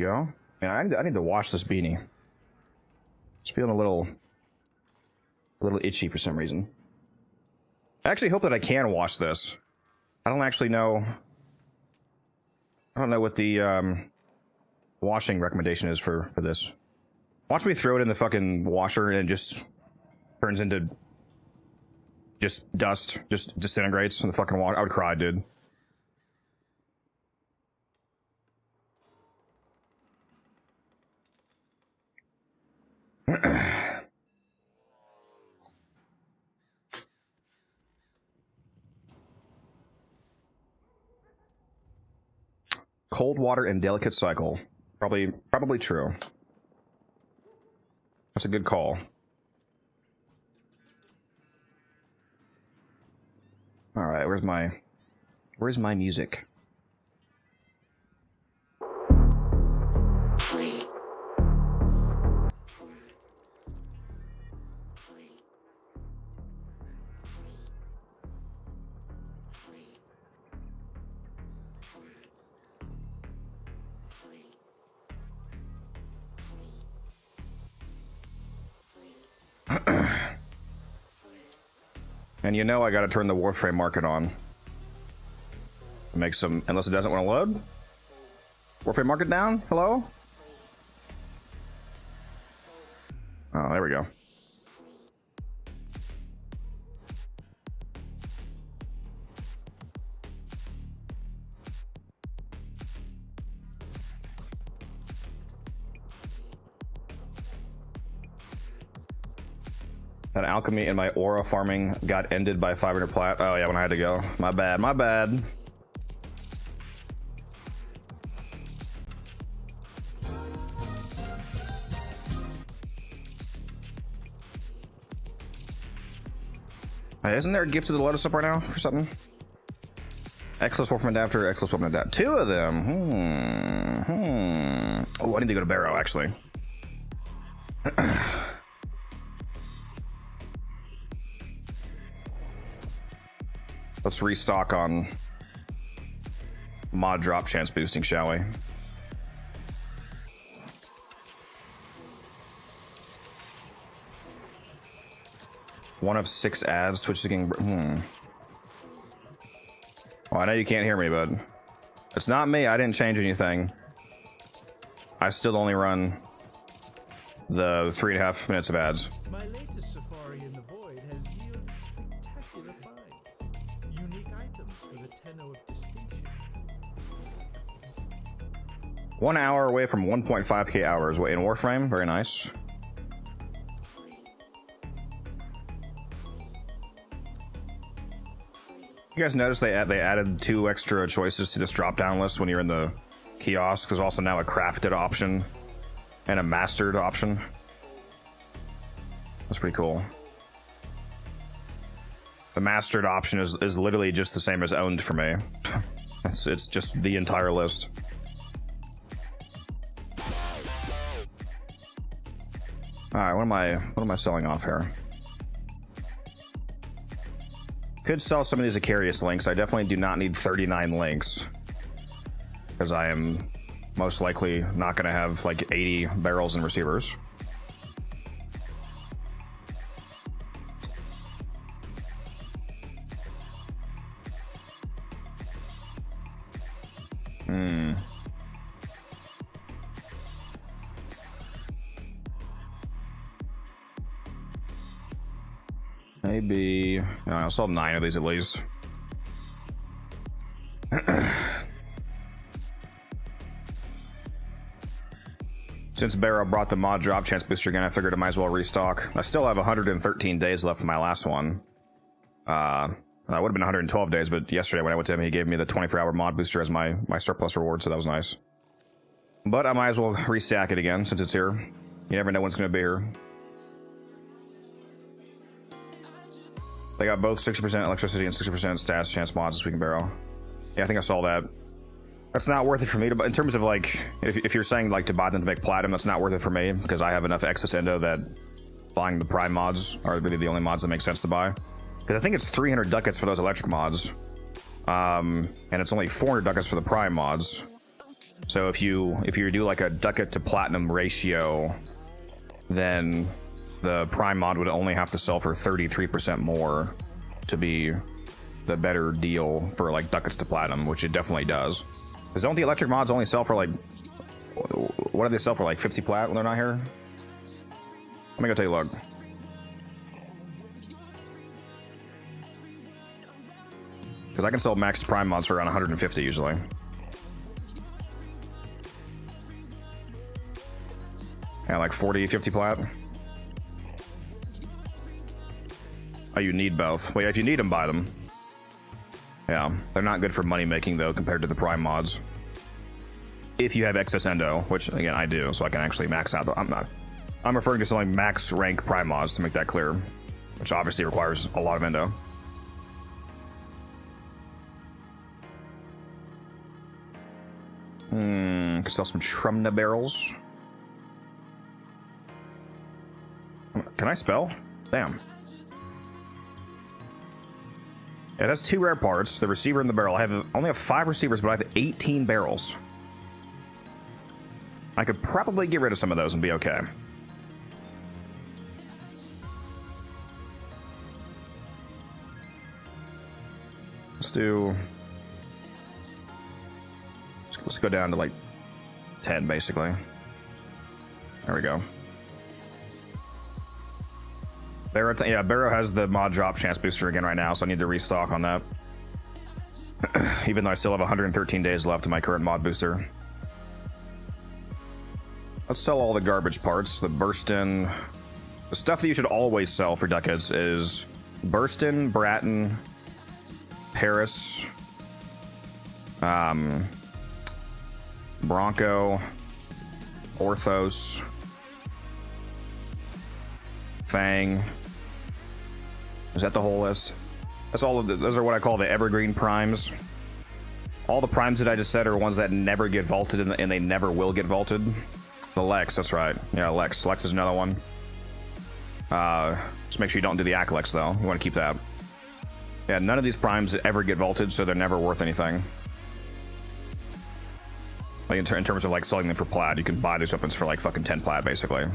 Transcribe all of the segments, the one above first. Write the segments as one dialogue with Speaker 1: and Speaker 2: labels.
Speaker 1: go. Man, I need to wash this beanie. It's feeling a little itchy for some reason. I actually hope that I can wash this. I don't actually know. I don't know what the washing recommendation is for this. Watch me throw it in the fucking washer and it just turns into just dust, just disintegrates in the fucking water. I would cry, dude. Cold water and delicate cycle. Probably true. That's a good call. All right, where's my music? And you know I gotta turn the Warframe market on. Make some, unless it doesn't want to load. Warframe market down? Hello? Oh, there we go. That alchemy in my aura farming got ended by 500 plat. Oh yeah, when I had to go. My bad, my bad. Hey, isn't there a gift to the Lotus up right now for something? Exos weapon adapter, Exos weapon adapter. Two of them. Oh, I need to go to Barrow actually. Let's restock on mod drop chance boosting, shall we? One of 6 ads. Twitch is getting. Well, I know you can't hear me, but it's not me. I didn't change anything. I still only run the 3.5 minutes of ads.
Speaker 2: My latest safari in the void has yielded spectacular finds. Unique items for the Tenno of distinction.
Speaker 1: 1 hour away from 1.5k hours in Warframe. Very nice. You guys notice they added 2 extra choices to this drop-down list when you're in the kiosk. There's also now a crafted option and a mastered option. That's pretty cool. The mastered option is literally just the same as owned for me. It's just the entire list. All right, what am I selling off here? Could sell some of these Icarius links. I definitely do not need 39 links because I am most likely not going to have like 80 barrels and receivers. Maybe I'll sell 9 of these at least. Since Barrow brought the mod drop chance booster again, I figured I might as well restock. I still have 113 days left for my last one. That would have been 112 days, but yesterday when I went to him, he gave me the 24-hour mod booster as my surplus reward, so that was nice. But I might as well restack it again since it's here. You never know when it's going to be here. They got both 60% electricity and 60% stats chance mods this week in Barrow. Yeah, I think I saw that. That's not worth it for me to, in terms of like, if you're saying like to buy them to make platinum, that's not worth it for me because I have enough excess endo that buying the prime mods are really the only mods that make sense to buy. Because I think it's 300 ducats for those electric mods, and it's only 400 ducats for the prime mods. So if you do like a ducat to platinum ratio, then the prime mod would only have to sell for 33% more to be the better deal for like ducats to platinum, which it definitely does. Because don't the electric mods only sell for like, what do they sell for, like 50 plat when they're not here? Let me go take a look. Because I can sell maxed prime mods for around 150 usually. Yeah, like 40, 50 plat. Oh, you need both. Well, yeah, if you need them, buy them. Yeah, they're not good for money making though compared to the prime mods. If you have excess endo, which again I do, so I can actually max out. I'm referring to selling max rank prime mods to make that clear, which obviously requires a lot of endo. Can sell some Trumna barrels. Can I spell? Damn. It has 2 rare parts, the receiver and the barrel. I only have 5 receivers, but I have 18 barrels. I could probably get rid of some of those and be okay. Let's go down to like 10 basically. There we go. Barrow has the mod drop chance booster again right now, so I need to restock on that. Even though I still have 113 days left of my current mod booster. Let's sell all the garbage parts. The Burstin. The stuff that you should always sell for ducats is Burstin, Bratton, Paris, Bronco, Orthos, Fang. Is that the whole list? That's all of those are what I call the evergreen primes. All the primes that I just said are ones that never get vaulted and they never will get vaulted. The Lex, that's right. Yeah, Lex. Lex is another one. Just make sure you don't do the Acolex though. You want to keep that. Yeah, none of these primes ever get vaulted, so they're never worth anything. Like in terms of like selling them for plat, you can buy these weapons for like fucking 10 plat basically.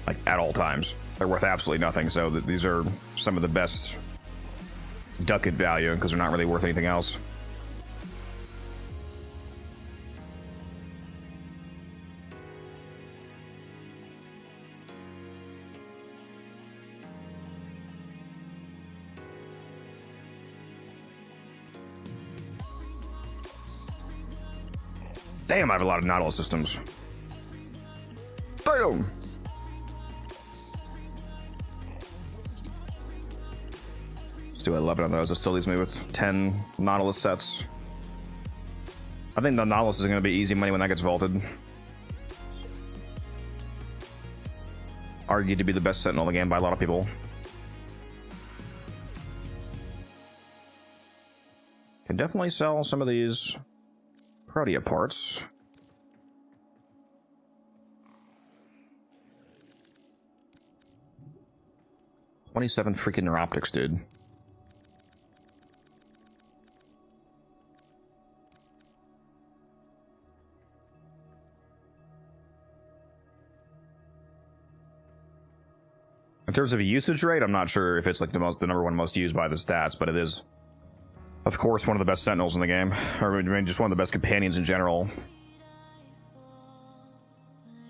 Speaker 1: Like at all times. They're worth absolutely nothing, so these are some of the best ducat value because they're not really worth anything else. Damn, I have a lot of Nautilus systems. Damn! Let's do 11 of those. It still leaves me with 10 Nautilus sets. I think the Nautilus is going to be easy money when that gets vaulted. Argued to be the best Sentinel in the game by a lot of people. Can definitely sell some of these Protea parts. $27 freaking neuroptics, dude. In terms of a usage rate, I'm not sure if it's like the number one most used by the stats, but it is, of course, one of the best Sentinels in the game. Or I mean, just one of the best companions in general.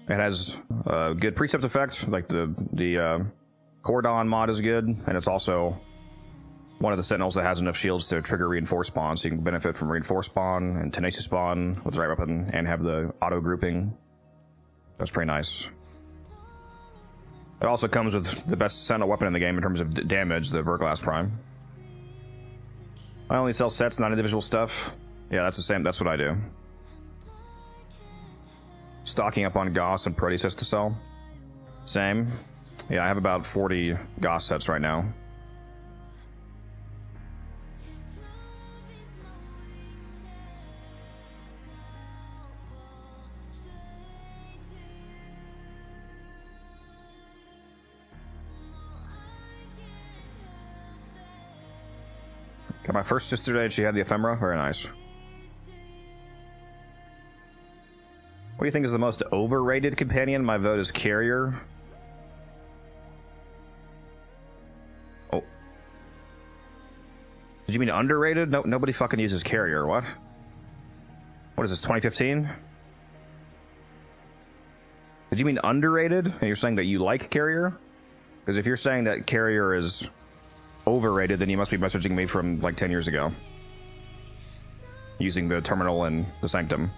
Speaker 1: It has a good precept effect, like the Cordon mod is good, and it's also one of the Sentinels that has enough shields to trigger reinforce spawn, so you can benefit from reinforce spawn and tenacious spawn with the right weapon, and have the auto grouping. That's pretty nice. It also comes with the best Sentinel weapon in the game in terms of damage, the Verglass Prime. I only sell sets, not individual stuff. Yeah, that's the same. That's what I do. Stocking up on Goss and Proteus to sell. Same. Yeah, I have about 40 Goss sets right now. Got my first sister today, she had the ephemera. Very nice. What do you think is the most overrated companion? My vote is Carrier. Oh. Did you mean underrated? No, nobody fucking uses Carrier. What? What is this, 2015? Did you mean underrated? And you're saying that you like Carrier? Because if you're saying that Carrier is overrated, then you must be messaging me from like 10 years ago. Using the terminal and the sanctum.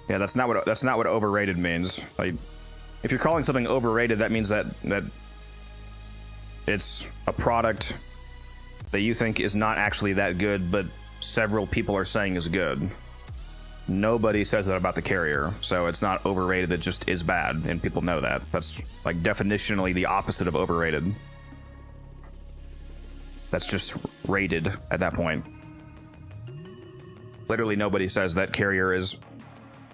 Speaker 1: Yeah, that's not what overrated means. Like, if you're calling something overrated, that means that it's a product that you think is not actually that good, but several people are saying is good. Nobody says that about the Carrier, so it's not overrated, it just is bad, and people know that. That's like definitionally the opposite of overrated. That's just rated at that point. Literally nobody says that Carrier is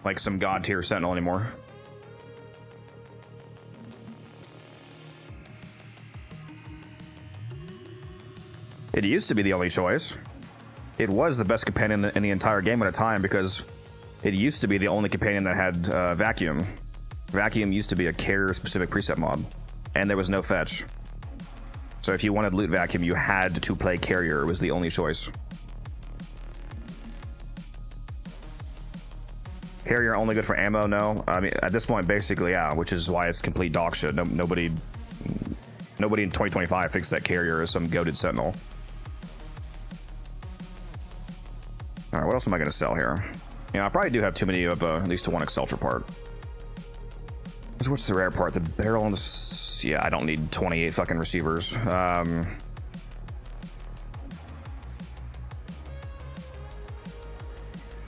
Speaker 1: like some god tier sentinel anymore. It used to be the only choice. It was the best companion in the entire game at a time because it used to be the only companion that had vacuum. Vacuum used to be a carrier specific preset mod, and there was no fetch. So if you wanted loot vacuum, you had to play Carrier. It was the only choice. Carrier only good for ammo? No. I mean, at this point, basically, yeah, which is why it's complete dog shit. Nobody in 2025 thinks that Carrier is some goated sentinel. All right, what else am I going to sell here? Yeah, I probably do have too many of at least one Exceltra part. What's the rare part? The barrel and the... Yeah, I don't need 28 fucking receivers. Let's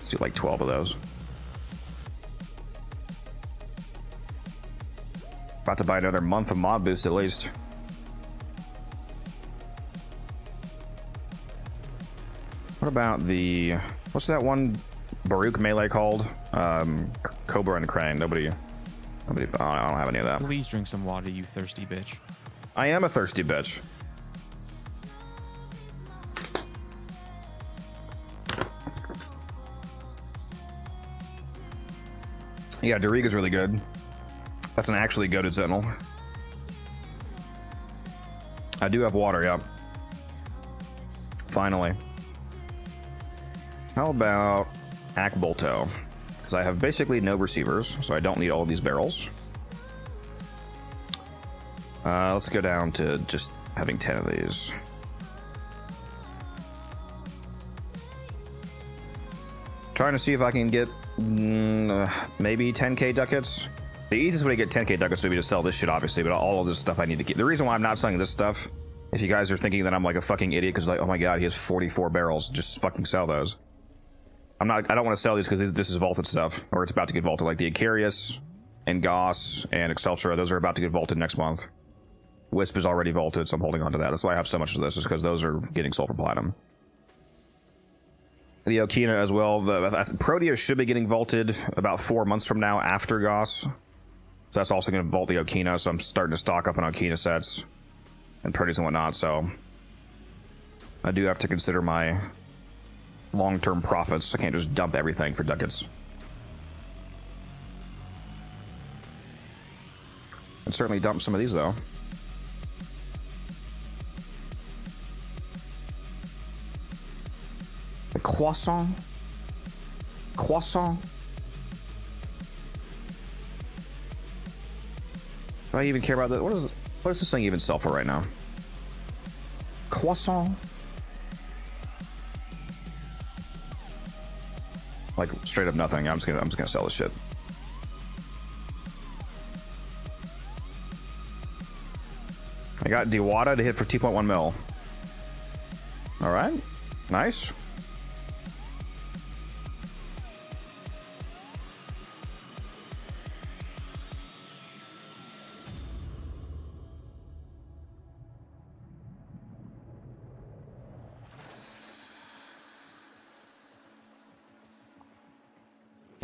Speaker 1: do like 12 of those. About to buy another month of mob boost at least. What about the... What's that one Baruch melee called? Cobra and Crane. Nobody... I don't have any of that.
Speaker 3: Please drink some water, you thirsty bitch.
Speaker 1: I am a thirsty bitch. Yeah, Doriga's really good. That's an actually goated sentinel. I do have water, yep. Finally. How about Akbolto? Because I have basically no receivers, so I don't need all of these barrels. Let's go down to just having 10 of these. Trying to see if I can get maybe 10k ducats. The easiest way to get 10k ducats would be to sell this shit, obviously, but all of this stuff I need to keep. The reason why I'm not selling this stuff, if you guys are thinking that I'm like a fucking idiot because like, oh my god, he has 44 barrels, just fucking sell those. I don't want to sell these because this is vaulted stuff, or it's about to get vaulted, like the Icarius and Goss and Exceltra, those are about to get vaulted next month. Wisp is already vaulted, so I'm holding on to that. That's why I have so much of this, is because those are getting sold for platinum. The Okina as well. The Proteus should be getting vaulted about 4 months from now after Goss. So that's also going to vault the Okina, so I'm starting to stock up on Okina sets and Proteus and whatnot, so I do have to consider my long-term profits. I can't just dump everything for ducats. I'd certainly dump some of these, though. The croissant? Croissant? Do I even care about that? What does this thing even sell for right now? Croissant? Like straight up nothing. I'm just gonna sell this shit. I got Dewada to hit for 2.1 mil. All right, nice.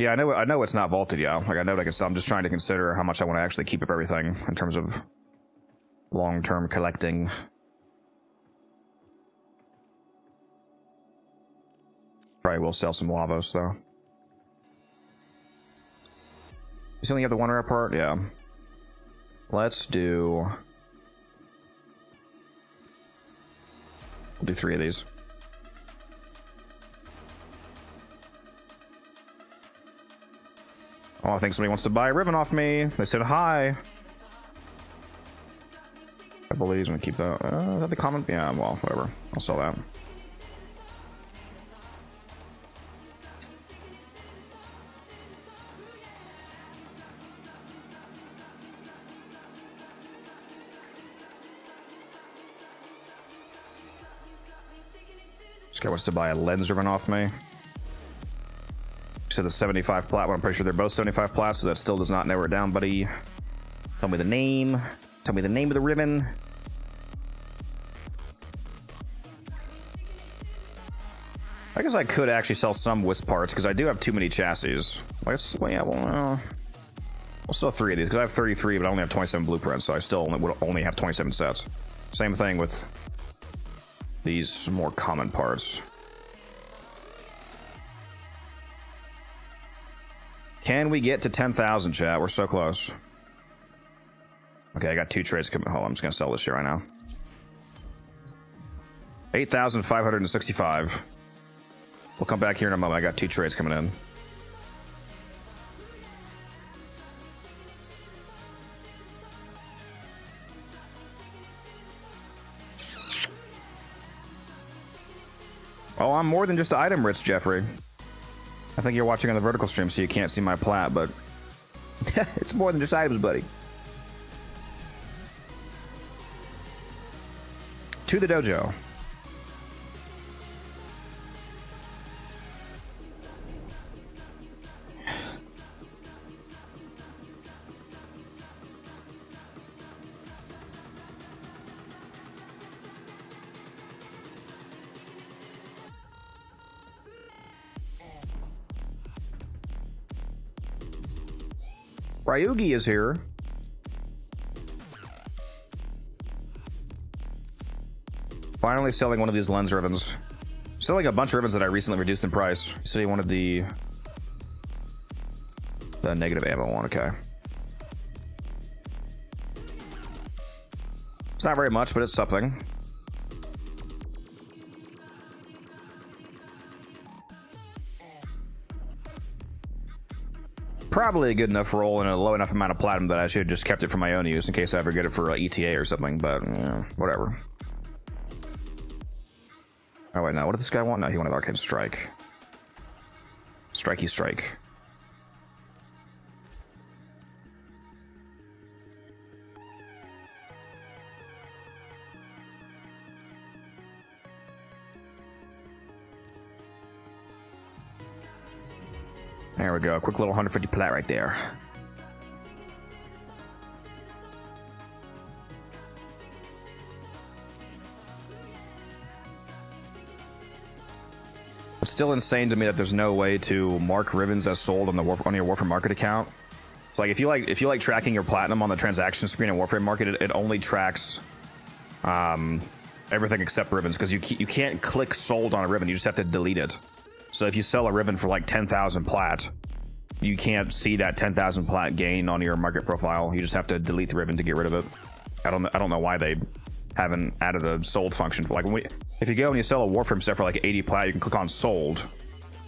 Speaker 1: Yeah, I know it's not vaulted yet. Like, I know I can sell. I'm just trying to consider how much I want to actually keep of everything in terms of long-term collecting. Probably will sell some Lavos, though. You still only have the 1 rare part? Yeah. Let's do... We'll do 3 of these. Oh, I think somebody wants to buy a ribbon off me. They said hi. I believe he's gonna keep that. Is that the comment? Yeah, well, whatever. I'll sell that. This guy wants to buy a lens ribbon off me. So the 75 plat, but I'm pretty sure they're both 75 plats, so that still does not narrow it down, buddy. Tell me the name. Tell me the name of the ribbon. I guess I could actually sell some Wisp parts, because I do have too many chassis. Well, yeah, well, we'll sell 3 of these, because I have 33, but I only have 27 blueprints, so I still would only have 27 sets. Same thing with these more common parts. Can we get to 10,000, chat? We're so close. Okay, I got 2 trades coming. Hold on, I'm just gonna sell this shit right now. 8,565. We'll come back here in a moment. I got 2 trades coming in. Oh, I'm more than just item rich, Jeffrey. I think you're watching on the vertical stream, so you can't see my plat, but it's more than just items, buddy. To the dojo. Ryugi is here. Finally selling one of these lens ribbons. Selling a bunch of ribbons that I recently reduced in price. So he wanted the negative ammo one, okay. It's not very much, but it's something. Probably a good enough roll and a low enough amount of platinum that I should have just kept it for my own use in case I ever get it for ETA or something, but yeah, whatever. Oh wait, now what did this guy want? No, he wanted Arcane Strike. Strikey Strike. There we go, a quick little 150 plat right there. It's still insane to me that there's no way to mark ribbons as sold on the on your Warframe Market account. It's like if you like tracking your platinum on the transaction screen in Warframe Market, it only tracks everything except ribbons, because you can't click sold on a ribbon. You just have to delete it. So if you sell a ribbon for like 10,000 plat, you can't see that 10,000 plat gain on your market profile. You just have to delete the ribbon to get rid of it. I don't know why they haven't added a sold function for, like, if you go and you sell a Warframe set for like 80 plat, you can click on sold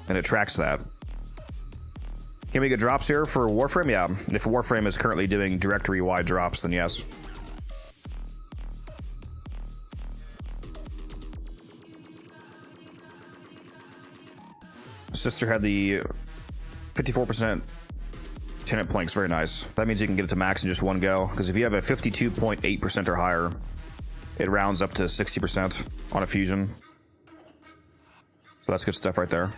Speaker 1: and it tracks that. Can we get drops here for Warframe? Yeah, if Warframe is currently doing directory wide drops, then yes. Sister had the 54% tenant planks, very nice. That means you can get it to max in just one go, because if you have a 52.8% or higher, it rounds up to 60% on a fusion. So that's good stuff right there.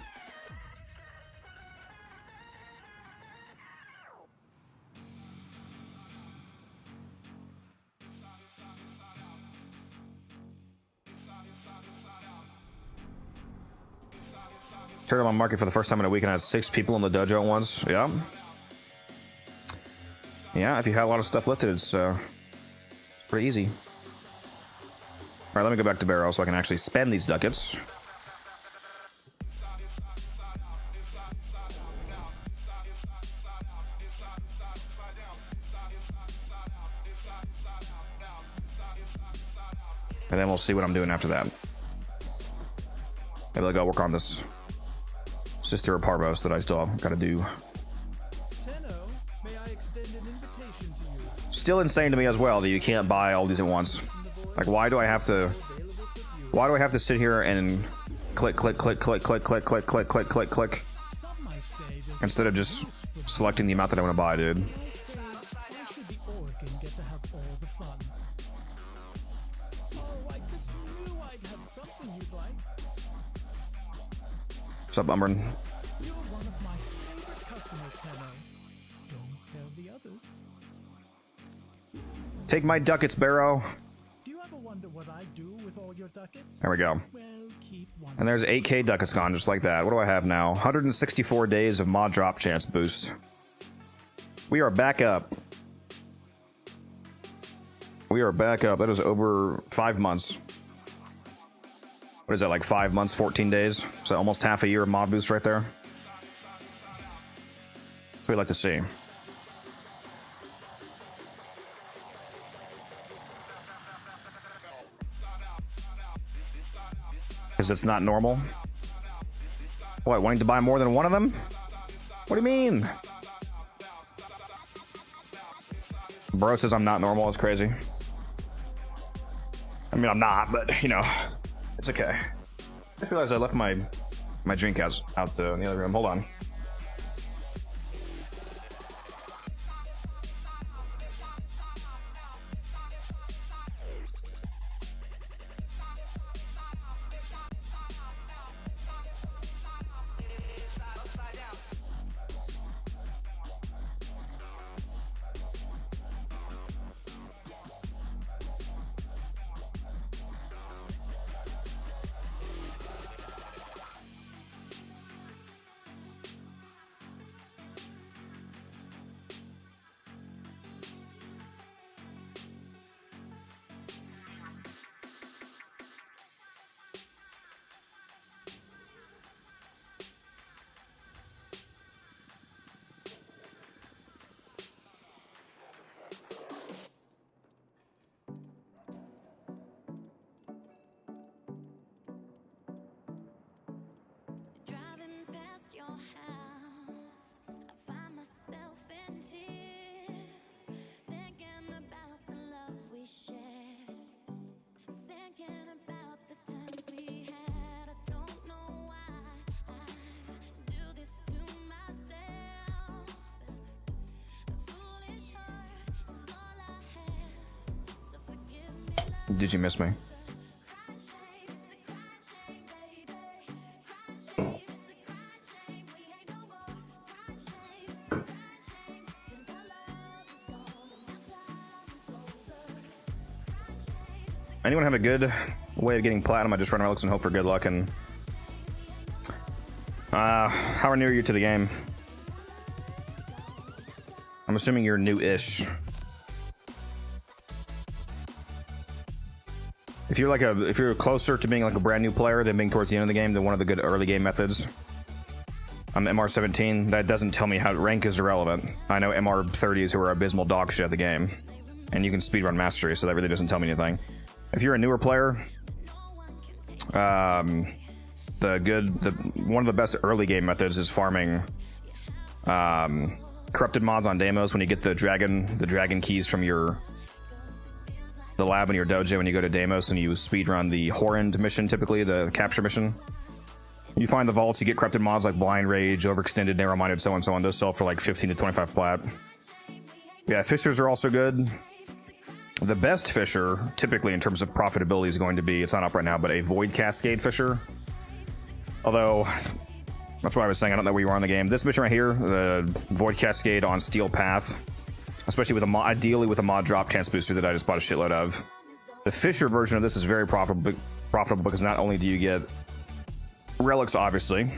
Speaker 1: Turned on market for the first time in a week and had 6 people in the dojo at once. Yeah. Yeah, if you had a lot of stuff lifted, it's pretty easy. Alright, let me go back to Barrow so I can actually spend these ducats. And then we'll see what I'm doing after that. Maybe I'll go work on this Sister of Parvos that I still got to do.
Speaker 2: Tenno, may I extend an invitation to you?
Speaker 1: Still insane to me as well that you can't buy all these at once. Like, why do I have to sit here and click instead of just selecting the amount that I want to buy, dude? What's up, Umbrin?
Speaker 2: You're one of my favorite customers, Tenno. Don't tell the others.
Speaker 1: Take my ducats, Barrow.
Speaker 2: Do you ever wonder what I do with all your ducats?
Speaker 1: There we go.
Speaker 2: Well, keep one.
Speaker 1: And there's 8k ducats gone just like that. What do I have now? 164 days of mod drop chance boost. We are back up. We are back up. That is over 5 months. What is that, like 5 months, 14 days? So almost half a year of mod boost right there. That's what we like to see. Because it's not normal. What, wanting to buy more than one of them? What do you mean? Bro says I'm not normal. It's crazy. I mean, I'm not, but, you know, it's okay. I just realized I left my drink out in the other room. Hold on. Did you miss me? Anyone have a good way of getting platinum? I just run relics and hope for good luck. And how new are you to the game? I'm assuming you're new-ish. If you're closer to being like a brand new player than being towards the end of the game, then one of the good early game methods. I'm MR17. That doesn't tell me how rank is irrelevant. I know MR30s who are abysmal dog shit at the game, and you can speedrun mastery, so that really doesn't tell me anything. If you're a newer player, one of the best early game methods is farming corrupted mods on Deimos when you get the dragon keys from the lab in your dojo when you go to Deimos and you speedrun the Horrend mission, typically the capture mission. You find the vaults, you get corrupted mods like Blind Rage, Overextended, Narrow-Minded, so on and so on. Those sell for like 15 to 25 plat. Yeah, Fishers are also good. The best Fisher, typically in terms of profitability, is going to be, it's not up right now, but a Void Cascade Fisher. Although, that's why I was saying I don't know where you are in the game. This mission right here, the Void Cascade on Steel Path, especially with ideally with a mod drop chance booster that I just bought a shitload of. The Fisher version of this is very profitable because not only do you get relics, obviously,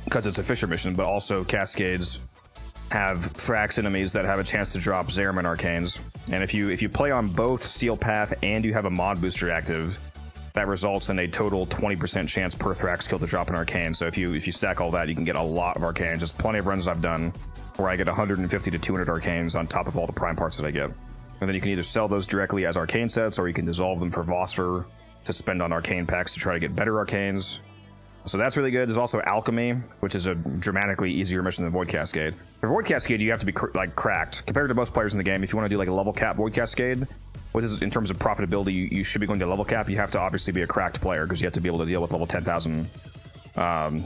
Speaker 1: because it's a Fisher mission, but also Cascades have Thrax enemies that have a chance to drop Zeraman Arcanes. And if you play on both Steel Path and you have a mod booster active, that results in a total 20% chance per Thrax kill to drop an Arcane. So if you stack all that, you can get a lot of Arcanes. There's plenty of runs I've done where I get 150 to 200 Arcanes on top of all the Prime parts that I get. And then you can either sell those directly as Arcane sets, or you can dissolve them for Vosper to spend on Arcane packs to try to get better Arcanes. So that's really good. There's also Alchemy, which is a dramatically easier mission than Void Cascade. For Void Cascade, you have to be cracked. Compared to most players in the game, if you want to do like a level cap Void Cascade, which is in terms of profitability, you should be going to level cap. You have to obviously be a cracked player because you have to be able to deal with level 10,000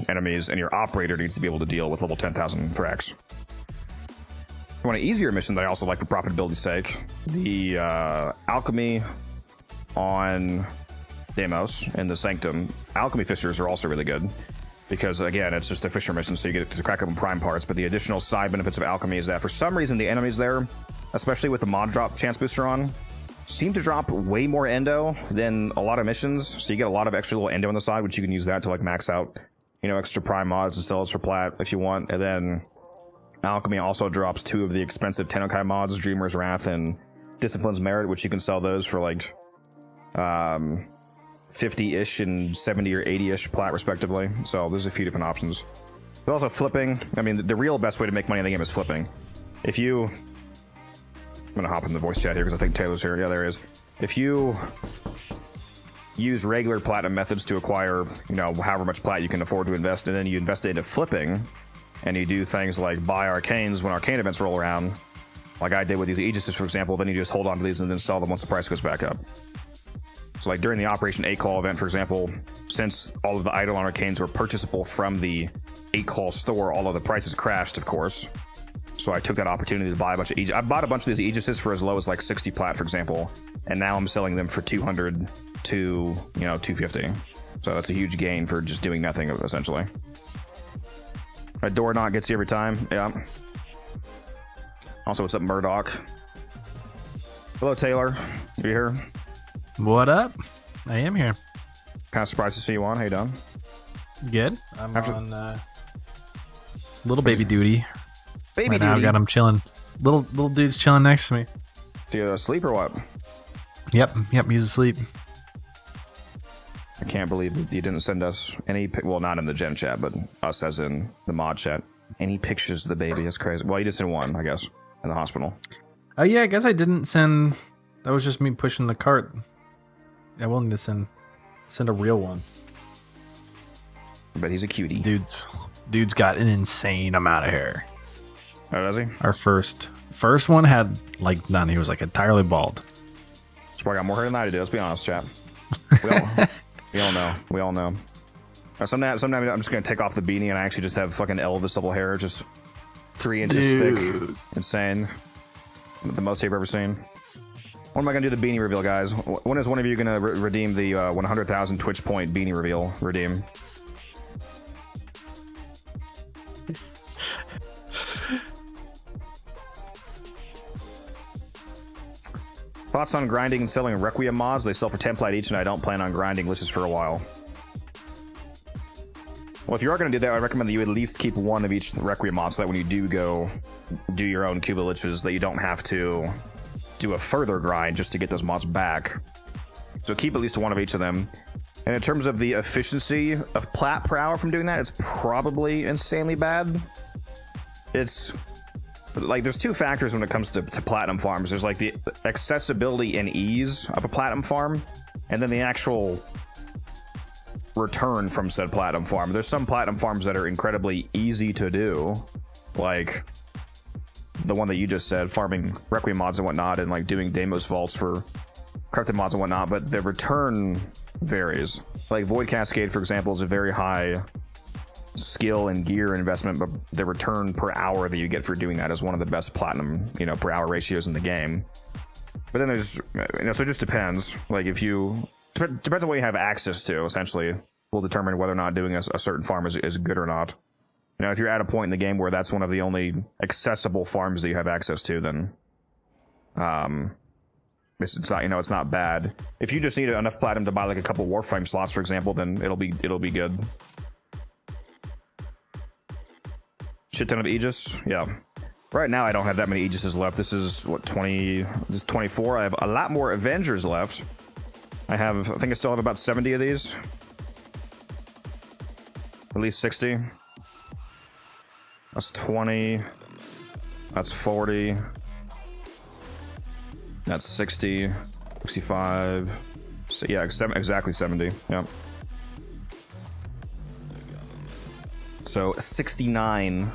Speaker 1: enemies, and your operator needs to be able to deal with level 10,000 Thrax. If you want an easier mission that I also like for profitability's sake, the Alchemy on Deimos and the Sanctum. Alchemy Fissures are also really good because, again, it's just a Fisher mission, so you get to crack open Prime parts, but the additional side benefits of Alchemy is that for some reason the enemies there, especially with the mod drop chance booster on, seem to drop way more endo than a lot of missions, so you get a lot of extra little endo on the side, which you can use that to like max out, you know, extra Prime mods and sell those for plat if you want. And then Alchemy also drops 2 of the expensive TennoCreate mods, Dreamer's Wrath and Discipline's Merit, which you can sell those for like 50-ish and 70 or 80-ish plat respectively. So there's a few different options. There's also flipping. I mean, the real best way to make money in the game is flipping. If you... I'm gonna hop in the voice chat here because I think Taylor's here. Yeah, there he is. If you use regular platinum methods to acquire, you know, however much plat you can afford to invest, and then you invest it into flipping, and you do things like buy Arcanes when Arcane events roll around, like I did with these Aegises, for example, then you just hold on to these and then sell them once the price goes back up. So like during the Operation 8-Claw event, for example, since all of the Eidolon Arcanes were purchasable from the 8-Claw store, all of the prices crashed, of course. So I took that opportunity to buy a bunch of Aegis. I bought a bunch of these Aegises for as low as like 60 plat, for example, and now I'm selling them for 200 to, you know, 250. So that's a huge gain for just doing nothing, essentially. A door knock gets you every time. Yeah. Also, what's up, Murdoch? Hello, Taylor. Are you here?
Speaker 4: What up? I am here.
Speaker 1: Kind of surprised to see you on. How you doing?
Speaker 4: Good. I'm on little baby duty.
Speaker 1: Baby
Speaker 4: right
Speaker 1: duty.
Speaker 4: now I got him chilling. Little dude's chilling next to me.
Speaker 1: Do you sleep or what?
Speaker 4: Yep. He's asleep.
Speaker 1: I can't believe that you didn't send us any, well, not in the gen chat, but us as in the mod chat, any pictures of the baby. That's crazy. Well, you just sent one, I guess, in the hospital.
Speaker 4: Oh yeah, I guess I didn't send. That was just me pushing the cart. I will need to send a real one.
Speaker 1: But he's a cutie.
Speaker 4: Dude's got an insane amount of hair.
Speaker 1: Oh, does he?
Speaker 4: Our first one had like none. He was like entirely bald.
Speaker 1: He's probably got more hair than I do. Let's be honest, chap. We all know. We all know. Sometimes I'm just gonna take off the beanie and I actually just have fucking Elvis level hair, just 3 inches thick. Insane. The most I've ever seen. When am I gonna do the beanie reveal, guys? When is one of you gonna redeem the 100,000 Twitch point beanie reveal? Redeem. Thoughts on grinding and selling Requiem mods? They sell for 10 plat each, and I don't plan on grinding glitches for a while. Well, if you are going to do that, I recommend that you at least keep one of each Requiem mod, so that when you do go do your own Cuba glitches, that you don't have to do a further grind just to get those mods back. So keep at least one of each of them. And in terms of the efficiency of plat per hour from doing that, it's probably insanely bad. It's... like, there's 2 factors when it comes to platinum farms. There's like the accessibility and ease of a platinum farm, and then the actual return from said platinum farm. There's some platinum farms that are incredibly easy to do, like the one that you just said, farming Requiem mods and whatnot, and like doing Deimos vaults for corrupted mods and whatnot, but the return varies. Like Void Cascade, for example, is a very high skill and gear investment, but the return per hour that you get for doing that is one of the best platinum, you know, per hour ratios in the game. But then there's, you know, so it just depends. Like if you, depends on what you have access to, essentially, will determine whether or not doing a certain farm is good or not. You know, if you're at a point in the game where that's one of the only accessible farms that you have access to, then it's not, you know, it's not bad. If you just need enough platinum to buy like a couple Warframe slots, for example, then it'll be good. shit ton of Aegis. Yeah. Right now, I don't have that many Aegises left. This is, what, 20... This is 24. I have a lot more Avengers left. I think I still have about 70 of these. At least 60. That's 20. That's 40. That's 60. 65. So, yeah, exactly 70. Yep. So 69.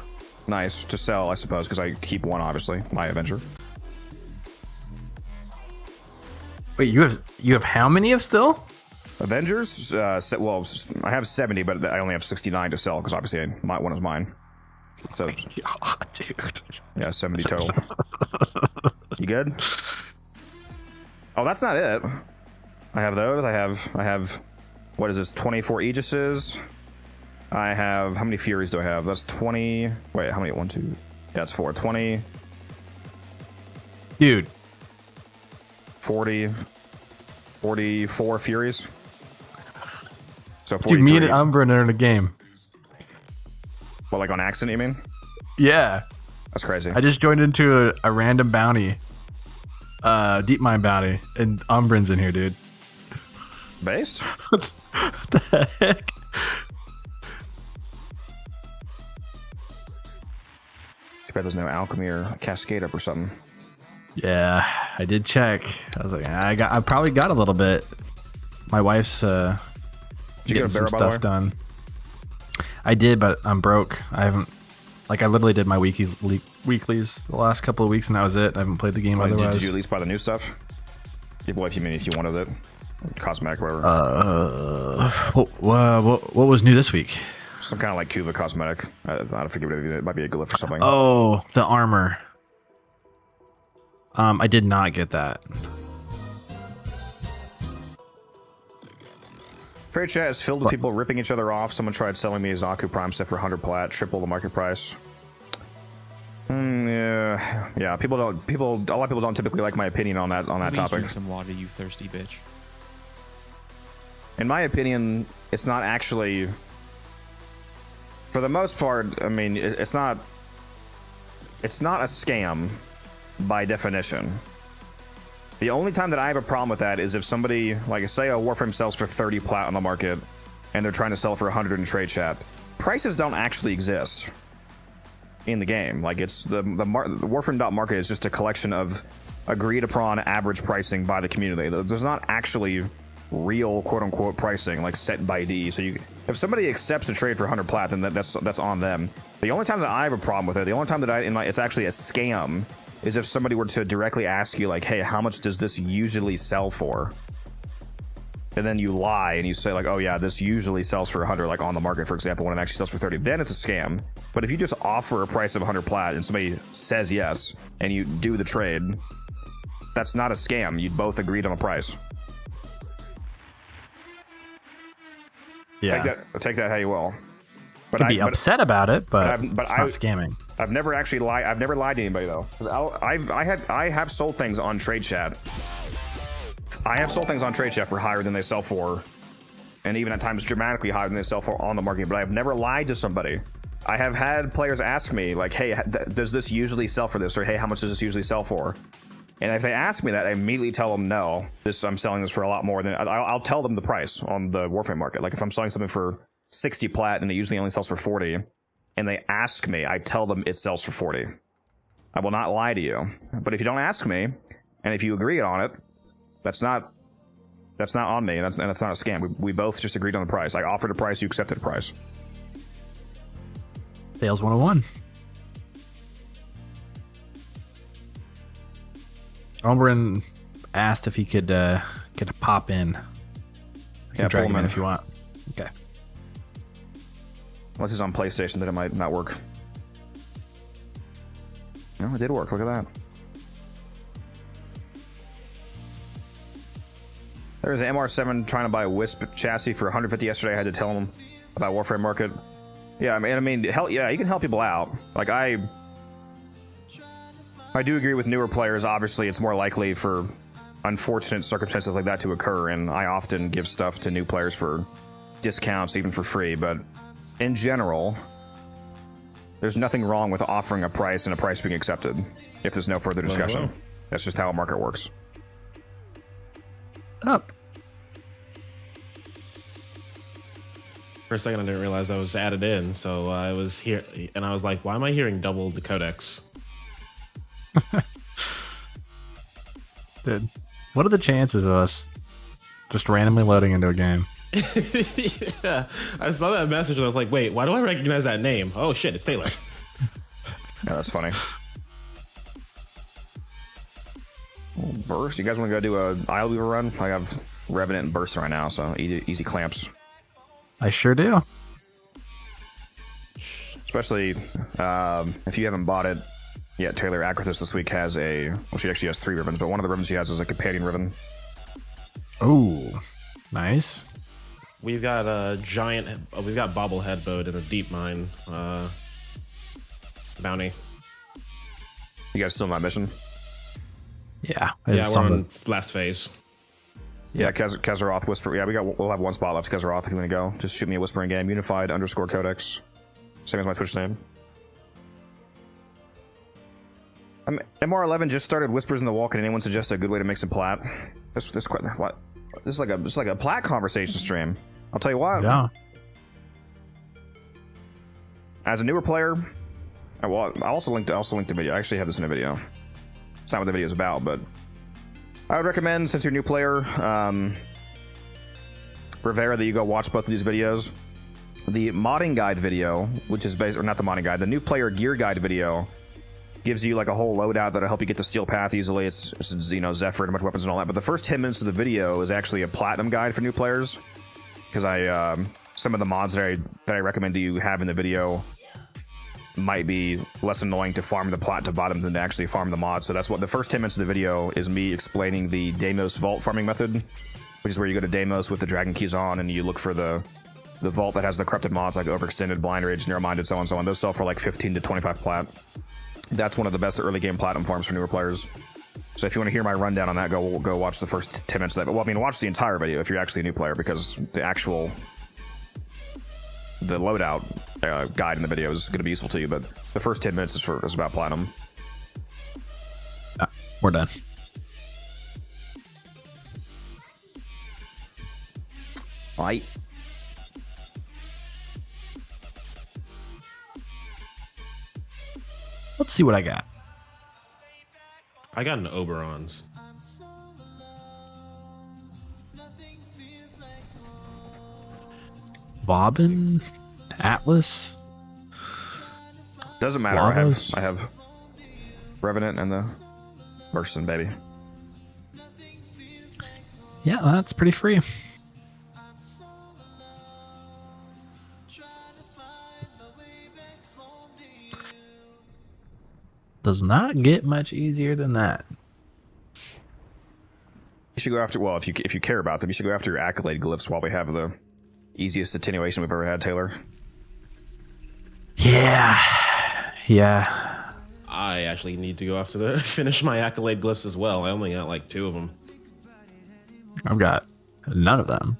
Speaker 1: Nice to sell, I suppose, because I keep one, obviously, my Avenger.
Speaker 4: Wait, you have how many of still?
Speaker 1: Avengers? Well, I have 70, but I only have 69 to sell because obviously one is mine. So,
Speaker 4: Oh, dude.
Speaker 1: yeah, 70 total. You good? Oh, that's not it. I have those. I have. What is this? 24 Aegises. I have, how many Furies do I have? That's 20. Wait, how many? 1, 2. Yeah, that's 4. 20.
Speaker 4: Dude.
Speaker 1: 40. 44 Furies. So 43.
Speaker 4: Dude, me and Umbrin are in a game.
Speaker 1: What, like on accident, you mean?
Speaker 4: Yeah.
Speaker 1: That's crazy.
Speaker 4: I just joined into a random bounty. Deep mine bounty. And Umbrin's in here, dude.
Speaker 1: Based?
Speaker 4: What the heck?
Speaker 1: Too bad there's no alchemy or cascade up or something.
Speaker 4: Yeah, I did check. I was like, I probably got a little bit. My wife's
Speaker 1: Did you
Speaker 4: getting
Speaker 1: get a
Speaker 4: some
Speaker 1: barrel, by the way?
Speaker 4: stuff done. I did, but I'm broke. I haven't, like, I literally did my weeklies the last couple of weeks, and that was it. I haven't played the game otherwise.
Speaker 1: Did you at least buy the new stuff? Yeah, well, if you wanted it, cosmetic, whatever.
Speaker 4: What was new this week?
Speaker 1: Some kind of like Cuba cosmetic. I don't forget what it might be a glyph or something.
Speaker 4: Oh, the armor. I did not get that.
Speaker 1: Trade chat is filled with people ripping each other off. Someone tried selling me his Aku Prime set for 100 plat, triple the market price. Yeah. A lot of people don't typically like my opinion on that
Speaker 3: Please
Speaker 1: topic.
Speaker 3: drink some water, you thirsty bitch.
Speaker 1: In my opinion, it's not actually, for the most part, I mean, it's not a scam by definition. The only time that I have a problem with that is if somebody, like, say a Warframe sells for 30 plat on the market and they're trying to sell for 100 in trade chat. Prices don't actually exist in the game. Like, it's the Warframe.market is just a collection of agreed upon average pricing by the community. There's not actually real quote-unquote pricing like set by D. So if somebody accepts a trade for 100 plat, then that's on them. The only time that I have a problem with it, the only time that it's actually a scam, is if somebody were to directly ask you, like, hey, how much does this usually sell for? And then you lie and you say, like, oh yeah, this usually sells for 100, like on the market, for example, when it actually sells for 30. Then it's a scam. But if you just offer a price of 100 plat and somebody says yes and you do the trade, that's not a scam. You both agreed on a price.
Speaker 4: Yeah.
Speaker 1: Take that how you will.
Speaker 4: But you can be upset about it, but it's not scamming.
Speaker 1: I've never actually lied. I've never lied to anybody though. I have sold things on trade chat. I have sold things on trade chat for higher than they sell for, and even at times dramatically higher than they sell for on the market. But I've never lied to somebody. I have had players ask me, like, hey, does this usually sell for this? Or hey, how much does this usually sell for? And if they ask me that, I immediately tell them no. I'm selling this for a lot more than I'll tell them the price on the Warframe market. Like if I'm selling something for 60 plat and it usually only sells for 40, and they ask me, I tell them it sells for 40. I will not lie to you. But if you don't ask me, and if you agree on it, that's not on me, and that's not a scam. We both just agreed on the price. I offered a price, you accepted a price.
Speaker 4: Sales 101. Oberon asked if he could get a pop in. You can drag him in if you want. Okay.
Speaker 1: Unless he's on PlayStation, then it might not work. No, it did work. Look at that. There was an MR7 trying to buy a Wisp chassis for 150 yesterday. I had to tell him about Warframe Market. Yeah, I mean, hell, yeah, you can help people out. Like, I do agree with newer players. Obviously, it's more likely for unfortunate circumstances like that to occur, and I often give stuff to new players for discounts, even for free. But in general, There's nothing wrong with offering a price and a price being accepted if there's no further discussion.
Speaker 5: well.
Speaker 1: That's just how a market works.
Speaker 4: Up.
Speaker 5: For a second, I didn't realize I was added in, so I was here, and I was like, "Why am I hearing double the codecs?"
Speaker 4: Dude, what are the chances of us just randomly loading into a game?
Speaker 5: Yeah, I saw that message and I was like, "Wait, why do I recognize that name? Oh shit, it's Taylor."
Speaker 1: Yeah, that's funny. Oh, Burst. You guys want to go do a Isle Weaver run? I have Revenant and Burst right now, so easy clamps.
Speaker 4: I sure do.
Speaker 1: Especially if you haven't bought it yet. Taylor Akrathis this week has she actually has 3 ribbons, but one of the ribbons she has is a companion ribbon.
Speaker 4: Oh, nice.
Speaker 5: We've got a giant. We've got bobblehead boat in a deep mine bounty.
Speaker 1: You guys still in that mission?
Speaker 4: Yeah.
Speaker 5: Yeah, we're on last phase.
Speaker 1: Yeah, Kazaroth Whisper. Yeah, we'll have 1 spot left. Kazaroth, if you want to go, just shoot me a whispering game. Unified_codex, same as my Twitch name. MR11 just started Whispers in the Wall. Can anyone suggest a good way to make some plat? This is like a plat conversation stream. I'll tell you what.
Speaker 4: Yeah.
Speaker 1: As a newer player, I also linked the video. I actually have this in a video. It's not what the video is about, but I would recommend, since you're a new player, Rivera, that you go watch both of these videos. The modding guide video, which is based, or not the modding guide, the new player gear guide video gives you like a whole loadout that'll help you get to Steel Path easily. It's Zephyr and a bunch of weapons and all that. But the first 10 minutes of the video is actually a platinum guide for new players, because some of the mods that I recommend you have in the video might be less annoying to farm the plat to bottom than to actually farm the mod. So that's what the first 10 minutes of the video is, me explaining the Deimos vault farming method, which is where you go to Deimos with the dragon keys on and you look for the vault that has the corrupted mods like Overextended, Blind Rage, Narrow-Minded, so on and so on. Those sell for like 15 to 25 plat. That's one of the best early game platinum farms for newer players. So if you want to hear my rundown on that, go watch the first 10 minutes of that. Well, I mean, watch the entire video if you're actually a new player, because the loadout guide in the video is going to be useful to you. But the first 10 minutes is about platinum.
Speaker 4: We're done.
Speaker 1: All right.
Speaker 4: Let's see what I got.
Speaker 5: I got an Oberon's.
Speaker 4: Bobbin, Atlas.
Speaker 1: Doesn't matter.
Speaker 4: Lavas.
Speaker 1: I have Revenant and the Merson, baby.
Speaker 4: Yeah, that's pretty free. Does not get much easier than that.
Speaker 1: You should go after, well, if you care about them, you should go after your accolade glyphs while we have the easiest attenuation we've ever had, Taylor.
Speaker 4: Yeah. Yeah.
Speaker 5: I actually need to go after finish my accolade glyphs as well. I only got like 2 of them.
Speaker 4: I've got none of them.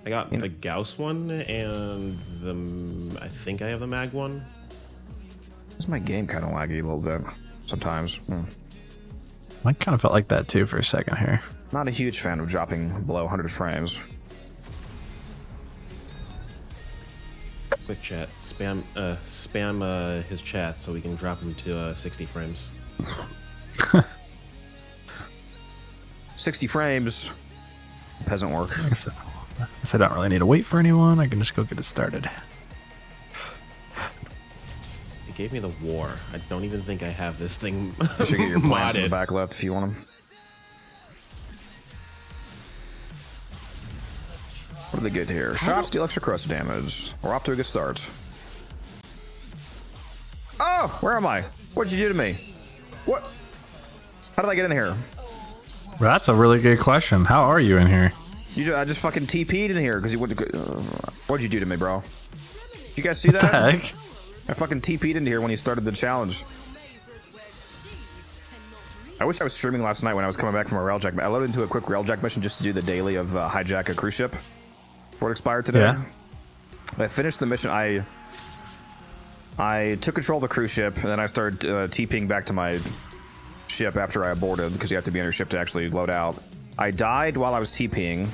Speaker 5: I got the Gauss one and I think I have the Mag one.
Speaker 1: Is my game kind of laggy a little bit sometimes?
Speaker 4: I kind of felt like that too for a second here.
Speaker 1: Not a huge fan of dropping below 100 frames.
Speaker 5: Quick chat. Spam his chat so we can drop him to 60 frames.
Speaker 1: 60 frames. Peasant work.
Speaker 4: I guess I don't really need to wait for anyone. I can just go get it started.
Speaker 5: It gave me the war. I don't even think I have this thing
Speaker 1: You should get your plans in the
Speaker 5: modded.
Speaker 1: back left if you want them. What do they get here? Shots deal extra crust damage. We're off to a good start. Oh, where am I? What'd you do to me? What? How did I get in here?
Speaker 4: Well, that's a really good question. How are you in here?
Speaker 1: I just fucking TP'd in here because you wouldn't. What'd you do to me, bro? You guys see
Speaker 4: What the
Speaker 1: that?
Speaker 4: heck?
Speaker 1: I fucking TP'd into here when he started the challenge. I wish I was streaming last night when I was coming back from a railjack. I loaded into a quick railjack mission just to do the daily of hijack a cruise ship before it expired today.
Speaker 4: Yeah.
Speaker 1: I finished the mission. I I took control of the cruise ship, and then I started TPing back to my ship after I aborted, because you have to be on your ship to actually load out. I died while I was TPing.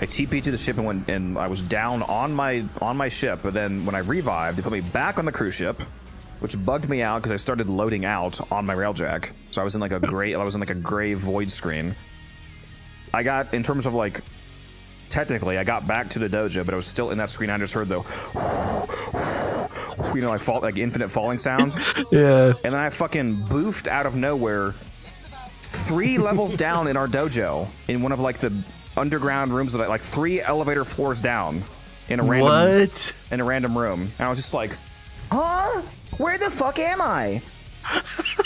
Speaker 1: I TP'd to the ship and I was down on my ship, but then when I revived, they put me back on the cruise ship, which bugged me out because I started loading out on my railjack. So I was in like a gray void screen. I got, in terms of like, technically, I got back to the dojo, but I was still in that screen. I just heard the, you know, like infinite falling sound.
Speaker 4: Yeah.
Speaker 1: And then I fucking boofed out of nowhere 3 levels down in our dojo in one of like the underground rooms that like 3 elevator floors down in a random room. And I was just like, huh? Where the fuck am I?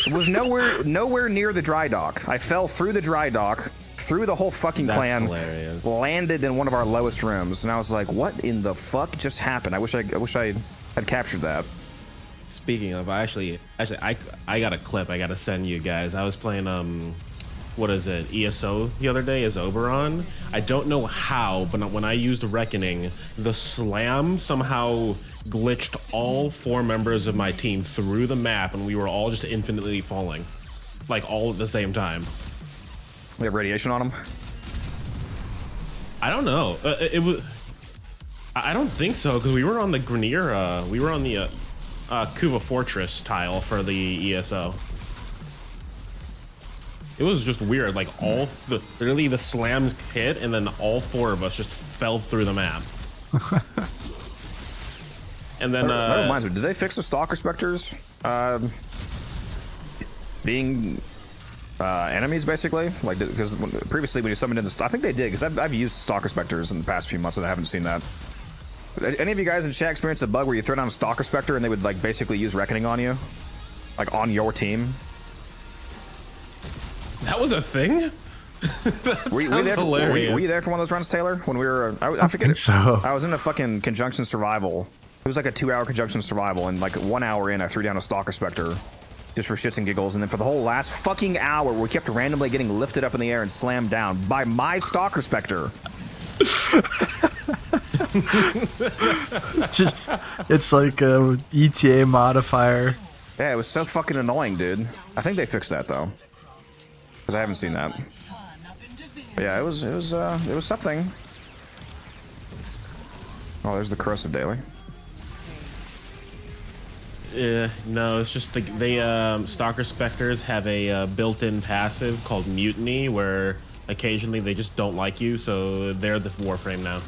Speaker 1: It was nowhere near the dry dock. I fell through the dry dock, through the whole fucking clan,
Speaker 5: hilarious.
Speaker 1: landed in one of our lowest rooms, and I was like, what in the fuck just happened? I wish I had captured that.
Speaker 5: Speaking of, I got a clip I gotta send you guys. I was playing what is it, ESO the other day as Oberon. I don't know how, but when I used Reckoning, the slam somehow glitched all 4 members of my team through the map, and we were all just infinitely falling, like all at the same time.
Speaker 1: We have radiation on them?
Speaker 5: I don't know. It was. I don't think so, because we were on the Grenier. We were on the Kuva Fortress tile for the ESO. It was just weird. Like literally the slams hit, and then all 4 of us just fell through the map. And then
Speaker 1: that reminds me, did they fix the Stalker Specters being enemies, basically? Like, because previously when you summoned in I think they did, because I've used Stalker Specters in the past few months and I haven't seen that. Any of you guys in chat experience a bug where you throw down a Stalker Specter and they would like basically use Reckoning on you, like on your team?
Speaker 5: that was a thing.
Speaker 1: Were you there for one of those runs, Taylor? When we were, I forget.
Speaker 4: think so.
Speaker 1: I was in a fucking Conjunction Survival. It was like a 2-hour Conjunction Survival, and like 1 hour in, I threw down a Stalker Specter just for shits and giggles, and then for the whole last fucking hour, we kept randomly getting lifted up in the air and slammed down by my Stalker Specter.
Speaker 4: It's like a ETA modifier.
Speaker 1: Yeah, it was so fucking annoying, dude. I think they fixed that though, because I haven't seen that. But yeah, it was something. Oh, there's the Corrosive Daily.
Speaker 5: Yeah, no, it's just they Stalker Specters have a built-in passive called Mutiny, where occasionally they just don't like you, so they're the Warframe now.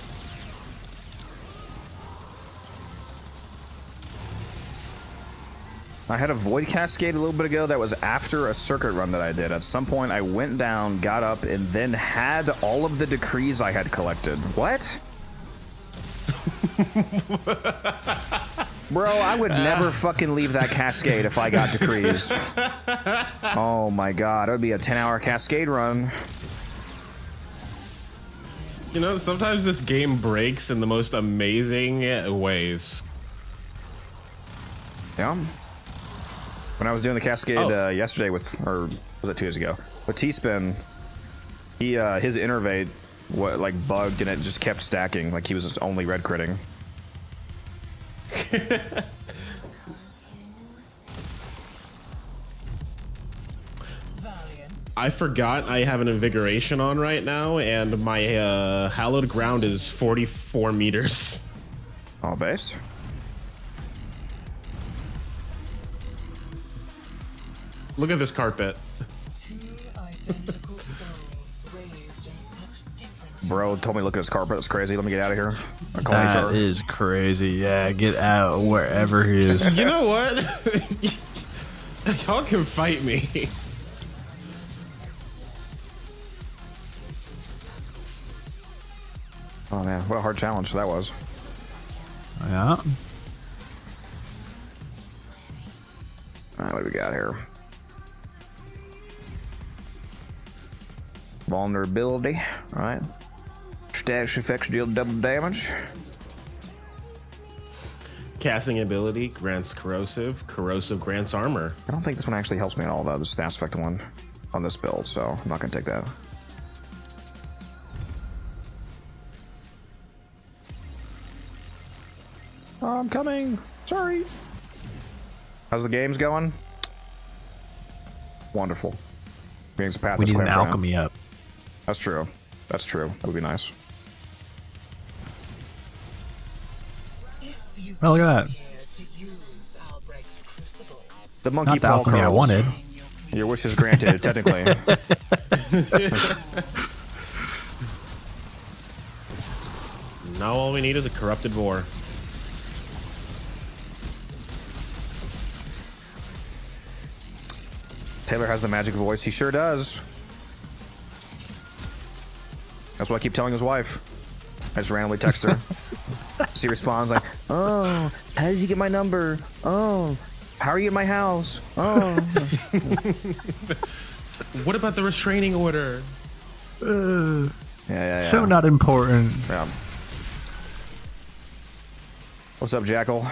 Speaker 1: I had a Void Cascade a little bit ago that was after a circuit run that I did. At some point, I went down, got up, and then had all of the decrees I had collected. What? Bro, I would never fucking leave that cascade if I got decrees. Oh my god, it would be a 10-hour cascade run.
Speaker 5: You know, sometimes this game breaks in the most amazing ways.
Speaker 1: Yeah. When I was doing the cascade yesterday or was it 2 days ago? With T-Spin, his innervate like bugged and it just kept stacking, like he was just only red critting.
Speaker 5: I forgot I have an invigoration on right now, and my hallowed ground is 44 meters.
Speaker 1: All based.
Speaker 5: Look at this carpet.
Speaker 1: Bro told me to look at his carpet. It's crazy. Let me get out of here.
Speaker 4: That is crazy. Yeah, get out wherever he is.
Speaker 5: You know what? Y'all can fight me.
Speaker 1: Oh man, what a hard challenge that was.
Speaker 4: Yeah.
Speaker 1: All right, what do we got here? Vulnerability. All right. Status effects deal double damage.
Speaker 5: Casting ability grants corrosive. Corrosive grants armor.
Speaker 1: I don't think this one actually helps me at all, though. The status effect one on this build, so I'm not gonna take that. Oh, I'm coming. Sorry. How's the games going? Wonderful. Games path
Speaker 4: We
Speaker 1: is
Speaker 4: need an
Speaker 1: clear for now.
Speaker 4: alchemy up.
Speaker 1: That's true. That's true. That would be nice.
Speaker 4: Oh, look at that.
Speaker 1: The monkey
Speaker 4: Not the
Speaker 1: paw
Speaker 4: alchemy I
Speaker 1: curls.
Speaker 4: wanted.
Speaker 1: Your wish is granted, technically.
Speaker 5: Now all we need is a corrupted vor.
Speaker 1: Taylor has the magic voice. He sure does. That's what I keep telling his wife. I just randomly text her. She responds like, "Oh, how did you get my number? Oh, how are you at my house? Oh."
Speaker 5: What about the restraining order?
Speaker 1: Yeah.
Speaker 4: So not important.
Speaker 1: Yeah. What's up, Jackal?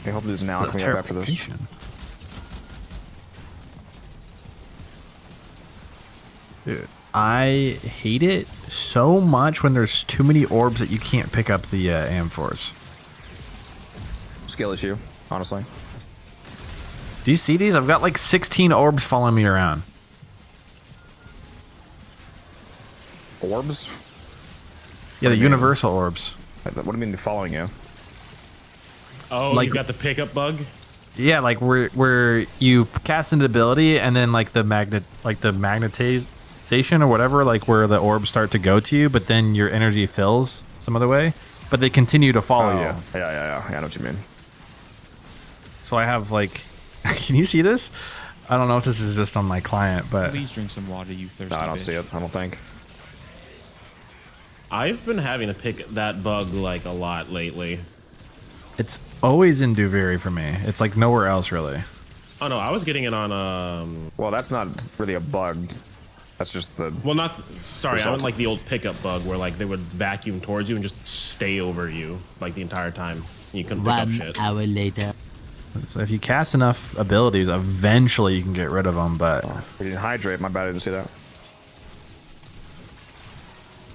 Speaker 1: Okay, hopefully there's an alchemy up after this.
Speaker 4: Dude, I hate it so much when there's too many orbs that you can't pick up the Amphors.
Speaker 1: Skill issue, honestly.
Speaker 4: Do you see these? I've got like 16 orbs following me around.
Speaker 1: Orbs?
Speaker 4: Yeah, the
Speaker 1: do you mean?
Speaker 4: universal orbs.
Speaker 1: What do you mean following you?
Speaker 5: Oh,
Speaker 4: Like-
Speaker 5: you got the pickup bug?
Speaker 4: Yeah, like where you cast an ability and then like the magnetization or whatever, like where the orbs start to go to you, but then your energy fills some other way, but they continue to follow you.
Speaker 1: Yeah, I know what you mean.
Speaker 4: So I have like, can you see this? I don't know if this is just on my client, but
Speaker 3: Please drink some water, you thirsty
Speaker 1: No, I don't
Speaker 3: bitch.
Speaker 1: see it. I don't think.
Speaker 5: I've been having to pick that bug like a lot lately.
Speaker 4: it's always in Duviri for me. It's like nowhere else really.
Speaker 5: Oh no, I was getting it on
Speaker 1: Well, that's not really a bug. That's just the.
Speaker 5: well, not sorry, I
Speaker 1: Result.
Speaker 5: meant like the old pickup bug where like they would vacuum towards you and just stay over you like the entire time. You couldn't pick up shit.
Speaker 6: hour later.
Speaker 4: So if you cast enough abilities, eventually you can get rid of them, but
Speaker 1: We didn't hydrate. My bad. I didn't see that.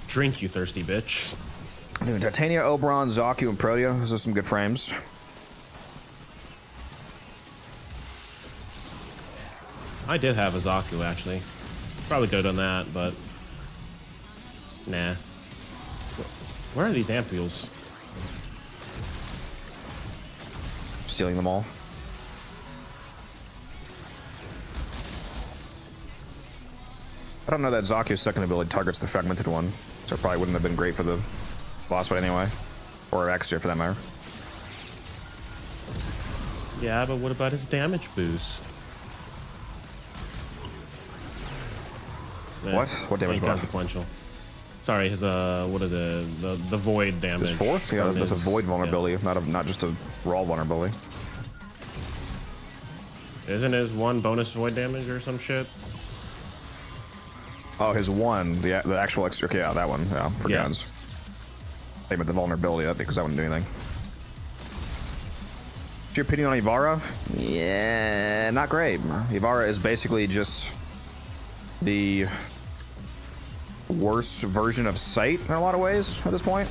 Speaker 5: Drink, you thirsty bitch.
Speaker 1: Dude, Titania, Oberon, Zaku, and Protea. Those are some good frames.
Speaker 5: I did have a Zaku actually. Probably could have done that, but nah. Where are these ampules?
Speaker 1: Stealing them all. I don't know that Zaku's second ability targets the fragmented one, so it probably wouldn't have been great for the boss fight anyway. Or extra for that matter.
Speaker 5: Yeah, but what about his damage boost?
Speaker 1: What? What damage buff?
Speaker 5: Inconsequential. Sorry, his what is it? The void damage.
Speaker 1: His fourth? Yeah,
Speaker 5: from
Speaker 1: that's a
Speaker 5: his-
Speaker 1: void vulnerability, not just a raw vulnerability.
Speaker 5: yeah. Isn't his one bonus void damage or some shit?
Speaker 1: Oh, his one, the actual extra. Okay, yeah, that one. Yeah, for
Speaker 5: Yeah.
Speaker 1: guns. Hey, but the vulnerability, that because that wouldn't do anything. What's your opinion on Ivara? Yeah, not great. Ivara is basically just the worst version of Sight in a lot of ways at this point.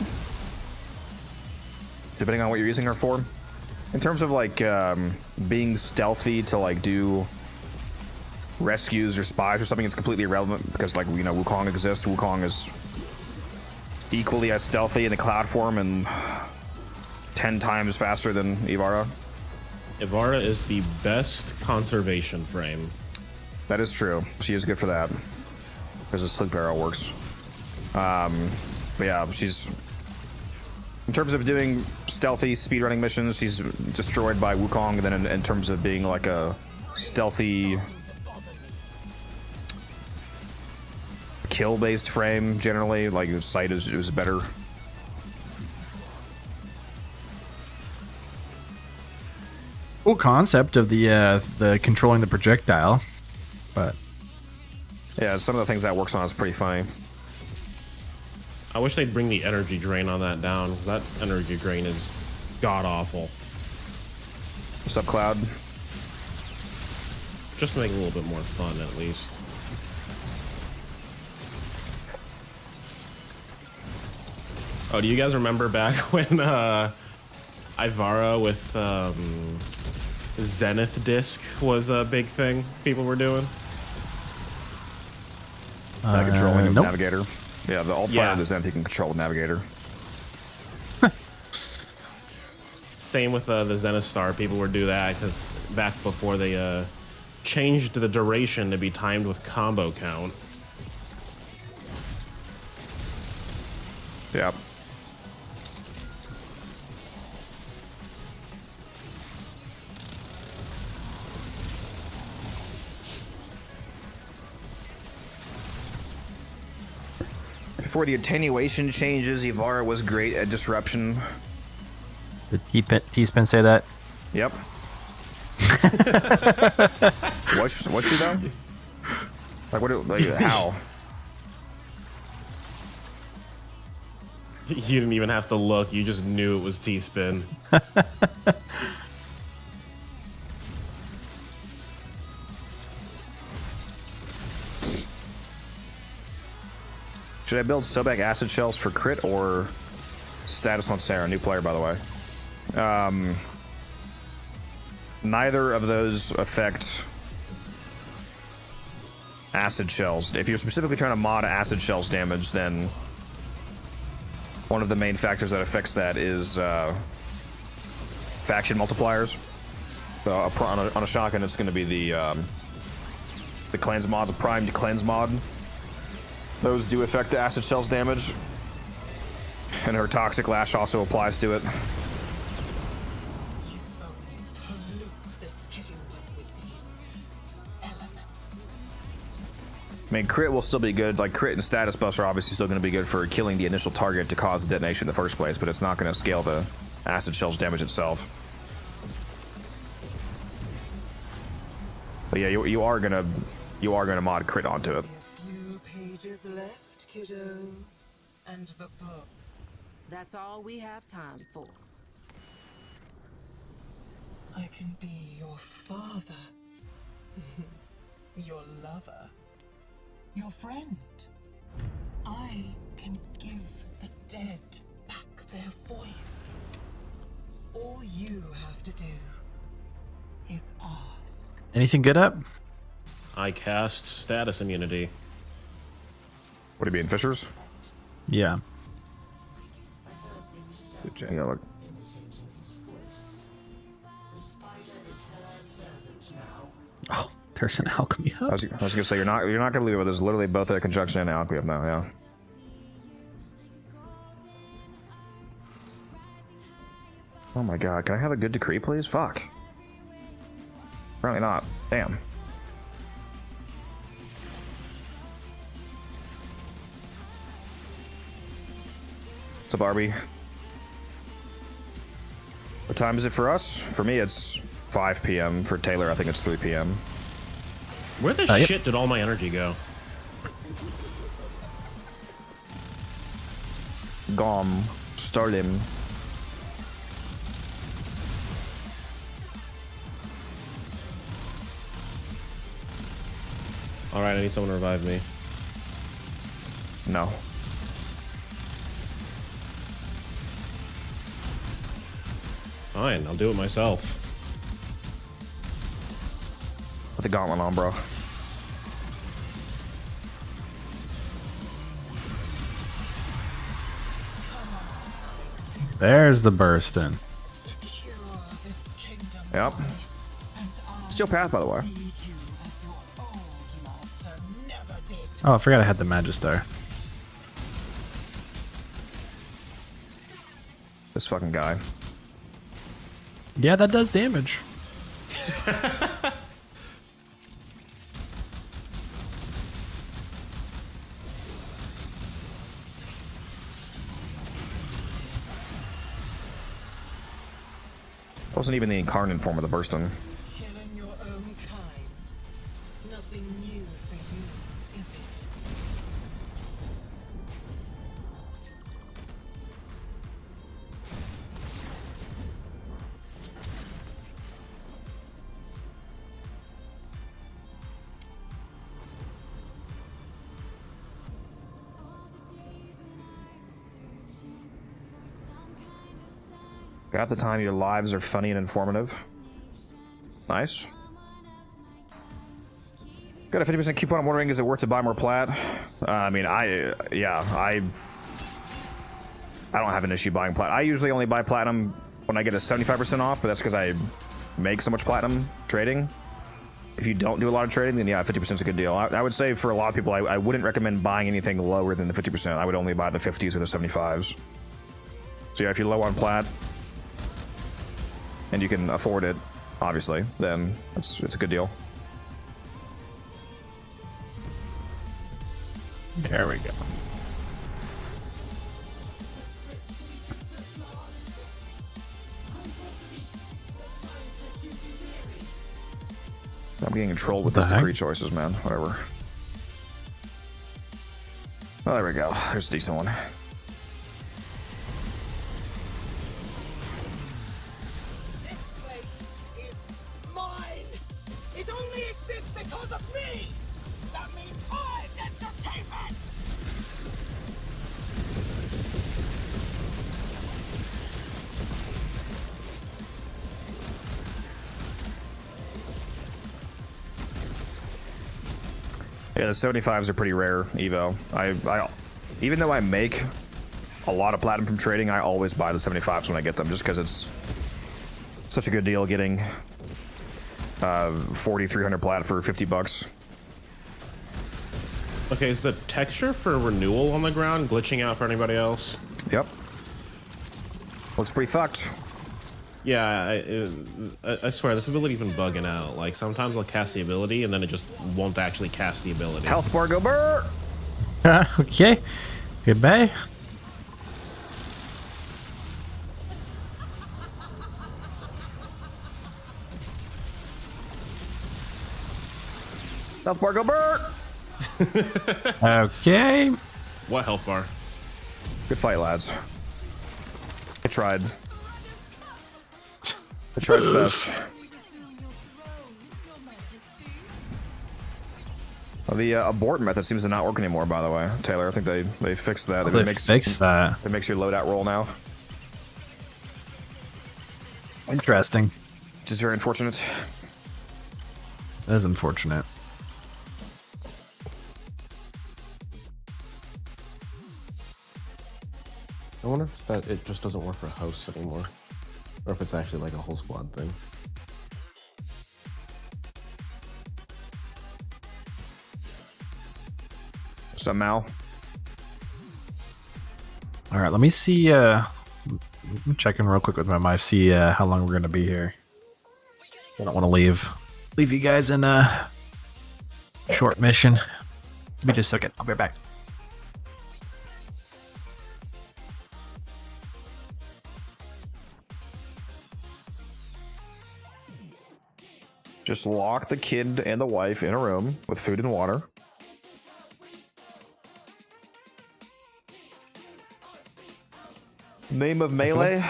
Speaker 1: Depending on what you're using her for. In terms of like being stealthy to like do rescues or spies or something, it's completely irrelevant because like, you know, Wukong exists. Wukong is equally as stealthy in the cloud form and 10 times faster than Ivara.
Speaker 5: Ivara is the best conservation frame.
Speaker 1: That is true. She is good for that because the sleep arrow works. But yeah, she's in terms of doing stealthy speedrunning missions, she's destroyed by Wukong. And then in terms of being like a stealthy kill-based frame, generally, like Sight is better.
Speaker 4: cool concept of the controlling the projectile, but
Speaker 1: Yeah, some of the things that works on is pretty funny.
Speaker 5: I wish they'd bring the energy drain on that down. 'Cause that energy drain is god awful.
Speaker 1: What's up, Cloud?
Speaker 5: just to make it a little bit more fun, at least. Oh, do you guys remember back when Ivara with Zenith Disc was a big thing people were doing?
Speaker 1: Controlling the
Speaker 4: nope.
Speaker 1: navigator. Yeah, the alt fire of the Zenith, you can control the navigator.
Speaker 5: Same with the Zenith Star. People would do that because back before they changed the duration to be timed with combo count.
Speaker 1: Yep. Before the attenuation changes, Ivara was great at disruption.
Speaker 4: Did T-Spin say that?
Speaker 1: Yep. What's she though? Like how?
Speaker 5: You didn't even have to look. You just knew it was T-Spin.
Speaker 1: Should I build Sobek acid shells for crit or status on Sarah? New player, by the way. Neither of those affect acid shells. If you're specifically trying to mod acid shells damage, then one of the main factors that affects that is faction multipliers. So on a shotgun, it's going to be the cleanse mod, the primed cleanse mod. Those do affect the acid shells damage, and her toxic lash also applies to it. I mean, crit will still be good. Like, crit and status buffs are obviously still going to be good for killing the initial target to cause the detonation in the first place, but it's not going to scale the acid shells damage itself. But yeah, you are gonna mod crit onto it.
Speaker 6: Pages left, kiddo, and the book.
Speaker 7: That's all we have time for.
Speaker 6: I can be your father, your lover, your friend. I can give the dead back their voice. All you have to do is ask.
Speaker 4: Anything good up?
Speaker 5: I cast status immunity.
Speaker 1: What do you mean, Fishers?
Speaker 4: Yeah.
Speaker 1: Yeah, look.
Speaker 4: Oh, there's an alchemy
Speaker 1: I
Speaker 4: up.
Speaker 1: was gonna say you're not gonna leave it with this. Literally both a conjunction and an alchemy up now. Yeah. Oh my god, can I have a good decree, please? Fuck. Apparently not. Damn. What's up, Arby? What time is it for us? For me, it's 5 p.m. For Taylor, I think it's 3 p.m.
Speaker 5: Where the
Speaker 4: Yep.
Speaker 5: shit did all my energy go?
Speaker 1: Gom. Start him.
Speaker 5: Alright, I need someone to revive me.
Speaker 1: No.
Speaker 5: Fine, I'll do it myself.
Speaker 1: Put the gauntlet on, bro.
Speaker 4: There's the bursting.
Speaker 6: Secure this kingdom.
Speaker 1: Yep.
Speaker 6: And I
Speaker 1: Steel path, by the way.
Speaker 6: lead you as your old master never did.
Speaker 4: Oh, I forgot I had the Magister.
Speaker 1: This fucking guy.
Speaker 4: Yeah, that does damage.
Speaker 1: Wasn't even the incarnate form of the bursting.
Speaker 6: Killing your own kind. Nothing new for you, is it?
Speaker 1: Got the time. Your lives are funny and informative. Nice. Got a 50% coupon. I'm wondering, is it worth to buy more plat? I mean, I don't have an issue buying plat. I usually only buy platinum when I get a 75% off, but that's because I make so much platinum trading. If you don't do a lot of trading, then yeah, 50% is a good deal. I would say for a lot of people, I wouldn't recommend buying anything lower than the 50%. I would only buy the 50s or the 75s. So yeah, if you're low on plat and you can afford it, obviously, then it's a good deal.
Speaker 4: There we go.
Speaker 1: I'm getting trolled with
Speaker 4: What
Speaker 1: these
Speaker 4: the heck?
Speaker 1: decree choices, man. Whatever. Oh, there we go. There's a decent one.
Speaker 6: This place is mine. It only exists because of me. That means I'm entertainment.
Speaker 1: Yeah, the 75s are pretty rare, Evo. I even though I make a lot of platinum from trading, I always buy the 75s when I get them, just because it's such a good deal getting 4,300 plat for 50 bucks.
Speaker 5: Okay, is the texture for renewal on the ground glitching out for anybody else?
Speaker 1: Yep. Looks pretty fucked.
Speaker 5: Yeah, I swear this ability's been bugging out. Like sometimes I'll cast the ability and then it just won't actually cast the ability.
Speaker 1: Health bar go burr!
Speaker 4: Okay. Goodbye.
Speaker 1: Health bar go burr!
Speaker 4: Okay.
Speaker 5: What health bar?
Speaker 1: Good fight, lads. I tried. I tried its best. Well, the abort method seems to not work anymore, by the way, Taylor. I think they fixed that.
Speaker 4: They fixed that.
Speaker 1: It makes your loadout roll now,
Speaker 4: Interesting.
Speaker 1: which is very unfortunate.
Speaker 4: That is unfortunate.
Speaker 5: I wonder if that it just doesn't work for hosts anymore. Or if it's actually like a whole squad thing.
Speaker 1: Somehow.
Speaker 4: All right, let me see. Let me check in real quick with my mic, see how long we're gonna be here. I don't want to leave you guys in a short mission. Give me just a second. I'll be right back.
Speaker 1: Just lock the kid and the wife in a room with food and water. Name of melee,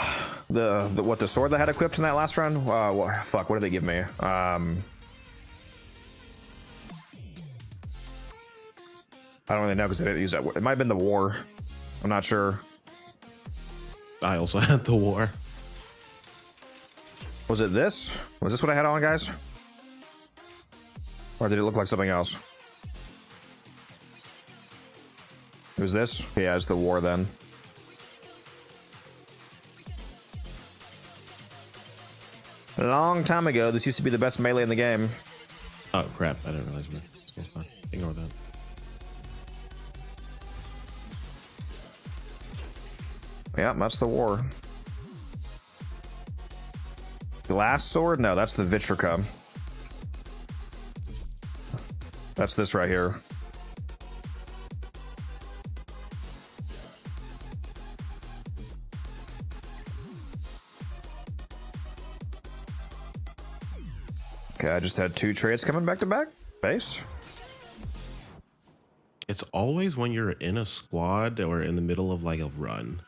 Speaker 1: the what the sword that I had equipped in that last round. Fuck, what did they give me? I don't really know because I didn't use that. It might have been the war. I'm not sure.
Speaker 5: I also had the war.
Speaker 1: Was it this? Was this what I had on, guys? Or did it look like something else? It was this? Yeah, it's the war then. A long time ago, this used to be the best melee in the game.
Speaker 5: Oh crap, I didn't realize we were ignore that.
Speaker 1: Yeah, that's the war. Glass sword? No, that's the Vitrica. That's this right here. Okay, I just had 2 trades coming back to back. Base.
Speaker 5: It's always when you're in a squad or in the middle of like a run.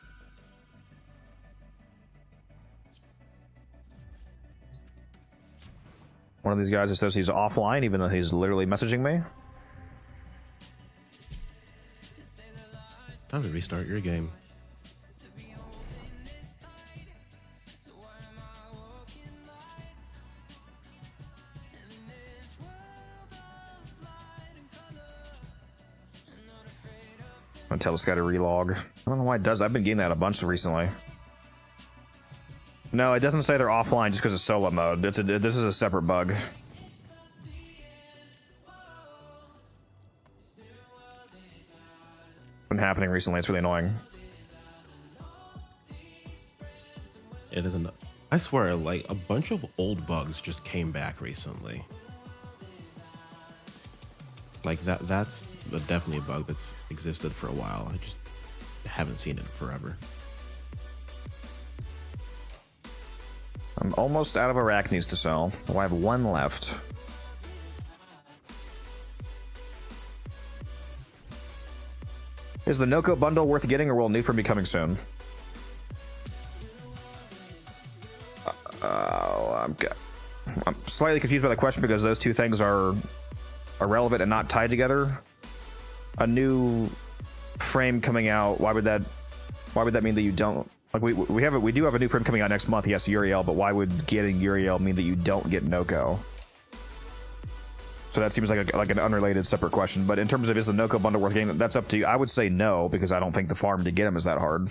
Speaker 1: One of these guys that says he's offline, even though he's literally messaging me.
Speaker 5: Time to restart your game.
Speaker 1: I'm gonna tell this guy to relog. I don't know why it does. I've been getting that a bunch recently. No, it doesn't say they're offline just because it's solo mode. This is a separate bug. It's been happening recently. It's really annoying.
Speaker 5: It isn't. I swear, like a bunch of old bugs just came back recently. Like that's definitely a bug that's existed for a while. I just haven't seen it forever.
Speaker 1: I'm almost out of arachnes to sell. Oh, I have one left. Is the Noko bundle worth getting, or will new from be coming soon? I'm slightly confused by the question because those two things are irrelevant and not tied together. A new frame coming out. Why would that mean that you don't like? We do have a new frame coming out next month. Yes, Uriel, but why would getting Uriel mean that you don't get Noko? So that seems like an unrelated separate question. But in terms of is the Noko bundle worth getting, that's up to you. I would say no because I don't think the farm to get him is that hard.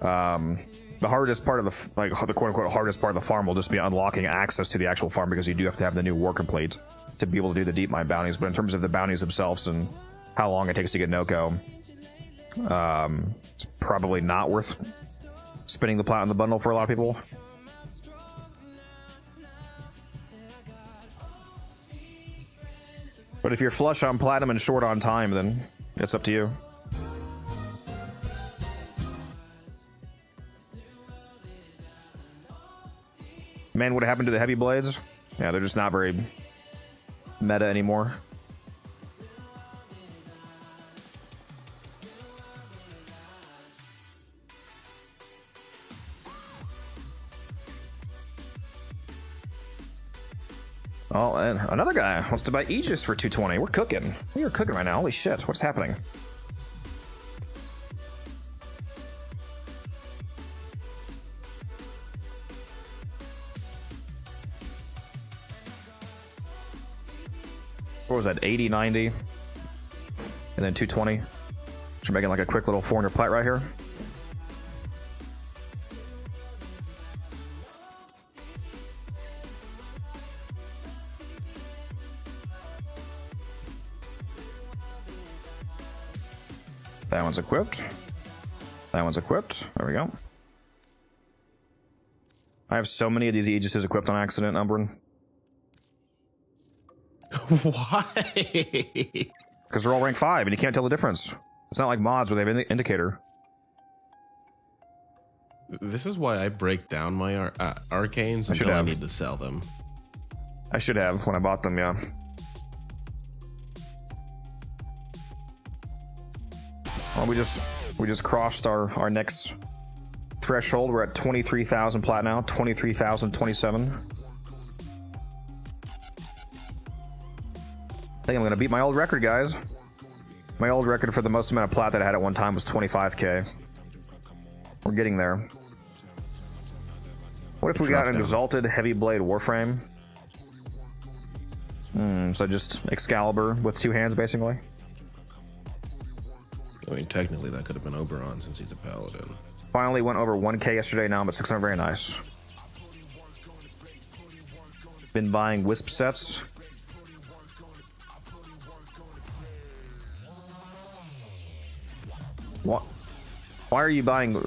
Speaker 1: The hardest part of the quote-unquote hardest part of the farm will just be unlocking access to the actual farm because you do have to have the new war complete to be able to do the deep mine bounties. But in terms of the bounties themselves and how long it takes to get Noko, it's probably not worth spinning the plat in the bundle for a lot of people. But if you're flush on platinum and short on time, then it's up to you. Man, what happened to the heavy blades? Yeah, they're just not very meta anymore. Oh, and another guy wants to buy Aegis for 220. We're cooking. We are cooking right now. Holy shit, what's happening? What was that, 80, 90? And then 220. So we're making like a quick little 400 plat right here. That one's equipped. That one's equipped. There we go. I have so many of these Aegises equipped on accident, Umbrin.
Speaker 5: Why?
Speaker 1: Because they're all rank 5 and you can't tell the difference. It's not like mods where they have an indicator.
Speaker 5: This is why I break down my arcanes until I need to sell them.
Speaker 1: I should have when I bought them, yeah. Well, we just crossed our next threshold. We're at 23,000 plat now, 23,027. I think I'm gonna beat my old record, guys. My old record for the most amount of plat that I had at one time was 25k. We're getting there. What if we got an exalted heavy blade Warframe? So just Excalibur with 2 hands, basically.
Speaker 5: I mean, technically that could have been Oberon since he's a paladin.
Speaker 1: Finally went over 1k yesterday, now I'm at 600, very nice. Been buying Wisp sets. What? Why are you buying...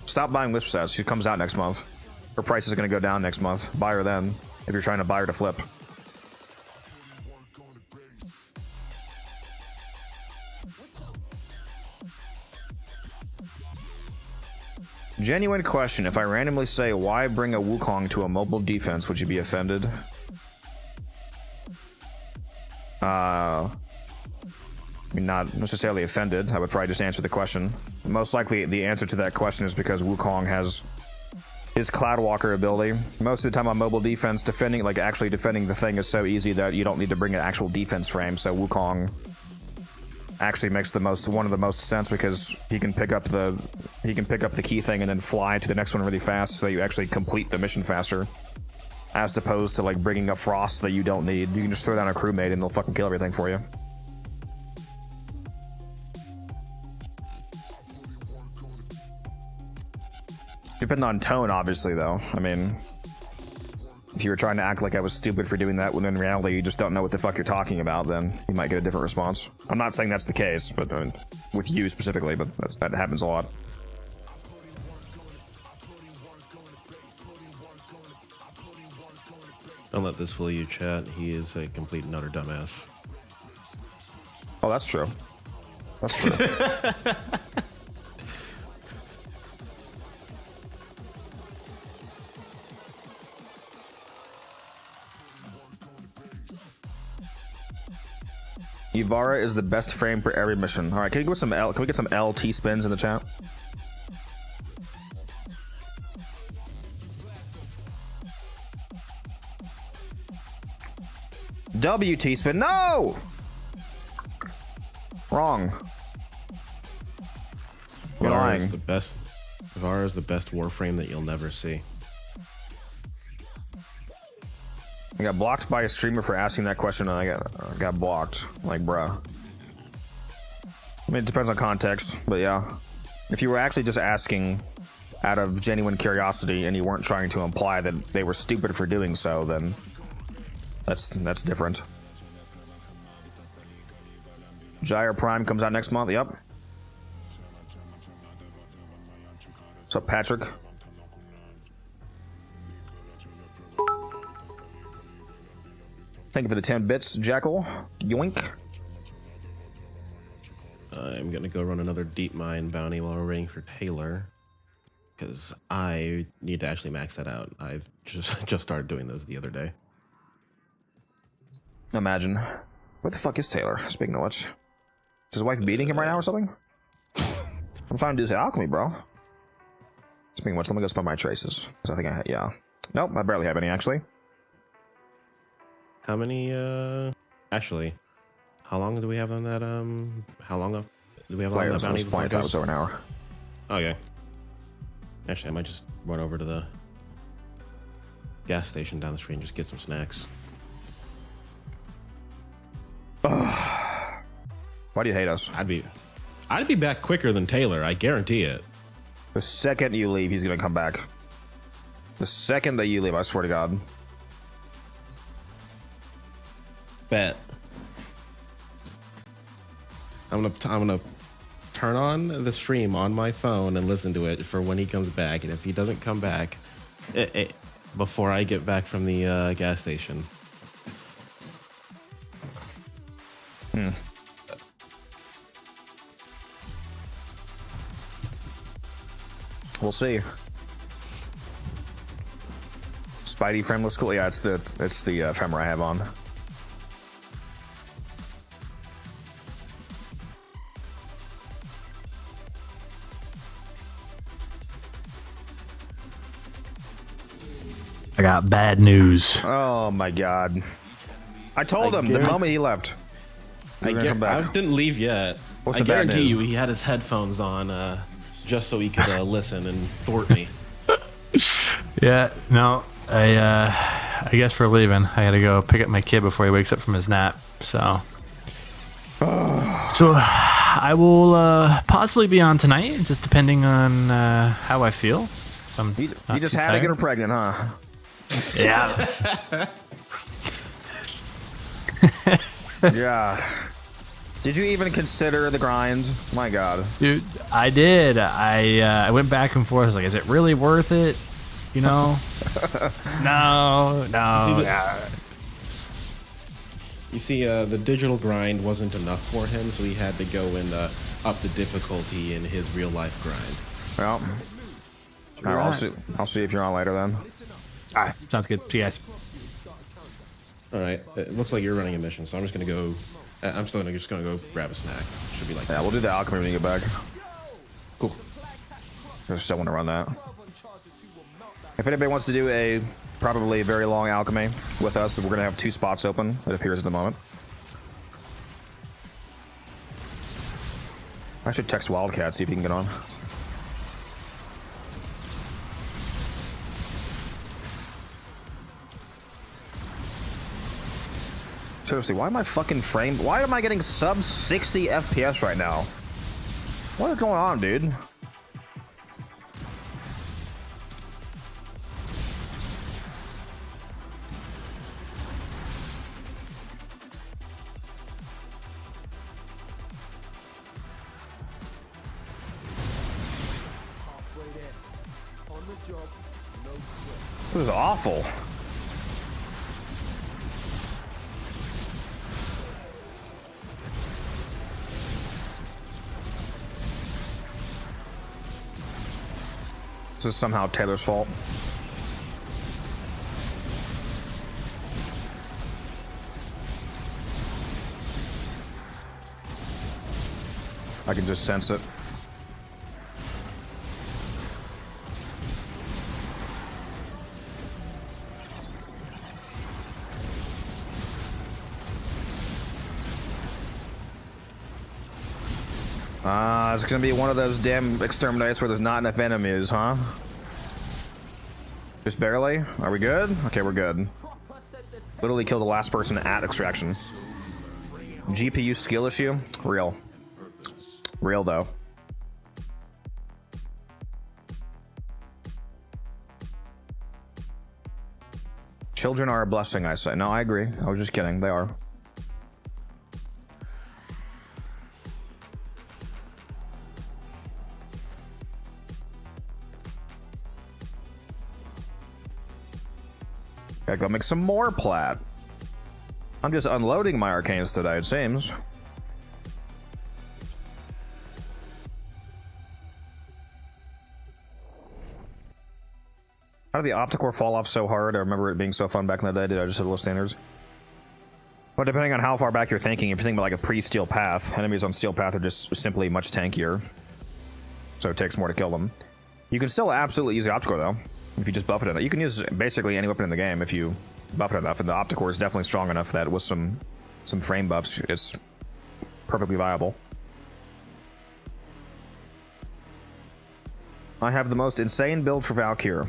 Speaker 1: Stop buying Wisp sets, she comes out next month. Her price is going to go down next month. Buy her then, if you're trying to buy her to flip. Genuine question. If I randomly say, why bring a Wukong to a mobile defense, would you be offended? I mean, not necessarily offended. I would probably just answer the question. Most likely, the answer to that question is because Wukong has his Cloudwalker ability. Most of the time on mobile defense, defending, like actually defending the thing is so easy that you don't need to bring an actual defense frame, so Wukong actually makes one of the most sense because he can pick up the key thing and then fly to the next one really fast, so you actually complete the mission faster, as opposed to like bringing a Frost that you don't need. You can just throw down a crewmate and they'll fucking kill everything for you. Depending on tone, obviously, though. I mean, if you were trying to act like I was stupid for doing that when in reality you just don't know what the fuck you're talking about, then you might get a different response. I'm not saying that's the case, but with you specifically, but that happens a lot.
Speaker 5: Don't let this fool you, chat. He is a complete and utter dumbass.
Speaker 1: Oh, that's true. That's true. Yvara is the best frame for every mission. All right, can we get some Can we get some LT spins in the chat? WT spin. No! Wrong. You're
Speaker 5: Yvara
Speaker 1: lying.
Speaker 5: is the best. Yvara is the best Warframe that you'll never see.
Speaker 1: I got blocked by a streamer for asking that question, and I got blocked. Like, bruh. I mean, it depends on context, but yeah. If you were actually just asking out of genuine curiosity and you weren't trying to imply that they were stupid for doing so, then that's different. Gyre Prime comes out next month. Yep. What's up, Patrick? Thank you for the 10 bits, Jackal. Yoink.
Speaker 5: I'm gonna go run another deep mine bounty while we're waiting for Taylor, because I need to actually max that out. I've just started doing those the other day.
Speaker 1: Imagine. Where the fuck is Taylor? Speaking of which. Is his wife beating him right now or something? I'm trying to do this alchemy, bro. Speaking of which, let me go spend my traces. Because I think I had, yeah. Nope, I barely have any, actually.
Speaker 5: How many, actually, how long do we have on that, how long do we have on that bounty?
Speaker 1: Plenty of time, it's over an hour.
Speaker 5: Okay. Actually, I might just run over to the gas station down the street and just get some snacks.
Speaker 1: Why do you hate us?
Speaker 5: I'd be back quicker than Taylor, I guarantee it.
Speaker 1: The second you leave, he's gonna come back. The second that you leave, I swear to God.
Speaker 5: Bet. I'm gonna turn on the stream on my phone and listen to it for when he comes back. And if he doesn't come back, before I get back from the gas station.
Speaker 1: We'll see. Spidey frame looks cool. Yeah, it's the Tremor I have on.
Speaker 4: I got bad news.
Speaker 1: Oh my God! I told him the moment he left.
Speaker 5: I didn't leave yet.
Speaker 1: What's
Speaker 5: I
Speaker 1: the bad
Speaker 5: guarantee
Speaker 1: news?
Speaker 5: you, he had his headphones on just so he could listen and thwart me.
Speaker 4: Yeah, no, I guess we're leaving. I gotta go pick up my kid before he wakes up from his nap. So I will possibly be on tonight, just depending on how I feel.
Speaker 1: He just had to get her pregnant, huh?
Speaker 4: Yeah.
Speaker 1: Yeah. Did you even consider the grind? My God.
Speaker 4: Dude, I did. I went back and forth. I was like, is it really worth it? You know? No.
Speaker 5: You see, the digital grind wasn't enough for him, so he had to go and up the difficulty in his real life grind.
Speaker 1: Well, all right, I'll see if you're on later then.
Speaker 4: All right, sounds good. See you guys.
Speaker 5: All right, it looks like you're running a mission, so I'm just gonna go. I'm still just gonna go grab a snack. Should be like.
Speaker 1: Yeah, we'll do the alchemy when you get back.
Speaker 5: Cool.
Speaker 1: I still want to run that. If anybody wants to do a probably very long alchemy with us, we're gonna have 2 spots open. It appears at the moment. I should text Wildcat, see if he can get on. Seriously, why am I fucking framed? Why am I getting sub 60 FPS right now? What is going on, dude? This is awful. This is somehow Taylor's fault. I can just sense it. It's gonna be one of those damn exterminates where there's not enough enemies, huh? Just barely? Are we good? Okay, we're good. Literally killed the last person at extraction. GPU skill issue? Real. Real though. Children are a blessing, I say. No, I agree. I was just kidding. They are. Gotta go make some more plat. I'm just unloading my arcanes today, it seems. How did the Opticore fall off so hard? I remember it being so fun back in the day. Did I just hit low standards? Well, depending on how far back you're thinking, if you're thinking about like a pre-steel path, enemies on steel path are just simply much tankier. So it takes more to kill them. You can still absolutely use the Opticore though, if you just buff it enough. You can use basically any weapon in the game if you buff it enough, and the Opticore is definitely strong enough that with some frame buffs, it's perfectly viable. I have the most insane build for Valkyr.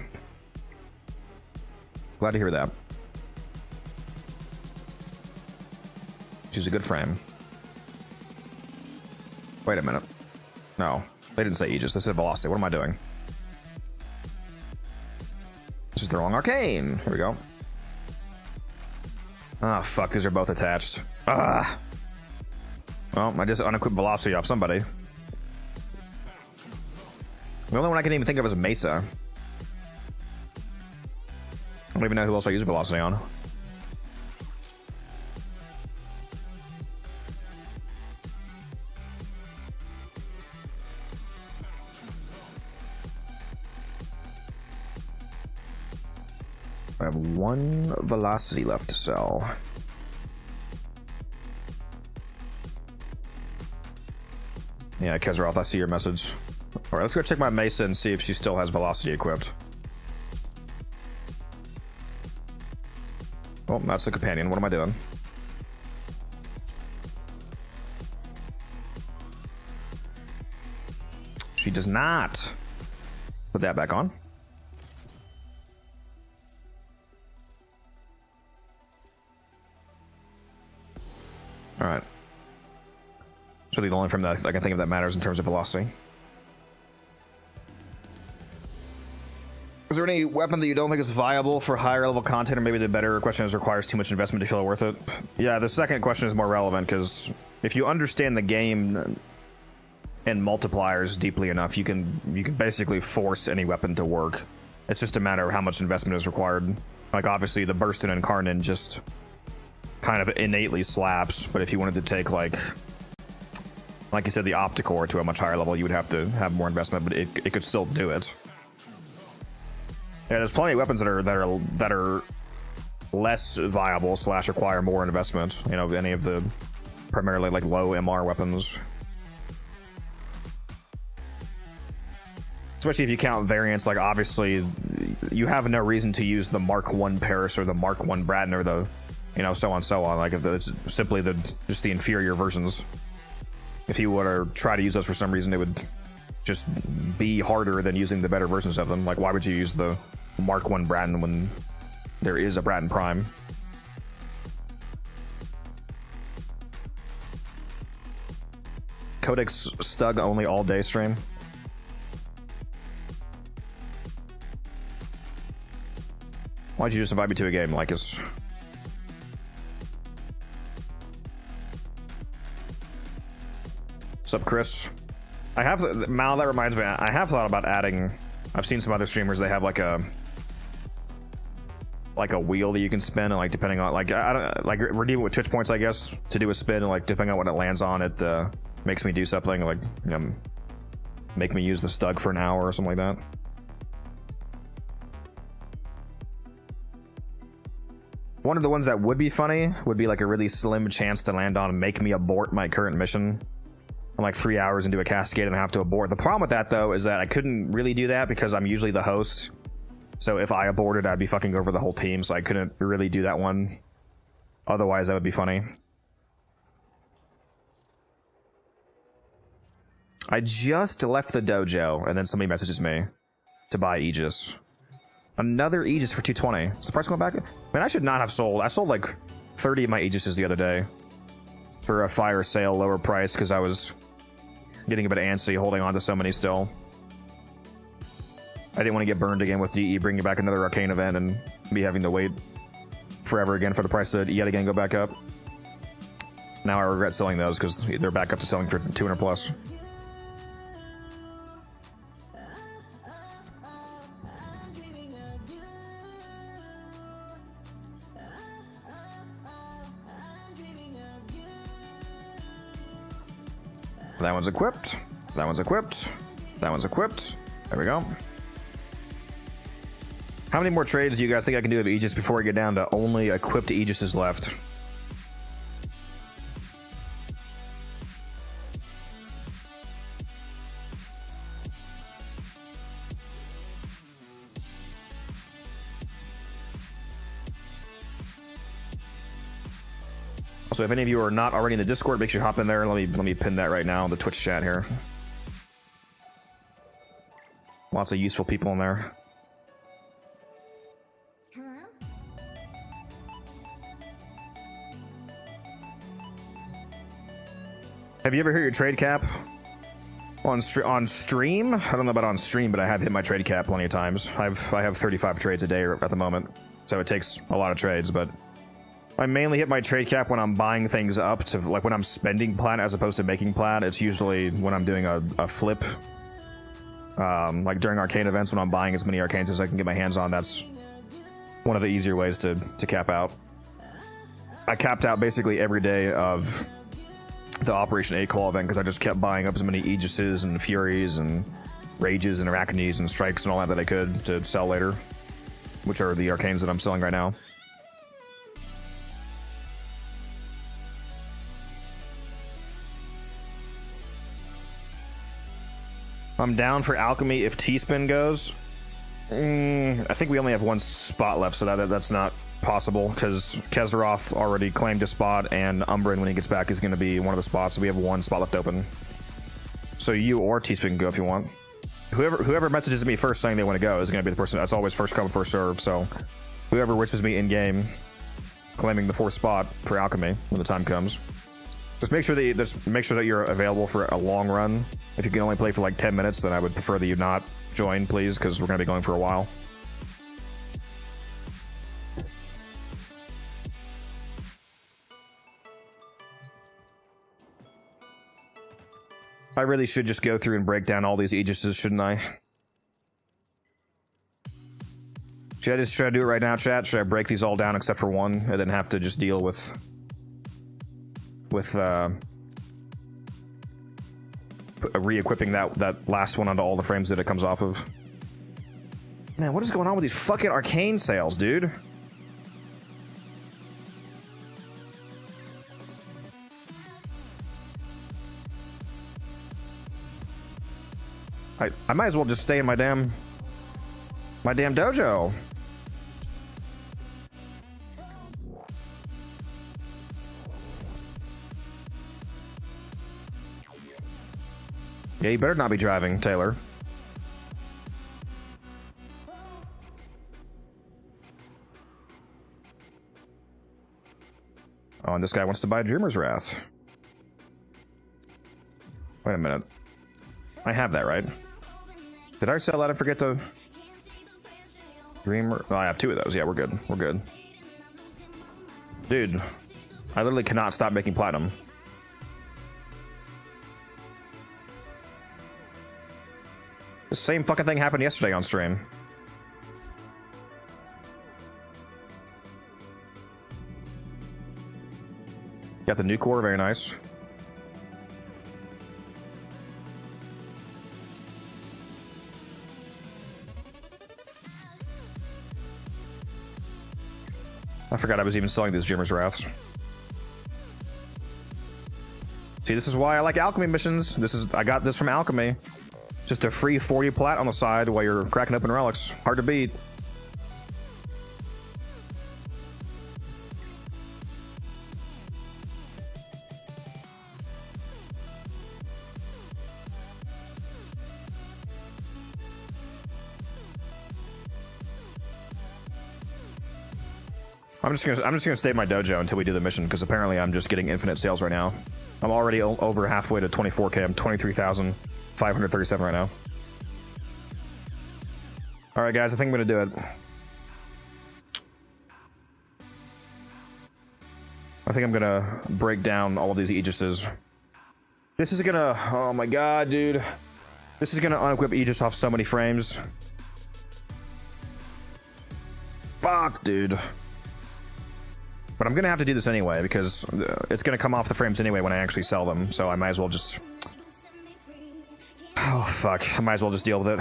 Speaker 1: Glad to hear that. She's a good frame. Wait a minute. No, they didn't say Aegis. They said Velocity. What am I doing? This is the wrong arcane. Here we go. Ah, fuck. These are both attached. Ah. Well, I just unequipped Velocity off somebody. The only one I can even think of is a Mesa. I don't even know who else I use Velocity on. I have one Velocity left to sell. Yeah, Kezroth, I see your message. Alright, let's go check my Mesa and see if she still has Velocity equipped. Oh, that's the companion. What am I doing? She does not. Put that back on. All right. It's really the only frame that I can think of that matters in terms of velocity. Is there any weapon that you don't think is viable for higher level content, or maybe the better question is requires too much investment to feel worth it? Yeah, the second question is more relevant, because if you understand the game and multipliers deeply enough, you can basically force any weapon to work. It's just a matter of how much investment is required. Like obviously the Burstin and Karnan just kind of innately slaps, but if you wanted to take like you said, the Opticore to a much higher level, you would have to have more investment, but it could still do it. Yeah, there's plenty of weapons that are less viable / require more investment. You know, any of the primarily like low MR weapons. Especially if you count variants, like obviously you have no reason to use the Mark 1 Paris or the Mark 1 Bratton or the, you know, so on. Like if it's simply just the inferior versions. If you were to try to use those for some reason, it would just be harder than using the better versions of them. Like why would you use the Mark 1 Bratton when there is a Bratton Prime? Codex Stug only all day stream. Why'd you just invite me to a game, Lycus? What's up, Chris? I have Mal. That reminds me. I have thought about adding. I've seen some other streamers. They have like a like a wheel that you can spin, and like depending on like I don't like redeem it with Twitch points, I guess, to do a spin, and like depending on what it lands on, it makes me do something, like, you know, make me use the stug for an hour or something like that. One of the ones that would be funny would be like a really slim chance to land on and make me abort my current mission. I'm like 3 hours into a cascade and I have to abort. The problem with that though is that I couldn't really do that because I'm usually the host. So if I aborted, I'd be fucking over the whole team, so I couldn't really do that one. Otherwise, that would be funny. I just left the dojo, and then somebody messages me to buy Aegis. Another Aegis for 220. Is the price going back? Man, I should not have sold. I sold like 30 of my Aegises the other day for a fire sale, lower price, because I was getting a bit antsy holding on to so many still. I didn't want to get burned again with DE bringing back another arcane event and me having to wait forever again for the price to yet again go back up. Now I regret selling those because they're back up to selling for 200 plus. That one's equipped. That one's equipped. That one's equipped. There we go. How many more trades do you guys think I can do of Aegis before I get down to only equipped Aegises left? Also, if any of you are not already in the Discord, make sure you hop in there. Let me pin that right now in the Twitch chat here. Lots of useful people in there. Have you ever hit your trade cap on stream? I don't know about on stream, but I have hit my trade cap plenty of times. I have 35 trades a day at the moment, so it takes a lot of trades. But I mainly hit my trade cap when I'm buying things up to, like, when I'm spending plat as opposed to making plat. It's usually when I'm doing a flip, like during arcane events when I'm buying as many arcanes as I can get my hands on. That's one of the easier ways to cap out. I capped out basically every day of the Operation 8 Claw event because I just kept buying up as many Aegises and Furies and Rages and Arachnes and Strikes and all that I could to sell later, which are the arcanes that I'm selling right now. I'm down for Alchemy if T-Spin goes. I think we only have one spot left, so that's not possible because Kezeroth already claimed a spot, and Umbrin, when he gets back, is going to be one of the spots. So we have one spot left open. So you or T-Spin can go if you want. Whoever messages me first saying they want to go is going to be the person. That's always first come, first serve. So whoever wishes me in game claiming the fourth spot for Alchemy when the time comes. Just make sure that you're available for a long run. If you can only play for like 10 minutes, then I would prefer that you not join, please, because we're going to be going for a while. I really should just go through and break down all these Aegises, shouldn't I? Should I do it right now, chat? Should I break these all down except for one, and then have to just deal with re-equipping that last one onto all the frames that it comes off of? Man, what is going on with these fucking arcane sales, dude? I might as well just stay in my damn dojo. Yeah, you better not be driving, Taylor. Oh, and this guy wants to buy Dreamer's Wrath. Wait a minute. I have that, right? Did I sell that and forget to... Dreamer... Oh, I have two of those. Yeah, we're good. We're good. Dude, I literally cannot stop making platinum. The same fucking thing happened yesterday on stream. Got the new core, very nice. I forgot I was even selling these Dreamer's Wraths. See, this is why I like alchemy missions. I got this from alchemy. Just a free 40 plat on the side while you're cracking open relics. Hard to beat. I'm just gonna stay in my dojo until we do the mission, because apparently I'm just getting infinite sales right now. I'm already over halfway to 24k. I'm 23,537 right now. All right, guys, I think I'm gonna do it. I think I'm gonna break down all of these Aegises. This is gonna, oh my god, dude. This is gonna unequip Aegis off so many frames. Fuck, dude. But I'm gonna have to do this anyway, because it's gonna come off the frames anyway when I actually sell them, so I might as well just... Oh, fuck. I might as well just deal with it.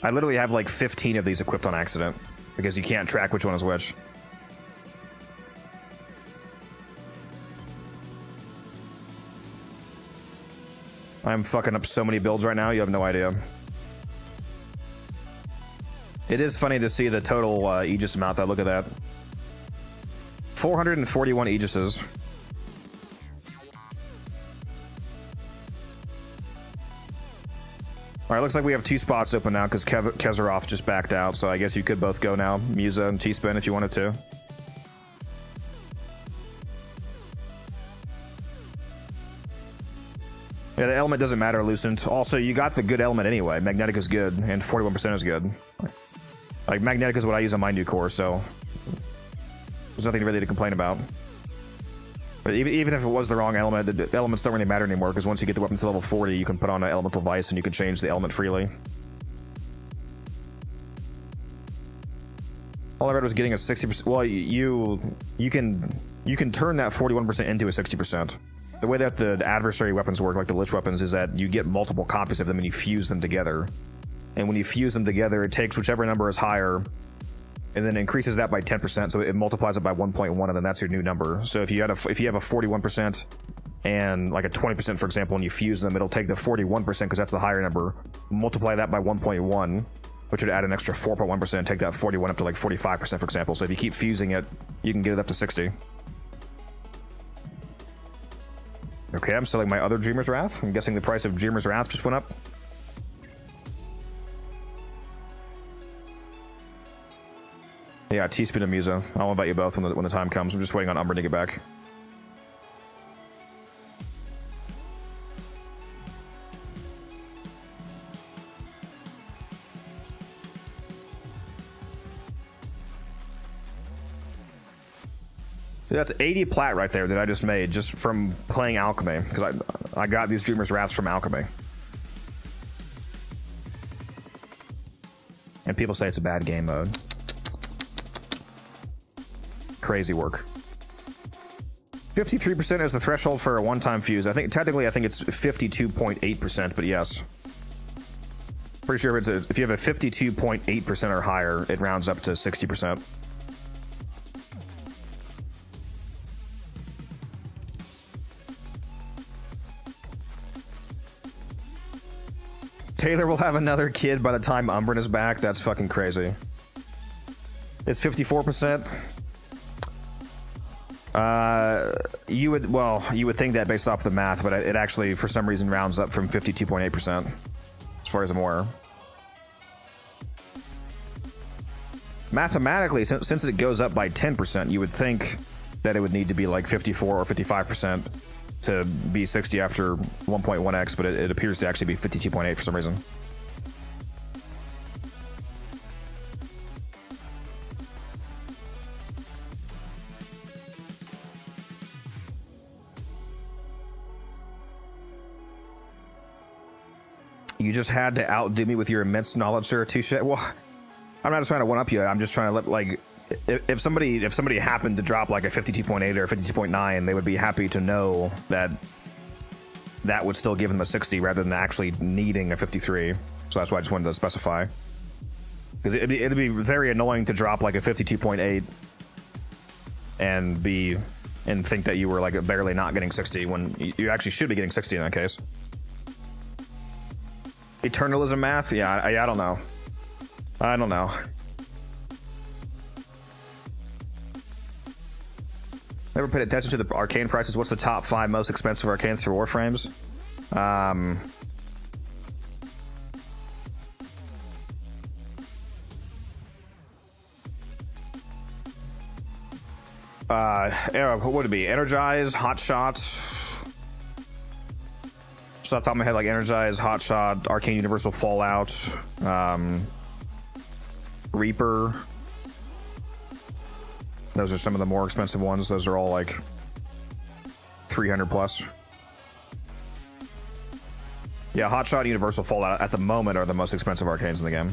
Speaker 1: I literally have like 15 of these equipped on accident, because you can't track which one is which. I'm fucking up so many builds right now, you have no idea. It is funny to see the total Aegis amount, though. Look at that. 441 Aegises. Alright, looks like we have 2 spots open now because Kezarov just backed out, so I guess you could both go now. Musa and T-Spin if you wanted to. Yeah, the element doesn't matter, Lucent. Also, you got the good element anyway. Magnetic is good, and 41% is good. Like, Magnetic is what I use on my new core, so there's nothing really to complain about. But even if it was the wrong element, the elements don't really matter anymore, because once you get the weapon to level 40, you can put on an Elemental Vice and you can change the element freely. All I read was getting a 60%. Well, you can turn that 41% into a 60%. The way that the adversary weapons work, like the Lich weapons, is that you get multiple copies of them and you fuse them together. And when you fuse them together, it takes whichever number is higher and then increases that by 10%, so it multiplies it by 1.1, and then that's your new number. So if you have a 41% and like a 20%, for example, and you fuse them, it'll take the 41% because that's the higher number, multiply that by 1.1, which would add an extra 4.1%, and take that 41 up to like 45%, for example. So if you keep fusing it, you can get it up to 60. Okay, I'm selling my other Dreamer's Wrath. I'm guessing the price of Dreamer's Wrath just went up. Yeah, T-Spin and Musa. I'll invite you both when the time comes. I'm just waiting on Umbra to get back. So that's 80 plat right there that I just made just from playing Alchemy, because I got these Dreamer's Wraths from Alchemy. And people say it's a bad game mode. Crazy work. 53% is the threshold for a one-time fuse. Technically I think it's 52.8%, but yes. Pretty sure if you have a 52.8% or higher, it rounds up to 60%. Taylor will have another kid by the time Umbrin is back. That's fucking crazy. It's 54%. You would think that based off the math, but it actually, for some reason, rounds up from 52.8%, as far as I'm aware. Mathematically, since it goes up by 10%, you would think that it would need to be like 54 or 55% to be 60 after 1.1x, but it appears to actually be 52.8 for some reason. You just had to outdo me with your immense knowledge, sir. Touche. Well, I'm not trying to one-up you. I'm just trying to if somebody happened to drop like a 52.8 or 52.9, they would be happy to know that that would still give them a 60 rather than actually needing a 53. So that's why I just wanted to specify. Because it'd be very annoying to drop like a 52.8 and think that you were like barely not getting 60 when you actually should be getting 60 in that case. Eternalism math? Yeah, I don't know. I don't know. Never paid attention to the arcane prices. What's the top 5 most expensive arcanes for Warframes? What would it be? Energize, Hotshot. Just off the top of my head, like Energize, Hotshot, Arcane Universal Fallout, Reaper. Those are some of the more expensive ones. Those are all like 300 plus. Yeah, Hotshot, Universal Fallout at the moment are the most expensive arcanes in the game.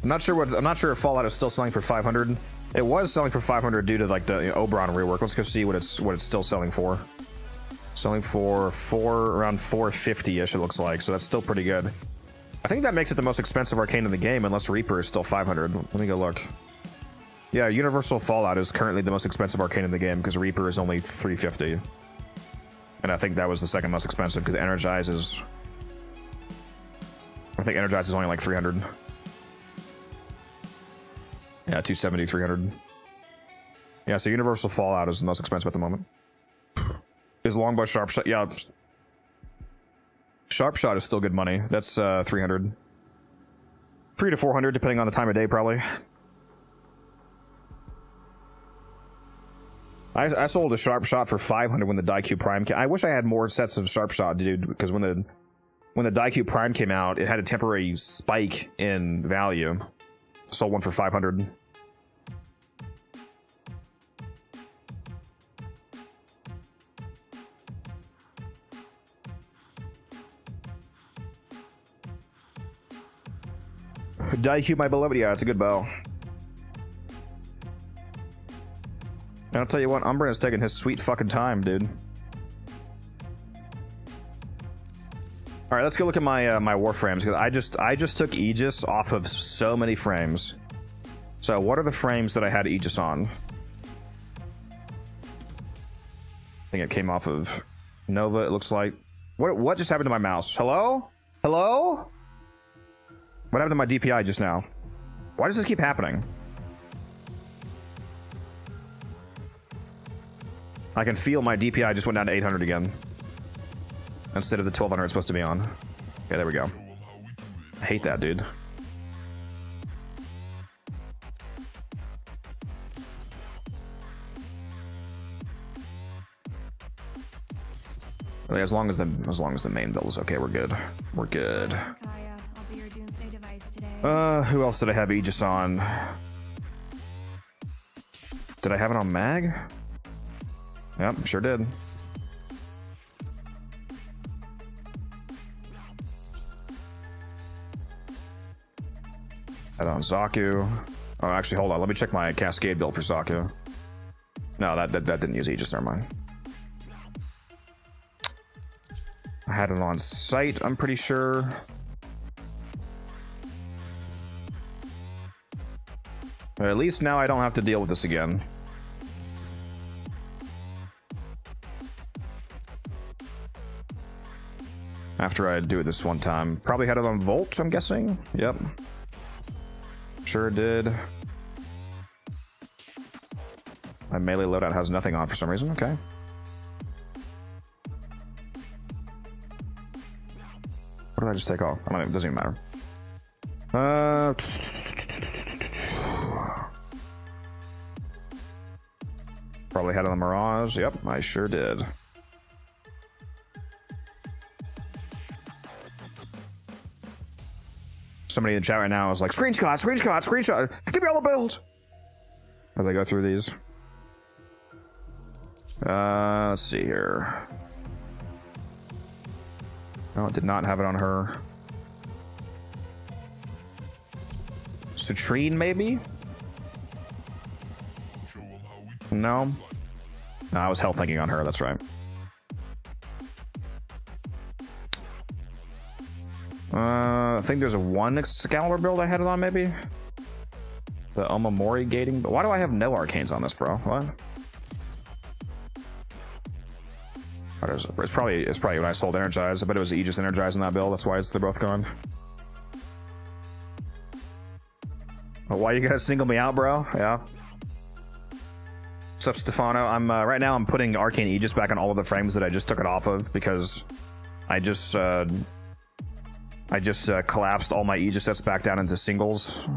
Speaker 1: I'm not sure if Fallout is still selling for 500. It was selling for 500 due to like the Oberon rework. Let's go see what it's still selling for. Selling for around 450ish. It looks like, so that's still pretty good. I think that makes it the most expensive arcane in the game, unless Reaper is still 500. Let me go look. Yeah, Universal Fallout is currently the most expensive arcane in the game because Reaper is only 350. And I think that was the second most expensive because Energize is... I think Energize is only like 300. Yeah, 270, 300. Yeah, so Universal Fallout is the most expensive at the moment. Is Longbow Sharpshot? Yeah. Sharpshot is still good money. That's 300. 300 to 400, depending on the time of day, probably. I sold a Sharpshot for 500 when the Daikyu Prime came. I wish I had more sets of Sharpshot, dude, because when the Daikyu Prime came out, it had a temporary spike in value. Sold one for 500. Daikyu, my beloved. Yeah, it's a good bow. And I'll tell you what, Umbrin is taking his sweet fucking time, dude. All right, let's go look at my my Warframes, because I just took Aegis off of so many frames. So what are the frames that I had Aegis on? I think it came off of Nova, it looks like. What just happened to my mouse? Hello? Hello? What happened to my DPI just now? Why does this keep happening? I can feel my DPI just went down to 800 again. Instead of the 1200 it's supposed to be on. Okay, there we go. I hate that, dude. Really, as long as the main build is okay, we're good. We're good.
Speaker 8: Kaya, I'll be your doomsday device today.
Speaker 1: Who else did I have Aegis on? Did I have it on Mag? Yep, sure did. Had it on Zaku. Oh, actually, hold on. Let me check my Cascade build for Zaku. No, that didn't use Aegis. Never mind. I had it on Sight, I'm pretty sure. But at least now I don't have to deal with this again. After I do it this one time. Probably had it on Volt, I'm guessing. Yep. Sure did. My melee loadout has nothing on for some reason. Okay. What did I just take off? I don't know, it doesn't even matter. Probably had it on the Mirage. Yep, I sure did. Somebody in the chat right now is like, screenshot, screenshot, screenshot. Give me all the builds. As I go through these. Let's see here. No, it did not have it on her. Citrine, maybe? No? No, I was hell thinking on her, that's right. I think there's a 1 Excalibur build I had it on, maybe? The Omamori gating, but why do I have no arcanes on this, bro? What? What is it? It's probably when I sold Energize. I bet it was Aegis Energize in that build. That's why they're both gone. But why you guys single me out, bro? Yeah. What's up, Stefano? I'm right now. I'm putting Arcane Aegis back on all of the frames that I just took it off of because I just collapsed all my Aegis sets back down into singles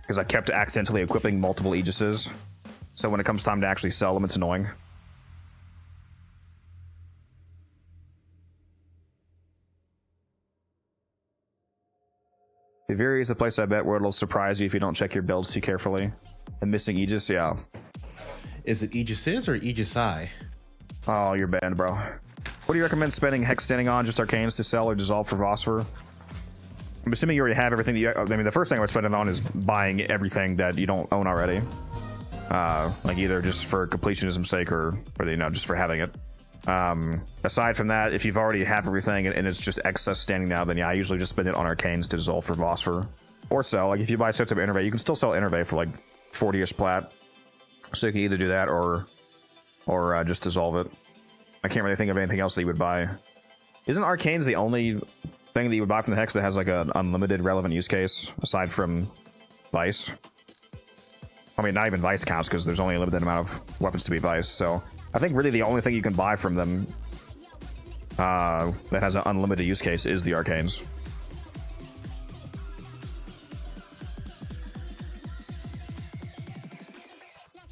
Speaker 1: because I kept accidentally equipping multiple Aegises. So when it comes time to actually sell them, it's annoying. Viviri is a place I bet where it'll surprise you if you don't check your builds too carefully. The missing Aegis, yeah.
Speaker 5: Is it Aegises or Aegis-I?
Speaker 1: Oh, you're banned, bro. What do you recommend spending Hex standing on? Just Arcanes to sell or dissolve for Phosphor? I'm assuming you already have everything that you... I mean, the first thing I would spend it on is buying everything that you don't own already. Like either just for completionism's sake or you know, just for having it. Aside from that, if you've already have everything and it's just excess standing now, then yeah, I usually just spend it on Arcanes to dissolve for Phosphor. Or sell. Like if you buy sets of Innervate, you can still sell Innervate for like 40-ish plat. So you can either do that or just dissolve it. I can't really think of anything else that you would buy. Isn't Arcanes the only thing that you would buy from the Hex that has like an unlimited relevant use case aside from Vice? I mean, not even Vice counts because there's only a limited amount of weapons to be Vice. So I think really the only thing you can buy from them that has an unlimited use case is the Arcanes.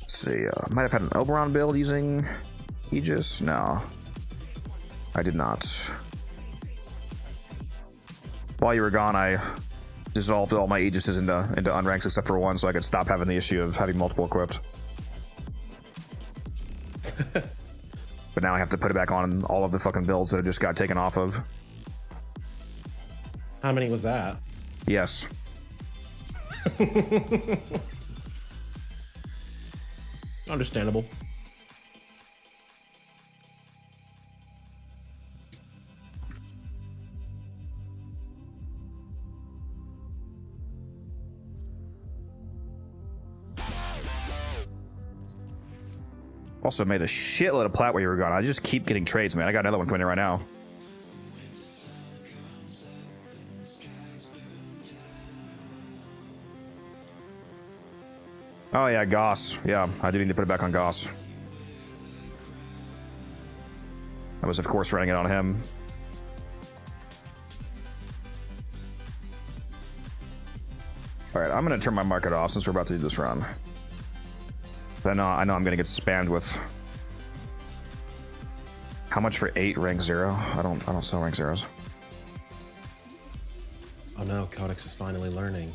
Speaker 1: Let's see, might have had an Oberon build using Aegis? No, I did not. While you were gone, I dissolved all my Aegises into unranks except for one, so I could stop having the issue of having multiple equipped. But now I have to put it back on all of the fucking builds that I just got taken off of.
Speaker 5: How many was that?
Speaker 1: Yes.
Speaker 5: Understandable.
Speaker 1: Also made a shitload of plat while you were gone. I just keep getting trades, man. I got another one coming in right now. Oh yeah, Goss. Yeah, I do need to put it back on Goss. I was, of course, running it on him. Alright, I'm going to turn my market off since we're about to do this run. I know I'm going to get spammed with... How much for 8 rank 0? I don't sell rank 0s.
Speaker 5: Oh no, Codex is finally learning.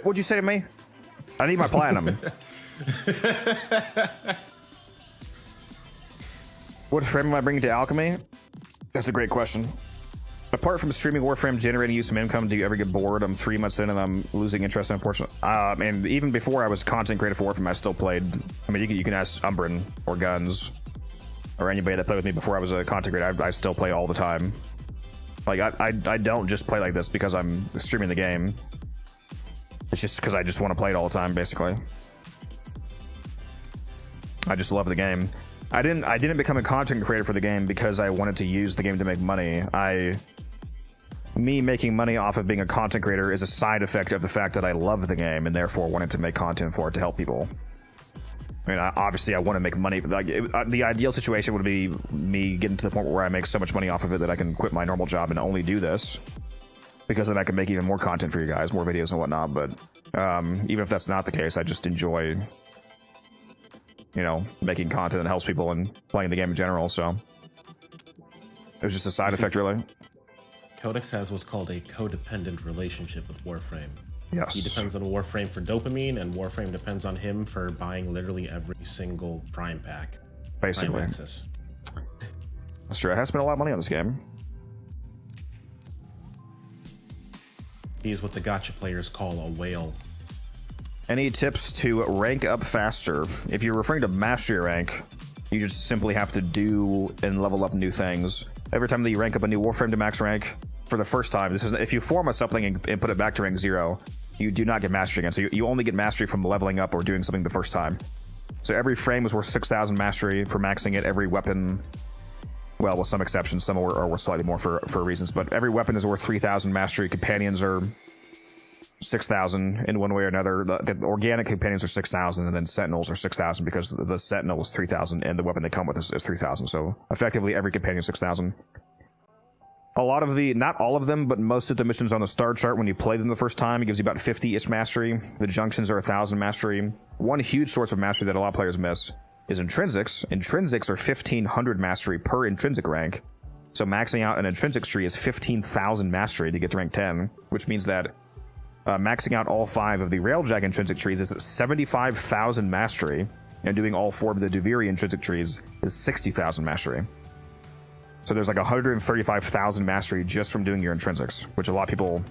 Speaker 1: What'd you say to me? I need my platinum. What frame am I bringing to alchemy? That's a great question. Apart from streaming Warframe generating you some income, do you ever get bored? I'm 3 months in and I'm losing interest, unfortunately. And even before I was content creator for Warframe, I still played. I mean, you can ask Umbrin or Guns or anybody that played with me before I was a content creator. I still play all the time. Like, I don't just play like this because I'm streaming the game. It's just because I just want to play it all the time, basically. I just love the game. I didn't become a content creator for the game because I wanted to use the game to make money. Me making money off of being a content creator is a side effect of the fact that I love the game and therefore wanted to make content for it to help people. I mean, obviously I want to make money. Like, the ideal situation would be me getting to the point where I make so much money off of it that I can quit my normal job and only do this. Because then I can make even more content for you guys, more videos and whatnot. But even if that's not the case, I just enjoy, you know, making content that helps people and playing the game in general. So it was just a side effect, really.
Speaker 5: Codex has what's called a codependent relationship with Warframe.
Speaker 1: Yes.
Speaker 5: He depends on Warframe for dopamine, and Warframe depends on him for buying literally every single Prime pack.
Speaker 1: Basically.
Speaker 5: Prime access.
Speaker 1: That's true. I have spent a lot of money on this game.
Speaker 5: He is what the gacha players call a whale.
Speaker 1: Any tips to rank up faster? If you're referring to mastery rank, you just simply have to do and level up new things. Every time that you rank up a new Warframe to max rank, for the first time, this is if you form a something and put it back to rank 0, you do not get mastery again. So you only get mastery from leveling up or doing something the first time. So every frame is worth 6,000 mastery for maxing it. Every weapon, well, with some exceptions, some are worth slightly more for reasons, but every weapon is worth 3,000 mastery. Companions are 6,000 in one way or another. The organic companions are 6,000, and then sentinels are 6,000 because the sentinel is 3,000 and the weapon they come with is 3,000. So effectively every companion is 6,000. A lot of the, not all of them, but most of the missions on the star chart, when you play them the first time, it gives you about 50-ish mastery. The junctions are 1,000 mastery. One huge source of mastery that a lot of players miss is intrinsics. Intrinsics are 1,500 mastery per intrinsic rank. So maxing out an intrinsic tree is 15,000 mastery to get to rank 10, which means that maxing out all 5 of the Railjack intrinsic trees is 75,000 mastery, and doing all 4 of the Duviri intrinsic trees is 60,000 mastery. So there's like 135,000 mastery just from doing your intrinsics, which a lot of people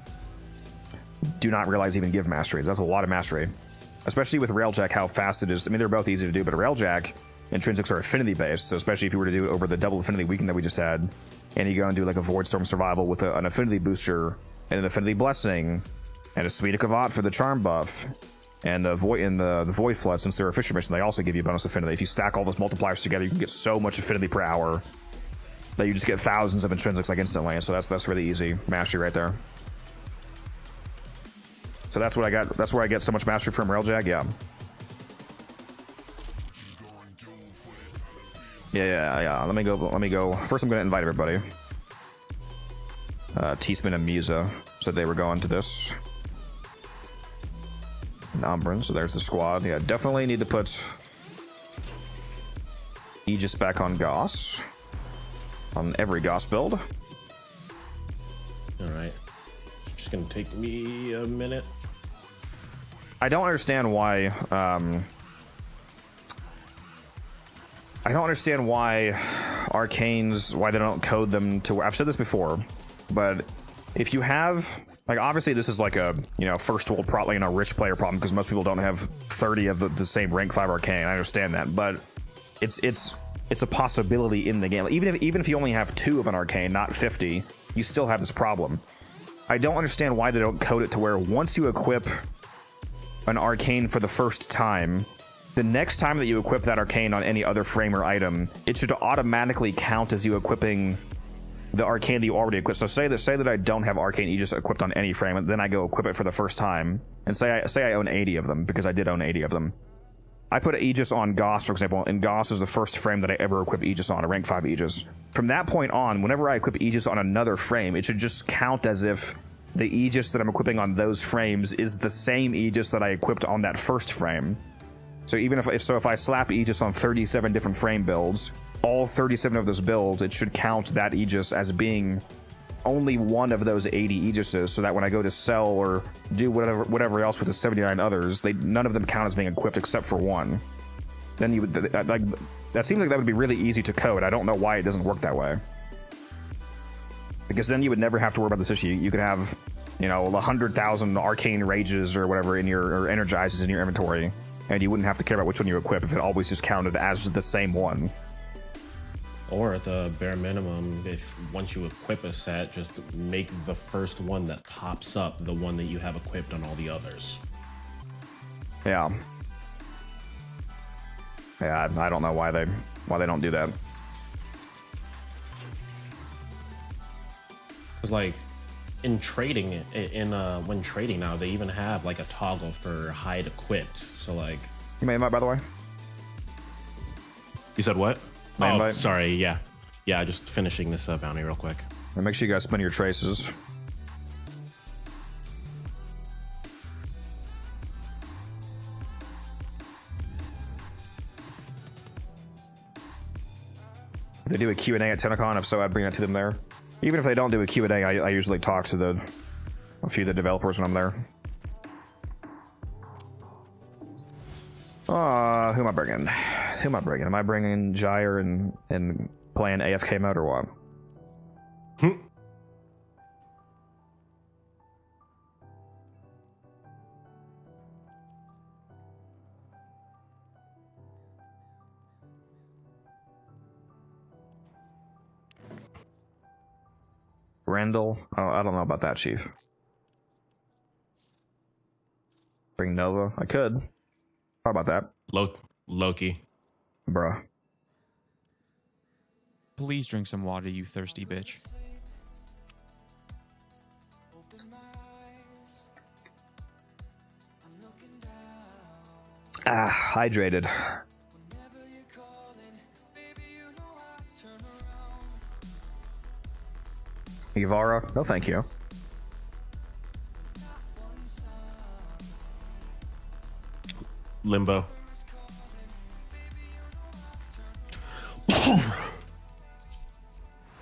Speaker 1: do not realize even give mastery. That's a lot of mastery, especially with Railjack, how fast it is. I mean, they're both easy to do, but Railjack intrinsics are affinity based. So especially if you were to do it over the double affinity weekend that we just had, and you go and do like a Voidstorm survival with an affinity booster and an affinity blessing and a Speed of Kavat for the charm buff, and the Void Flood, since they're a Fisher mission, they also give you bonus affinity. If you stack all those multipliers together, you can get so much affinity per hour that you just get thousands of intrinsics like instantly. So that's really easy mastery right there. So that's what I got. That's where I get so much mastery from Railjack. Yeah. Yeah. Let me go. First, I'm gonna invite everybody. Teasman and Musa said they were going to this. Nombrin, so there's the squad. Yeah, definitely need to put Aegis back on Goss. On every Goss build.
Speaker 5: Alright. Just gonna take me a minute.
Speaker 1: I don't understand why Arcanes, why they don't code them to, I've said this before, but if you have, like, obviously this is like a, you know, first world probably a rich player problem because most people don't have 30 of the same rank 5 Arcane. I understand that, but it's a possibility in the game. Even if you only have 2 of an Arcane, not 50, you still have this problem. I don't understand why they don't code it to where once you equip an Arcane for the first time, the next time that you equip that Arcane on any other frame or item, it should automatically count as you equipping the Arcane that you already equipped. So say that I don't have Arcane Aegis equipped on any frame, and then I go equip it for the first time, and say I own 80 of them, because I did own 80 of them. I put Aegis on Goss, for example, and Goss is the first frame that I ever equip Aegis on, a rank 5 Aegis. From that point on, whenever I equip Aegis on another frame, it should just count as if the Aegis that I'm equipping on those frames is the same Aegis that I equipped on that first frame. So even if I slap Aegis on 37 different frame builds, all 37 of those builds, it should count that Aegis as being only one of those 80 Aegises, so that when I go to sell or do whatever else with the 79 others, none of them count as being equipped except for one. Then you would, like, that seems like that would be really easy to code. I don't know why it doesn't work that way. Because then you would never have to worry about this issue. You could have, you know, 100,000 Arcane Rages or whatever or Energizes in your inventory, and you wouldn't have to care about which one you equip if it always just counted as the same one.
Speaker 5: Or at the bare minimum, if once you equip a set, just make the first one that pops up the one that you have equipped on all the others.
Speaker 1: Yeah. Yeah, I don't know why they don't do that.
Speaker 5: Because like in trading, when trading now, they even have like a toggle for hide equipped. So like,
Speaker 1: you may invite, by the way.
Speaker 5: You said what?
Speaker 1: My invite?
Speaker 5: Sorry. Yeah, just finishing this bounty real quick.
Speaker 1: And make sure you guys spin your traces. If they do a Q&A at TennoCon, if so, I'd bring that to them there. Even if they don't do a Q&A, I usually talk to a few of the developers when I'm there. Who am I bringing? Am I bringing Gyre and playing AFK mode or what? Grendel. Oh, I don't know about that, Chief. Bring Nova. I could. How about that?
Speaker 5: Loki.
Speaker 1: Bruh.
Speaker 3: Please drink some water, you thirsty bitch.
Speaker 1: Ah, hydrated. Ivara, no thank you.
Speaker 5: Limbo.
Speaker 1: I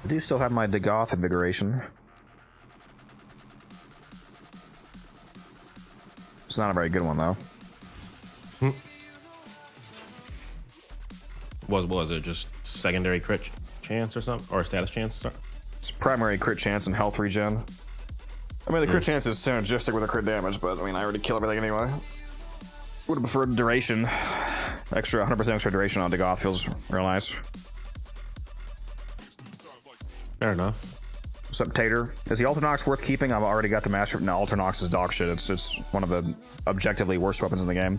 Speaker 1: do still have my Dagoth invigoration. It's not a very good one though.
Speaker 5: What was it? Just secondary crit chance or something? Or status chance? Sorry.
Speaker 1: It's primary crit chance and health regen. I mean, the crit chance is synergistic with the crit damage, but I mean, I already kill everything anyway. Would have preferred duration. Extra 100% extra duration on Dagoth feels real nice.
Speaker 5: Fair enough.
Speaker 1: What's up, Tater? Is the Alternox worth keeping? I've already got the Master. No, Alternox is dog shit. It's one of the objectively worst weapons in the game.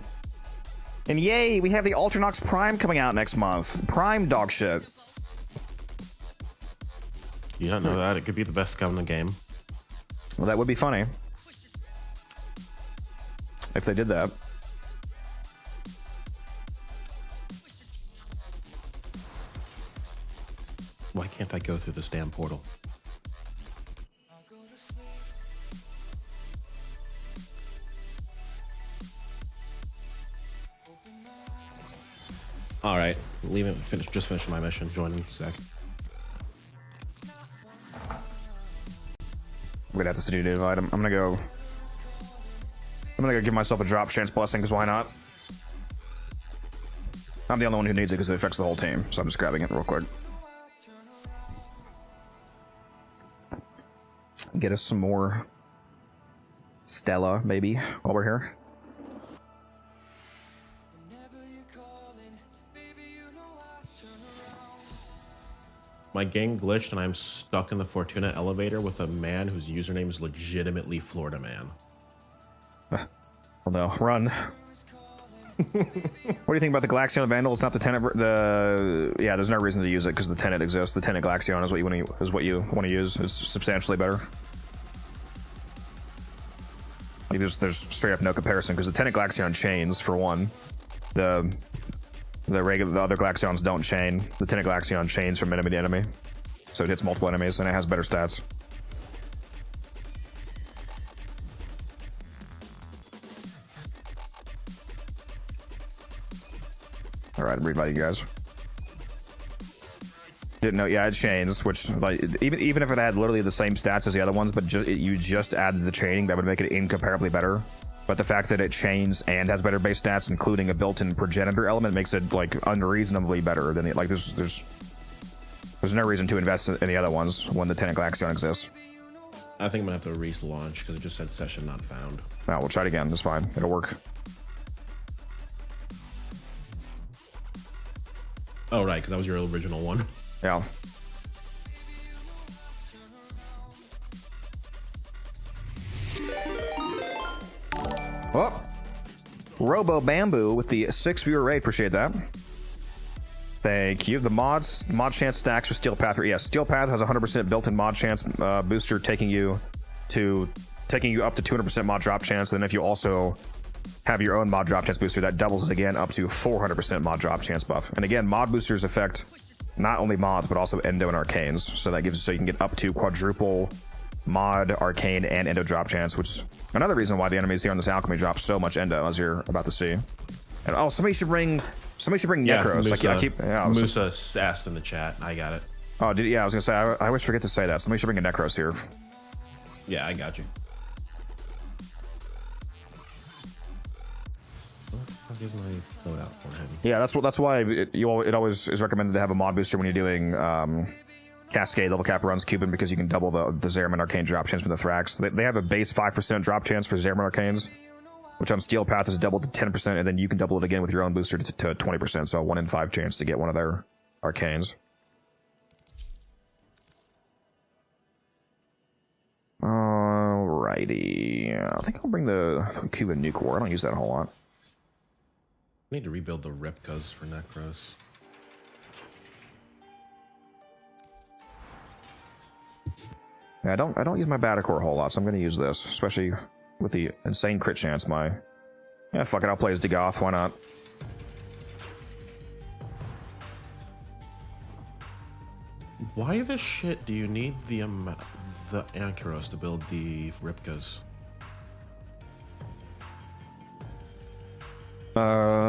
Speaker 1: And yay, we have the Alternox Prime coming out next month. Prime dog shit.
Speaker 5: You don't know that. It could be the best gun in the game.
Speaker 1: Well, that would be funny. If they did that.
Speaker 5: Why can't I go through this damn portal? All right, leave it. Just finish my mission. Join in a sec.
Speaker 1: I'm gonna have to send you an invite. I'm gonna go give myself a drop chance blessing, because why not? I'm the only one who needs it because it affects the whole team, so I'm just grabbing it real quick. Get us some more Stella, maybe, while we're here.
Speaker 5: My game glitched and I'm stuck in the Fortuna elevator with a man whose username is legitimately Florida Man.
Speaker 1: Oh no, run. What do you think about the Galaxion Vandal? It's not the Tenet. Yeah, there's no reason to use it because the Tenet exists. The Tenet Galaxion is what you want to use. It's substantially better. Like, there's straight up no comparison because the Tenet Galaxion chains for one. The other Galaxions don't chain. The Tenet Galaxion chains from enemy to enemy, so it hits multiple enemies and it has better stats. All right, read about you guys. Didn't know. Yeah, it chains, which like even if it had literally the same stats as the other ones, but you just added the chaining, that would make it incomparably better. But the fact that it chains and has better base stats, including a built-in progenitor element, makes it like unreasonably better than it. Like there's no reason to invest in the other ones when the Tenet Galaxion exists.
Speaker 5: I think I'm gonna have to relaunch because it just said session not found.
Speaker 1: No, we'll try it again. It's fine. It'll work.
Speaker 5: Oh right, because that was your original one.
Speaker 1: Yeah. Oh, Robo Bamboo with the 6 viewer raid. Appreciate that. Thank you. The mod chance stacks for Steel Path. Yes, Steel Path has 100% built-in mod chance booster, taking you up to 200% mod drop chance. Then if you also have your own mod drop chance booster, that doubles it again up to 400% mod drop chance buff. And again, mod boosters affect not only mods but also endo and arcanes. So that gives, so you can get up to quadruple mod, arcane, and endo drop chance, which is another reason why the enemies here on this alchemy drop so much endo, as you're about to see. And oh, somebody should bring Necros.
Speaker 5: Musa asked in the chat. I got it.
Speaker 1: Oh, yeah, I was gonna say, I always forget to say that. Somebody should bring a Necros here.
Speaker 5: Yeah, I got you.
Speaker 1: Yeah, that's why it always is recommended to have a mod booster when you're doing Cascade level cap runs, Cuban, because you can double the Zeraman Arcane drop chance from the Thrax. They have a base 5% drop chance for Zeraman Arcanes, which on Steel Path is doubled to 10%, and then you can double it again with your own booster to 20%, so a 1 in 5 chance to get one of their Arcanes. Alrighty. I think I'll bring the Cuban nuke war. I don't use that a whole lot.
Speaker 5: I need to rebuild the Ripkas for Necros.
Speaker 1: Yeah, I don't use my Batacore a whole lot, so I'm gonna use this, especially with the insane crit chance. Yeah, fuck it, I'll play as Dagoth. Why not?
Speaker 5: Why the shit do you need the Ankyros to build the Ripkas?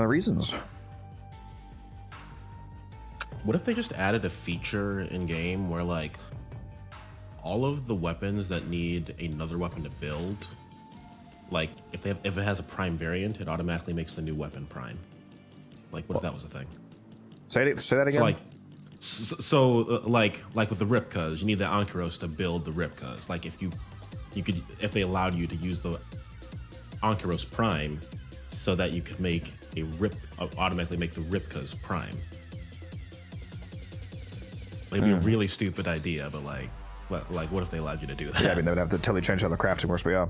Speaker 1: Reasons.
Speaker 5: What if they just added a feature in game where like all of the weapons that need another weapon to build, like if it has a prime variant, it automatically makes the new weapon prime. Like what if that was a thing?
Speaker 1: Say that again.
Speaker 5: Like with the Ripkas, you need the Ankyros to build the Ripkas. Like if they allowed you to use the Ankyros prime, so that you could make automatically make the Ripkas prime. It'd be a really stupid idea, but like what if they allowed you to do that?
Speaker 1: Yeah, I mean they would have to totally change how the crafting works, but yeah.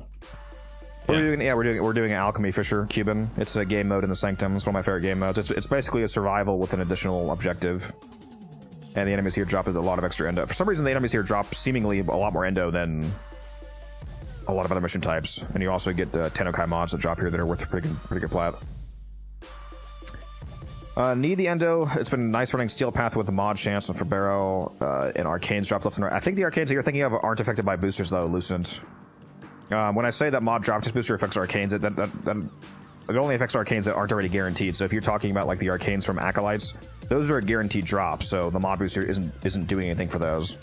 Speaker 1: We're doing an Alchemy Fisher Cuban. It's a game mode in the Sanctum. It's one of my favorite game modes. It's basically a survival with an additional objective. And the enemies here drop a lot of extra endo. For some reason, the enemies here drop seemingly a lot more endo than a lot of other mission types. And you also get TennoCreate mods that drop here that are worth pretty good plat. Need the endo. It's been nice running Steel Path with the mod chance and for Barrow and Arcanes drop left and right. I think the Arcanes that you're thinking of aren't affected by boosters though, Lucent. When I say that mod drop test booster affects Arcanes, it only affects Arcanes that aren't already guaranteed. So if you're talking about like the Arcanes from Acolytes, those are a guaranteed drop, so the mod booster isn't doing anything for those.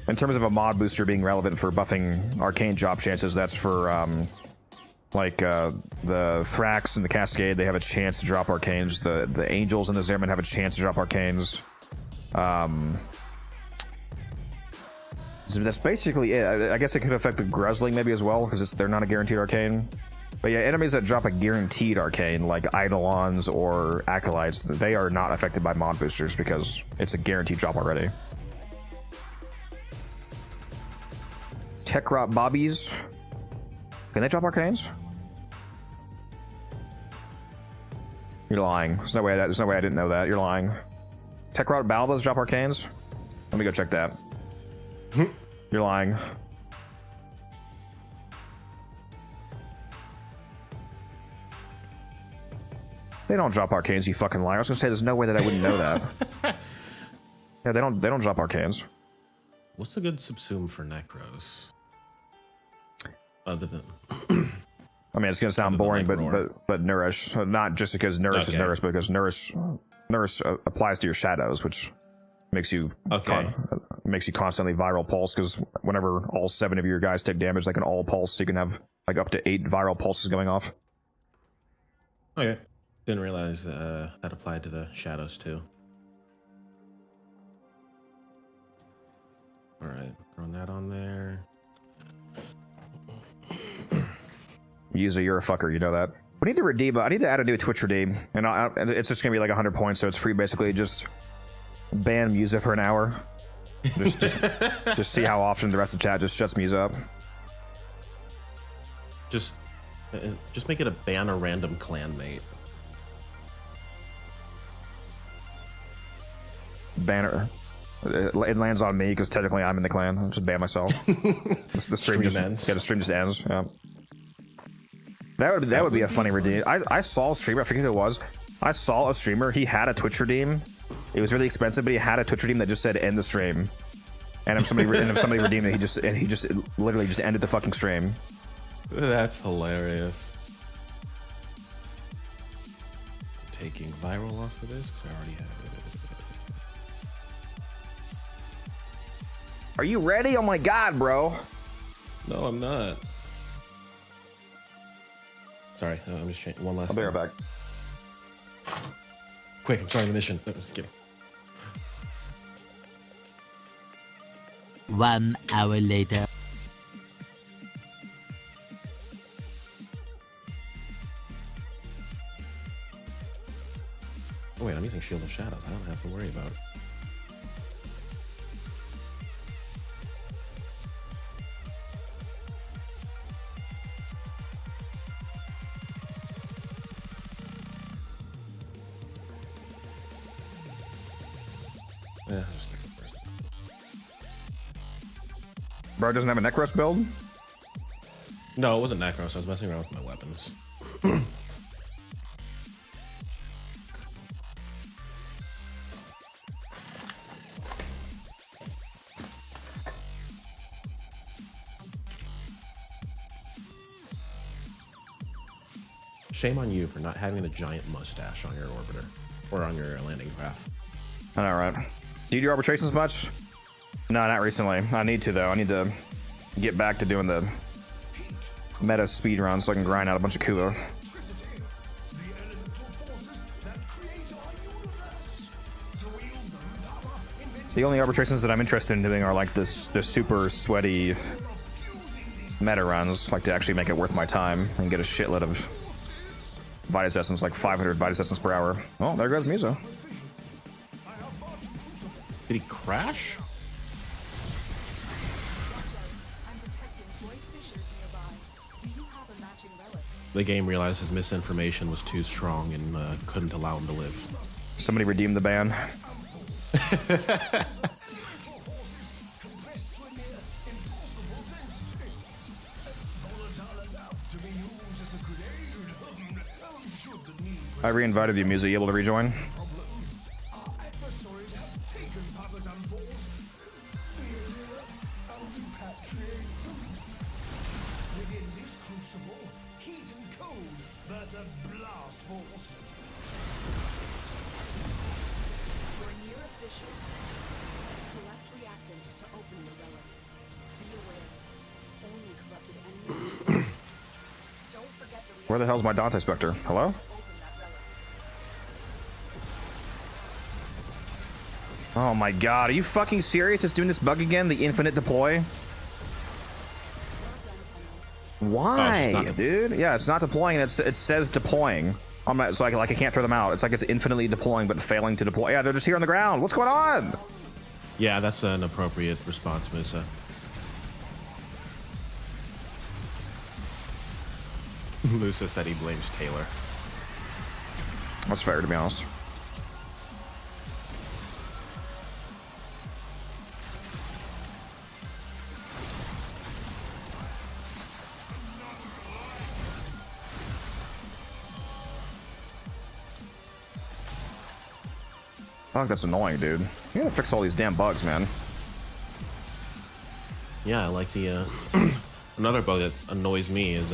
Speaker 1: In terms of a mod booster being relevant for buffing Arcane drop chances, that's for the Thrax and the Cascade, they have a chance to drop Arcanes. The Angels and the Zerman have a chance to drop Arcanes. So that's basically it. I guess it could affect the Gruzling maybe as well, because they're not a guaranteed Arcane. But yeah, enemies that drop a guaranteed Arcane, like Eidolons or Acolytes, they are not affected by mod boosters because it's a guaranteed drop already. Techrot Bobbies. Can they drop Arcanes? You're lying. There's no way I didn't know that. You're lying. Techrot Balbas drop Arcanes? Let me go check that. You're lying. They don't drop Arcanes, you fucking liar. I was gonna say there's no way that I wouldn't know that. Yeah, they don't drop Arcanes.
Speaker 5: What's a good subsume for Necros? Other than
Speaker 1: I mean, it's gonna sound boring, but Nourish. Not just because Nourish is Nourish, but because Nourish applies to your shadows, which makes you constantly viral pulse, because whenever all 7 of your guys take damage, like an all pulse, you can have like up to 8 viral pulses going off.
Speaker 5: Okay. Didn't realize that applied to the shadows too. All right, throwing that on there.
Speaker 1: User, you're a fucker, you know that. We need to redeem. I need to add a new Twitch redeem, and it's just gonna be like 100 points, so it's free basically. Just ban Musa for an hour. Just see how often the rest of chat just shuts Musa up.
Speaker 5: Just make it a ban a random clanmate.
Speaker 1: Banner. It lands on me because technically I'm in the clan. I'll just ban myself. The stream just ends. Yeah, the stream just ends. Yeah. That would be a funny redeem. I saw a streamer. I forget who it was. I saw a streamer. He had a Twitch redeem. It was really expensive, but he had a Twitch redeem that just said end the stream. And if somebody redeemed it, he just literally just ended the fucking stream.
Speaker 5: That's hilarious. Taking viral off of this because I already have it.
Speaker 1: Are you ready? Oh my god, bro.
Speaker 5: No, I'm not. Sorry, I'm just changing one last
Speaker 1: I'll be right back.
Speaker 5: Quick, I'm starting the mission. No, just kidding.
Speaker 9: 1 hour later.
Speaker 5: Oh wait, I'm using Shield of Shadows. I don't have to worry about it. Yeah, just stick with first.
Speaker 1: Bro doesn't have a Necros build?
Speaker 5: No, it wasn't Necros. I was messing around with my weapons. Shame on you for not having the giant mustache on your orbiter or on your landing craft.
Speaker 1: I know, right? Do you do arbitrations much? No, not recently. I need to, though. I need to get back to doing the meta speed run so I can grind out a bunch of Kua. The only arbitrations that I'm interested in doing are like the super sweaty meta runs, like to actually make it worth my time and get a shitload of Vitus Essence, like 500 Vitus Essence per hour. Oh, there goes Muso.
Speaker 5: Did he crash? The game realized his misinformation was too strong and couldn't allow him to live.
Speaker 1: Somebody redeem the ban. I re-invited you, Musa. You able to rejoin? Where the hell's my Dante Spectre? Hello? Oh my god, are you fucking serious? It's doing this bug again? The infinite deploy? Why, dude? Yeah, it's not deploying. It says deploying. I'm not, so I can't throw them out. It's like it's infinitely deploying but failing to deploy. Yeah, they're just here on the ground. What's going on?
Speaker 5: Yeah, that's an appropriate response, Musa. Musa said he blames Taylor.
Speaker 1: That's fair, to be honest. Fuck, that's annoying, dude. You gotta fix all these damn bugs, man.
Speaker 5: Yeah, I like the another bug that annoys me is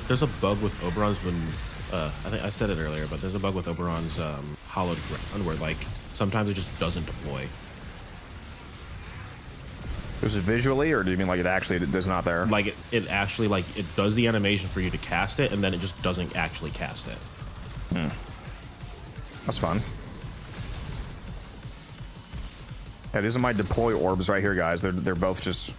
Speaker 5: there's a bug with Oberon's when I think I said it earlier, but there's a bug with Oberon's hollowed ground where like sometimes it just doesn't deploy.
Speaker 1: Is it visually, or do you mean like it actually is not there?
Speaker 5: Like it actually like it does the animation for you to cast it, and then it just doesn't actually cast it.
Speaker 1: That's fun. Yeah, these are my deploy orbs right here, guys. They're both just,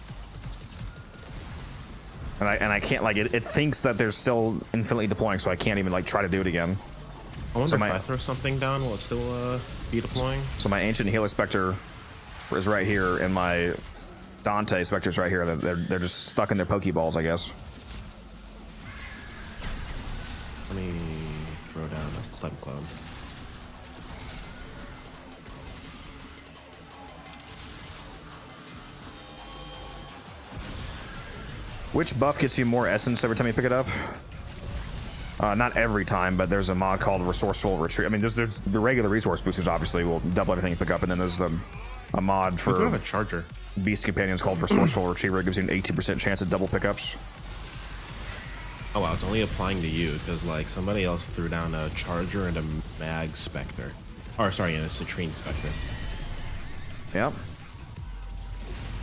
Speaker 1: and I can't like it thinks that they're still infinitely deploying, so I can't even like try to do it again.
Speaker 5: I wonder if I throw something down, will it still be deploying?
Speaker 1: So my Ancient Healer Spectre is right here, and my Dante Spectre's right here. They're just stuck in their Pokeballs, I guess.
Speaker 5: Let me throw down a Clem Clone.
Speaker 1: Which buff gets you more essence every time you pick it up? Not every time, but there's a mod called Resourceful Retrieve. I mean, there's the regular resource boosters obviously will double everything you pick up, and then there's a mod for
Speaker 5: We do have a charger.
Speaker 1: Beast Companions called Resourceful Retriever. It gives you an 18% chance of double pickups.
Speaker 5: Oh wow, it's only applying to you because like somebody else threw down a charger and a mag specter, or sorry, and a citrine specter.
Speaker 1: Yep.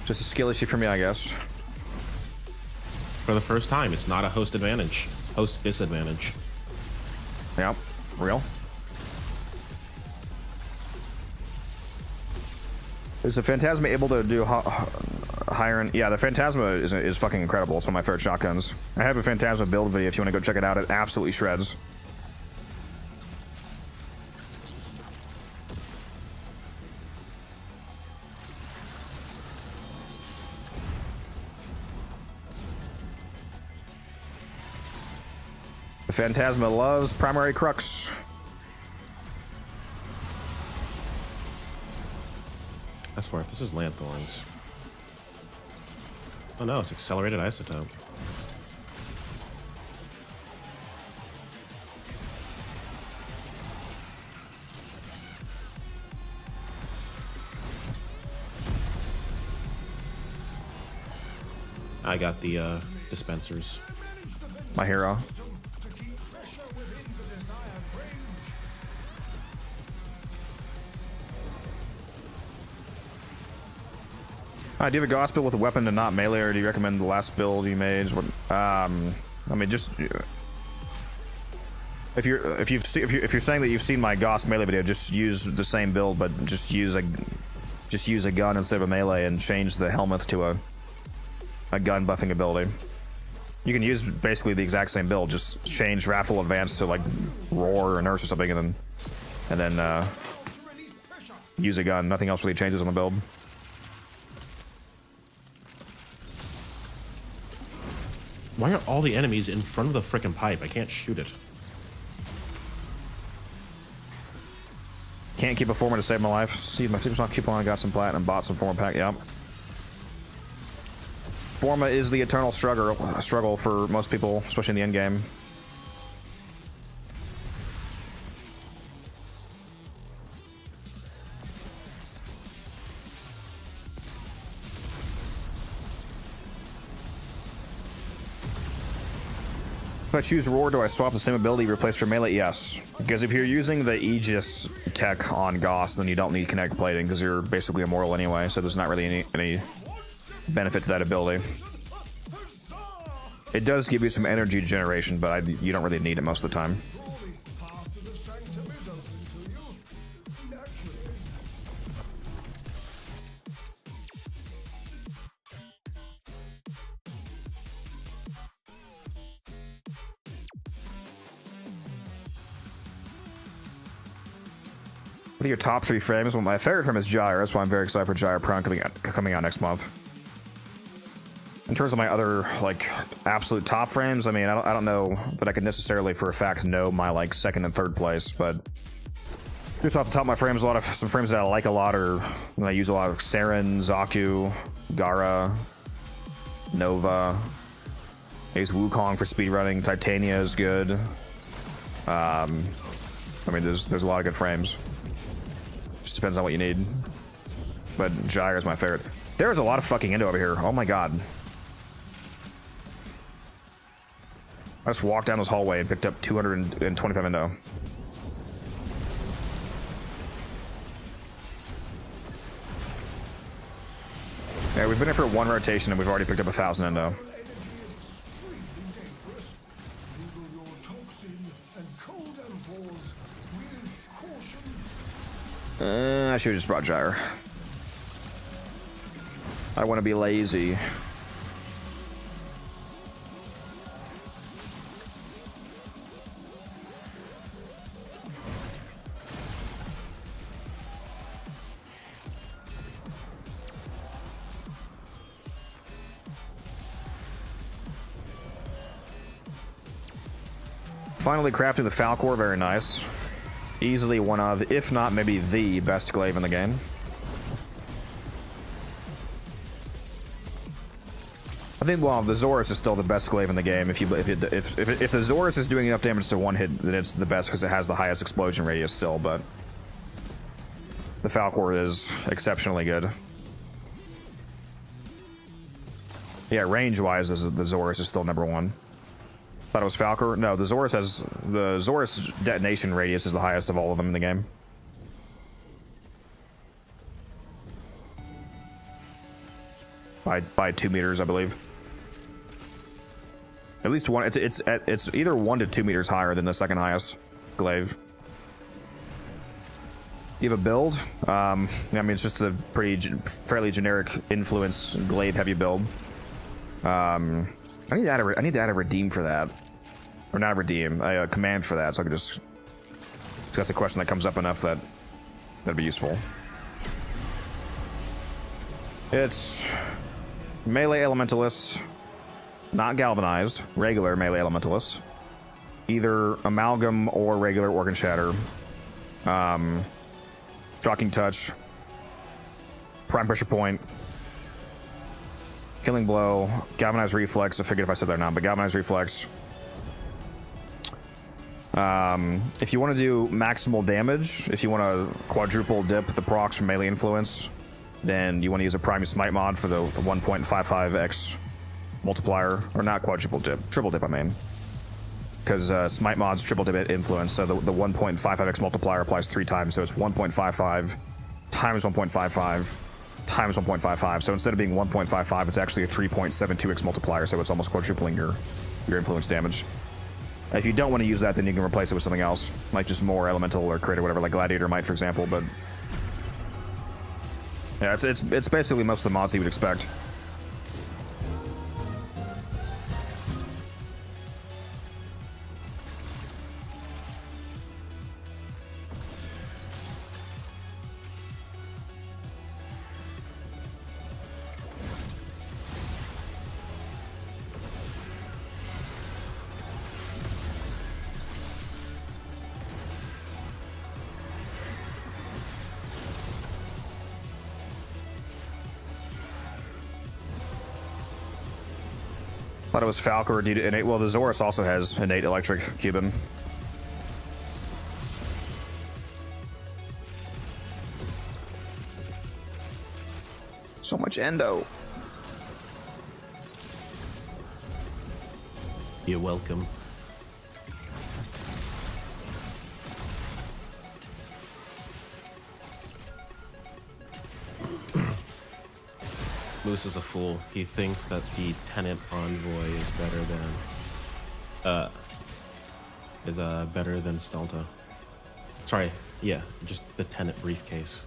Speaker 1: Just a skill issue for me, I guess.
Speaker 5: For the first time, it's not a host advantage, host disadvantage.
Speaker 1: Yep. Real. Is the Phantasma able to do higher? Yeah, the Phantasma is fucking incredible. It's one of my favorite shotguns. I have a Phantasma build video if you want to go check it out. It absolutely shreds. The Phantasma loves primary crux.
Speaker 5: That's worth. This is Lanthorns. Oh no, it's accelerated isotope. I got the dispensers.
Speaker 1: My hero. Do you have a Gauss build with a weapon and not melee, or do you recommend the last build you made? I mean, just if you're saying that you've seen my Gauss melee video, just use the same build, but just use a gun instead of a melee and change the helmet to a gun buffing ability. You can use basically the exact same build, just change Raffle Advance to like Roar or Nurse or something, and then use a gun. Nothing else really changes on the build.
Speaker 5: Why are all the enemies in front of the frickin' pipe? I can't shoot it.
Speaker 1: Can't keep a former to save my life. See, my supersonic coupon, I got some platinum, bought some former pack, yep. Forma is the eternal struggle for most people, especially in the end game. If I choose Roar, do I swap the same ability replaced for melee? Yes. Because if you're using the Aegis tech on Gauss, then you don't need Kinetic Plating, because you're basically immortal anyway, so there's not really any benefit to that ability. It does give you some energy generation, but you don't really need it most of the time. What are your top 3 frames? Well, my favorite frame is Gyre. That's why I'm very excited for Gyre Prime coming out next month. In terms of my other like absolute top frames, I mean, I don't know that I could necessarily for a fact know my like second and third place, but just off the top of my frames, some frames that I like a lot are when I use a lot of Saren, Zaku, Gara, Nova. I use Wukong for speedrunning. Titania is good. I mean, there's a lot of good frames. Just depends on what you need. But Gyre is my favorite. There's a lot of fucking Indo over here. Oh my god. I just walked down this hallway and picked up 225 Indo. Yeah, we've been here for one rotation and we've already picked up 1,000 Indo. I should have just brought Gyre. I want to be lazy. Finally crafting the Falcor, very nice. Easily one of, if not maybe the best glaive in the game. I think, well, the Zorus is still the best glaive in the game. If the Zorus is doing enough damage to one hit, then it's the best because it has the highest explosion radius still, but the Falcor is exceptionally good. Yeah, range-wise, the Zorus is still #1. Thought it was Falcor. No, the Zorus detonation radius is the highest of all of them in the game. By 2 meters, I believe. At least one. It's either 1 to 2 meters higher than the second highest glaive. You have a build? I mean, it's just a fairly generic influence glaive heavy build. I need to add a redeem for that, or not redeem, a command for that, so I can just. That's a question that comes up enough that'd be useful. It's melee elementalist, not galvanized, regular melee elementalist, either amalgam or regular organ shatter. Shocking touch, prime pressure point, killing blow, galvanized reflex. I forget if I said that or not, but galvanized reflex. If you want to do maximal damage, if you want to quadruple dip the procs from melee influence, then you want to use a prime smite mod for the 1.55x multiplier, or not quadruple dip, triple dip I mean. Because smite mod's triple dip influence, so the 1.55x multiplier applies 3 times, so it's 1.55 times 1.55 times 1.55. So instead of being 1.55, it's actually a 3.72x multiplier, so it's almost quadrupling your influence damage. If you don't want to use that, then you can replace it with something else, like just more elemental or crit or whatever, like Gladiator might, for example. But yeah, it's basically most of the mods you would expect. Thought it was Falcor due to innate. Well, the Zorus also has innate electric Cuban. So much endo.
Speaker 5: You're welcome. Moose is a fool. He thinks that the Tenant Envoy is better than Stelta. Sorry, yeah, just the Tenant briefcase.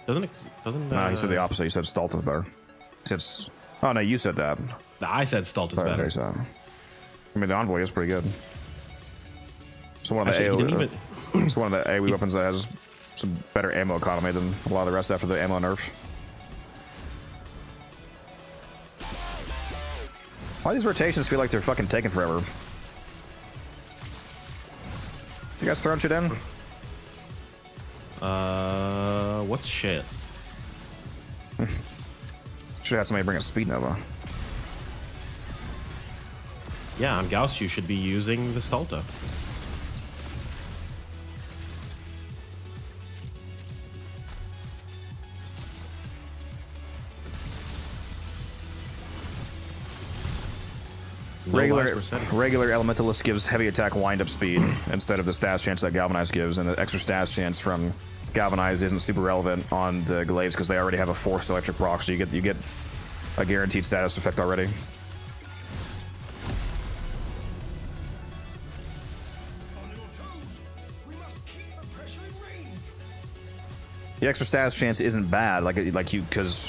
Speaker 5: Doesn't?
Speaker 1: No, he said the opposite. He said Stelta's better. He said, oh no, you said that.
Speaker 5: I said Stelta's better.
Speaker 1: Okay, so, I mean, the Envoy is pretty good. It's one of the
Speaker 5: Actually,
Speaker 1: it's one of the AoE weapons that has some better ammo economy than a lot of the rest after the ammo nerf. All these rotations feel like they're fucking taking forever. You guys throwing shit in?
Speaker 5: What's shit?
Speaker 1: Should have somebody bring a speed nova.
Speaker 5: Yeah, on Gauss, you should be using the Stelta.
Speaker 1: Regular Elementalist gives heavy attack wind-up speed instead of the status chance that Galvanize gives, and the extra status chance from Galvanize isn't super relevant on the Glaives because they already have a forced electric proc, so you get a guaranteed status effect already. The extra status chance isn't bad, because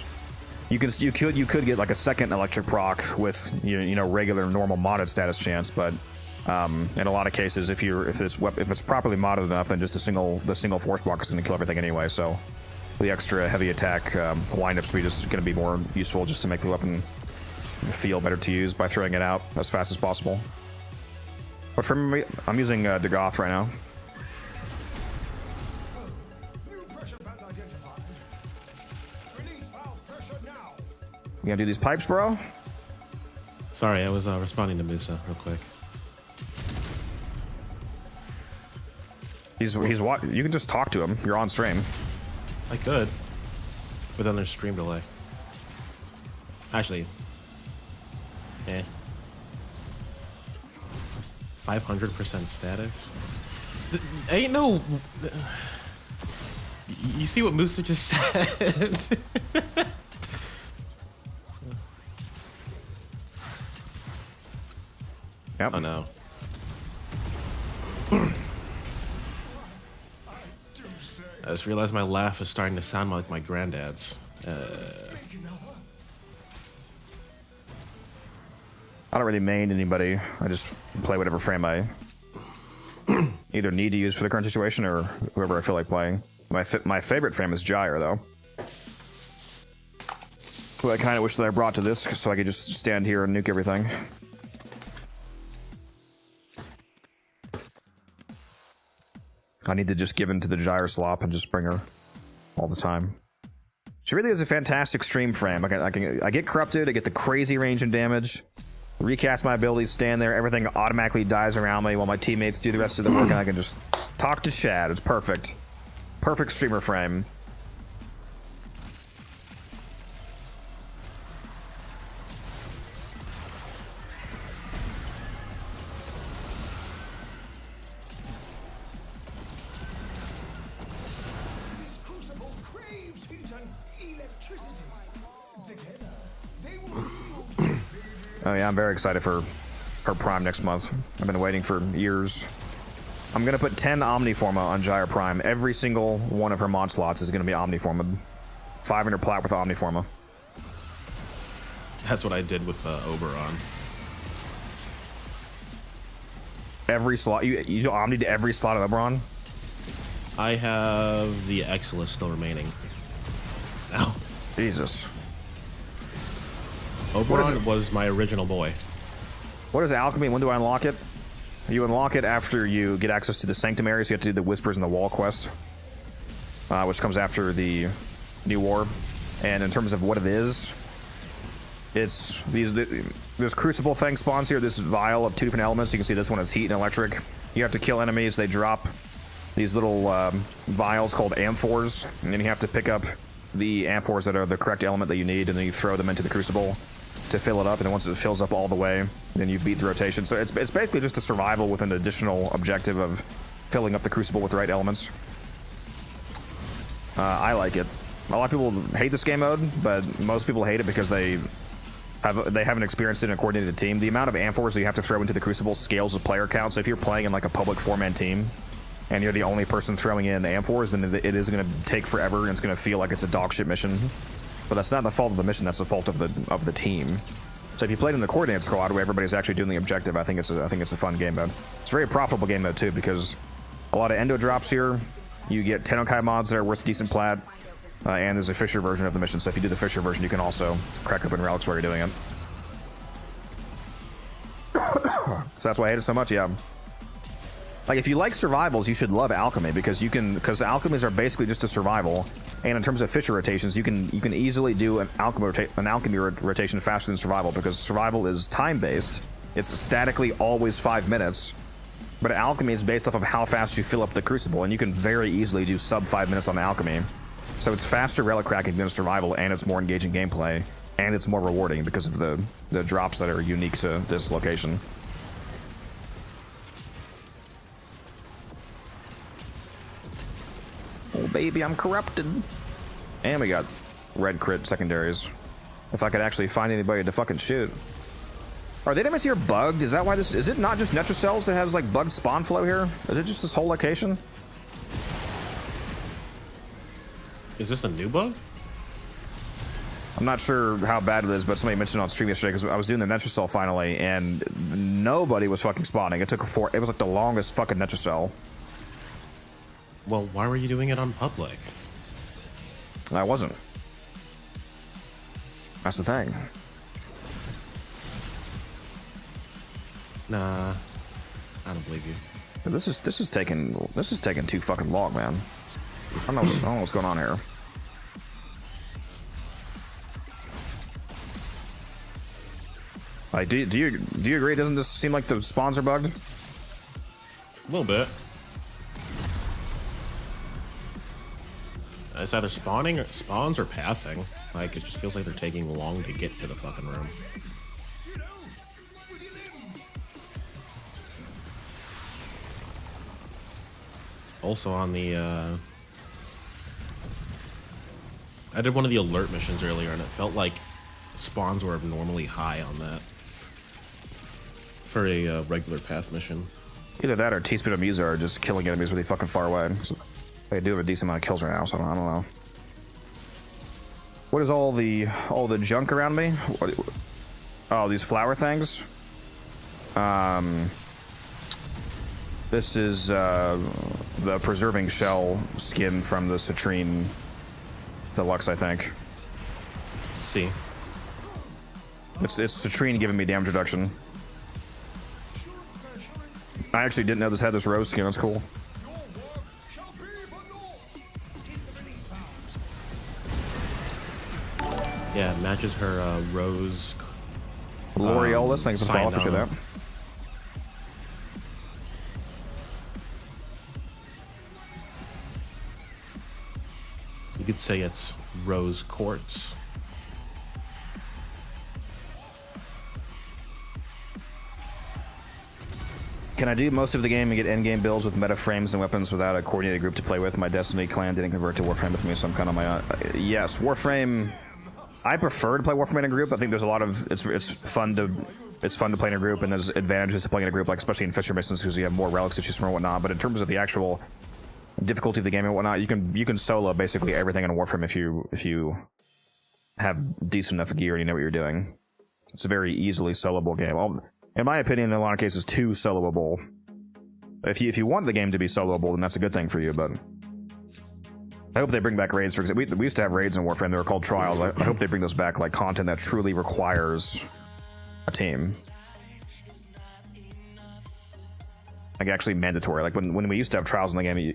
Speaker 1: you could get like a second electric proc with you know regular normal modded status chance, but in a lot of cases, if it's properly modded enough, then just the single force proc is going to kill everything anyway. So the extra heavy attack wind-up speed is going to be more useful just to make the weapon feel better to use by throwing it out as fast as possible. But for me, I'm using Dagoth right now. You gonna do these pipes, bro?
Speaker 5: Sorry, I was responding to Musa real quick.
Speaker 1: He's what? You can just talk to him. You're on stream.
Speaker 5: I could, but then there's stream delay. Actually, 500% status. Ain't no. You see what Musa just said?
Speaker 1: Yep.
Speaker 5: Oh no. I just realized my laugh is starting to sound like my granddad's.
Speaker 1: I don't really main anybody. I just play whatever frame I either need to use for the current situation or whoever I feel like playing. My favorite frame is Gyre, though. Who I kind of wish that I brought to this so I could just stand here and nuke everything. I need to just give in to the Gyre slop and just bring her all the time. She really is a fantastic stream frame. I get corrupted, I get the crazy range and damage, recast my abilities, stand there, everything automatically dies around me while my teammates do the rest of the work, and I can just talk to Shad. It's perfect. Perfect streamer frame. Oh yeah, I'm very excited for her Prime next month. I've been waiting for years. I'm gonna put 10 Omniforma on Gyre Prime. Every single one of her mod slots is gonna be Omniforma. 500 plat with Omniforma.
Speaker 5: That's what I did with Oberon.
Speaker 1: Every slot, you do Omni to every slot of Oberon?
Speaker 5: I have the Exilus still remaining. Ow.
Speaker 1: Jesus.
Speaker 5: Oberon was my original boy.
Speaker 1: What is Alchemy? When do I unlock it? You unlock it after you get access to the Sanctum area, so you have to do the Whispers in the Wall quest, which comes after the New War. And in terms of what it is, it's this Crucible thing spawns here, this vial of 2 different elements. You can see this one is heat and electric. You have to kill enemies, they drop these little vials called amphors, and then you have to pick up the amphors that are the correct element that you need, and then you throw them into the Crucible to fill it up, and then once it fills up all the way, then you beat the rotation. So it's basically just a survival with an additional objective of filling up the Crucible with the right elements. I like it. A lot of people hate this game mode, but most people hate it because they haven't experienced it in a coordinated team. The amount of amphors that you have to throw into the Crucible scales with player count. So if you're playing in like a public 4-man team, and you're the only person throwing in amphors, then it is going to take forever, and it's going to feel like it's a dogshit mission. But that's not the fault of the mission, that's the fault of the team. So if you played in the coordinated squad where everybody's actually doing the objective, I think it's a fun game mode. It's a very profitable game mode too, because a lot of endo drops here. You get TennoCreate mods that are worth decent plat, and there's a Fisher version of the mission. So if you do the Fisher version, you can also crack open relics while you're doing it. So that's why I hate it so much, yeah. Like, if you like survivals, you should love Alchemy, because alchemies are basically just a survival. And in terms of Fisher rotations, you can easily do an alchemy rotation faster than survival, because survival is time-based. It's statically always 5 minutes. But alchemy is based off of how fast you fill up the Crucible, and you can very easily do sub 5 minutes on the alchemy. So it's faster relic cracking than survival, and it's more engaging gameplay, and it's more rewarding because of the drops that are unique to this location. Oh baby, I'm corrupted. And we got red crit secondaries. If I could actually find anybody to fucking shoot. Are the enemies here bugged? Is that why this... Is it not just Netrocells that has like bugged spawn flow here? Is it just this whole location?
Speaker 5: Is this a new bug?
Speaker 1: I'm not sure how bad it is, but somebody mentioned on stream yesterday, because I was doing the Netrocell finally, and nobody was fucking spawning. It was like the longest fucking Netrocell.
Speaker 5: Well, why were you doing it on public?
Speaker 1: I wasn't. That's the thing.
Speaker 5: Nah, I don't believe you.
Speaker 1: This is taking too fucking long, man. I don't know what's going on here. Like, do you agree? Doesn't this seem like the spawns are bugged?
Speaker 5: A little bit. It's either spawns or pathing. Like, it just feels like they're taking long to get to the fucking room. Also on the, I did one of the alert missions earlier, and it felt like spawns were abnormally high on that for a regular path mission.
Speaker 1: Either that or Teaspoon of Musa are just killing enemies really fucking far away. So they do have a decent amount of kills right now, so I don't know. What is all the junk around me? Oh, these flower things. This is the Preserving Shell skin from the Citrine Deluxe, I think.
Speaker 5: See.
Speaker 1: It's Citrine giving me damage reduction. I actually didn't know this had this rose skin. That's cool.
Speaker 5: matches her Rose.
Speaker 1: L'Oreolis, thanks for the follow.
Speaker 5: sign
Speaker 1: Appreciate
Speaker 5: on.
Speaker 1: that.
Speaker 5: You could say it's Rose Quartz.
Speaker 1: Can I do most of the game and get endgame builds with meta frames and weapons without a coordinated group to play with? My Destiny clan didn't convert to Warframe with me, so I'm kind of on my own. Yes, Warframe. I prefer to play Warframe in a group. I think there's a lot of it's fun to play in a group, and there's advantages to playing in a group, like especially in Fisher missions because you have more relics to choose from and whatnot. But in terms of the actual difficulty of the game and whatnot, you can solo basically everything in Warframe if you have decent enough gear and you know what you're doing. It's a very easily soloable game. In my opinion, in a lot of cases, too soloable. If you want the game to be soloable, then that's a good thing for you. But I hope they bring back raids. For example, we used to have raids in Warframe. They were called trials. I hope they bring those back, like content that truly requires a team. Like actually mandatory. Like when we used to have trials in the game,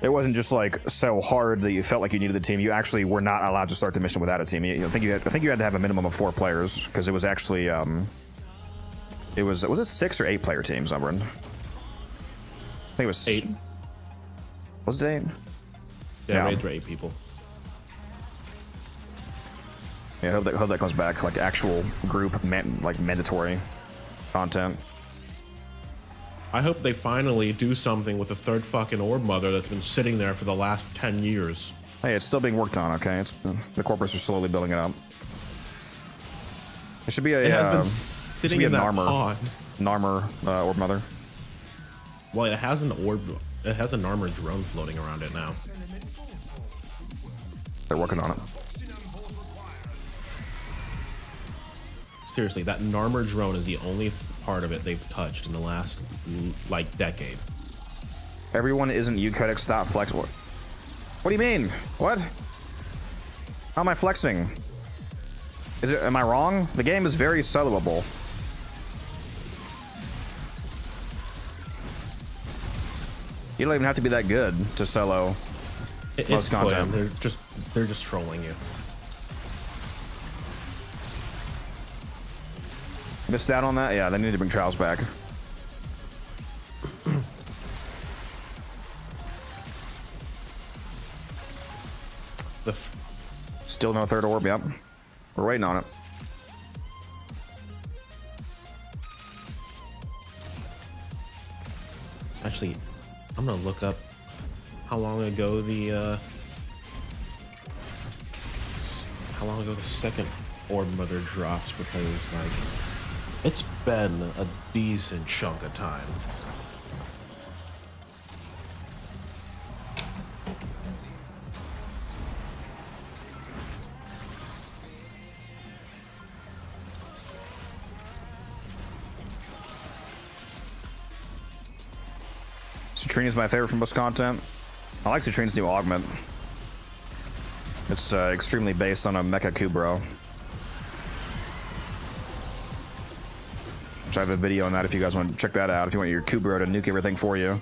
Speaker 1: it wasn't just like so hard that you felt like you needed the team. You actually were not allowed to start the mission without a team. I think you had to have a minimum of 4 players because it was actually was it 6 or 8 player teams, Umbrin? I think it was
Speaker 5: 8.
Speaker 1: Was it 8?
Speaker 5: Yeah, raids were 8 people.
Speaker 1: Yeah, I hope that comes back, like actual group, like mandatory content.
Speaker 5: I hope they finally do something with the 3rd fucking orb mother that's been sitting there for the last 10 years.
Speaker 1: Hey, it's still being worked on, okay? The corpus are slowly building it up. It should be a.
Speaker 5: It has been sitting in that pod.
Speaker 1: Narmer orb mother.
Speaker 5: Well, it has an orb. It has an armored drone floating around it now.
Speaker 1: They're working on it.
Speaker 5: Seriously, that Narmer drone is the only part of it they've touched in the last, like, decade.
Speaker 1: Everyone isn't you, Credit. Stop flex. What do you mean? What? How am I flexing? Am I wrong? The game is very soloable. You don't even have to be that good to solo most content.
Speaker 5: They're just trolling you.
Speaker 1: Missed out on that? Yeah, they need to bring trials back. Still no 3rd orb, yep. We're waiting on it.
Speaker 5: Actually, I'm gonna look up how long ago the 2nd orb mother drops, because like it's been a decent chunk of time.
Speaker 1: Citrina's my favorite from most content. I like Citrina's new augment. It's extremely based on a Mecha Kubro. Which I have a video on that if you guys want to check that out. If you want your Kubro to nuke everything for you.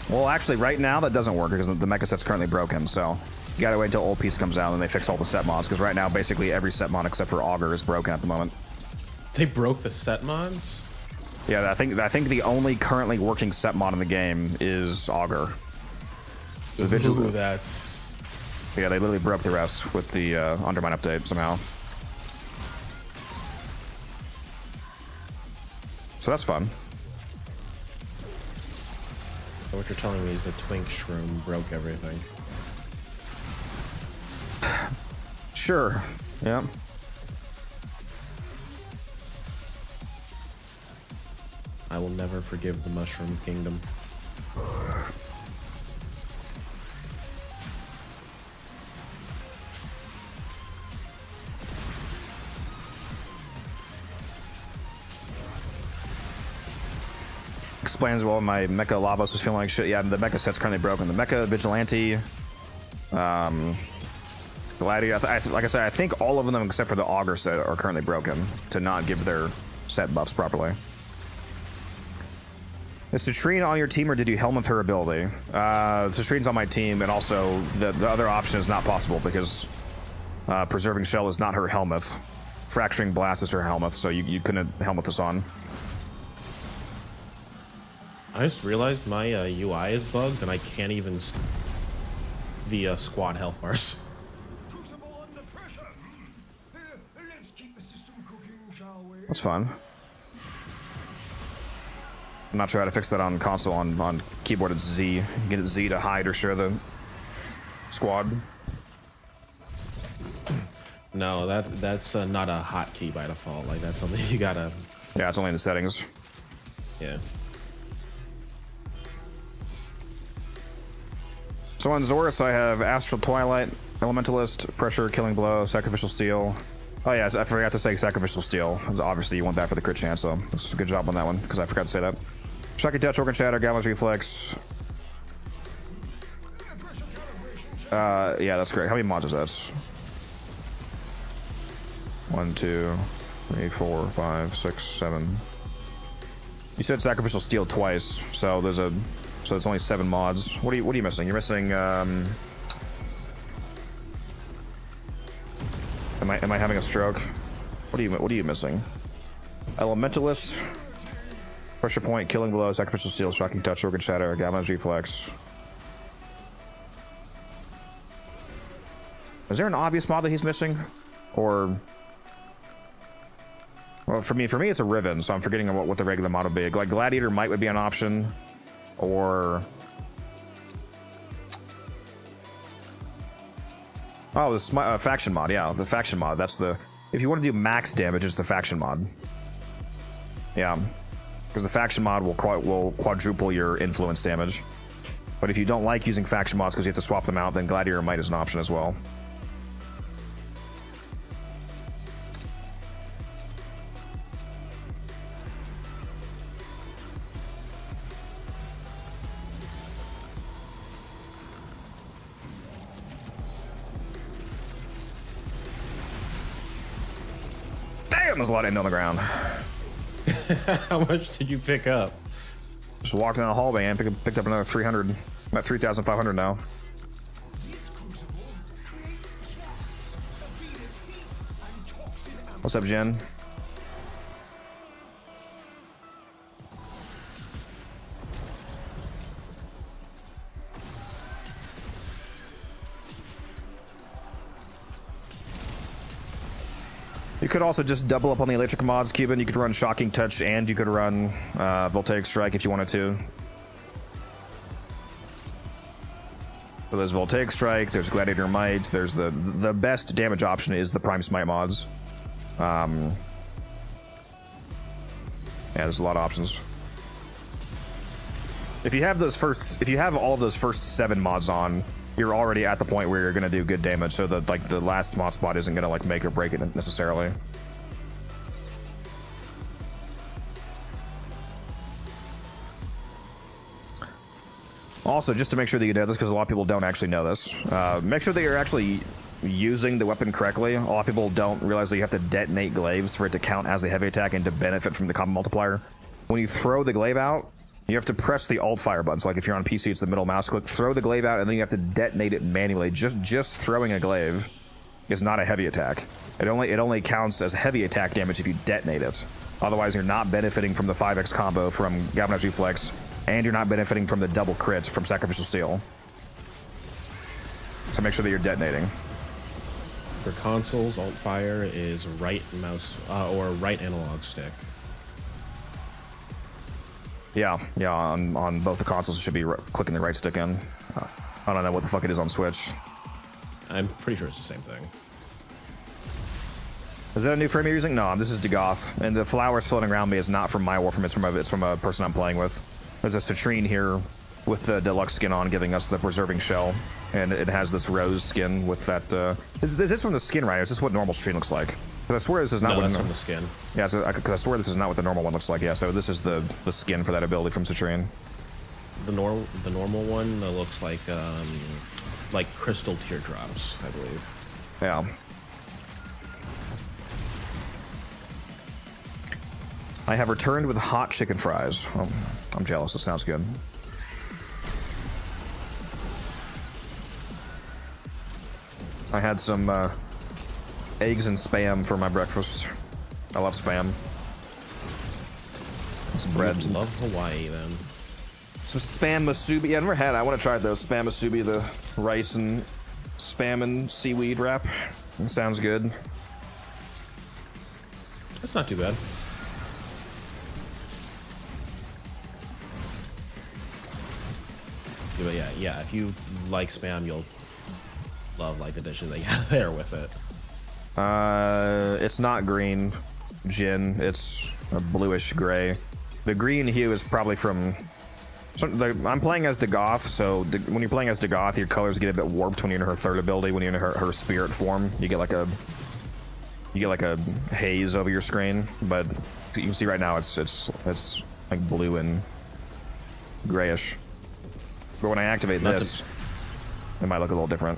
Speaker 1: Well, actually, right now that doesn't work because the mecha set's currently broken. So you gotta wait until old piece comes out and they fix all the set mods. Because right now, basically every set mod except for Augur is broken at the moment.
Speaker 5: They broke the set mods?
Speaker 1: Yeah, I think the only currently working set mod in the game is Augur.
Speaker 5: Ooh, that's...
Speaker 1: Yeah, they literally broke the rest with the Undermine update somehow. So that's fun.
Speaker 5: So what you're telling me is the Twink Shroom broke everything.
Speaker 1: Sure. Yeah.
Speaker 5: I will never forgive the Mushroom Kingdom.
Speaker 1: Explains well my Mecha Lavos was feeling like shit. Yeah, the Mecha set's currently broken. The Mecha Vigilante, Gladiator, like I said, I think all of them except for the Augur set are currently broken to not give their set buffs properly. Is Citrine on your team, or did you helmet her ability? Citrine's on my team, and also the other option is not possible because Preserving Shell is not her helmet. Fracturing Blast is her helmet, so you couldn't helmet this on.
Speaker 5: I just realized my UI is bugged and I can't even the squad health bars.
Speaker 1: That's fine. I'm not sure how to fix that on console. On keyboard, it's Z. Get it Z to hide or share the squad.
Speaker 5: No, that's not a hotkey by default. Like that's something you gotta.
Speaker 1: Yeah, it's only in the settings.
Speaker 5: Yeah.
Speaker 1: So on Zorus, I have Astral Twilight, Elementalist, Pressure, Killing Blow, Sacrificial Steel. Oh yeah, I forgot to say Sacrificial Steel. Obviously, you want that for the crit chance, so that's a good job on that one, because I forgot to say that. Shocking Touch, Organ Shatter, Galvan's Reflex. Yeah, that's great. How many mods is that? 1, 2, 3, 4, 5, 6, 7. You said Sacrificial Steel twice, so there's a... So it's only 7 mods. What are you missing? You're missing, Am I having a stroke? What are you missing? Elementalist, Pressure Point, Killing Blow, Sacrificial Steel, Shocking Touch, Organ Shatter, Galvan's Reflex. Is there an obvious mod that he's missing? Or... Well, for me it's a Riven, so I'm forgetting what the regular mod would be. Like Gladiator might would be an option. Or... Oh, the faction mod, yeah, the faction mod, that's the... If you want to do max damage, it's the faction mod. Yeah, because the faction mod will quadruple your influence damage. But if you don't like using faction mods because you have to swap them out, then Gladiator Might is an option as well. There's a lot of end on the ground.
Speaker 5: How much did you pick up?
Speaker 1: Just walked down the hallway and picked up another 300. I'm at 3,500 now. What's up, Jen? You could also just double up on the electric mods, Cuban. You could run Shocking Touch and you could run Voltaic Strike if you wanted to. So there's Voltaic Strike, there's Gladiator Might, there's the best damage option is the Prime Smite mods. Yeah, there's a lot of options. If you have all those first 7 mods on, you're already at the point where you're gonna do good damage, so that like the last mod spot isn't gonna like make or break it necessarily. Also, just to make sure that you know this, because a lot of people don't actually know this, make sure that you're actually using the weapon correctly. A lot of people don't realize that you have to detonate glaives for it to count as a heavy attack and to benefit from the combo multiplier. When you throw the glaive out, you have to press the Alt fire button. So like if you're on PC, it's the middle mouse click. Throw the glaive out, and then you have to detonate it manually. Just throwing a glaive is not a heavy attack. It only counts as heavy attack damage if you detonate it. Otherwise, you're not benefiting from the 5x combo from Galvanized Reflex, and you're not benefiting from the double crit from Sacrificial Steel. So make sure that you're detonating.
Speaker 5: For consoles, Alt fire is right mouse or right analog stick.
Speaker 1: Yeah, on both the consoles, it should be clicking the right stick in. I don't know what the fuck it is on Switch.
Speaker 5: I'm pretty sure it's the same thing.
Speaker 1: Is that a new frame you're using? No, this is Degoth. And the flowers floating around me is not from my Warframe, it's from a person I'm playing with. There's a Citrine here with the deluxe skin on, giving us the Preserving Shell. And it has this rose skin with that... Is this from the skin, right? Or is this what normal Citrine looks like? Because I swear this is not
Speaker 5: no,
Speaker 1: what...
Speaker 5: that's from the skin.
Speaker 1: Yeah, because I swear this is not what the normal one looks like. Yeah, so this is the skin for that ability from Citrine.
Speaker 5: The normal one looks like crystal teardrops, I believe.
Speaker 1: Yeah. I have returned with hot chicken fries. Oh, I'm jealous. It sounds good. I had some eggs and spam for my breakfast. I love spam. Some bread.
Speaker 5: Love Hawaii then.
Speaker 1: Some spam musubi. Yeah, I've never had it. I want to try those spam musubi, the rice and spam and seaweed wrap. It sounds good.
Speaker 5: That's not too bad. But yeah, if you like spam, you'll love like the dishes they got there with it.
Speaker 1: It's not green gin. It's a bluish gray. The green hue is probably from. I'm playing as Dagoth, so when you're playing as Dagoth, your colors get a bit warped when you're in her third ability. When you're in her spirit form, you get like a haze over your screen. But you can see right now it's like blue and grayish. But when I activate this, it might look a little different.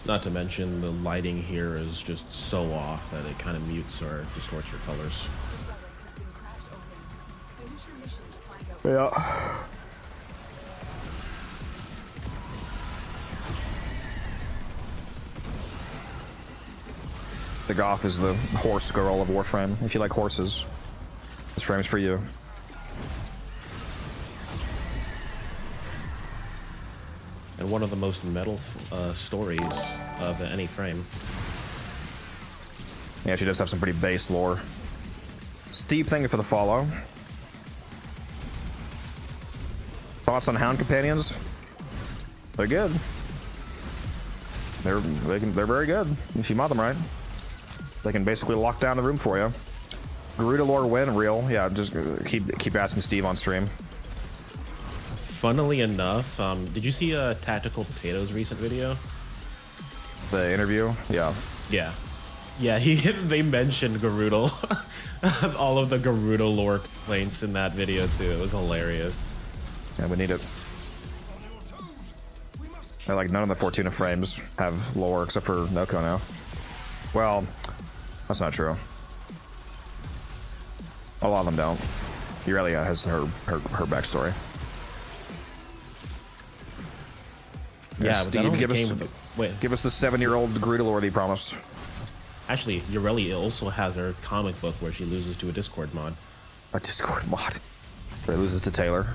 Speaker 5: Not to mention the lighting here is just so off that it kind of mutes or distorts your colors.
Speaker 1: Yeah. The Goth is the horse girl of Warframe. If you like horses, this frame's for you.
Speaker 5: And one of the most metal stories of any frame.
Speaker 1: Yeah, she does have some pretty base lore. Steve, thank you for the follow. Thoughts on Hound Companions? They're good. They're very good if you mod them right. They can basically lock down the room for you. Garuda lore win real. Yeah, just keep asking Steve on stream.
Speaker 5: Funnily enough, did you see Tactical Potato's recent video?
Speaker 1: The interview? Yeah.
Speaker 5: Yeah. Yeah, they mentioned Garuda. All of the Garuda lore complaints in that video too. It was hilarious.
Speaker 1: Yeah, we need it. Like none of the Fortuna frames have lore except for Noko now. Well, that's not true. A lot of them don't. Aurelia has her backstory.
Speaker 5: Yeah,
Speaker 1: Steve, give us the 7-year-old Garuda lore that he promised.
Speaker 5: Actually, Aurelia also has her comic book where she loses to a Discord mod.
Speaker 1: A Discord mod. Where he loses to Taylor.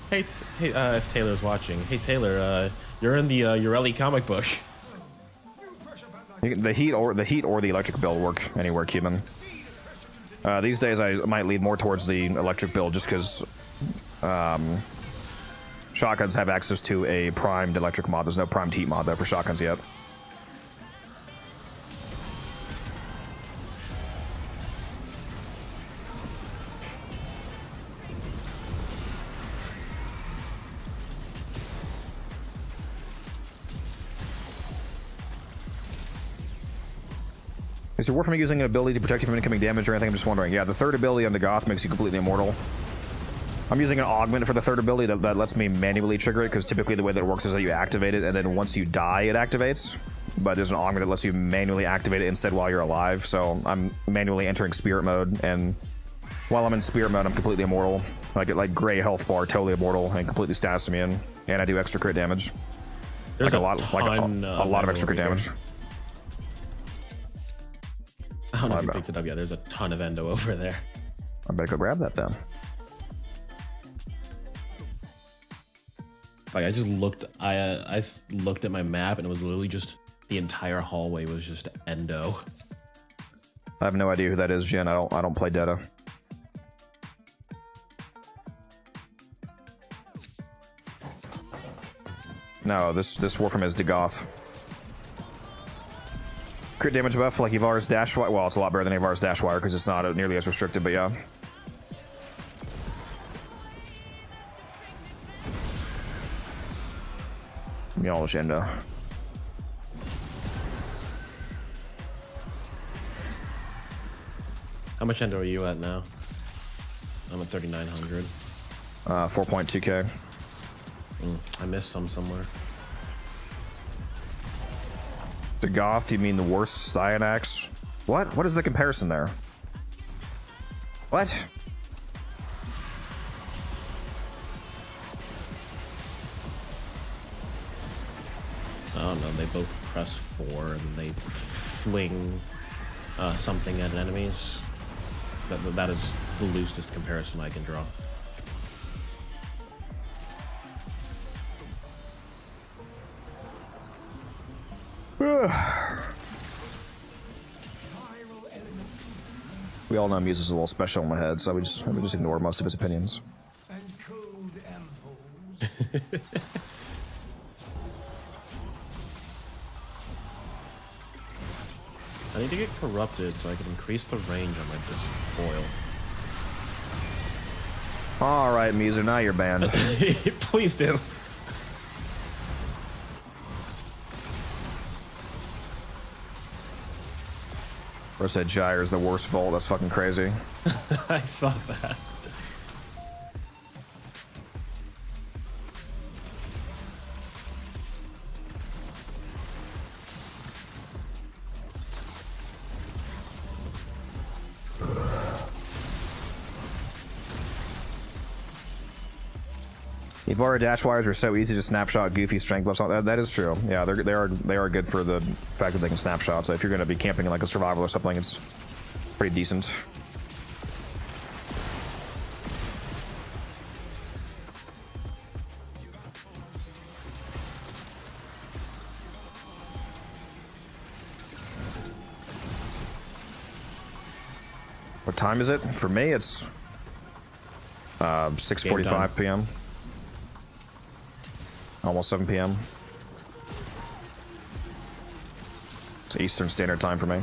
Speaker 5: Hey, if Taylor's watching, hey Taylor, you're in the Aurelia comic book.
Speaker 1: The heat or the electric build work anywhere, Cuban. These days, I might lead more towards the electric build just because shotguns have access to a primed electric mod. There's no primed heat mod though for shotguns yet. Is your Warframe using an ability to protect you from incoming damage or anything? I'm just wondering. Yeah, the third ability on the Goth makes you completely immortal. I'm using an augment for the third ability that lets me manually trigger it, because typically the way that it works is that you activate it, and then once you die, it activates. But there's an augment that lets you manually activate it instead while you're alive, so I'm manually entering spirit mode, and while I'm in spirit mode, I'm completely immortal. I get like gray health bar, totally immortal, and completely status me in, and I do extra crit damage.
Speaker 5: There's
Speaker 1: like a lot of extra crit damage.
Speaker 5: I don't know if you picked it up yet. There's a ton of endo over there.
Speaker 1: I better go grab that then.
Speaker 5: Like I just looked, I looked at my map and it was literally just the entire hallway was just endo.
Speaker 1: I have no idea who that is, Jen. I don't play Deta. No, this Warframe is Dagoth. Crit damage buff like Ivar's dash wire. Well, it's a lot better than Ivar's dash wire because it's not nearly as restricted, but yeah. Y'all Endo.
Speaker 5: How much endo are you at now? I'm at 3,900.
Speaker 1: The Goth, you mean the worst Styanax? What? What is the comparison there? What?
Speaker 5: I don't know, they both press 4 and they fling something at enemies. That is the loosest comparison I can draw.
Speaker 1: We all know Muse is a little special in my head, so we just ignore most of his opinions.
Speaker 2: And cold elbows.
Speaker 5: I need to get corrupted so I can increase the range on my disc foil.
Speaker 1: Alright, Muser, now you're banned.
Speaker 5: Please do.
Speaker 1: Or said Gyre is the worst vault, that's fucking crazy.
Speaker 5: I saw that.
Speaker 1: Evora dash wires are so easy to snapshot goofy strength buffs. That is true. Yeah, they are good for the fact that they can snapshot. So if you're going to be camping in like a survival or something, it's pretty decent. What time is it? For me, it's 6:45 p.m. Almost 7 p.m. It's Eastern Standard Time for me.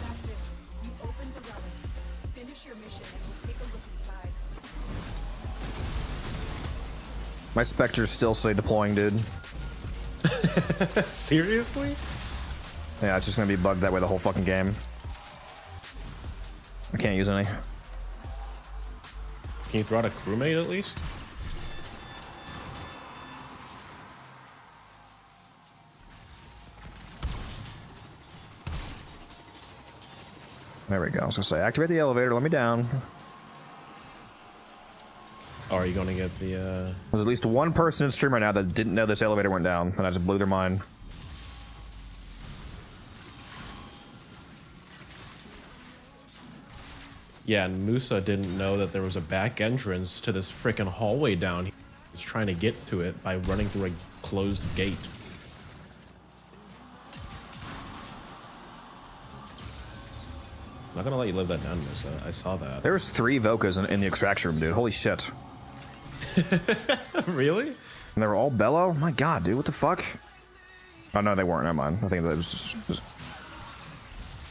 Speaker 9: That's it. You opened the relic. Finish your mission and we'll take a look inside.
Speaker 1: My Spectres still say deploying, dude.
Speaker 5: Seriously?
Speaker 1: Yeah, it's just gonna be bugged that way the whole fucking game. I can't use any.
Speaker 5: Can you throw out a crewmate at least?
Speaker 1: There we go. I was gonna say, activate the elevator, let me down.
Speaker 5: Or are you gonna get the
Speaker 1: There's at least one person in stream right now that didn't know this elevator went down, and I just blew their mind.
Speaker 5: Yeah, and Musa didn't know that there was a back entrance to this freaking hallway down. He was trying to get to it by running through a closed gate. I'm not gonna let you live that down, Musa. I saw that.
Speaker 1: There was 3 Vokas in the extraction room, dude. Holy shit.
Speaker 5: Really?
Speaker 1: And they were all bellow? My god, dude, what the fuck? Oh, no, they weren't. Never mind. I think that was just...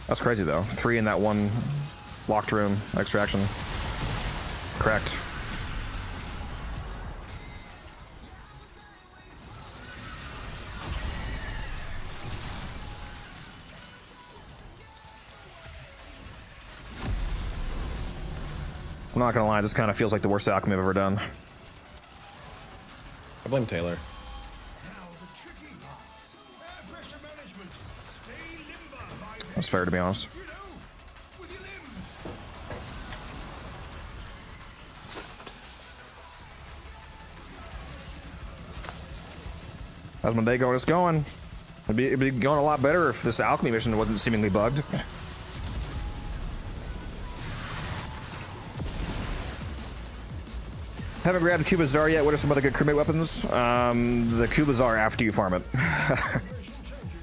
Speaker 1: That's crazy, though. 3 in that one locked room extraction. Correct. I'm not gonna lie, this kind of feels like the worst alchemy I've ever done.
Speaker 5: I blame Taylor.
Speaker 2: Now the tricky part. Air pressure management. Stay limber, my
Speaker 1: That's fair, to be honest.
Speaker 2: you know, with your limbs.
Speaker 1: How's my day going? It's going. It'd be going a lot better if this alchemy mission wasn't seemingly bugged. Haven't grabbed Kubazar yet. What are some other good crewmate weapons? The Kubazar after you farm it.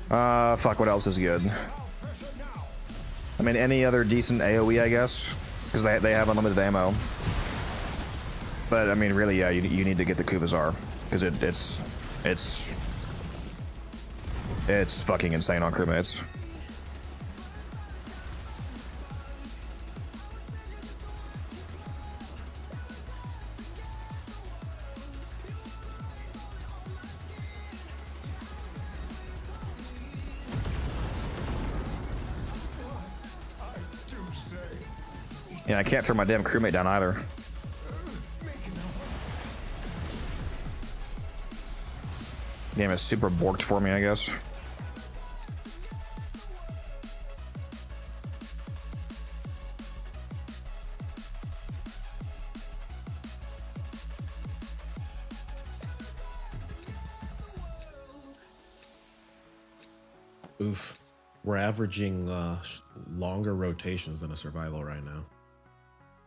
Speaker 1: Fuck, what else is good? I mean, any other decent AoE, I guess? Because they have unlimited ammo. But, I mean, really, yeah, you need to get the Kubazar. Because it's fucking insane on crewmates. Yeah, I can't throw my damn crewmate down either. Game is super borked for me, I guess.
Speaker 5: Oof. We're averaging longer rotations than a survival right now.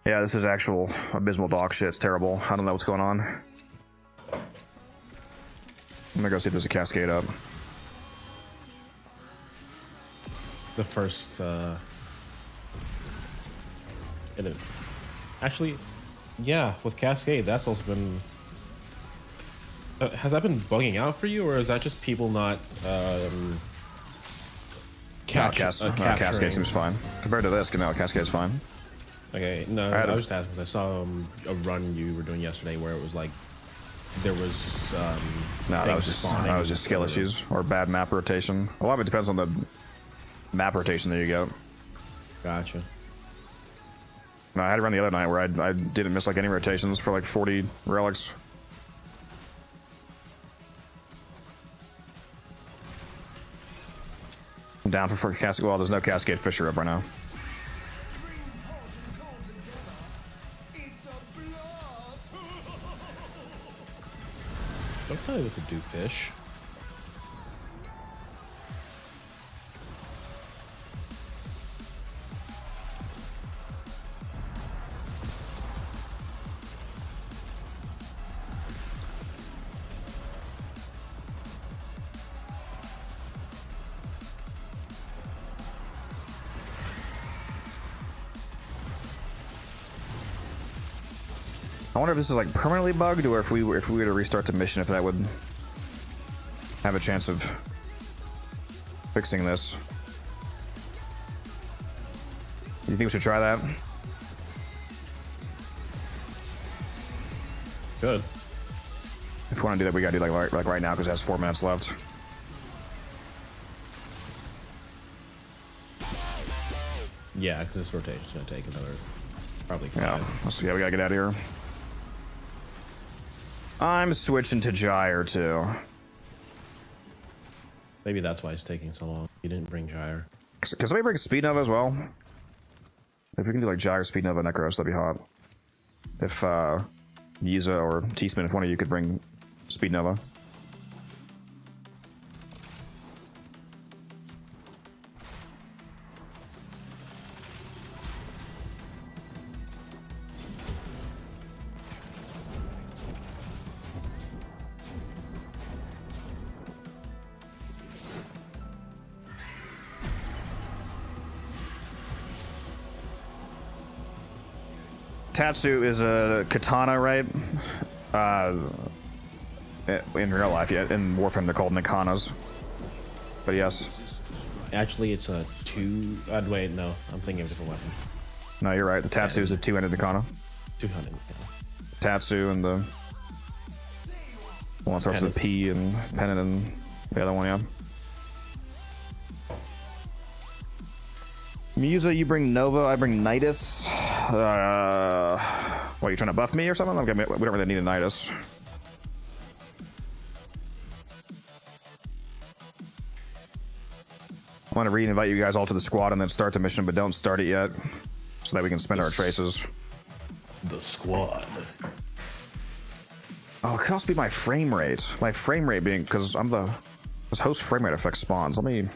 Speaker 1: Yeah, this is actual abysmal dog shit. It's terrible. I don't know what's going on. I'm gonna go see if there's a cascade up.
Speaker 5: The first, actually, yeah, with Cascade, that's also been. Has that been bugging out for you, or is that just people not
Speaker 1: Cascade seems fine compared to this. No, Cascade's fine.
Speaker 5: Okay, no, I was just asking because I saw a run you were doing yesterday where it was like there was.
Speaker 1: No, that was just skill issues or bad map rotation. A lot of it depends on the map rotation that you get.
Speaker 5: Gotcha.
Speaker 1: No, I had to run the other night where I didn't miss like any rotations for like 40 relics. I'm down for Cascade. Well, there's no Cascade Fisher up right now.
Speaker 5: Don't tell me what to do, fish.
Speaker 1: I wonder if this is like permanently bugged, or if we were to restart the mission, if that would have a chance of fixing this. You think we should try that?
Speaker 5: Good.
Speaker 1: If we want to do that, we gotta do like right now because it has 4 minutes left.
Speaker 5: Yeah, because this rotation's gonna take another probably 5.
Speaker 1: Yeah, we gotta get out of here. I'm switching to Gyre too.
Speaker 5: Maybe that's why it's taking so long. You didn't bring Gyre.
Speaker 1: Can somebody bring Speed Nova as well? If we can do like Gyre, Speed Nova, Necros, that'd be hot. If Yiza or T-Spin, if one of you could bring Speed Nova. Tatsu is a katana, right? In real life, yeah. In Warframe, they're called Nakanas. But yes.
Speaker 5: Actually, it's a 2. Wait, no. I'm thinking of a different weapon.
Speaker 1: No, you're right. The Tatsu is a 2-handed Nakana.
Speaker 5: 200. Yeah.
Speaker 1: Tatsu and the one starts with a P and Pennant and the other one, yeah. Musa, you bring Nova, I bring Nidus. What, you trying to buff me or something? Okay, we don't really need a Nidus. I want to re-invite you guys all to the squad and then start the mission, but don't start it yet, so that we can spend our traces.
Speaker 5: The squad.
Speaker 1: Oh, it could also be my frame rate. My frame rate being, because I'm the... This host frame rate affects spawns. Let me...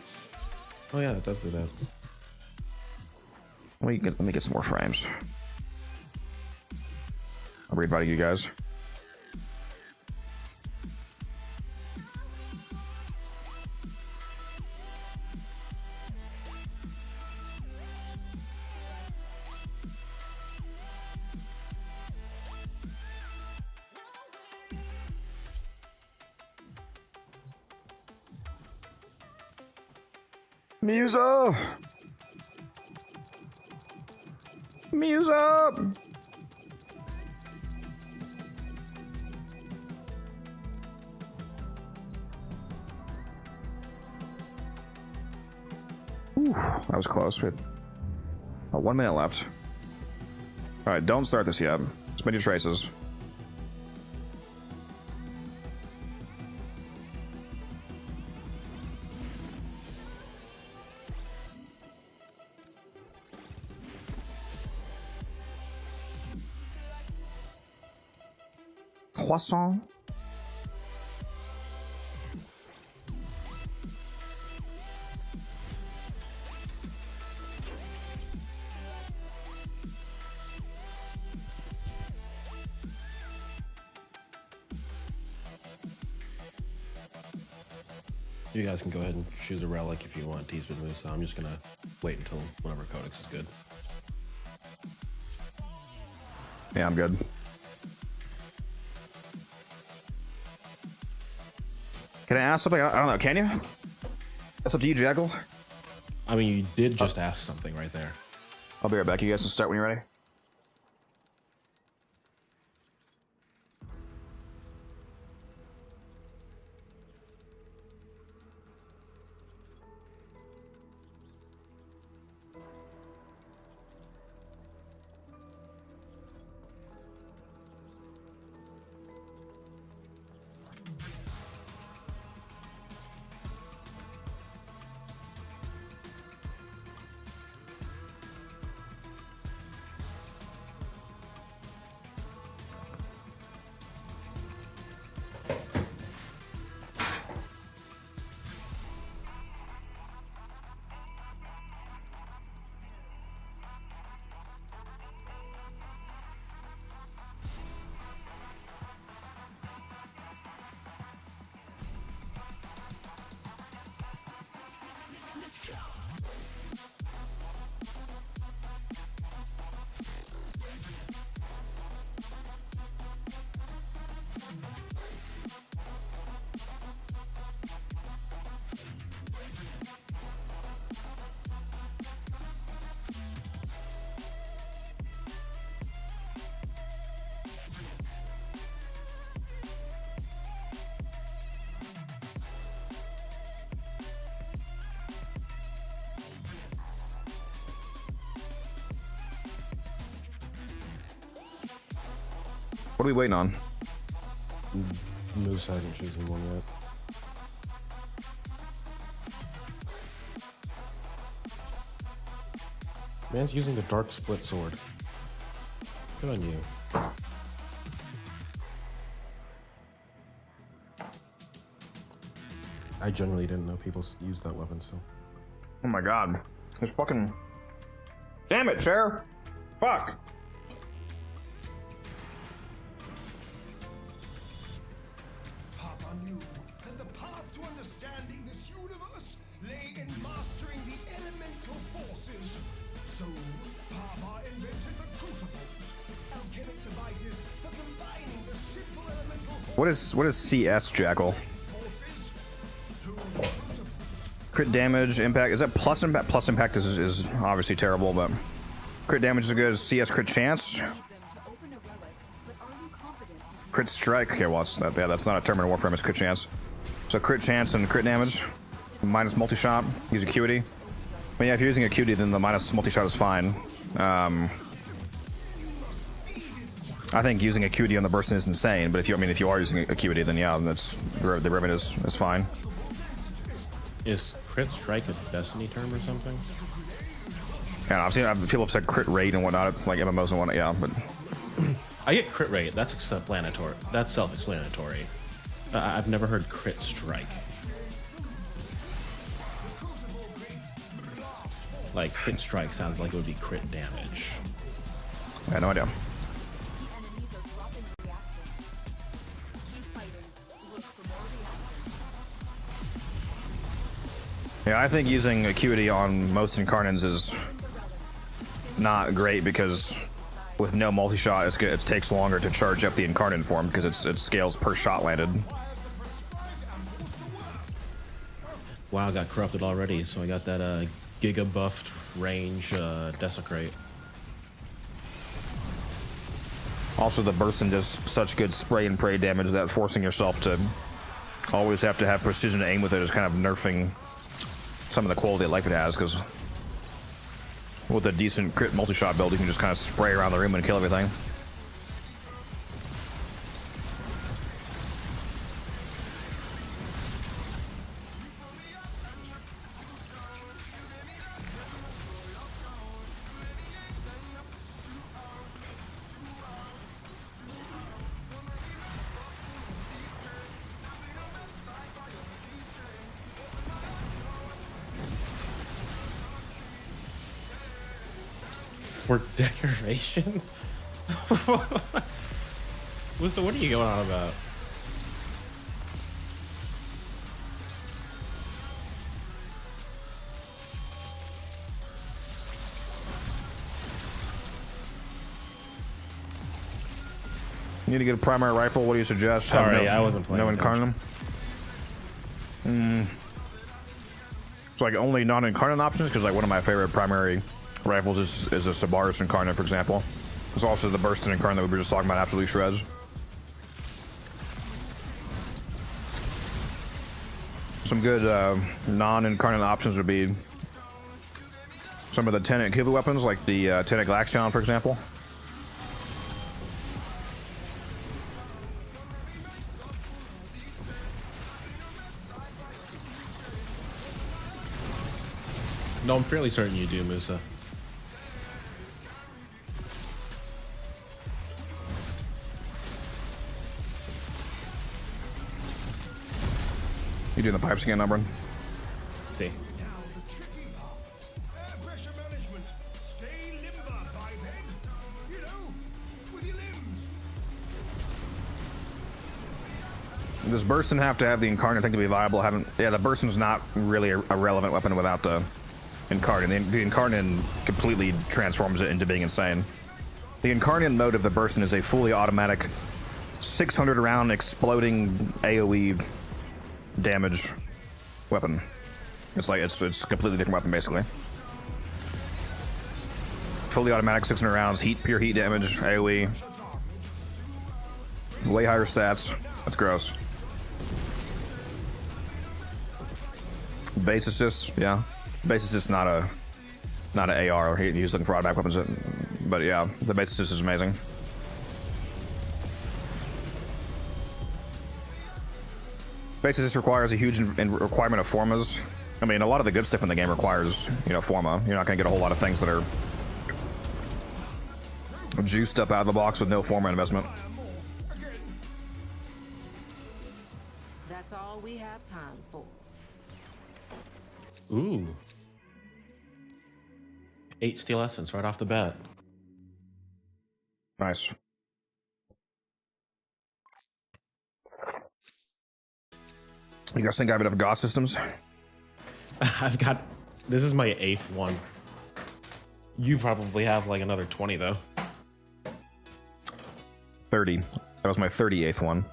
Speaker 5: Oh yeah, it does do that.
Speaker 1: Let me get some more frames. I'm re-inviting you guys. Musa! Musa! Ooh, that was close. We had 1 minute left. All right, don't start this yet. Just make your traces. Croissant.
Speaker 5: You guys can go ahead and choose a relic if you want. He's been moved, so I'm just gonna wait until whatever codex is good.
Speaker 1: Yeah, I'm good. Can I ask something? I don't know. Can you? That's up to you, Jackal.
Speaker 5: I mean, you did just ask something right there.
Speaker 1: I'll be right back. You guys can start when you're ready. What are we waiting on?
Speaker 5: Moose hasn't chosen one yet. Man's using the dark split sword. Good on you. I generally didn't know people use that weapon, so.
Speaker 1: Oh my god. There's fucking... Damn it, Chair! Fuck!
Speaker 2: Papa knew that the path to understanding this universe lay in mastering the elemental forces. So, Papa invented the crucibles, alchemic devices for combining the simple elemental
Speaker 1: What is CS, Jackal?
Speaker 2: forces to crucibles.
Speaker 1: Crit damage, impact. Is that plus impact? Plus impact is obviously terrible, but crit damage is good as CS crit chance.
Speaker 9: Need them to open a relic, but are you confident you can
Speaker 1: Crit strike. Okay, well, yeah, that's not a term in Warframe, it's crit chance. So crit chance and crit damage. Minus multi-shot. Use acuity. But yeah, if you're using acuity, then the minus multi-shot is fine. I think using acuity on the person is insane, but if you are using acuity, then yeah, that's the remedy is fine.
Speaker 5: Is crit strike a destiny term or something?
Speaker 1: Yeah, people have said crit rate and whatnot, like MMOs and whatnot. Yeah, but
Speaker 5: I get crit rate. That's explanatory. That's self-explanatory. I've never heard crit strike. Like crit strike sounds like it would be crit damage.
Speaker 1: I had no idea.
Speaker 9: the enemies are dropping reactors. Keep fighting. Look for more reactors.
Speaker 1: Yeah, I think using acuity on most incarnates is not great because with no multi-shot, it takes longer to charge up the incarnate form because it scales per shot landed.
Speaker 5: WoW got corrupted already, so I got that giga buffed range desecrate.
Speaker 1: Also, the Bursten does such good spray and pray damage that forcing yourself to always have to have precision aim with it is kind of nerfing some of the quality of life it has, because With a decent crit multi-shot build, you can just kind of spray around the room and kill everything.
Speaker 5: For decoration? What are you going on about?
Speaker 1: You need to get a primary rifle. What do you suggest?
Speaker 5: Sorry, I wasn't playing
Speaker 1: No
Speaker 5: attention.
Speaker 1: incarnate. It's like only non-incarnate options, because like one of my favorite primary rifles is a Sabaris incarnate, for example. There's also the Burston incarnate that we were just talking about, absolute shreds. Some good non-incarnate options would be some of the Tenet Kivu weapons, like the Tenet Glaxion, for example.
Speaker 5: No, I'm fairly certain you do, Musa.
Speaker 1: You doing the pipe scan, Numbrin?
Speaker 5: See.
Speaker 2: Now the tricky part. Air pressure management. Stay limber, biped. You know, with your limbs.
Speaker 1: Does Burston have to have the incarnate thing to be viable? Yeah, the Burston's not really a relevant weapon without the incarnate. The incarnate completely transforms it into being insane. The incarnate mode of the Burston is a fully automatic 600 round exploding AoE damage weapon. It's like it's a completely different weapon basically. Fully automatic 600 rounds, pure heat damage, AoE. Way higher stats. That's gross. Base assist, yeah. Base assist not an AR. He's looking for automatic weapons, but yeah, the base assist is amazing. Base assist requires a huge requirement of formas. I mean, a lot of the good stuff in the game requires, forma. You're not gonna get a whole lot of things that are juiced up out of the box with no forma investment.
Speaker 7: That's all we have time for.
Speaker 5: Ooh. 8 steel essence right off the bat.
Speaker 1: Nice. You guys think I have enough GOS systems?
Speaker 5: This is my 8th one. You probably have like another 20 though.
Speaker 1: 30. That was my 38th one.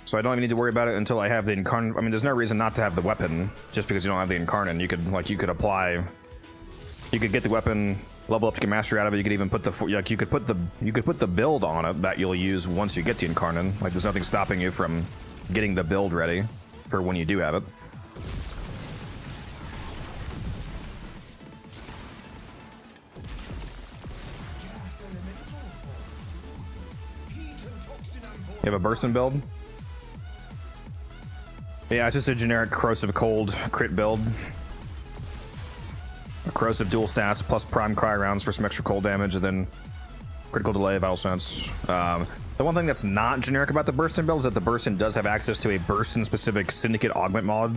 Speaker 1: So I don't even need to worry about it until I have the incarnate. I mean, there's no reason not to have the weapon just because you don't have the incarnate. You could get the weapon, level up to get mastery out of it. You could even put you could put the build on it that you'll use once you get the incarnate. Like there's nothing stopping you from getting the build ready for when you do have it. You have a Burston build? Yeah, it's just a generic corrosive cold crit build. A corrosive dual stats plus prime cry rounds for some extra cold damage, and then critical delay, vital sense. The one thing that's not generic about the Burston build is that the Burston does have access to a Burston specific syndicate augment mod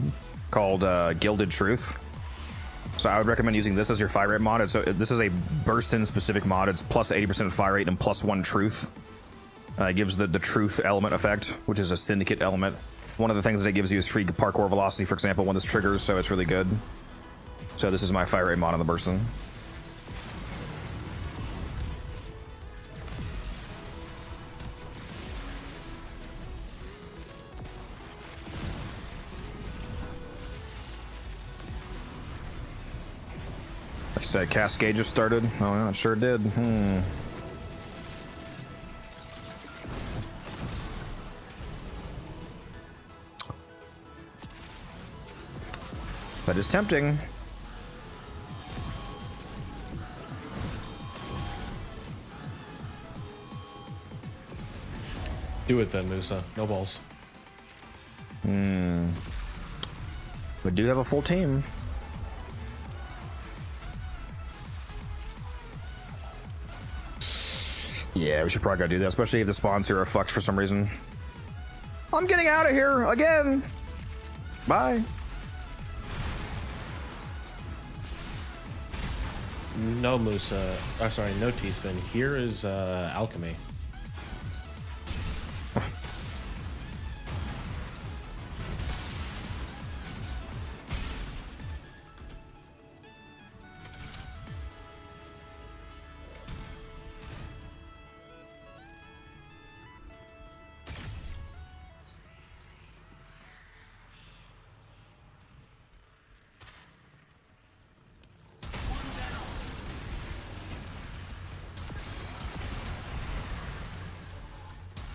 Speaker 1: called Gilded Truth. So I would recommend using this as your fire rate mod. This is a Burston specific mod. It's plus 80% fire rate and plus 1 truth. It gives the truth element effect, which is a syndicate element. One of the things that it gives you is free parkour velocity, for example, when this triggers, so it's really good. So this is my fire rate mod on the Burston. Like I said, Cascade just started. Oh, yeah, it sure did. That is tempting.
Speaker 5: Do it then, Musa. No balls.
Speaker 1: We do have a full team. Yeah, we should probably go do that, especially if the spawns here are fucked for some reason. I'm getting out of here again. Bye.
Speaker 5: No Musa. Oh, sorry, no T-spin. Here is alchemy.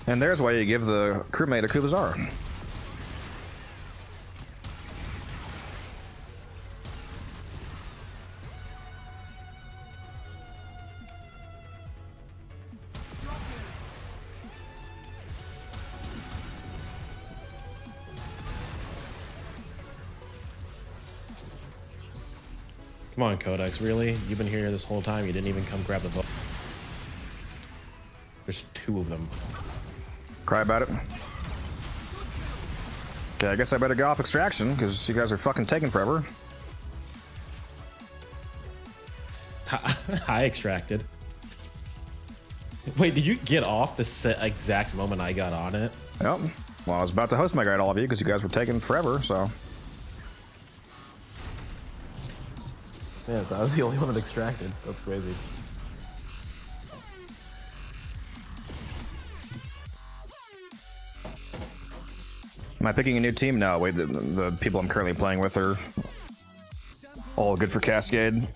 Speaker 1: And there's why you give the crewmate a Kubazar.
Speaker 5: Come on, Codex. Really? You've been here this whole time. You didn't even come grab the book. There's 2 of them.
Speaker 1: Cry about it. Okay, I guess I better go off extraction because you guys are fucking taking forever.
Speaker 5: I extracted. Wait, did you get off the exact moment I got on it?
Speaker 1: Yep. Well, I was about to host my guide all of you because you guys were taking forever, so.
Speaker 5: Yeah, so I was the only one that extracted. That's crazy.
Speaker 1: Am I picking a new team? No, wait, the people I'm currently playing with are all good for Cascade.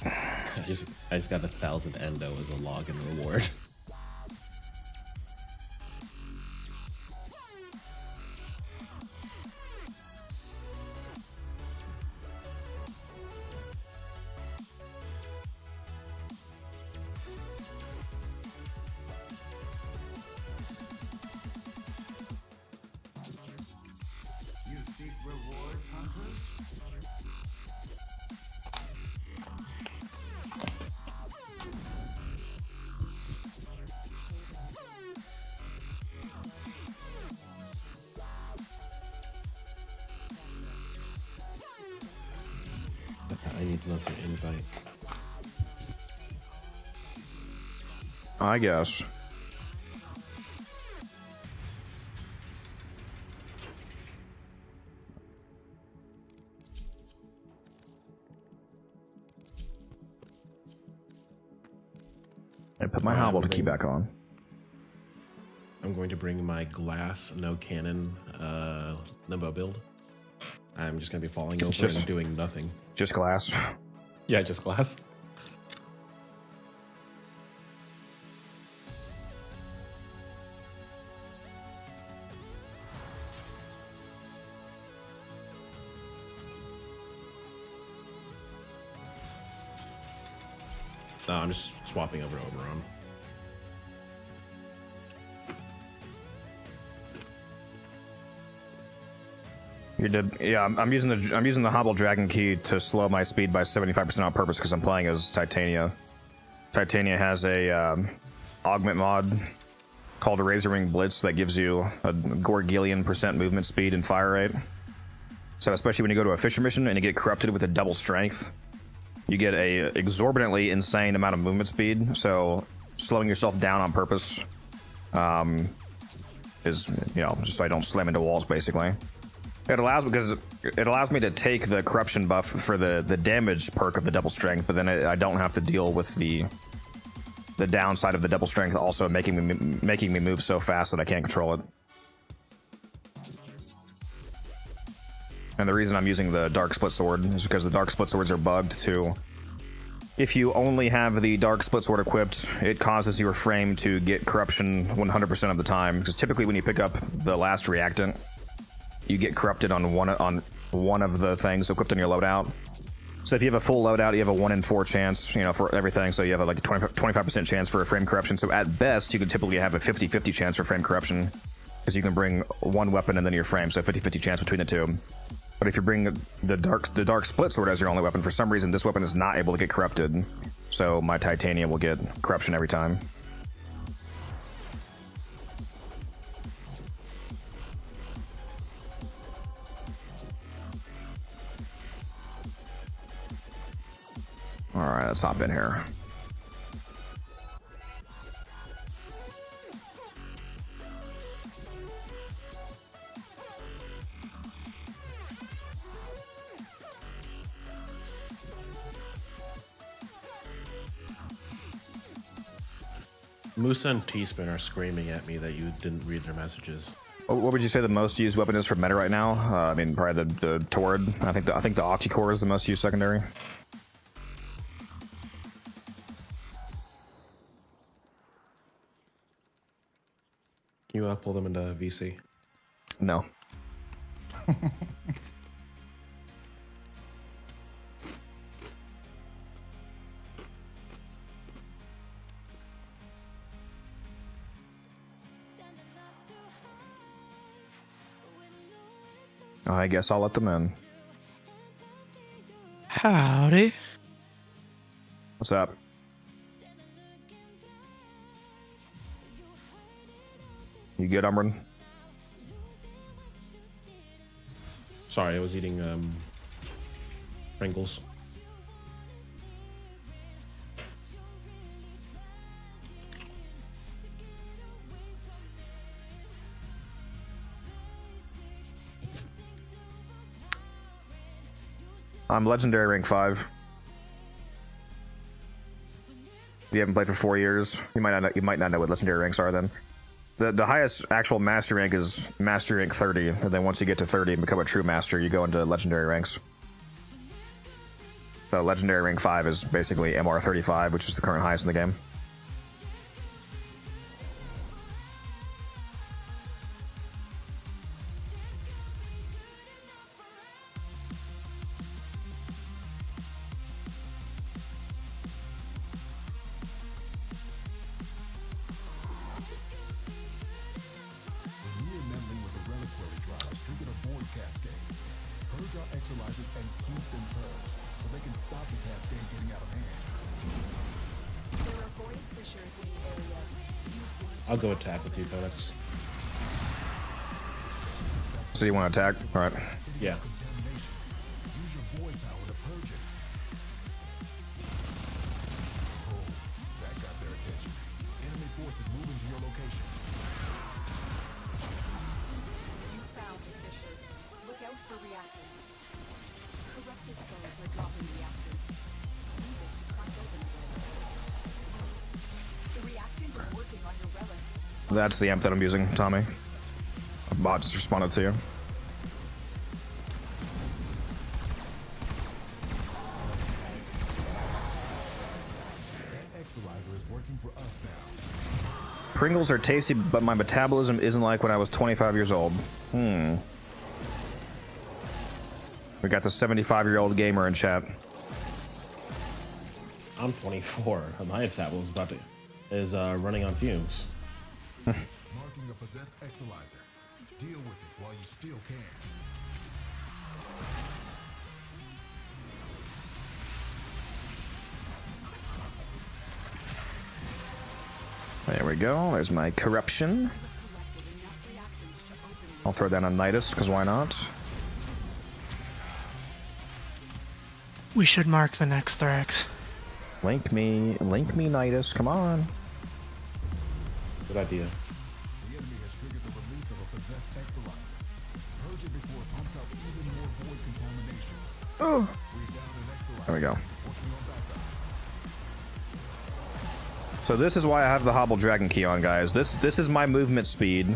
Speaker 5: I just got 1,000 endo as a login reward.
Speaker 2: You seek rewards, hunters?
Speaker 5: I need another invite.
Speaker 1: I guess. I put my hobble to key back on.
Speaker 5: I'm going to bring my glass, no cannon, limbo build. I'm just going to be falling over and doing nothing.
Speaker 1: Just glass.
Speaker 5: Yeah, just glass. No, I'm just swapping over to Oberon.
Speaker 1: You did, yeah. I'm using the Hobble Dragon Key to slow my speed by 75% on purpose because I'm playing as Titania. Titania has a augment mod called a Razor Wing Blitz that gives you a Gorgillion % movement speed and fire rate. So especially when you go to a Fisher mission and you get corrupted with a double strength, you get a exorbitantly insane amount of movement speed. So slowing yourself down on purpose is, you know, just so I don't slam into walls basically. It allows me to take the corruption buff for the damage perk of the double strength, but then I don't have to deal with the downside of the double strength also making me move so fast that I can't control it. And the reason I'm using the Dark Split Sword is because the Dark Split Swords are bugged too. If you only have the Dark Split Sword equipped, it causes your frame to get corruption 100% of the time, because typically when you pick up the last reactant, you get corrupted on one of the things equipped in your loadout. So if you have a full loadout, you have a 1 in 4 chance, you know, for everything. So you have like a 25% chance for a frame corruption. So at best, you could typically have a 50-50 chance for frame corruption, because you can bring one weapon and then your frame, so 50-50 chance between the two. But if you bring the dark split sword as your only weapon, for some reason this weapon is not able to get corrupted. So my titanium will get corruption every time. All right, let's hop in here.
Speaker 5: Musa and T-Spin are screaming at me that you didn't read their messages.
Speaker 1: What would you say the most used weapon is for meta right now? I mean, probably the Tord. I think the Octi-Core is the most used secondary.
Speaker 5: Can you pull them into VC?
Speaker 1: No. I guess I'll let them in.
Speaker 10: Howdy.
Speaker 1: What's up? You good, Umbrin?
Speaker 5: Sorry, I was eating Pringles.
Speaker 1: I'm legendary rank 5. If you haven't played for 4 years, you might not know what legendary ranks are then. The highest actual master rank is master rank 30, and then once you get to 30 and become a true master, you go into legendary ranks. So legendary rank 5 is basically MR 35, which is the current highest in the game.
Speaker 5: I'll go attack with you, Codex.
Speaker 1: So you want to attack? All right.
Speaker 5: Yeah.
Speaker 1: That's the amp that I'm using, Tommy. A bot just responded to you. Pringles are tasty, but my metabolism isn't like when I was 25 years old. We got the 75-year-old gamer in chat.
Speaker 5: I'm 24. My metabolism is running on fumes.
Speaker 2: Marking a possessed Exolizer. Deal with it while you still can.
Speaker 1: There we go. There's my corruption. I'll throw that on Nidus, because why not?
Speaker 10: We should mark the next Thrax.
Speaker 1: Link me, Nidus, come on.
Speaker 5: Good idea.
Speaker 2: The enemy has triggered the release of a possessed Exolizer. Purge it before it pumps out even more void contamination.
Speaker 1: Oh.
Speaker 2: We're down an Exolizer.
Speaker 1: There we go.
Speaker 2: Working on backups.
Speaker 1: So this is why I have the Hobble Dragon key on, guys. This is my movement speed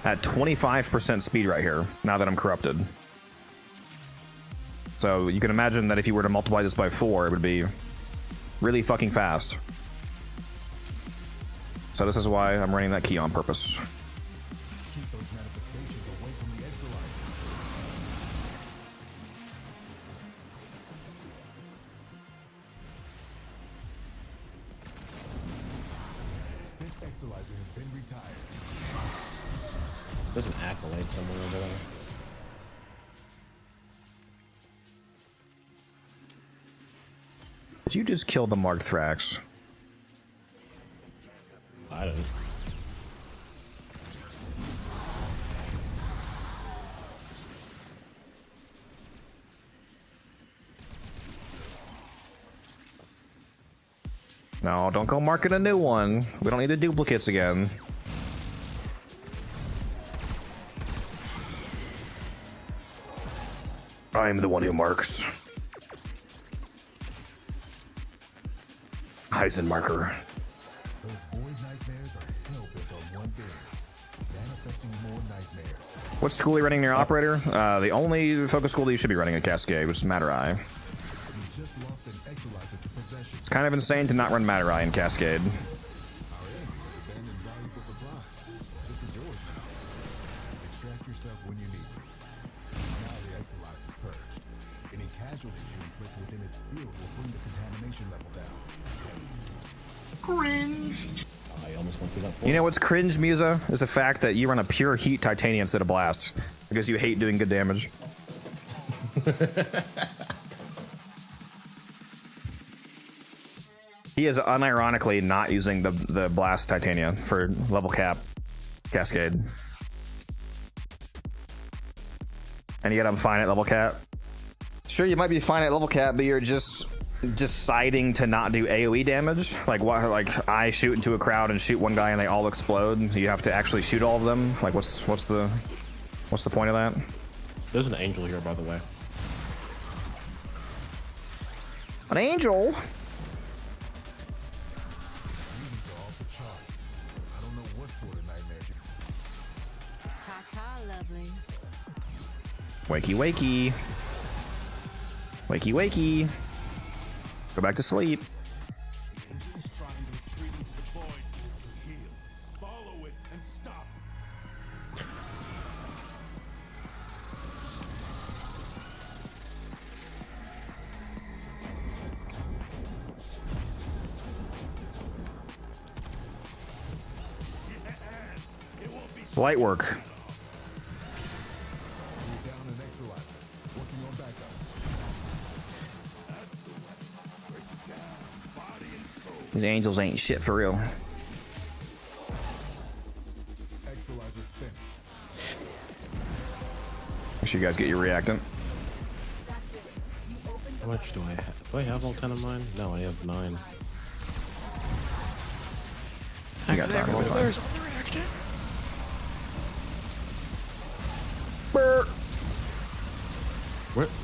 Speaker 1: at 25% speed right here, now that I'm corrupted. So you can imagine that if you were to multiply this by 4, it would be really fucking fast. So this is why I'm running that key on purpose.
Speaker 2: Keep those manifestations away from the Exolizers. Exolizer has been retired.
Speaker 5: There's an accolade somewhere over there.
Speaker 1: Did you just kill the Mark Thrax?
Speaker 5: I don't know.
Speaker 1: No, don't go marking a new one. We don't need the duplicates again. I'm the one who marks. Heisen marker.
Speaker 2: Those void nightmares are hell-bent on one thing. Manifesting more nightmares.
Speaker 1: What school are you running near Operator? The only focus school that you should be running at Cascade, which is Matter Eye.
Speaker 2: We just lost an Exolizer to possession.
Speaker 1: It's kind of insane to not run Matter Eye in Cascade.
Speaker 2: Our enemy has abandoned valuable supplies. This is yours now. Extract yourself when you need to. Now the Exolizer's purged. Any casualties you inflict within its field will bring the contamination level down.
Speaker 5: I almost went through that.
Speaker 1: You know what's cringe, Musa? Is the fact that you run a pure heat titanium instead of blast. Because you hate doing good damage. He is unironically not using the blast titania for level cap Cascade. And yet I'm fine at level cap. Sure, you might be fine at level cap, but you're just deciding to not do AoE damage. Like what? Like I shoot into a crowd and shoot one guy and they all explode. You have to actually shoot all of them. Like what's the point of that?
Speaker 5: There's an angel here, by the way.
Speaker 1: An angel?
Speaker 2: Readings are off the charts. I don't know what sort of nightmares you...
Speaker 7: Ta-ta, lovelies.
Speaker 1: Wakey wakey. Wakey wakey. Go back to sleep.
Speaker 2: He's trying to retreat into the voids. Heal. Follow it and stop.
Speaker 1: Light work.
Speaker 2: We're down an Exolizer. Working on backups. That's the way. Break it down. Body and soul.
Speaker 1: These angels ain't shit for real.
Speaker 2: Exolizer spent.
Speaker 1: Make sure you guys get your reactant.
Speaker 5: How much do I have? Do I have all 10 of mine? No, I have 9.
Speaker 1: You got time. It'll be fine.
Speaker 10: There's all the reactant.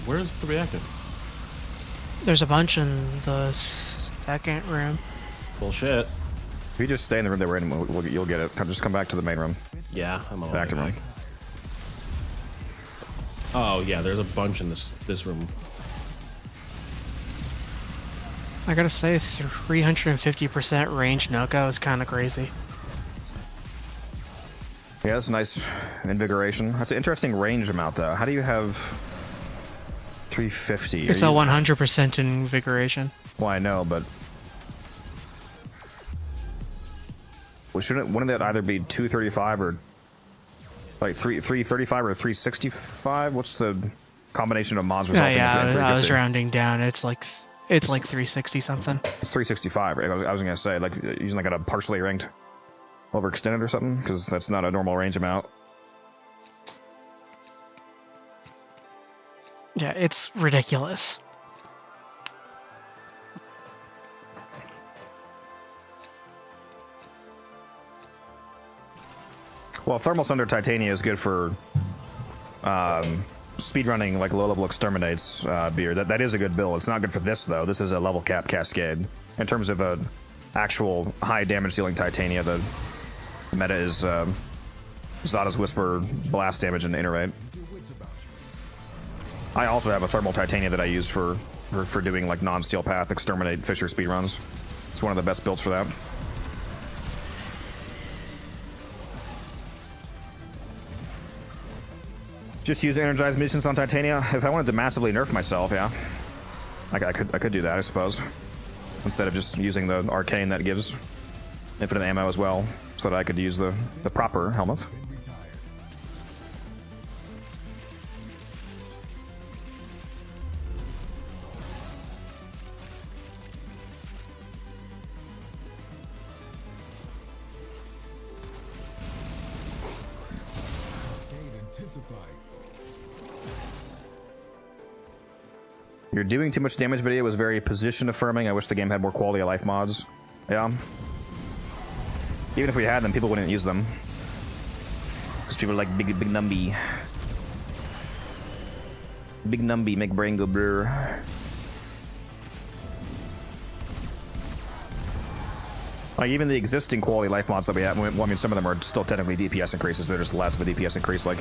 Speaker 5: Where's the reactant?
Speaker 10: There's a bunch in the second room.
Speaker 5: Bullshit.
Speaker 1: If you just stay in the room that we're in, you'll get it. Just come back to the main room.
Speaker 5: Yeah, I'm all
Speaker 1: Back to room.
Speaker 5: Oh yeah, there's a bunch in this room.
Speaker 10: I gotta say, 350% range no-go is kind of crazy.
Speaker 1: Yeah, that's nice invigoration. That's an interesting range amount, though. How do you have 350?
Speaker 10: It's a 100% invigoration.
Speaker 1: Well, I know, but wouldn't that either be 235 or like 335 or 365? What's the combination of mods resulting in
Speaker 10: Yeah,
Speaker 1: 350?
Speaker 10: I was rounding down. It's like 360 something.
Speaker 1: It's 365, right? I was gonna say, like, using like a partially ranked overextended or something, because that's not a normal range amount.
Speaker 10: Yeah, it's ridiculous.
Speaker 1: Well, Thermal Sunder Titania is good for speedrunning like low-level exterminates beer. That is a good build. It's not good for this, though. This is a level cap Cascade. In terms of a actual high damage dealing Titania, the meta is Zada's Whisper, blast damage, and iterate. I also have a Thermal Titania that I use for doing like non-steel path exterminate Fisher speedruns. It's one of the best builds for that. Just use energized missions on Titania. If I wanted to massively nerf myself, yeah, I could do that, I suppose, instead of just using the arcane that gives infinite ammo as well, so that I could use the proper helmet. You're doing too much damage video was very position affirming. I wish the game had more quality of life mods. Yeah. Even if we had them, people wouldn't use them. Because people are like big numby. Big numby make brain go blur. Like even the existing quality life mods that we have, well, I mean some of them are still technically DPS increases, they're just less of a DPS increase, like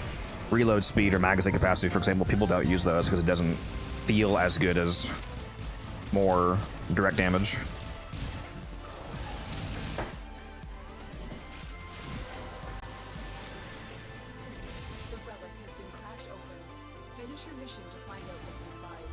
Speaker 1: reload speed or magazine capacity, for example. People don't use those because it doesn't feel as good as more direct damage.
Speaker 9: The relic has been cracked open. Finish your mission to find out what's inside.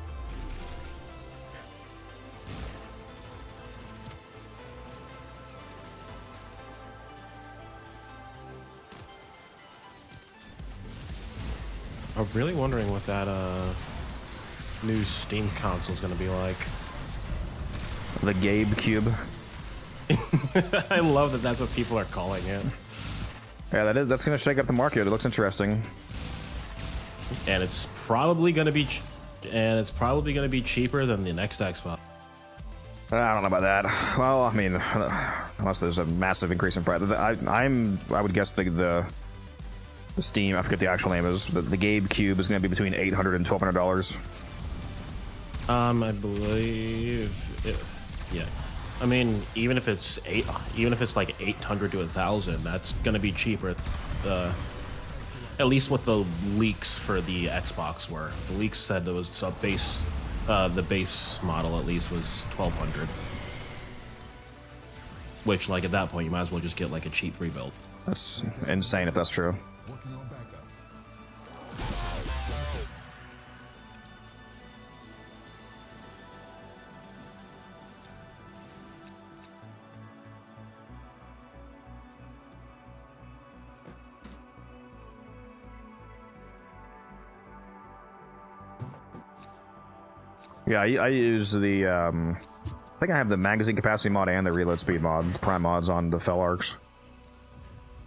Speaker 5: I'm really wondering what that new Steam console is going to be like.
Speaker 1: The Gabe Cube.
Speaker 5: I love that that's what people are calling it.
Speaker 1: Yeah, that's going to shake up the market. It looks interesting.
Speaker 5: And it's probably going to be cheaper than the next Xbox.
Speaker 1: I don't know about that. Well, I mean, unless there's a massive increase in price. I would guess the Steam, I forget the actual name is, but the Gabe Cube is going to be between $800 and $1,200.
Speaker 5: I believe yeah. I mean, even if it's like 800 to 1,000, that's gonna be cheaper. At least what the leaks for the Xbox were. The leaks said there was a base, the base model at least was 1,200. Which, like at that point, you might as well just get like a cheap rebuild.
Speaker 1: That's insane if that's true. Yeah, I use the, I think I have the magazine capacity mod and the reload speed mod, the prime mods on the Fel Arcs.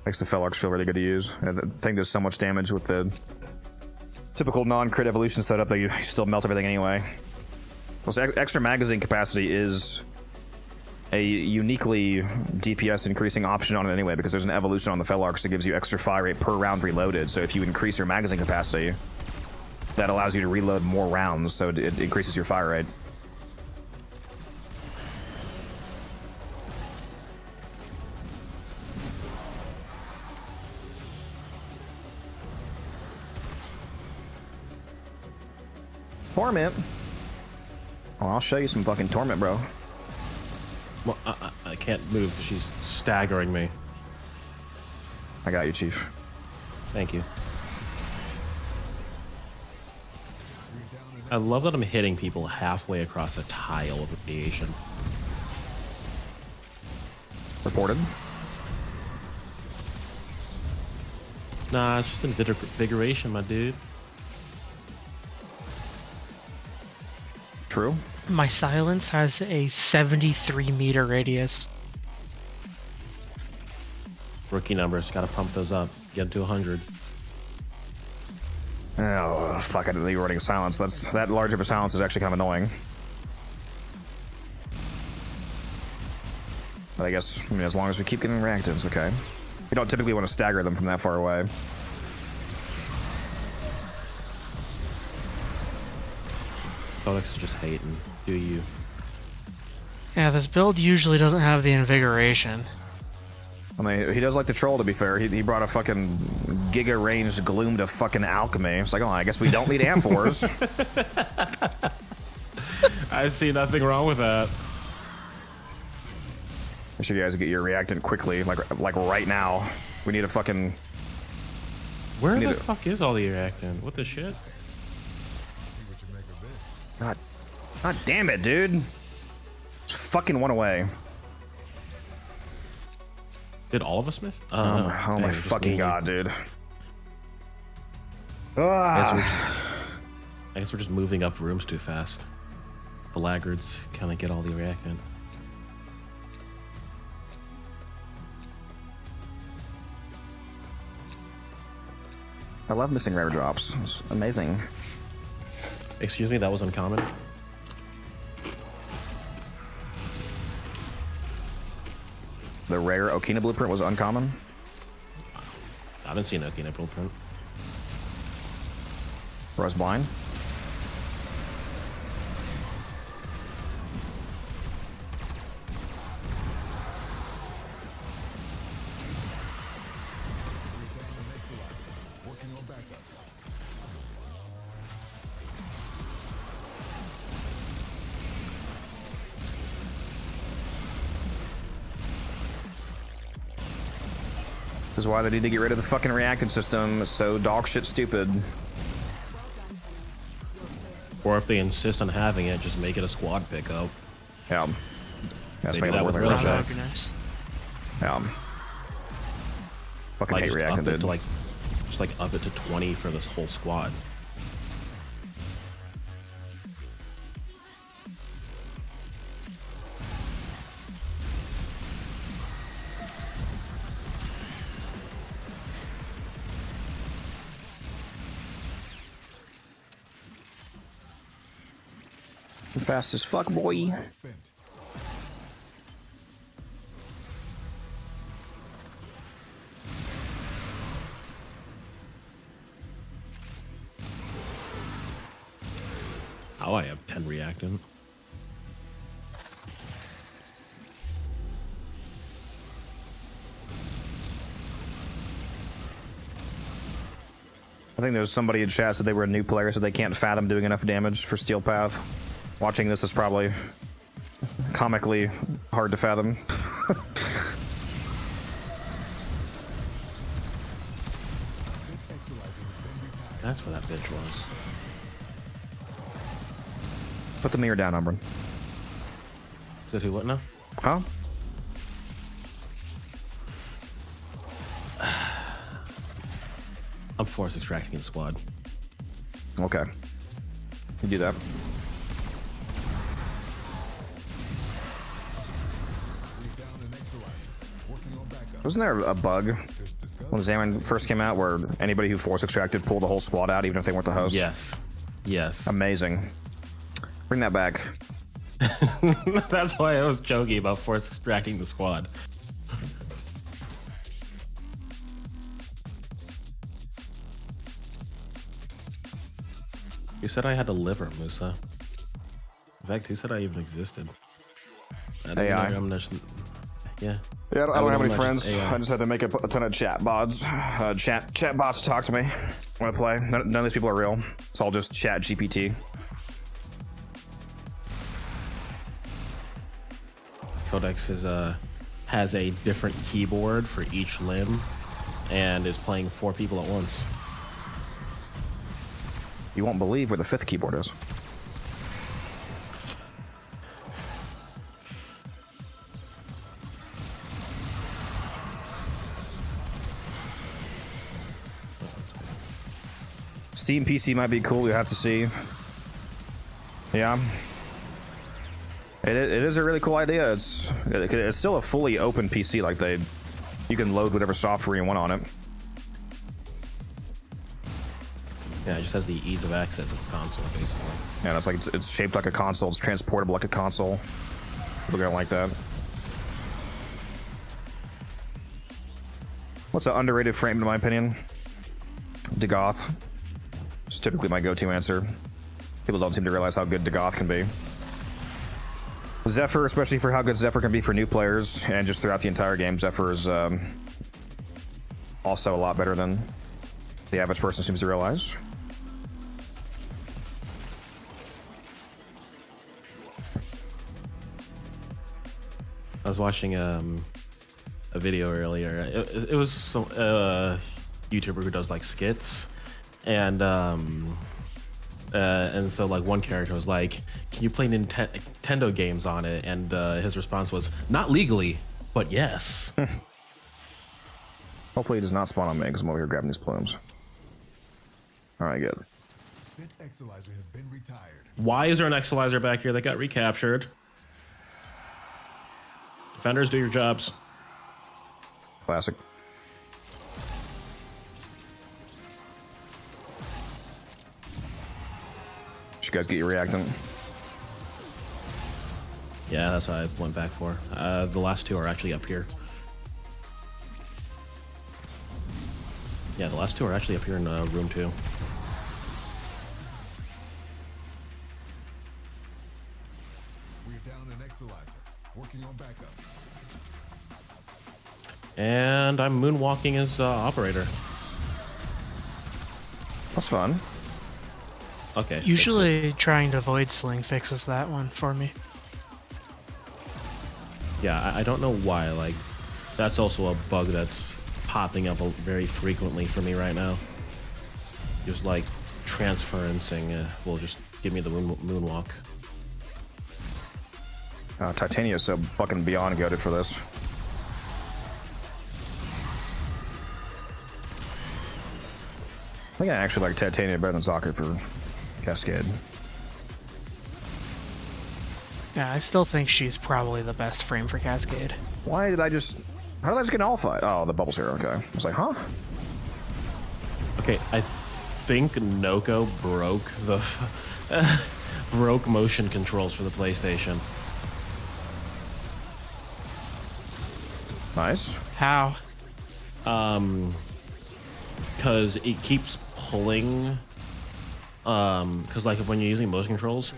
Speaker 1: Makes the Fel Arcs feel really good to use. I think there's so much damage with the typical non-crit evolution setup that you still melt everything anyway. Plus, extra magazine capacity is a uniquely DPS increasing option on it anyway, because there's an evolution on the Fel Arcs that gives you extra fire rate per round reloaded. So if you increase your magazine capacity, that allows you to reload more rounds, so it increases your fire rate. Torment? Oh, I'll show you some fucking Torment, bro.
Speaker 5: Well, I can't move because she's staggering me.
Speaker 1: I got you, Chief.
Speaker 5: Thank you. I love that I'm hitting people halfway across a tile of radiation.
Speaker 1: Reported.
Speaker 5: Nah, it's just invigoration, my dude.
Speaker 1: True.
Speaker 10: My silence has a 73-meter radius.
Speaker 5: Rookie numbers, gotta pump those up. Get to 100.
Speaker 1: Oh, fuck, I didn't leave running silence. That large of a silence is actually kind of annoying. But I guess, I mean, as long as we keep getting reactives, okay. You don't typically want to stagger them from that far away.
Speaker 5: Codex is just hating. Do you?
Speaker 10: Yeah, this build usually doesn't have the invigoration.
Speaker 1: I mean, he does like to troll, to be fair. He brought a fucking giga-ranged gloom to fucking alchemy. It's like, oh, I guess we don't need amphors.
Speaker 5: I see nothing wrong with that.
Speaker 1: Make sure you guys get your reactant quickly, like right now. We need a fucking...
Speaker 5: Where the fuck is all the reactant? What the shit?
Speaker 1: God damn it, dude. Just fucking one away.
Speaker 5: Did all of us miss?
Speaker 1: Oh my
Speaker 5: just
Speaker 1: fucking
Speaker 5: me.
Speaker 1: god, dude.
Speaker 5: I guess we're just moving up rooms too fast. The laggards kind of get all the reactant.
Speaker 1: I love missing rare drops. It's amazing.
Speaker 5: Excuse me, that was uncommon.
Speaker 1: The rare Okina blueprint was uncommon.
Speaker 5: I didn't see an Okina blueprint.
Speaker 1: Or I was blind. This is why they need to get rid of the fucking reactant system. It's so dog shit stupid.
Speaker 5: Or if they insist on having it, just make it a squad pickup.
Speaker 1: Yeah. That's
Speaker 5: They
Speaker 1: making
Speaker 5: do
Speaker 1: it
Speaker 5: that
Speaker 1: worth
Speaker 5: with
Speaker 1: it.
Speaker 5: Red
Speaker 10: That
Speaker 5: Jack.
Speaker 10: would be nice.
Speaker 1: Yeah. Fucking hate
Speaker 5: Just
Speaker 1: reactant,
Speaker 5: up it
Speaker 1: dude.
Speaker 5: to just like up it to 20 for this whole squad.
Speaker 1: Fast as fuck, boy.
Speaker 5: Oh, I have 10 reactant.
Speaker 1: I think there's somebody in chat said they were a new player, so they can't fathom doing enough damage for Steel Path. Watching this is probably comically hard to fathom.
Speaker 5: That's where that bitch was.
Speaker 1: Put the mirror down, Umbrin.
Speaker 5: Is it who what now?
Speaker 1: Huh?
Speaker 5: I'm force extracting in squad.
Speaker 1: Okay. You do that. Wasn't there a bug when Xamarin first came out where anybody who force extracted pulled the whole squad out even if they weren't the host?
Speaker 5: Yes. Yes.
Speaker 1: Amazing. Bring that back.
Speaker 5: That's why I was joking about force extracting the squad. You said I had a liver, Musa. In fact, who said I even existed?
Speaker 1: AI.
Speaker 5: I'm just, yeah.
Speaker 1: Yeah, I don't have any
Speaker 5: I'm
Speaker 1: friends.
Speaker 5: just AI.
Speaker 1: I just had to make a ton of chat bots. Chat bots to talk to me when I play. None of these people are real. It's all just chat GPT.
Speaker 5: Codex is has a different keyboard for each limb and is playing 4 people at once.
Speaker 1: You won't believe where the 5th keyboard is. Steam PC might be cool. We'll have to see. Yeah. It is a really cool idea. It's still a fully open PC. Like you can load whatever software you want on it.
Speaker 5: Yeah, it just has the ease of access of the console, basically.
Speaker 1: Yeah, it's like it's shaped like a console. It's transportable like a console. People don't like that. What's an underrated frame, in my opinion? Dagoth. It's typically my go-to answer. People don't seem to realize how good Dagoth can be. Zephyr, especially for how good Zephyr can be for new players, and just throughout the entire game, Zephyr is also a lot better than the average person seems to realize.
Speaker 5: I was watching a video earlier. It was some YouTuber who does like skits, and so like one character was like, "Can you play Nintendo games on it?" And his response was, "Not legally, but yes."
Speaker 1: Hopefully he does not spawn on me because I'm over here grabbing these plumes. Alright, good.
Speaker 2: Spit Exalizer has been retired.
Speaker 5: Why is there an Exalizer back here that got recaptured? Defenders, do your jobs.
Speaker 1: Classic. Did you guys get your reactant?
Speaker 5: Yeah, that's what I went back for. The last two are actually up here. Yeah, the last two are actually up here in room 2.
Speaker 2: We're down an Exalizer. Working on backups.
Speaker 5: And I'm moonwalking as operator.
Speaker 1: That's fun.
Speaker 5: Okay.
Speaker 10: Usually trying to avoid sling fixes that one for me.
Speaker 5: Yeah, I don't know why. Like, that's also a bug that's popping up very frequently for me right now. Just like transferencing will just give me the moonwalk.
Speaker 1: Titania is so fucking beyond goated for this. I think I actually like Titania better than Soccer for Cascade.
Speaker 10: Yeah, I still think she's probably the best frame for Cascade.
Speaker 1: Why did I just... How did I just get an alpha? Oh, the bubble's here, okay. I was like, huh?
Speaker 5: Okay, I think Noko broke the... broke motion controls for the PlayStation.
Speaker 1: Nice.
Speaker 10: How?
Speaker 5: Because it keeps pulling... because like when you're using motion controls,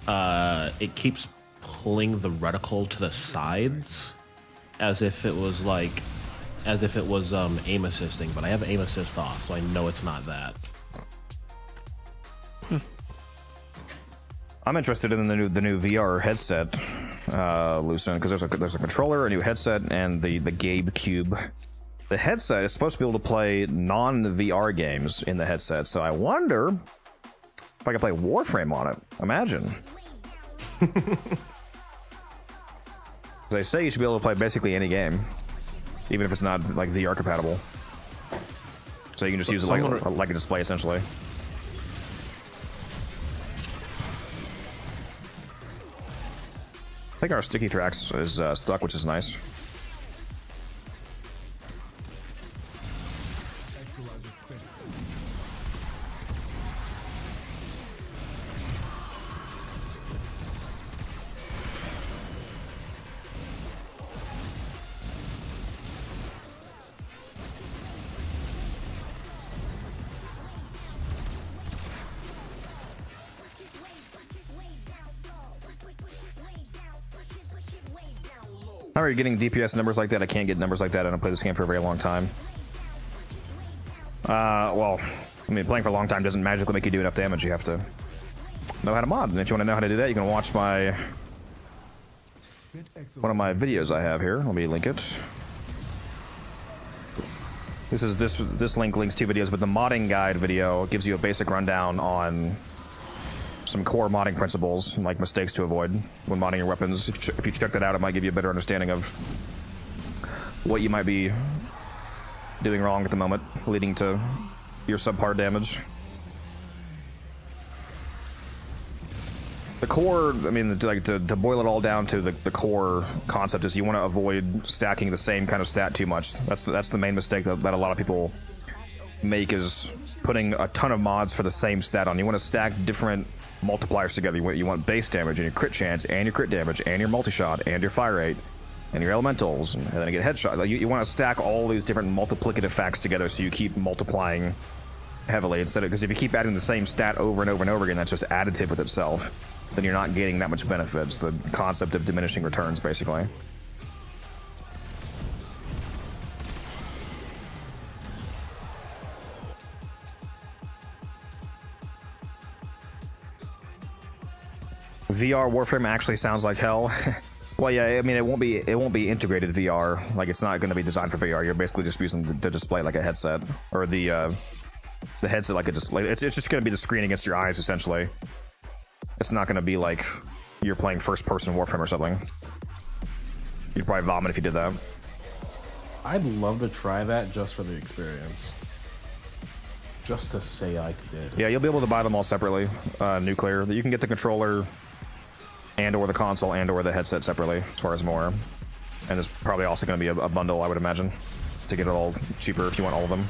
Speaker 5: it keeps pulling the reticle to the sides as if it was like aim assisting, but I have aim assist off, so I know it's not that.
Speaker 1: I'm interested in the new VR headset, Lucen, because there's a controller, a new headset, and the Gabe Cube. The headset is supposed to be able to play non-VR games in the headset, so I wonder if I can play Warframe on it. Imagine. They say you should be able to play basically any game, even if it's not like VR compatible. So you can just use it like a display essentially. I think our sticky tracks is stuck, which is nice. How are you getting DPS numbers like that? I can't get numbers like that. I don't play this game for a very long time. Well, I mean, playing for a long time doesn't magically make you do enough damage. You have to know how to mod. And if you want to know how to do that, you can watch one of my videos I have here. Let me link it. This link links 2 videos, but the modding guide video gives you a basic rundown on some core modding principles and like mistakes to avoid when modding your weapons. If you check that out, it might give you a better understanding of what you might be doing wrong at the moment, leading to your subpar damage. The core, I mean, to boil it all down to the core concept is you want to avoid stacking the same kind of stat too much. That's the main mistake that a lot of people make, is putting a ton of mods for the same stat on. You want to stack different multipliers together. You want base damage and your crit chance and your crit damage and your multi-shot and your fire rate and your elementals, and then you get headshot. Like you want to stack all these different multiplicative facts together so you keep multiplying heavily instead of, because if you keep adding the same stat over and over and over again, that's just additive with itself. Then you're not gaining that much benefit. It's the concept of diminishing returns, basically. VR Warframe actually sounds like hell. Well, yeah, I mean, it won't be integrated VR. Like, it's not going to be designed for VR. You're basically just using the display like a headset, or the headset like a display. It's just going to be the screen against your eyes, essentially. It's not going to be like you're playing first-person Warframe or something. You'd probably vomit if you did that.
Speaker 5: I'd love to try that just for the experience. Just to say I did.
Speaker 1: Yeah, you'll be able to buy them all separately. Nuclear. You can get the controller and or the console and or the headset separately, as far as more. And there's probably also going to be a bundle, I would imagine, to get it all cheaper if you want all of them.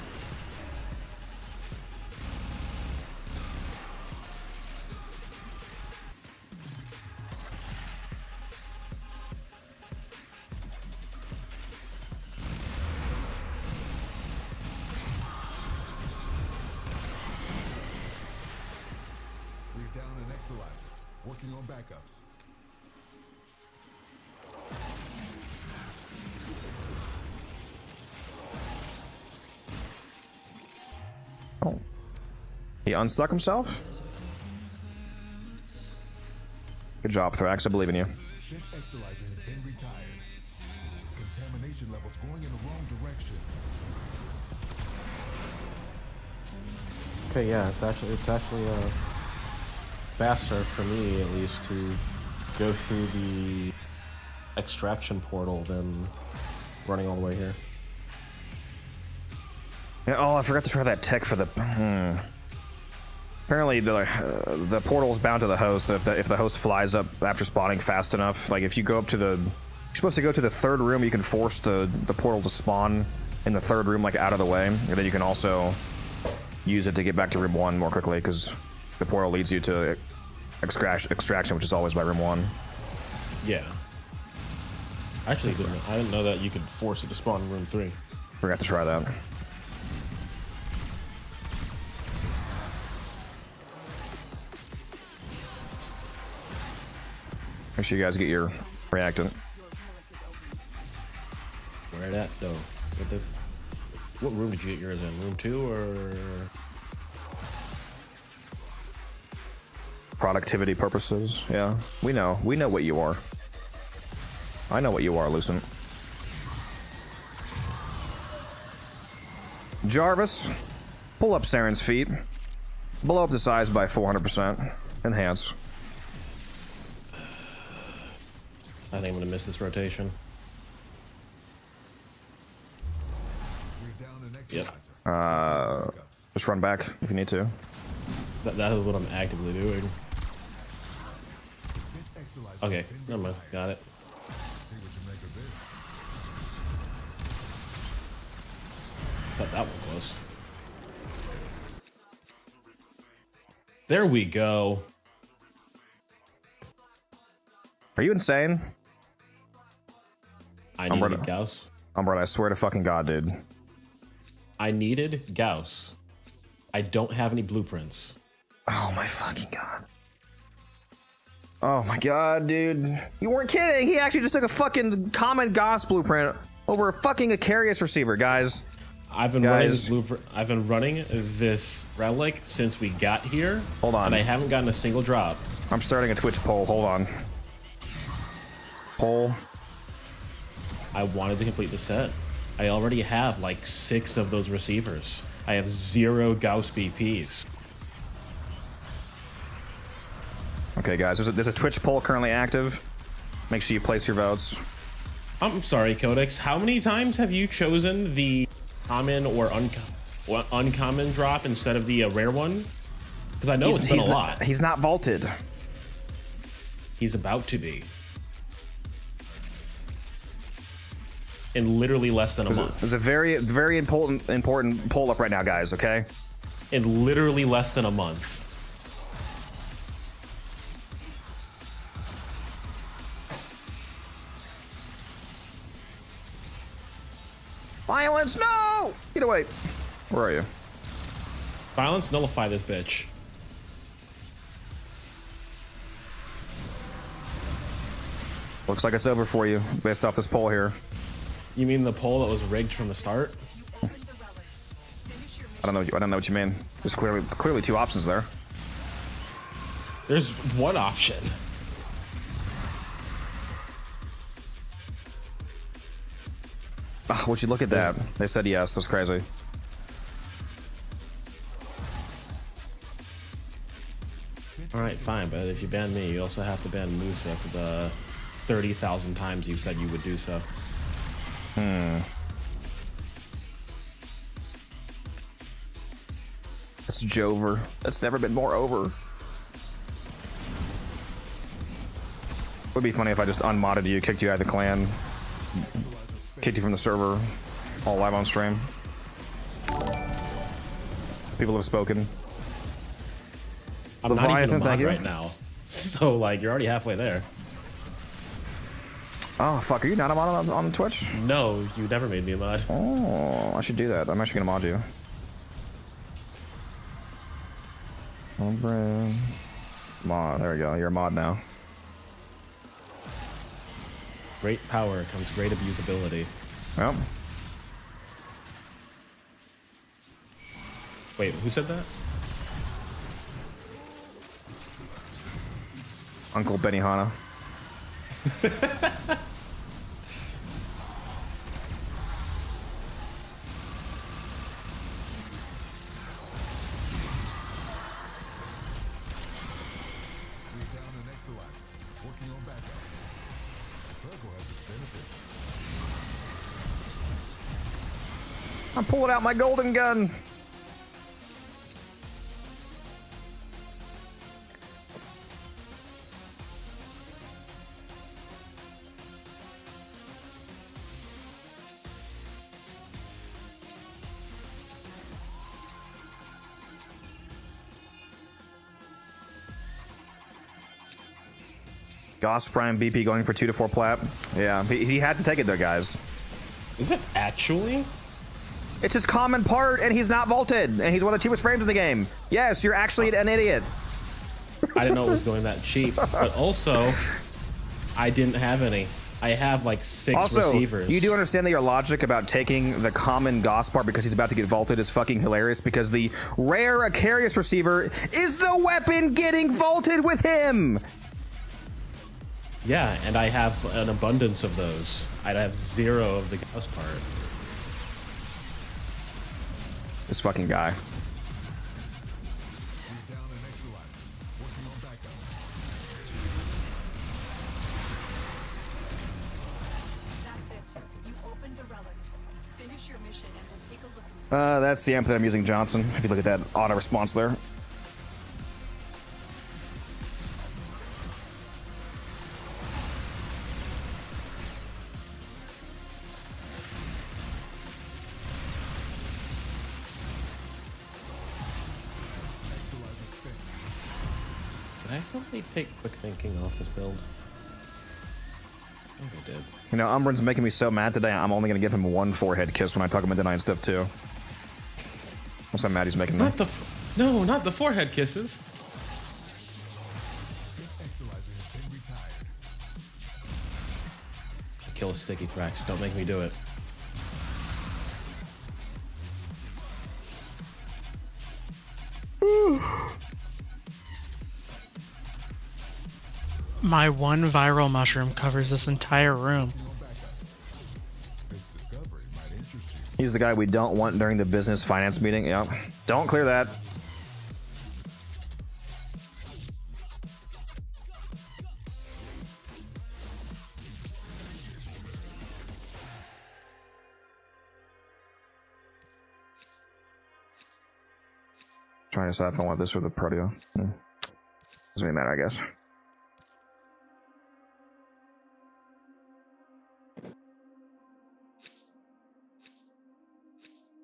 Speaker 2: We're down an Exalizer. Working on backups.
Speaker 1: Oh. He unstuck himself? Good job, Thrax. I believe in you.
Speaker 2: Spent Exalizer has been retired. Contamination levels going in the wrong direction.
Speaker 5: Okay, yeah, it's actually faster for me at least to go through the extraction portal than running all the way here.
Speaker 1: Yeah, oh, I forgot to try that tech for the. Apparently, the portal is bound to the host. If the host flies up after spawning fast enough, like if you go up to you're supposed to go to the third room, you can force the portal to spawn in the third room, like out of the way, and then you can also use it to get back to room 1 more quickly because the portal leads you to extraction, which is always by room 1.
Speaker 5: Yeah. Actually, I didn't know that you could force it to spawn in room 3.
Speaker 1: Forgot to try that. Make sure you guys get your reactant.
Speaker 5: Where that though? What room did you get yours in? Room 2 or?
Speaker 1: Productivity purposes, yeah. We know what you are. I know what you are, Lucent. Jarvis, pull up Saren's feet. Blow up the size by 400%. Enhance.
Speaker 5: I think I'm gonna miss this rotation. Yep.
Speaker 1: Just run back if you need to.
Speaker 5: That is what I'm actively doing. Okay, never mind. Got it. Got that one close. There we go.
Speaker 1: Are you insane?
Speaker 5: I needed Gauss.
Speaker 1: Umbra, I swear to fucking God, dude.
Speaker 5: I needed Gauss. I don't have any blueprints.
Speaker 1: Oh my fucking God. Oh my God, dude. You weren't kidding. He actually just took a fucking common Gauss blueprint over a fucking Icarius receiver, guys.
Speaker 5: I've been running this blueprint. I've been running this relic since we got here.
Speaker 1: Hold on.
Speaker 5: And I haven't gotten a single drop.
Speaker 1: I'm starting a Twitch poll. Hold on. Poll.
Speaker 5: I wanted to complete the set. I already have like 6 of those receivers. I have 0 Gauss BPs.
Speaker 1: Okay, guys, there's a Twitch poll currently active. Make sure you place your votes.
Speaker 5: I'm sorry, Codex. How many times have you chosen the common or uncommon drop instead of the rare one? Because I know it's been a lot.
Speaker 1: He's not vaulted.
Speaker 5: He's about to be. In literally less than a month.
Speaker 1: There's a very, very important poll up right now, guys, okay?
Speaker 5: In literally less than a month.
Speaker 1: Violence, no! Get away. Where are you?
Speaker 5: Violence, nullify this bitch.
Speaker 1: Looks like it's over for you, based off this poll here.
Speaker 5: You mean the poll that was rigged from the start?
Speaker 1: I don't know what you mean. There's clearly 2 options there.
Speaker 5: There's one option.
Speaker 1: Would you look at that? They said yes. That's crazy.
Speaker 5: Alright, fine, but if you ban me, you also have to ban Musa for the 30,000 times you said you would do so.
Speaker 1: Jover. That's never been more over. Would be funny if I just unmodded you, kicked you out of the clan, kicked you from the server, all live on stream. People have spoken.
Speaker 5: I'm not even a
Speaker 1: Leviathan,
Speaker 5: mod
Speaker 1: thank you.
Speaker 5: right now. So, like, you're already halfway there.
Speaker 1: Oh, fuck, are you not a mod on Twitch?
Speaker 5: No, you never made me a mod.
Speaker 1: Oh, I should do that. I'm actually gonna mod you. Mod, there we go. You're a mod now.
Speaker 5: Great power comes great abusability.
Speaker 1: Well,
Speaker 5: Wait, who said that?
Speaker 1: Uncle Benihana. I'm pulling out my golden gun. Goss Prime BP going for 2 to 4 plat. Yeah, he had to take it though, guys.
Speaker 5: Is it actually?
Speaker 1: It's his common part, and he's not vaulted, and he's one of the cheapest frames in the game. Yes, you're actually an idiot.
Speaker 5: I didn't know it was going that cheap, but also, I didn't have any. I have like 6
Speaker 1: Also,
Speaker 5: receivers.
Speaker 1: you do understand that your logic about taking the common Goss part because he's about to get vaulted is fucking hilarious, because the rare Acarius receiver is the weapon getting vaulted with him.
Speaker 5: Yeah, and I have an abundance of those. I'd have 0 of the Gauss part.
Speaker 1: This fucking guy.
Speaker 9: That's it. You opened the relic. Finish your mission and we'll take a look inside.
Speaker 1: That's the amp that I'm using, Johnson. If you look at that auto response there.
Speaker 5: Did I accidentally take quick thinking off this build? I think I did.
Speaker 1: You know, Umbran's making me so mad today, I'm only going to give him 1 forehead kiss when I talk about denying stuff, too. What's that mad he's making me?
Speaker 5: No, not the forehead kisses. Kill a sticky cracks. Don't make me do it.
Speaker 10: My one viral mushroom covers this entire room.
Speaker 1: He's the guy we don't want during the business finance meeting. Yep. Don't clear that. Trying to decide if I want this or the Proteo. Doesn't really matter, I guess.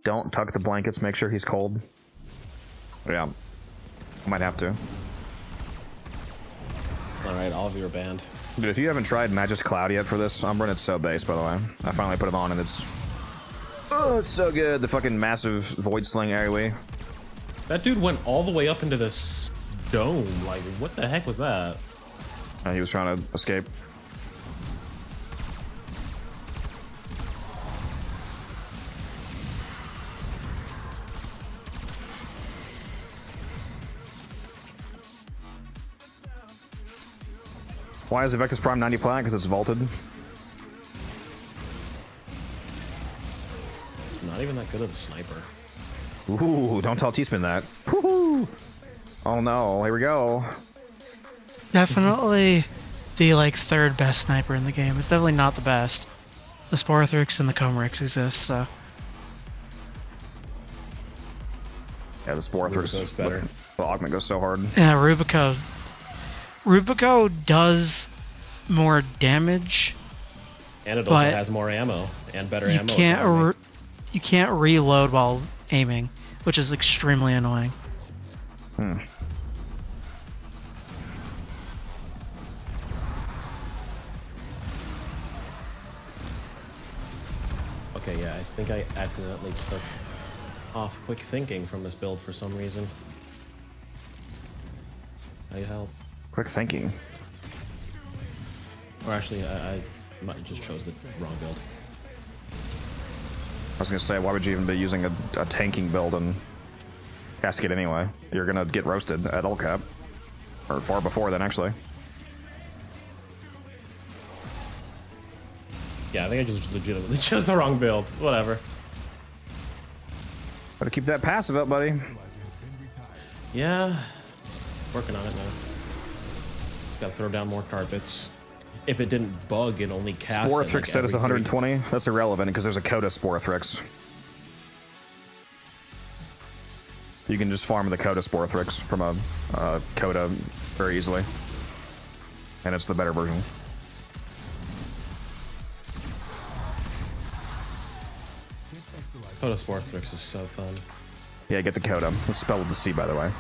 Speaker 1: Don't tuck the blankets, make sure he's cold. Yeah. I might have to.
Speaker 5: Alright, all of you are banned.
Speaker 1: Dude, if you haven't tried Magic's Cloud yet for this Umbran, it's so base, by the way. I finally put it on and it's... Oh, it's so good. The fucking massive Void Sling AoE.
Speaker 5: That dude went all the way up into this dome. Like, what the heck was that?
Speaker 1: He was trying to escape. Why is the Vectus Prime 90 plat? Because it's vaulted.
Speaker 5: Not even that good of a sniper.
Speaker 1: Ooh, don't tell T-Spin that. Woohoo! Oh no, here we go.
Speaker 10: Definitely the like 3rd best sniper in the game. It's definitely not the best. The Sporthrix and the Comrix exist, so.
Speaker 1: Yeah, the Spore
Speaker 5: Rubico's
Speaker 1: Thrix
Speaker 5: better.
Speaker 1: with the augment goes so hard.
Speaker 10: Yeah, Rubico. Rubico does more damage.
Speaker 5: And it also
Speaker 10: But
Speaker 5: has more ammo and better
Speaker 10: You
Speaker 5: ammo.
Speaker 10: can't
Speaker 5: economy.
Speaker 10: you can't reload while aiming, which is extremely annoying.
Speaker 5: Okay, yeah, I think I accidentally took off quick thinking from this build for some reason. I need help.
Speaker 1: Quick thinking.
Speaker 5: Or actually, I might have just chose the wrong build.
Speaker 1: I was gonna say, why would you even be using a tanking build in Cascade anyway? You're gonna get roasted at all cap. Or far before then, actually.
Speaker 5: Yeah, I think I just legitimately chose the wrong build. Whatever.
Speaker 1: Better keep that passive up, buddy.
Speaker 5: Yeah. Working on it now. Gotta throw down more carpets. If it didn't bug, it only cast.
Speaker 1: Spore
Speaker 5: it,
Speaker 1: Thrix
Speaker 5: like,
Speaker 1: set is
Speaker 5: every
Speaker 1: 120. That's irrelevant because there's a Coda Spore Thrix. You can just farm the Coda Spore Thrix from a Coda very easily. And it's the better version.
Speaker 5: Coda Spore Thrix is so fun.
Speaker 1: Yeah, get the Coda. It's spelled with the C, by the way.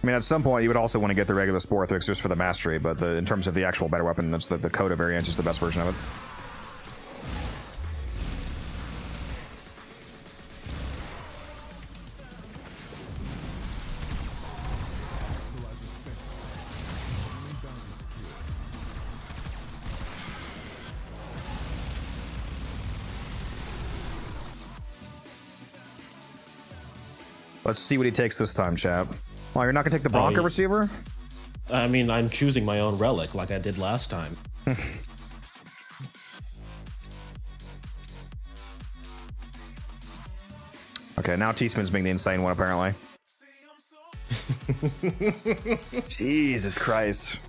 Speaker 1: I mean, at some point, you would also want to get the regular Spore Thrix just for the mastery, but in terms of the actual better weapon, that's the Coda variant is the best version of it. Let's see what he takes this time, chap. Oh, you're not gonna take the Bronco
Speaker 5: yeah.
Speaker 1: receiver?
Speaker 5: I mean, I'm choosing my own relic like I did last time.
Speaker 1: Okay, now T-Spin's being the insane one, apparently. Jesus Christ.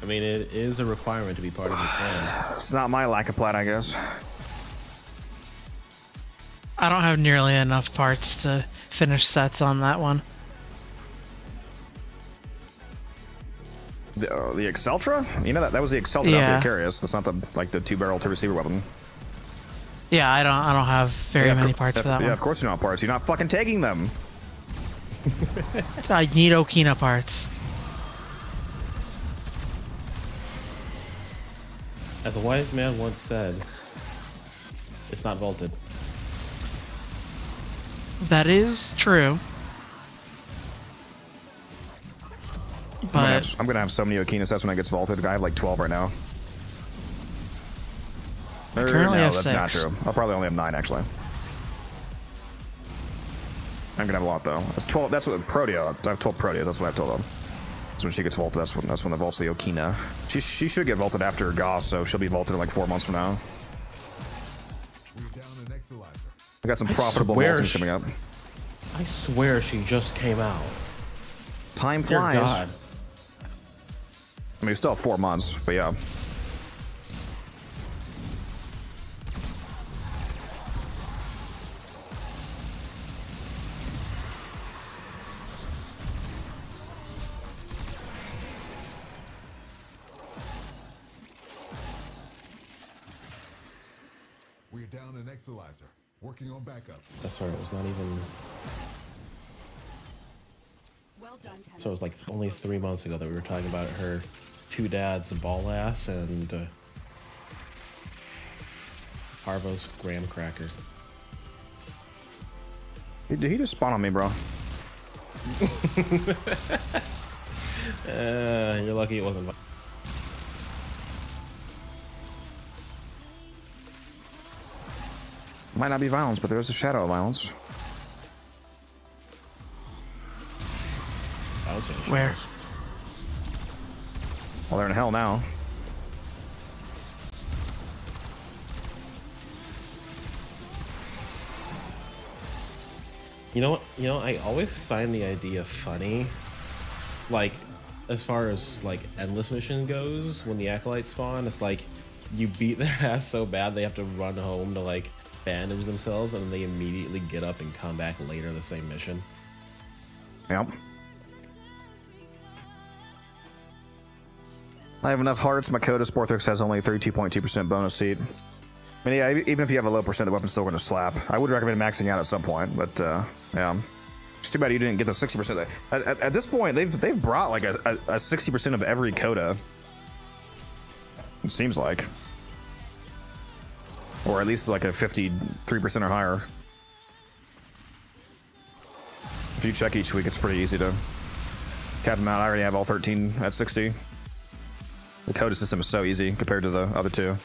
Speaker 5: I mean, it is a requirement to be part of the plan.
Speaker 1: It's not my lack of plat, I guess.
Speaker 10: I don't have nearly enough parts to finish sets on that one.
Speaker 1: The Exceltra? You know that was the Exceltra
Speaker 10: Yeah.
Speaker 1: out the Icarius. That's not the the 2-barrel to receiver weapon.
Speaker 10: Yeah, I don't have very
Speaker 1: Yeah,
Speaker 10: many parts for that
Speaker 1: yeah,
Speaker 10: one.
Speaker 1: of course you're not parts. You're not fucking taking them.
Speaker 10: I need Okina parts.
Speaker 5: As a wise man once said, it's not vaulted.
Speaker 10: That is true. But
Speaker 1: I'm gonna have so many Okina sets when it gets vaulted. I have like 12 right now.
Speaker 10: I currently
Speaker 1: no,
Speaker 10: have
Speaker 1: that's
Speaker 10: 6.
Speaker 1: not true. I'll probably only have 9 actually. I'm gonna have a lot though. That's 12. That's what Protea. I have 12 Protea. That's what I've told them. So when she gets vaulted, that's when the vaults the Okina. She should get vaulted after Goss, so she'll be vaulted in like 4 months from now. I got some profitable vaultings coming up.
Speaker 5: I swear she just came out.
Speaker 1: Time
Speaker 5: Dear
Speaker 1: flies.
Speaker 5: God.
Speaker 1: I mean, we still have 4 months, but yeah.
Speaker 2: We're down an Exalizer. Working on backups.
Speaker 5: That's right, it was not even...
Speaker 9: Well done,
Speaker 5: So it was like only 3 months ago that we were talking about her 2 dads, ball ass, and Parvo's graham cracker.
Speaker 1: Did he just spawn on me, bro?
Speaker 5: You're lucky it wasn't.
Speaker 1: Might not be violence, but there's a shadow of violence.
Speaker 10: where?
Speaker 1: Well, they're in hell now.
Speaker 5: You know what? You know, I always find the idea funny. Like, as far as like endless mission goes, when the acolytes spawn, it's like you beat their ass so bad they have to run home to like bandage themselves, and then they immediately get up and come back later the same mission.
Speaker 1: Yep. I have enough hearts. Makoto Sporthrix has only 32.2% bonus seat. I mean, yeah, even if you have a low percent, the weapon's still going to slap. I would recommend maxing out at some point, but yeah. It's too bad you didn't get the 60%. At this point, they've brought like a 60% of every coda. It seems like. Or at least like a 53% or higher. If you check each week, it's pretty easy to cap them out. I already have all 13 at 60. The coda system is so easy compared to the other two.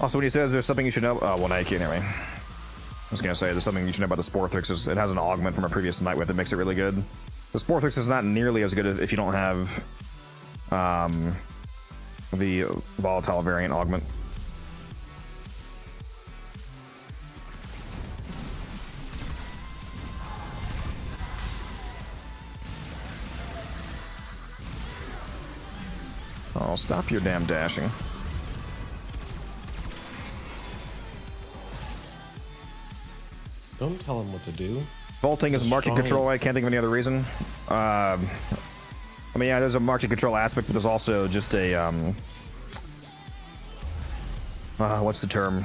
Speaker 1: Also, when he says there's something you should know, well, now you can't hear me. I was gonna say there's something you should know about the Sporthrix. It has an augment from a previous night with that makes it really good. The Sporthrix is not nearly as good if you don't have the volatile variant augment. Oh, stop your damn dashing.
Speaker 5: Don't tell him what to do.
Speaker 1: Vaulting is market control. I can't think of any other reason. I mean, yeah, there's a market control aspect, but there's also just a what's the term?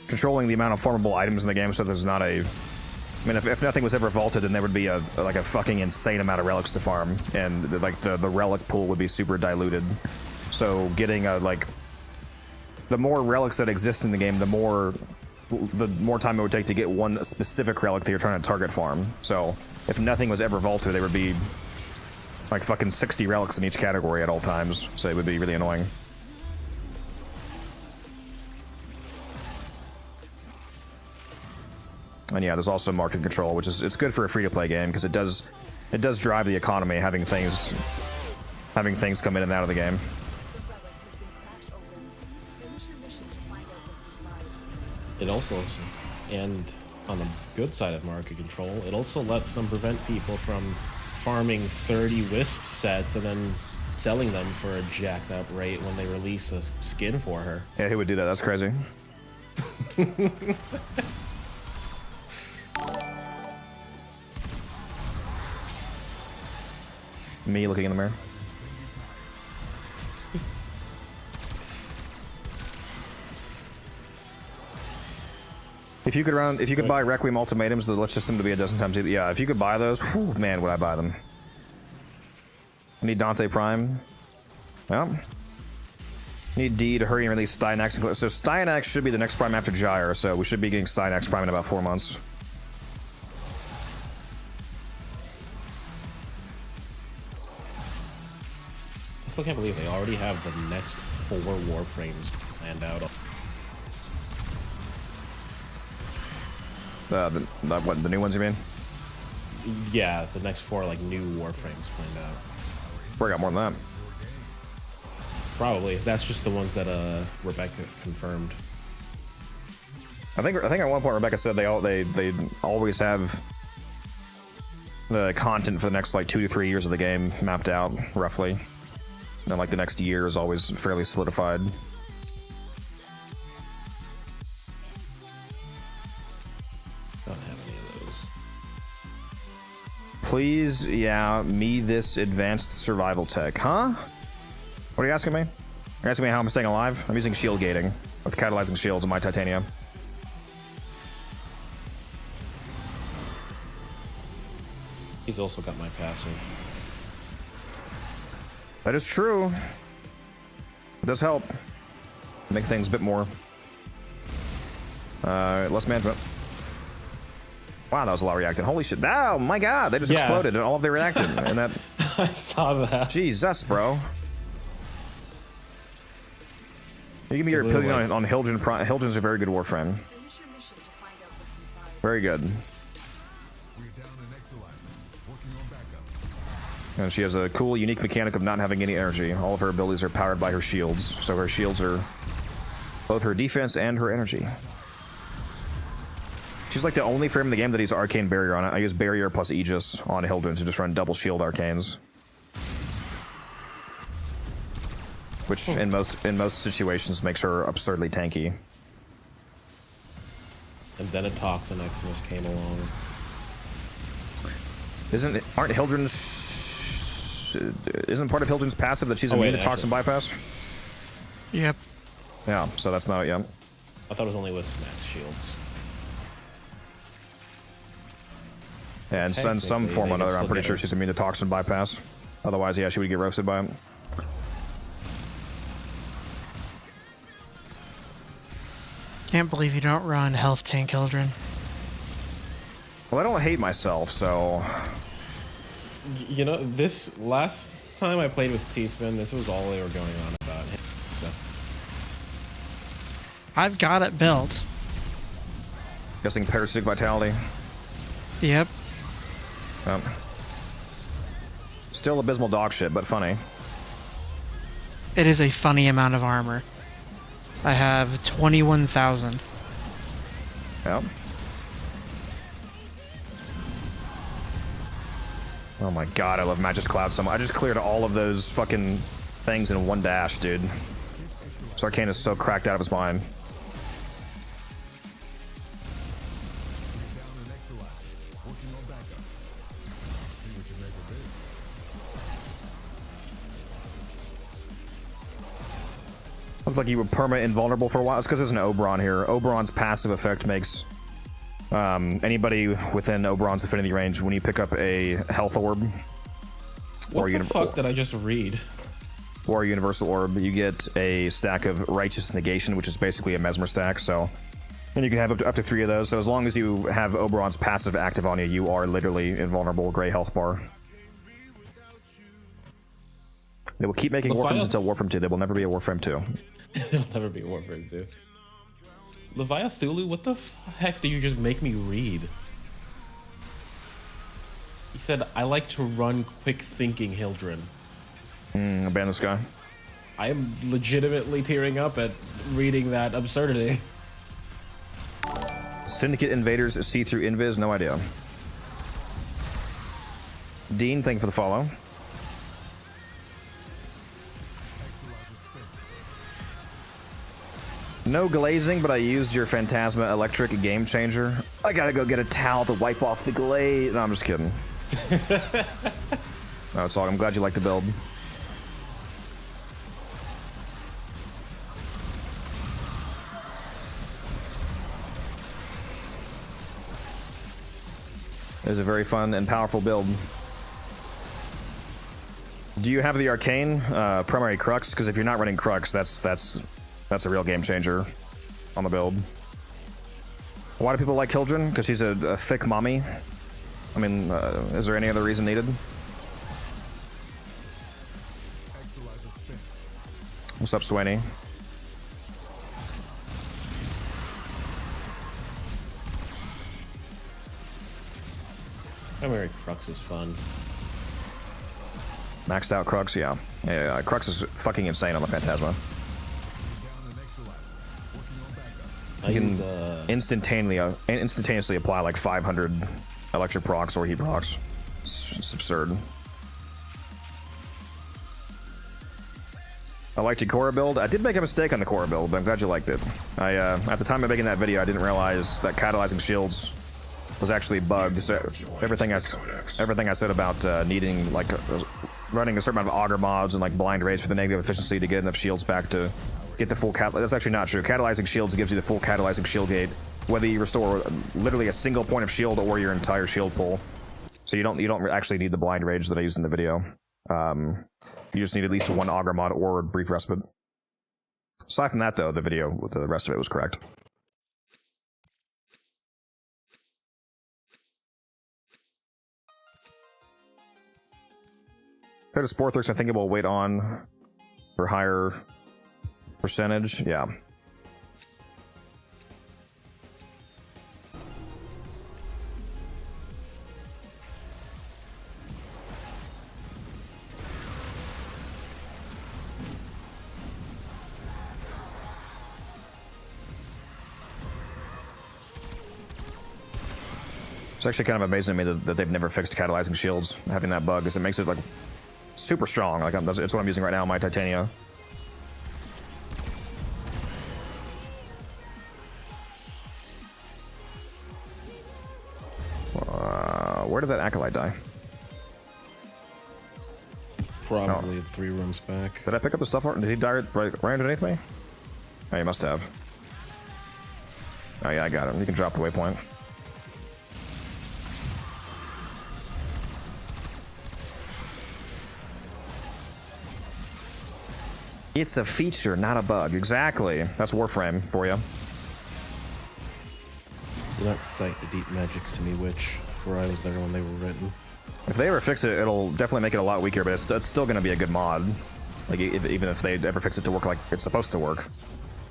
Speaker 1: Controlling the amount of farmable items in the game, so there's not a. I mean, if nothing was ever vaulted, then there would be like a fucking insane amount of relics to farm, and like the relic pool would be super diluted. So getting like the more relics that exist in the game, the more time it would take to get one specific relic that you're trying to target farm. So if nothing was ever vaulted, there would be like fucking 60 relics in each category at all times. So it would be really annoying. And yeah, there's also market control, which is it's good for a free-to-play game because it does drive the economy, having things come in and out of the game.
Speaker 5: It also, and on the good side of market control, it also lets them prevent people from farming 30 Wisp sets and then selling them for a jacked up rate when they release a skin for her.
Speaker 1: Yeah, who would do that? That's crazy. Me looking in the mirror. If you could buy Requiem Ultimatums, the Lich System to be a dozen times either. Yeah, if you could buy those, whew, man, would I buy them. I need Dante Prime. Well, need D to hurry and release Styanax. So Styanax should be the next Prime after Gyre, so we should be getting Styanax Prime in about 4 months.
Speaker 5: I still can't believe they already have the next 4 Warframes planned out.
Speaker 1: The new ones you mean?
Speaker 5: Yeah, the next 4 like new Warframes planned out.
Speaker 1: We got more than that.
Speaker 5: Probably. That's just the ones that Rebecca confirmed.
Speaker 1: I think at one point Rebecca said they always have the content for the next like 2 to 3 years of the game mapped out roughly. And then like the next year is always fairly solidified.
Speaker 5: Don't have any of those.
Speaker 1: Please, yeah, me this advanced survival tech, huh? What are you asking me? You're asking me how I'm staying alive? I'm using shield gating with catalyzing shields in my titanium.
Speaker 5: He's also got my passive.
Speaker 1: That is true. It does help. Make things a bit more less management. Wow, that was a lot reacting. Holy shit. Oh my god, they just exploded and all of they reacted. And that
Speaker 5: I saw that.
Speaker 1: Jesus, bro. You give me your opinion on Hilgen. Hilgen's a very good Warframe. Very good. And she has a cool, unique mechanic of not having any energy. All of her abilities are powered by her shields. So her shields are both her defense and her energy. She's like the only frame in the game that uses Arcane Barrier on it. I use Barrier plus Aegis on Hildren to just run double shield arcanes. Which in most situations makes her absurdly tanky.
Speaker 5: And then a Toxin Eximus came along.
Speaker 1: Aren't Hildren's... Isn't part of Hildren's passive that she's immune to Toxin Bypass?
Speaker 10: Yep.
Speaker 1: Yeah, so that's not it yet.
Speaker 5: I thought it was only with max shields.
Speaker 1: Yeah, and in some form or another, I'm pretty sure she's immune to Toxin Bypass. Otherwise, yeah, she would get roasted by it.
Speaker 10: Can't believe you don't run health tank Hildren.
Speaker 1: Well, I don't hate myself, so...
Speaker 5: You know, this last time I played with T-Spin, this was all they were going on about him, so...
Speaker 10: I've got it built.
Speaker 1: Guessing Parasitic Vitality.
Speaker 10: Yep.
Speaker 1: Still abysmal dog shit, but funny.
Speaker 10: It is a funny amount of armor. I have 21,000.
Speaker 1: Yep. Oh my god, I love Magus Cloud so much. I just cleared all of those fucking things in one dash, dude. Sarkane is so cracked out of his mind. Looks like you were perma invulnerable for a while. It's because there's an Oberon here. Oberon's passive effect makes anybody within Oberon's affinity range, when you pick up a health orb,
Speaker 5: what the fuck did I just read?
Speaker 1: Or a universal orb, you get a stack of righteous negation, which is basically a mesmer stack. So, and you can have up to 3 of those. So as long as you have Oberon's passive active on you, you are literally invulnerable. Gray health bar. They will keep making Warframes until Warframe 2. There will never be a Warframe 2.
Speaker 5: There'll never be a Warframe 2. Leviathulu, what the heck did you just make me read? He said, I like to run quick thinking Hildren.
Speaker 1: Abandon Sky.
Speaker 5: I am legitimately tearing up at reading that absurdity.
Speaker 1: Syndicate invaders see through invis? No idea. Dean, thank you for the follow. No glazing, but I used your Phantasma Electric Game Changer. I gotta go get a towel to wipe off the glaze. No, I'm just kidding. No, it's all. I'm glad you like the build. It is a very fun and powerful build. Do you have the Arcane primary Crux? Because if you're not running Crux, that's a real game changer on the build. Why do people like Hildren? Because she's a thick mommy. I mean, is there any other reason needed? What's up, Swaney?
Speaker 5: Primary Crux is fun.
Speaker 1: Maxed out Crux, yeah. Crux is fucking insane on the Phantasma. You can instantaneously apply like 500 electric procs or heat procs. It's absurd. I liked your Korra build. I did make a mistake on the Korra build, but I'm glad you liked it. At the time of making that video, I didn't realize that catalyzing shields was actually bugged. So everything I said about needing like running a certain amount of auger mods and like blind raids for the negative efficiency to get enough shields back to get the full that's actually not true. Catalyzing shields gives you the full catalyzing shield gate, whether you restore literally a single point of shield or your entire shield pool. So you don't actually need the blind rage that I used in the video. You just need at least 1 auger mod or brief respite. Aside from that, though, the rest of it was correct. Compared to Sporthrix, I think it will wait on for higher percentage. Yeah. actually kind of amazing to me that they've never fixed catalyzing shields having that bug, because it makes it like super strong. Like it's what I'm using right now on my Titania. Where did that acolyte die?
Speaker 5: Probably 3 rooms back.
Speaker 1: Did I pick up the stuff? Did he die right underneath me? Oh, he must have. Oh yeah, I got him. You can drop the waypoint. It's a feature, not a bug. Exactly. That's Warframe for you.
Speaker 5: Do not cite the deep magics to me, Witch, for I was there when they were written.
Speaker 1: If they ever fix it, it'll definitely make it a lot weaker, but it's still going to be a good mod. Like even if they ever fix it to work like it's supposed to work.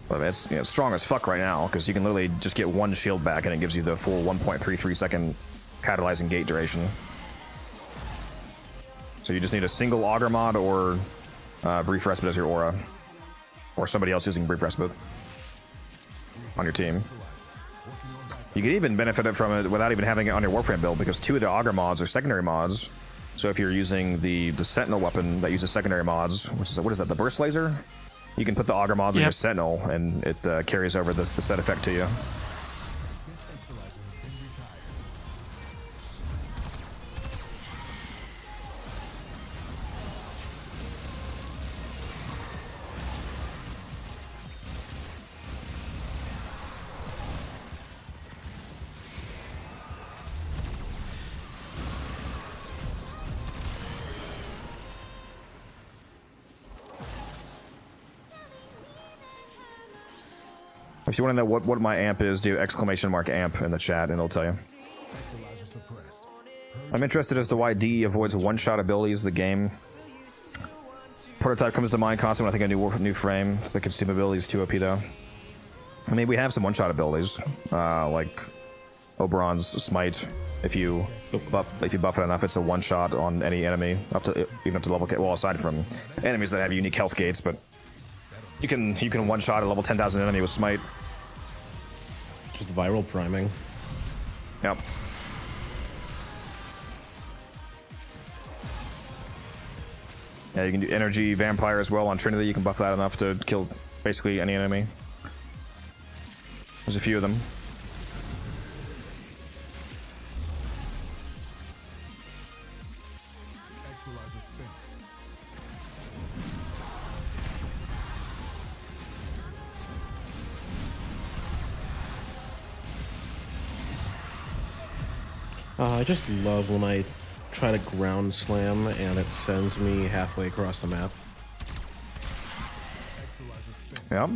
Speaker 1: But it's strong as fuck right now, because you can literally just get 1 shield back and it gives you the full 1.33 second catalyzing gate duration. So you just need a single auger mod or brief respite as your aura, or somebody else using brief respite on your team. You could even benefit from it without even having it on your Warframe build, because 2 of the auger mods are secondary mods. So if you're using the Sentinel weapon that uses secondary mods, which is what is that, the burst laser? You can put the auger mods on your Sentinel, and it carries over the set effect to you. If you want to know what my amp is, do !amp in the chat and it'll tell you. I'm interested as to why DE avoids one-shot abilities of the game. Prototype comes to mind constantly when I think a new frame. The consumability is too OP though. I mean, we have some one-shot abilities, like Oberon's Smite. If you buff it enough, it's a one-shot on any enemy, even up to level. Well, aside from enemies that have unique health gates, but you can one-shot a level 10,000 enemy with Smite.
Speaker 5: Just viral priming.
Speaker 1: Yep. Yeah, you can do Energy Vampire as well on Trinity. You can buff that enough to kill basically any enemy. There's a few of them.
Speaker 5: I just love when I try to ground slam and it sends me halfway across the map.
Speaker 1: Yep.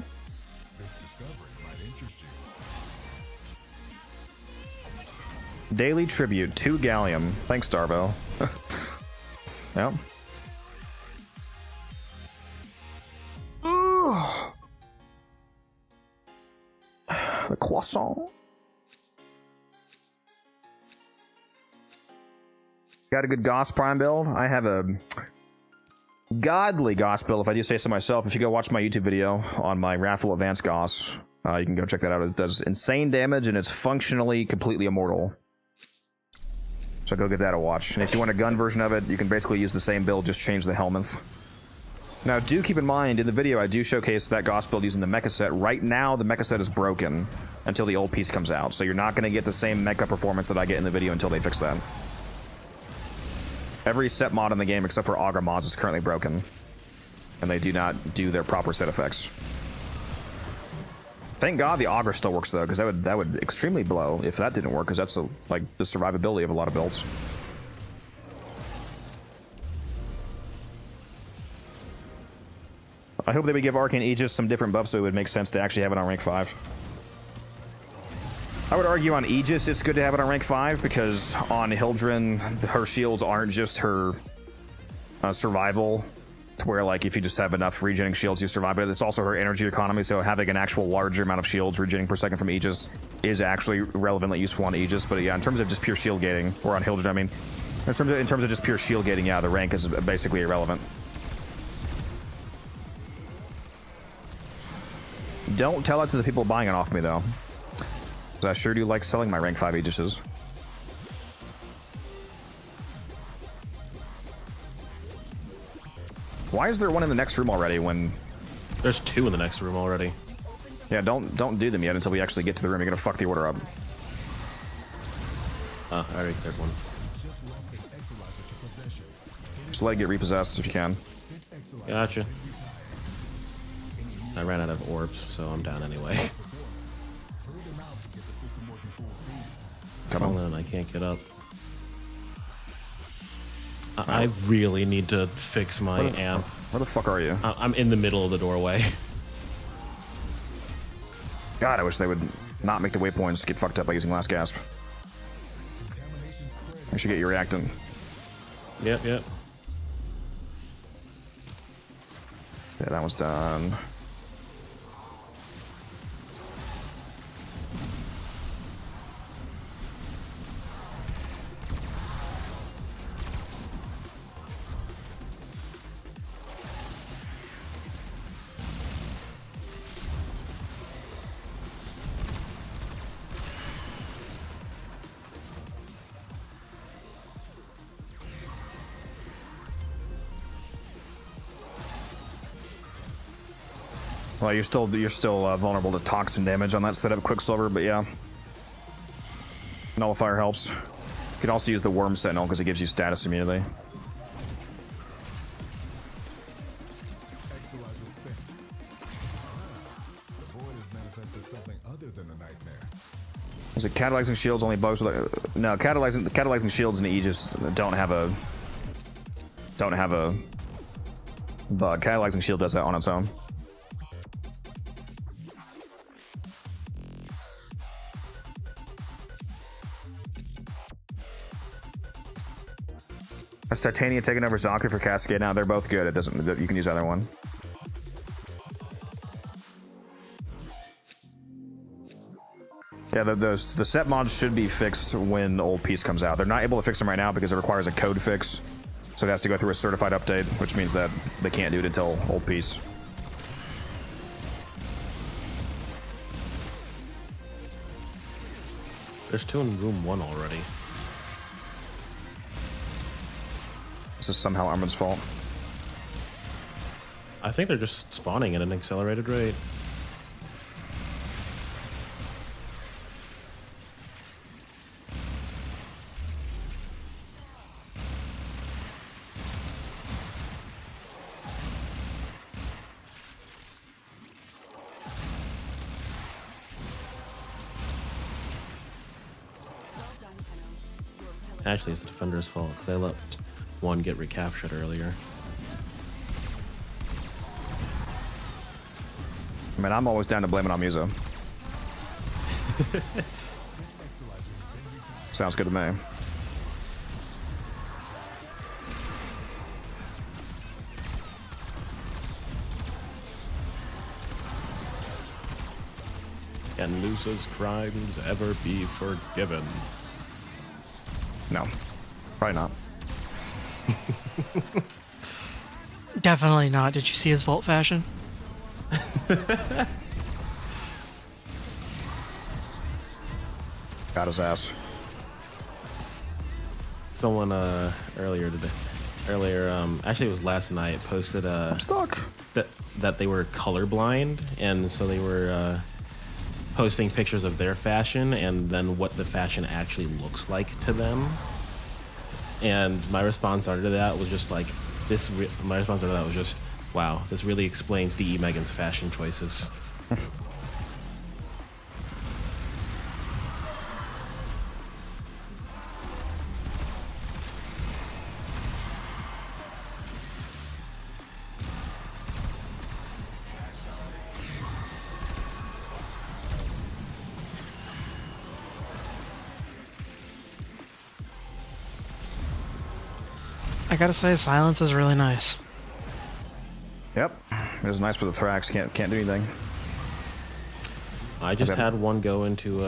Speaker 1: Daily tribute to Gallium. Thanks, Darvo. Yep. The croissant. Got a good Goss Prime build? I have a godly Goss build, if I do say so myself. If you go watch my YouTube video on my Raffle Advanced Goss, you can go check that out. It does insane damage, and it's functionally completely immortal. So go give that a watch. And if you want a gun version of it, you can basically use the same build, just change the helminth. Now, do keep in mind, in the video, I do showcase that Goss build using the mecha set. Right now, the mecha set is broken until the old piece comes out. So you're not going to get the same mecha performance that I get in the video until they fix that. Every set mod in the game, except for Augur mods, is currently broken. And they do not do their proper set effects. Thank God the Augur still works, though, because that would extremely blow if that didn't work, because that's like the survivability of a lot of builds. I hope they would give Arcane Aegis some different buffs so it would make sense to actually have it on rank 5. I would argue on Aegis it's good to have it on rank 5, because on Hildren, her shields aren't just her survival, to where like if you just have enough regenerating shields you survive, but it's also her energy economy, so having an actual larger amount of shields regenerating per second from Aegis is actually relevantly useful on Aegis. But yeah, in terms of just pure shield gating, or on Hildren, I mean, in terms of just pure shield gating, yeah, the rank is basically irrelevant. Don't tell it to the people buying it off me, though. I sure do like selling my rank 5 Aegises. Why is there one in the next room already when...
Speaker 5: There's 2 in the next room already.
Speaker 1: Yeah, don't do them yet until we actually get to the room. You're gonna fuck the order up.
Speaker 5: I already cleared one.
Speaker 1: Just let it get repossessed if you can.
Speaker 5: Gotcha. I ran out of orbs, so I'm down anyway.
Speaker 1: Come on.
Speaker 5: And I can't get up. I really need to fix my amp.
Speaker 1: Where the fuck are you?
Speaker 5: I'm in the middle of the doorway.
Speaker 1: God, I wish they would not make the waypoints get fucked up by using last gasp. I should get you reacting.
Speaker 5: Yep.
Speaker 1: Yeah, that one's done. Well, you're still vulnerable to toxin damage on that setup, Quicksilver, but yeah. Nullifier helps. You can also use the Worm Sentinel because it gives you status immunity. Is it catalyzing shields only bugs with no, catalyzing shields in Aegis don't have a bug. Catalyzing shield does that on its own. Has Titania taken over Zonka for Cascade now? They're both good. It doesn't. You can use either one. Yeah, the set mods should be fixed when Old Peace comes out. They're not able to fix them right now because it requires a code fix. So it has to go through a certified update, which means that they can't do it until Old Peace.
Speaker 5: There's 2 in room 1 already.
Speaker 1: This is somehow Armin's fault.
Speaker 5: I think they're just spawning at an accelerated rate. Actually, it's the defender's fault because they let one get recaptured earlier.
Speaker 1: I mean, I'm always down to blame it on Muso. Sounds good to me.
Speaker 5: Can Lusa's crimes ever be forgiven?
Speaker 1: No, probably not.
Speaker 10: Definitely not. Did you see his vault fashion?
Speaker 1: Got his ass.
Speaker 5: Someone earlier, actually it was last night, posted
Speaker 1: I'm stuck.
Speaker 5: that they were colorblind, and so they were posting pictures of their fashion and then what the fashion actually looks like to them. And my response to that was just like wow, this really explains D.E. Megan's fashion choices.
Speaker 10: I gotta say, silence is really nice.
Speaker 1: Yep, it was nice for the Thrax. Can't do anything.
Speaker 5: I just had one go into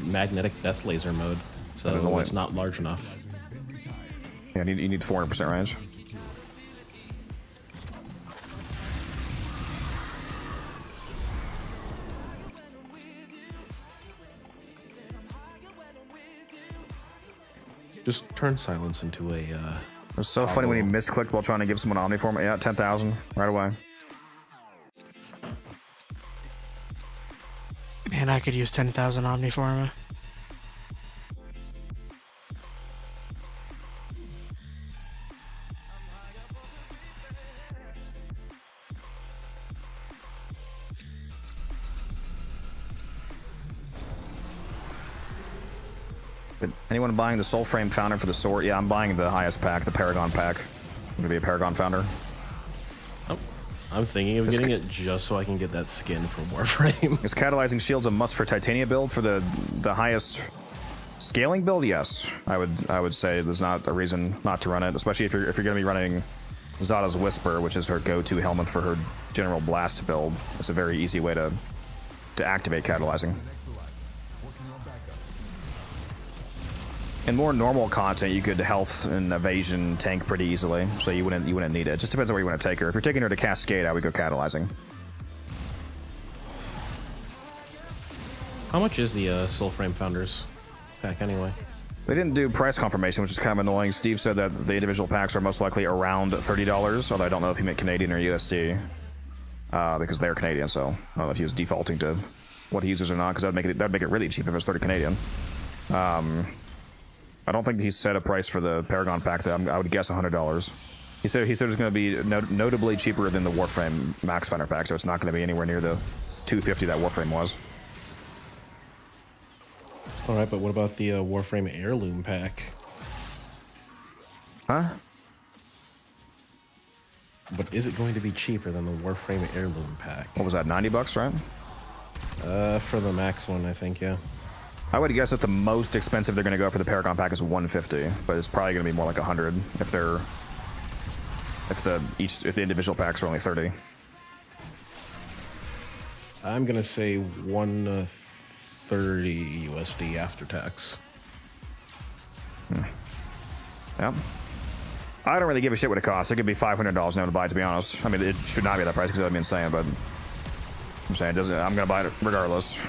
Speaker 5: magnetic death laser mode, so it's not large enough.
Speaker 1: Yeah, you need 400% range.
Speaker 5: Just turn silence into a
Speaker 1: It was so funny when he misclicked while trying to give someone Omniform. Yeah, 10,000 right away.
Speaker 10: Man, I could use 10,000 Omniforma.
Speaker 1: But anyone buying the Soulframe Founder for the sword? Yeah, I'm buying the highest pack, the Paragon pack. I'm gonna be a Paragon Founder.
Speaker 5: I'm thinking of getting it just so I can get that skin from Warframe.
Speaker 1: Is Catalyzing Shield's a must for Titania build for the highest scaling build? Yes, I would say there's not a reason not to run it, especially if you're gonna be running Zada's Whisper, which is her go-to helmet for her general blast build. It's a very easy way to activate Catalyzing. In more normal content, you could health and evasion tank pretty easily, so you wouldn't need it. It just depends on where you want to take her. If you're taking her to Cascade, I would go Catalyzing.
Speaker 5: How much is the Soulframe Founders pack anyway?
Speaker 1: They didn't do price confirmation, which is kind of annoying. Steve said that the individual packs are most likely around $30, although I don't know if he meant Canadian or USD, because they're Canadian, so I don't know if he was defaulting to what he uses or not, because that'd make it really cheap if it's 30 Canadian. I don't think he set a price for the Paragon pack, though. I would guess $100. He said it's going to be notably cheaper than the Warframe Max Finder pack, so it's not going to be anywhere near the $250 that Warframe was.
Speaker 5: All right, but what about the Warframe Heirloom pack?
Speaker 1: Huh?
Speaker 5: But is it going to be cheaper than the Warframe Heirloom pack?
Speaker 1: What was that, $90, right?
Speaker 5: For the max one, I think, yeah.
Speaker 1: I would guess that the most expensive they're going to go for the Paragon pack is $150, but it's probably going to be more like $100 if the individual packs are only $30.
Speaker 5: I'm gonna say 130 USD after tax.
Speaker 1: Yep. I don't really give a shit what it costs. It could be $500 now to buy, to be honest. I mean, it should not be that price because that'd be insane, but I'm saying I'm gonna buy it regardless.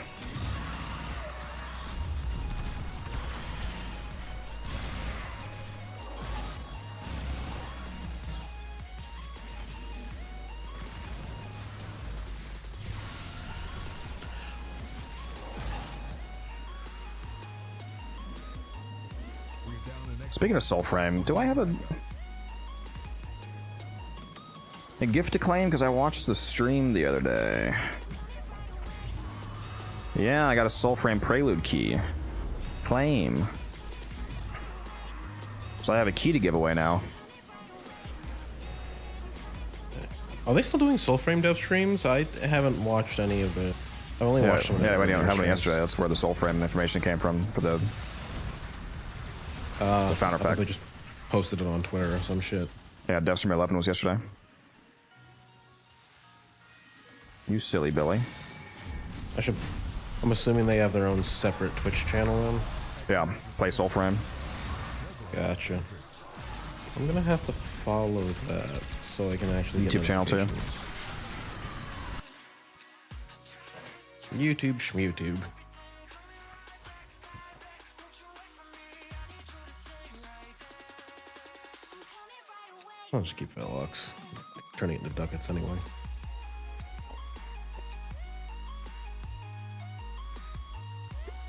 Speaker 1: Speaking of Soulframe, do I have a gift to claim? Because I watched the stream the other day. Yeah, I got a Soulframe Prelude key. Claim. So I have a key to give away now.
Speaker 5: Are they still doing Soulframe dev streams? I haven't watched any of it. I've only watched them.
Speaker 1: Yeah, we didn't have any yesterday. That's where the Soulframe information came from for the founder pack.
Speaker 5: They just posted it on Twitter or some shit.
Speaker 1: Yeah, Devstream 11 was yesterday. You silly Billy.
Speaker 5: I'm assuming they have their own separate Twitch channel then?
Speaker 1: Yeah, play Soulframe.
Speaker 5: Gotcha. I'm gonna have to follow that so I can actually
Speaker 1: YouTube channel too.
Speaker 5: YouTube schmutube. I'll just keep Velox. Turning it into ducats anyway.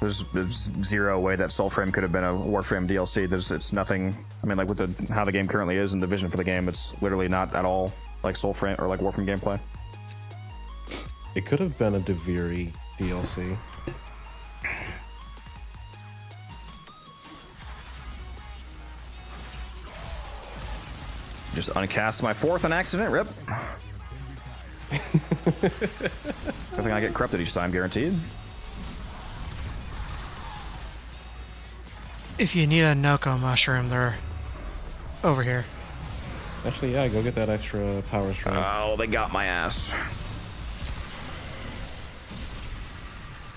Speaker 1: There's zero way that Soulframe could have been a Warframe DLC. It's nothing. I mean, like with how the game currently is and the vision for the game, it's literally not at all like Soulframe or like Warframe gameplay.
Speaker 5: It could have been a Deviri DLC.
Speaker 1: Just uncast my fourth on accident. Rip. I think I get corrupted each time, guaranteed.
Speaker 10: If you need a Noko mushroom, they're over here.
Speaker 5: Actually, yeah, go get that extra power strength.
Speaker 1: Oh, they got my ass.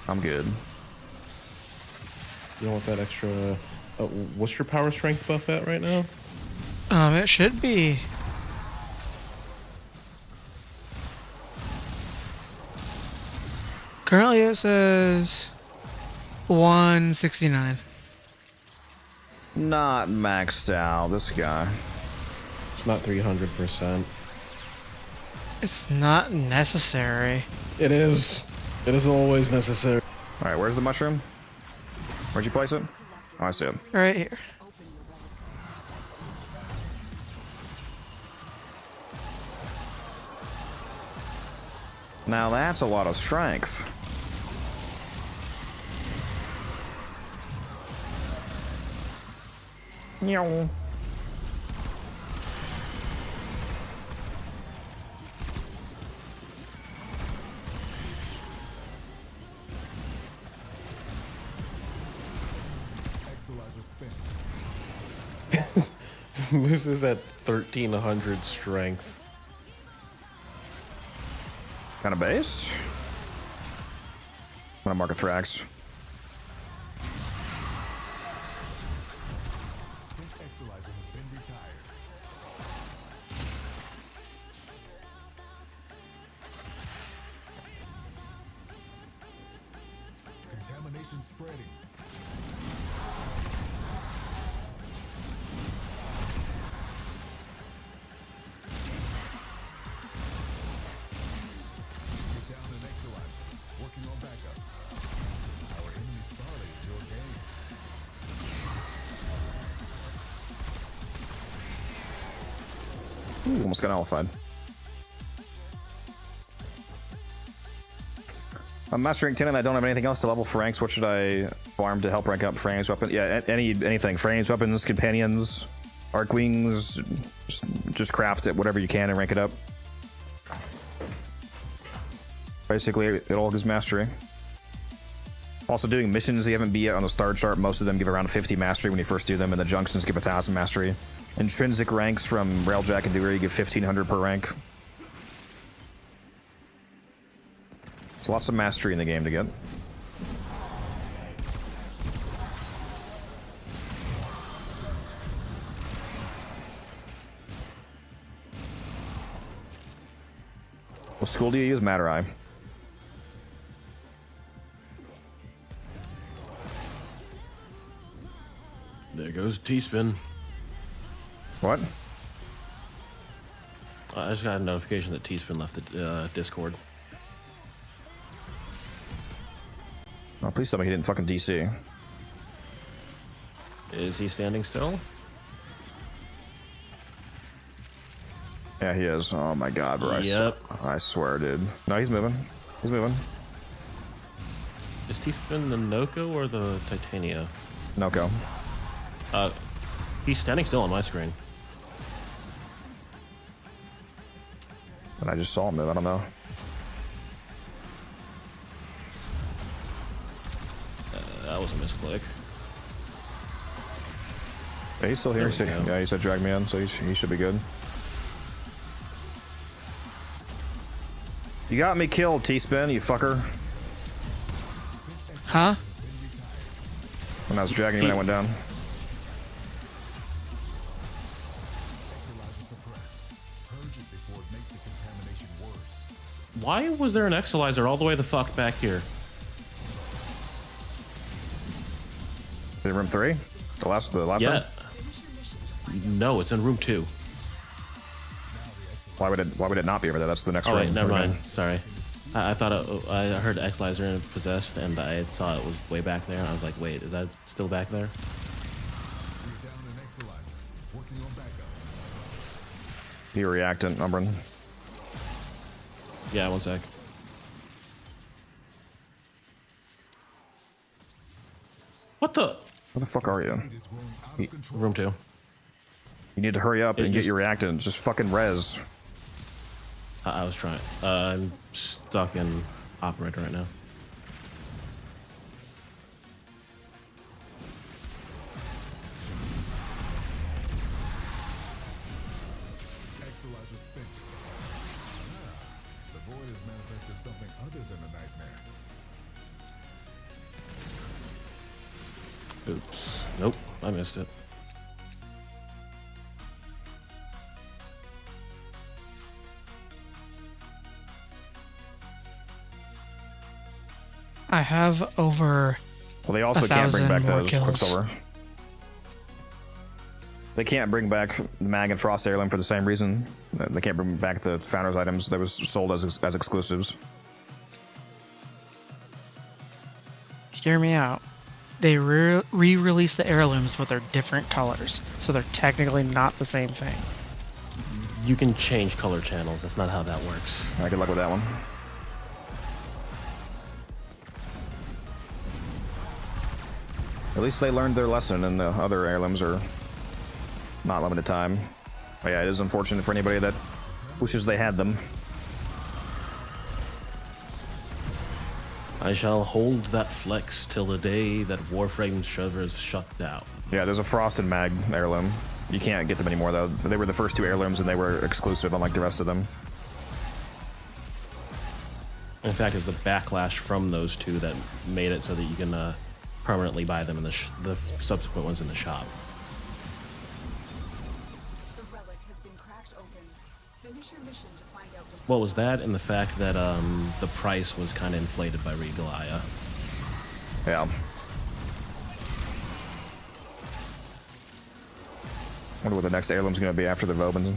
Speaker 1: I'm good.
Speaker 5: You don't want that extra... what's your power strength buff at right now?
Speaker 10: It should be... Currently it says 169.
Speaker 1: Not maxed out, this guy.
Speaker 5: It's not 300%.
Speaker 10: It's not necessary.
Speaker 5: It is. It is always necessary.
Speaker 1: All right, where's the mushroom? Where'd you place it? Oh, I see it.
Speaker 10: Right here.
Speaker 1: Now that's a lot of strength. Meow.
Speaker 5: This is at 1300 strength.
Speaker 1: Kind of base. I'm gonna mark a Thrax.
Speaker 2: Contamination spreading. Get down and exercise. Working on backups. Our enemy's folly is your game.
Speaker 1: Ooh, almost got nullified. I'm mastering 10 and I don't have anything else to level for ranks. What should I farm to help rank up frames, weapons? Yeah, anything. Frames, weapons, companions, arc wings. Just craft it, whatever you can, and rank it up. Basically, it all gives mastery. Also, doing missions you haven't beat yet on the star chart, most of them give around 50 mastery when you first do them, and the junctions give 1,000 mastery. Intrinsic ranks from Railjack and Dewey give 1,500 per rank. There's lots of mastery in the game to get. What school do you use? Matter Eye.
Speaker 5: There goes T-Spin.
Speaker 1: What?
Speaker 5: I just got a notification that T-Spin left the Discord.
Speaker 1: Oh, please tell me he didn't fucking DC.
Speaker 5: Is he standing still?
Speaker 1: Yeah, he is. Oh my god, bro.
Speaker 5: Yep.
Speaker 1: I swear, dude. No, he's moving. He's moving.
Speaker 5: Is T-Spin the Noko or the Titania?
Speaker 1: Noko.
Speaker 5: He's standing still on my screen.
Speaker 1: And I just saw him move. I don't know.
Speaker 5: That was a misclick.
Speaker 1: Yeah, he's still here. Yeah, he said drag me in, so he should be good. You got me killed, T-Spin, you fucker.
Speaker 10: Huh?
Speaker 1: When I was dragging you when I went down.
Speaker 5: Why was there an Exelizer all the way the fuck back here?
Speaker 1: Is it room 3? The last
Speaker 5: Yeah.
Speaker 1: one?
Speaker 5: No, it's in room 2.
Speaker 1: Why would it not be over there? That's the next room.
Speaker 5: Wait, never mind. Sorry. I thought I heard Exelizer possessed, and I saw it was way back there, and I was like, wait, is that still back there?
Speaker 1: You reactant, Umbran.
Speaker 5: Yeah, one sec. What the?
Speaker 1: Where the fuck are you?
Speaker 5: Room 2.
Speaker 1: You need to hurry up and get your reactant. Just fucking res.
Speaker 5: I was trying. I'm stuck in operator right now.
Speaker 2: Exelizer spent. The void has manifested something other than a nightmare.
Speaker 5: Oops. Nope, I missed it.
Speaker 10: I have over.
Speaker 1: Well, they also can't bring
Speaker 10: 1,000
Speaker 1: back
Speaker 10: more
Speaker 1: those
Speaker 10: kills.
Speaker 1: Quicksilver. They can't bring back the Mag and Frost heirloom for the same reason. They can't bring back the Founders items that was sold as exclusives.
Speaker 10: Hear me out. They re-release the heirlooms, but they're different colors, so they're technically not the same thing.
Speaker 5: You can change color channels. That's not how that works.
Speaker 1: All right, good luck with that one. At least they learned their lesson, and the other heirlooms are not limited time. But yeah, it is unfortunate for anybody that wishes they had them.
Speaker 5: I shall hold that flex till the day that Warframe servers shut down.
Speaker 1: Yeah, there's a Frost and Mag heirloom. You can't get them anymore, though. They were the first two heirlooms, and they were exclusive, unlike the rest of them.
Speaker 5: In fact, it's the backlash from those two that made it so that you can permanently buy them in the subsequent ones in the shop.
Speaker 9: The relic has been cracked open. Finish your mission to find out what's
Speaker 5: What was that, and the fact that the price was kind of inflated by Regalia.
Speaker 1: Yeah. Wonder what the next heirloom's going to be after the Vobin.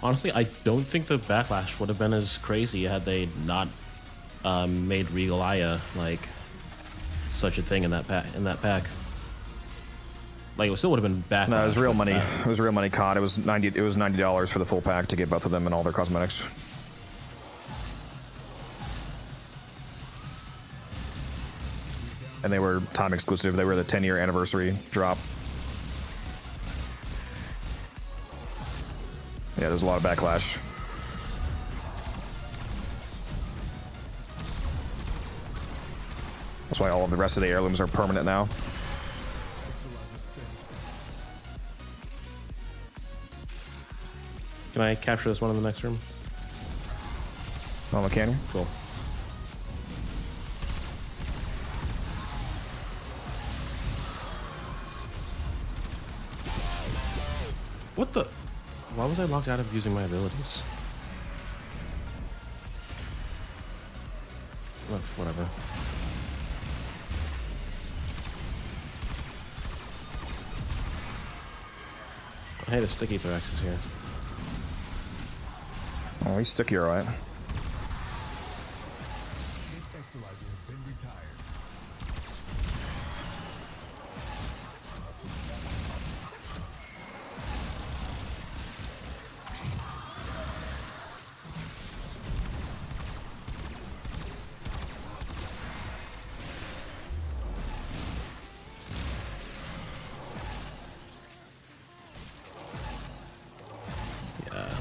Speaker 5: Honestly, I don't think the backlash would have been as crazy had they not made Regalia like such a thing in that pack. Like, it still would have been backlash.
Speaker 1: No, it was real money. It was real money caught. It was $90 for the full pack to get both of them and all their cosmetics. And they were time exclusive. They were the 10-year anniversary drop. Yeah, there's a lot of backlash. That's why all of the rest of the heirlooms are permanent now.
Speaker 5: Can I capture this one in the next room?
Speaker 1: Oh, can you?
Speaker 5: Cool. What the? Why was I locked out of using my abilities? Well, whatever. Hey, the sticky thorax is here.
Speaker 1: Oh, he's sticky, all right.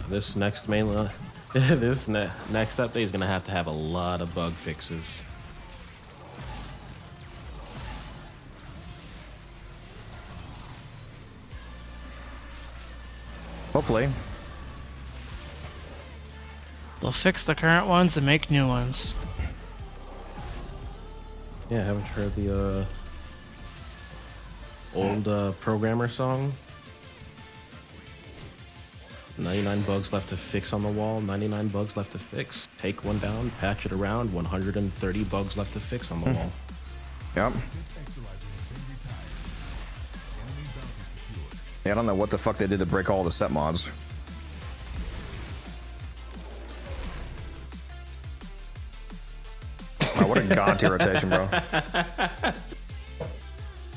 Speaker 5: This next mainline, next update is gonna have a lot of bug fixes.
Speaker 1: Hopefully.
Speaker 10: They'll fix the current ones and make new ones.
Speaker 5: Yeah, haven't you heard the old programmer song? 99 bugs left to fix on the wall, 99 bugs left to fix. Take one down, patch it around, 130 bugs left to fix on the wall.
Speaker 1: Yep. Yeah, I don't know what the fuck they did to break all the set mods. Wow, what a god tier rotation, bro.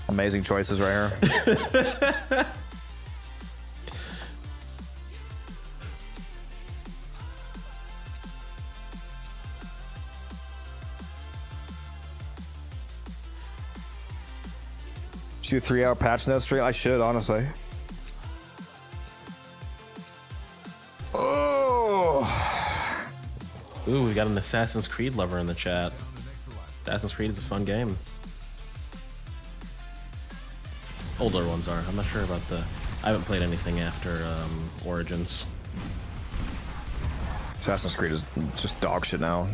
Speaker 1: Amazing choices right here. Do a 3-hour patch note stream? I should, honestly. Oh.
Speaker 5: Ooh, we got an Assassin's Creed lover in the chat. Assassin's Creed is a fun game. Older ones are. I'm not sure about the... I haven't played anything after Origins.
Speaker 1: Assassin's Creed is just dog shit now.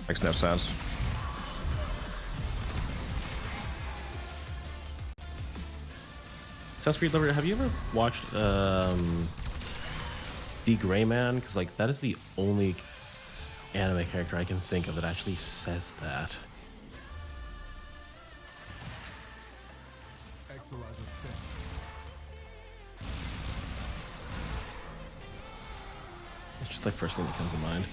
Speaker 1: Makes no sense.
Speaker 5: Assassin's Creed lover, have you ever watched The Gray Man? Because like that is the only anime character I can think of that actually says that.
Speaker 2: Exilizer spent.
Speaker 5: It's just the first thing that comes to mind.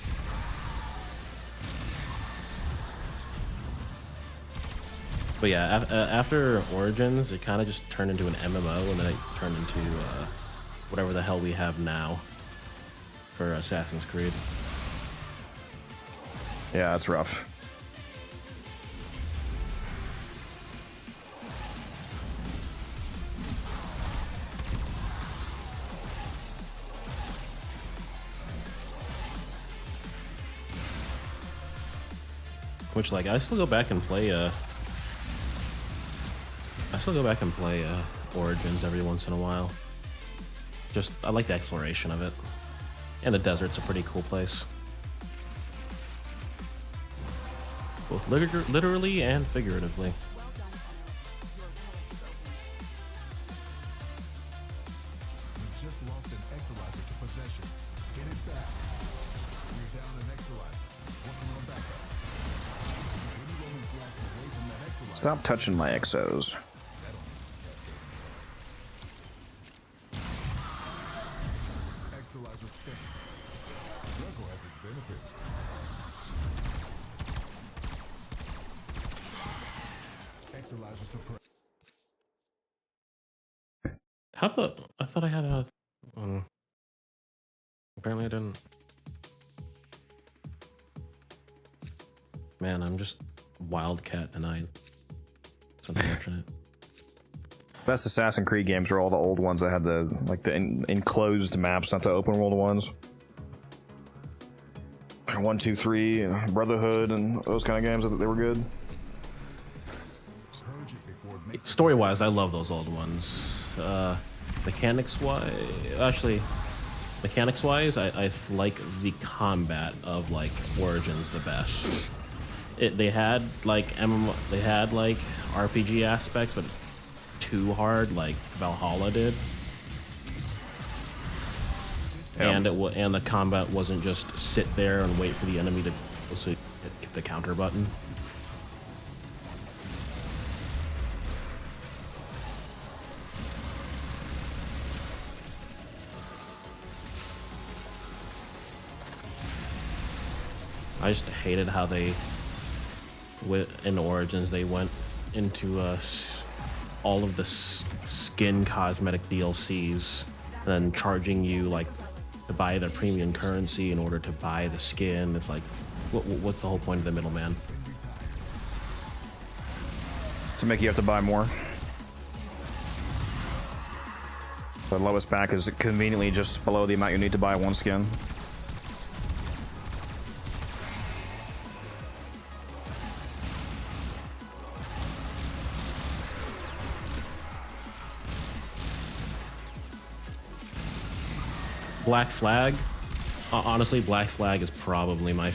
Speaker 5: But yeah, after Origins, it kind of just turned into an MMO, and then it turned into whatever the hell we have now for Assassin's Creed.
Speaker 1: Yeah, that's rough.
Speaker 5: Which, like, I still go back and play Origins every once in a while. Just, I like the exploration of it. And the desert's a pretty cool place. Both literally and figuratively.
Speaker 9: Well done, Tenno. Your relic is opened.
Speaker 2: We just lost an Exilizer to possession. Get it back. We're down an Exilizer. Working on backups. Any rolling blocks away from that Exilizer.
Speaker 1: Stop touching my exos.
Speaker 2: Exilizer spent. Struggle has its benefits. Exilizer suppressed.
Speaker 5: I thought I had a... apparently I didn't. Man, I'm just Wildcat tonight. It's unfortunate.
Speaker 1: Best Assassin's Creed games are all the old ones that had the enclosed maps, not the open world ones. 1, 2, 3, Brotherhood, and those kind of games. They were good.
Speaker 5: Story-wise, I love those old ones. Mechanics-wise, I like the combat of like Origins the best. They had like RPG aspects, but too hard like Valhalla did.
Speaker 1: Yep.
Speaker 5: And the combat wasn't just sit there and wait for the enemy to hit the counter button. I just hated how they, in Origins, they went into all of the skin cosmetic DLCs and then charging you like to buy the premium currency in order to buy the skin. It's like, what's the whole point of the middleman?
Speaker 1: To make you have to buy more. The lowest pack is conveniently just below the amount you need to buy one skin.
Speaker 5: Black Flag, honestly, Black Flag is probably my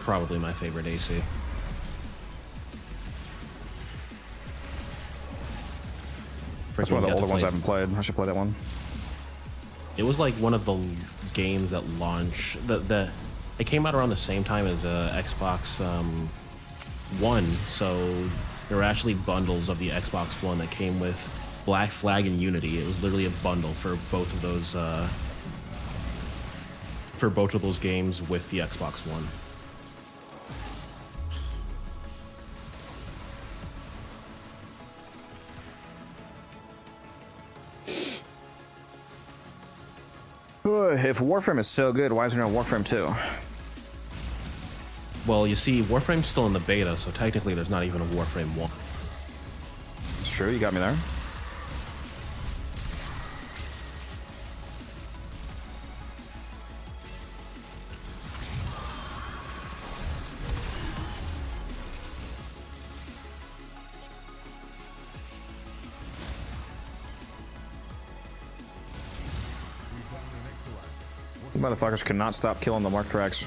Speaker 5: probably my favorite AC.
Speaker 1: That's one of the older ones I haven't played. I should play that one.
Speaker 5: It was like one of the games that launched. It came out around the same time as Xbox One, so there were actually bundles of the Xbox One that came with Black Flag and Unity. It was literally a bundle for both of those games with the Xbox One.
Speaker 1: If Warframe is so good, why is there no Warframe 2?
Speaker 5: Well, you see, Warframe's still in the beta, so technically there's not even a Warframe 1.
Speaker 1: It's true, you got me there. You motherfuckers cannot stop killing the Mark Thrax.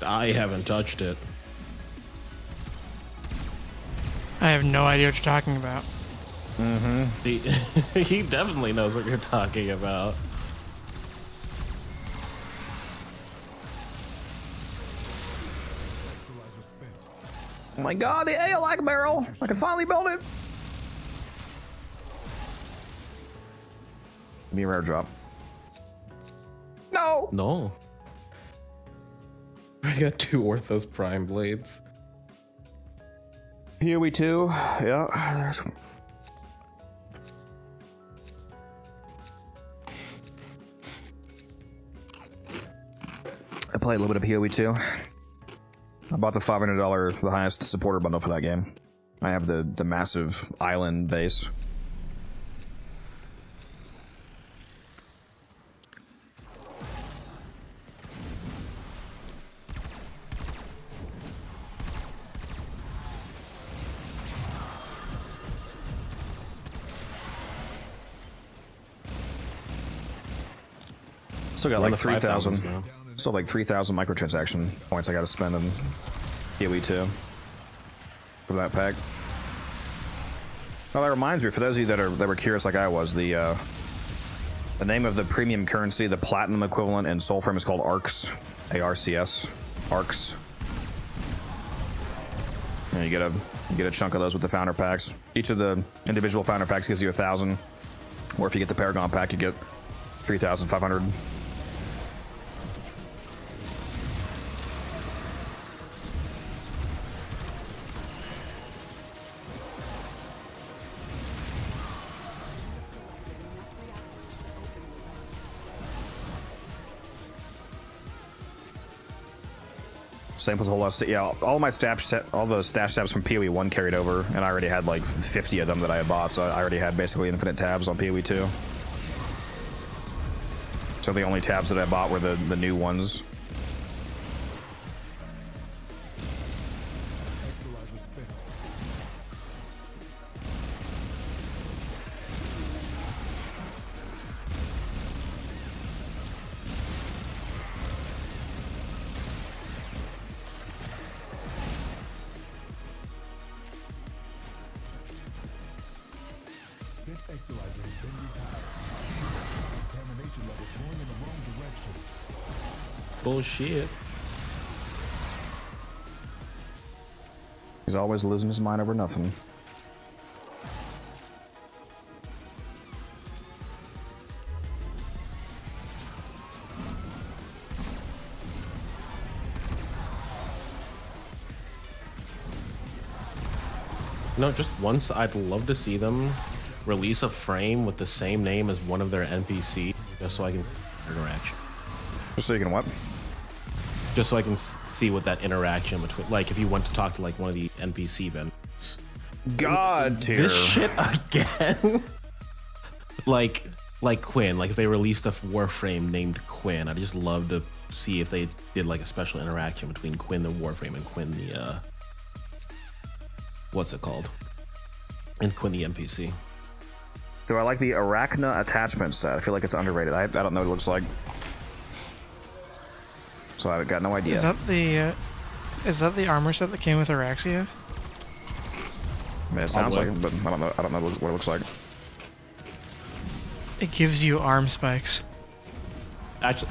Speaker 5: I haven't touched it.
Speaker 10: I have no idea what you're talking about.
Speaker 5: Mm-hmm. He definitely knows what you're talking about.
Speaker 1: Oh my god, the ALAC barrel! I can finally build it! Give me a rare drop. No!
Speaker 5: No. I got 2 Orthos Prime blades.
Speaker 1: PoE 2, yeah. I played a little bit of PoE 2. I bought the $500, the highest supporter bundle for that game. I have the massive island base. Still got like 3,000. Still like 3,000 microtransaction points I gotta spend in PoE 2 for that pack. Oh, that reminds me, for those of you that were curious like I was, the name of the premium currency, the platinum equivalent in Soulframe is called ARCs. A-R-C-S. ARCs. And you get a chunk of those with the founder packs. Each of the individual founder packs gives you 1,000. Or if you get the Paragon pack, you get 3,500. Same with a whole lot of yeah, all my all the stash tabs from PoE 1 carried over, and I already had like 50 of them that I had bought, so I already had basically infinite tabs on PoE 2. So the only tabs that I bought were the new ones.
Speaker 5: Bullshit.
Speaker 1: He's always losing his mind over nothing.
Speaker 5: No, just once I'd love to see them release a frame with the same name as one of their NPC, just so I can interaction.
Speaker 1: Just so you can what?
Speaker 5: Just so I can see what that interaction between, like, if you went to talk to like one of the NPC vendors.
Speaker 1: God tier.
Speaker 5: This shit again. like Quinn. Like if they released a Warframe named Quinn, I'd just love to see if they did like a special interaction between Quinn the Warframe and Quinn the what's it called? And Quinn the NPC.
Speaker 1: Do I like the Arachna attachment set? I feel like it's underrated. I don't know what it looks like. So I've got no idea.
Speaker 10: Is that the armor set that came with Araxia?
Speaker 1: I mean, it sounds like it, but I don't know what it looks like.
Speaker 10: It gives you arm spikes.
Speaker 5: Actually,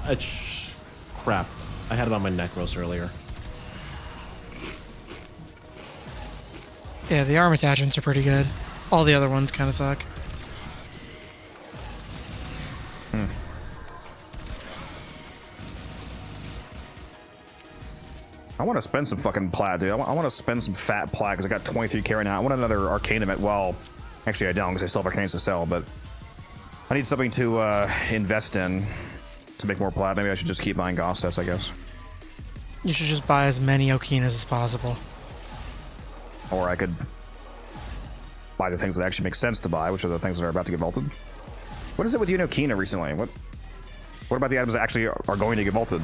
Speaker 5: crap. I had it on my neck roast earlier.
Speaker 10: Yeah, the arm attachments are pretty good. All the other ones kind of suck.
Speaker 1: I want to spend some fucking plat, dude. I want to spend some fat plat because I got 23k right now. I want another Arcanum at, well, actually I don't because I still have Arcanes to sell, but I need something to invest in to make more plat. Maybe I should just keep buying Goth sets, I guess.
Speaker 10: You should just buy as many Okinas as possible.
Speaker 1: Or I could buy the things that actually make sense to buy, which are the things that are about to get vaulted. What is it with you and Okina recently? What about the items that actually are going to get vaulted?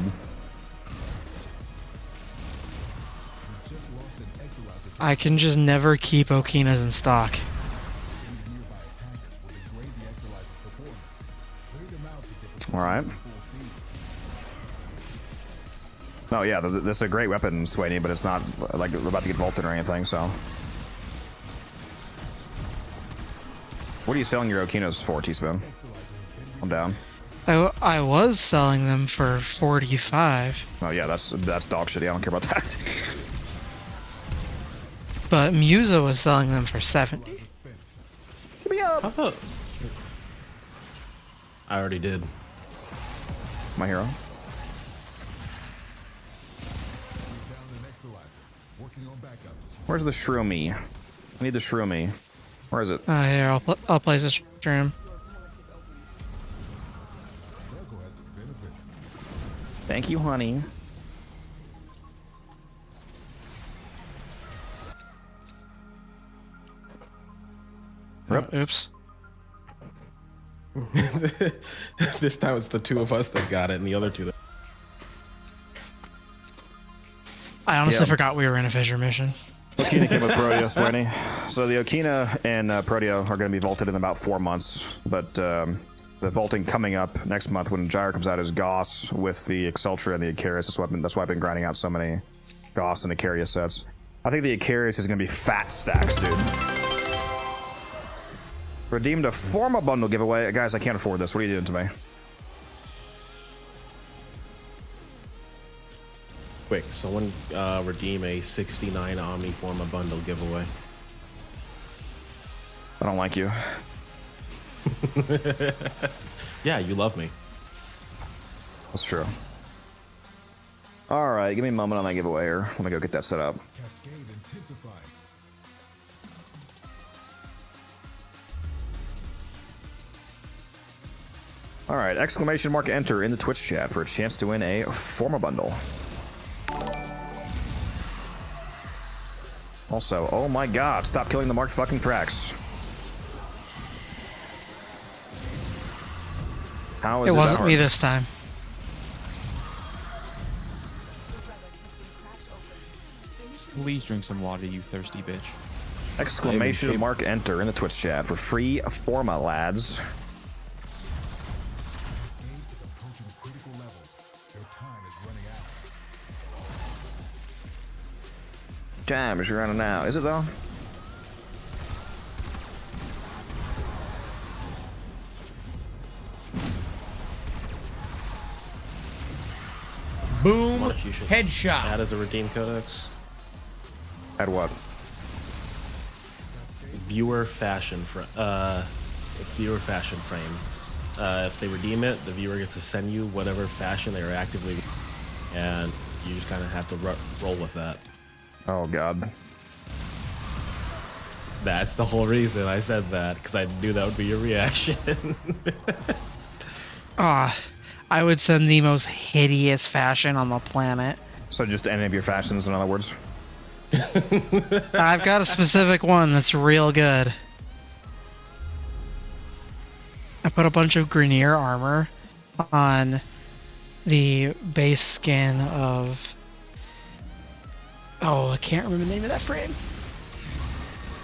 Speaker 10: I can just never keep Okinas in stock.
Speaker 1: Alright. Oh yeah, this is a great weapon, Sweeney, but it's not like about to get vaulted or anything, so. What are you selling your Okinos for, Teaspoon? I'm down.
Speaker 10: I was selling them for 45.
Speaker 1: Oh yeah, that's dog shit. Yeah, I don't care about that.
Speaker 10: But Musa was selling them for 70.
Speaker 1: Give me up.
Speaker 5: How about? I already did.
Speaker 1: My hero. Where's the shroomy? I need the shroomy. Where is it?
Speaker 10: Here, I'll place a stream.
Speaker 1: Thank you, honey. Rip.
Speaker 10: Oh, oops.
Speaker 5: This time it's the two of us that got it, and the other two that.
Speaker 10: I honestly
Speaker 1: Yeah.
Speaker 10: forgot we were in a fissure mission.
Speaker 1: Okina came with Protea, Sweaty. So the Okina and Protea are going to be vaulted in about 4 months, but the vaulting coming up next month when Gyre comes out is Goss with the Exultra and the Icarus. That's why I've been grinding out so many Goss and Icarus sets. I think the Icarus is going to be fat stacks, dude. Redeemed a Forma bundle giveaway. Guys, I can't afford this. What are you doing to me?
Speaker 5: Quick, someone redeem a 69 Omni Forma bundle giveaway.
Speaker 1: I don't like you.
Speaker 5: Yeah, you love me.
Speaker 1: That's true. All right, give me a moment on that giveaway here. Let me go get that set up. All right, exclamation mark enter in the Twitch chat for a chance to win a Forma bundle. Also, oh my god, stop killing the marked fucking Thrax. How is
Speaker 10: It
Speaker 1: it
Speaker 10: wasn't
Speaker 1: that
Speaker 10: me
Speaker 1: hard?
Speaker 10: this time.
Speaker 3: Please drink some water, you thirsty bitch.
Speaker 1: Exclamation mark enter in the Twitch chat for free Forma, lads. Time is running out. Is it though?
Speaker 11: Boom.
Speaker 5: Why don't you should
Speaker 11: Headshot.
Speaker 5: add as a redeem codex?
Speaker 1: Add what?
Speaker 5: Viewer fashion frame. If they redeem it, the viewer gets to send you whatever fashion they are actively, and you just kind of have to roll with that.
Speaker 1: Oh god.
Speaker 5: That's the whole reason I said that, because I knew that would be your reaction.
Speaker 10: I would send the most hideous fashion on the planet.
Speaker 1: So just any of your fashions, in other words?
Speaker 10: I've got a specific one that's real good. I put a bunch of Grenier armor on the base skin of... Oh, I can't remember the name of that frame.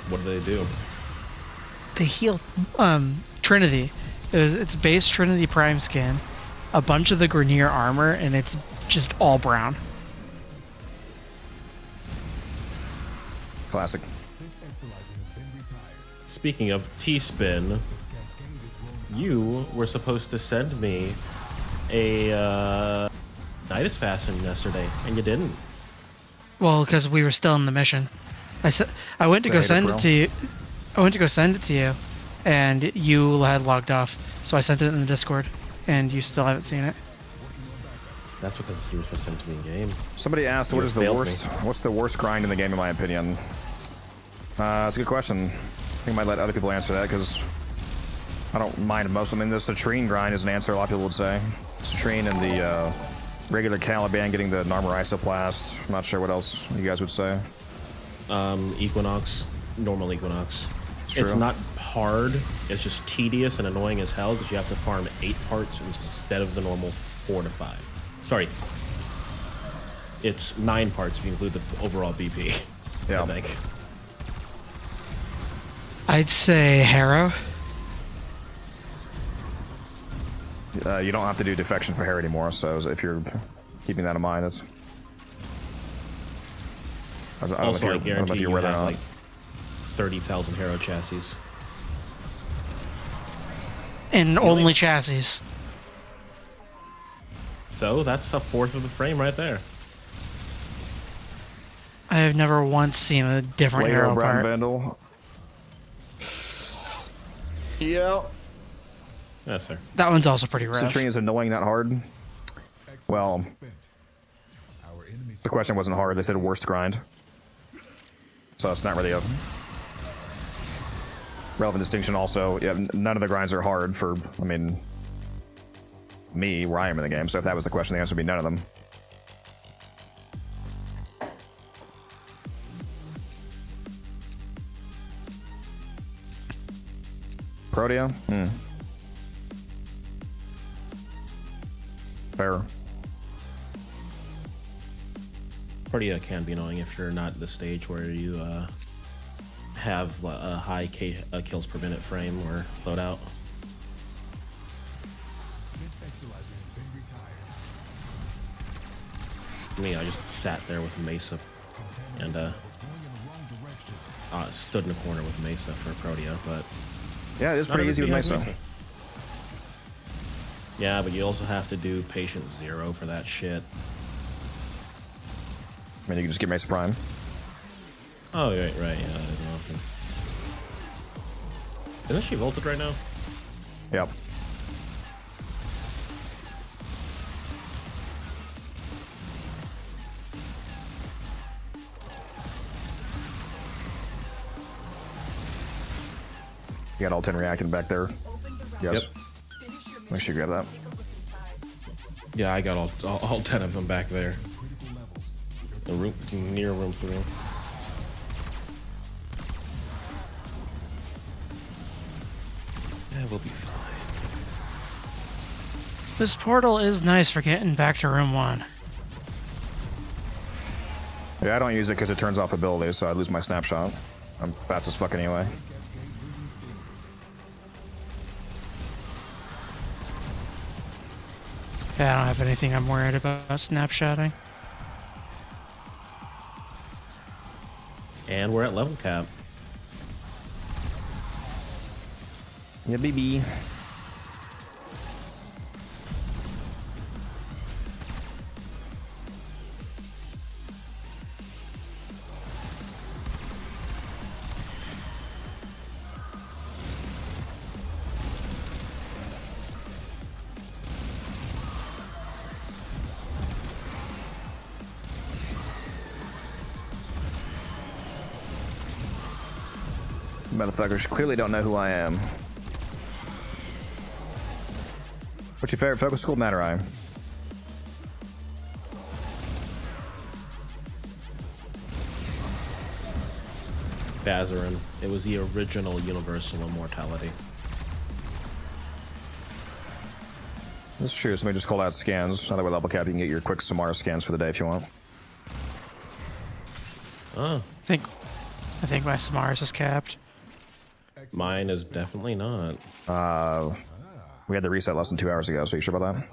Speaker 5: What do they do?
Speaker 10: They heal Trinity. It's base Trinity Prime skin, a bunch of the Grenier armor, and it's just all brown.
Speaker 1: Classic.
Speaker 5: Speaking of T-Spin, you were supposed to send me a Nidus fashion yesterday, and you didn't.
Speaker 10: Well, because we were still in the mission. I went to go send it to you. I went to go send it to you, and you had logged off. So I sent it in the Discord, and you still haven't seen it.
Speaker 5: That's because you were supposed to send it to me in game.
Speaker 1: Somebody asked, what is the worst? What's the worst grind in the game, in my opinion? That's a good question. I think I might let other people answer that because I don't mind most. I mean, the Citrine grind is an answer a lot of people would say. Citrine and the regular Caliban getting the Narmer Isoplast. I'm not sure what else you guys would say.
Speaker 5: Equinox, normal Equinox.
Speaker 1: True.
Speaker 5: It's not hard. It's just tedious and annoying as hell because you have to farm 8 parts instead of the normal 4 to 5. Sorry. It's 9 parts if you include the overall BP.
Speaker 1: Yeah.
Speaker 5: I think.
Speaker 10: I'd say Harrow.
Speaker 1: You don't have to do defection for hair anymore, so if you're keeping that in mind, that's... I don't
Speaker 5: Also,
Speaker 1: know
Speaker 5: I
Speaker 1: if
Speaker 5: guarantee
Speaker 1: you're
Speaker 5: you
Speaker 1: aware or
Speaker 5: have
Speaker 1: not.
Speaker 5: like 30,000 Hero chassis.
Speaker 10: And only chassis.
Speaker 5: So that's a fourth of the frame right there.
Speaker 10: I have never once seen a different
Speaker 1: Later,
Speaker 10: arrow
Speaker 1: Brown
Speaker 10: part.
Speaker 1: Vandal. Yeah.
Speaker 5: That's fair.
Speaker 10: That one's also pretty rough.
Speaker 1: Citrine is annoying, not hard. Well, the question wasn't hard. They said worst grind. So it's not really a relevant distinction. Also, yeah, none of the grinds are hard for, I mean, me, where I am in the game. So if that was the question, the answer would be none of them. Protea? Hmm. Fair.
Speaker 5: Protea can be annoying if you're not at the stage where you have a high kills per minute frame or loadout. Me, I just sat there with Mesa and stood in a corner with Mesa for Protea, but
Speaker 1: yeah, it is pretty easy with Mesa.
Speaker 5: Yeah, but you also have to do patient 0 for that shit.
Speaker 1: I mean, you can just get Mesa Prime.
Speaker 5: Oh, right, yeah, that is an option. Isn't she volted right now?
Speaker 1: Yep. You got all 10 reacting back there. Yes.
Speaker 5: Yep.
Speaker 1: Make sure you grab that.
Speaker 5: Yeah, I got all 10 of them back there. The room, near room 3. Yeah, we'll be fine.
Speaker 10: This portal is nice for getting back to room 1.
Speaker 1: Yeah, I don't use it because it turns off abilities, so I lose my snapshot. I'm fast as fuck anyway.
Speaker 10: Yeah, I don't have anything I'm worried about snapshotting.
Speaker 5: And we're at level cap.
Speaker 1: Yeah, baby. Motherfuckers clearly don't know who I am. What's your favorite focus school, Matarai?
Speaker 5: Bazarin. It was the original Universal Immortality.
Speaker 1: That's true. Somebody just called out scans. Now that we're level cap, you can get your quick Samara scans for the day if you want.
Speaker 5: Oh.
Speaker 10: I think my Samaras is capped.
Speaker 5: Mine is definitely not.
Speaker 1: We had the reset less than 2 hours ago, so you sure about that?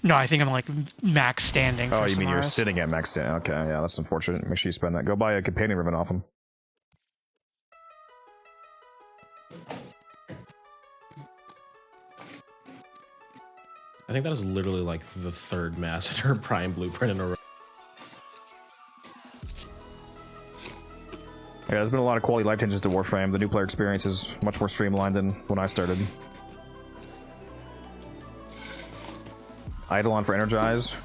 Speaker 10: No, I think I'm like max standing.
Speaker 1: Oh,
Speaker 10: for
Speaker 1: you mean you're
Speaker 10: Samaras.
Speaker 1: sitting at max standing? Okay, yeah, that's unfortunate. Make sure you spend that. Go buy a companion ribbon off him.
Speaker 5: I think that is literally like the 3rd Massacre Prime blueprint in a row.
Speaker 1: Yeah, there's been a lot of quality life changes to Warframe. The new player experience is much more streamlined than when I started. Eidolon for Energize.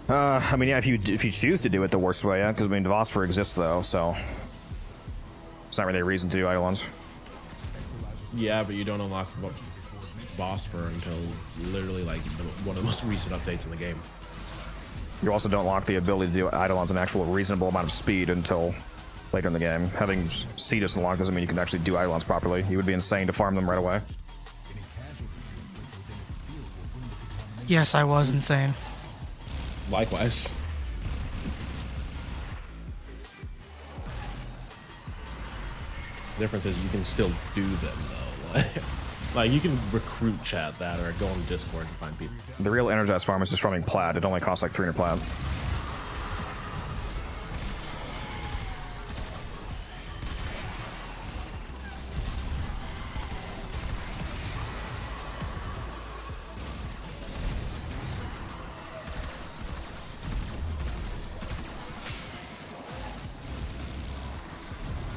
Speaker 1: I mean, yeah, if you choose to do it the worst way, yeah, because I mean, Vosper exists though, so it's not really a reason to do Eidolons.
Speaker 5: Yeah, but you don't unlock Vosper until literally like one of the most recent updates in the game.
Speaker 1: You also don't unlock the ability to do Eidolons an actual reasonable amount of speed until later in the game. Having Cetus unlocked doesn't mean you can actually do Eidolons properly. You would be insane to farm them right away.
Speaker 10: Yes, I was insane.
Speaker 5: Likewise. The difference is you can still do them though. Like you can recruit chat that or go on Discord and find people.
Speaker 1: The real Energized farm is just farming Plaid. It only costs like 300 Plaid.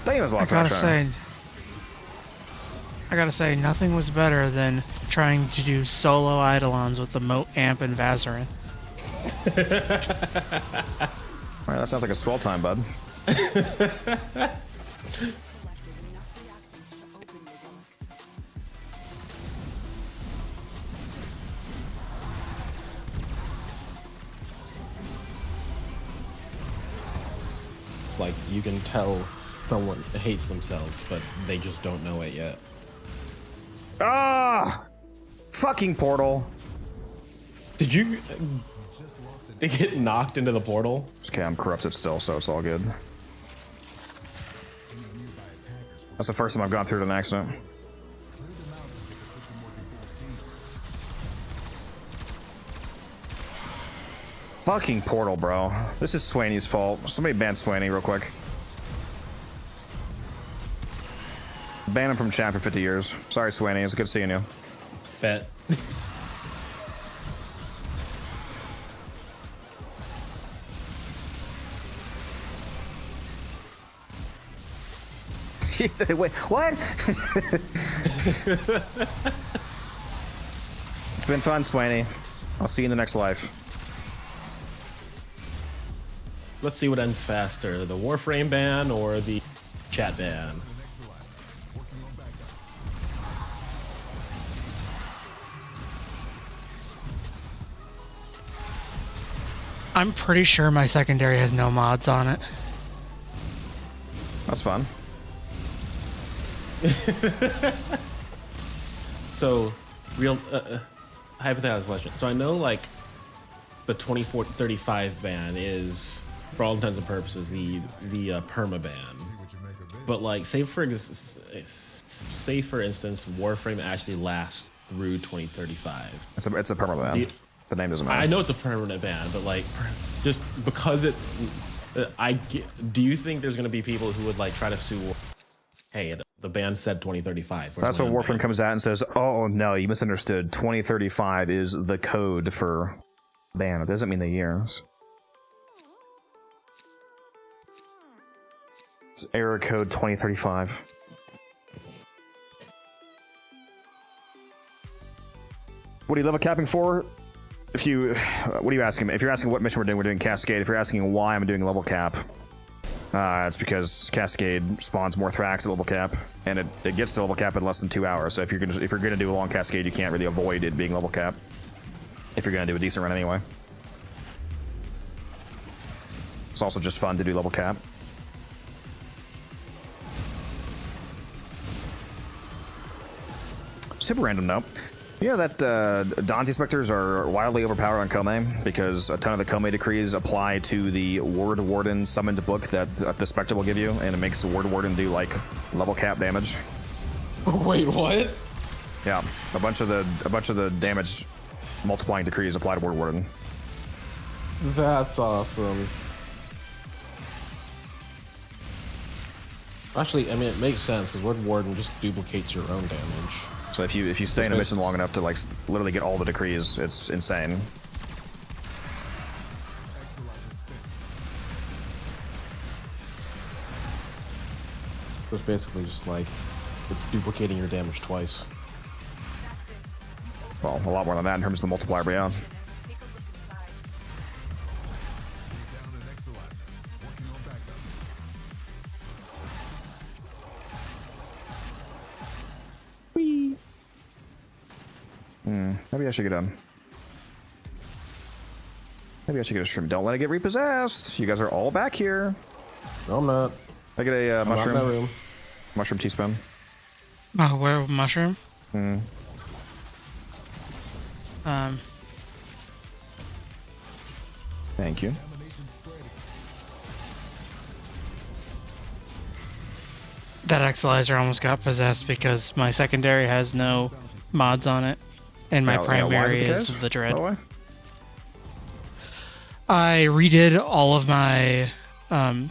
Speaker 1: Damn, it's a lot
Speaker 10: I
Speaker 1: of
Speaker 10: gotta
Speaker 1: time.
Speaker 10: say, nothing was better than trying to do solo Eidolons with the Moat Amp and Vazarin.
Speaker 1: Alright, that sounds like a swell time, bud.
Speaker 5: It's like you can tell someone hates themselves, but they just don't know it yet.
Speaker 1: Ah! Fucking portal.
Speaker 5: Did you get knocked into the portal?
Speaker 1: Okay, I'm corrupted still, so it's all good. That's the first time I've gone through an accident. Fucking portal, bro. This is Swaney's fault. Somebody ban Swaney real quick. Ban him from chat for 50 years. Sorry, Swaney. It's good seeing you.
Speaker 5: Bet.
Speaker 1: He said, wait, what? It's been fun, Swaney. I'll see you in the next life.
Speaker 5: Let's see what ends faster, the Warframe ban or the chat ban.
Speaker 10: I'm pretty sure my secondary has no mods on it.
Speaker 1: That's fun.
Speaker 5: So, real hypothetical question. So I know like the 2435 ban is, for all intents and purposes, the perma ban. But like, say for instance, Warframe actually lasts through 2035.
Speaker 1: It's a permanent ban. The name doesn't matter.
Speaker 5: I know it's a permanent ban, but like, just because it, do you think there's gonna be people who would like try to sue? Hey, the ban said 2035.
Speaker 1: That's when Warframe comes out and says, "Oh no, you misunderstood. 2035 is the code for ban. It doesn't mean the years." It's error code 2035. What are you level capping for? If you, what are you asking? If you're asking what mission we're doing Cascade. If you're asking why I'm doing level cap, it's because Cascade spawns more Thrax at level cap, and it gets to level cap in less than 2 hours. So if you're gonna do a long Cascade, you can't really avoid it being level cap. If you're gonna do a decent run anyway, it's also just fun to do level cap. Super random note. Yeah, that Dante Specters are wildly overpowered on Kome because a ton of the Kome decrees apply to the Word Warden summoned book that the Spectre will give you, and it makes the Word Warden do like level cap damage.
Speaker 5: Wait, what?
Speaker 1: Yeah, a bunch of the damage multiplying decrees apply to Word Warden.
Speaker 5: That's awesome. Actually, I mean, it makes sense because Word Warden just duplicates your own damage.
Speaker 1: So if you stay in a mission long enough to like literally get all the decrees, it's insane.
Speaker 5: So it's basically just like it's duplicating your damage twice.
Speaker 1: Well, a lot more than that in terms of the multiplier, but yeah. Maybe I should get a stream. Don't let it get repossessed. You guys are all back here.
Speaker 5: No, I'm not.
Speaker 1: I get a mushroom.
Speaker 5: Not in that room.
Speaker 1: Mushroom teaspoon.
Speaker 10: Oh, where mushroom?
Speaker 1: Thank you.
Speaker 10: That Exilizer almost got possessed because my secondary has no mods on it, and my primary is the Dread. I redid all of my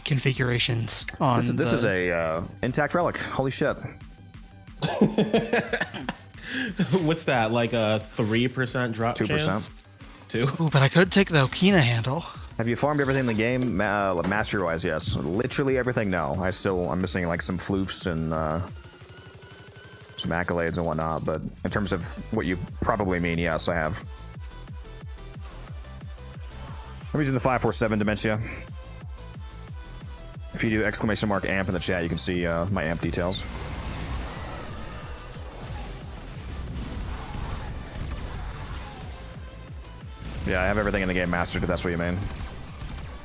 Speaker 10: configurations on.
Speaker 1: This is a intact relic. Holy shit!
Speaker 5: What's that? Like a 3% drop
Speaker 1: 2%.
Speaker 5: chance? 2.
Speaker 10: Ooh, but I could take the Okina handle.
Speaker 1: Have you farmed everything in the game? Mastery-wise, yes. Literally everything, no. I'm missing like some floofs and some accolades and whatnot, but in terms of what you probably mean, yes, I have. I'm using the 547 Dementia. If you do exclamation mark amp in the chat, you can see my amp details. Yeah, I have everything in the game mastered, if that's what you mean.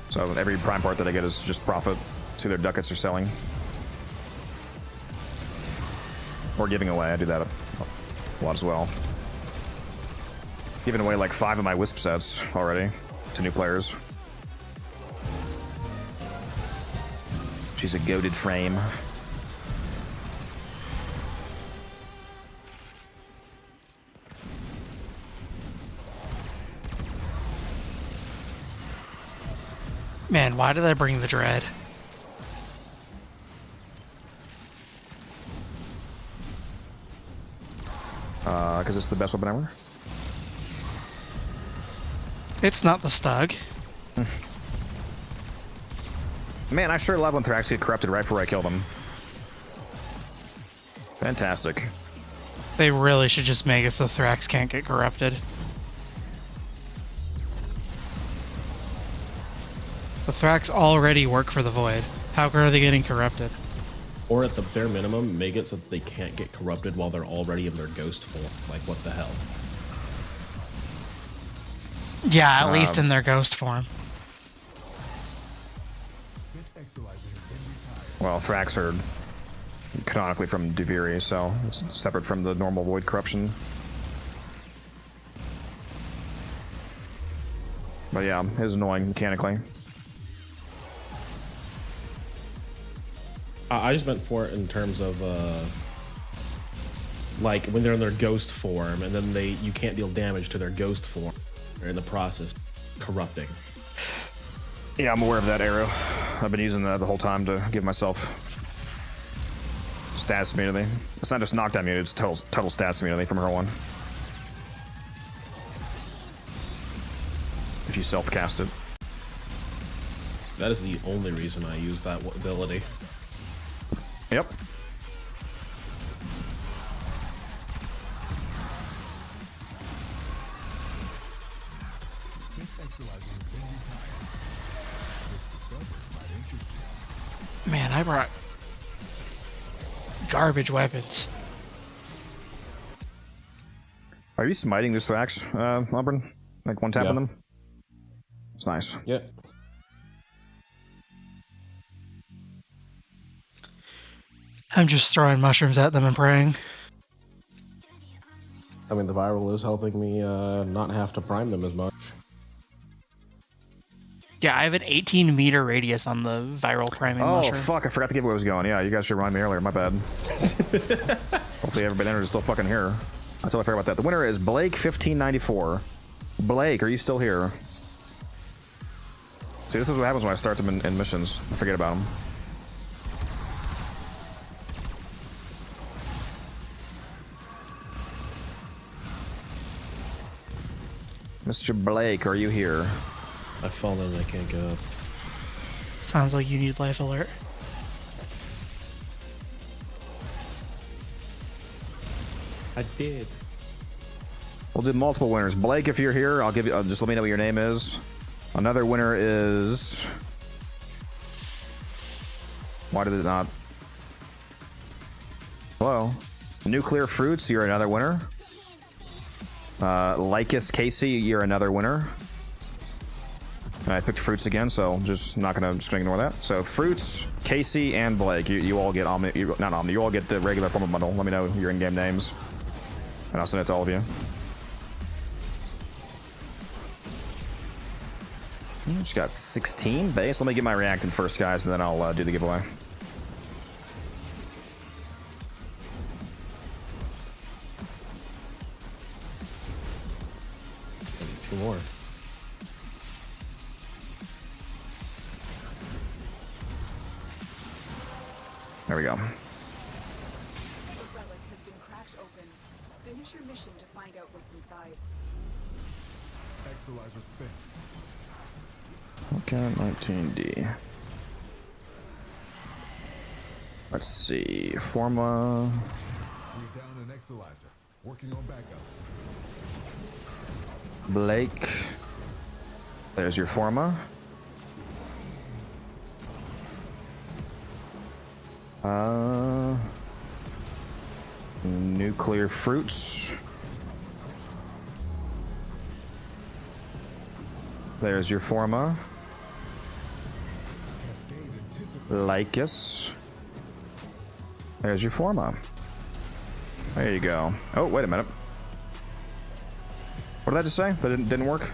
Speaker 1: So every prime part that I get is just profit. See their ducats are selling. Or giving away, I do that a lot as well. Giving away like 5 of my Wisp sets already to new players. She's a goated frame.
Speaker 10: Man, why did I bring the dread?
Speaker 1: Because it's the best weapon ever.
Speaker 10: It's not the Stug.
Speaker 1: Man, I sure love when Thrax get corrupted right before I kill them. Fantastic.
Speaker 10: They really should just make it so Thrax can't get corrupted. The Thrax already work for the Void. How are they getting corrupted?
Speaker 5: Or at the bare minimum, make it so that they can't get corrupted while they're already in their ghost form. Like, what the hell?
Speaker 10: Yeah, at least in their ghost form.
Speaker 1: Well, Thrax are canonically from Duviri, so it's separate from the normal Void corruption. But yeah, it is annoying mechanically.
Speaker 5: I just meant for it in terms of like when they're in their ghost form and then you can't deal damage to their ghost form. They're in the process corrupting.
Speaker 1: Yeah, I'm aware of that arrow. I've been using that the whole time to give myself stats immunity. It's not just knockdown immunity, it's total stats immunity from her one. If you self-cast it.
Speaker 5: That is the only reason I use that ability.
Speaker 1: Yep.
Speaker 10: Man, I brought garbage weapons.
Speaker 1: Are you smiting this Thrax, Auburn? Like one tapping them? It's nice.
Speaker 5: Yeah.
Speaker 10: I'm just throwing mushrooms at them and praying.
Speaker 5: I mean, the viral is helping me not have to prime them as much.
Speaker 10: Yeah, I have an 18-meter radius on the viral priming mushroom.
Speaker 1: Oh, fuck, I forgot to give where I was going. Yeah, you guys should remind me earlier, my bad. Hopefully everybody entered is still fucking here. I totally forgot about that. The winner is Blake1594. Blake, are you still here? See, this is what happens when I start them in missions. I forget about them. Mr. Blake, are you here?
Speaker 5: I've fallen and I can't get up.
Speaker 10: Sounds like you need life alert.
Speaker 5: I did.
Speaker 1: We'll do multiple winners. Blake, if you're here, I'll give you. Just let me know what your name is. Another winner is. Why did it not? Hello. Nuclear Fruits, you're another winner. Lycus Casey, you're another winner. And I picked Fruits again, so just gonna ignore that. So Fruits, Casey, and Blake, you all get Omni, not Omni, you all get the regular form of bundle. Let me know your in-game names, and I'll send it to all of you. Just got 16 base. Let me get my reactant first, guys, and then I'll do the giveaway.
Speaker 5: Two more.
Speaker 1: There we go.
Speaker 9: The relic has been cracked open. Finish your mission to find out what's inside.
Speaker 2: Exalizer spent.
Speaker 1: Okay, 19D. Let's see. Forma.
Speaker 11: We're down an Exalizer. Working on backups.
Speaker 1: Blake. There's your Forma. Nuclear fruits. There's your Forma. Lycus. There's your Forma. There you go. Oh, wait a minute. What did I just say? That didn't work?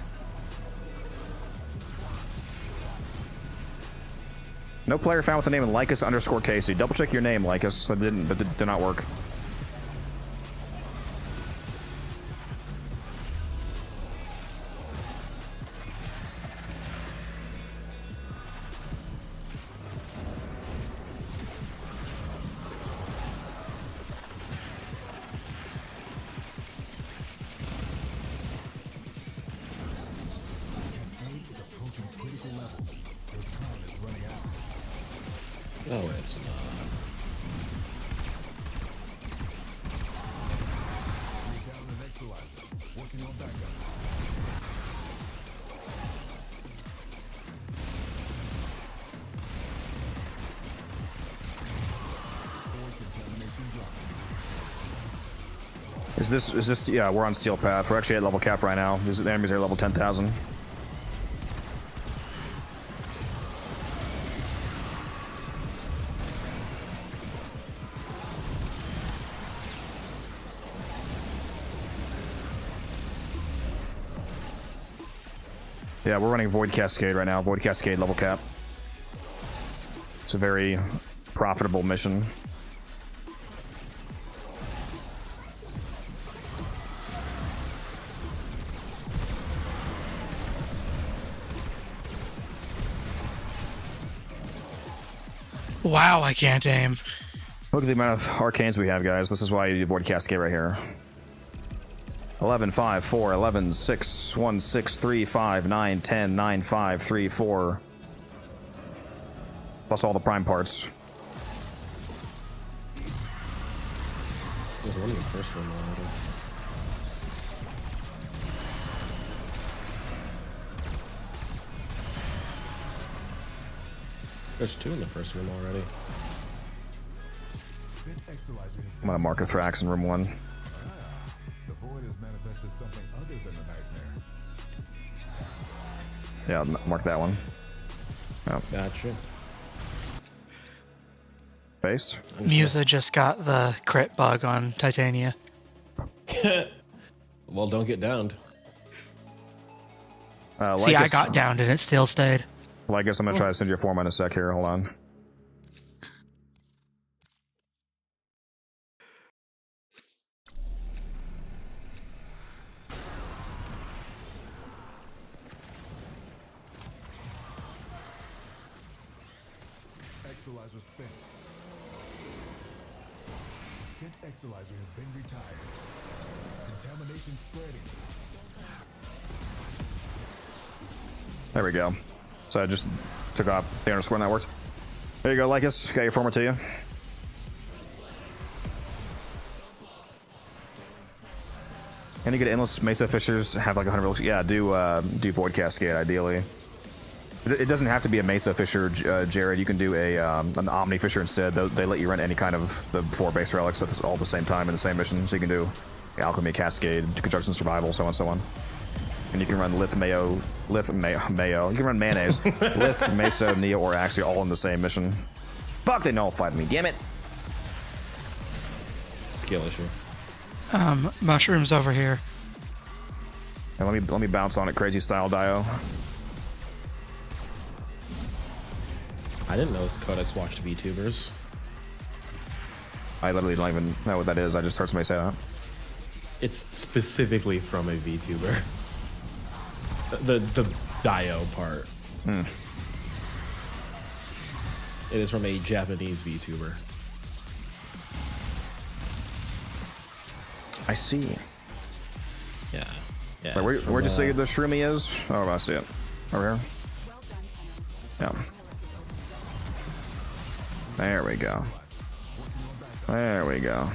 Speaker 1: No player found with the name Lycus _ Casey. Double check your name, Lycus. That did not work.
Speaker 5: No, it's not.
Speaker 11: We're down an Exalizer. Working on backups.
Speaker 1: Is this, yeah, we're on Steel Path. We're actually at level cap right now. The enemies are level 10,000. Yeah, we're running Void Cascade right now. Void Cascade level cap. It's a very profitable mission.
Speaker 10: Wow, I can't aim.
Speaker 1: Look at the amount of arcanes we have, guys. This is why you do Void Cascade right here. 11, 5, 4, 11, 6, 1, 6, 3, 5, 9, 10, 9, 5, 3, 4. Plus all the prime parts.
Speaker 5: There's one in the first one already. There's two in the first room already.
Speaker 1: I'm gonna mark a Thrax in room 1.
Speaker 11: The void has manifested something other than a nightmare.
Speaker 1: Yeah, I'll mark that one. Oh.
Speaker 5: Gotcha.
Speaker 1: Based.
Speaker 10: Musa just got the crit bug on Titania.
Speaker 5: Well, don't get downed.
Speaker 10: See, I got downed and it still stayed.
Speaker 1: Well, I guess I'm gonna try to send you a form in a sec here. Hold on.
Speaker 11: Exalizer spent. The spent Exalizer has been retired. Contamination spreading.
Speaker 1: There we go. So I just took off the underscore and that worked. There you go, Lycus. Got your former to you. Any good endless Mesa Fishers have like 100 rolls? Yeah, do Void Cascade ideally. It doesn't have to be a Mesa Fisher, Jared. You can do a an Omni Fisher instead. They let you run any kind of the 4 base relics at all the same time in the same mission. So you can do Alchemy, Cascade, Construction, Survival, so on and so on. And you can run Mayo. You can run Mayonnaise, Lith, Mesa, Neo, or Axia all in the same mission. Fuck, they nullified me. Damn it.
Speaker 5: Skill issue.
Speaker 10: Mushrooms over here.
Speaker 1: And let me bounce on it, crazy style Dio.
Speaker 5: I didn't know Codex watched VTubers.
Speaker 1: I literally don't even know what that is. I just heard somebody say that.
Speaker 5: It's specifically from a VTuber. The Dio part. It is from a Japanese VTuber.
Speaker 1: I see.
Speaker 5: Yeah.
Speaker 1: Wait, where'd you say the Shroomy is? Oh, I see it. Over here. Yeah. There we go. There we go.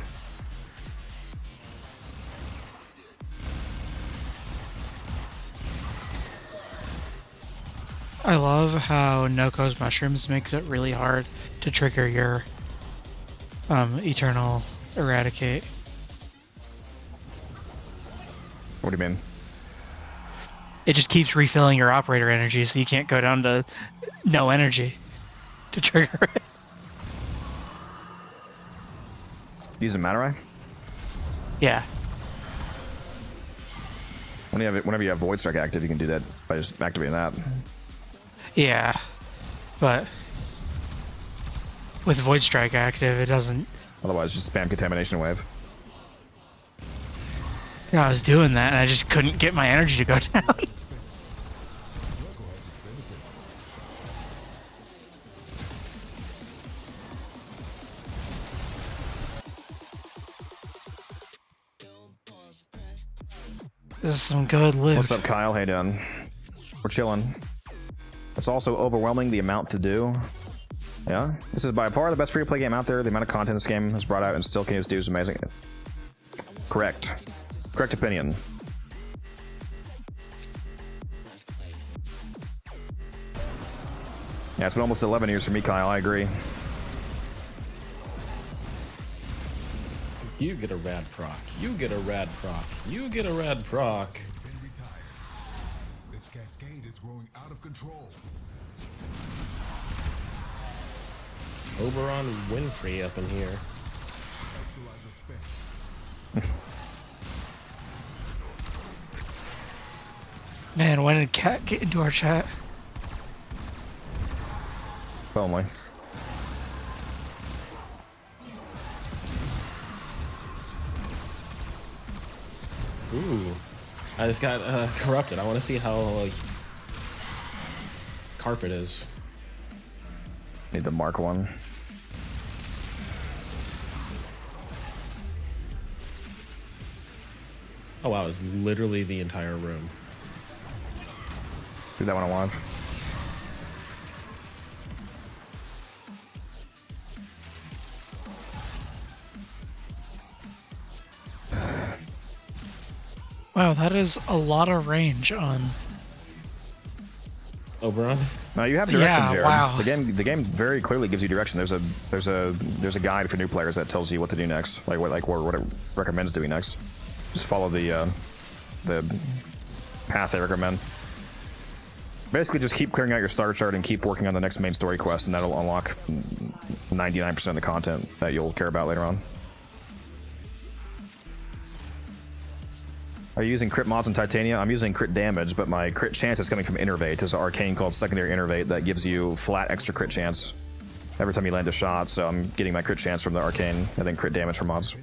Speaker 10: I love how Noko's mushrooms makes it really hard to trigger your eternal eradicate.
Speaker 1: What do you mean?
Speaker 10: It just keeps refilling your operator energy, so you can't go down to no energy to trigger it.
Speaker 1: Using Matarai?
Speaker 10: Yeah.
Speaker 1: Whenever you have Void Strike active, you can do that by just activating that.
Speaker 10: Yeah. But with Void Strike active, it doesn't...
Speaker 1: Otherwise, just spam Contamination Wave.
Speaker 10: Yeah, I was doing that, and I just couldn't get my energy to go down. This is some good loot.
Speaker 1: What's up, Kyle? Hey, doing? We're chilling. It's also overwhelming the amount to do. Yeah, this is by far the best free-to-play game out there. The amount of content this game has brought out and still continues to do is amazing. Correct. Correct opinion. Yeah, it's been almost 11 years for me, Kyle. I agree.
Speaker 5: You get a rad proc. You get a rad proc. You get a rad proc.
Speaker 11: This cascade is growing out of control.
Speaker 5: Oberon Winfrey up in here.
Speaker 10: Man, when did Cat get into our chat?
Speaker 1: If only.
Speaker 5: Ooh. I just got corrupted. I want to see how carpet is.
Speaker 1: Need to mark one.
Speaker 5: Oh wow, it's literally the entire room.
Speaker 1: Do that one I want.
Speaker 10: Wow, that is a lot of range on
Speaker 5: Oberon.
Speaker 1: No, you have direction,
Speaker 10: Yeah,
Speaker 1: Jared.
Speaker 10: wow.
Speaker 1: The game very clearly gives you direction. There's a guide for new players that tells you what to do next, like what it recommends doing next. Just follow the path they recommend. Basically, just keep clearing out your starter chart and keep working on the next main story quest, and that'll unlock 99% of the content that you'll care about later on. Are you using crit mods in Titania? I'm using crit damage, but my crit chance is coming from Innervate. There's an arcane called Secondary Innervate that gives you flat extra crit chance every time you land a shot, so I'm getting my crit chance from the arcane and then crit damage from mods.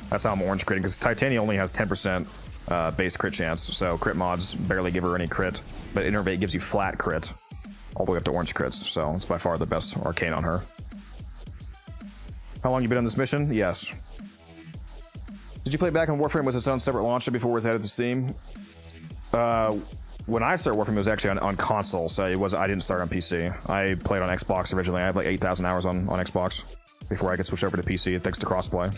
Speaker 1: That's how I'm orange critting, because Titania only has 10% base crit chance, so crit mods barely give her any crit, but Innervate gives you flat crit all the way up to orange crits, so it's by far the best arcane on her. How long you been on this mission? Yes. Did you play back on Warframe? Was its own separate launcher before it was added to Steam? When I started Warframe, it was actually on console, so I didn't start on PC. I played on Xbox originally. I had like 8,000 hours on Xbox before I could switch over to PC, thanks to crossplay.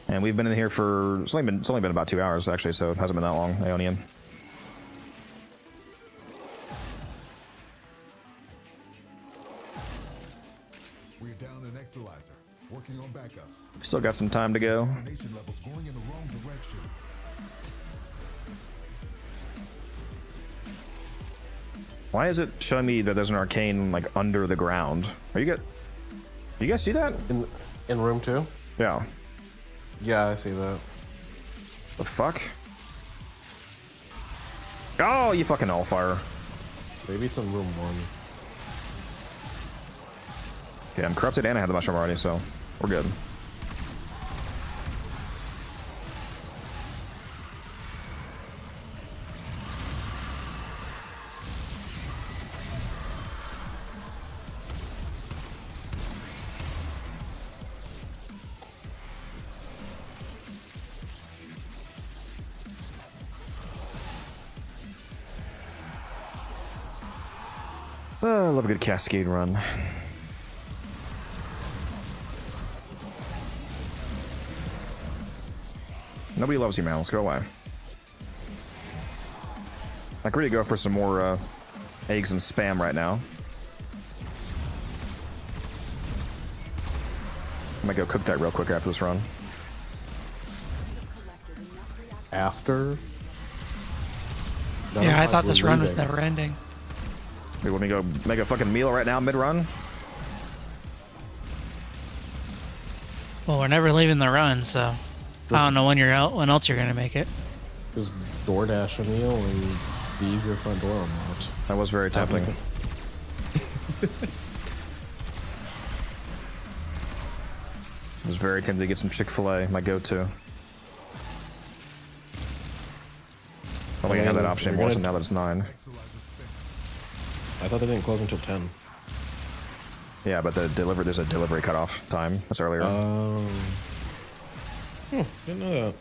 Speaker 1: And we've been in here for it's only been about 2 hours actually, so it hasn't been that long. Aeonian.
Speaker 11: We're down an Exalizer, working on backups.
Speaker 1: Still got some time to go.
Speaker 11: Nation levels going in the wrong direction.
Speaker 1: Why is it showing me that there's an arcane like under the ground? Do you guys see that?
Speaker 5: In room 2?
Speaker 1: Yeah.
Speaker 5: Yeah, I see that.
Speaker 1: The fuck? Oh, you fucking hellfire.
Speaker 5: Maybe it's in room 1.
Speaker 1: Okay, I'm corrupted and I have the mushroom already, so we're good. I love a good cascade run. Nobody loves you, man. Let's go away. I could really go for some more eggs and spam right now. I might go cook that real quick after this run.
Speaker 5: After?
Speaker 10: Yeah, I thought this run was never ending.
Speaker 1: Wait, want me to go make a fucking meal right now, mid-run?
Speaker 10: Well, we're never leaving the run, so I don't know when you're out. When else you're gonna make it?
Speaker 5: Just DoorDash a meal and leave your front door unlocked.
Speaker 1: That was very tempting. I was very tempted to get some Chick-fil-A, my go-to. I only have that option anymore, so now that it's 9.
Speaker 5: I thought they didn't close until 10.
Speaker 1: Yeah, but there's a delivery cutoff time. That's earlier.
Speaker 5: Didn't know that.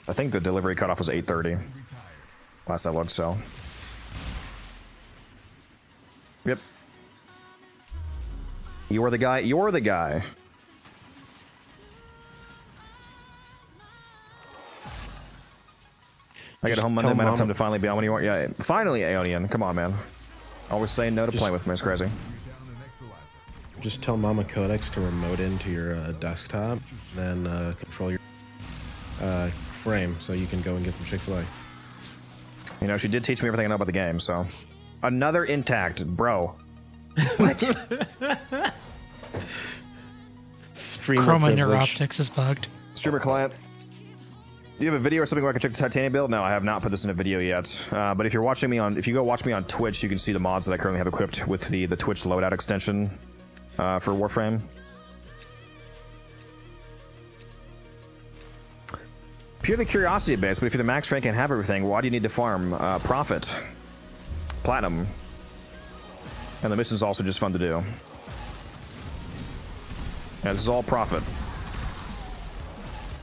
Speaker 1: I think the delivery cutoff was 8:30. Last I looked, so. Yep. You're the guy. You're the guy. I get home Monday, might have time to finally be on when you want. Yeah, finally, Aeonian. Come on, man. Always saying no to playing with me. It's crazy.
Speaker 5: Just tell Mama Codex to remote into your desktop, then control your frame so you can go and get some Chick-fil-A.
Speaker 1: You know, she did teach me everything I know about the game, so. Another intact, bro. What?
Speaker 10: Chroma Neuroptics is bugged.
Speaker 1: Streamer client. Do you have a video or something where I can check the titanium build? No, I have not put this in a video yet. But if you're watching me on, if you go watch me on Twitch, you can see the mods that I currently have equipped with the Twitch loadout extension for Warframe. Purely curiosity based, but if you're the max rank and have everything, why do you need to farm profit, platinum, and the mission's also just fun to do. Yeah, this is all profit.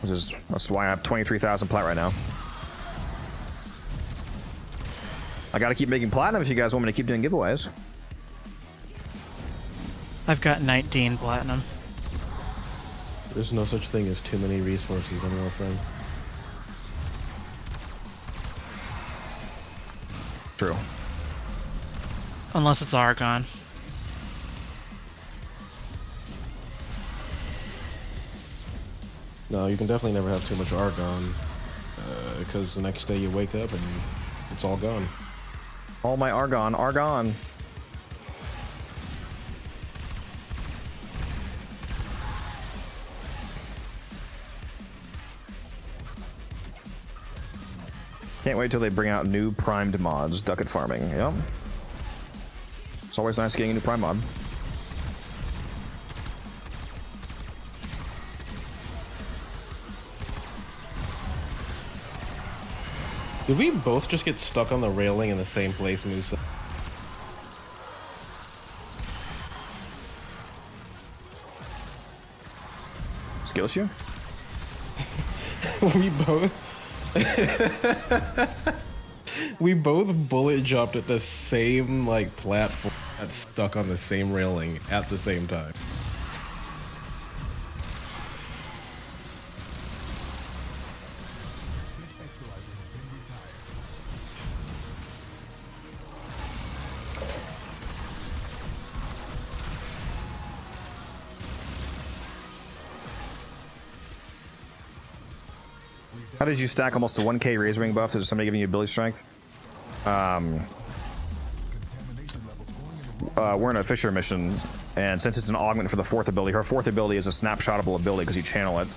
Speaker 1: That's why I have 23,000 plat right now. I gotta keep making platinum if you guys want me to keep doing giveaways.
Speaker 10: I've got 19 platinum.
Speaker 5: There's no such thing as too many resources on Warframe.
Speaker 1: True.
Speaker 10: Unless it's Argon.
Speaker 5: No, you can definitely never have too much Argon, because the next day you wake up and it's all gone.
Speaker 1: All my Argon, Argon. Can't wait till they bring out new primed mods. Duck at farming. Yep. It's always nice getting a new prime mod.
Speaker 5: Did we both just get stuck on the railing in the same place, Musa?
Speaker 1: Skill issue?
Speaker 5: We both... we both bullet jumped at the same, like, platform that's stuck on the same railing at the same time.
Speaker 1: How did you stack almost a 1k razor wing buff? Is somebody giving you ability strength? We're in a Fisher mission, and since it's an augment for the 4th ability, her 4th ability is a snapshotable ability because you channel it.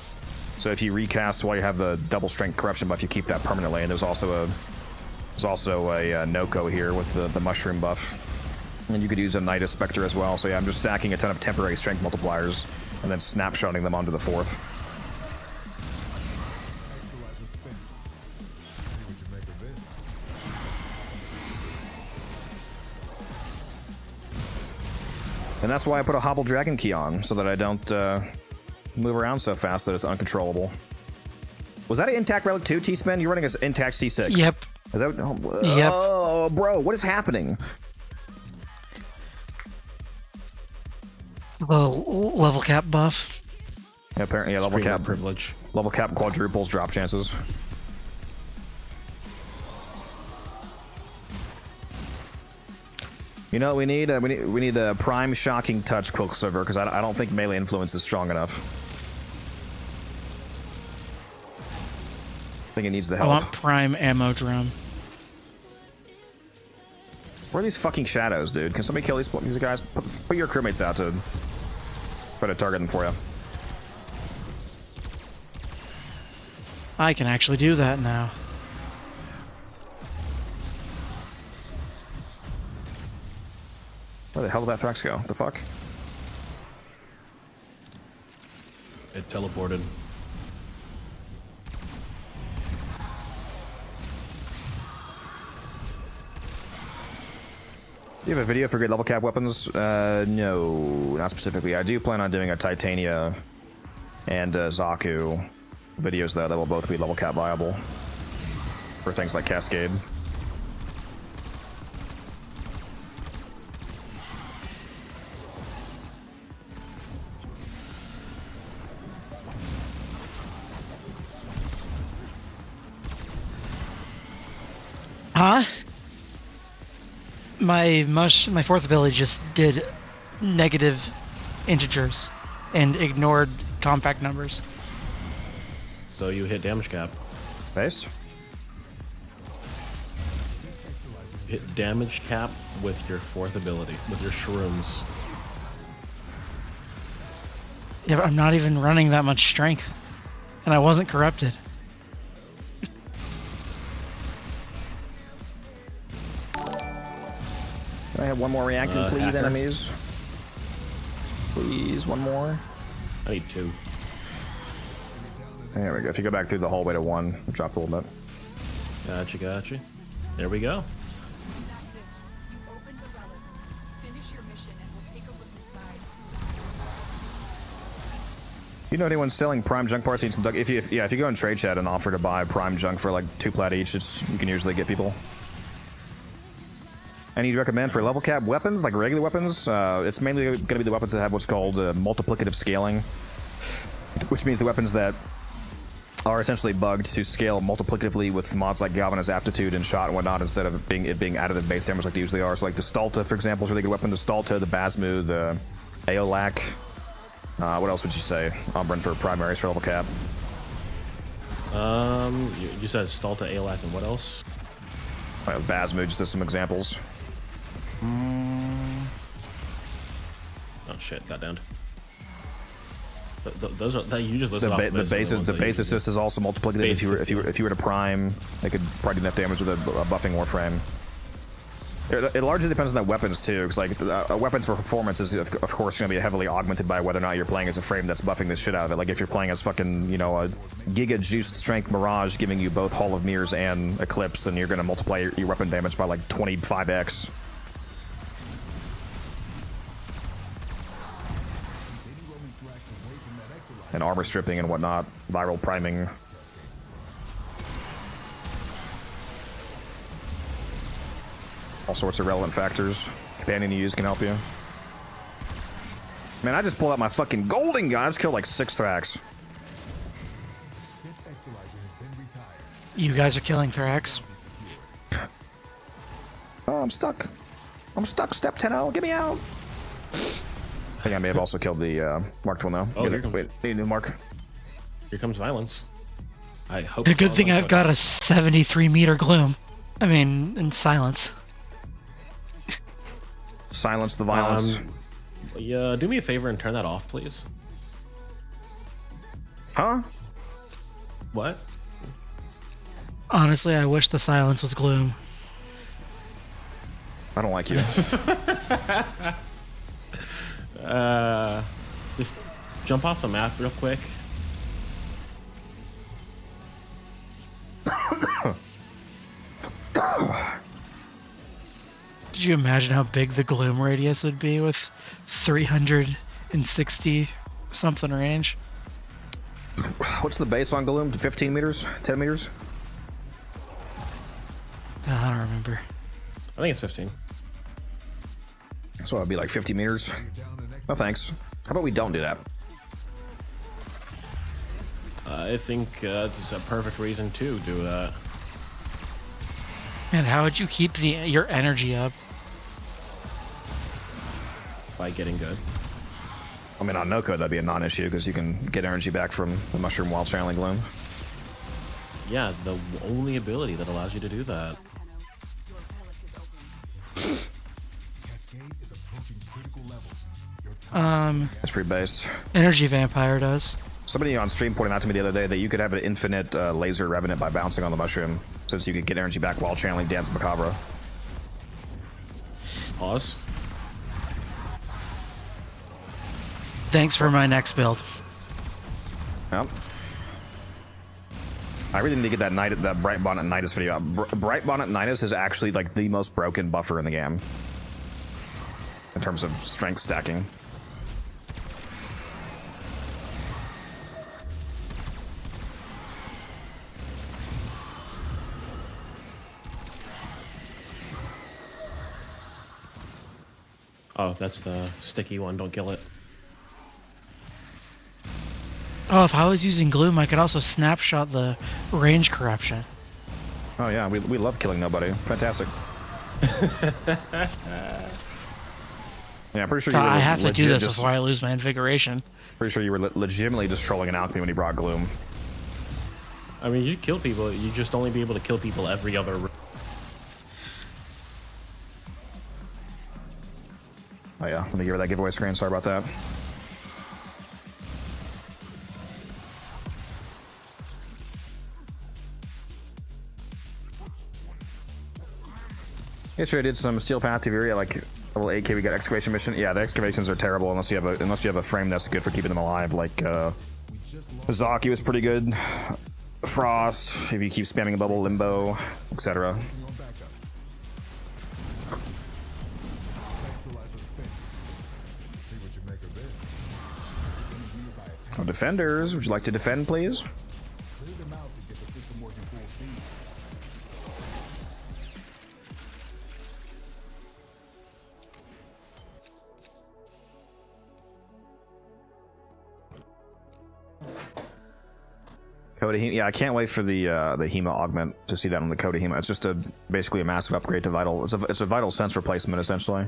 Speaker 1: So if you recast while you have the double strength corruption buff, you keep that permanently. And there's also a Noko here with the mushroom buff. And you could use a Nidus Spectre as well. So yeah, I'm just stacking a ton of temporary strength multipliers and then snapshotting them onto the 4th. And that's why I put a Hobble Dragon key on, so that I don't move around so fast that it's uncontrollable. Was that an intact relic too, T-Spin? You're running an intact C6.
Speaker 10: Yep.
Speaker 1: Is that?
Speaker 10: Yep.
Speaker 1: Oh, bro, what is happening?
Speaker 10: The level cap buff.
Speaker 1: Yeah, apparently, yeah, level
Speaker 5: Streamer
Speaker 1: cap
Speaker 5: privilege.
Speaker 1: Level cap quadruples drop chances. You know, we need a prime shocking touch Quicksilver because I don't think melee influence is strong enough. I think it needs the
Speaker 10: I
Speaker 1: help.
Speaker 10: want prime ammo drum.
Speaker 1: Where are these fucking shadows, dude? Can somebody kill these guys? Put your crewmates out to try to target them for you.
Speaker 10: I can actually do that now.
Speaker 1: Where the hell did that Thrax go? What the fuck?
Speaker 5: It teleported.
Speaker 1: Do you have a video for great level cap weapons? No, not specifically. I do plan on doing a Titania and Zaku videos that will both be level cap viable for things like Cascade.
Speaker 10: Huh? My fourth ability just did negative integers and ignored compact numbers.
Speaker 5: So you hit damage cap.
Speaker 1: Nice.
Speaker 5: Hit damage cap with your fourth ability, with your shrooms.
Speaker 10: Yeah, but I'm not even running that much strength. And I wasn't corrupted.
Speaker 1: Can I have one more reactive, please,
Speaker 5: hacker.
Speaker 1: enemies? Please, one more.
Speaker 5: I need 2.
Speaker 1: There we go. If you go back through the hallway to 1, it dropped a little bit.
Speaker 5: Gotcha. There we go.
Speaker 9: That's it. You opened the relic. Finish your mission and we'll take a look inside.
Speaker 1: You know anyone selling prime junk parts? Need some if you go in trade chat and offer to buy prime junk for like 2 plat each, you can usually get people. And you'd recommend for level cap weapons, like regular weapons, it's mainly going to be the weapons that have what's called multiplicative scaling, which means the weapons that are essentially bugged to scale multiplicatively with mods like Galvanized Aptitude and Shot and whatnot, instead of being additive base damage like they usually are. So like the Stalta, for example, is a really good weapon. The Stalta, the Basmu, the Aeolac. What else would you say? Umbran for primaries for level cap.
Speaker 5: You said Stalta, Aeolac, and what else?
Speaker 1: Basmu, just as some examples.
Speaker 5: Oh shit, got downed. Those are you just listed off
Speaker 1: The base assist is also multiplicative. If you were to prime, they could probably do enough damage with a buffing Warframe. It largely depends on the weapons too, because like weapons for performance is of course going to be heavily augmented by whether or not you're playing as a frame that's buffing the shit out of it. Like if you're playing as fucking, you know, a Giga Juiced Strength Mirage giving you both Hall of Mirrors and Eclipse, then you're going to multiply your weapon damage by like 25x. And armor stripping and whatnot, viral priming. All sorts of relevant factors. Companion you use can help you. Man, I just pulled out my fucking golden gun. I just killed like 6 Thrax.
Speaker 10: You guys are killing Thrax.
Speaker 1: Oh, I'm stuck. I'm stuck, Step Tenno. Get me out. I think I may have also killed the marked one though.
Speaker 5: Oh, here comes,
Speaker 1: wait, need a new mark.
Speaker 5: Here comes violence. I hope.
Speaker 10: The good thing I've got a 73-meter gloom. I mean, in silence.
Speaker 1: Silence the violence.
Speaker 5: Yeah, do me a favor and turn that off, please.
Speaker 1: Huh?
Speaker 5: What?
Speaker 10: Honestly, I wish the silence was gloom.
Speaker 1: I don't like you.
Speaker 5: Just jump off the map real quick.
Speaker 10: Could you imagine how big the gloom radius would be with 360 something range?
Speaker 1: What's the base on Gloom? 15 meters? 10 meters?
Speaker 10: I don't remember.
Speaker 5: I think it's 15.
Speaker 1: So it'd be like 50 meters. No thanks. How about we don't do that?
Speaker 5: I think it's a perfect reason to do that.
Speaker 10: And how would you keep your energy up?
Speaker 5: By getting good.
Speaker 1: I mean, on no code, that'd be a non-issue because you can get energy back from the mushroom while channeling gloom.
Speaker 5: Yeah, the only ability that allows you to do that.
Speaker 1: That's pretty base.
Speaker 10: Energy vampire does.
Speaker 1: Somebody on stream pointed out to me the other day that you could have an infinite laser revenant by bouncing on the mushroom, since you could get energy back while channeling Dance Macabre.
Speaker 5: Pause.
Speaker 10: Thanks for my next build.
Speaker 1: Yep. I really need to get that Bright Bonnet Nidus video. Bright Bonnet Nidus is actually like the most broken buffer in the game in terms of strength stacking.
Speaker 5: Oh, that's the sticky one. Don't kill it.
Speaker 10: Oh, if I was using Gloom, I could also snapshot the range corruption.
Speaker 1: Oh yeah, we love killing nobody. Fantastic. Yeah, I'm pretty sure
Speaker 10: So
Speaker 1: you were
Speaker 10: I have to do this
Speaker 1: just,
Speaker 10: before I lose my invigoration.
Speaker 1: Pretty sure you were legitimately just trolling an alchemy when you brought Gloom.
Speaker 5: I mean, you kill people. You just only be able to kill people every other.
Speaker 1: Oh yeah, let me give her that giveaway screen. Sorry about that. Yesterday I did some Steel Path Tiberia, like level 8K. We got excavation mission. Yeah, the excavations are terrible unless you have a frame that's good for keeping them alive. Like Zaki was pretty good. Frost, if you keep spamming a bubble, Limbo, etc. Oh, defenders, would you like to defend, please? Yeah, I can't wait for the Hema augment to see that on the Coda Hema. It's just basically a massive upgrade to Vital. It's a Vital Sense replacement essentially.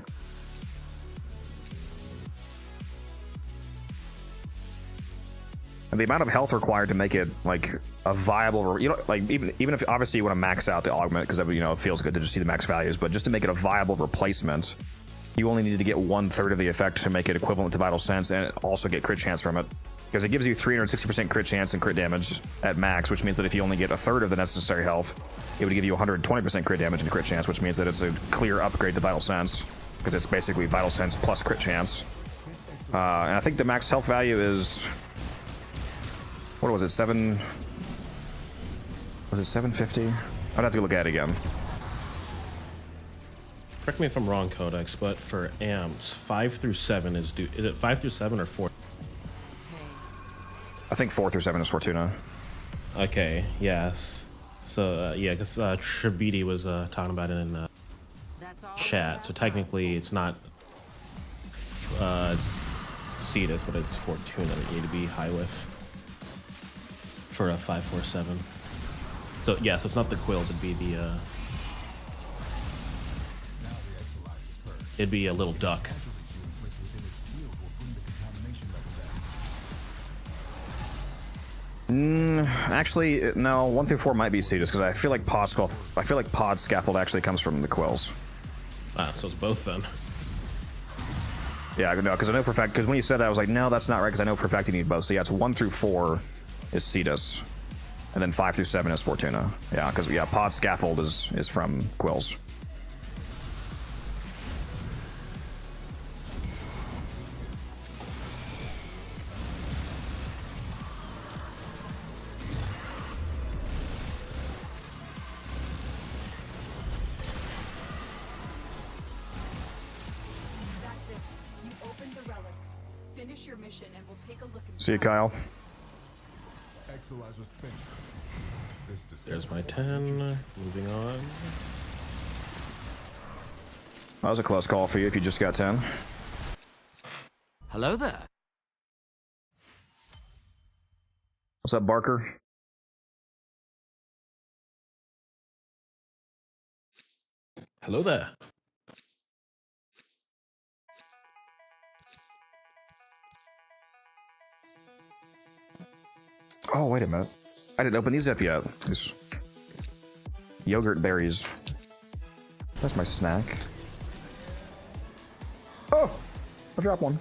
Speaker 1: And the amount of health required to make it like a viable, like even if obviously you want to max out the augment because it feels good to just see the max values, but just to make it a viable replacement, you only need to get 1/3 of the effect to make it equivalent to Vital Sense and also get crit chance from it. Because it gives you 360% crit chance and crit damage at max, which means that if you only get 1/3 of the necessary health, it would give you 120% crit damage and crit chance, which means that it's a clear upgrade to Vital Sense, because it's basically Vital Sense plus crit chance. And I think the max health value is... What was it, 7... Was it 750? I'd have to look at it again.
Speaker 5: Correct me if I'm wrong, Codex, but for AMPs, 5 through 7 is due. Is it 5 through 7 or 4?
Speaker 1: I think 4 through 7 is Fortuna.
Speaker 5: Okay, yes. So, yeah, because Tribidi was talking about it in chat. So technically, it's not Cetus, but it's Fortuna that you need to be high with for a 547. So, yeah, so it's not the quills, it'd be the... it'd be a little duck.
Speaker 1: Actually, no. 1 through 4 might be Cetus because I feel like Pod Scaffold actually comes from the quills.
Speaker 5: Ah, so it's both then.
Speaker 1: Yeah, no, because I know for a fact. Because when you said that, I was like, no, that's not right. Because I know for a fact you need both. So yeah, it's 1 through 4 is Cetus, and then 5 through 7 is Fortuna. Yeah, because Pod Scaffold is from quills. See you, Kyle.
Speaker 5: There's my 10. Moving on.
Speaker 1: That was a close call for you if you just got 10.
Speaker 12: Hello there.
Speaker 1: What's up, Barker?
Speaker 5: Hello there.
Speaker 1: Oh, wait a minute. I didn't open these up yet. These yogurt berries. That's my snack. Oh! I dropped one.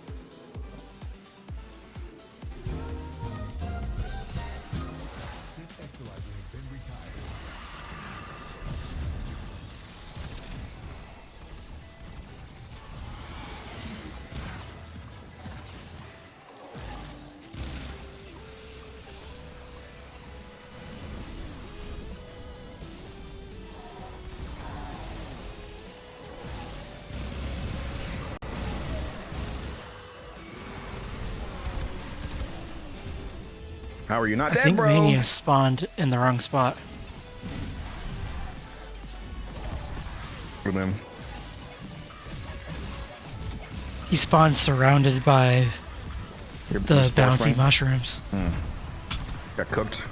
Speaker 1: How are you not
Speaker 10: I
Speaker 1: dead,
Speaker 10: think
Speaker 1: bro?
Speaker 10: Mania spawned in the wrong spot.
Speaker 1: With him.
Speaker 10: He spawned surrounded by
Speaker 1: Your
Speaker 10: the
Speaker 1: sports
Speaker 10: bouncy
Speaker 1: ring?
Speaker 10: mushrooms.
Speaker 1: Got cooked.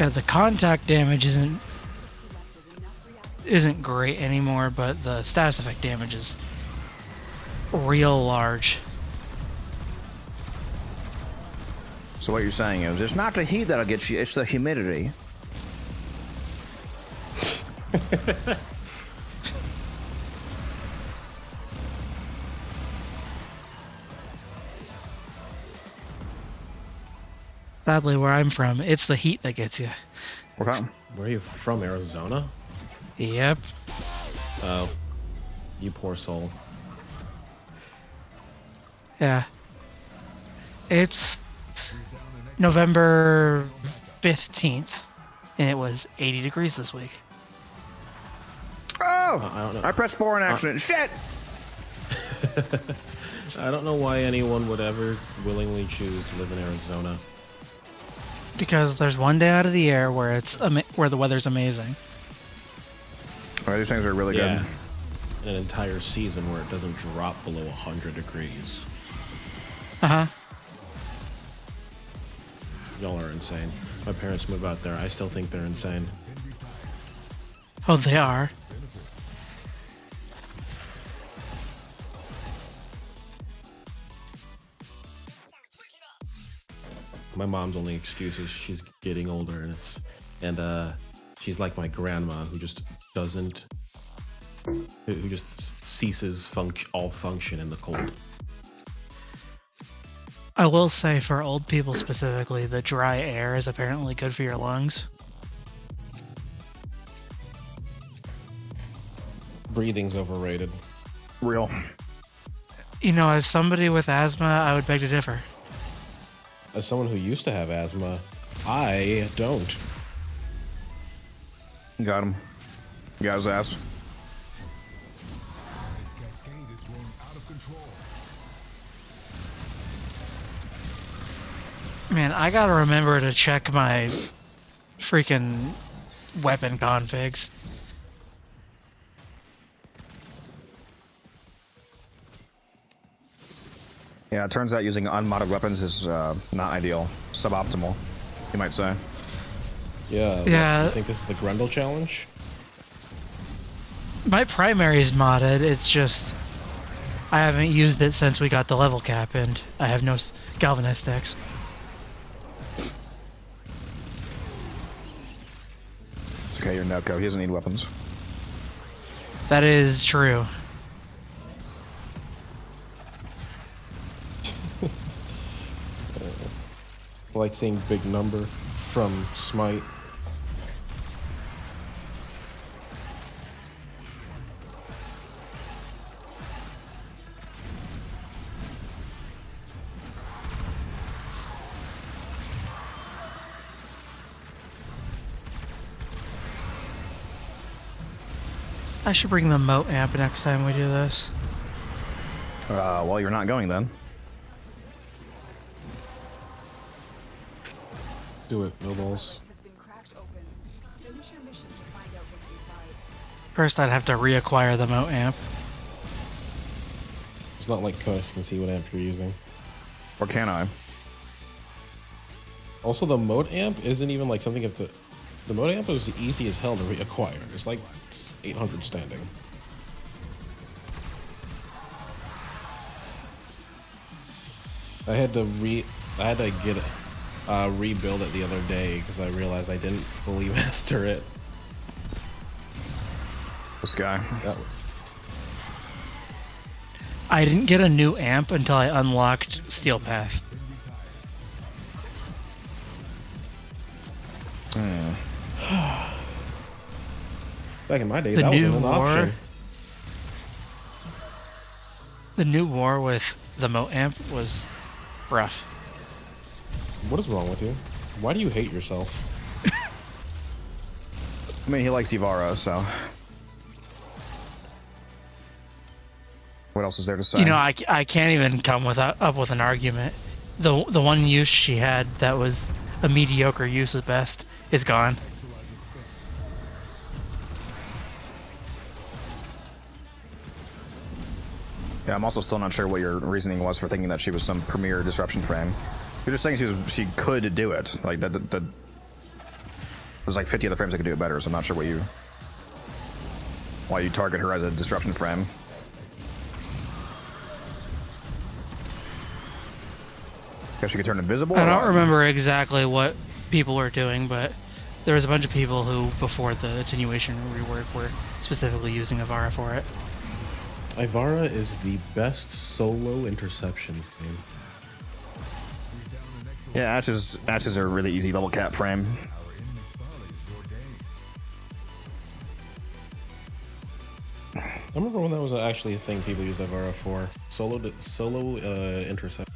Speaker 10: Yeah, the contact damage isn't great anymore, but the status effect damage is real large.
Speaker 1: So what you're saying is, it's not the heat that'll get you, it's the humidity.
Speaker 10: Sadly, where I'm from, it's the heat that gets you.
Speaker 1: Okay.
Speaker 5: Where are you from? Arizona?
Speaker 10: Yep.
Speaker 5: Oh, you poor soul.
Speaker 10: Yeah. It's November 15th, and it was 80 degrees this week.
Speaker 1: Oh!
Speaker 5: I don't know.
Speaker 1: I pressed 4 in accident. Shit!
Speaker 5: I don't know why anyone would ever willingly choose to live in Arizona.
Speaker 10: Because there's one day out of the year where where the weather's amazing.
Speaker 1: Oh, these things are really
Speaker 5: Yeah.
Speaker 1: good.
Speaker 5: An entire season where it doesn't drop below 100 degrees.
Speaker 10: Uh-huh.
Speaker 5: Y'all are insane. My parents moved out there. I still think they're insane.
Speaker 10: Oh, they are.
Speaker 5: My mom's only excuse is she's getting older, and she's like my grandma who just doesn't, who just ceases all function in the cold.
Speaker 10: I will say for old people specifically, the dry air is apparently good for your lungs.
Speaker 5: Breathing's overrated.
Speaker 1: Real.
Speaker 10: You know, as somebody with asthma, I would beg to differ.
Speaker 5: As someone who used to have asthma, I don't.
Speaker 1: Got him. Got his ass.
Speaker 11: This cascade is growing out of control.
Speaker 10: Man, I gotta remember to check my freaking weapon configs.
Speaker 1: Yeah, it turns out using unmodded weapons is not ideal. Suboptimal, you might say.
Speaker 5: Yeah.
Speaker 10: Yeah.
Speaker 5: You think this is the Grendel challenge?
Speaker 10: My primary is modded, it's just I haven't used it since we got the level cap and I have no galvanized stacks.
Speaker 1: It's okay, you're Neko. He doesn't need weapons.
Speaker 10: That is true.
Speaker 5: I like seeing big number from Smite.
Speaker 10: I should bring the moat amp next time we do this.
Speaker 1: Well, you're not going then.
Speaker 5: Do it, no balls.
Speaker 9: Has been cracked open. Finish your mission to find out what's inside.
Speaker 10: First, I'd have to reacquire the moat amp.
Speaker 5: It's not like Coast can see what amp you're using.
Speaker 1: Or can I?
Speaker 5: Also, the mode amp isn't even like something you have to. The mode amp is easy as hell to reacquire. It's like 800 standing. I had to rebuild it the other day because I realized I didn't fully master it.
Speaker 1: This guy.
Speaker 10: I didn't get a new amp until I unlocked Steel Path.
Speaker 5: Back in my day,
Speaker 10: The
Speaker 5: that
Speaker 10: new
Speaker 5: wasn't an
Speaker 10: war.
Speaker 5: option.
Speaker 10: The new war with the moat amp was rough.
Speaker 5: What is wrong with you? Why do you hate yourself?
Speaker 1: I mean, he likes Ivara, so. What else is there to say?
Speaker 10: You know, I can't even come up with an argument. The one use she had that was a mediocre use at best is gone.
Speaker 1: Yeah, I'm also still not sure what your reasoning was for thinking that she was some premier disruption frame. You're just saying she could do it. Like that. There's like 50 other frames that could do it better, so I'm not sure why you target her as a disruption frame. Guess she could turn invisible.
Speaker 10: I don't remember exactly what people were doing, but there was a bunch of people who, before the attenuation rework, were specifically using Ivara for it.
Speaker 5: Ivara is the best solo interception frame.
Speaker 1: Yeah, Ashes are a really easy level cap frame.
Speaker 5: I remember when that was actually a thing people used Ivara for. Solo intercept.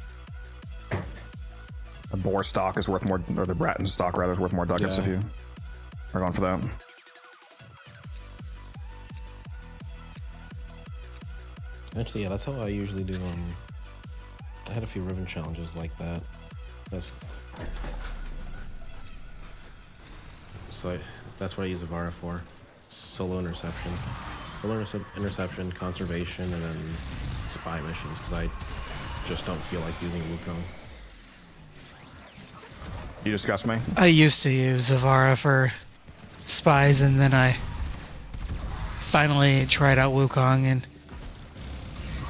Speaker 1: The Boar stock is worth more, or the Bratton stock rather is worth more ducats if you are going for that.
Speaker 5: Actually, yeah, that's how I usually do. I had a few Riven challenges like that. That's what I use Ivara for. Solo interception. Interception, conservation, and then spy missions, because I just don't feel like using Wukong.
Speaker 1: You disgust me.
Speaker 10: I used to use Ivara for spies, and then I finally tried out Wukong and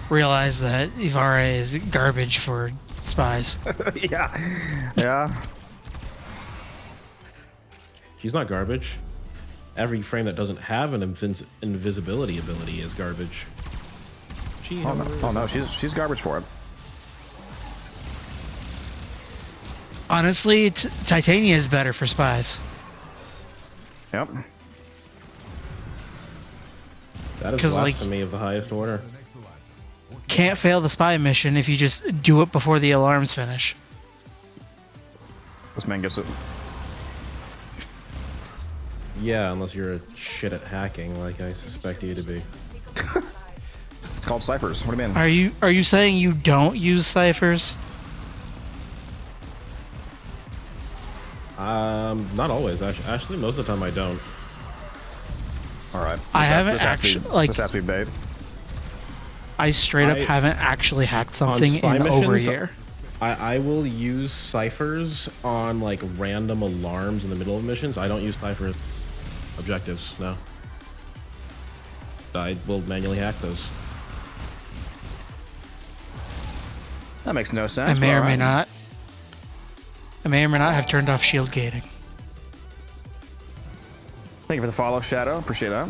Speaker 10: realized that Ivara is garbage for spies.
Speaker 1: Yeah.
Speaker 5: She's not garbage. Every frame that doesn't have an invisibility ability is garbage.
Speaker 1: Oh no, she's garbage for it.
Speaker 10: Honestly, Titania is better for spies.
Speaker 1: Yep.
Speaker 5: That is
Speaker 10: 'Cause,
Speaker 5: blasphemy of the highest order.
Speaker 10: Can't fail the spy mission if you just do it before the alarms finish.
Speaker 1: This man gets it.
Speaker 5: Yeah, unless you're a shit at hacking, like I suspect you to be.
Speaker 1: It's called ciphers. What do you mean?
Speaker 10: Are you saying you don't use ciphers?
Speaker 5: Not always. Actually, most of the time I don't.
Speaker 1: All right.
Speaker 10: I haven't actually like.
Speaker 1: This has to be bait.
Speaker 10: I straight up haven't actually hacked something
Speaker 5: spy
Speaker 10: in over a
Speaker 5: missions,
Speaker 10: year.
Speaker 5: I will use ciphers on like random alarms in the middle of missions. I don't use cipher objectives. No. I will manually hack those.
Speaker 1: That makes no sense.
Speaker 10: I may or may not. I may or may not have turned off shield gating.
Speaker 1: Thank you for the follow, Shadow. Appreciate that.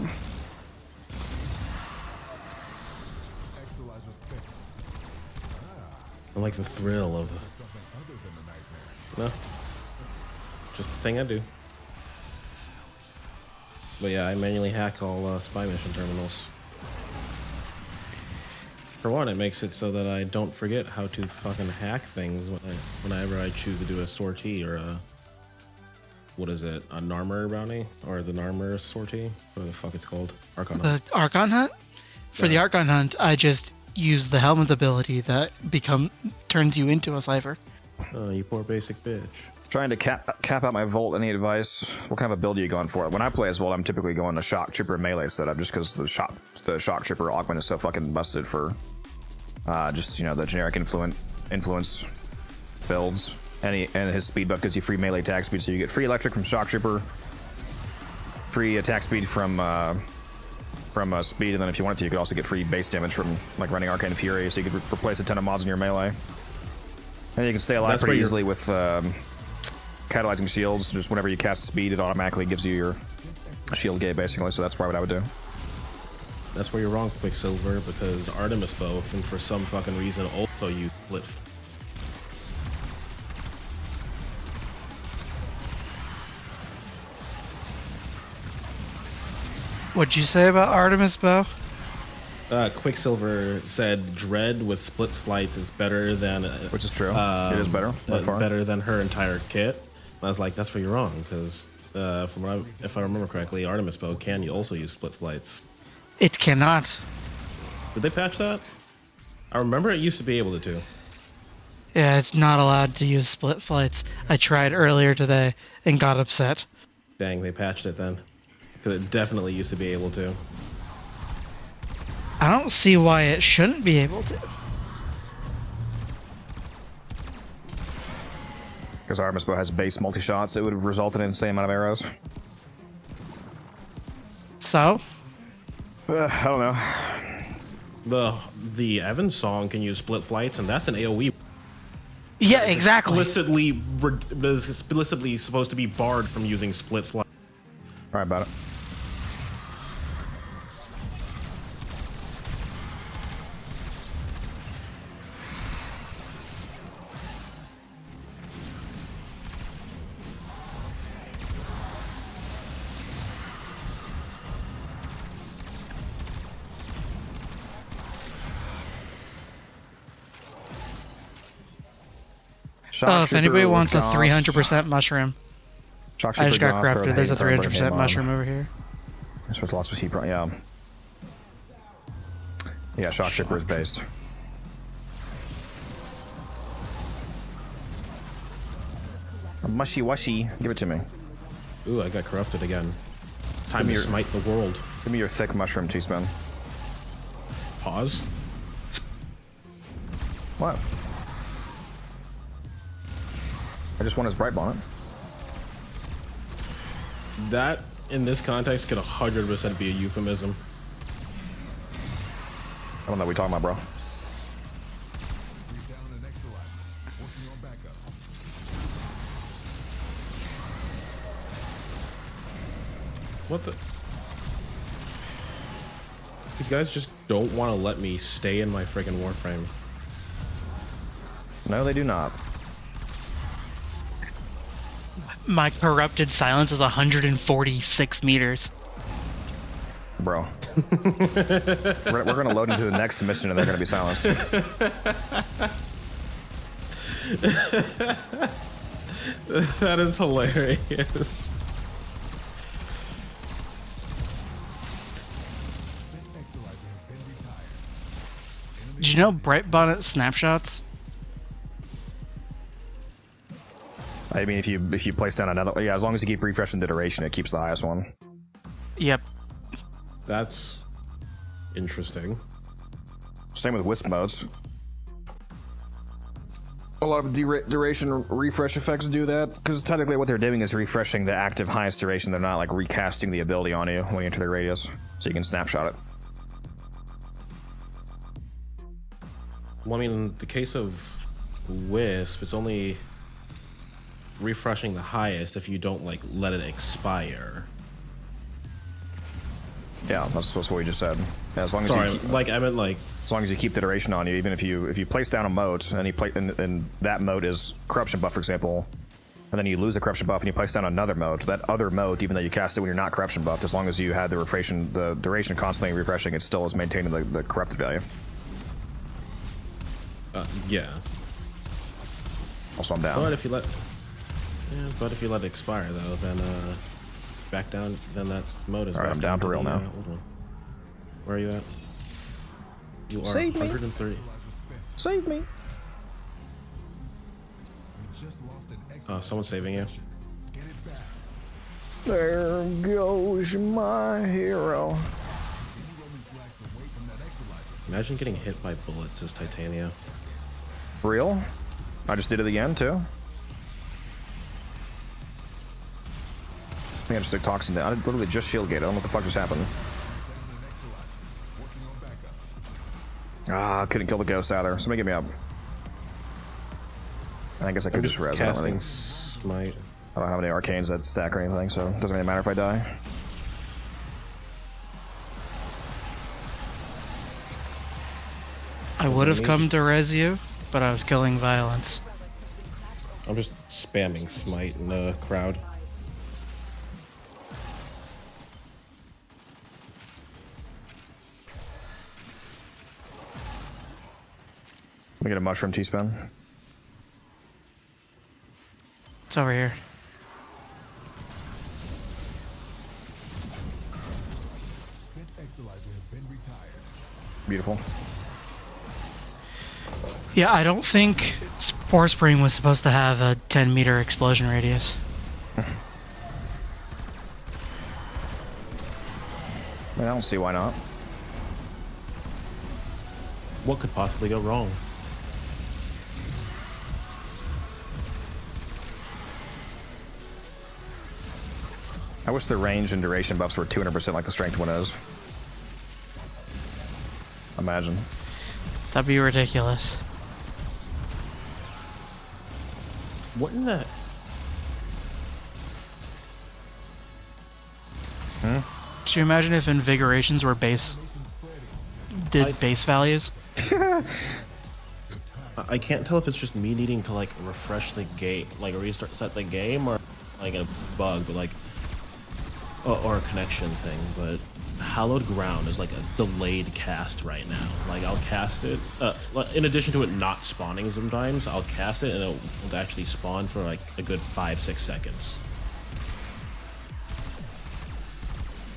Speaker 5: I like the thrill of. No. Just the thing I do. But yeah, I manually hack all spy mission terminals. For one, it makes it so that I don't forget how to fucking hack things whenever I choose to do a sortie or a... What is it? A Narmer bounty? Or the Narmer sortie? What the fuck it's called? Archon Hunt.
Speaker 10: The Archon Hunt? For the Archon Hunt, I just use the helmet ability that turns you into a cipher.
Speaker 5: Oh, you poor basic bitch.
Speaker 1: Trying to cap out my Volt. Any advice? What kind of a build are you going for? When I play as Volt, I'm typically going to Shock Trooper melee setup just because the Shock Trooper augment is so fucking busted for just, you know, the generic influence builds. And his speed buff gives you free melee attack speed, so you get free electric from Shock Trooper, free attack speed from speed, and then if you wanted to, you could also get free base damage from like running Arcane Fury, so you could replace a ton of mods in your melee. And you can stay alive pretty easily with catalyzing shields. Just whenever you cast speed, it automatically gives you your shield gate, basically. So that's probably what I would do.
Speaker 5: That's where you're wrong, Quicksilver, because Artemis Bow, and for some fucking reason, also use split.
Speaker 10: What'd you say about Artemis Bow?
Speaker 5: Quicksilver said Dread with split flights is better than...
Speaker 1: Which is true. It is better, by far.
Speaker 5: Better than her entire kit. And I was like, that's where you're wrong, because if I remember correctly, Artemis Bow can also use split flights.
Speaker 10: It cannot.
Speaker 5: Did they patch that? I remember it used to be able to.
Speaker 10: Yeah, it's not allowed to use split flights. I tried earlier today and got upset.
Speaker 5: Dang, they patched it then. Because it definitely used to be able to.
Speaker 10: I don't see why it shouldn't be able to.
Speaker 1: Because Artemis Bow has base multi-shots, it would have resulted in the same amount of arrows.
Speaker 10: So?
Speaker 1: I don't know.
Speaker 5: The Evans song can use split flights, and that's an AoE.
Speaker 10: Yeah, exactly.
Speaker 5: Explicitly supposed to be barred from using split flight.
Speaker 1: Right about it.
Speaker 10: If anybody wants a 300% mushroom, I just got corrupted. There's a 300% mushroom over here.
Speaker 1: That's with lots of heat. Yeah. Yeah, Shock Trooper is based. Mushy washy. Give it to me.
Speaker 5: Ooh, I got corrupted again. Time to smite the world.
Speaker 1: Give me your thick mushroom, T-Spin.
Speaker 5: Pause.
Speaker 1: What? I just want his bright bonnet.
Speaker 5: That, in this context, could 100% be a euphemism.
Speaker 1: I don't know what we're talking about, bro.
Speaker 5: What the? These guys just don't want to let me stay in my friggin' Warframe.
Speaker 1: No, they do not.
Speaker 10: My corrupted silence is 146 meters.
Speaker 1: Bro. we're going to load into the next mission and they're going to be silenced.
Speaker 5: That is hilarious.
Speaker 10: Did you know bright bonnet snapshots?
Speaker 1: I mean, if you place down another, yeah, as long as you keep refreshing the duration, it keeps the highest one.
Speaker 10: Yep.
Speaker 5: That's interesting.
Speaker 1: Same with wisp modes. A lot of duration refresh effects do that, because technically what they're doing is refreshing the active highest duration. They're not like recasting the ability on you when you enter the radius, so you can snapshot it.
Speaker 5: Well, I mean, in the case of Wisp, it's only refreshing the highest if you don't like let it expire.
Speaker 1: Yeah, that's what we just said. Yeah, as long as
Speaker 5: Sorry,
Speaker 1: you keep,
Speaker 5: like I meant like
Speaker 1: as long as you keep the duration on you, even if you place down a mode and you play and that mode is corruption buff, for example, and then you lose the corruption buff and you place down another mode, that other mode, even though you cast it when you're not corruption buffed, as long as you had the duration constantly refreshing, it still is maintaining the corrupted value.
Speaker 5: Yeah.
Speaker 1: Also, I'm down.
Speaker 5: But if you let it expire though, then back down, then that mode is.
Speaker 1: All right, I'm down for real now.
Speaker 5: Where are you at? You are
Speaker 1: Save
Speaker 5: 103.
Speaker 1: Save me.
Speaker 5: Oh, someone's saving you.
Speaker 1: There goes my hero.
Speaker 5: Imagine getting hit by bullets as Titania.
Speaker 1: Real? I just did it again, too. I think I just took toxin down. I literally just shield gate. I don't know what the fuck just happened. Ah, couldn't kill the ghost either. Somebody get me up. I guess I could just res. I don't really.
Speaker 5: Smite.
Speaker 1: I don't have any arcanes that stack or anything, so it doesn't really matter if I die.
Speaker 10: I would have come to res you, but I was killing violence.
Speaker 5: I'm just spamming smite in the crowd.
Speaker 1: Let me get a mushroom teaspoon.
Speaker 10: It's over here.
Speaker 1: Beautiful.
Speaker 10: Yeah, I don't think Warframe was supposed to have a 10-meter explosion radius.
Speaker 1: I mean, I don't see why not.
Speaker 5: What could possibly go wrong?
Speaker 1: I wish the range and duration buffs were 200% like the strength one is. Imagine.
Speaker 10: That'd be ridiculous.
Speaker 5: Wouldn't that?
Speaker 10: Could you imagine if invigorations were base values?
Speaker 5: I can't tell if it's just me needing to like refresh the game, like reset the game, or like a bug, but like, or a connection thing. But Hallowed Ground is like a delayed cast right now. Like I'll cast it, in addition to it not spawning sometimes, I'll cast it and it won't actually spawn for like a good 5-6 seconds.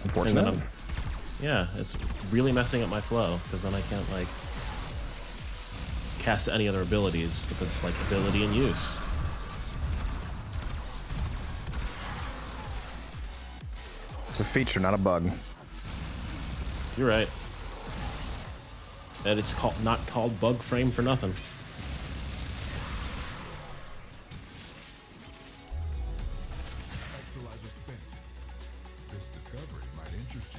Speaker 1: Unfortunately.
Speaker 5: Yeah, it's really messing up my flow because then I can't like cast any other abilities because it's like ability in use.
Speaker 1: It's a feature, not a bug.
Speaker 5: You're right. And it's not called bug frame for nothing.
Speaker 11: Exolizer spent. This discovery might interest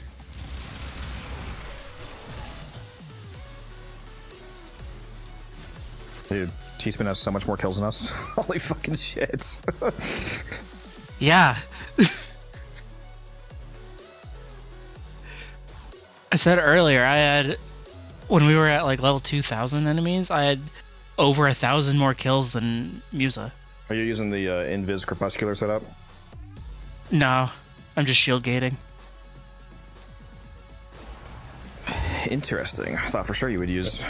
Speaker 11: you.
Speaker 1: Dude, T-Spin has so much more kills than us. Holy fucking shit.
Speaker 10: Yeah. I said earlier, I had, when we were at like level 2000 enemies, I had over 1,000 more kills than Musa.
Speaker 1: Are you using the Invis Crepuscular setup?
Speaker 10: No, I'm just shield gating.
Speaker 1: Interesting. I thought for sure you would use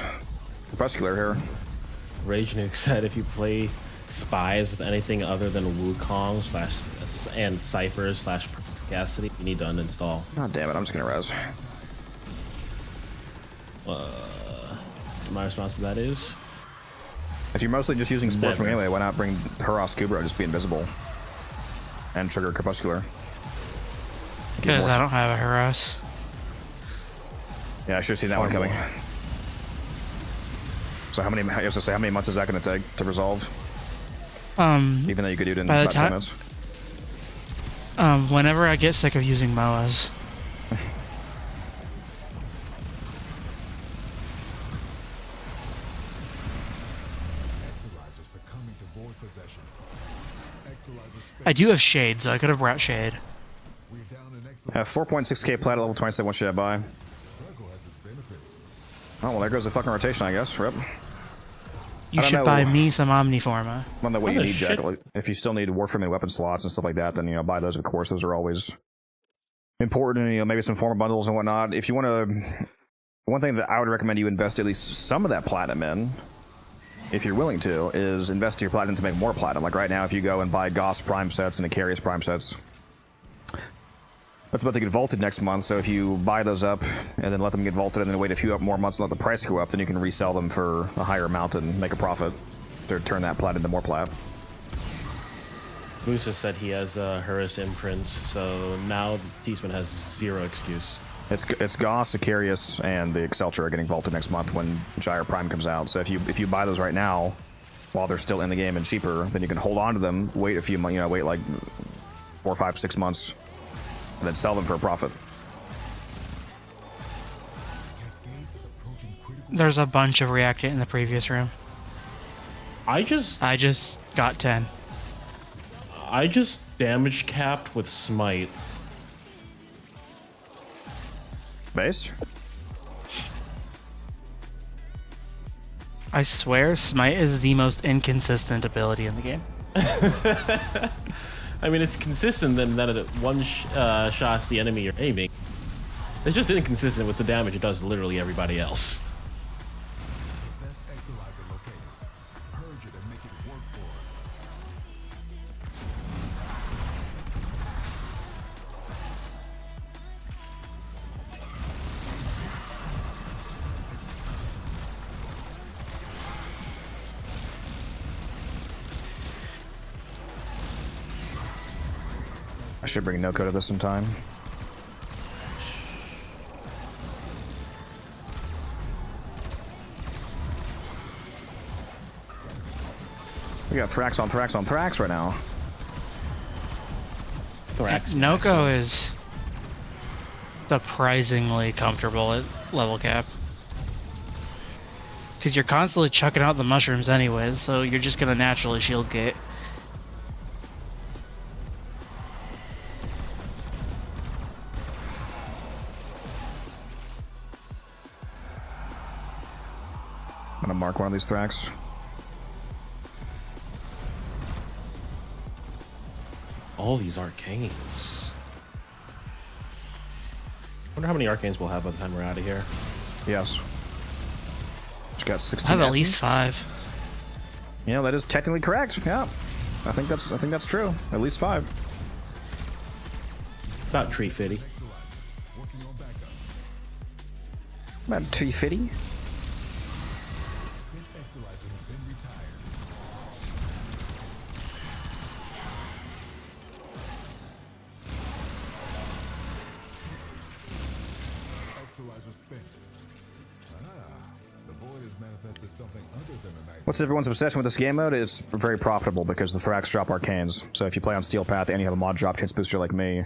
Speaker 1: Crepuscular here.
Speaker 5: Rage Nuke said if you play spies with anything other than Wukong and Cypher / Perspicacity, you need to uninstall.
Speaker 1: God damn it, I'm just gonna res.
Speaker 5: My response to that is,
Speaker 1: if you're mostly just using Sportsman anyway, why not bring Hurrah Scuba, just be invisible and trigger Crepuscular?
Speaker 10: Because I don't have a harass.
Speaker 1: Yeah, I should have seen that one coming. So how many months is that going to take to resolve? Even though you could do it in about 10 minutes.
Speaker 10: Whenever I get sick of using MOAs. I do have Shade, so I could have brought Shade.
Speaker 1: 4.6k plat at level 27, what should I buy? Oh, well, there goes the fucking rotation, I guess. Rip.
Speaker 10: You should buy me some Omniforma.
Speaker 1: I don't know what you need, Jack. Like, if you still need Warframe and weapon slots and stuff like that, then, you know, buy those, of course. Those are always important, and, you know, maybe some former bundles and whatnot. If you want to... One thing that I would recommend you invest at least some of that platinum in, if you're willing to, is invest your platinum to make more platinum. Like right now, if you go and buy Goss Prime sets and Icarius Prime sets, that's about to get vaulted next month, so if you buy those up and then let them get vaulted and then wait a few more months and let the price go up, then you can resell them for a higher amount and make a profit to turn that plat into more plat.
Speaker 5: Musa said he has Horus imprints, so now Teasman has zero excuse.
Speaker 1: It's Goss, Sicarius, and the Exceltra are getting vaulted next month when Gyre Prime comes out. So if you buy those right now, while they're still in the game and cheaper, then you can hold on to them, wait a few months, wait like 4, 5, 6 months, and then sell them for a profit.
Speaker 10: There's a bunch of reactant in the previous room. I just got 10.
Speaker 5: I just damage capped with smite.
Speaker 1: Base?
Speaker 10: I swear, smite is the most inconsistent ability in the game.
Speaker 5: I mean, it's consistent in that it shots the enemy you're aiming. It's just inconsistent with the damage it does to literally everybody else.
Speaker 1: I should bring no code to this sometime. We got Thrax on Thrax on Thrax right now.
Speaker 5: Thrax.
Speaker 10: Noko is surprisingly comfortable at level cap. Because you're constantly chucking out the mushrooms anyways, so you're just gonna naturally shield gate.
Speaker 1: I'm gonna mark one of these Thrax.
Speaker 5: All these arcanes. Wonder how many arcanes we'll have by the time we're out of here.
Speaker 1: Yes. Just got 16.
Speaker 10: I have at least 5.
Speaker 1: You know, that is technically correct. Yeah. I think that's true. At least 5.
Speaker 5: About tree fitty.
Speaker 1: About tree fitty. What's everyone's obsession with this game mode? It's very profitable because the Thrax drop arcanes. So if you play on Steel Path and you have a mod drop chance booster like me,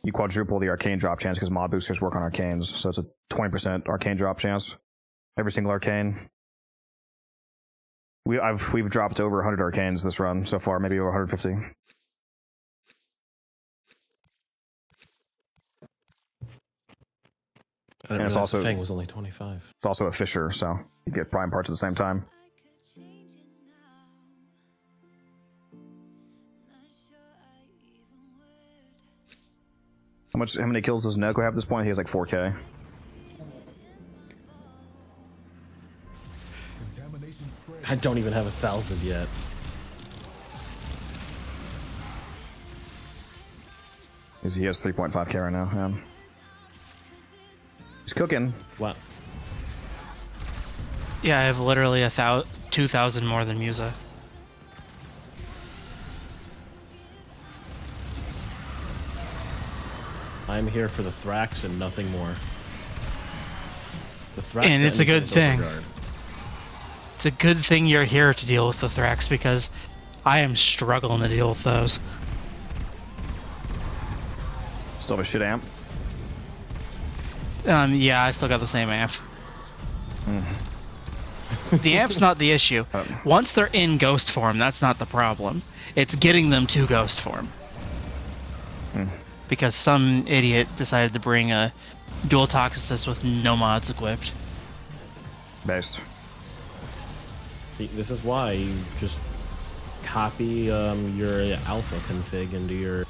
Speaker 1: you quadruple the arcane drop chance because mod boosters work on arcanes. So it's a 20% arcane drop chance. Every single arcane. We've dropped over 100 arcanes this run so far, maybe over 150.
Speaker 5: And it's also Fang was only 25.
Speaker 1: It's also a Fisher, so you get prime parts at the same time. How many kills does Neko have at this point? He has like 4K.
Speaker 5: I don't even have 1,000 yet.
Speaker 1: He has 3.5K right now. Yeah. He's cooking.
Speaker 5: Wow.
Speaker 10: Yeah, I have literally 2,000 more than Musa.
Speaker 5: I'm here for the Thrax and nothing more. The Thrax
Speaker 10: and it's a good thing.
Speaker 5: Overguard.
Speaker 10: It's a good thing you're here to deal with the Thrax because I am struggling to deal with those.
Speaker 1: Still have a shit amp?
Speaker 10: Yeah, I still got the same amp. The amp's not the issue. Once they're in ghost form, that's not the problem. It's getting them to ghost form. Because some idiot decided to bring a dual Toxicus with no mods equipped.
Speaker 1: Based.
Speaker 5: See, this is why you just copy your alpha config into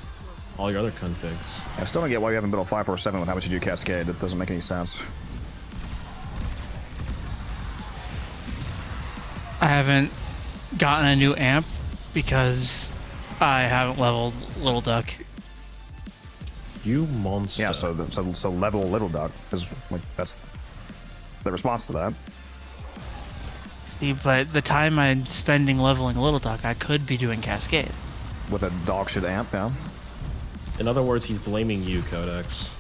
Speaker 5: all your other configs.
Speaker 1: I still don't get why you haven't built a 547 with how much you do Cascade. That doesn't make any sense.
Speaker 10: I haven't gotten a new amp because I haven't leveled Little Duck.
Speaker 5: You monster.
Speaker 1: Yeah, so level Little Duck is like that's the response to that.
Speaker 10: Steve, but the time I'm spending leveling Little Duck, I could be doing Cascade.
Speaker 1: with a dog shit amp, yeah.
Speaker 5: In other words, he's blaming you, Codex.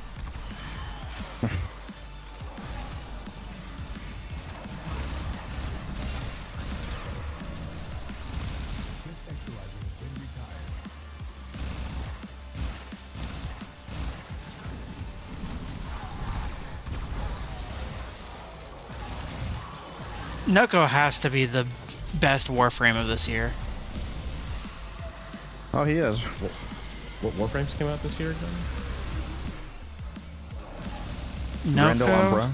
Speaker 10: Noko has to be the best Warframe of this year.
Speaker 1: Oh, he is.
Speaker 5: What Warframes came out this year again?
Speaker 1: Randall
Speaker 10: Noko.
Speaker 1: Umbra.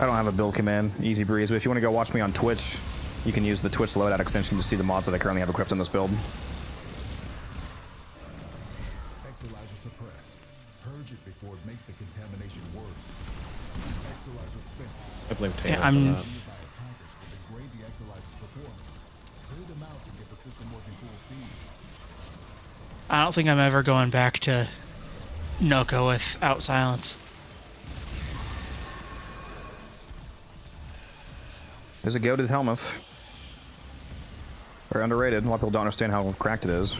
Speaker 1: I don't have a build command, easy breeze, but if you want to go watch me on Twitch, you can use the Twitch loadout extension to see the mods that I currently have equipped in this build.
Speaker 11: Exolizer suppressed. Purge it before it makes the contamination worse. Exolizer spent.
Speaker 5: I blame Taylor
Speaker 10: Yeah, I'm-
Speaker 5: for that.
Speaker 11: By attackers will degrade the Exolizer's performance. Clear them out to get the system working full steam.
Speaker 10: I don't think I'm ever going back to Noko without silence.
Speaker 1: There's a goated Helmuth. Very underrated. A lot of people don't understand how cracked it is.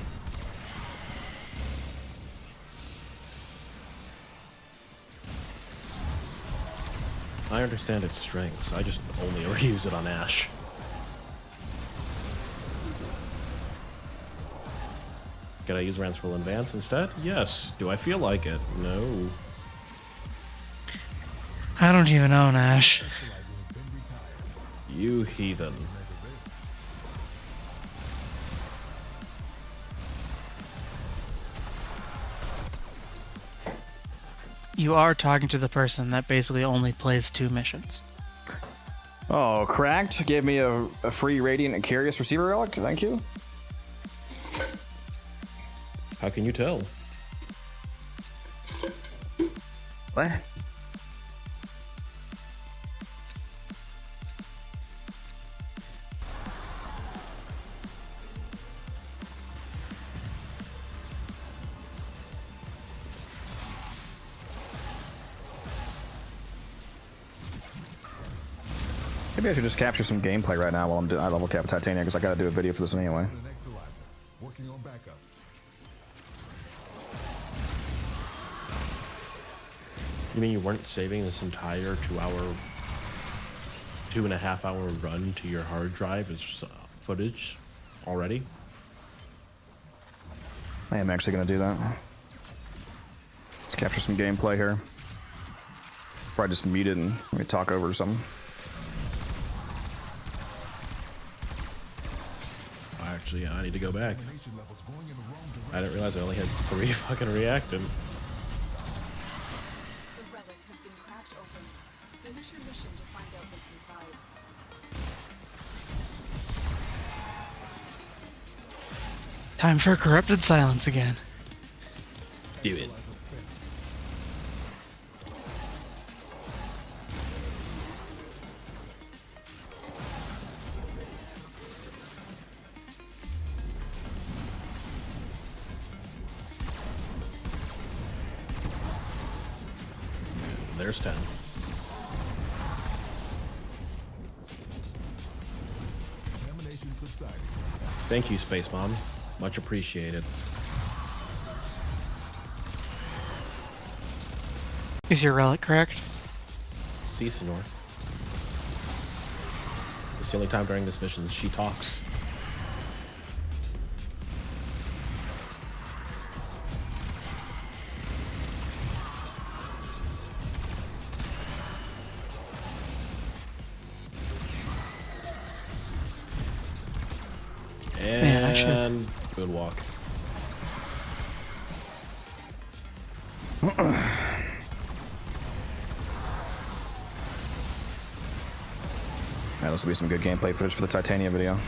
Speaker 5: I understand its strengths. I just only ever use it on Ash. Can I use Ransful Advance instead? Yes. Do I feel like it? No.
Speaker 10: I don't even own Ash.
Speaker 5: You heathen.
Speaker 10: You are talking to the person that basically only plays 2 missions.
Speaker 1: Oh, cracked. Gave me a free Radiant and Curious Receiver Relic. Thank you.
Speaker 5: How can you tell?
Speaker 1: What? Maybe I should just capture some gameplay right now while I'm doing level cap Titania, because I gotta do a video for this anyway.
Speaker 11: An Exolizer. Working on backups.
Speaker 5: You mean you weren't saving this entire 2.5 hour run to your hard drive as footage already?
Speaker 1: I am actually gonna do that. Let's capture some gameplay here. Probably just mute it and maybe talk over or something.
Speaker 5: Actually, I need to go back.
Speaker 11: Contamination levels going in the wrong direction.
Speaker 5: I didn't realize I only had 3 fucking reactive.
Speaker 9: The relic has been cracked open. Finish your mission to find out what's inside.
Speaker 10: Time for corrupted silence again.
Speaker 5: Do it. There's 10.
Speaker 11: Contamination subsiding.
Speaker 5: Thank you, Space Mom. Much appreciated.
Speaker 10: Is your relic correct?
Speaker 5: See, Senor. It's the only time during this mission she talks.
Speaker 10: Man, I should-
Speaker 5: And good walk.
Speaker 1: Yeah, this will be some good gameplay footage for the Titania video.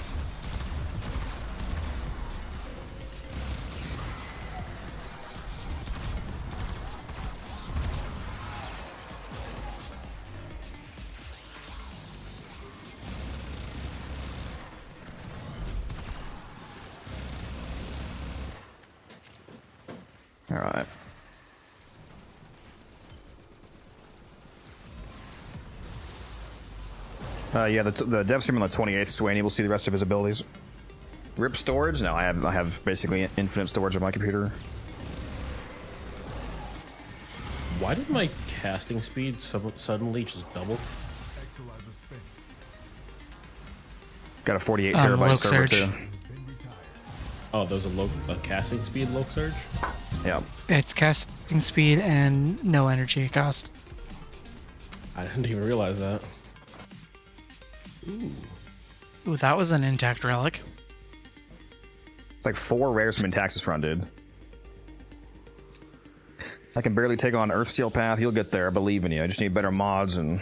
Speaker 1: All right. Yeah, the dev stream on the 28th, Swaney will see the rest of his abilities. Rip storage? No, I have basically infinite storage on my computer.
Speaker 5: Why did my casting speed suddenly just double?
Speaker 1: Got a 48 terabyte server
Speaker 10: surge.
Speaker 1: too.
Speaker 5: Oh, there's a casting speed low surge?
Speaker 1: Yeah.
Speaker 10: It's casting speed and no energy cost.
Speaker 5: I didn't even realize that.
Speaker 10: Ooh, that was an intact relic.
Speaker 1: It's like 4 rares from Intaxis Front, dude. I can barely take on Earthsteel Path. You'll get there, I believe in you. I just need better mods and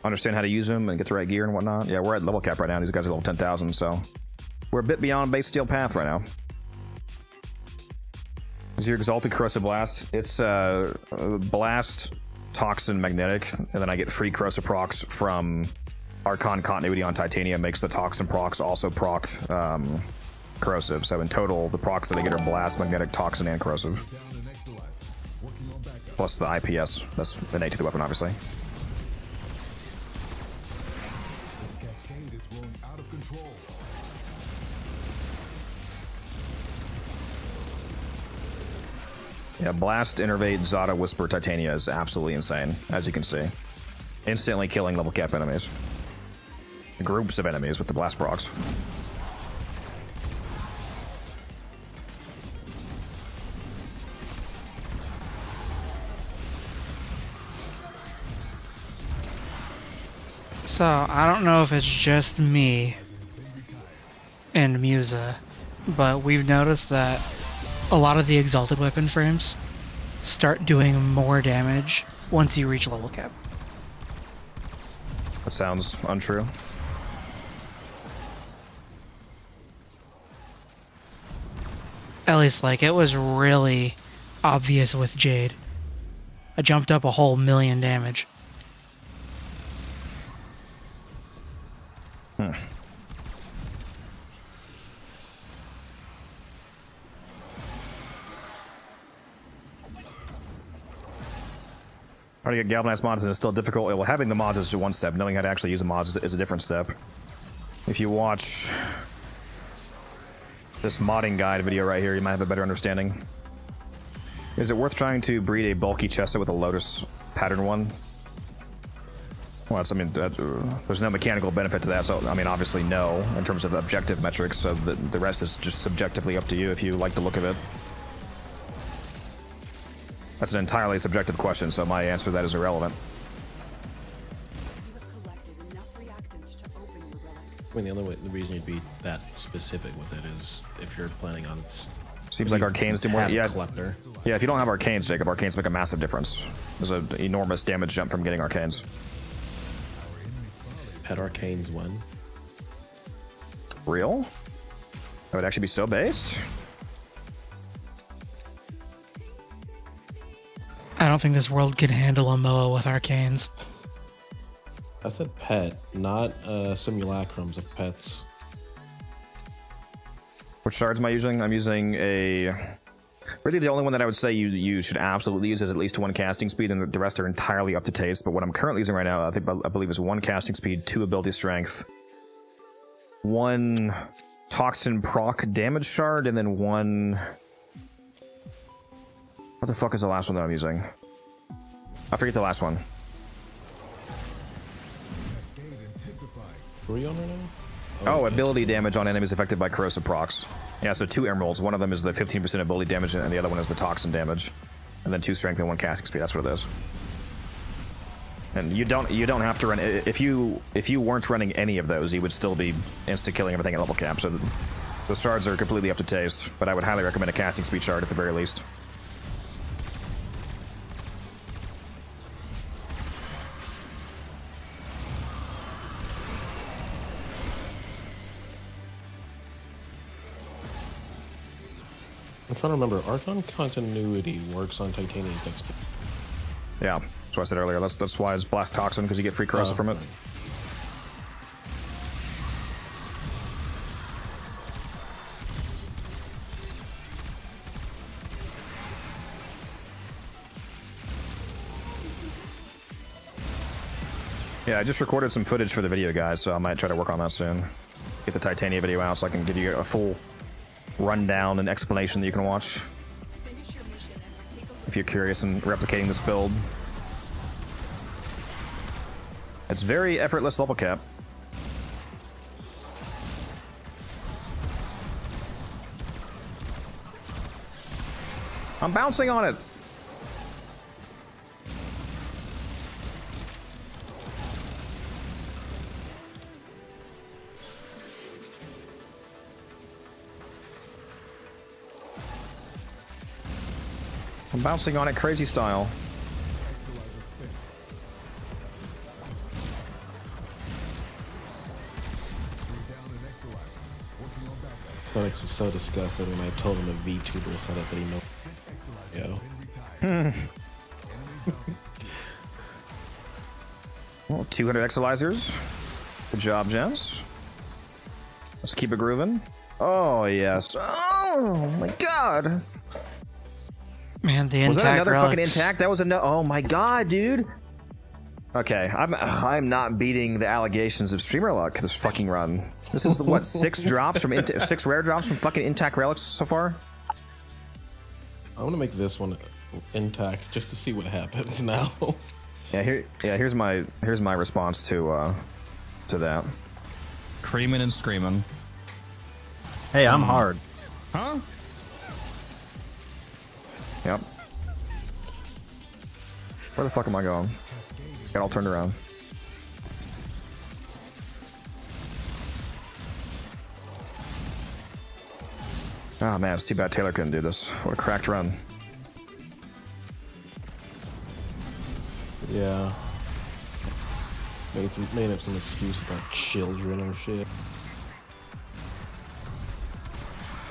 Speaker 1: understand how to use them and get the right gear and whatnot. Yeah, we're at level cap right now. These guys are level 10,000, so we're a bit beyond base Steel Path right now. Is your Exalted Corrosive Blast? It's Blast, Toxin, Magnetic, and then I get free Corrosive procs from Archon Continuity on Titania. Makes the Toxin procs also proc Corrosive. So in total, the procs that I get are Blast, Magnetic, Toxin, and Corrosive. Plus the IPS. That's innate to the weapon, obviously.
Speaker 11: This cascade is growing out of control.
Speaker 1: Yeah, Blast, Innervate, Zada, Whisper, Titania is absolutely insane, as you can see. Instantly killing level cap enemies. Groups of enemies with the Blast procs.
Speaker 10: So, I don't know if it's just me and Musa, but we've noticed that a lot of the Exalted weapon frames start doing more damage once you reach level cap.
Speaker 1: That sounds untrue.
Speaker 10: At least, like, it was really obvious with Jade. I jumped up a whole 1,000,000 damage.
Speaker 1: How to get galvanized mods and it's still difficult. Well, having the mods is one step. Knowing how to actually use the mods is a different step. If you watch this modding guide video right here, you might have a better understanding. Is it worth trying to breed a bulky chested with a Lotus pattern one? Well, I mean, there's no mechanical benefit to that, so I mean, obviously no, in terms of objective metrics, so the rest is just subjectively up to you if you like the look of it. That's an entirely subjective question, so my answer to that is irrelevant.
Speaker 5: I mean, the reason you'd be that specific with it is if you're planning on...
Speaker 1: Seems like Arcanes do more... Yeah,
Speaker 5: Collector.
Speaker 1: Yeah, if you don't have Arcanes, Jacob, Arcanes make a massive difference. There's an enormous damage jump from getting Arcanes.
Speaker 5: Pet Arcanes when?
Speaker 1: Real? That would actually be so based?
Speaker 10: I don't think this world can handle a MOA with arcanes.
Speaker 5: I said pet, not simulacrums of pets.
Speaker 1: Which shards am I using? I'm using a... Really, the only one that I would say you should absolutely use is at least 1 casting speed, and the rest are entirely up to taste. But what I'm currently using right now, I believe is 1 casting speed, 2 ability strength, 1 toxin proc damage shard, and then 1... What the fuck is the last one that I'm using? I forget the last one.
Speaker 5: Who are you on right now?
Speaker 1: Oh, ability damage on enemies affected by corrosive procs. Yeah, so 2 emeralds. One of them is the 15% ability damage, and the other one is the toxin damage. And then 2 strength and 1 casting speed. That's what it is. And you don't have to run... If you weren't running any of those, you would still be insta-killing everything at level cap. So the shards are completely up to taste, but I would highly recommend a casting speed shard at the very least.
Speaker 5: I'm trying to remember. Archon Continuity works on Titania's dex.
Speaker 1: Yeah, that's what I said earlier. That's why it's Blast Toxin, because you get free corrosive from it. Yeah, I just recorded some footage for the video, guys, so I might try to work on that soon. Get the Titania video out so I can give you a full rundown and explanation that you can watch. If you're curious in replicating this build. It's very effortless level cap. I'm bouncing on it. I'm bouncing on it crazy style.
Speaker 5: Felix was so disgusted when I told him a VTuber said it that he knows. Yo.
Speaker 1: Well, 200 exolizers. Good job, gents. Let's keep it grooving. Oh, yes. Oh, my God.
Speaker 10: Man, the
Speaker 1: Was
Speaker 10: intact
Speaker 1: that another
Speaker 10: relics.
Speaker 1: fucking intact? That was another. Oh, my God, dude. Okay, I'm not beating the allegations of streamer luck this fucking run. This is what, 6 drops from 6 rare drops from fucking intact relics so far.
Speaker 5: I want to make this one intact just to see what happens now.
Speaker 1: Here's my response to that.
Speaker 3: Creaming and screaming.
Speaker 4: Hey, I'm hard.
Speaker 3: Huh?
Speaker 1: Yep. Where the fuck am I going? Got all turned around. Oh man, it's too bad Taylor couldn't do this. What a cracked run.
Speaker 5: Yeah. Made up some excuse about children or shit.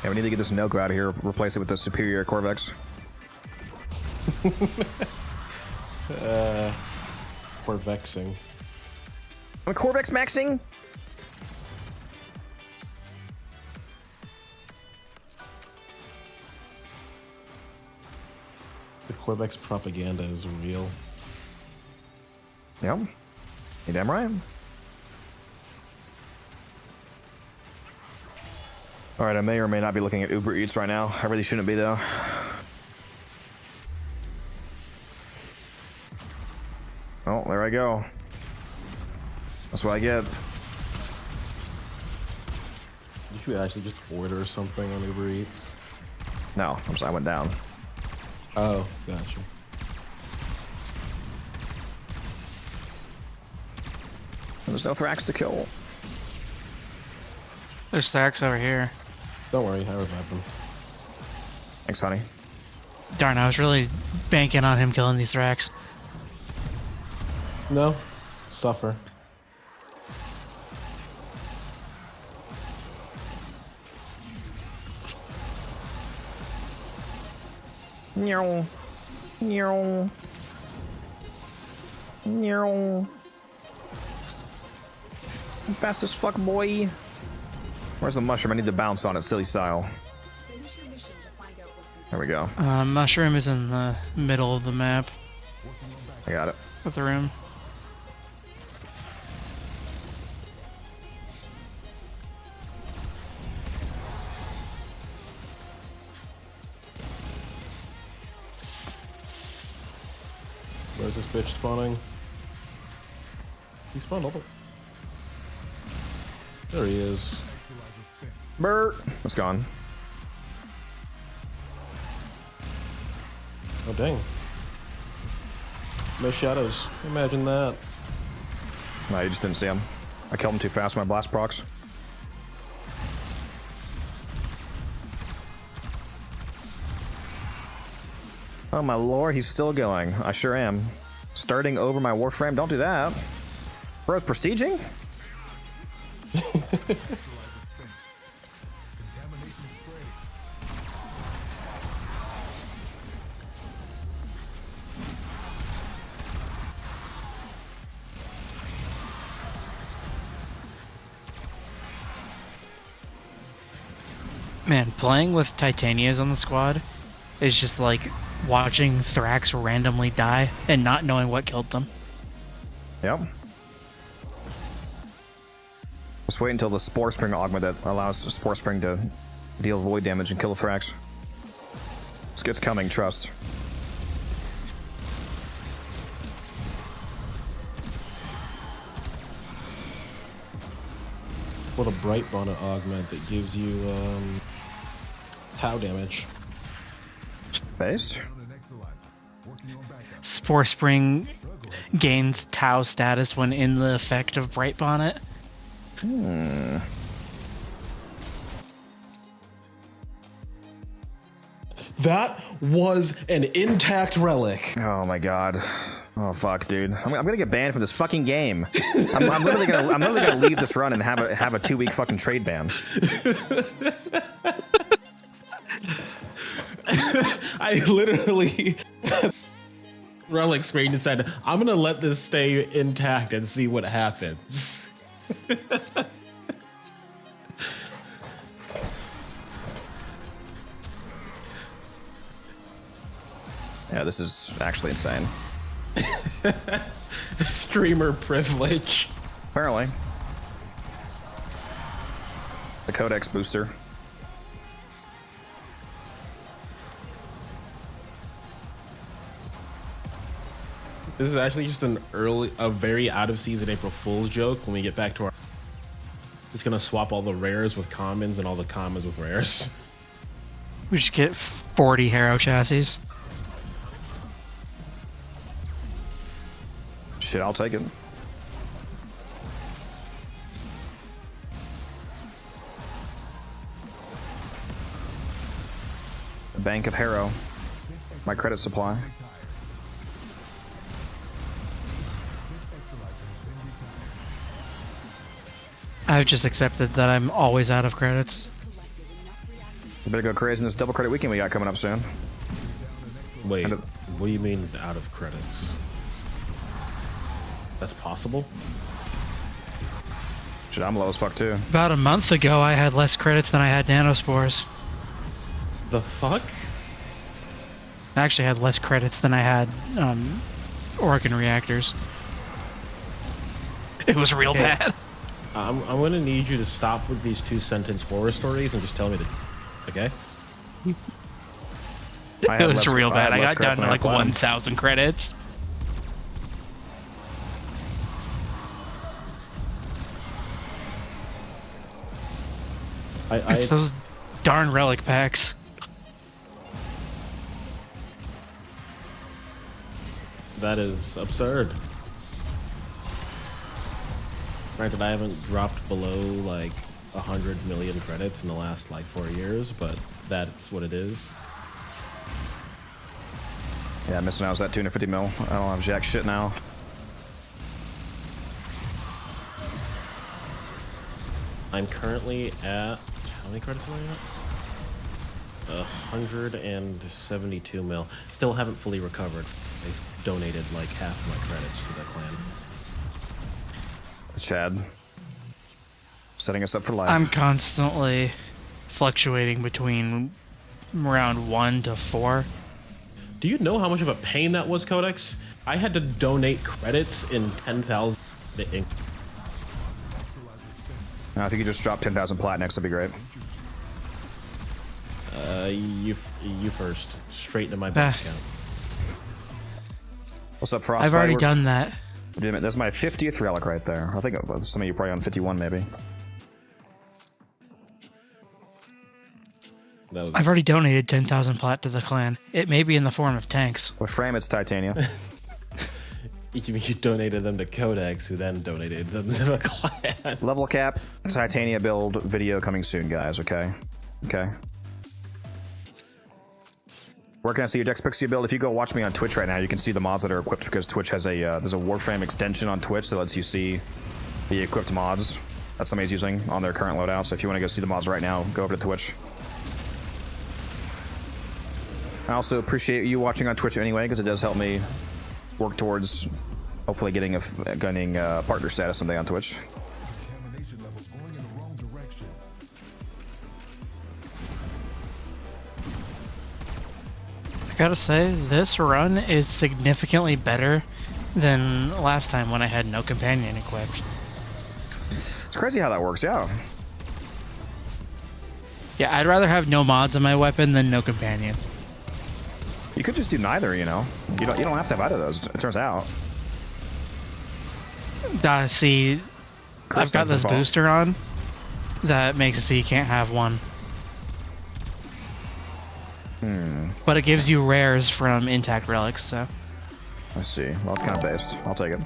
Speaker 1: Yeah, we need to get this Noko out of here. Replace it with the superior Corvex.
Speaker 5: We're vexing.
Speaker 1: I'm Corvex maxing.
Speaker 5: The Corvex propaganda is real.
Speaker 1: Yep. You damn right. Alright, I may or may not be looking at Uber Eats right now. I really shouldn't be though. Oh, there I go. That's what I get.
Speaker 5: Did you actually just order something on Uber Eats?
Speaker 1: No, I'm sorry, I went down.
Speaker 5: Oh, gotcha.
Speaker 1: There's no Thrax to kill.
Speaker 10: There's stacks over here.
Speaker 5: Don't worry, I revived them.
Speaker 1: Thanks, honey.
Speaker 10: Darn, I was really banking on him killing these Thrax.
Speaker 5: No, suffer.
Speaker 1: Meow. Meow. Meow. Fast as fuck, boy. Where's the mushroom? I need to bounce on it, silly style. There we go.
Speaker 10: Mushroom is in the middle of the map
Speaker 1: I got it.
Speaker 10: of the room.
Speaker 5: Where's this bitch spawning? He spawned all the... There he is.
Speaker 1: Bert. It's gone.
Speaker 5: Oh, dang. No shadows. Imagine that.
Speaker 1: No, you just didn't see him. I killed him too fast with my blast procs. Oh my lord, he's still going. I sure am. Starting over my Warframe. Don't do that. Bro's prestiging?
Speaker 10: Man, playing with Titanias on the squad is just like watching Thrax randomly die and not knowing what killed them.
Speaker 1: Yep. Just wait until the Spore Spring augment that allows Spore Spring to deal void damage and kill the Thrax. It's coming, trust.
Speaker 5: Well, the Bright Bonnet augment that gives you Tau damage.
Speaker 1: Based?
Speaker 10: Spore Spring gains Tau status when in the effect of Bright Bonnet.
Speaker 5: That was an intact relic.
Speaker 1: Oh my god. Oh fuck, dude. I'm gonna get banned from this fucking game. I'm literally gonna leave this run and have a 2-week fucking trade ban.
Speaker 5: I literally relic screen and said, I'm gonna let this stay intact and see what happens.
Speaker 1: Yeah, this is actually insane.
Speaker 5: Streamer privilege.
Speaker 1: Apparently. The Codex booster.
Speaker 5: This is actually just a very out of season April Fool's joke. When we get back to our, it's gonna swap all the rares with commons and all the commons with rares.
Speaker 10: We just get 40 Harrow chassis.
Speaker 1: Shit, I'll take it. A bank of Harrow. My credit supply.
Speaker 10: I've just accepted that I'm always out of credits.
Speaker 1: You better go crazy in this double credit weekend we got coming up soon.
Speaker 5: Wait, what do you mean out of credits? That's possible?
Speaker 1: Shit, I'm low as fuck too.
Speaker 10: About a month ago, I had less credits than I had nanospores.
Speaker 5: The fuck?
Speaker 10: I actually had less credits than I had organ reactors. It was real bad.
Speaker 5: I'm gonna need you to stop with these 2-sentence horror stories and just tell me the, okay?
Speaker 10: It was real bad. I got down to like 1,000 credits. It's those darn relic packs.
Speaker 5: That is absurd. Granted, I haven't dropped below like 100 million credits in the last like 4 years, but that's what it is.
Speaker 1: Yeah, missing out was that 250 mil. I don't have jack shit now.
Speaker 5: I'm currently at, how many credits am I at? 172 mil. Still haven't fully recovered. I donated like half my credits to the clan.
Speaker 1: Chad. Setting us up for life.
Speaker 10: I'm constantly fluctuating between round 1 to 4.
Speaker 5: Do you know how much of a pain that was, Codex? I had to donate credits in 10,000.
Speaker 1: Now, if you could just drop 10,000 plat next, that'd be great.
Speaker 5: You first. Straight into my bank account.
Speaker 1: What's up, Frost?
Speaker 10: I've already done that.
Speaker 1: That's my 50th relic right there. I think some of you are probably on 51, maybe.
Speaker 10: I've already donated 10,000 plat to the clan. It may be in the form of tanks.
Speaker 1: With frame, it's titanium.
Speaker 5: You donated them to Codex, who then donated them to the clan.
Speaker 1: Level cap, titania build video coming soon, guys. Okay, okay. Where can I see your Dex Pixie build? If you go watch me on Twitch right now, you can see the mods that are equipped because Twitch has a there's a Warframe extension on Twitch that lets you see the equipped mods that somebody's using on their current loadout. So if you want to go see the mods right now, go over to Twitch. I also appreciate you watching on Twitch anyway, because it does help me work towards hopefully getting partner status someday on Twitch.
Speaker 10: I gotta say, this run is significantly better than last time when I had no companion equipped.
Speaker 1: It's crazy how that works, yeah.
Speaker 10: Yeah, I'd rather have no mods on my weapon than no companion.
Speaker 1: You could just do neither, you know. You don't have to have either of those, it turns out.
Speaker 10: See, I've got this booster on that makes it so you can't have one. But it gives you rares from intact relics, so.
Speaker 1: I see. Well, it's kind of based. I'll take it.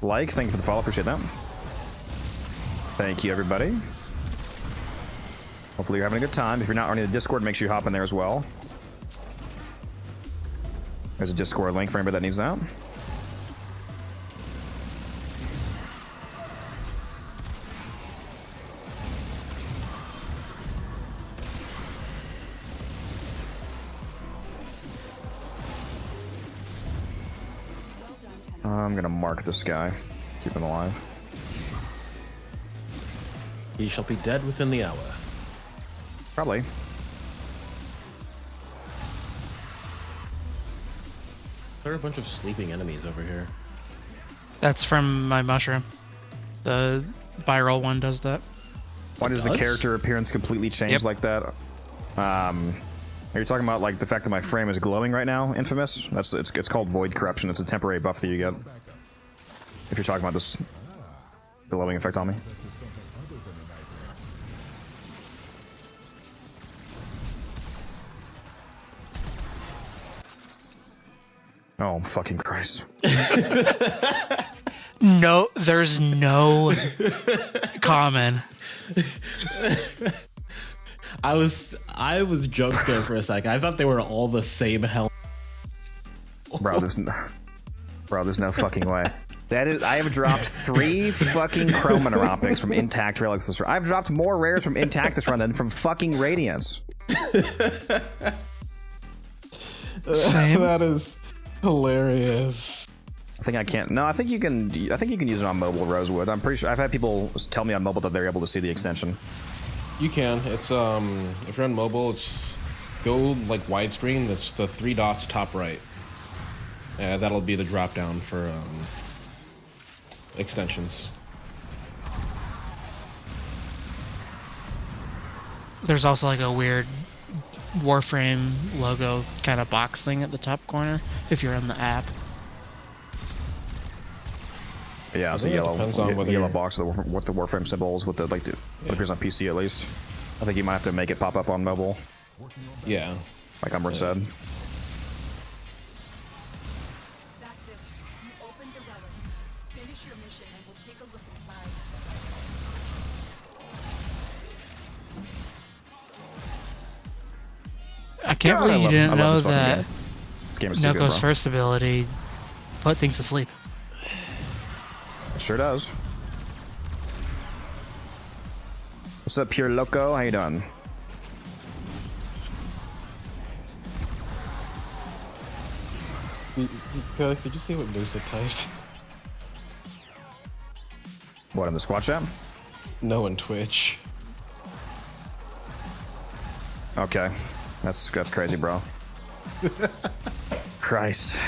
Speaker 1: Like, thank you for the follow. Appreciate that. Thank you, everybody. Hopefully you're having a good time. If you're not running the Discord, make sure you hop in there as well. There's a Discord link for anybody that needs that. I'm gonna mark this guy. Keep him alive.
Speaker 5: He shall be dead within the hour.
Speaker 1: Probably.
Speaker 5: There are a bunch of sleeping enemies over here.
Speaker 10: That's from my mushroom. The viral one does that.
Speaker 1: Why does the character appearance completely change like that? Are you talking about like the fact that my frame is glowing right now, Infamous? It's called Void Corruption. It's a temporary buff that you get. If you're talking about this glowing effect on me. Oh, fucking Christ.
Speaker 10: No, there's no common.
Speaker 5: I was jump scared for a second. I thought they were all the same hell.
Speaker 1: Bro, there's no fucking way. I have dropped 3 fucking Chromaneuropics from intact relics this run. I've dropped more rares from intact this run than from fucking Radiance.
Speaker 10: Same.
Speaker 5: That is hilarious.
Speaker 1: I think I can't. No, I think you can use it on mobile, Rosewood. I'm pretty sure. I've had people tell me on mobile that they're able to see the extension.
Speaker 5: You can. It's if you're on mobile, it's go like widescreen. That's the 3 dots top right. That'll be the drop down for extensions.
Speaker 10: There's also like a weird Warframe logo kind of box thing at the top corner if you're in the app.
Speaker 1: Yeah, it's a yellow box with what the Warframe symbols with the what appears on PC at least. I think you might have to make it pop up on mobile.
Speaker 5: Yeah,
Speaker 1: like Umbrid said.
Speaker 9: That's it. You opened the relic. Finish your mission and we'll take a look inside.
Speaker 10: I can't believe you didn't know that
Speaker 1: Noko's
Speaker 10: first ability put things to sleep.
Speaker 1: It sure does. What's up, Pure Loco? How you doing?
Speaker 5: Felix, did you see what Musa typed?
Speaker 1: What, in the squad chat?
Speaker 5: No, in Twitch.
Speaker 1: Okay. That's crazy, bro. Christ.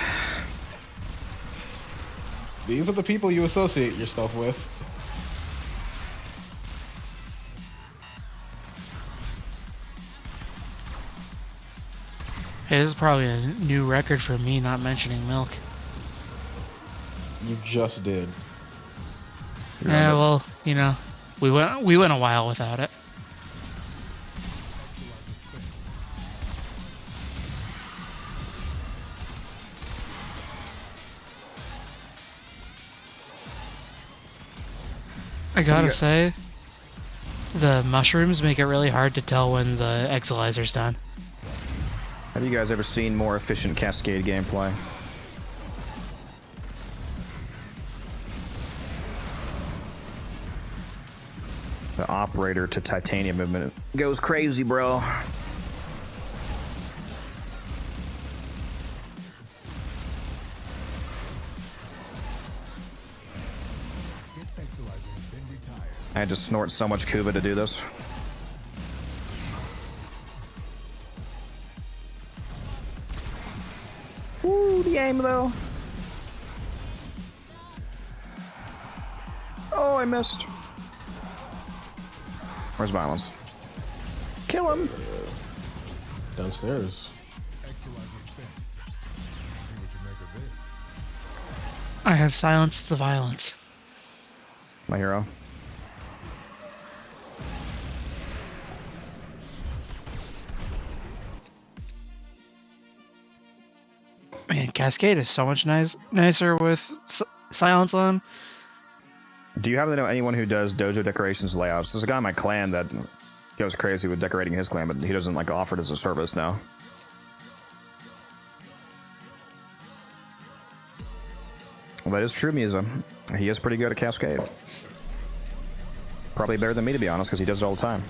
Speaker 5: These are the people you associate yourself with.
Speaker 10: Hey, this is probably a new record for me not mentioning milk.
Speaker 5: You just did.
Speaker 10: Yeah, well, you know, we went a while without it. I gotta say, the mushrooms make it really hard to tell when the Exilizer's done.
Speaker 1: Have you guys ever seen more efficient Cascade gameplay? The operator to titanium movement goes crazy, bro. I had to snort so much Kuba to do this. Ooh, the aim though. Oh, I missed. Where's Violence? Kill him.
Speaker 5: Downstairs.
Speaker 10: I have silenced the violence.
Speaker 1: My hero.
Speaker 10: Man, Cascade is so much nicer with silence on.
Speaker 1: Do you happen to know anyone who does dojo decorations layouts? There's a guy in my clan that goes crazy with decorating his clan, but he doesn't like offer it as a service now. Well, that is true, Misa. He is pretty good at Cascade. Probably better than me, to be honest, because he does it all the time.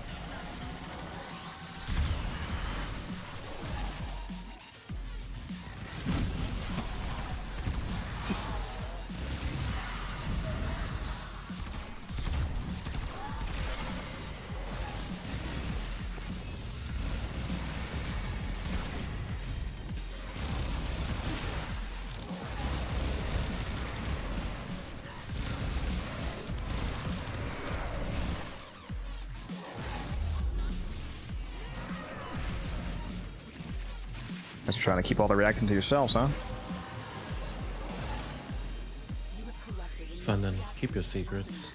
Speaker 1: Guys are trying to keep all the reacting to yourselves, huh?
Speaker 5: Fun then. Keep your secrets.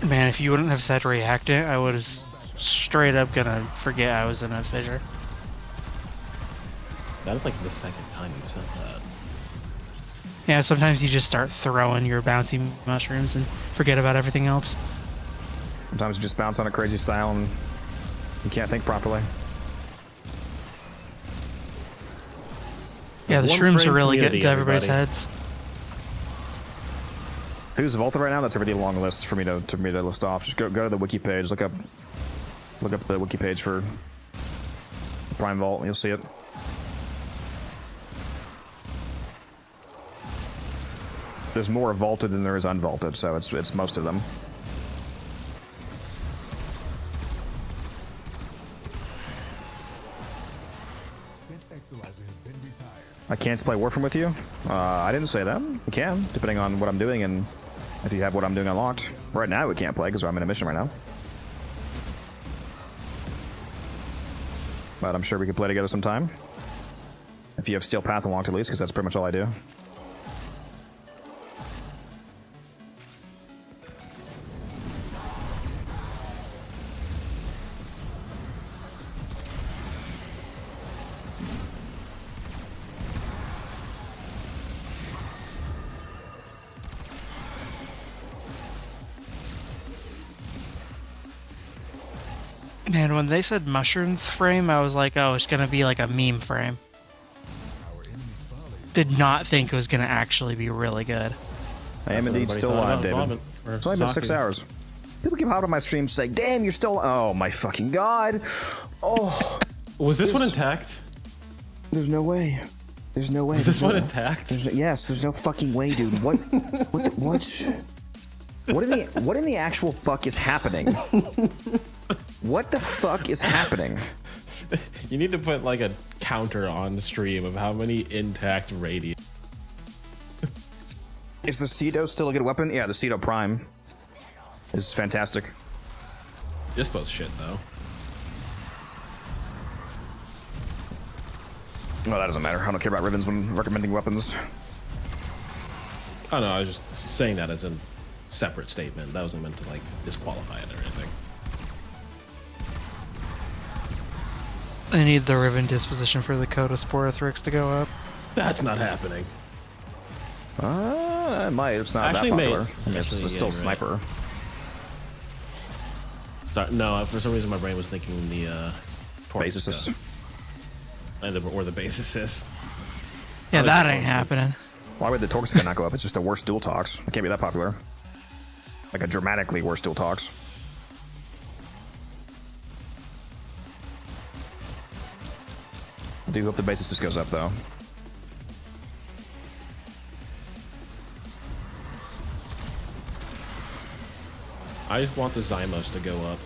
Speaker 10: Man, if you wouldn't have said reactant, I was straight up gonna forget I was in a fissure.
Speaker 5: That is like the second time you've said that.
Speaker 10: Yeah, sometimes you just start throwing your bouncy mushrooms and forget about everything else.
Speaker 1: Sometimes you just bounce on a crazy style and you can't think properly.
Speaker 10: Yeah, the shrooms are really getting to everybody's
Speaker 5: everybody.
Speaker 10: heads.
Speaker 1: Who's vaulted right now? That's a really long list for me to list off. Just go to the wiki page. Look up the wiki page for the Prime Vault. You'll see it. There's more vaulted than there is unvaulted, so it's most of them. I can't play Warframe with you? I didn't say that. We can, depending on what I'm doing and if you have what I'm doing unlocked. Right now we can't play because I'm in a mission right now. But I'm sure we could play together sometime. If you have Steel Path unlocked at least, because that's pretty much all I do.
Speaker 10: Man, when they said mushroom frame, I was like, oh, it's gonna be like a meme frame. Did not think it was gonna actually be really good.
Speaker 1: I am indeed still alive, David. It's only been 6 hours. People keep hopping on my stream saying, damn, you're still... Oh, my fucking god. Oh.
Speaker 5: Was this one intact?
Speaker 1: There's no way. There's no way.
Speaker 5: Was this one intact?
Speaker 1: Yes, there's no fucking way, dude. What in the actual fuck is happening? What the fuck is happening?
Speaker 5: You need to put like a counter on the stream of how many intact radius.
Speaker 1: Is the Cedo still a good weapon? Yeah, the Cedo Prime is fantastic.
Speaker 5: Dispo's shit though.
Speaker 1: Well, that doesn't matter. I don't care about ribbons when recommending weapons.
Speaker 5: Oh no, I was just saying that as a separate statement. That wasn't meant to like disqualify it or anything.
Speaker 10: I need the ribbon disposition for the Coda Sporothrix to go up.
Speaker 5: That's not happening.
Speaker 1: It might. It's not
Speaker 5: Actually,
Speaker 1: that popular.
Speaker 5: I mean,
Speaker 1: It's still Sniper.
Speaker 5: Sorry, no. For some reason, my brain was thinking the
Speaker 1: Basicist.
Speaker 5: Or the basicist.
Speaker 10: Yeah, that ain't happening.
Speaker 1: Why would the Torxica not go up? It's just a worse dual tox. It can't be that popular. Like a dramatically worse dual tox. I do hope the basicist goes up though.
Speaker 5: I just want the Zymos to go up.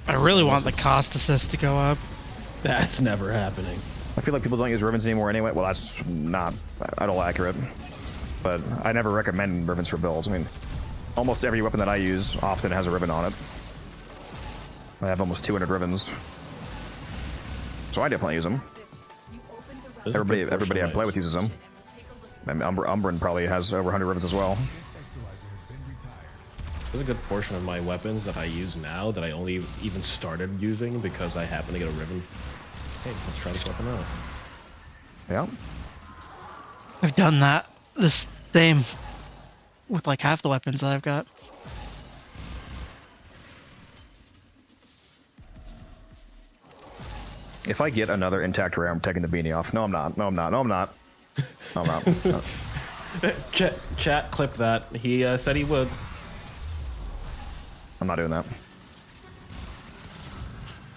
Speaker 10: I really want the cost assist to go up.
Speaker 5: That's never happening.
Speaker 1: I feel like people don't use ribbons anymore anyway. Well, that's not at all accurate. but I never recommend ribbons for builds. I mean, almost every weapon that I use often has a ribbon on it. I have almost 200 ribbons. So I definitely use them. Everybody I play with uses them. And Umbran probably has over 100 ribbons as well.
Speaker 5: There's a good portion of my weapons that I use now that I only even started using because I happen to get a ribbon. Hey, let's try this weapon out.
Speaker 1: Yeah.
Speaker 10: I've done that. The same with like half the weapons that I've got.
Speaker 1: If I get another intact rare, I'm taking the beanie off. No, I'm not. No, I'm not. No, I'm not. No, I'm not. No.
Speaker 5: Chat, clip that. He said he would.
Speaker 1: I'm not doing that.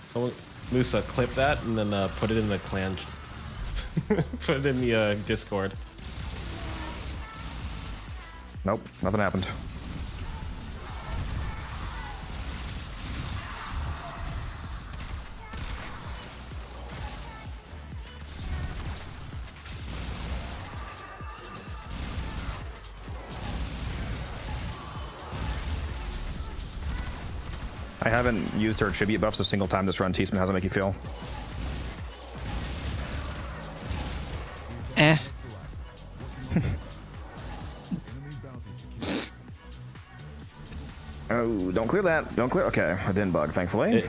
Speaker 5: So, Musa, clip that and then put it in the clan. Put it in the Discord.
Speaker 1: Nope, nothing happened. I haven't used her tribute buffs a single time this run. Teasman, how's it make you feel?
Speaker 10: Eh.
Speaker 1: Oh, don't clear that. Don't clear. Okay, I didn't bug, thankfully.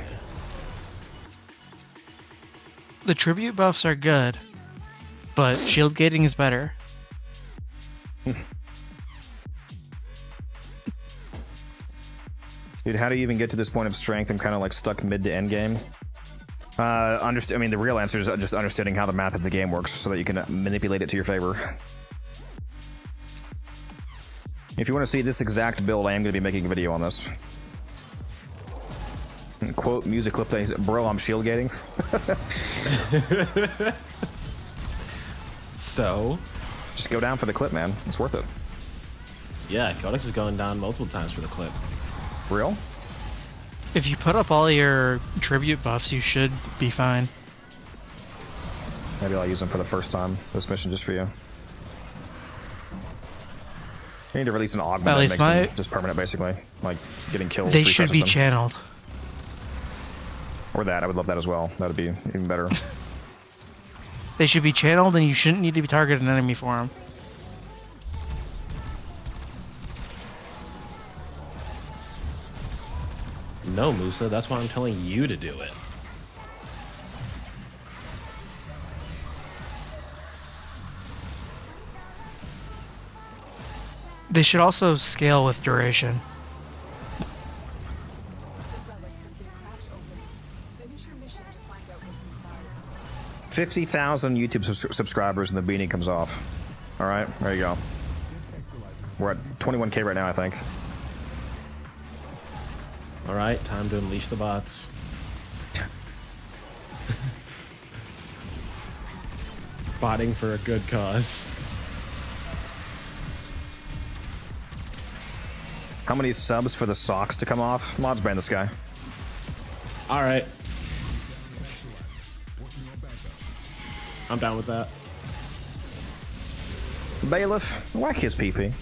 Speaker 10: The tribute buffs are good, but shield gating is better.
Speaker 1: Dude, how do you even get to this point of strength? I'm kind of like stuck mid to end game. I mean, the real answer is just understanding how the math of the game works so that you can manipulate it to your favor. If you want to see this exact build, I am going to be making a video on this. And quote, music clip things. Bro, I'm shield gating.
Speaker 5: So?
Speaker 1: Just go down for the clip, man. It's worth it.
Speaker 5: Yeah, Codex is going down multiple times for the clip.
Speaker 1: Real?
Speaker 10: If you put up all your tribute buffs, you should be fine.
Speaker 1: Maybe I'll use them for the first time. This mission just for you. I need to release an augment that makes them just permanent, basically. Like, getting kills.
Speaker 10: They should be channeled.
Speaker 1: Or that. I would love that as well. That would be even better.
Speaker 10: They should be channeled, and you shouldn't need to be targeting an enemy for them.
Speaker 5: No, Musa, that's why I'm telling you to do it.
Speaker 10: They should also scale with duration.
Speaker 1: 50,000 YouTube subscribers and the beanie comes off. All right, there you go. We're at 21K right now, I think.
Speaker 5: All right, time to unleash the bots. Botting for a good cause.
Speaker 1: How many subs for the socks to come off? Mods ban this guy.
Speaker 5: All right. I'm down with that.
Speaker 1: Bailiff, whack his pee-pee.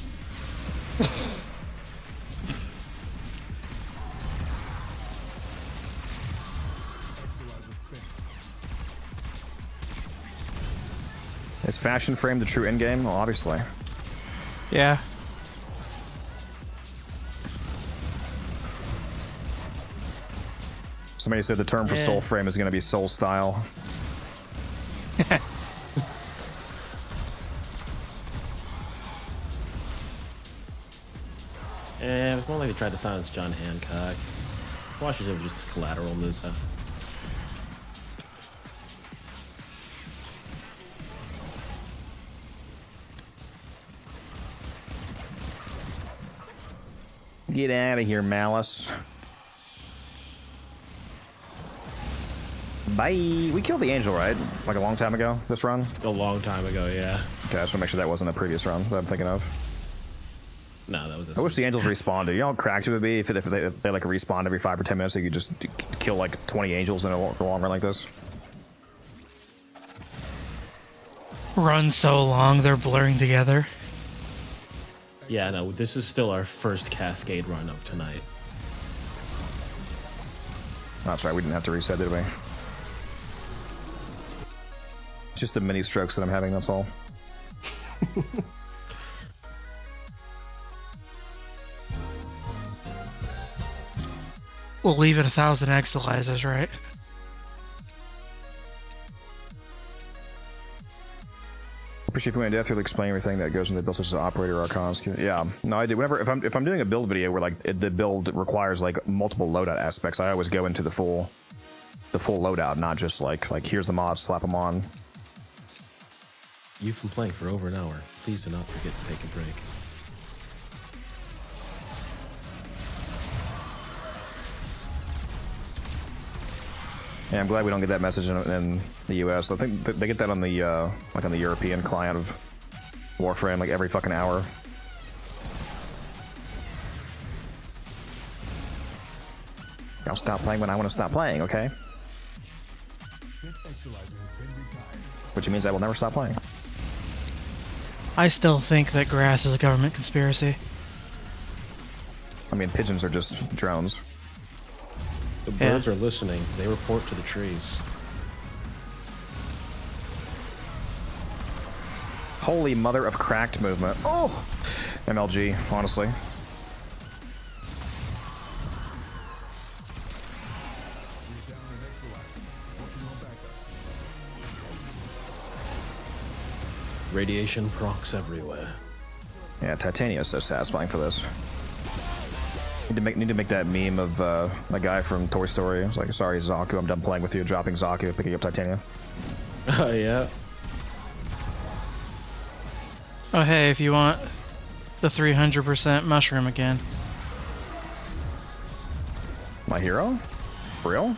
Speaker 1: Is Fashion Frame the true endgame? Well, obviously.
Speaker 10: Yeah.
Speaker 1: Somebody said the term for soul frame is going to be soul style.
Speaker 5: It's more like they tried to silence John Hancock. Washington was just collateral in this.
Speaker 1: Get out of here, Malice. Bye. We killed the angel, right? Like a long time ago, this run?
Speaker 5: A long time ago, yeah.
Speaker 1: Okay, I just want to make sure that wasn't a previous run that I'm thinking of.
Speaker 5: No, that was this
Speaker 1: I wish the angels respawned. You know how cracked it would be if they like respawn every 5 or 10 minutes, so you could just kill like 20 angels in a long run like this?
Speaker 10: Run so long, they're blurring together.
Speaker 5: Yeah, no, this is still our first Cascade run of tonight.
Speaker 1: That's right, we didn't have to reset, did we? It's just the mini strokes that I'm having, that's all.
Speaker 10: We'll leave it 1,000 exilizers, right?
Speaker 1: Appreciate you going to through explaining everything that goes into the build, such as operator icons. Yeah, no, I do. Whenever if I'm doing a build video where like the build requires like multiple loadout aspects, I always go into the full loadout, not just like here's the mods, slap them on.
Speaker 5: You've been playing for over an hour. Please do not forget to take a break.
Speaker 1: Yeah, I'm glad we don't get that message in the US. I think they get that on the like on the European client of Warframe like every fucking hour. I'll stop playing when I want to stop playing, okay? Which means I will never stop playing.
Speaker 10: I still think that grass is a government conspiracy.
Speaker 1: I mean, pigeons are just drones.
Speaker 5: The birds are listening. They report to the trees.
Speaker 1: Holy mother of cracked movement. Oh! MLG, honestly.
Speaker 5: Radiation procs everywhere.
Speaker 1: Yeah, Titania is so satisfying for this. Need to make that meme of a guy from Toy Story. It's like, sorry, Zaku, I'm done playing with you. Dropping Zaku, picking up Titania.
Speaker 5: Oh, yeah.
Speaker 10: Oh, hey, if you want the 300% mushroom again.
Speaker 1: My hero? For real?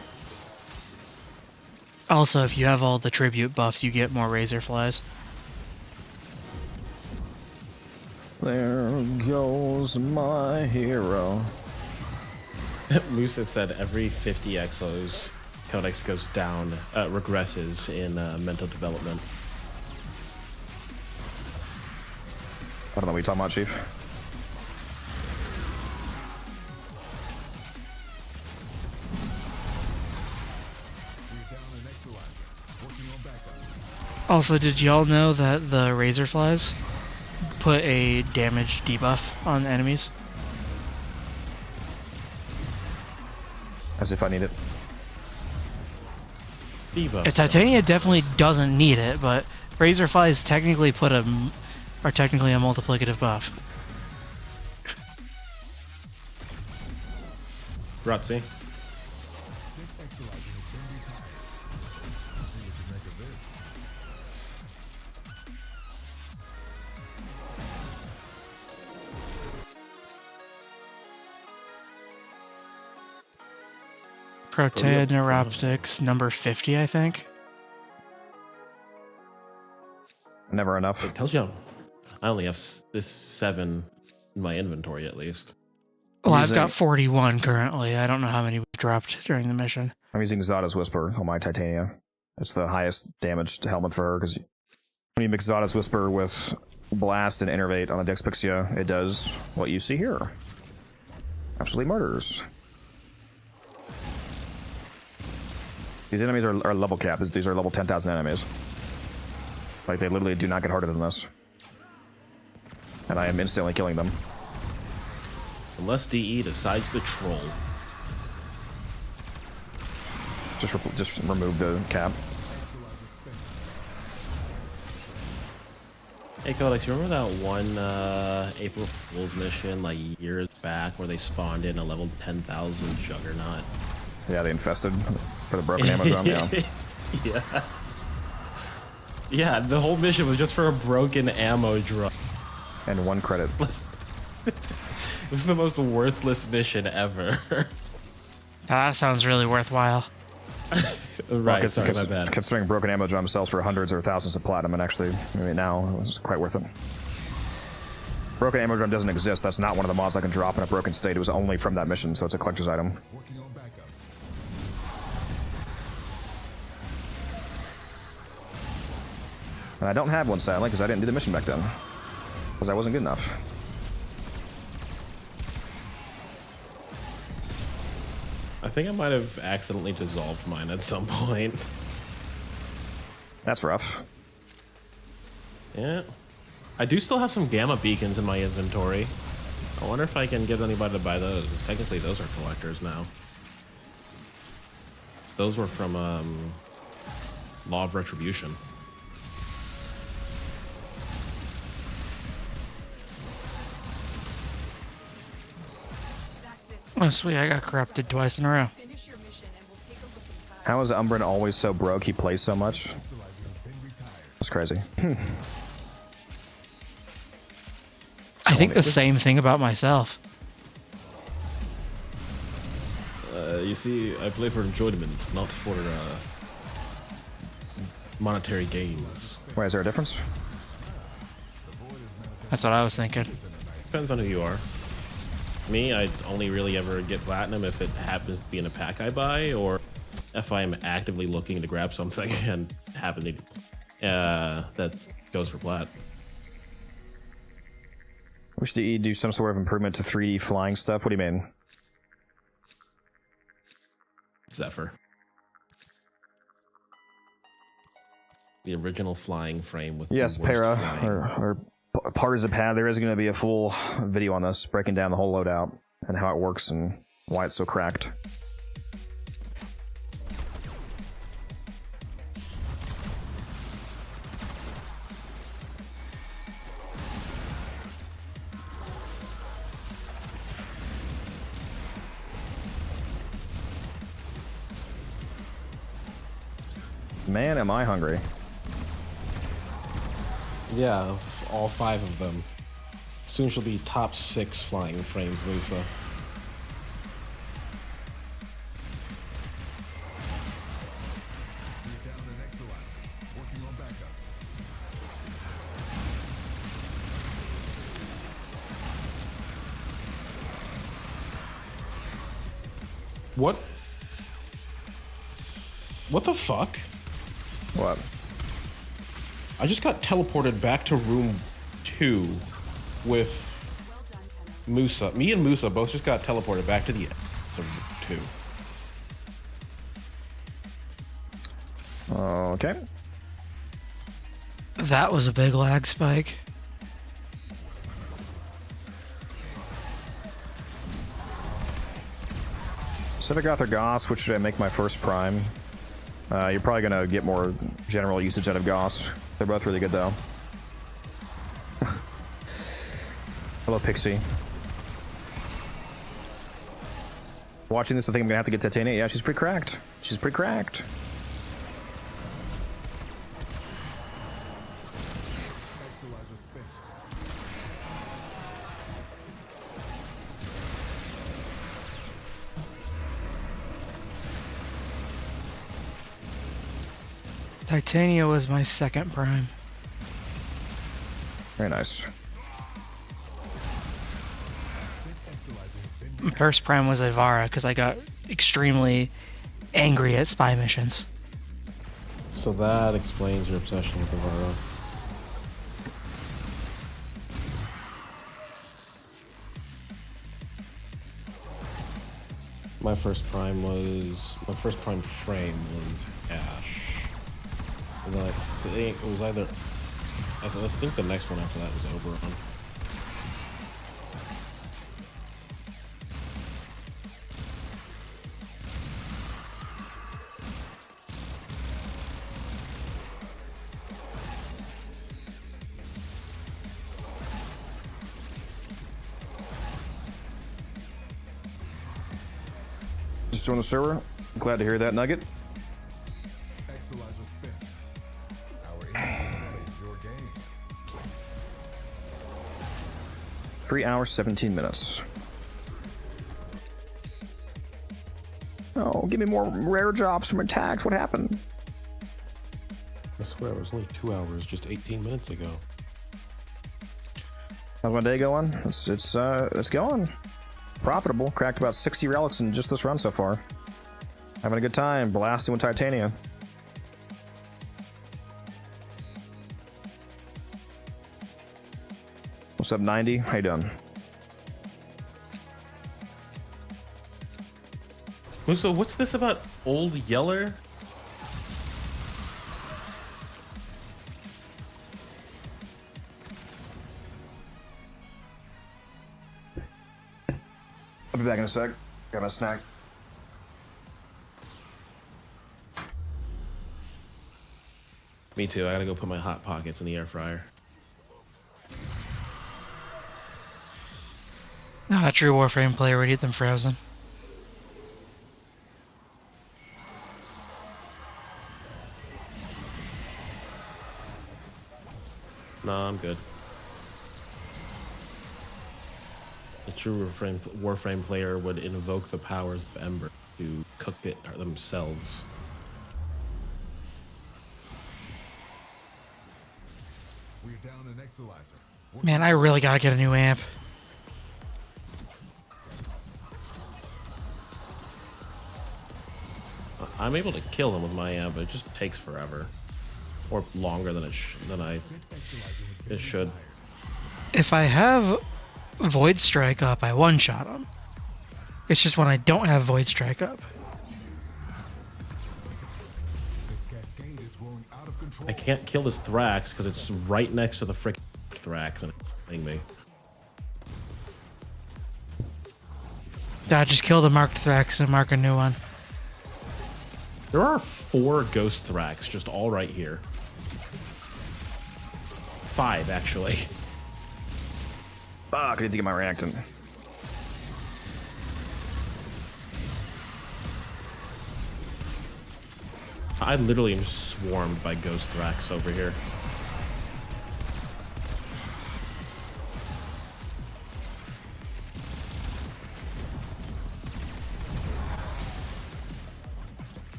Speaker 10: Also, if you have all the tribute buffs, you get more razor flies.
Speaker 1: There goes my hero.
Speaker 5: Musa said every 50 exos, Codex goes down, regresses in mental development.
Speaker 1: I don't know what you're talking about, Chief.
Speaker 10: Also, did y'all know that the razor flies put a damage debuff on enemies?
Speaker 1: As if I need it.
Speaker 5: Debuff.
Speaker 10: Yeah, Titania definitely doesn't need it, but razor flies technically are technically a multiplicative buff.
Speaker 5: Rotzi.
Speaker 10: Protea Neuroptics number 50, I think.
Speaker 1: Never enough.
Speaker 5: It tells you I only have this 7 in my inventory at least.
Speaker 10: Well, I've got 41 currently. I don't know how many we dropped during the mission.
Speaker 1: I'm using Zada's Whisper on my Titania. It's the highest damaged helmet for her, because when you mix Zada's Whisper with Blast and Innervate on the Dexpixia, it does what you see here. Absolutely murders. These enemies are level capped. These are level 10,000 enemies. Like, they literally do not get harder than this. And I am instantly killing them.
Speaker 5: Unless DE decides to troll.
Speaker 1: Just remove the cap.
Speaker 5: Hey Codex, you remember that one April Fool's mission like years back where they spawned in a level 10,000 Juggernaut?
Speaker 1: Yeah, they infested for the broken ammo drum, yeah.
Speaker 5: Yeah. Yeah, the whole mission was just for a broken ammo drum.
Speaker 1: And 1 credit.
Speaker 5: It was the most worthless mission ever.
Speaker 10: That sounds really worthwhile.
Speaker 5: Right,
Speaker 1: well,
Speaker 5: sorry, my bad.
Speaker 1: Considering broken ammo drum sells for hundreds or thousands of platinum, and actually, I mean, now it's quite worth it. Broken ammo drum doesn't exist. That's not one of the mods I can drop in a broken state. It was only from that mission, so it's a collector's item. And I don't have one, sadly, because I didn't do the mission back then. Because I wasn't good enough.
Speaker 5: I think I might have accidentally dissolved mine at some point.
Speaker 1: That's rough.
Speaker 5: Yeah. I do still have some gamma beacons in my inventory. I wonder if I can get anybody to buy those. Technically, those are collectors now. Those were from Law of Retribution.
Speaker 10: Oh, sweet. I got corrupted twice in a row.
Speaker 1: How is Umbran always so broke? He plays so much. That's crazy.
Speaker 10: I think the same thing about myself.
Speaker 5: You see, I play for enjoyment, not for monetary gains.
Speaker 1: Why, is there a difference?
Speaker 10: That's what I was thinking.
Speaker 5: Depends on who you are. Me, I only really ever get platinum if it happens to be in a pack I buy, or if I am actively looking to grab something and happen to that goes for plat.
Speaker 1: Wish the E do some sort of improvement to 3D flying stuff. What do you mean?
Speaker 5: Zephyr. The original flying frame with
Speaker 1: yes,
Speaker 5: the worst
Speaker 1: Para,
Speaker 5: flying.
Speaker 1: or Parzapad. There is going to be a full video on this, breaking down the whole loadout and how it works and why it's so cracked. Man, am I hungry.
Speaker 5: Yeah, of all 5 of them. Soon she'll be top 6 flying frames, Lisa. What? What the fuck?
Speaker 1: What?
Speaker 5: I just got teleported back to room 2 with Musa. Me and Musa both just got teleported back to the end of room 2.
Speaker 1: Okay.
Speaker 10: That was a big lag spike.
Speaker 1: Civic Goth or Goss, which should I make my first prime? You're probably going to get more general usage out of Goss. They're both really good, though. Hello, Pixie. Watching this, I think I'm going to have to get Titania. Yeah, she's pretty cracked. She's pretty cracked.
Speaker 10: Titania was my second prime.
Speaker 1: Very nice.
Speaker 10: My first prime was Ivara because I got extremely angry at spy missions.
Speaker 5: So that explains your obsession with Ivara. My first prime frame was Ash. And then I think it was either, I think the next one after that was Oberon.
Speaker 1: Just join the server. Glad to hear that, Nugget. 3 hours, 17 minutes. Oh, give me more rare drops from attacks. What happened?
Speaker 5: I swear it was only 2 hours, just 18 minutes ago.
Speaker 1: How's my day going? It's going. Profitable. Cracked about 60 relics in just this run so far. Having a good time. Blasting with Titania. What's up, 90? How you doing?
Speaker 5: So what's this about Old Yeller?
Speaker 1: I'll be back in a sec. Got my snack.
Speaker 5: Me too. I gotta go put my hot pockets in the air fryer.
Speaker 10: No, a true Warframe player would eat them frozen.
Speaker 5: No, I'm good. A true Warframe player would invoke the powers of Ember to cook it themselves.
Speaker 11: We're down an Exalizer.
Speaker 10: Man, I really gotta get a new amp.
Speaker 5: I'm able to kill him with my amp, but it just takes forever, or longer than it should.
Speaker 10: If I have Void Strike up, I one-shot him. It's just when I don't have Void Strike up.
Speaker 5: I can't kill this Thrax because it's right next to the frickin' Thrax and it's hitting me.
Speaker 10: Just kill the marked Thrax and mark a new one.
Speaker 5: There are 4 Ghost Thrax just all right here. 5, actually.
Speaker 1: Fuck, I need to get my reactant.
Speaker 5: I literally am swarmed by Ghost Thrax over here.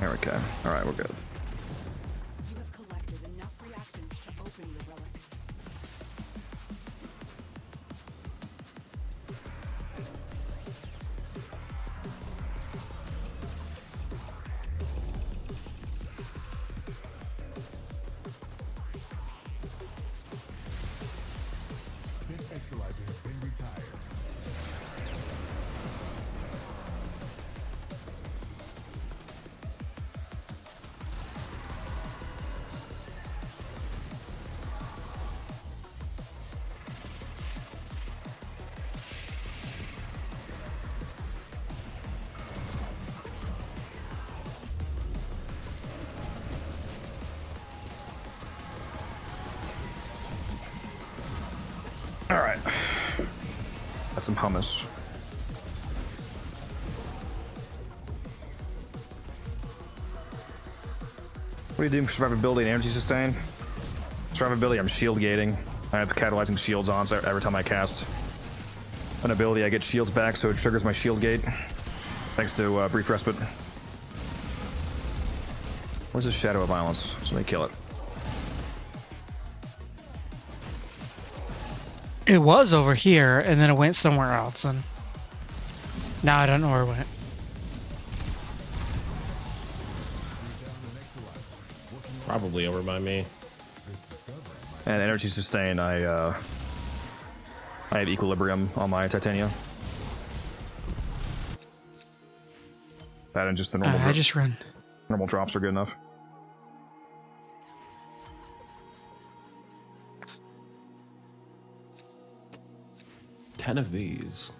Speaker 1: There we go. Alright, we're good.
Speaker 9: You have collected enough reactants to open your relic.
Speaker 11: Spin Exalizer has been retired.
Speaker 1: Alright. Got some hummus. What are you doing for survivability and energy sustain? Survivability, I'm shield gating. I have catalyzing shields on, so every time I cast an ability, I get shields back, so it triggers my shield gate. Thanks to Brief Respite. Where's the Shadow of Violence? Somebody kill it.
Speaker 10: It was over here, and then it went somewhere else, and now I don't know where it went.
Speaker 5: Probably over by me.
Speaker 1: And energy sustain, I have equilibrium on my titania. That and just the normal.
Speaker 10: I just ran.
Speaker 1: Normal drops are good enough.
Speaker 5: Ten of these.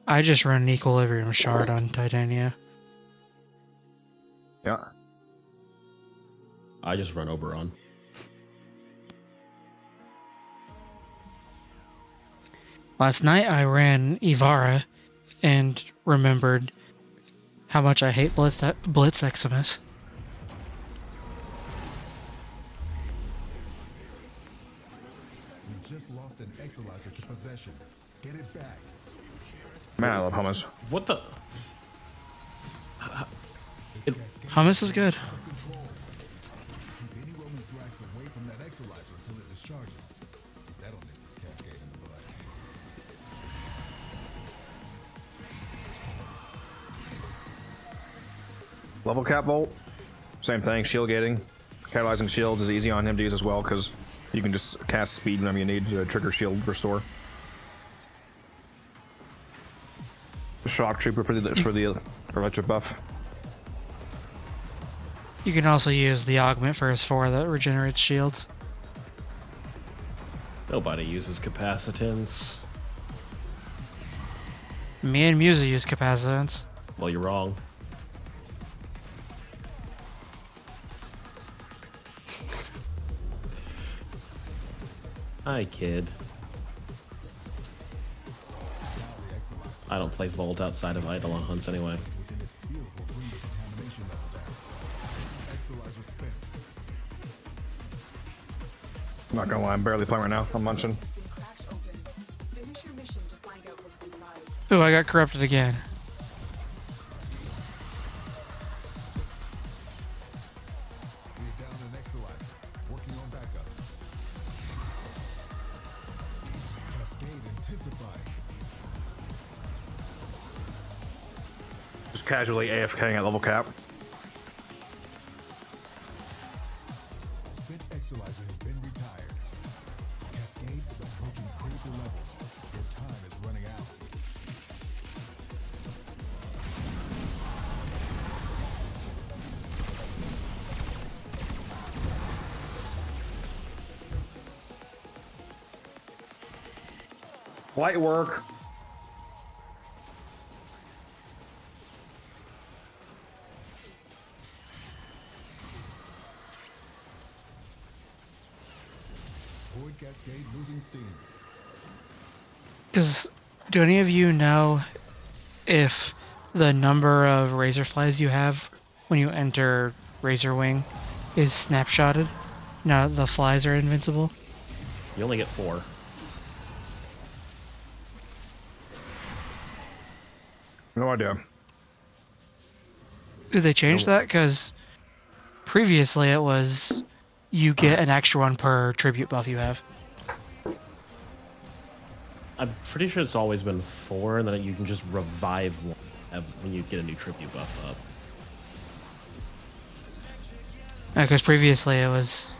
Speaker 10: I just run an equilibrium shard on Titania.
Speaker 1: Yeah.
Speaker 5: I just run Oberon.
Speaker 10: Last night I ran Ivara and remembered how much I hate Blitz Eximus.
Speaker 11: We just lost an Exalizer to possession. Get it back.
Speaker 1: Man, I love hummus.
Speaker 5: What the?
Speaker 10: Hummus is good.
Speaker 11: Keep any roaming Thrax away from that Exalizer until it discharges. That'll make this cascade in the bud.
Speaker 1: Level cap volt, same thing. Shield gating, catalyzing shields is easy on him to use as well because you can just cast speed whenever you need to trigger shield restore. shock trooper for the electric buff.
Speaker 10: You can also use the augment for his 4 that regenerates shields.
Speaker 5: Nobody uses capacitance.
Speaker 10: Me and Musa use capacitance.
Speaker 5: Well, you're wrong. Hi, kid. I don't play Volt outside of Eidolon hunts anyway.
Speaker 1: I'm not gonna lie, I'm barely playing right now. I'm munching.
Speaker 10: Ooh, I got corrupted again.
Speaker 11: We're down an Exolizer. Working on backups. Cascade intensifying.
Speaker 1: Just casually AFKing at level cap.
Speaker 11: Spent Exolizer has been retired. Cascade is approaching critical levels. Your time is running out.
Speaker 1: Light work.
Speaker 11: Void Cascade losing steam.
Speaker 10: Do any of you know if the number of razor flies you have when you enter Razor Wing is snapshotted? Now that the flies are invincible?
Speaker 5: You only get 4.
Speaker 1: No idea.
Speaker 10: Did they change that? Because previously it was you get an extra one per tribute buff you have.
Speaker 5: I'm pretty sure it's always been 4, and then you can just revive one when you get a new tribute buff up.
Speaker 10: Because previously it was...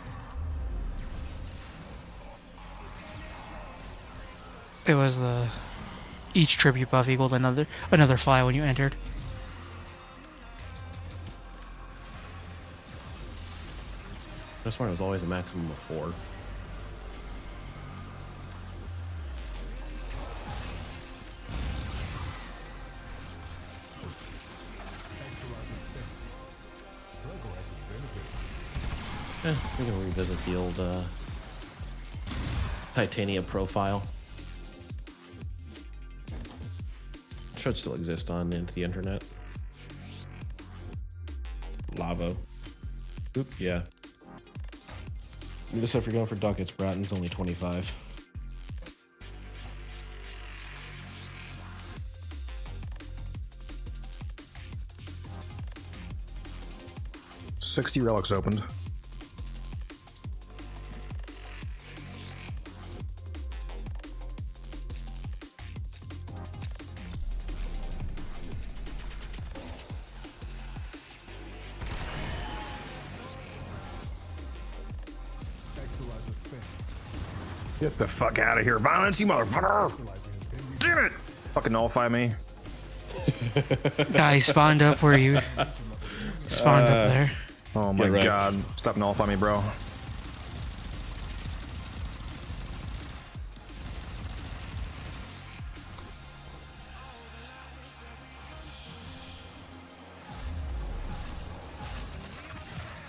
Speaker 10: It was the... Each tribute buff equaled another fly when you entered.
Speaker 5: This one was always a maximum of 4. We can revisit the old Titania profile. Should still exist on the internet. Lavo. Oop, yeah. Just if you're going for ducats, Bratton's only 25.
Speaker 1: $60 relics opened.
Speaker 11: Exolizer spent.
Speaker 1: Get the fuck out of here, violence, you motherfucker! Damn it! Fucking nullify me.
Speaker 10: Yeah, he spawned up where you spawned up there.
Speaker 1: Oh my god. Stop nullifying me, bro.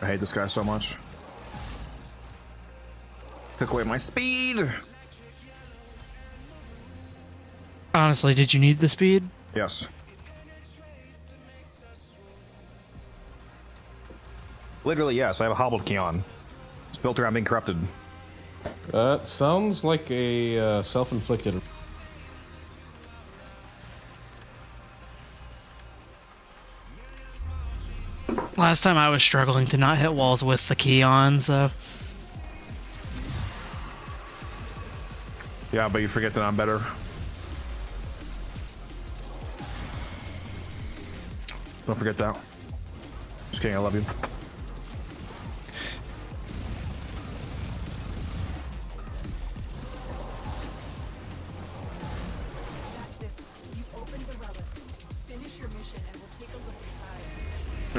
Speaker 1: I hate this guy so much. Took away my speed!
Speaker 10: Honestly, did you need the speed?
Speaker 1: Yes. Literally, yes. I have a hobbled key on. It's built around being corrupted.
Speaker 5: That sounds like a self-inflicted.
Speaker 10: Last time I was struggling to not hit walls with the key on, so...
Speaker 1: Yeah, but you forget that I'm better. Don't forget that. Just kidding, I love you.
Speaker 9: That's it. You opened the relic.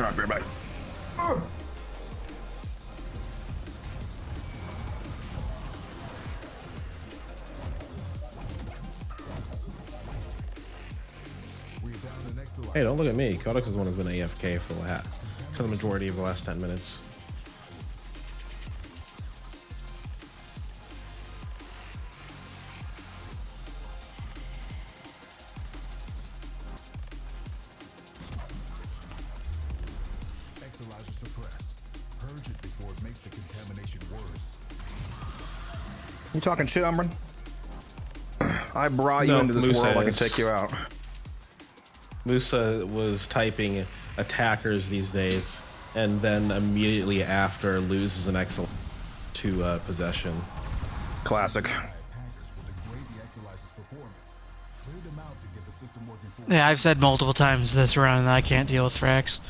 Speaker 1: Alright, be right back.
Speaker 5: Hey, don't look at me. Codex is the one who's been AFK for the majority of the last 10 minutes.
Speaker 11: Exolyzer suppressed. Purge it before it makes the contamination worse.
Speaker 1: You talking shit, Umbran? I brought you into this
Speaker 5: Musa
Speaker 1: world. I can
Speaker 5: is-
Speaker 1: take you out.
Speaker 5: Musa was typing attackers these days, and then immediately after loses an excellent to possession.
Speaker 1: Classic.
Speaker 11: Attackers will degrade the exolyzer's performance. Clear them out to get the system working for
Speaker 10: Yeah, I've said multiple times this run that I can't deal with Thrax.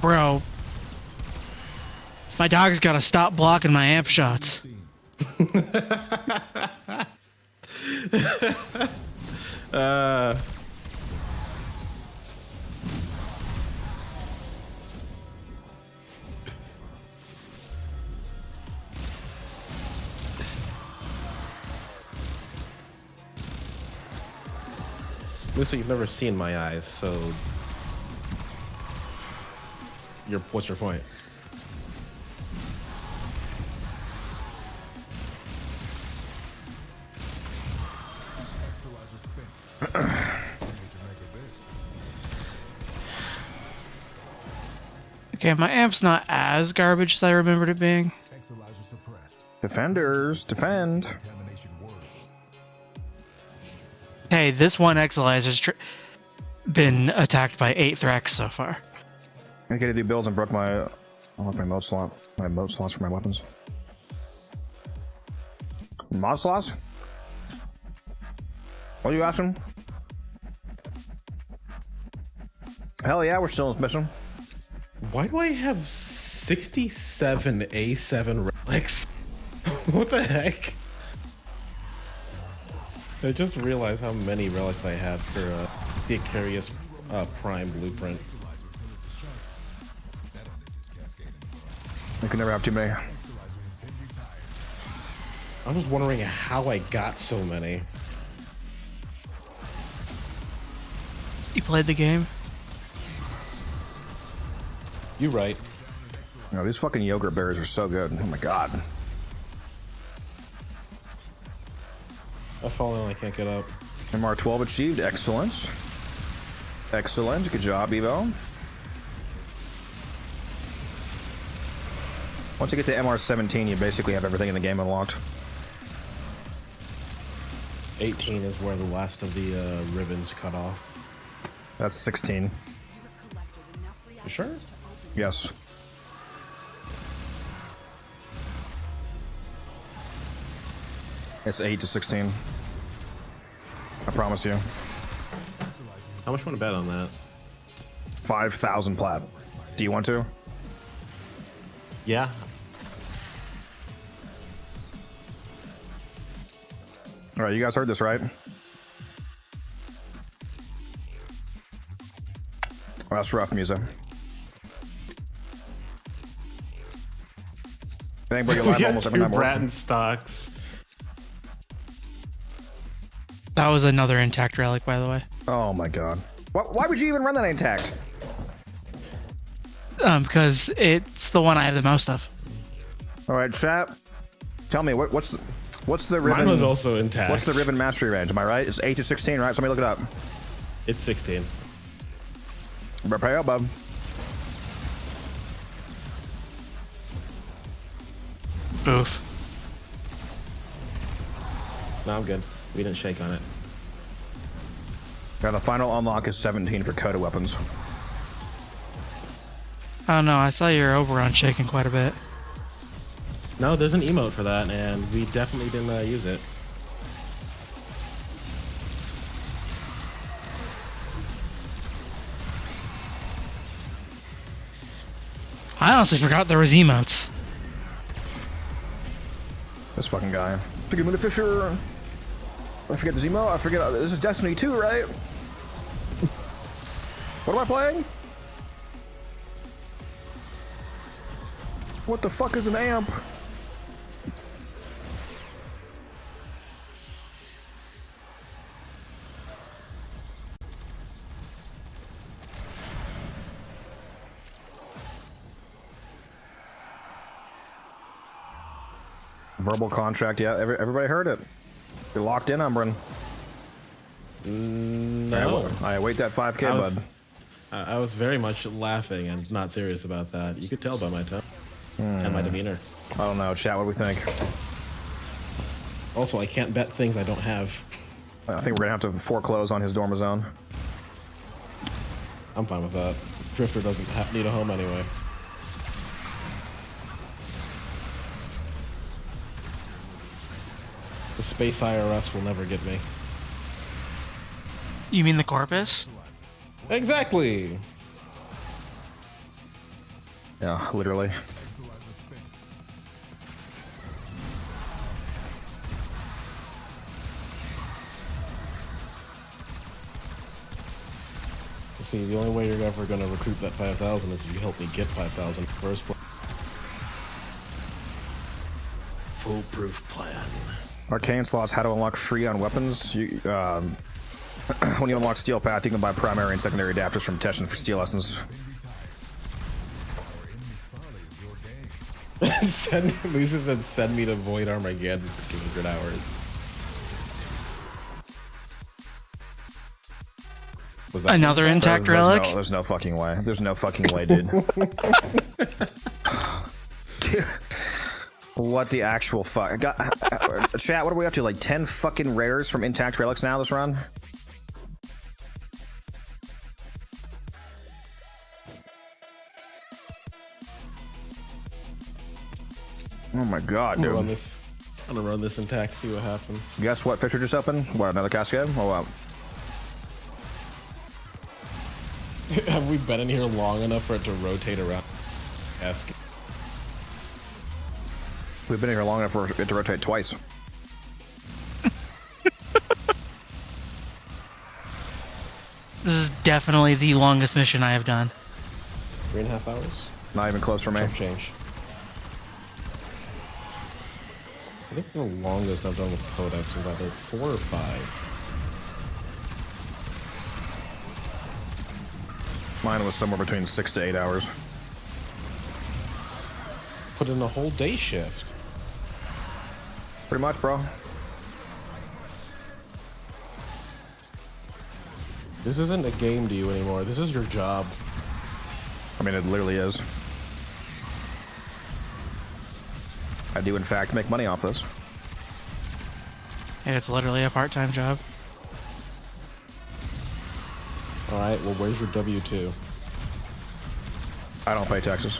Speaker 10: Bro, my dog's gotta stop blocking my amp shots.
Speaker 5: Musa, you've never seen my eyes, so what's your point?
Speaker 11: exolyzer spent. See what you make of this.
Speaker 10: Okay, my amp's not as garbage as I remembered it being.
Speaker 11: Exolyzer suppressed.
Speaker 1: Defenders, defend.
Speaker 11: Contamination worse.
Speaker 10: Hey, this one Exolyzer's been attacked by 8 Thrax so far.
Speaker 1: I gotta do builds and broke my. I want my mode slot. My mode slots for my weapons. Mod slots? What are you asking? Hell yeah, we're still in this mission.
Speaker 5: Why do I have 67 A7 relics? What the heck? I just realized how many relics I had for the Icarius Prime blueprint.
Speaker 1: You can never have too many.
Speaker 5: I was wondering how I got so many.
Speaker 10: You played the game?
Speaker 5: You right.
Speaker 1: You know, these fucking yogurt berries are so good. Oh my god.
Speaker 5: I've fallen and I can't get up.
Speaker 1: MR12 achieved. Excellent. Excellent. Good job, Evo. Once you get to MR17, you basically have everything in the game unlocked.
Speaker 5: 18 is where the last of the ribbons cut off.
Speaker 1: That's 16.
Speaker 5: You sure?
Speaker 1: Yes. It's 8 to 16. I promise you.
Speaker 5: How much want to bet on that?
Speaker 1: 5,000 plat. Do you want to?
Speaker 5: Yeah.
Speaker 1: All right, you guys heard this, right? Oh, that's rough music. I think bring it live
Speaker 5: We
Speaker 1: almost
Speaker 5: got
Speaker 1: every
Speaker 5: 2
Speaker 1: night more.
Speaker 5: Bratton stocks.
Speaker 10: That was another intact relic, by the way.
Speaker 1: Oh my god. Why would you even run that intact?
Speaker 10: Because it's the one I have the most of.
Speaker 1: All right, chat. Tell me what's the ribbon?
Speaker 5: Mine was also intact.
Speaker 1: What's the ribbon mastery range? Am I right? It's 8 to 16, right? Somebody look it up.
Speaker 5: It's 16.
Speaker 1: Prepare, bub.
Speaker 10: Oof.
Speaker 5: No, I'm good. We didn't shake on it.
Speaker 1: Now the final unlock is 17 for coda weapons.
Speaker 10: Oh no, I saw your Oberon shaking quite a bit.
Speaker 5: No, there's an emote for that, and we definitely didn't use it.
Speaker 10: I honestly forgot there was emotes.
Speaker 1: this fucking guy. Forget me the Fisher. I forget the Zemo. I forget. This is Destiny 2, right? What am I playing? What the fuck is an amp? Verbal contract, yeah. Everybody heard it. You're locked in, Umbran.
Speaker 5: No.
Speaker 1: I await that 5K, bud.
Speaker 5: I was very much laughing and not serious about that. You could tell by my tone and my demeanor.
Speaker 1: I don't know, chat, what do we think?
Speaker 5: Also, I can't bet things I don't have.
Speaker 1: I think we're gonna have to foreclose on his Dormazone.
Speaker 5: I'm fine with that. Drifter doesn't need a home anyway. The space IRS will never get me.
Speaker 10: You mean the Corpus?
Speaker 5: Exactly.
Speaker 1: Yeah, literally.
Speaker 5: See, the only way you're ever going to recruit that 5,000 is if you help me get 5,000 first. Foolproof plan.
Speaker 1: Arcane slots, how to unlock free on weapons. You, when you unlock Steel Path, you can buy primary and secondary adapters from Teshin for steel lessons.
Speaker 5: Lisa said, send me to Void Armageddon for 200 hours. Was that
Speaker 10: another intact relic?
Speaker 1: There's no fucking way. There's no fucking way, dude. Dude. What the actual fuck? Chat, what are we up to? Like 10 fucking rares from intact relics now this run? Oh my god, dude.
Speaker 5: I'm gonna run this intact, see what happens.
Speaker 1: Guess what Fisher just opened? What, another cascade? Oh wow.
Speaker 5: Have we been in here long enough for it to rotate around? Cascade.
Speaker 1: We've been here long enough for it to rotate twice.
Speaker 10: This is definitely the longest mission I have done.
Speaker 5: 3.5 hours?
Speaker 1: Not even close for me.
Speaker 5: Chump change. I think the longest I've done with Codex was either 4 or 5.
Speaker 1: Mine was somewhere between 6 to 8 hours.
Speaker 5: Put in a whole day shift.
Speaker 1: Pretty much, bro.
Speaker 5: This isn't a game to you anymore. This is your job.
Speaker 1: I mean, it literally is. I do, in fact, make money off this.
Speaker 10: And it's literally a part-time job.
Speaker 5: Alright, well, where's your W-2?
Speaker 1: I don't pay taxes.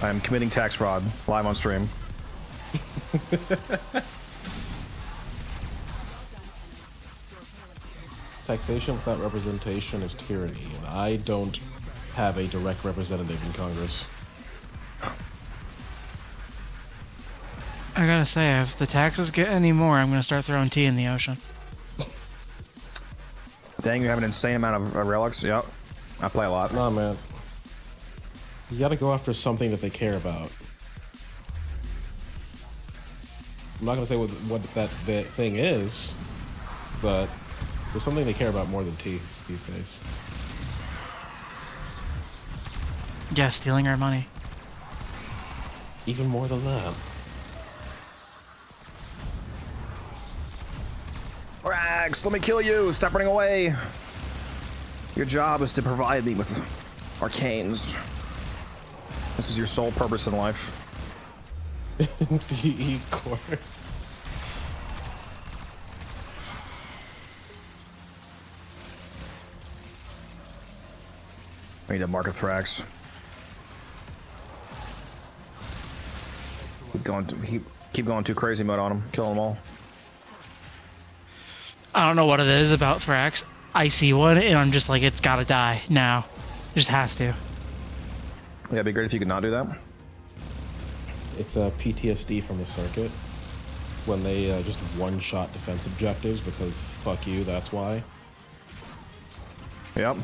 Speaker 1: I am committing tax fraud live on stream.
Speaker 5: Taxation without representation is tyranny, and I don't have a direct representative in Congress.
Speaker 10: I gotta say, if the taxes get any more, I'm gonna start throwing tea in the ocean.
Speaker 1: Dang, you have an insane amount of relics. Yep. I play a lot.
Speaker 5: Nah, man. You gotta go after something that they care about. I'm not gonna say what that thing is, but there's something they care about more than tea these days.
Speaker 10: Yeah, stealing our money.
Speaker 5: Even more than that.
Speaker 1: Rags, let me kill you. Stop running away. Your job is to provide me with arcanes. This is your sole purpose in life.
Speaker 5: DE core.
Speaker 1: I need to mark a Thrax. Keep going too crazy mode on him. Kill them all.
Speaker 10: I don't know what it is about Thrax. I see one, and I'm just like, it's gotta die now. It just has to.
Speaker 1: Yeah, it'd be great if you could not do that.
Speaker 5: It's a PTSD from the circuit. when they just one-shot defense objectives because fuck you, that's why.
Speaker 1: Yep.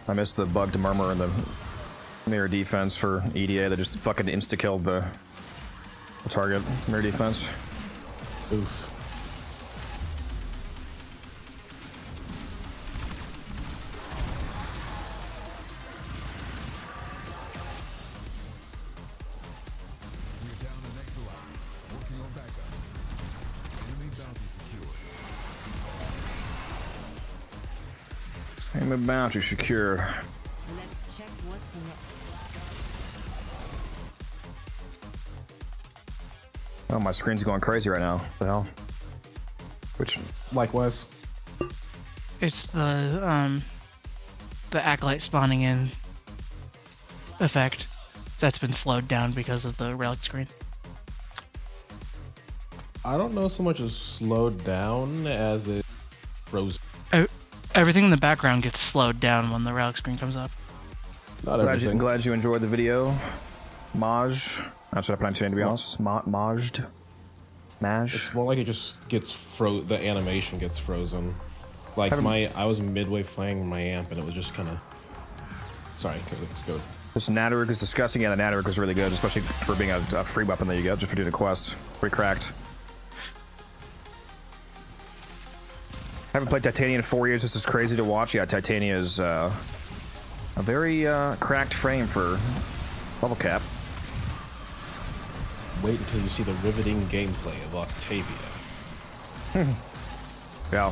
Speaker 1: I missed the bug to murmur in the mirror defense for EDA that just fucking insta-killed the target mirror defense.
Speaker 5: Oof.
Speaker 11: We're down an Exolizer. Working on backups. Enemy bounty secured.
Speaker 1: Enemy bounty secure.
Speaker 7: Let's check what's next.
Speaker 1: Oh, my screen's going crazy right now. What the hell? Which,
Speaker 5: Likewise.
Speaker 10: It's the acolyte spawning in effect that's been slowed down because of the relic screen.
Speaker 5: I don't know so much as slowed down as it froze.
Speaker 10: Everything in the background gets slowed down when the relic screen comes up.
Speaker 5: Not
Speaker 1: I'm
Speaker 5: everything.
Speaker 1: glad you enjoyed the video. Maj. That's what I pronounced your name, to be honest. Majd. Maj.
Speaker 5: It's more like it just gets the animation gets frozen. Like I was midway playing my amp and it was just kind of. Sorry, let's go.
Speaker 1: This Natteruk is disgusting. Yeah, the Natteruk is really good, especially for being a free weapon that you get just for doing a quest. Pretty cracked. Haven't played Titania in 4 years. This is crazy to watch. Yeah, Titania is a very cracked frame for level cap.
Speaker 5: Wait until you see the riveting gameplay of Octavia.
Speaker 1: Yeah,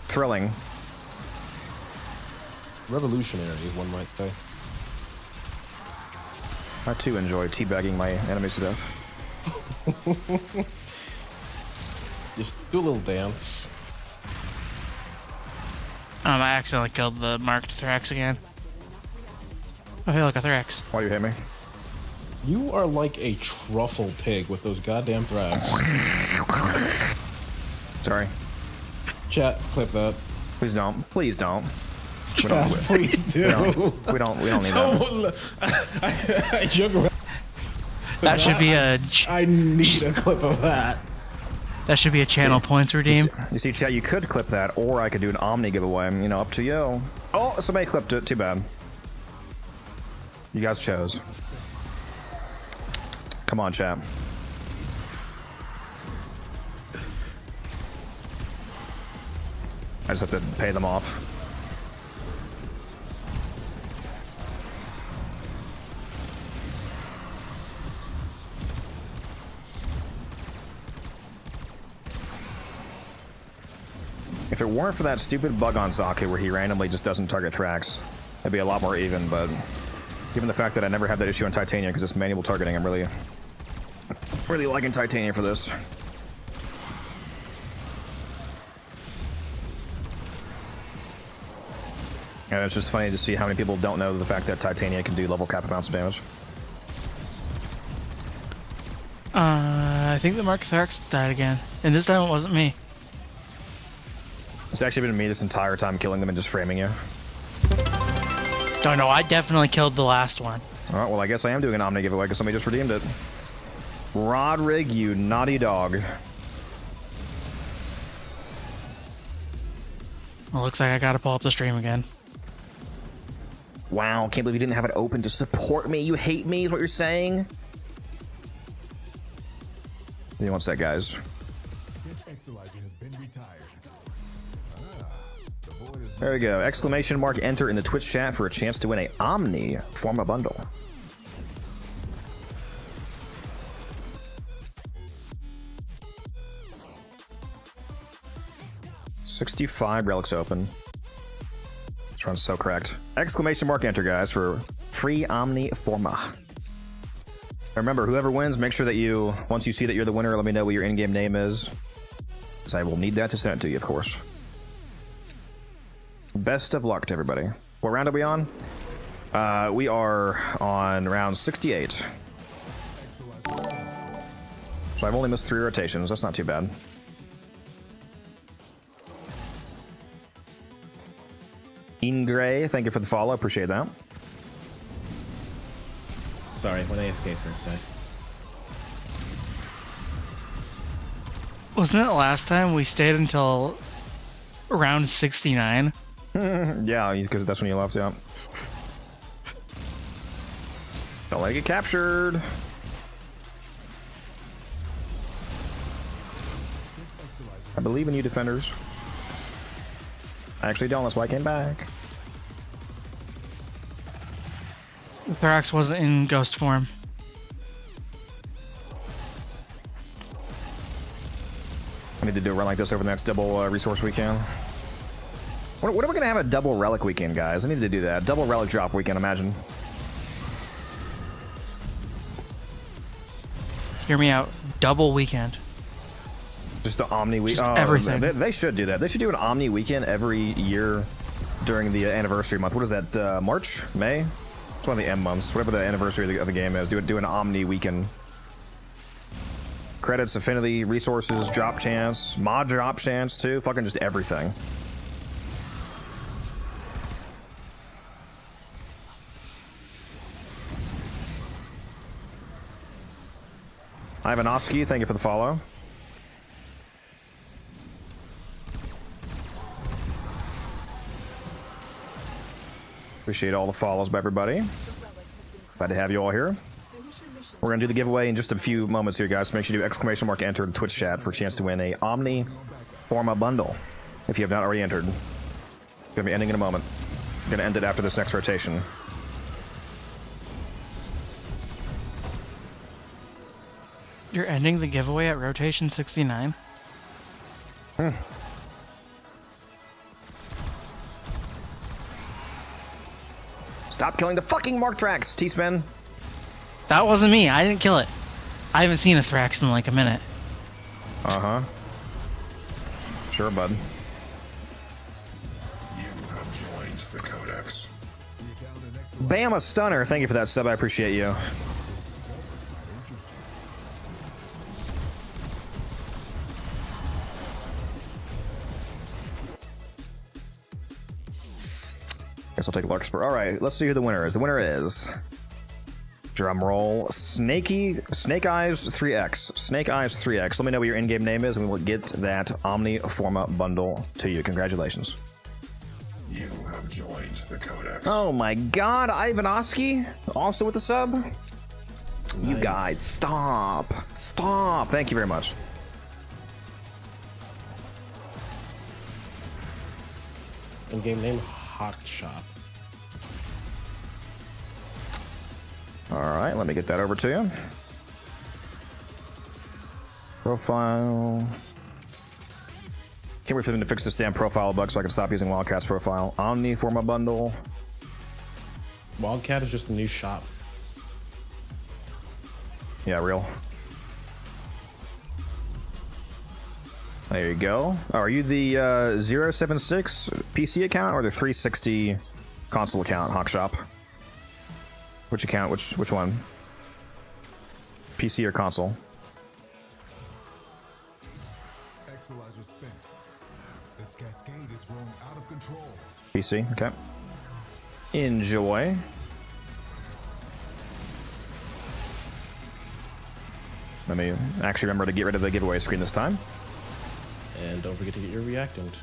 Speaker 1: thrilling.
Speaker 5: Revolutionary, one might say.
Speaker 1: I too enjoy teabagging my enemies to death.
Speaker 5: Just do a little dance.
Speaker 10: I accidentally killed the marked Thrax again. I feel like a Thrax.
Speaker 1: Why you hit me?
Speaker 5: You are like a truffle pig with those goddamn threats.
Speaker 1: Sorry.
Speaker 5: Chat, clip that.
Speaker 1: Please don't. Please don't.
Speaker 5: Chat, please do.
Speaker 1: We don't need that.
Speaker 5: I joke around.
Speaker 10: That should be a.
Speaker 5: I need a clip of that.
Speaker 10: That should be a channel points redeem.
Speaker 1: You see, chat, you could clip that, or I could do an Omni giveaway. You know, up to you. Oh, somebody clipped it. Too bad. You guys chose. Come on, chat. I just have to pay them off. If it weren't for that stupid bug on Zaku where he randomly just doesn't target Thrax, it'd be a lot more even, but given the fact that I never had that issue on Titania because it's manual targeting, I'm really liking Titania for this. And it's just funny to see how many people don't know the fact that Titania can do level cap amounts of damage.
Speaker 10: I think the Mark Thrax died again, and this time it wasn't me.
Speaker 1: It's actually been me this entire time killing them and just framing you.
Speaker 10: Don't know, I definitely killed the last one.
Speaker 1: Alright, well I guess I am doing an Omni giveaway because somebody just redeemed it. Rodrig, you naughty dog.
Speaker 10: Well, looks like I gotta pull up the stream again.
Speaker 1: Wow, can't believe you didn't have it open to support me. You hate me is what you're saying? Give me one sec, guys.
Speaker 11: Stiff Exolizer has been retired.
Speaker 1: There we go. Exclamation mark enter in the Twitch chat for a chance to win a Omni Forma bundle. $65 relics open. This run's so cracked. Exclamation mark enter, guys, for free Omni Forma. Remember, whoever wins, make sure that you, once you see that you're the winner, let me know what your in-game name is, because I will need that to send it to you, of course. Best of luck to everybody. What round are we on? We are on round 68. So I've only missed 3 rotations. That's not too bad. Ingray, thank you for the follow. Appreciate that.
Speaker 5: Sorry, went AFK for a sec.
Speaker 10: Wasn't it last time we stayed until round 69?
Speaker 1: Yeah, because that's when you left, yeah. Don't let it get captured. I believe in you, defenders. I actually don't, that's why I came back.
Speaker 10: Thrax wasn't in ghost form.
Speaker 1: I need to do a run like this over the next double resource weekend. What are we going to have a double relic weekend, guys? I need to do that. Double relic drop weekend, imagine.
Speaker 10: Hear me out. Double weekend.
Speaker 1: Just the Omni week.
Speaker 10: Just everything.
Speaker 1: They should do that. They should do an Omni weekend every year during the anniversary month. What is that? March? May? It's one of the M months. Whatever the anniversary of the game is. Do an Omni weekend. Credits, affinity, resources, drop chance, mod drop chance too. Fucking just everything. Ivanovsky, thank you for the follow. Appreciate all the follows by everybody. Glad to have you all here. We're going to do the giveaway in just a few moments here, guys. So make sure you do exclamation mark enter in the Twitch chat for a chance to win a Omni Forma bundle. If you have not already entered. It's going to be ending in a moment. I'm going to end it after this next rotation.
Speaker 10: You're ending the giveaway at rotation 69?
Speaker 1: Stop killing the fucking Mark Thrax, T-Spin.
Speaker 10: That wasn't me. I didn't kill it. I haven't seen a Thrax in like a minute.
Speaker 1: Uh-huh. Sure, bud.
Speaker 2: You have joined the Codex.
Speaker 1: Bama Stunner, thank you for that sub. I appreciate you. Guess I'll take Larkspur. All right, let's see who the winner is. The winner is, drum roll, Snake Eyes 3X. Snake Eyes 3X. Let me know what your in-game name is, and we will get that Omni Forma bundle to you. Congratulations.
Speaker 2: You have joined the Codex.
Speaker 1: Oh my God, Ivanovsky, also with the sub. Nice. You guys, stop. Thank you very much.
Speaker 5: In-game name, Hot Shop.
Speaker 1: All right, let me get that over to you. Profile. Can't wait for them to fix this damn profile bug so I can stop using Wildcat's profile. Omni Forma bundle.
Speaker 5: Wildcat is just a new shop.
Speaker 1: Yeah, real. There you go. Oh, are you the 076 PC account or the 360 console account, Hawkshop? Which account? Which one? PC or console?
Speaker 11: Exilizer spent. This cascade is growing out of control.
Speaker 1: PC, okay. Enjoy. Let me actually remember to get rid of the giveaway screen this time.
Speaker 5: And don't forget to get your reactant.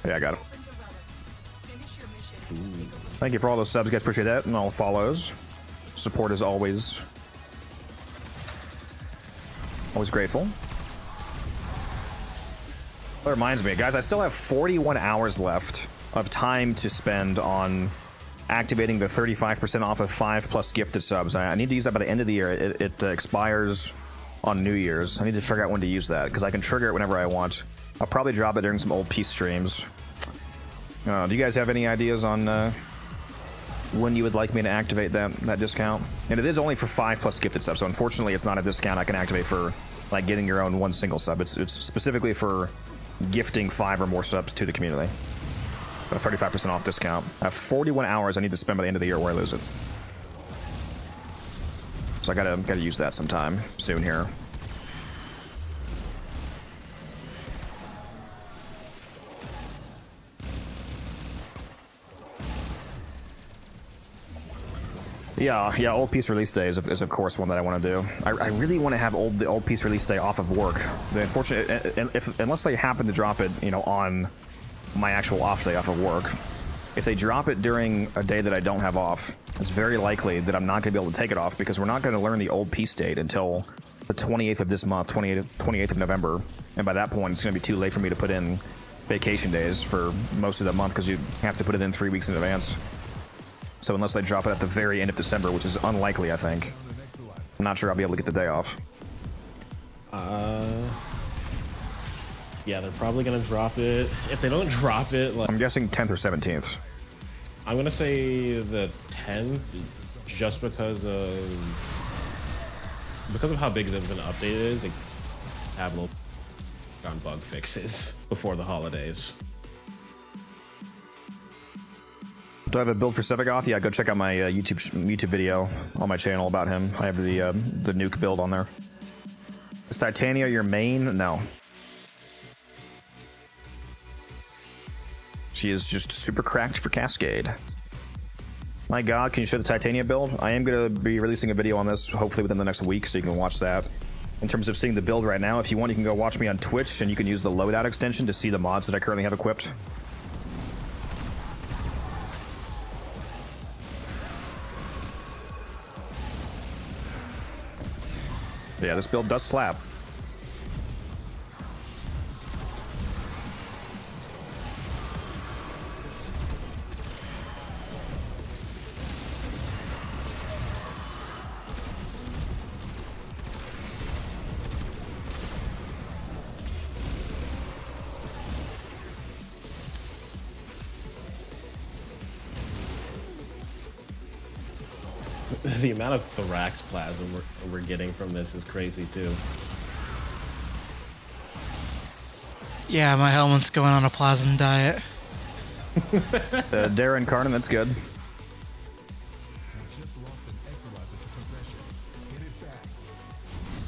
Speaker 1: Yeah, I got it. Thank you for all those subs, guys. Appreciate that. And all the follows. Support is always grateful. That reminds me, guys, I still have 41 hours left of time to spend on activating the 35% off of 5+ gifted subs. I need to use that by the end of the year. It expires on New Year's. I need to figure out when to use that, because I can trigger it whenever I want. I'll probably drop it during some old Peace streams. Do you guys have any ideas on when you would like me to activate that discount? And it is only for 5+ gifted subs, so unfortunately it's not a discount I can activate for like getting your own one single sub. It's specifically for gifting 5 or more subs to the community. But a 35% off discount. I have 41 hours I need to spend by the end of the year or I lose it. So I gotta use that sometime soon here. Yeah, old piece release day is of course one that I want to do. I really want to have the old piece release day off of work. The unfortunate, unless they happen to drop it, you know, on my actual off day off of work. If they drop it during a day that I don't have off, it's very likely that I'm not going to be able to take it off because we're not going to learn the old piece date until the 28th of this month, 28th of November. And by that point, it's going to be too late for me to put in vacation days for most of the month because you have to put it in 3 weeks in advance. So unless they drop it at the very end of December, which is unlikely, I think, I'm not sure I'll be able to get the day off.
Speaker 5: Yeah, they're probably gonna drop it. If they don't drop it, like,
Speaker 1: I'm guessing 10th or 17th.
Speaker 5: I'm gonna say the 10th, just because of how big of an update it is. They have little on bug fixes before the holidays.
Speaker 1: Do I have a build for Sevagoth? Yeah, go check out my YouTube video on my channel about him. I have the nuke build on there. Is Titania your main? No. She is just super cracked for Cascade. My god, can you show the Titania build? I am going to be releasing a video on this hopefully within the next week, so you can watch that. In terms of seeing the build right now, if you want, you can go watch me on Twitch, and you can use the loadout extension to see the mods that I currently have equipped. Yeah, this build does slap.
Speaker 5: The amount of Thorax plasma we're getting from this is crazy too.
Speaker 10: Yeah, my helmet's going on a plasm diet.
Speaker 1: Darren Carnan, that's good.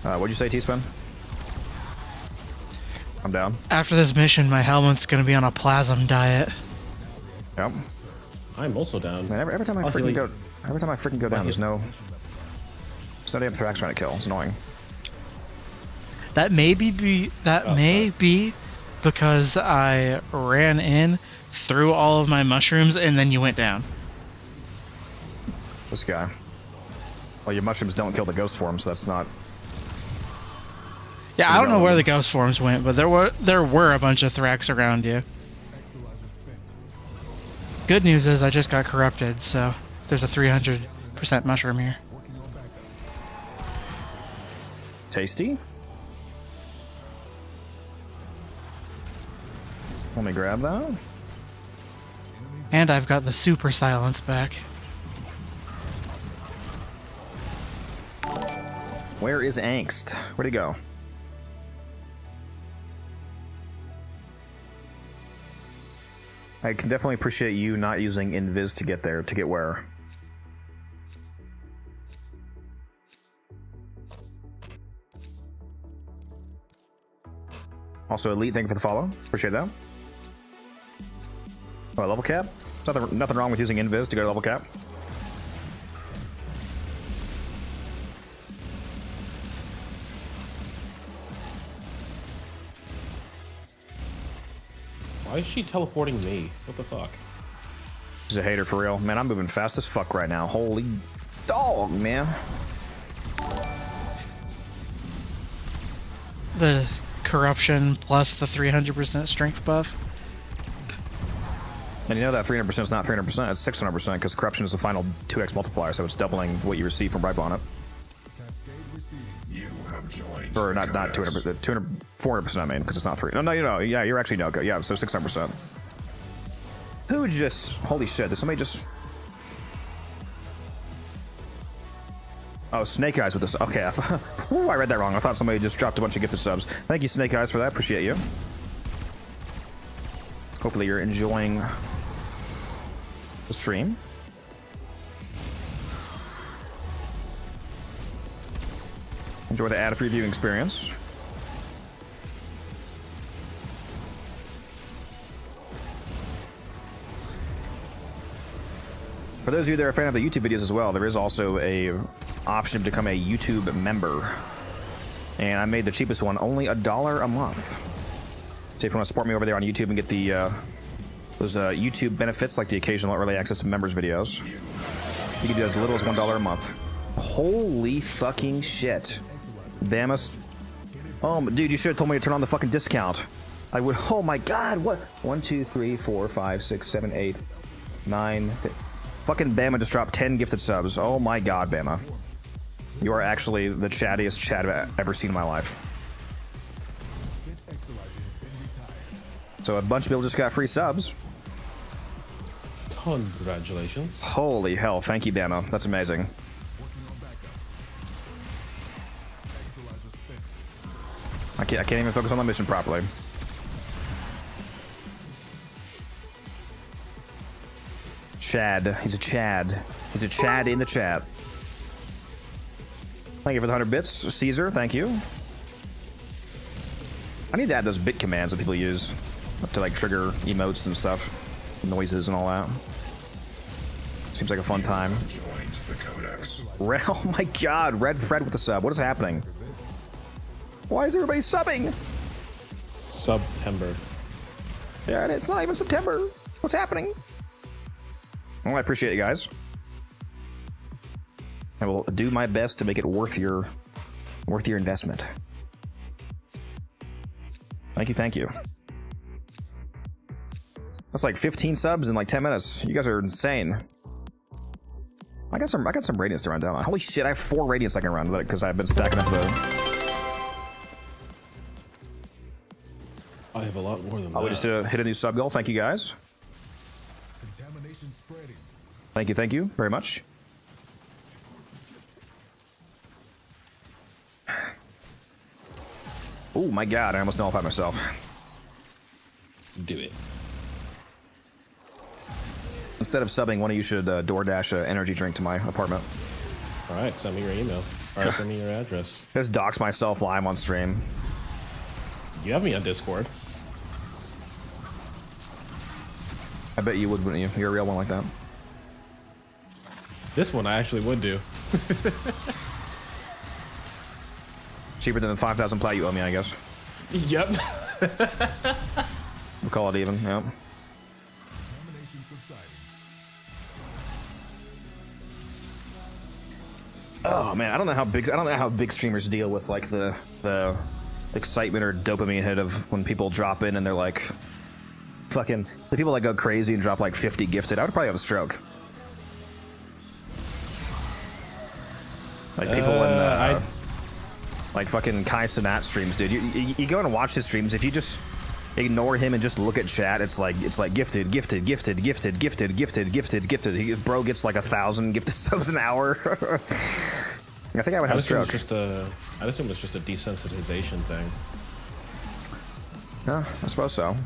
Speaker 1: What'd you say, T-Spin? I'm down.
Speaker 10: After this mission, my helmet's gonna be on a plasm diet.
Speaker 1: Yep.
Speaker 5: I'm also down.
Speaker 1: Man, every time I freaking go down, there's no damn Thorax trying to kill. It's annoying.
Speaker 10: That may be because I ran in through all of my mushrooms and then you went down.
Speaker 1: This guy. Well, your mushrooms don't kill the ghost form, so that's not.
Speaker 10: Yeah, I don't know where the ghost forms went, but there were a bunch of Thrax around you. Good news is I just got corrupted, so there's a 300% mushroom here.
Speaker 1: Tasty. Let me grab that.
Speaker 10: And I've got the super silence back.
Speaker 1: Where is Angst? Where'd he go? I can definitely appreciate you not using Invis to get there, to get where. Also, Elite, thank you for the follow. Appreciate that. Oh, level cap? Nothing wrong with using Invis to go to level cap.
Speaker 5: Why is she teleporting me? What the fuck?
Speaker 1: She's a hater for real. Man, I'm moving fast as fuck right now. Holy dog, man.
Speaker 10: The corruption plus the 300% strength buff.
Speaker 1: And you know that 300% is not 300%, it's 600% because corruption is the final 2x multiplier, so it's doubling what you receive from Brightbonnet. Or not 200%, 400% I mean, because it's not 3. No, yeah, you're actually no go. Yeah, so 600%. Who just, holy shit, did somebody just... Oh, Snake Eyes with this. Okay, ooh, I read that wrong. I thought somebody just dropped a bunch of gifted subs. Thank you, Snake Eyes, for that. Appreciate you. Hopefully you're enjoying the stream. Enjoy the ad-free viewing experience. For those of you that are a fan of the YouTube videos as well, there is also a option to become a YouTube member. And I made the cheapest one only $1 a month. So if you want to support me over there on YouTube and get the those YouTube benefits like the occasional early access to members videos, you can do as little as $1 a month. Holy fucking shit. Bama. Oh, dude, you should have told me to turn on the fucking discount. I would. Oh my god, what? 1, 2, 3, 4, 5, 6, 7, 8, 9. Fucking Bama just dropped 10 gifted subs. Oh my god, Bama. You are actually the chattiest chat I've ever seen in my life. So a bunch of people just got free subs.
Speaker 5: Congratulations.
Speaker 1: Holy hell, thank you, Bama. That's amazing. I can't even focus on the mission properly. Chad. He's a Chad. He's a Chad in the chat. Thank you for the 100 bits. Caesar, thank you. I need to add those bit commands that people use to like trigger emotes and stuff. Noises and all that. Seems like a fun time. Oh my god, Red Fred with the sub. What is happening? Why is everybody subbing?
Speaker 5: September.
Speaker 1: Yeah, and it's not even September. What's happening? Well, I appreciate it, guys. I will do my best to make it worth your investment. Thank you, thank you. That's like 15 subs in like 10 minutes. You guys are insane. I got some radiance to run down. Holy shit, I have 4 radiance I can run because I've been stacking up the.
Speaker 5: I have a lot more than that.
Speaker 1: We just hit a new sub goal. Thank you, guys.
Speaker 11: Contamination spreading.
Speaker 1: Thank you very much. Oh my god, I almost nullified myself.
Speaker 5: Do it.
Speaker 1: Instead of subbing, one of you should DoorDash an energy drink to my apartment.
Speaker 5: Alright, send me your email. Alright, send me your address.
Speaker 1: Just dox myself live on stream.
Speaker 5: You have me on Discord.
Speaker 1: I bet you would, wouldn't you? You're a real one like that.
Speaker 5: This one I actually would do.
Speaker 1: Cheaper than the 5,000 plat you owe me, I guess.
Speaker 5: Yep.
Speaker 1: We'll call it even, yep. Oh man, I don't know how big streamers deal with like the excitement or dopamine hit of when people drop in and they're like fucking the people that go crazy and drop like 50 gifted. I would probably have a stroke. Like people in like fucking Kai Cenat streams, dude. You go and watch his streams. If you just ignore him and just look at chat, it's like gifted. Bro gets like 1,000 gifted subs an hour. I think I would have a stroke.
Speaker 5: I assume it's just a desensitization thing.
Speaker 1: Yeah, I suppose so.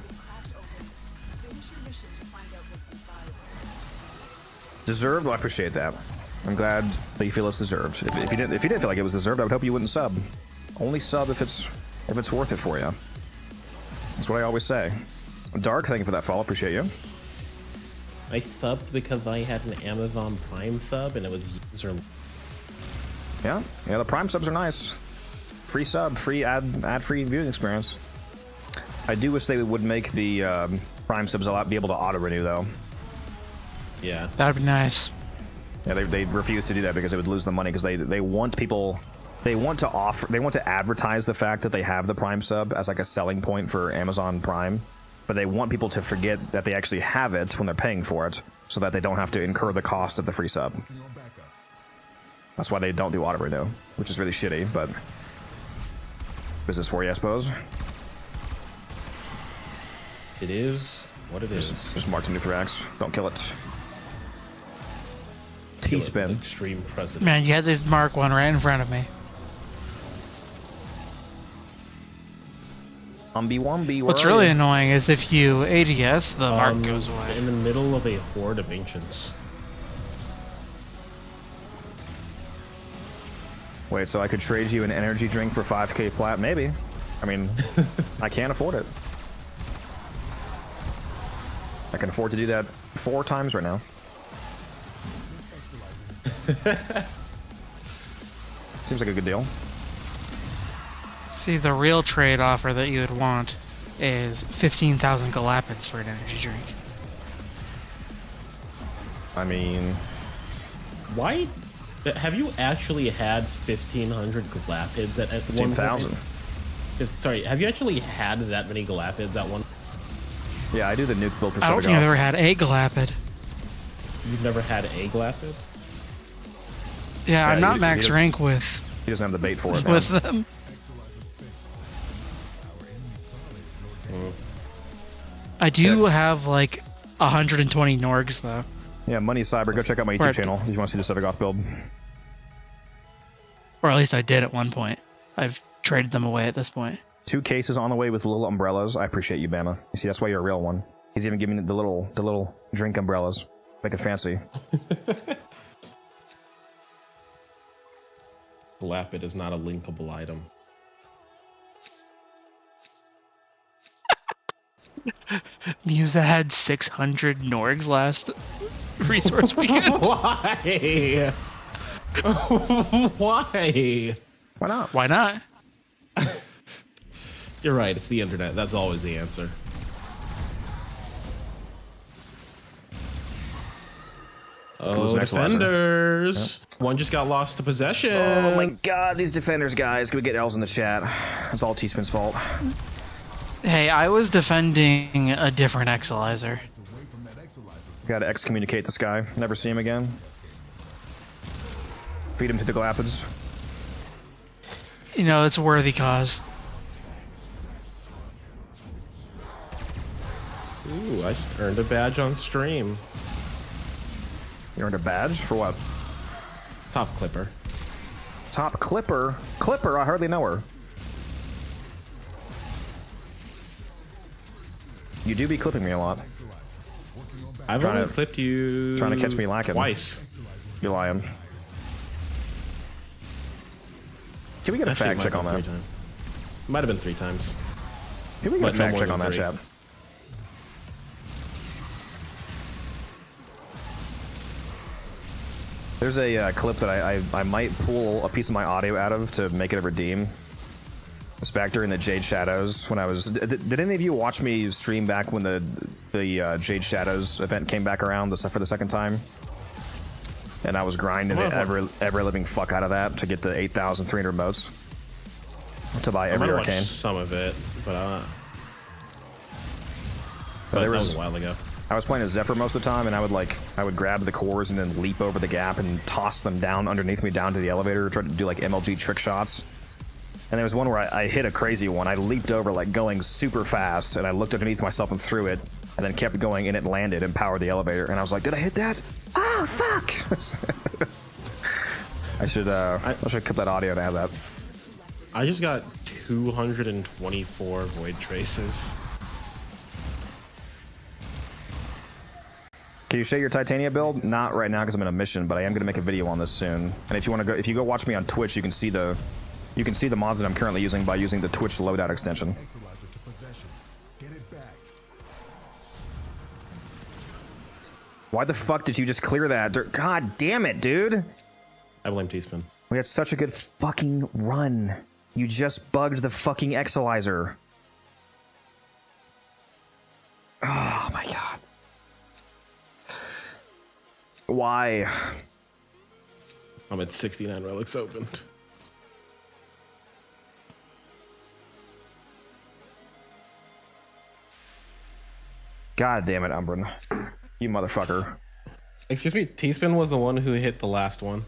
Speaker 1: Deserved? Well, I appreciate that. I'm glad that you feel it's deserved. If you didn't feel like it was deserved, I would hope you wouldn't sub. Only sub if it's worth it for you. That's what I always say. Dark, thank you for that follow. Appreciate you.
Speaker 5: I subbed because I had an Amazon Prime sub and it was user.
Speaker 1: Yeah, the Prime subs are nice. Free sub, free ad-free viewing experience. I do wish they would make the Prime subs be able to auto-renew though.
Speaker 5: Yeah,
Speaker 10: that'd be nice.
Speaker 1: Yeah, they refuse to do that because it would lose the money because they want people. They want to advertise the fact that they have the Prime sub as like a selling point for Amazon Prime, but they want people to forget that they actually have it when they're paying for it, so that they don't have to incur the cost of the free sub. That's why they don't do auto renew, which is really shitty, but business for you, I suppose.
Speaker 5: It is what it is.
Speaker 1: Just mark the Nuthrax. Don't kill it. T-spin.
Speaker 5: Extreme president.
Speaker 10: Man, you had this Mark one right in front of me.
Speaker 1: Womby,
Speaker 10: what's really annoying is if you ADS, the mark goes away.
Speaker 5: In the middle of a horde of ancients.
Speaker 1: Wait, so I could trade you an energy drink for 5k plat? Maybe. I mean, I can't afford it. I can afford to do that 4 times right now. Seems like a good deal.
Speaker 10: See, the real trade offer that you would want is 15,000 galapids for an energy drink.
Speaker 1: I mean,
Speaker 5: Why? Have you actually had 1,500 galapids at one
Speaker 1: 15,000.
Speaker 5: Sorry, have you actually had that many galapids at one?
Speaker 1: Yeah, I do the nuke build for
Speaker 10: I don't think I've ever had a galapid.
Speaker 5: You've never had a galapid?
Speaker 10: Yeah, I'm not
Speaker 1: he
Speaker 10: max
Speaker 1: doesn't-
Speaker 10: rank with
Speaker 1: He doesn't have the bait for it, man.
Speaker 10: with them. I do have like 120 Norgs though.
Speaker 1: Yeah, Money Cyber, go check out my
Speaker 10: Where-
Speaker 1: YouTube channel if you want to see the Sevagoth build.
Speaker 10: Or at least I did at one point. I've traded them away at this point.
Speaker 1: 2 cases on the way with little umbrellas. I appreciate you, Bama. You see, that's why you're a real one. He's even giving me the little drink umbrellas. Make it fancy.
Speaker 5: Galapid is not a linkable item.
Speaker 10: Musa had 600 Norgs last resource weekend.
Speaker 5: Why? Why?
Speaker 1: Why not?
Speaker 10: Why not?
Speaker 5: You're right, it's the internet. That's always the answer.
Speaker 1: Close
Speaker 5: Oh,
Speaker 1: an equalizer.
Speaker 5: defenders! One just got lost to possession.
Speaker 1: Oh my god, these defenders, guys. Can we get L's in the chat? It's all Teaspoon's fault.
Speaker 10: Hey, I was defending a different Exilizer.
Speaker 1: Gotta excommunicate this guy. Never see him again. Feed him to the Galapids.
Speaker 10: You know, it's a worthy cause.
Speaker 5: Ooh, I just earned a badge on stream.
Speaker 1: You earned a badge? For what?
Speaker 5: Top Clipper.
Speaker 1: Top Clipper? Clipper? I hardly know her. You do be clipping me a lot.
Speaker 5: I've
Speaker 1: Trying
Speaker 5: only
Speaker 1: to-
Speaker 5: clipped you
Speaker 1: Trying to catch me lacking.
Speaker 5: twice.
Speaker 1: You lying. Can we get a
Speaker 5: Actually, it
Speaker 1: fact check
Speaker 5: might
Speaker 1: on
Speaker 5: have
Speaker 1: that?
Speaker 5: been 3 times. Might have been 3 times.
Speaker 1: Can we get a
Speaker 5: But no
Speaker 1: fact
Speaker 5: more
Speaker 1: check
Speaker 5: than
Speaker 1: on that,
Speaker 5: 3.
Speaker 1: chat? There's a clip that I might pull a piece of my audio out of to make it a redeem. It's back during the Jade Shadows when I was. Did any of you watch me stream back when the Jade Shadows event came back around for the second time? And I was grinding the ever living fuck out of that to get the 8,300 motes to buy
Speaker 5: I
Speaker 1: every
Speaker 5: might have watched
Speaker 1: arcane.
Speaker 5: some of it, but
Speaker 1: But there
Speaker 5: that
Speaker 1: was
Speaker 5: was a while ago.
Speaker 1: I was playing as Zephyr most of the time, and I would grab the cores and then leap over the gap and toss them down underneath me down to the elevator, try to do like MLG trick shots. And there was one where I hit a crazy one. I leaped over like going super fast, and I looked underneath myself and threw it, and then kept going, and it landed and powered the elevator. And I was like, did I hit that? Oh, fuck! I should cut that audio to have that.
Speaker 5: I just got 224 void traces.
Speaker 1: Can you share your Titania build? Not right now because I'm in a mission, but I am going to make a video on this soon. And if you go watch me on Twitch, you can see the mods that I'm currently using by using the Twitch loadout extension. Why the fuck did you just clear that? God damn it, dude!
Speaker 5: I blame Teaspoon.
Speaker 1: We had such a good fucking run. You just bugged the fucking Exilizer. Oh my god. Why?
Speaker 5: I'm at 69 relics opened.
Speaker 1: God damn it, Umbrin. You motherfucker.
Speaker 5: Excuse me, Teaspoon was the one who hit the last one.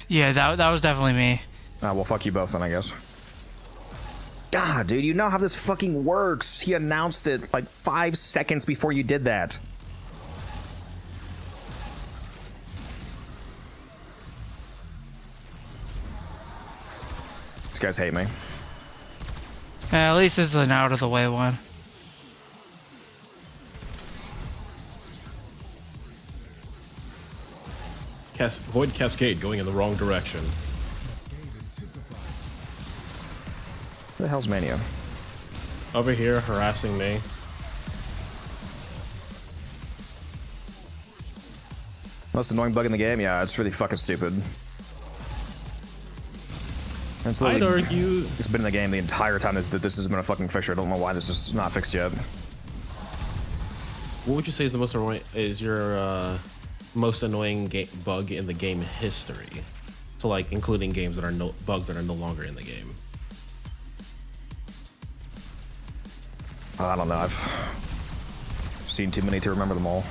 Speaker 10: Yeah, that was definitely me.
Speaker 1: Ah, well, fuck you both then, I guess. God, dude, you know how this fucking works. He announced it like 5 seconds before you did that. These guys hate me.
Speaker 10: At least it's an out of the way one.
Speaker 5: Void Cascade going in the wrong direction.
Speaker 1: Who the hell's Mania?
Speaker 5: Over here harassing me.
Speaker 1: Most annoying bug in the game? Yeah, it's really fucking stupid. It's
Speaker 5: I'd argue
Speaker 1: it's been in the game the entire time that this has been a fucking fixture. I don't know why this is not fixed yet.
Speaker 5: what would you say is the most annoying? Is your most annoying bug in the game history? So like including games that are bugs that are no longer in the game.
Speaker 1: I don't know. I've seen too many to remember them all.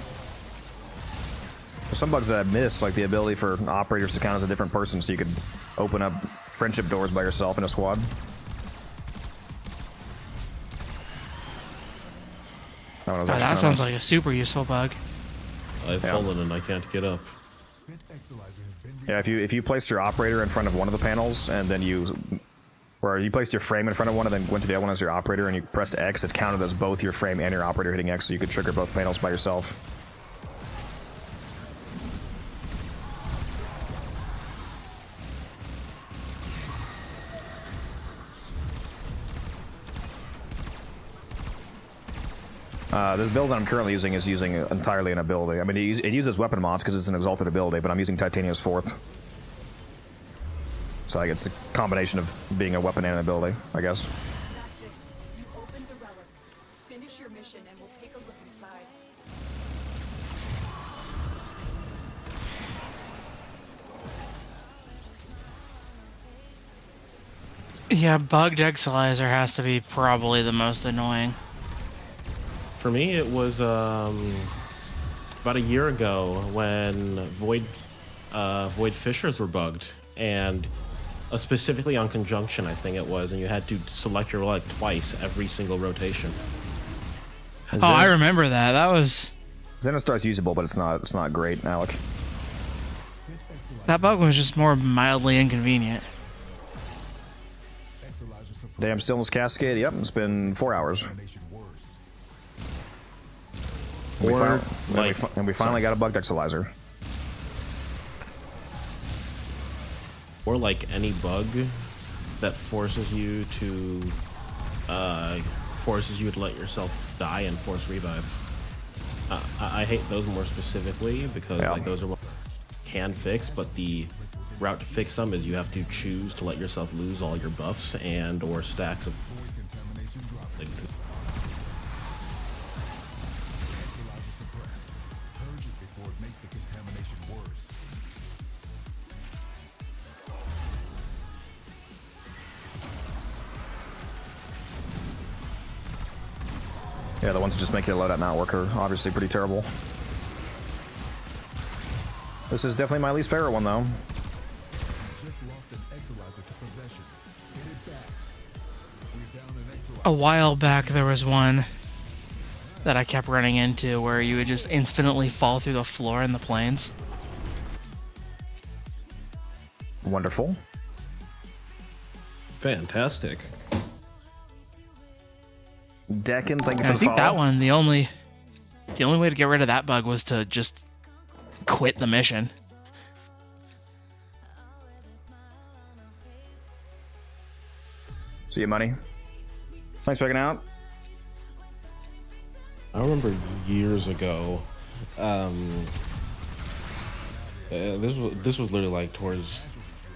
Speaker 1: There's some bugs that I missed, like the ability for operators to count as a different person, so you could open up friendship doors by yourself in a squad.
Speaker 10: God, that sounds like a super useful bug.
Speaker 5: I've fallen and I can't get up.
Speaker 1: Yeah, if you placed your operator in front of one of the panels and then you placed your frame in front of one and then went to the other one as your operator and you pressed X, it counted as both your frame and your operator hitting X, so you could trigger both panels by yourself. The build that I'm currently using is using entirely an ability. I mean, it uses weapon mods because it's an exalted ability, but I'm using Titania's 4th. So like it's a combination of being a weapon and an ability, I guess.
Speaker 9: That's it. You opened the relic. Finish your mission and we'll take a look inside.
Speaker 10: Yeah, bugged Exilizer has to be probably the most annoying.
Speaker 5: For me, it was about a year ago when Void Fissures were bugged, and specifically on Conjunction, I think it was, and you had to select your relic twice every single rotation.
Speaker 10: Oh, I remember that. That was...
Speaker 1: Xenostar's usable, but it's not great, Alec.
Speaker 10: That bug was just more mildly inconvenient.
Speaker 1: Damn Stillness Cascade, yep, it's been 4 hours. And we finally got a bugged Exilizer.
Speaker 5: Or like any bug that forces you to let yourself die and force revive. I hate those more specifically because like those are what can fix, but the route to fix them is you have to choose to let yourself lose all your buffs and or stacks of like,
Speaker 1: yeah, the ones that just make your loadout not work are obviously pretty terrible. This is definitely my least favorite one, though.
Speaker 10: A while back, there was one that I kept running into where you would just infinitely fall through the floor in the planes.
Speaker 1: Wonderful.
Speaker 5: fantastic.
Speaker 1: Decken, thank you for
Speaker 10: I
Speaker 1: the
Speaker 10: think
Speaker 1: follow.
Speaker 10: that one, the only way to get rid of that bug was to just quit the mission.
Speaker 1: See you, money. Thanks for checking out.
Speaker 5: I remember years ago. This was literally like towards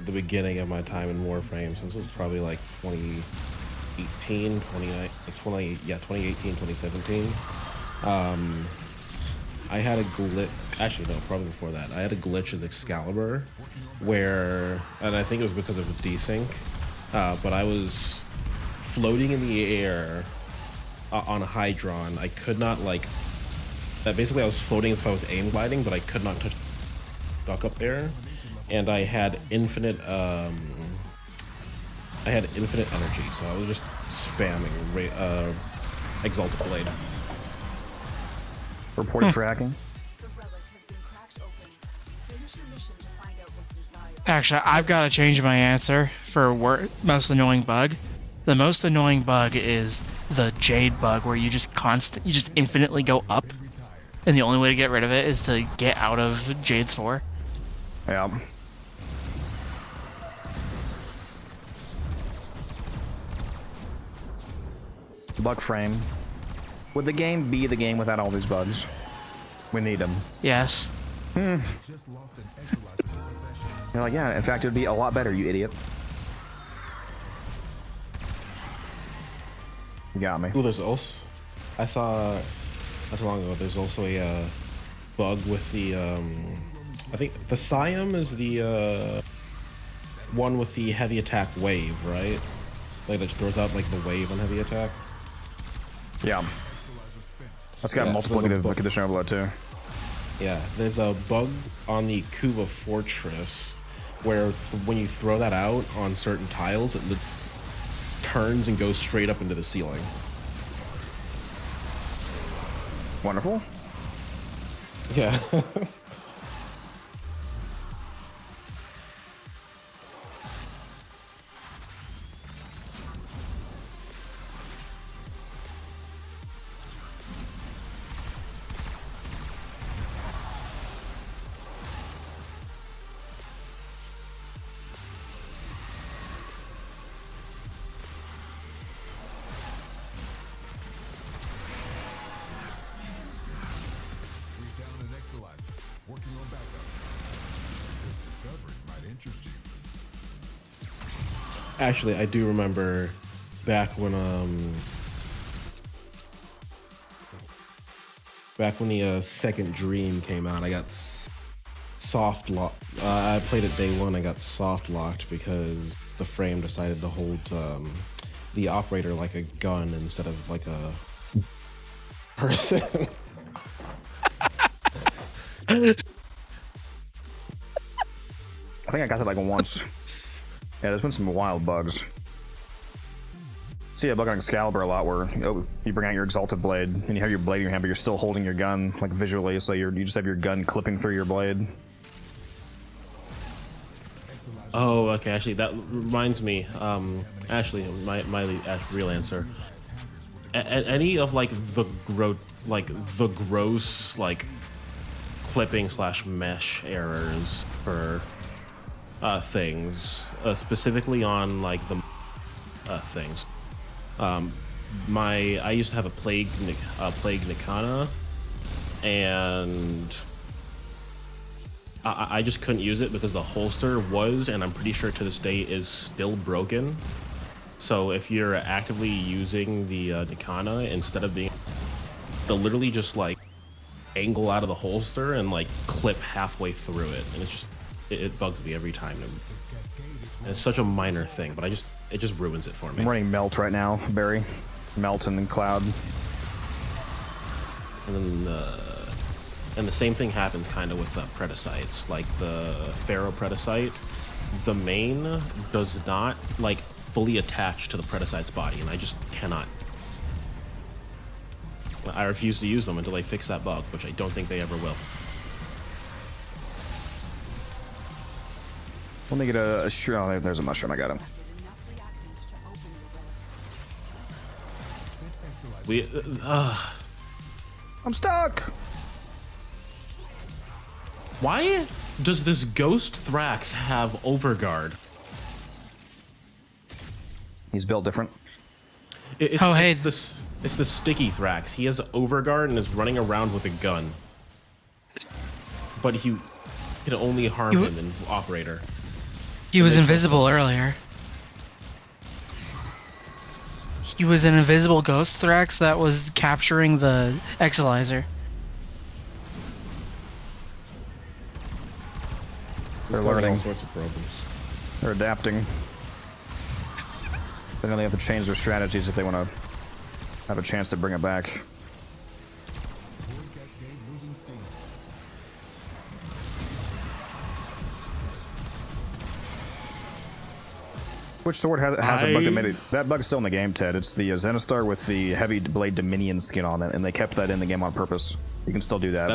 Speaker 5: the beginning of my time in Warframe, since it was probably like 2018, 2017. I had a glitch. Actually, no, probably before that. I had a glitch with Excalibur, where, and I think it was because of a desync, but I was floating in the air on a Hydron. I could not basically I was floating as if I was aim gliding, but I could not touch duck up there, and I had infinite energy, so I was just spamming Exalted Blade.
Speaker 1: Reported for hacking.
Speaker 10: Actually, I've got to change my answer for most annoying bug. The most annoying bug is the Jade bug, where you just infinitely go up, and the only way to get rid of it is to get out of Jade's 4.
Speaker 1: Yeah. Bug frame. Would the game be the game without all these bugs? We need them.
Speaker 10: Yes.
Speaker 11: Just lost an Exolizer to possession.
Speaker 1: You're like, yeah, in fact, it would be a lot better, you idiot. You got me.
Speaker 5: Ooh, there's also, I saw not too long ago, there's also a bug with the, I think the Siam is the one with the heavy attack wave, right? Like that throws out like the wave on heavy attack.
Speaker 1: Yeah. That's got multiplicative condition overload too.
Speaker 5: Yeah, there's a bug on the Kuva Fortress where when you throw that out on certain tiles, it turns and goes straight up into the ceiling.
Speaker 1: Wonderful.
Speaker 5: Yeah.
Speaker 11: Working on backups. This discovery might interest you.
Speaker 5: Actually, I do remember back when the second Dream came out, I got soft locked. I played it day one. I got soft locked because the frame decided to hold the operator like a gun instead of like a person.
Speaker 1: I think I got that like once. Yeah, there's been some wild bugs. See a bug on Excalibur a lot where you bring out your Exalted Blade and you have your blade in your hand, but you're still holding your gun like visually, so you just have your gun clipping through your blade.
Speaker 5: Oh, okay. Actually, that reminds me. Actually, my real answer. Any of like the gross like clipping / mesh errors for things, specifically on like the things. I used to have a plague Nikana, and I just couldn't use it because the holster was, and I'm pretty sure to this day is still broken. So if you're actively using the Nikana, instead of being, they'll literally just like angle out of the holster and like clip halfway through it, and it's just it bugs me every time. And it's such a minor thing, but it just ruins it for me.
Speaker 1: I'm running Melt right now, Barry. Melt and then Cloud.
Speaker 5: And then the same thing happens kind of with Predicites, like the Pharaoh Predicite. The main does not like fully attach to the Predicite's body, and I just cannot. I refuse to use them until they fix that bug, which I don't think they ever will.
Speaker 1: Let me get a sure. Oh, there's a mushroom. I got him. I'm stuck.
Speaker 5: Why does this Ghost Thrax have Overguard?
Speaker 1: He's built different.
Speaker 5: It's the sticky Thrax. He has Overguard and is running around with a gun. But he can only harm him in Operator.
Speaker 10: He was invisible earlier. He was an invisible Ghost Thrax that was capturing the Exolizer.
Speaker 1: They're learning
Speaker 5: all sorts of problems.
Speaker 1: They're adapting. They're gonna have to change their strategies if they want to have a chance to bring it back. Which sword has a bug that made it? That bug's still in the game, Ted. It's the Zenistar with the heavy blade Dominion skin on it, and they kept that in the game on purpose. You can still do that.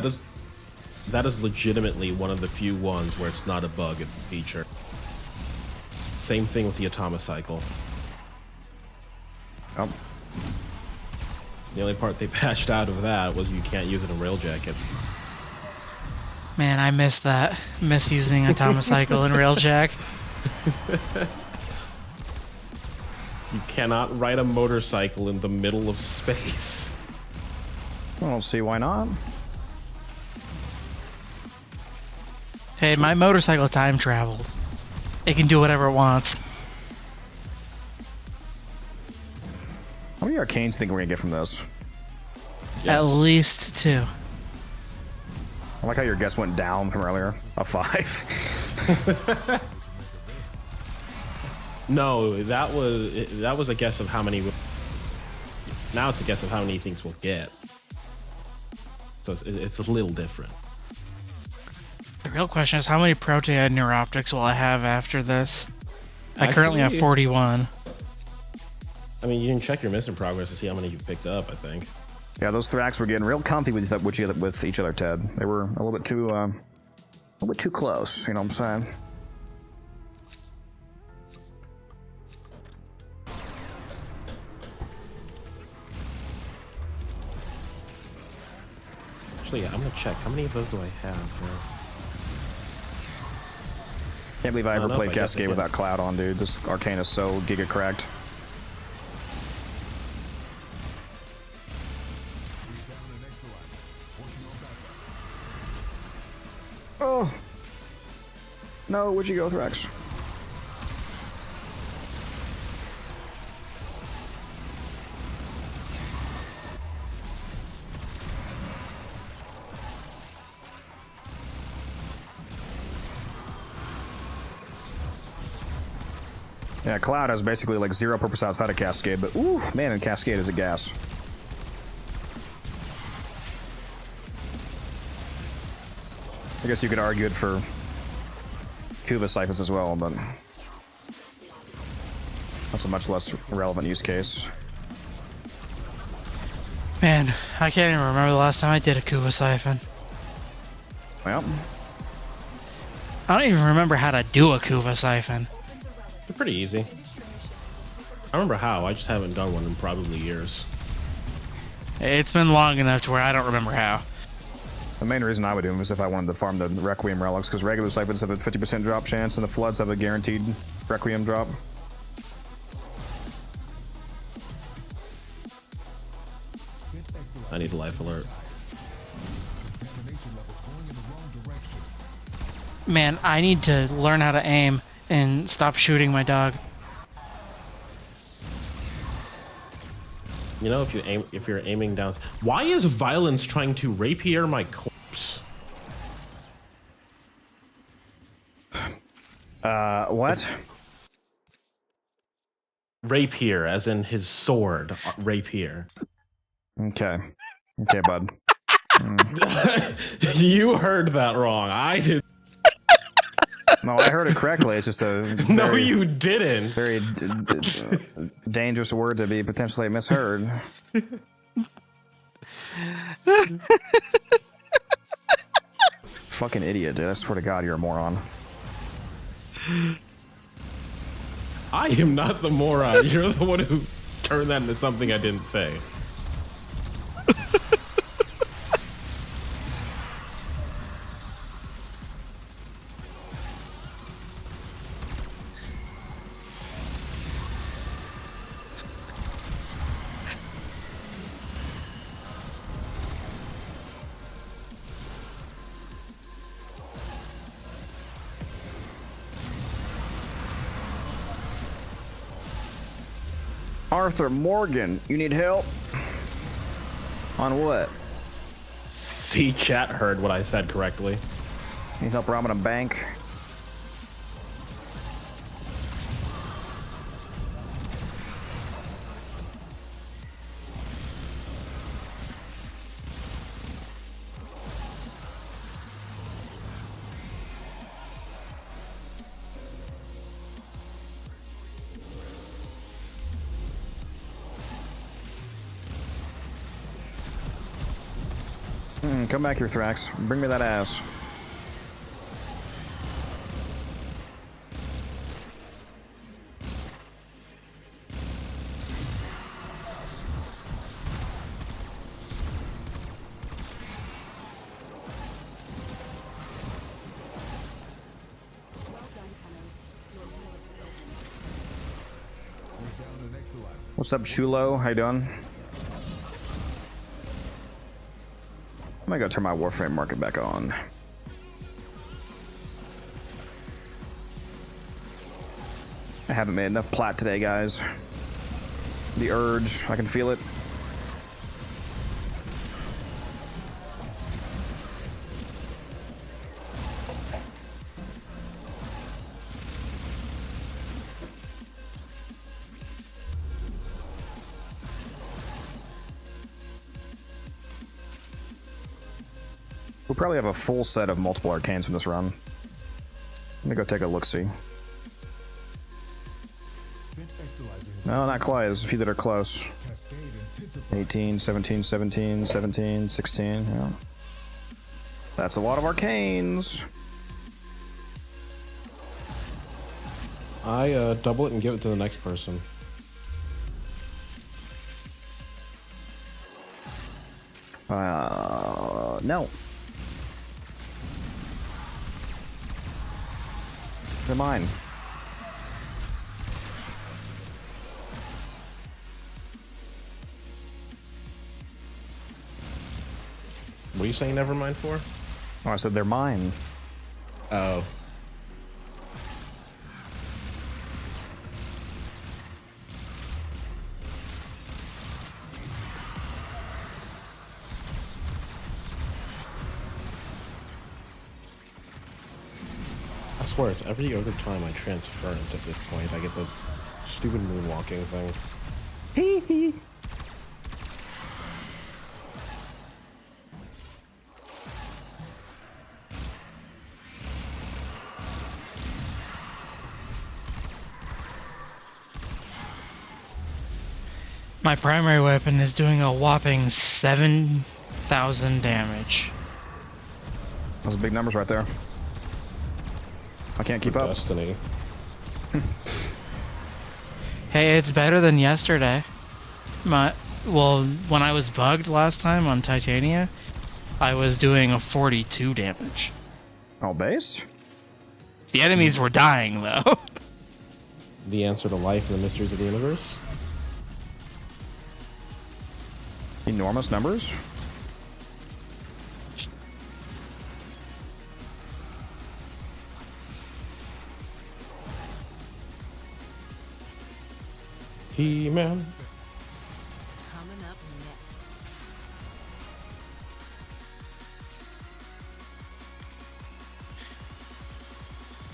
Speaker 5: That is legitimately one of the few ones where it's not a bug, it's a feature. Same thing with the Atomicycle.
Speaker 1: Oh.
Speaker 5: The only part they patched out of that was you can't use it in Railjacket.
Speaker 10: Man, I missed that. Miss using Atomicycle in Railjack.
Speaker 5: You cannot ride a motorcycle in the middle of space.
Speaker 1: I don't see why not.
Speaker 10: Hey, my motorcycle time traveled. It can do whatever it wants.
Speaker 1: How many arcanes think we're gonna get from this?
Speaker 10: At least 2.
Speaker 1: I like how your guess went down from earlier. A 5.
Speaker 5: No, that was a guess of how many. Now it's a guess of how many things we'll get. So it's a little different.
Speaker 10: The real question is how many protean neuroptics will I have after this? I currently have 41.
Speaker 5: I mean, you can check your mission progress to see how many you've picked up, I think.
Speaker 1: Yeah, those Thrax were getting real comfy with each other, Ted. They were a little bit too close. You know what I'm saying?
Speaker 5: Actually, yeah, I'm gonna check. How many of those do I have?
Speaker 1: Can't believe I ever
Speaker 5: don't know
Speaker 1: played
Speaker 5: if I
Speaker 1: Cascade
Speaker 5: definitely
Speaker 1: without Cloud on, dude. This arcane is so giga cracked. Oh no! Where'd you go, Thrax? Yeah, Cloud has basically like 0 purpose outside of Cascade, but ooh, man, and Cascade is a gas. I guess you could argue it for Kuva siphons as well, but that's a much less relevant use case.
Speaker 10: Man, I can't even remember the last time I did a Kuva siphon.
Speaker 1: Well,
Speaker 10: I don't even remember how to do a Kuva siphon.
Speaker 5: They're pretty easy. I remember how. I just haven't done one in probably years.
Speaker 10: It's been long enough to where I don't remember how.
Speaker 1: the main reason I would do them is if I wanted to farm the Requiem relics, because regular siphons have a 50% drop chance, and the Floods have a guaranteed Requiem drop.
Speaker 5: I need a life alert.
Speaker 10: Man, I need to learn how to aim and stop shooting my dog.
Speaker 5: You know, if you're aiming down, why is Violence trying to rapier my corpse?
Speaker 1: What?
Speaker 5: Rapier, as in his sword, rapier.
Speaker 1: Okay. Okay, bud.
Speaker 5: You heard that wrong. I did.
Speaker 1: No, I heard it correctly. It's just a very,
Speaker 5: no, you didn't.
Speaker 1: Very dangerous word to be potentially misheard. Fucking idiot, dude. I swear to God, you're a moron.
Speaker 5: I am not the moron. You're the one who turned that into something I didn't say.
Speaker 1: Arthur Morgan, you need help? On what?
Speaker 5: See, chat heard what I said correctly.
Speaker 1: Need help robbing a bank? Come back here, Thrax. Bring me that ass. What's up, Shulo? How you doing? I'm gonna go turn my Warframe market back on. I haven't made enough plat today, guys. The urge, I can feel it. We'll probably have a full set of multiple arcanes from this run. Let me go take a look-see. No, not quite. There's a few that are close. 18, 17, 17, 17, 16. Yeah. That's a lot of arcanes.
Speaker 5: I double it and give it to the next person.
Speaker 1: No. They're mine.
Speaker 5: What are you saying never mind for?
Speaker 1: Oh, I said they're mine.
Speaker 5: Oh. I swear it's every other time I transference at this point, I get the stupid moonwalking thing.
Speaker 1: Hee hee.
Speaker 10: My primary weapon is doing a whopping 7,000 damage.
Speaker 1: Those are big numbers right there. I can't keep up.
Speaker 5: Destiny.
Speaker 10: Hey, it's better than yesterday. Well, when I was bugged last time on Titania, I was doing a 42 damage.
Speaker 1: All based?
Speaker 10: The enemies were dying, though.
Speaker 5: The answer to life and the mysteries of the universe?
Speaker 1: Enormous numbers?
Speaker 5: He-Man.
Speaker 7: Coming up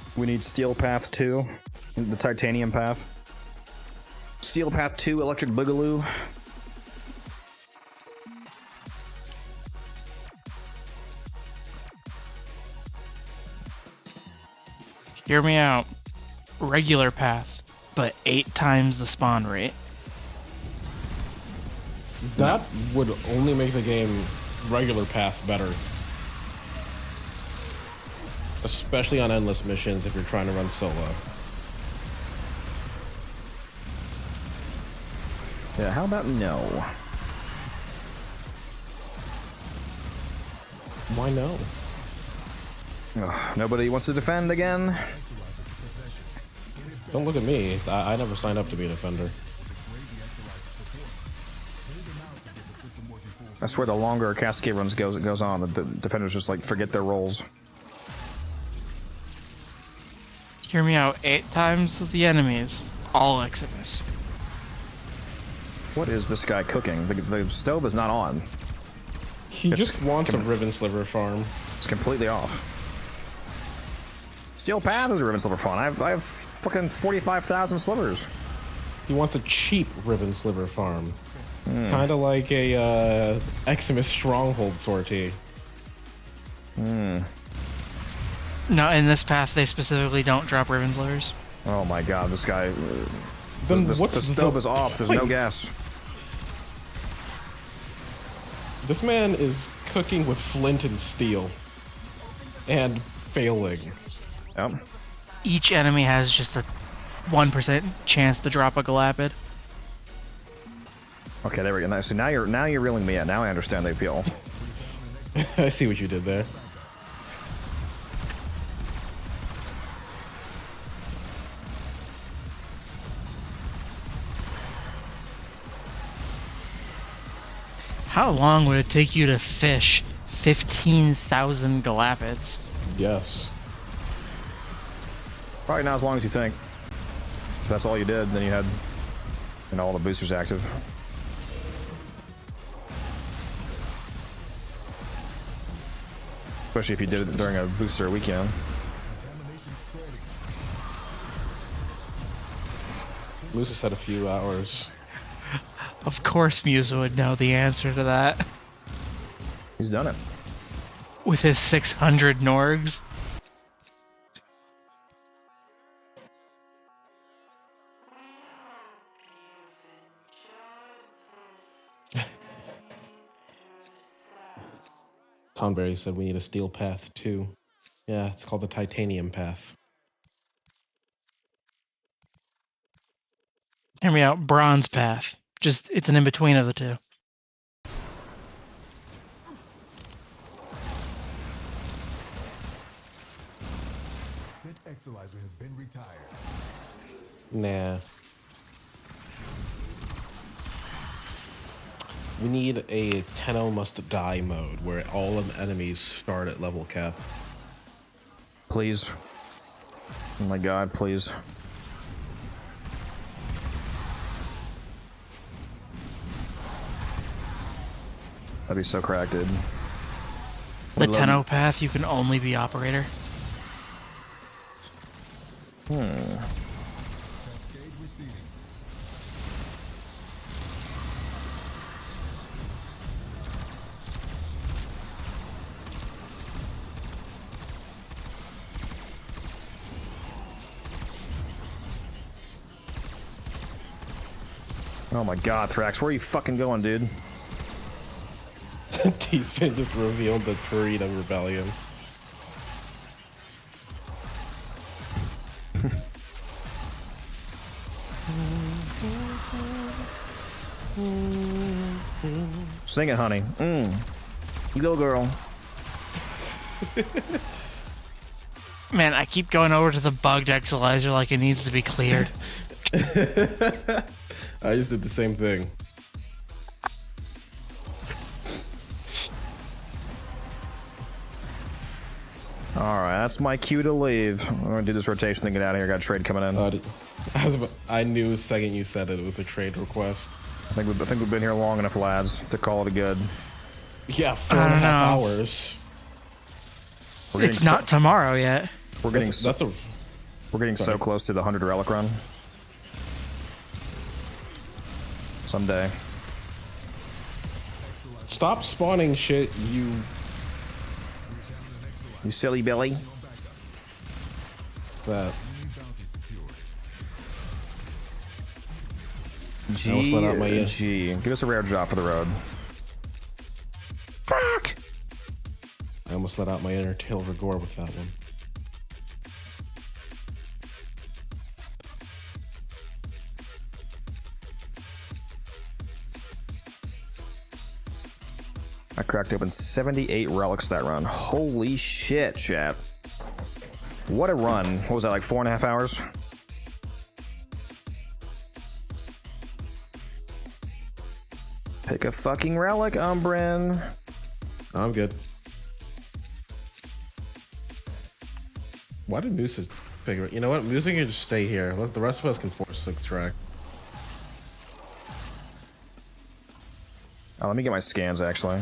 Speaker 7: next.
Speaker 1: We need Steel Path 2, the Titanium Path. Steel Path 2, Electric Boogaloo.
Speaker 10: Hear me out. Regular path, but 8 times the spawn rate.
Speaker 5: That would only make the game regular path better. Especially on endless missions if you're trying to run solo.
Speaker 1: Yeah, how about no?
Speaker 5: Why no?
Speaker 1: Ugh, nobody wants to defend again?
Speaker 5: Don't look at me. I never signed up to be a defender.
Speaker 1: I swear the longer a Cascade runs goes on, the defenders just like forget their roles.
Speaker 10: Hear me out. 8 times the enemies. All Eximus.
Speaker 1: What is this guy cooking? The stove is not on.
Speaker 5: He just wants a Riven Sliver farm.
Speaker 1: It's completely off. Steel Path is a Riven Sliver farm. I have fucking 45,000 slivers.
Speaker 5: He wants a cheap Riven Sliver farm. Kind of like a Eximus Stronghold sortie.
Speaker 10: No, in this path they specifically don't drop Riven Slivers.
Speaker 1: Oh my god, this guy...
Speaker 5: Then
Speaker 1: the stove is off. There's no
Speaker 5: Wait.
Speaker 1: gas.
Speaker 5: This man is cooking with flint and steel. And failing.
Speaker 1: Yep.
Speaker 10: Each enemy has just a 1% chance to drop a Galapid.
Speaker 1: Okay, there we go. So now you're reeling me in. Now I understand the appeal.
Speaker 5: I see what you did there.
Speaker 10: How long would it take you to fish 15,000 Galapids?
Speaker 5: Yes.
Speaker 1: Probably not as long as you think. If that's all you did, then you had all the boosters active. Especially if you did it during a booster weekend.
Speaker 5: Musa said a few hours.
Speaker 10: Of course Musa would know the answer to that.
Speaker 1: He's done it.
Speaker 10: With his 600 Norgs.
Speaker 5: Tonberry said we need a steel path too. Yeah, it's called the titanium path.
Speaker 10: Hear me out, bronze path. Just, it's an in-between of the two.
Speaker 11: Spent Exilizer has been retired.
Speaker 5: Nah. We need a Tenno must die mode where all of the enemies start at level cap.
Speaker 1: Please. Oh my god, please. That'd be so cracked, dude.
Speaker 10: The Tenno path, you can only be operator.
Speaker 11: Cascade receding.
Speaker 1: Oh my god, Thrax, where are you fucking going, dude?
Speaker 5: T-Spin just revealed the Torita Rebellion.
Speaker 1: Sing it, honey. You go, girl.
Speaker 10: Man, I keep going over to the bugged Exilizer like it needs to be cleared.
Speaker 5: I just did the same thing.
Speaker 1: Alright, that's my cue to leave. I'm gonna do this rotation and get out of here. Got a trade coming in.
Speaker 5: I knew the second you said it was a trade request.
Speaker 1: I think we've been here long enough, lads, to call it a good.
Speaker 5: Yeah, 4.5 hours.
Speaker 10: It's not tomorrow yet.
Speaker 1: We're getting so close to the 100 relic run. Someday.
Speaker 5: Stop spawning shit, you
Speaker 1: silly Billy.
Speaker 5: That.
Speaker 1: G. Give us a rare drop for the road. Fuck!
Speaker 5: I almost let out my inner tail rigor with that one.
Speaker 1: I cracked open 78 relics that run. Holy shit, chat. What a run. What was that, like 4.5 hours? Pick a fucking relic, Umbrin.
Speaker 5: I'm good. Why did Moose pick it? You know what? Moose can just stay here. The rest of us can force the track.
Speaker 1: Oh, let me get my scans, actually.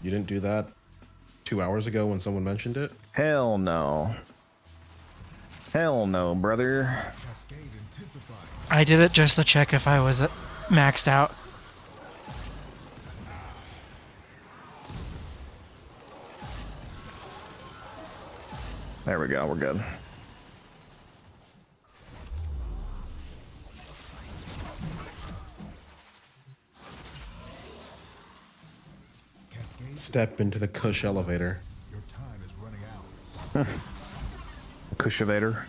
Speaker 5: You didn't do that 2 hours ago when someone mentioned it?
Speaker 1: Hell no. Hell no, brother.
Speaker 10: I did it just to check if I was maxed out.
Speaker 1: There we go, we're good.
Speaker 5: Step into the Kush elevator.
Speaker 11: Your time is running out.
Speaker 1: Kush elevator.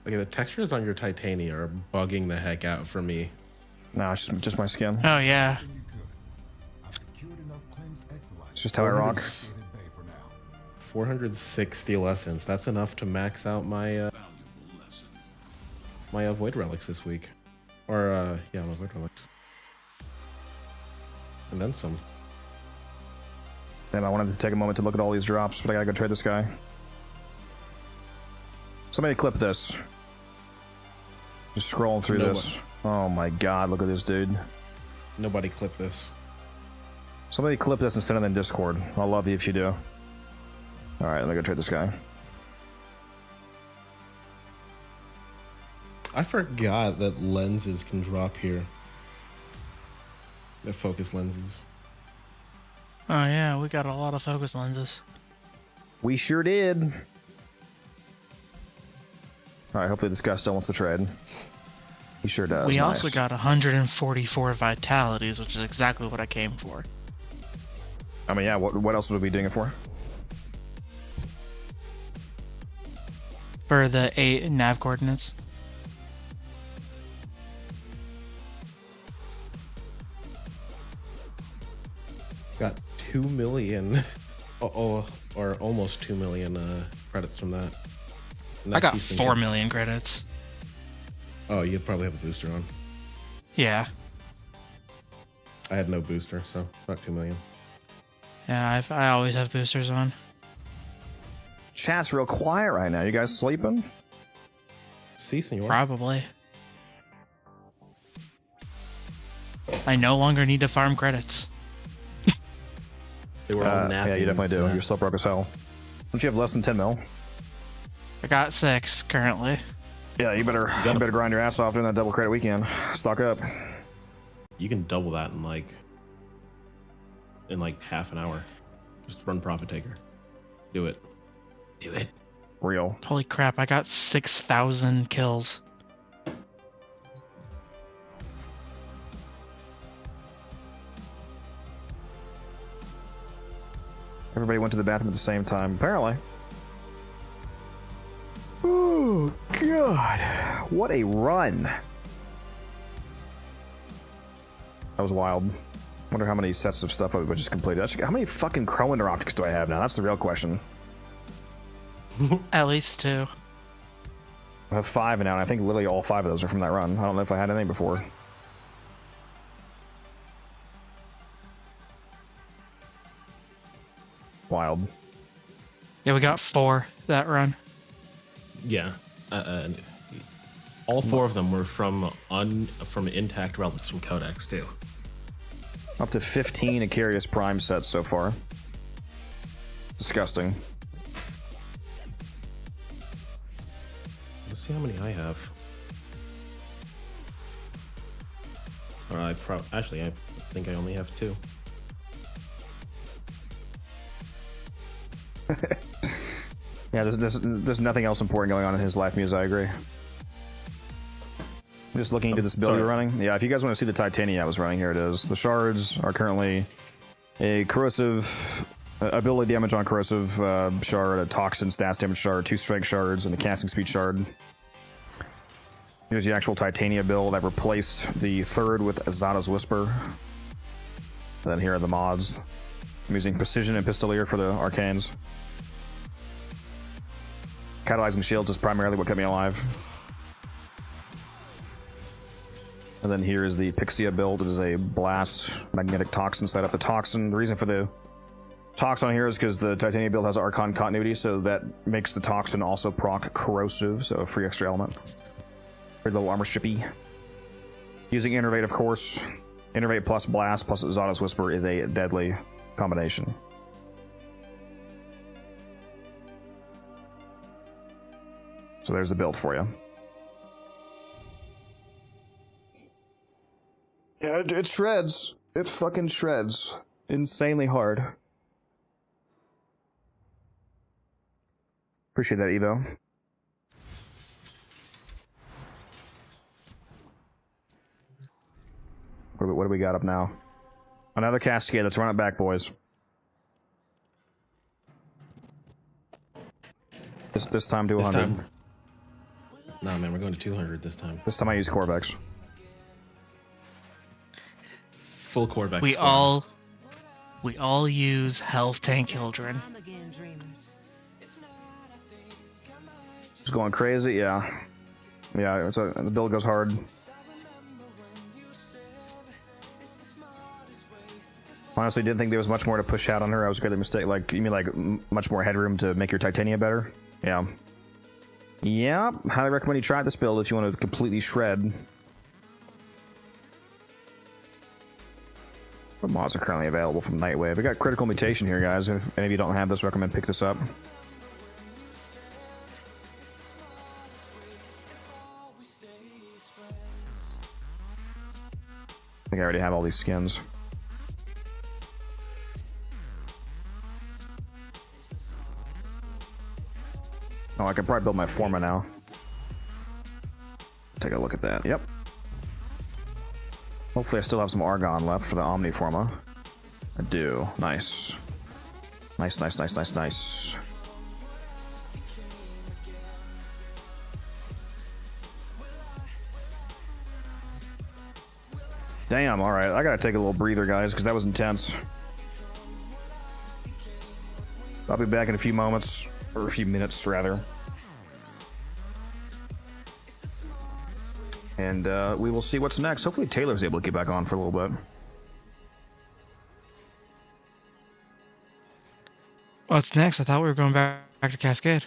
Speaker 5: Okay, the textures on your Titania are bugging the heck out for me.
Speaker 1: No, it's just my skin.
Speaker 10: Oh, yeah.
Speaker 1: It's just how I rock.
Speaker 5: 406 steel essence. That's enough to max out my my void relics this week. Or yeah, my void relics. And then some.
Speaker 1: And I wanted to take a moment to look at all these drops, but I gotta go trade this guy. Somebody clip this. Just scrolling through this. Oh my god, look at this dude.
Speaker 5: Nobody clip this.
Speaker 1: Somebody clip this and send it in Discord. I'll love you if you do. Alright, let me go trade this guy.
Speaker 5: I forgot that lenses can drop here. The focus lenses.
Speaker 10: Oh yeah, we got a lot of focus lenses.
Speaker 1: We sure did. Alright, hopefully this guy still wants to trade. He sure does.
Speaker 10: We
Speaker 1: Nice.
Speaker 10: also got 144 vitalities, which is exactly what I came for.
Speaker 1: I mean, yeah, what else would we be doing it for?
Speaker 10: For the 8 nav coordinates.
Speaker 5: Got 2 million. Or almost 2 million credits from that.
Speaker 10: I got 4 million credits.
Speaker 5: Oh, you probably have a booster on.
Speaker 10: Yeah.
Speaker 5: I had no booster, so not 2 million.
Speaker 10: Yeah, I always have boosters on.
Speaker 1: Chat's real quiet right now. You guys sleeping?
Speaker 5: Si, senor.
Speaker 10: Probably. I no longer need to farm credits.
Speaker 5: They were all napping.
Speaker 1: Yeah, you definitely do. You're still broke as hell. Don't you have less than 10 mil?
Speaker 10: I got 6 currently.
Speaker 1: Yeah, you better grind your ass off during that double credit weekend. Stock up.
Speaker 5: You can double that in like half an hour. Just run Profit Taker. Do it. Do it.
Speaker 1: Real.
Speaker 10: Holy crap, I got 6,000 kills.
Speaker 1: Everybody went to the bathroom at the same time, apparently. Oh, God. What a run. That was wild. Wonder how many sets of stuff I just completed. Actually, how many fucking Crowander optics do I have now? That's the real question.
Speaker 10: At least 2.
Speaker 1: I have 5 now, and I think literally all 5 of those are from that run. I don't know if I had any before. Wild.
Speaker 10: Yeah, we got 4 that run.
Speaker 5: Yeah. All 4 of them were from intact relics from Codex too.
Speaker 1: Up to 15 Icarius Prime sets so far. Disgusting.
Speaker 5: Let's see how many I have. I think I only have 2.
Speaker 1: Yeah, there's nothing else important going on in his life, Muse. I agree. I'm just looking into this build you're running. Yeah, if you guys want to see the Titania I was running, here it is. The shards are currently a corrosive ability damage on corrosive shard, a toxin stats damage shard, 2 strength shards, and a casting speed shard. Here's the actual Titania build. I replaced the 3rd with Azada's Whisper. And then here are the mods. I'm using Precision and Pistolier for the arcanes. Catalyzing Shields is primarily what kept me alive. And then here is the Pixia build. It is a Blast Magnetic Toxin setup. The Toxin, the reason for the Toxin here is because the Titania build has Archon Continuity, so that makes the Toxin also proc Corrosive, so a free extra element. Very little armor strippy. Using Innervate, of course. Innervate plus Blast plus Zada's Whisper is a deadly combination. So there's the build for you. Yeah, it shreds. It fucking shreds. Insanely hard. Appreciate that, Evo. What do we got up now? Another Cascade. Let's run it back, boys. This time to 100.
Speaker 5: Nah, man, we're going to 200 this time.
Speaker 1: This time I use Corvex.
Speaker 5: Full Corvex.
Speaker 10: We all use Health Tank Hildren.
Speaker 1: It's going crazy, yeah. Yeah, the build goes hard. Honestly, didn't think there was much more to push out on her. I was greatly mistaken. Like, you mean like much more headroom to make your Titania better? Yeah. Yeah, highly recommend you try this build if you want to completely shred. What mods are currently available from Nightwave? We got Critical Mutation here, guys. If any of you don't have this, recommend pick this up. I think I already have all these skins. Oh, I can probably build my Forma now. Take a look at that. Yep. Hopefully I still have some Argon left for the Omni Forma. I do. Nice. Nice, nice, nice, nice, nice. Damn, alright. I gotta take a little breather, guys, because that was intense. I'll be back in a few moments. Or a few minutes, rather. And we will see what's next. Hopefully Taylor's able to get back on for a little bit.
Speaker 10: What's next? I thought we were going back to Cascade.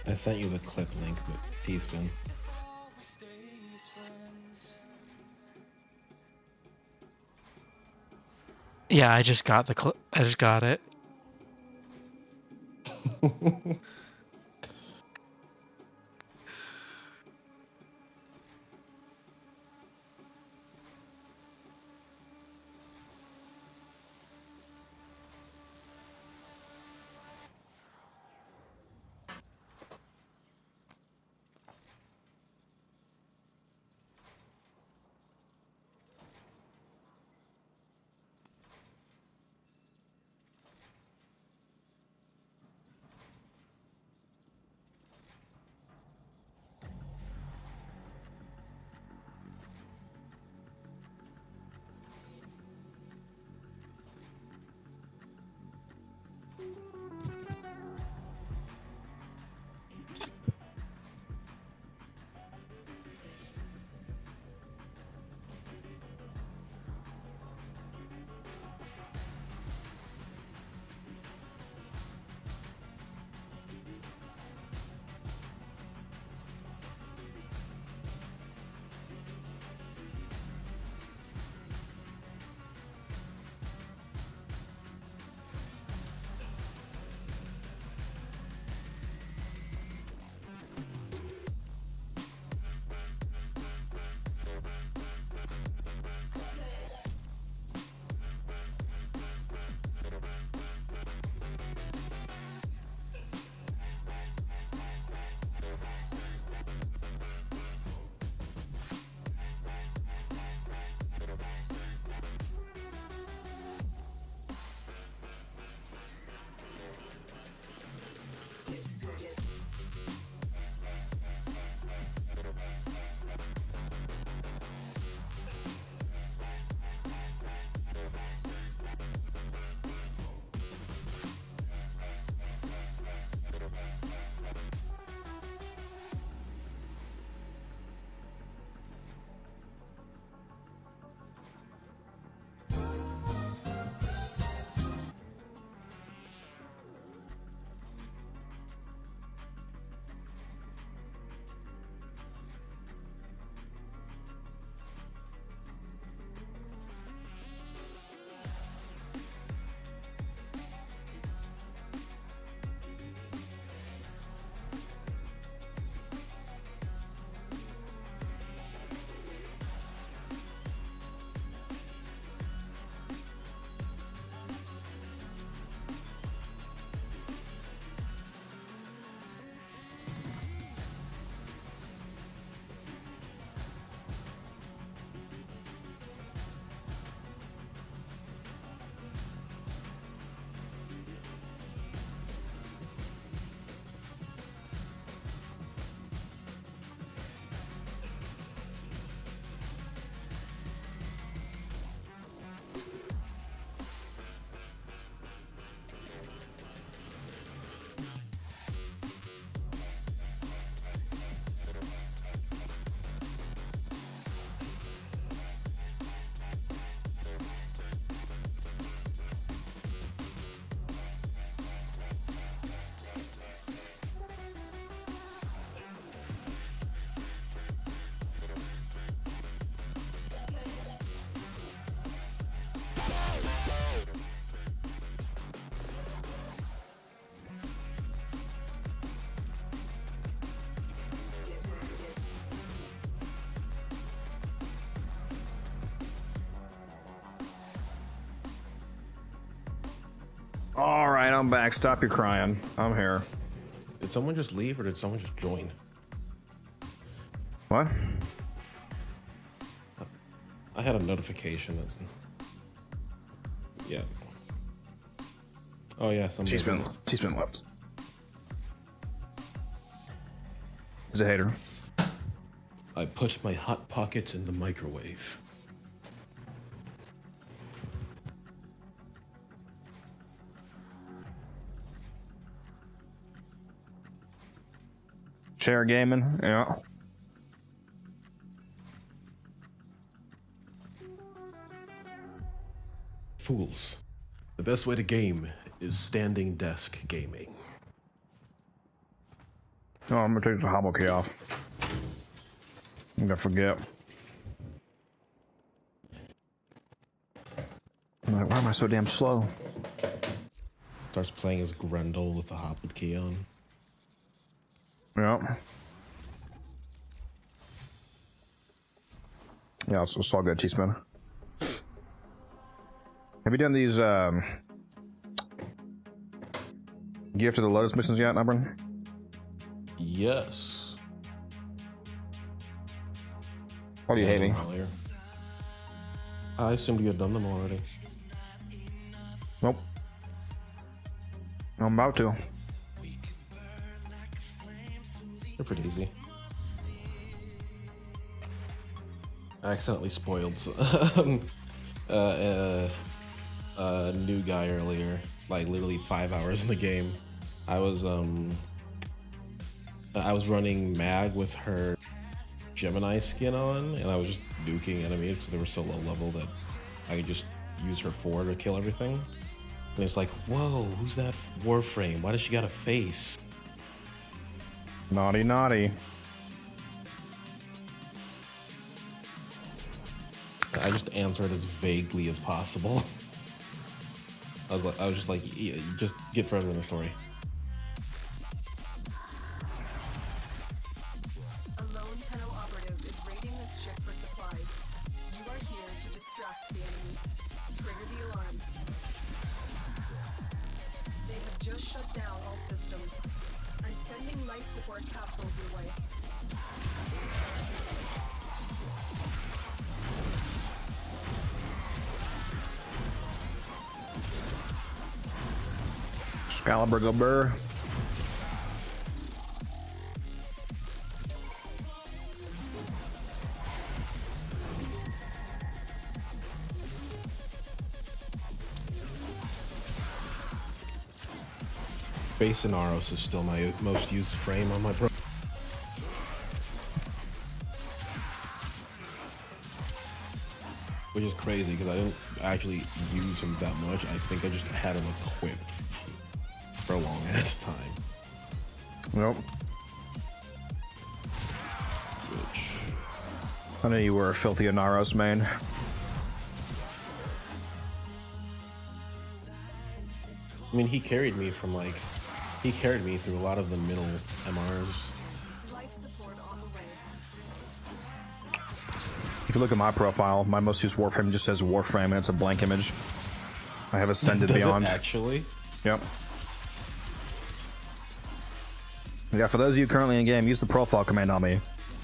Speaker 5: I sent you the clip link, but Teespin.
Speaker 10: Yeah, I just got the clip. I just got it.
Speaker 1: All right, I'm back. Stop your crying. I'm here.
Speaker 5: Did someone just leave or did someone just join?
Speaker 1: What?
Speaker 5: I had a notification that's... Yeah. Oh yeah, somebody
Speaker 1: T-Spin left. He's a hater.
Speaker 5: I put my hot pockets in the microwave.
Speaker 1: Chair gaming, yeah.
Speaker 5: Fools. The best way to game is standing desk gaming.
Speaker 1: Oh, I'm gonna take the hobble key off. I'm gonna forget. I'm like, why am I so damn slow?
Speaker 5: Starts playing as Grendel with the hobble key on.
Speaker 1: Yeah. Yeah, it's all good, T-Spin. Have you done these, Gift of the Lotus missions yet, Auburn?
Speaker 5: Yes.
Speaker 1: Why do you hate me?
Speaker 5: Earlier. I assumed you had done them already.
Speaker 1: Nope. I'm about to.
Speaker 5: They're pretty easy. I accidentally spoiled a new guy earlier, like literally 5 hours in the game. I was running Mag with her Gemini skin on, and I was just nuking enemies because they were so low level that I could just use her 4 to kill everything. And it's like, whoa, who's that Warframe? Why does she got a face?
Speaker 1: Naughty, naughty.
Speaker 5: I just answered as vaguely as possible. I was just like, yeah, just get further in the story.
Speaker 9: A lone Tenno operative is raiding this ship for supplies. You are here to distract the enemy. Trigger the alarm. They have just shut down all systems. I'm sending life support capsules your way.
Speaker 1: Excalibur go burr.
Speaker 5: Base Inaros is still my most used frame on my pro. Which is crazy because I didn't actually use him that much. I think I just had him equipped for a long ass time.
Speaker 1: Nope.
Speaker 5: Which
Speaker 1: I knew you were a filthy Inaros main.
Speaker 5: I mean, he carried me through a lot of the middle MRs.
Speaker 9: Life support on the way.
Speaker 1: If you look at my profile, my most used Warframe just says Warframe and it's a blank image. I have Ascended
Speaker 5: Does
Speaker 1: Beyond.
Speaker 5: it actually?
Speaker 1: Yep. Yeah, for those of you currently in game, use the profile command on me.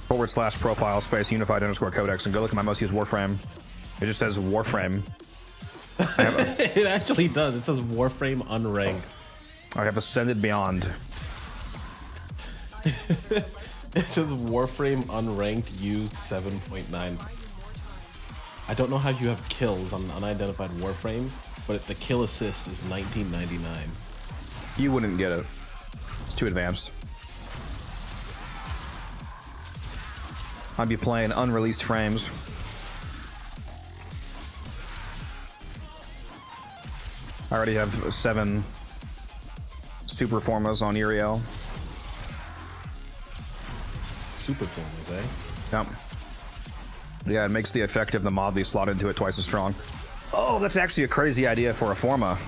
Speaker 1: /profile space unified _ codex and go look at my most used Warframe. It just says Warframe.
Speaker 5: It actually does. It says Warframe unranked.
Speaker 1: I have Ascended Beyond.
Speaker 5: It says Warframe unranked used 7.9. I don't know how you have kills on unidentified Warframe, but the kill assist is 1999.
Speaker 1: You wouldn't get it. It's too advanced. I'd be playing unreleased frames. I already have 7 super formas on Uriel.
Speaker 5: Super formas, eh?
Speaker 1: Yep. Yeah, it makes the effect of the mod they slot into it twice as strong. Oh, that's actually a crazy idea for a forma.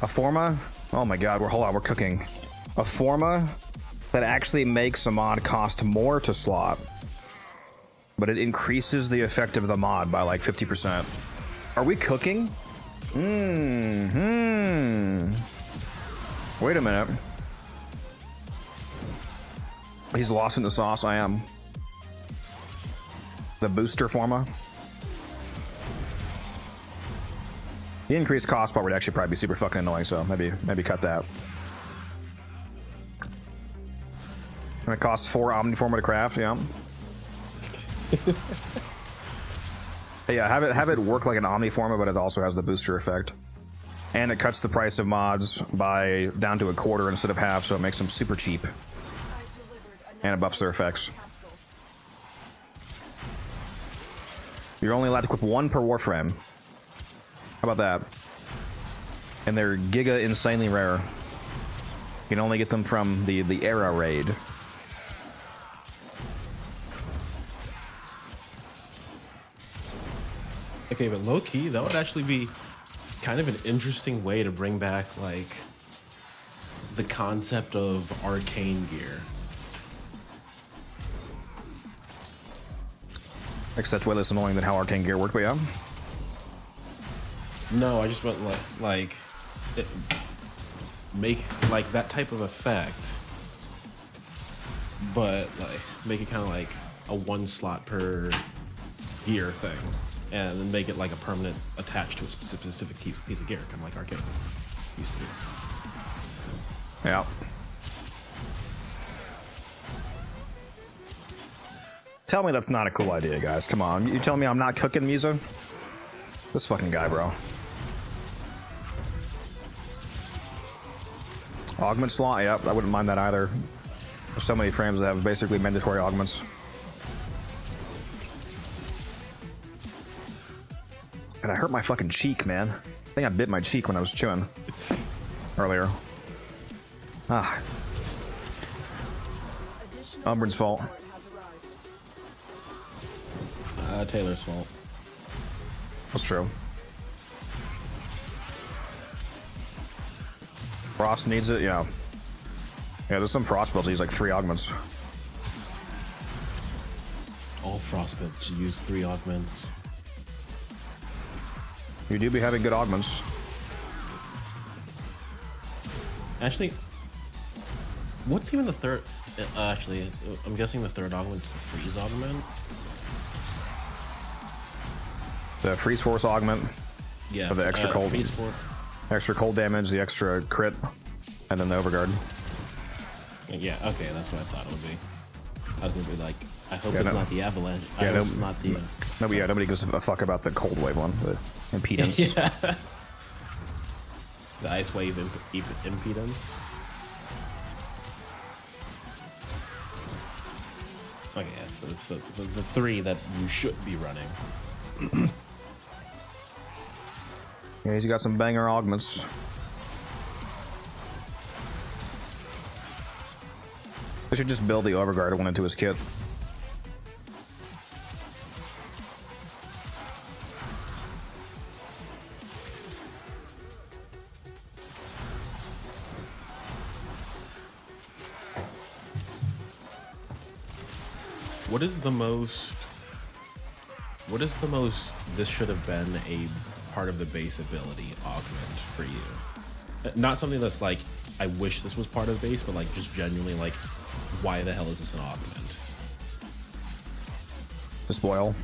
Speaker 1: A forma? Oh my god, we're cooking. A forma that actually makes a mod cost more to slot, but it increases the effect of the mod by like 50%. Are we cooking? Wait a minute. He's lost in the sauce. I am. The booster forma. The increased cost part would actually probably be super fucking annoying, so maybe cut that. And it costs 4 Omniforma to craft, yeah. Hey, yeah, have it work like an Omniforma, but it also has the booster effect. And it cuts the price of mods by down to a quarter instead of half, so it makes them super cheap. And it buffs their effects. You're only allowed to equip 1 per Warframe. How about that? And they're giga insanely rare. You can only get them from the Era raid.
Speaker 5: Okay, but low key, that would actually be kind of an interesting way to bring back like the concept of arcane gear.
Speaker 1: Except way less annoying than how arcane gear worked, but yeah.
Speaker 5: No, I just meant like it, make like that type of effect, but like make it kind of like a 1 slot per gear thing, and then make it like a permanent attached to a specific piece of gear, kind of like arcane used to be.
Speaker 1: Yeah. Tell me that's not a cool idea, guys. Come on. You telling me I'm not cooking Musa? This fucking guy, bro. Augment slot? Yep, I wouldn't mind that either. There's so many frames that have basically mandatory augments. And I hurt my fucking cheek, man. I think I bit my cheek when I was chewing earlier. Ah. Umbrid's fault.
Speaker 5: Taylor's fault.
Speaker 1: That's true. Frost needs it, yeah. Yeah, there's some Frost builds that use like 3 augments.
Speaker 5: All Frost builds use 3 augments.
Speaker 1: You do be having good augments.
Speaker 5: Actually, what's even the third? Actually, I'm guessing the third augment is the freeze augment.
Speaker 1: The freeze force augment.
Speaker 5: Yeah.
Speaker 1: For the extra cold.
Speaker 5: Freeze force.
Speaker 1: Extra cold damage, the extra crit, and then the overguard.
Speaker 5: Yeah. Okay, that's what I thought it would be. I was gonna be like, I hope
Speaker 1: Yeah,
Speaker 5: it's
Speaker 1: no.
Speaker 5: not the avalanche.
Speaker 1: Yeah,
Speaker 5: I
Speaker 1: no,
Speaker 5: hope it's not the.
Speaker 1: nobody gives a fuck about the cold wave one, the impedance.
Speaker 5: Yeah. The ice wave impedance. Okay, yeah, so it's the 3 that you should be running.
Speaker 1: Yeah, he's got some banger augments. They should just build the overguard one into his kit.
Speaker 5: What is the most this should have been a part of the base ability augment for you? Not something that's like, I wish this was part of the base, but like just genuinely like, why the hell is this an augment?
Speaker 1: To spoil.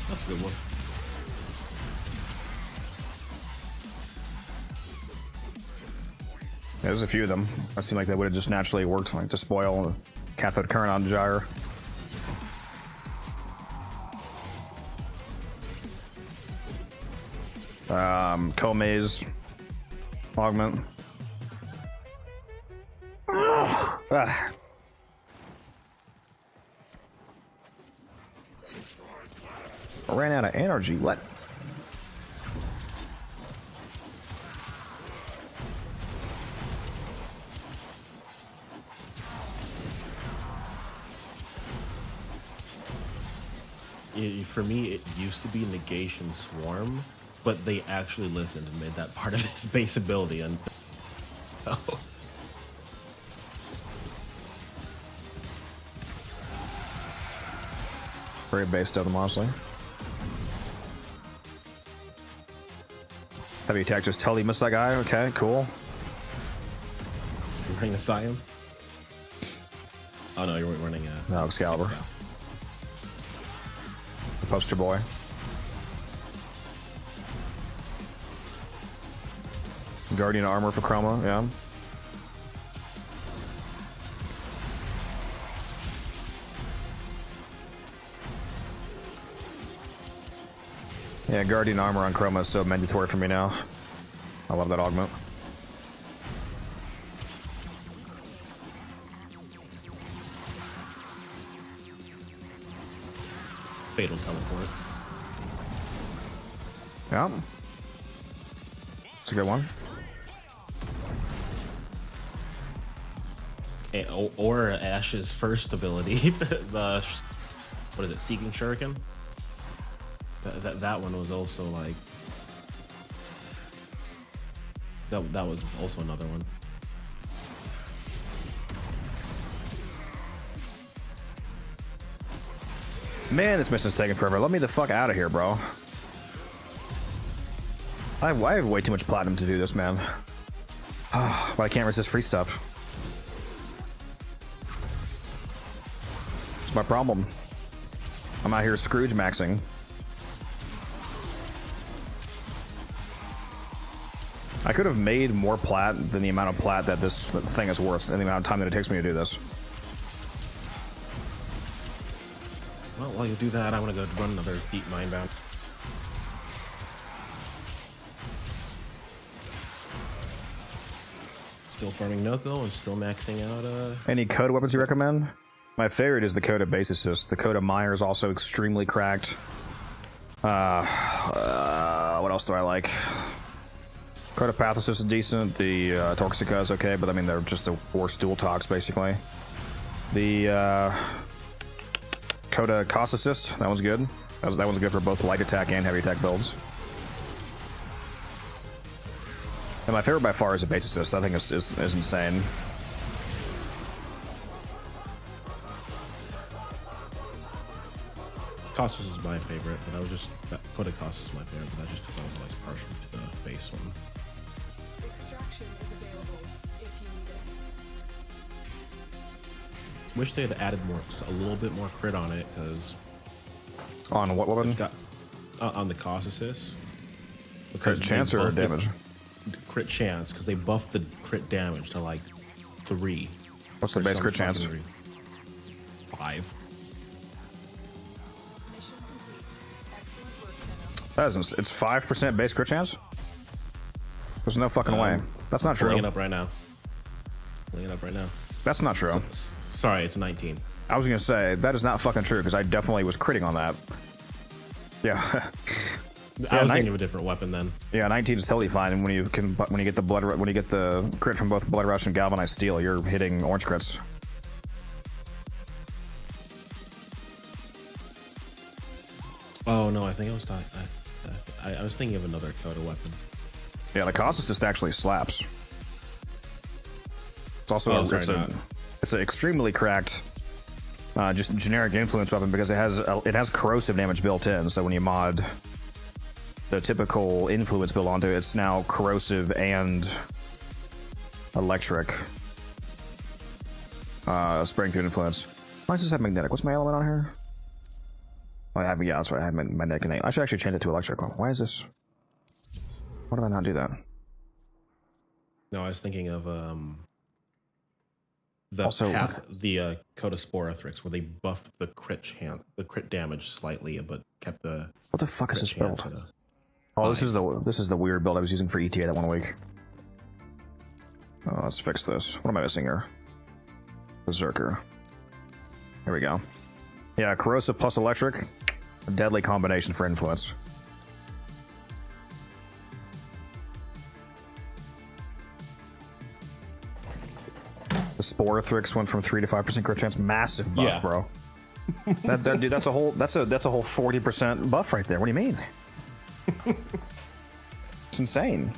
Speaker 5: That's a good one.
Speaker 1: Yeah, there's a few of them. I seem like they would have just naturally worked, like to spoil cathode current on Gyre. Kome's augment. Ah. I ran out of energy. What?
Speaker 5: For me, it used to be Negation Swarm, but they actually listened and made that part of his base ability. And
Speaker 1: Very based on them, honestly. Heavy attack, just totally missed that guy. Okay, cool.
Speaker 5: You're running a Siam? Oh no, you're running a...
Speaker 1: No, Excalibur. The poster boy. Guardian armor for Chroma, yeah. Yeah, Guardian armor on Chroma is so mandatory for me now. I love that augment.
Speaker 5: Fatal teleport.
Speaker 1: Yeah. It's a good one.
Speaker 5: Or Ash's first ability, the what is it, Seeking Shuriken? That one was also like that was also another one.
Speaker 1: Man, this mission's taking forever. Let me the fuck out of here, bro. I have way too much platinum to do this, man. But I can't resist free stuff. It's my problem. I'm out here Scrooge maxing. I could have made more plat than the amount of plat that this thing is worth and the amount of time that it takes me to do this.
Speaker 5: Well, while you do that, I want to go run another Deep Mindbound. Still farming Noko and still maxing out.
Speaker 1: Any Coda weapons you recommend? My favorite is the Coda Base Assist. The Coda Mire is also extremely cracked. What else do I like? Coda Path Assist is decent. The Toxica is okay, but I mean they're just the worst dual tox basically. The Coda Cost Assist, that one's good. That one's good for both light attack and heavy attack builds. And my favorite by far is a Base Assist. That thing is insane.
Speaker 5: Costas is my favorite, but I was just Coda Costas is my favorite, but that's just because I was less partial to the base one.
Speaker 9: Extraction is available if you need it.
Speaker 5: Wish they had added a little bit more crit on it, because
Speaker 1: on what weapon?
Speaker 5: It's got on the cost assist.
Speaker 1: Crit chance or damage?
Speaker 5: Crit chance, because they buffed the crit damage to like 3.
Speaker 1: What's the base crit chance?
Speaker 5: 5.
Speaker 1: That isn't. It's 5% base crit chance. There's no fucking way. That's not true.
Speaker 5: Pulling it up right now.
Speaker 1: That's not true.
Speaker 5: Sorry, it's 19.
Speaker 1: I was gonna say that is not fucking true because I definitely was critting on that. Yeah.
Speaker 5: I was thinking of a different weapon then.
Speaker 1: Yeah, 19 is totally fine. And when you get the crit from both Blood Rush and Galvanized Steel, you're hitting orange crits.
Speaker 5: Oh no, I think I was talking. I was thinking of another Coda weapon.
Speaker 1: Yeah, the cost assist actually slaps. It's also it's an extremely cracked, just generic influence weapon because it has corrosive damage built in. So when you mod the typical influence build onto it, it's now corrosive and electric. Spraying through influence. Why does this have magnetic? What's my element on here? Oh, I have, yeah, that's right. I have my neck and I should actually change it to electric. Why is this? Why did I not do that?
Speaker 5: No, I was thinking of the Coda Sporothrix, where they buffed the crit damage slightly, but kept the.
Speaker 1: What the fuck is this build? Oh, this is the weird build I was using for ETA that one week. Oh, let's fix this. What am I missing here? Berserker. Here we go. Yeah, corrosive plus electric. A deadly combination for influence. The Sporothrix went from 3 to 5% crit chance. Massive buff, bro. Dude, that's a whole 40% buff right there. What do you mean? It's insane.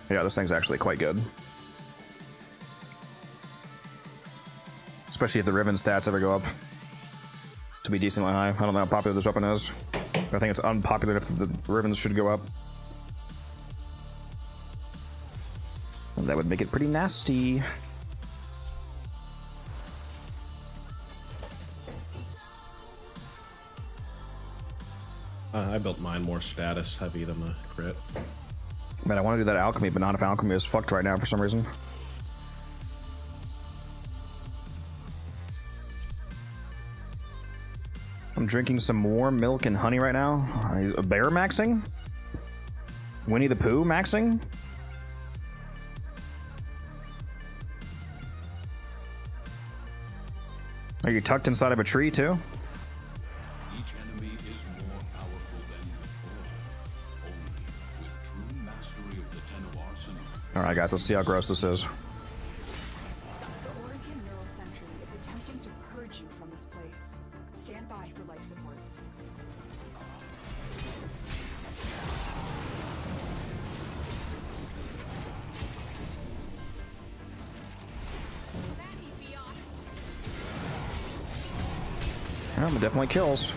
Speaker 1: Yeah, this thing's actually quite good. Especially if the ribbon stats ever go up to be decently high. I don't know how popular this weapon is. I think it's unpopular if the ribbons should go up. And that would make it pretty nasty.
Speaker 5: I built mine more status heavy than the crit.
Speaker 1: Man, I want to do that alchemy, but not if alchemy is fucked right now for some reason. I'm drinking some warm milk and honey right now. A bear maxing? Winnie the Pooh maxing? Are you tucked inside of a tree too?
Speaker 12: Each enemy is more powerful than before. Only with true mastery of the Tenno arsenal.
Speaker 1: Alright guys, let's see how gross this is.
Speaker 9: The Oregon Neural Sentry is attempting to purge you from this place. Stand by for life support.
Speaker 1: Yeah, but definitely kills.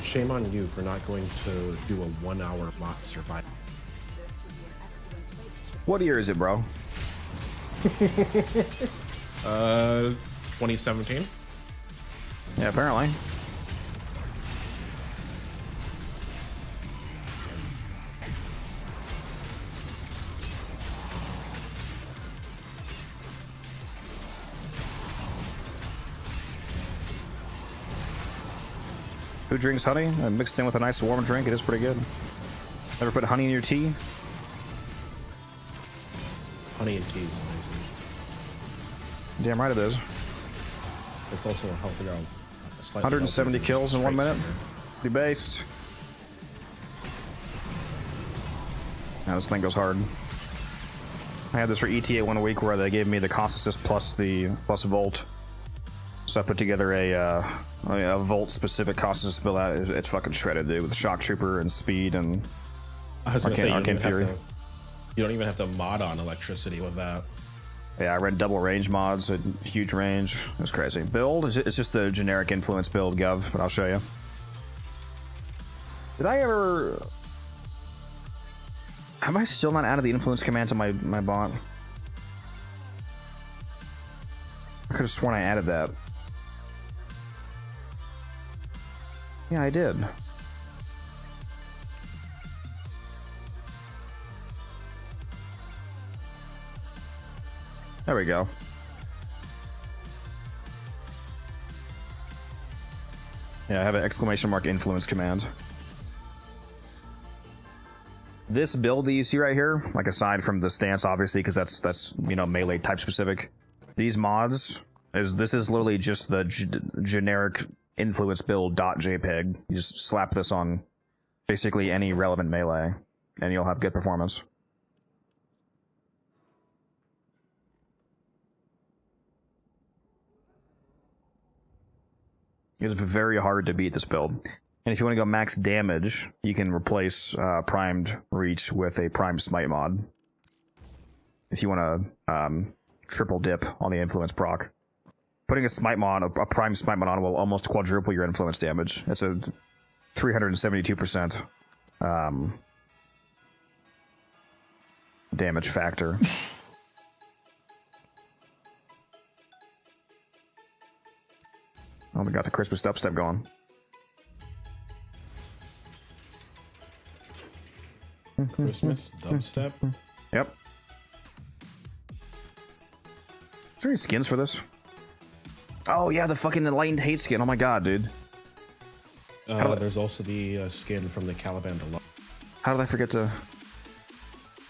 Speaker 5: Shame on you for not going to do a 1 hour mock survival.
Speaker 1: What year is it, bro?
Speaker 5: 2017.
Speaker 1: Yeah, apparently. Who drinks honey? Mixed in with a nice warm drink, it is pretty good. Ever put honey in your tea?
Speaker 5: Honey and tea is amazing.
Speaker 1: Damn right it is.
Speaker 5: It's also a healthy girl.
Speaker 1: 170 kills in 1 minute. Debased. Now this thing goes hard. I had this for ETA 1 week where they gave me the cost assist plus Volt. So I put together a Volt specific cost assist build out. It's fucking shredded, dude, with Shock Trooper and speed and
Speaker 5: I was gonna say,
Speaker 1: Arcane Fury.
Speaker 5: You don't even have to mod on electricity with that.
Speaker 1: Yeah, I read double range mods, a huge range. It was crazy. Build, it's just the generic influence build, Gov, but I'll show you. Did I ever... Have I still not added the influence command to my bot? I could have sworn I added that. Yeah, I did. There we go. Yeah, I have an exclamation mark influence command. This build that you see right here, like aside from the stance, obviously, because that's you know, melee type specific. These mods this is literally just the generic influence build .jpg. You just slap this on basically any relevant melee, and you'll have good performance. It's very hard to beat this build. And if you want to go max damage, you can replace primed reach with a primed smite mod. If you want to triple dip on the influence proc. Putting a smite mod, a primed smite mod on will almost quadruple your influence damage. It's a 372% damage factor. Oh, we got the Christmas dubstep going.
Speaker 5: Christmas dubstep?
Speaker 1: Yep. Is there any skins for this? Oh yeah, the fucking Enlightened Hate skin. Oh my god, dude.
Speaker 5: There's also the skin from the Caliban Deluxe.
Speaker 1: How did I forget to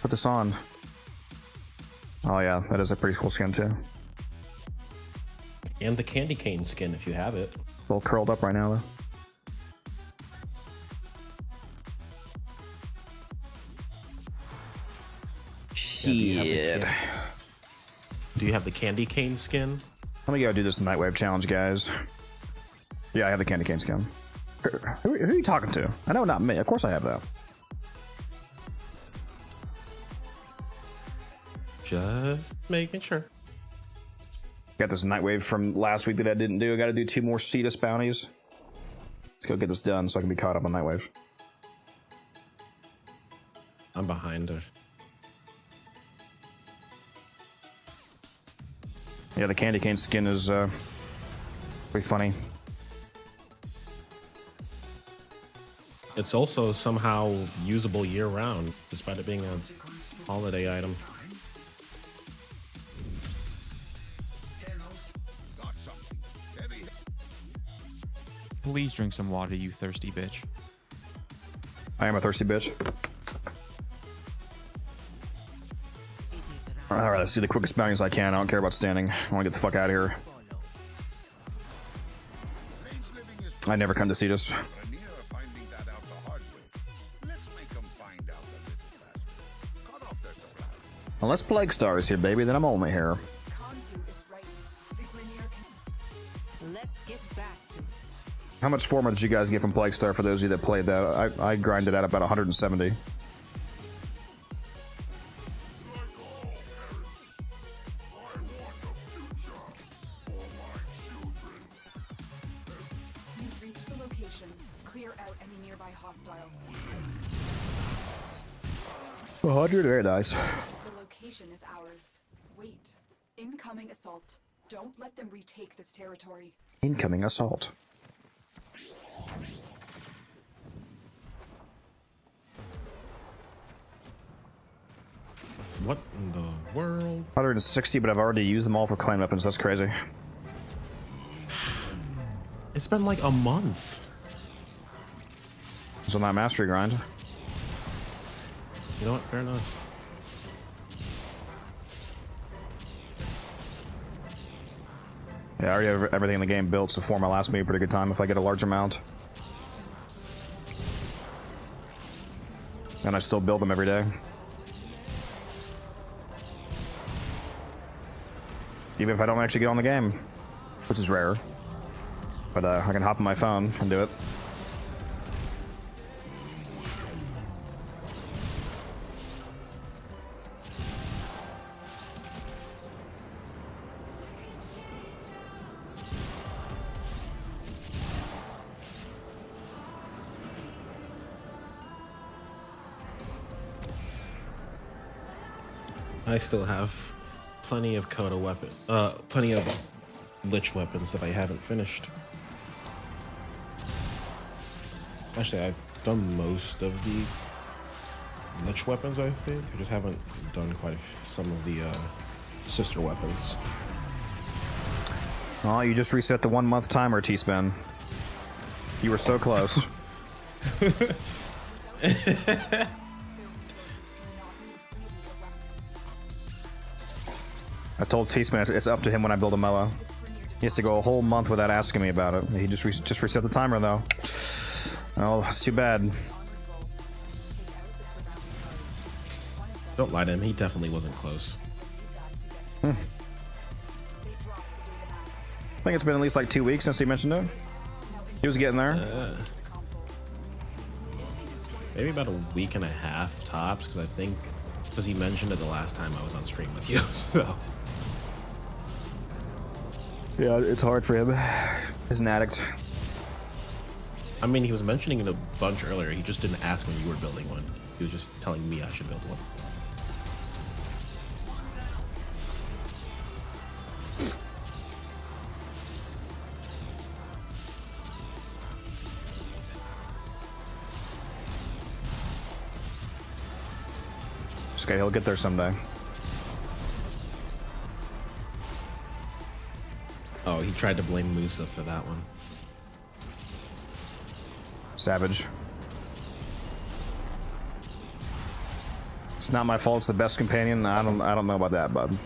Speaker 1: put this on? Oh yeah, that is a pretty cool skin too.
Speaker 5: And the candy cane skin if you have it.
Speaker 1: It's all curled up right now though. Shit.
Speaker 5: Do you have the candy cane skin?
Speaker 1: Let me go do this Nightwave challenge, guys. Yeah, I have the candy cane skin. Who are you talking to? I know not me. Of course I have that.
Speaker 5: Just making sure.
Speaker 1: Got this Nightwave from last week that I didn't do. I got to do 2 more Cetus bounties. Let's go get this done so I can be caught up on Nightwave.
Speaker 5: I'm behind her.
Speaker 1: Yeah, the candy cane skin is pretty funny.
Speaker 5: It's also somehow usable year-round, despite it being a holiday item.
Speaker 3: Please drink some water, you thirsty bitch.
Speaker 1: I am a thirsty bitch. Alright, let's do the quickest bounties I can. I don't care about standing. I want to get the fuck out of here. I never come to see this. Unless Plague Star is here, baby, then I'm only here.
Speaker 7: Let's get back to it.
Speaker 1: How much format did you guys get from Plague Star for those of you that played that? I grinded out about 170.
Speaker 9: You've reached the location. Clear out any nearby hostiles.
Speaker 1: 100, very nice.
Speaker 9: The location is ours. Wait. Incoming assault. Don't let them retake this territory.
Speaker 1: Incoming assault.
Speaker 5: What in the world?
Speaker 1: 160, but I've already used them all for clan weapons. That's crazy.
Speaker 5: It's been like a month.
Speaker 1: It's on that mastery grind.
Speaker 5: You know what? Fair enough.
Speaker 1: Yeah, I already have everything in the game built, so format lasts me a pretty good time if I get a large amount. And I still build them every day. Even if I don't actually get on the game, which is rare. But I can hop on my phone and do it.
Speaker 5: I still have plenty of Coda weapon, plenty of Lich weapons that I haven't finished. Actually, I've done most of the Lich weapons, I think. I just haven't done quite some of the sister weapons.
Speaker 1: Oh, you just reset the 1 month timer, T-Spin. You were so close. I told T-Spin it's up to him when I build a Moa. He has to go a whole month without asking me about it. He just reset the timer though. Oh, it's too bad.
Speaker 5: Don't lie to him. He definitely wasn't close.
Speaker 1: I think it's been at least like 2 weeks since he mentioned it. He was getting there.
Speaker 5: Maybe about a week and a half tops, because he mentioned it the last time I was on stream with you. So
Speaker 1: yeah, it's hard for him. He's an addict.
Speaker 5: I mean, he was mentioning it a bunch earlier. He just didn't ask when you were building one. He was just telling me I should build one.
Speaker 1: This guy, he'll get there someday.
Speaker 5: Oh, he tried to blame Musa for that one.
Speaker 1: Savage. It's not my fault. It's the best companion. I don't know about that, bud.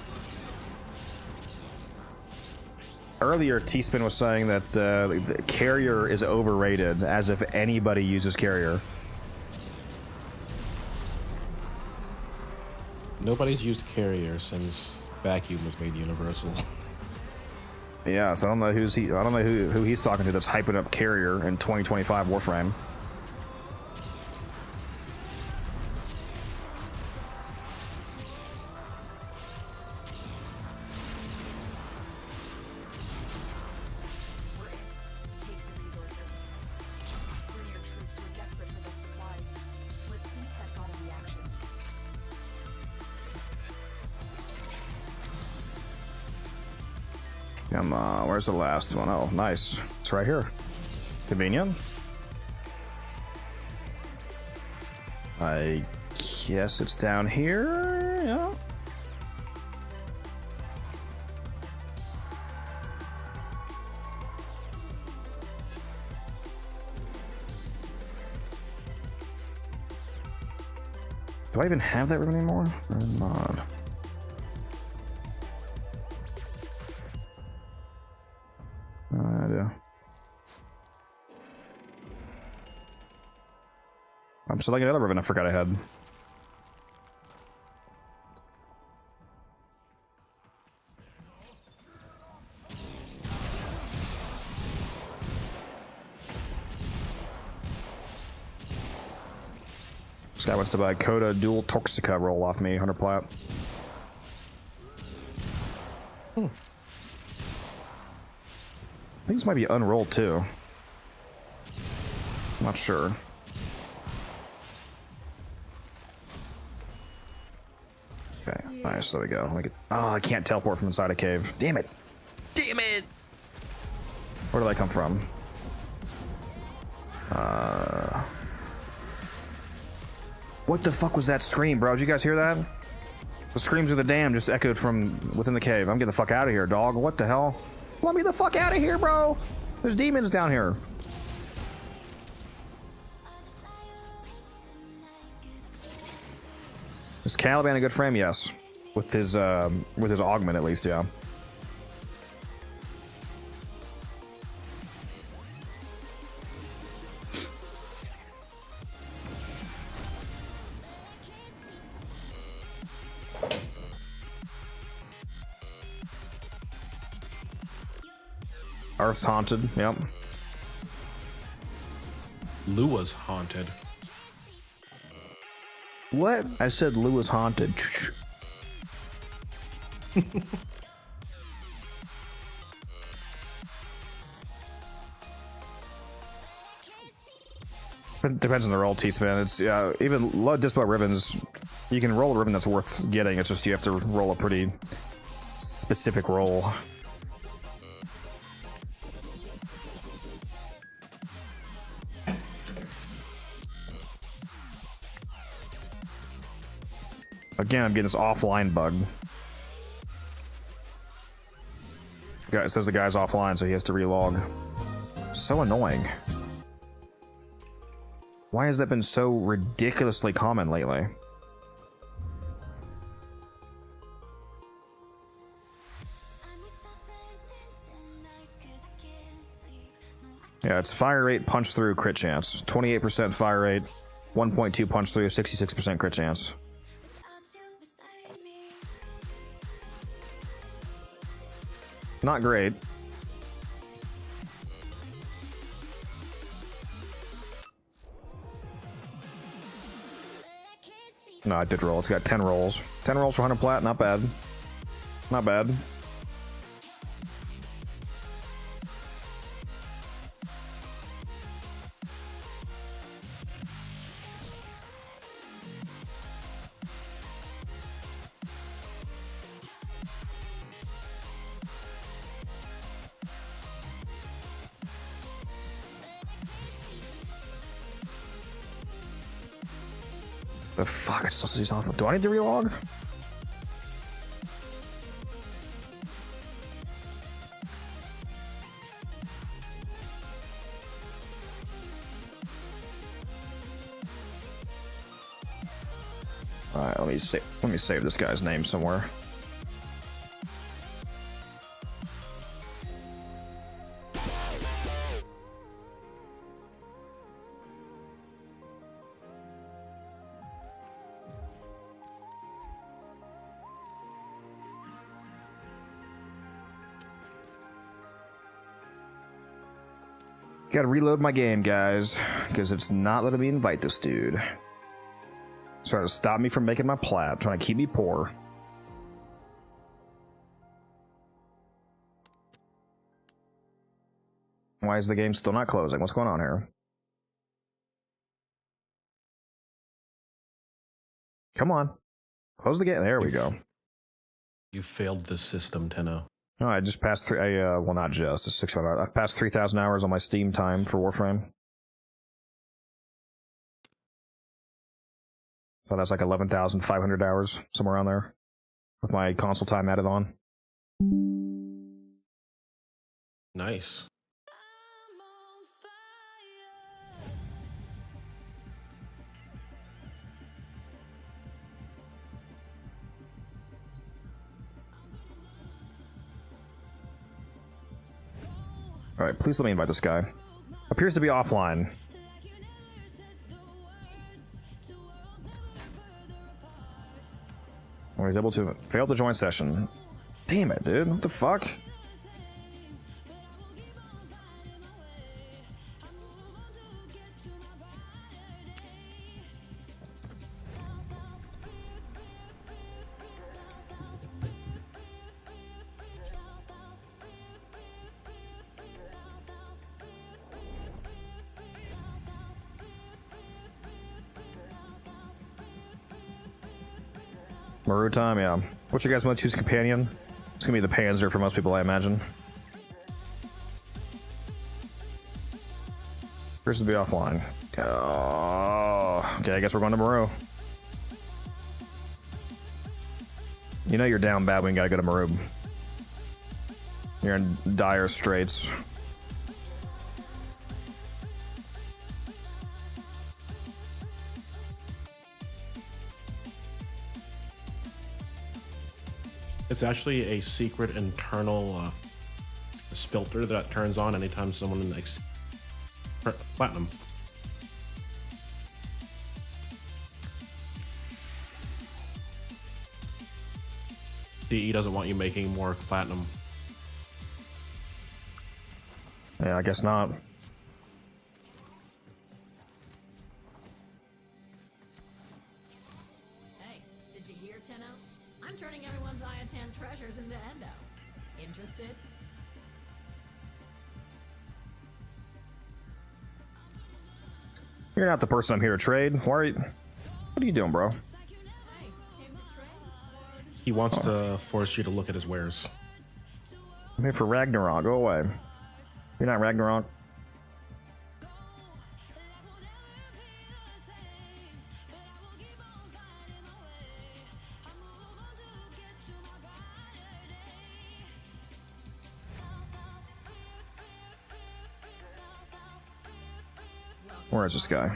Speaker 1: Earlier, T-Spin was saying that the carrier is overrated, as if anybody uses carrier.
Speaker 5: Nobody's used carrier since vacuum was made universal.
Speaker 1: Yeah, so I don't know I don't know who he's talking to that's hyping up carrier in 2025 Warframe. Come on, where's the last one? Oh, nice. It's right here. Convenient. I guess it's down here. Yeah. Do I even have that ribbon anymore? Or not? I do. I'm selecting another ribbon I forgot I had. This guy wants to buy Coda Dual Toxica roll off me, 100 plat. I think this might be unrolled too. I'm not sure. Okay, nice, there we go. Oh, I can't teleport from inside a cave. Damn it! Damn it! Where did I come from? What the fuck was that scream, bro? Did you guys hear that? The screams of the dam just echoed from within the cave. I'm getting the fuck out of here, dog. What the hell? Let me the fuck out of here, bro! There's demons down here. Is Caliban a good frame? Yes. With his augment at least, yeah. Earth's haunted, yep.
Speaker 5: Lua's haunted.
Speaker 1: What? I said Lua's haunted. It depends on the roll, T-Span. It's, yeah, even low display ribbons, you can roll a ribbon that's worth getting. It's just you have to roll a pretty specific roll. Again, I'm getting this offline bug. It says the guy's offline, so he has to relog. So annoying. Why has that been so ridiculously common lately? Yeah, it's fire rate, punch through, crit chance. 28% fire rate, 1.2 punch through, 66% crit chance. Not great. No, I did roll. It's got 10 rolls. 10 rolls for 100 plat, not bad. Not bad. The fuck? I still see something. Do I need to relog? Alright, let me save this guy's name somewhere. Gotta reload my game, guys, because it's not letting me invite this dude. It's trying to stop me from making my plat, trying to keep me poor. Why is the game still not closing? What's going on here? Come on. Close the game. There we go.
Speaker 5: You failed the system, Tenno.
Speaker 1: Oh, I just passed well, not just, it's 6 hours. I've passed 3,000 hours on my Steam time for Warframe. So that's like 11,500 hours, somewhere around there, with my console time added on.
Speaker 5: Nice.
Speaker 1: Alright, please let me invite this guy. Appears to be offline. Or he's able to fail to join session. Damn it, dude. What the fuck? Maru time, yeah. What you guys want to choose companion? It's gonna be the Panzer for most people, I imagine. Appears to be offline. Oh, okay, I guess we're going to Maru. You know you're down bad when you gotta go to Maru. You're in dire straits.
Speaker 5: It's actually a secret internal filter that turns on anytime someone likes platinum. DE doesn't want you making more platinum.
Speaker 1: Yeah, I guess not.
Speaker 13: Hey, did you hear, Tenno? I'm turning everyone's Iatan treasures into endo. Interested?
Speaker 1: You're not the person I'm here to trade. Why are you... What are you doing, bro?
Speaker 5: He wants to force you to look at his wares.
Speaker 1: I'm here for Ragnarok. Go away. You're not Ragnarok. Where is this guy?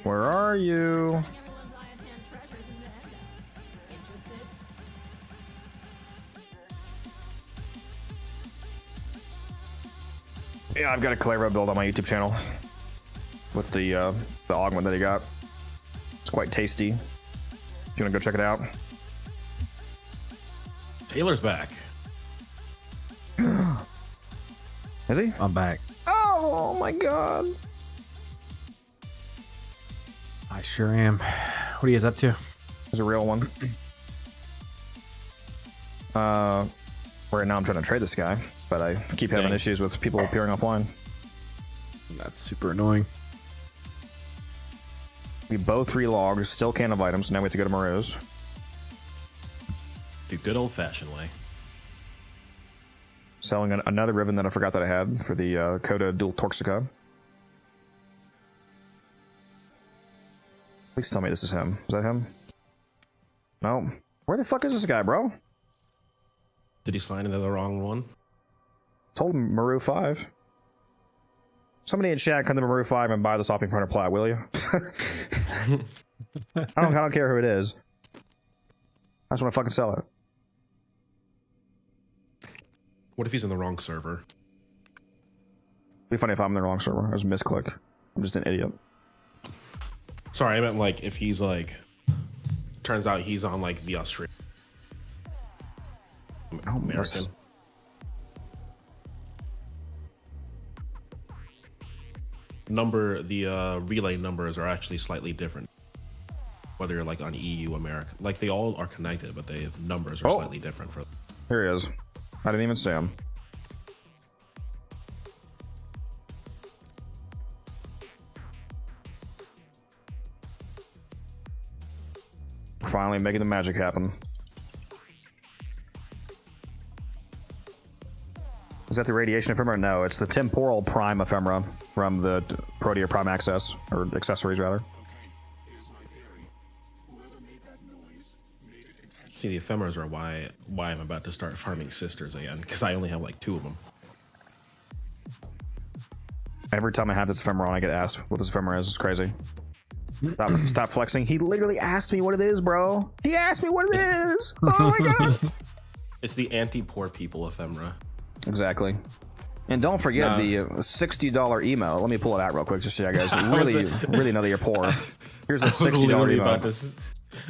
Speaker 1: Where are you? Yeah, I've got a Calero build on my YouTube channel with the augment that he got. It's quite tasty. If you want to go check it out.
Speaker 5: Taylor's back.
Speaker 1: Is he?
Speaker 4: I'm back.
Speaker 1: Oh my god.
Speaker 4: I sure am. What are you guys up to?
Speaker 1: There's a real one. Right now I'm trying to trade this guy, but I keep having issues with people appearing offline.
Speaker 4: That's super annoying.
Speaker 1: We both relogged, still can't have items, now we have to go to Moreau's.
Speaker 5: The good old-fashioned way.
Speaker 1: Selling another ribbon that I forgot that I had for the Coda Dual Torxica. Please tell me this is him. Is that him? No. Where the fuck is this guy, bro?
Speaker 5: Did he sign into the wrong one?
Speaker 1: Told him Maru 5. Somebody in chat come to Maru 5 and buy this off me for 100 plat, will you? I don't care who it is. I just want to fucking sell it.
Speaker 5: What if he's in the wrong server?
Speaker 1: It'd be funny if I'm in the wrong server. I just misclick. I'm just an idiot.
Speaker 5: Sorry, I meant like if he's like... Turns out he's on like the Australian... American. The relay numbers are actually slightly different. Whether you're like on EU, America. Like they all are connected, but the numbers are slightly different for...
Speaker 1: Here he is. I didn't even see him. finally making the magic happen. Is that the radiation ephemera? No, it's the temporal prime ephemera from the Protea Prime Access, or accessories rather.
Speaker 5: See, the ephemeras are why I'm about to start farming sisters again, because I only have like 2 of them.
Speaker 1: Every time I have this ephemera on, I get asked what this ephemera is. It's crazy. Stop flexing. He literally asked me what it is, bro. He asked me what it is. Oh my god.
Speaker 5: It's the anti-poor people ephemera.
Speaker 1: Exactly. And don't forget the $60 email. Let me pull it out real quick just so you guys really know that you're poor. Here's a $60 email.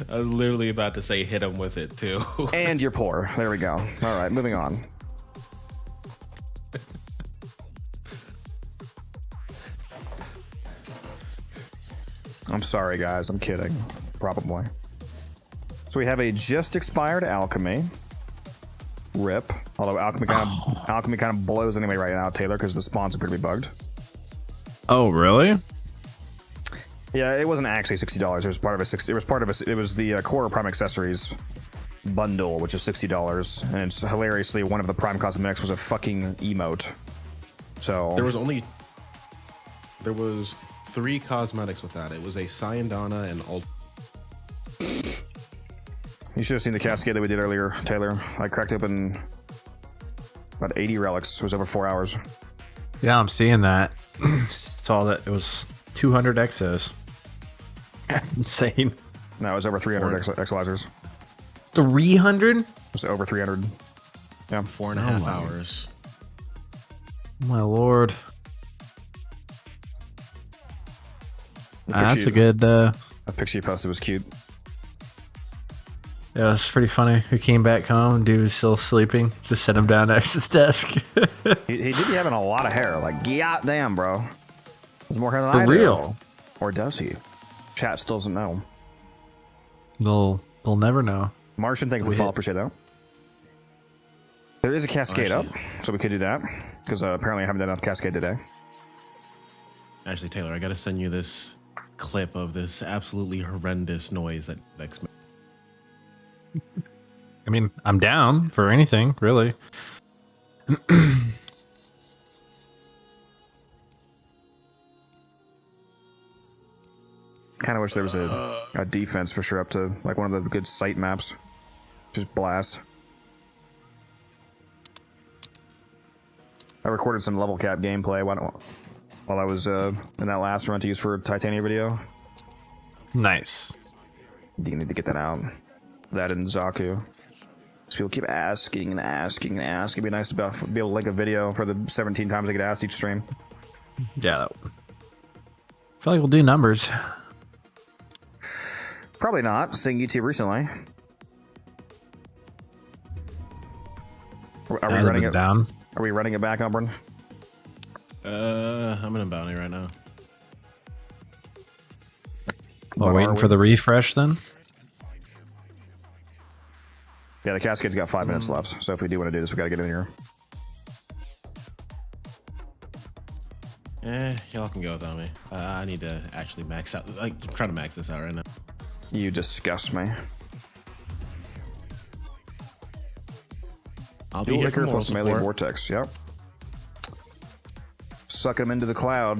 Speaker 5: I was literally about to say hit him with it too.
Speaker 1: And you're poor. There we go. All right, moving on. I'm sorry, guys. I'm kidding. Probably. So we have a just expired alchemy. RIP. Although alchemy kind of blows anyway right now, Taylor, because the spawns appear to be bugged.
Speaker 4: Oh, really?
Speaker 1: Yeah, it wasn't actually $60. It was part of a it was the Core Prime Accessories bundle, which is $60, and it's hilariously one of the Prime cosmetics was a fucking emote. So
Speaker 5: there was 3 cosmetics with that. It was a Cyandana and
Speaker 1: You should have seen the cascade that we did earlier, Taylor. I cracked open about 80 relics. It was over 4 hours.
Speaker 4: Yeah, I'm seeing that. Saw that it was 200 exos. That's insane.
Speaker 1: No, it was over 300 exolizers.
Speaker 4: 300?
Speaker 1: It was over 300. Yeah.
Speaker 5: 4.5 hours.
Speaker 4: My lord. That's a good...
Speaker 1: A picture you posted was cute.
Speaker 4: Yeah, it's pretty funny. He came back home, dude was still sleeping. Just set him down next to the desk.
Speaker 1: he did be having a lot of hair. Like, goddamn, bro. There's more hair than I
Speaker 4: For real.
Speaker 1: do. Or does he? Chat still doesn't know.
Speaker 4: They'll never know.
Speaker 1: Martian, thank you for the follow. Appreciate that. There is a cascade up, so we could do that. Because apparently I haven't done enough cascade today.
Speaker 5: Actually, Taylor, I gotta send you this clip of this absolutely horrendous noise that Vex made.
Speaker 4: I mean, I'm down for anything, really.
Speaker 1: Kind of wish there was a defense for sure up to like one of the good site maps. Just blast. I recorded some level cap gameplay while I was in that last run to use for Titania video.
Speaker 4: Nice.
Speaker 1: You need to get that out. That and Zaku. Because people keep asking and asking and asking. It'd be nice to be able to link a video for the 17 times I get asked each stream.
Speaker 4: Yeah. I feel like we'll do numbers.
Speaker 1: Probably not, seeing YouTube recently. Are we running it
Speaker 4: down?
Speaker 1: Are we running it back, Auburn?
Speaker 5: I'm in a bounty right now.
Speaker 4: Well, waiting for the refresh then?
Speaker 1: Yeah, the cascade's got 5 minutes left, so if we do want to do this, we gotta get in here.
Speaker 5: Y'all can go without me. I need to actually max out. I'm trying to max this out right now.
Speaker 1: You disgust me.
Speaker 5: I'll be here for more
Speaker 1: plus melee
Speaker 5: support.
Speaker 1: vortex. Yep. Suck him into the cloud.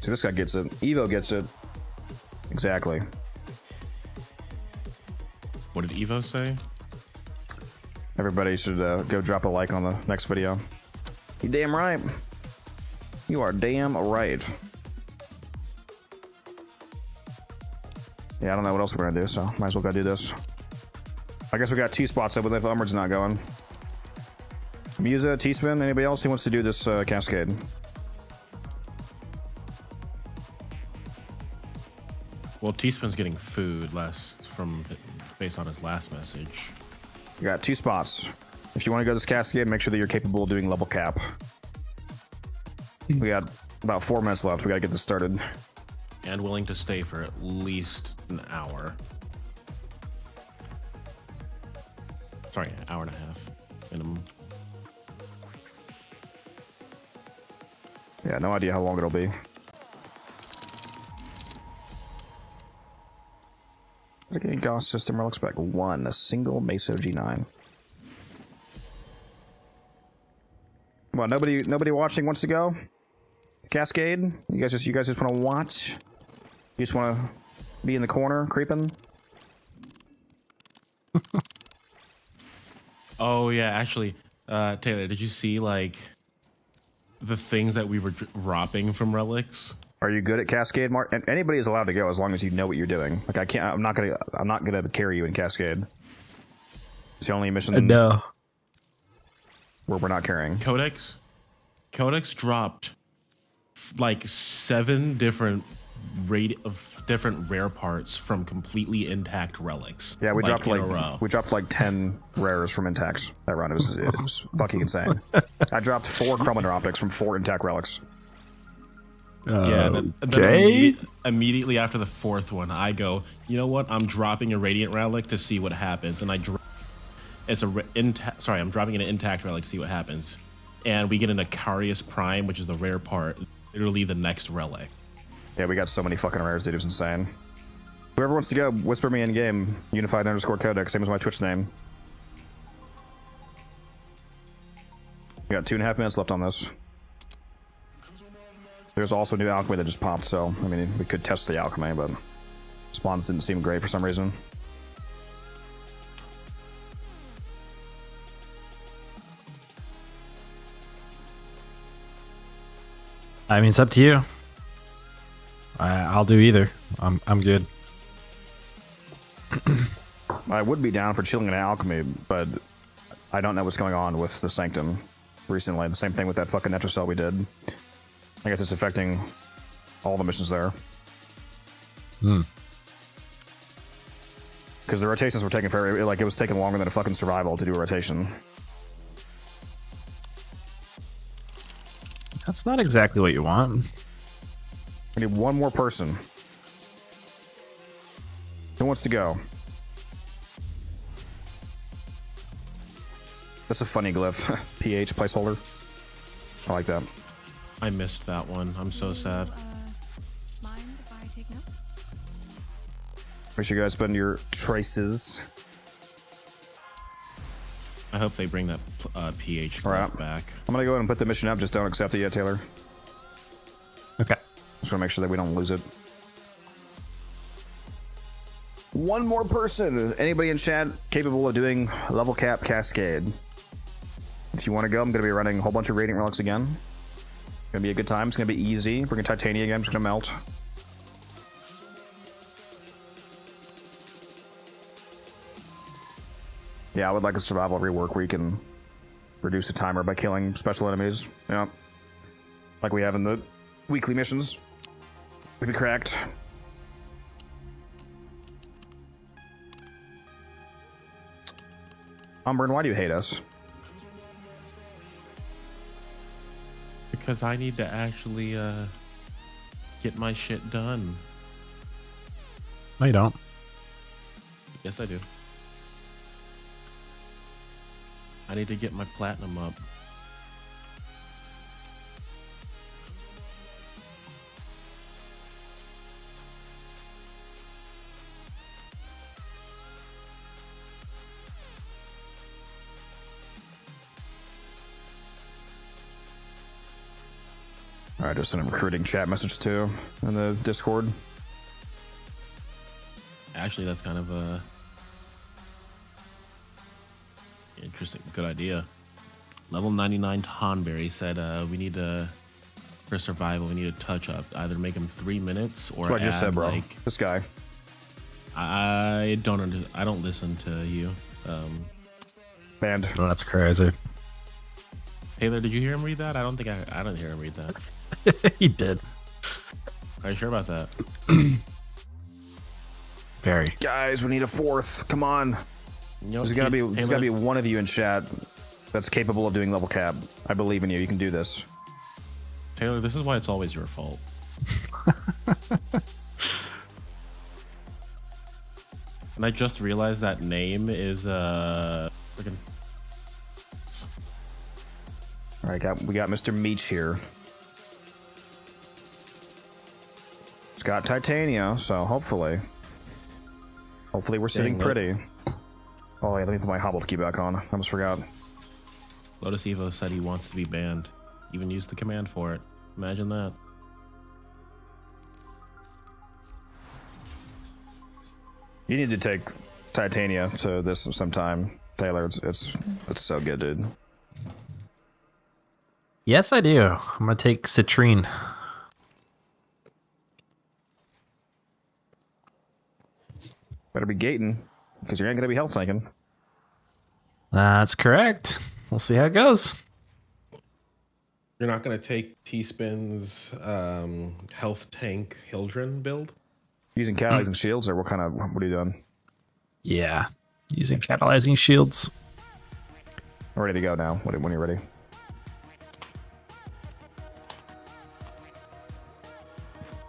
Speaker 1: See, this guy gets it. Evo gets it. Exactly.
Speaker 5: What did Evo say?
Speaker 1: Everybody should go drop a like on the next video. You damn right. You are damn right. Yeah, I don't know what else we're gonna do, so might as well go do this. I guess we got T-spots up, but if Umber's not going. Musa, T-spin, anybody else who wants to do this cascade?
Speaker 5: Well, T-spin's getting food based on his last message.
Speaker 1: We got 2 spots. If you want to go this cascade, make sure that you're capable of doing level cap. We got about 4 minutes left. We gotta get this started.
Speaker 5: And willing to stay for at least an hour. Sorry, an hour and a half minimum.
Speaker 1: Yeah, no idea how long it'll be. Getting Gauss system relics back 1, a single Meso G9. Well, nobody watching wants to go? Cascade? You guys just want to watch? You just want to be in the corner creeping?
Speaker 5: Oh yeah, actually, Taylor, did you see like the things that we were dropping from relics?
Speaker 1: Are you good at Cascade, Mark? And anybody is allowed to go as long as you know what you're doing. Like I can't. I'm not gonna carry you in Cascade. It's the only mission.
Speaker 4: No.
Speaker 1: Where we're not carrying.
Speaker 5: Codex dropped like 7 different rare parts from completely intact relics.
Speaker 1: Yeah, we dropped
Speaker 5: in a row.
Speaker 1: we dropped like 10 rares from intacts that run. It was fucking insane. I dropped 4 Chromander optics from 4 intact relics.
Speaker 5: Yeah, then immediately after the 4th one, I go, you know what? I'm dropping a Radiant Relic to see what happens, and I'm dropping an intact relic to see what happens, and we get an Icarius Prime, which is the rare part, literally the next relic.
Speaker 1: Yeah, we got so many fucking rares, dude. It was insane. Whoever wants to go, whisper me in game. Unified_Codex, same as my Twitch name. We got 2.5 minutes left on this. There's also new alchemy that just popped, so I mean we could test the alchemy, but spawns didn't seem great for some reason.
Speaker 4: I mean, it's up to you. I'll do either. I'm good.
Speaker 1: I would be down for chilling in alchemy, but I don't know what's going on with the Sanctum recently. The same thing with that fucking Netrocell we did. I guess it's affecting all the missions there. Because the rotations were taking forever. Like, it was taking longer than a fucking survival to do a rotation.
Speaker 4: That's not exactly what you want.
Speaker 1: We need one more person. Who wants to go? That's a funny glyph. PH placeholder. I like that.
Speaker 5: I missed that one. I'm so sad.
Speaker 8: Mind if I take notes?
Speaker 1: Make sure you guys spend your traces.
Speaker 5: I hope they bring that PH glyph back.
Speaker 1: I'm gonna go ahead and put the mission up. Just don't accept it yet, Taylor.
Speaker 4: Okay.
Speaker 1: Just wanna make sure that we don't lose it. One more person. Anybody in chat capable of doing level cap Cascade? If you want to go, I'm gonna be running a whole bunch of Radiant Relics again. Gonna be a good time. It's gonna be easy. Bring a Titania again. I'm just gonna melt. Yeah, I would like a survival rework where you can reduce the timer by killing special enemies. Yeah, like we have in the weekly missions. We'd be cracked. Umbrin, why do you hate us?
Speaker 5: Because I need to actually get my shit done.
Speaker 4: No, you don't.
Speaker 5: Yes, I do. I need to get my platinum up.
Speaker 1: Alright, just send a recruiting chat message too in the Discord.
Speaker 5: Actually, that's kind of a interesting, good idea. Level 99 Tonberry said we need to, for survival, we need a touch up. Either make him 3 minutes or
Speaker 1: That's what I just said, bro.
Speaker 5: Like,
Speaker 1: this guy.
Speaker 5: I don't listen to you.
Speaker 1: Banned.
Speaker 4: Oh, that's crazy.
Speaker 5: Taylor, did you hear him read that? I don't didn't hear him read that.
Speaker 4: He did.
Speaker 5: Are you sure about that?
Speaker 4: Very.
Speaker 1: Guys, we need a 4th. Come on. There's gotta be one of you in chat that's capable of doing level cap. I believe in you. You can do this.
Speaker 5: Taylor, this is why it's always your fault. And I just realized that name is freaking.
Speaker 1: All right, we got Mr. Meach here. got titania, so hopefully we're sitting
Speaker 5: Dang,
Speaker 1: pretty. Oh yeah, let me put my hobbled key back on. I almost forgot.
Speaker 5: Lotus Evo said he wants to be banned. Even used the command for it. Imagine that.
Speaker 1: You need to take titania to this sometime, Taylor. It's so good, dude.
Speaker 4: Yes, I do. I'm gonna take citrine.
Speaker 1: Better be gating, because you ain't gonna be health tanking.
Speaker 4: That's correct. We'll see how it goes.
Speaker 5: You're not going to take T-Spin's health tank Hildren build?
Speaker 1: Using catalyzing shields, or what are you doing?
Speaker 4: Yeah, using catalyzing shields.
Speaker 1: I'm ready to go now, when you're ready.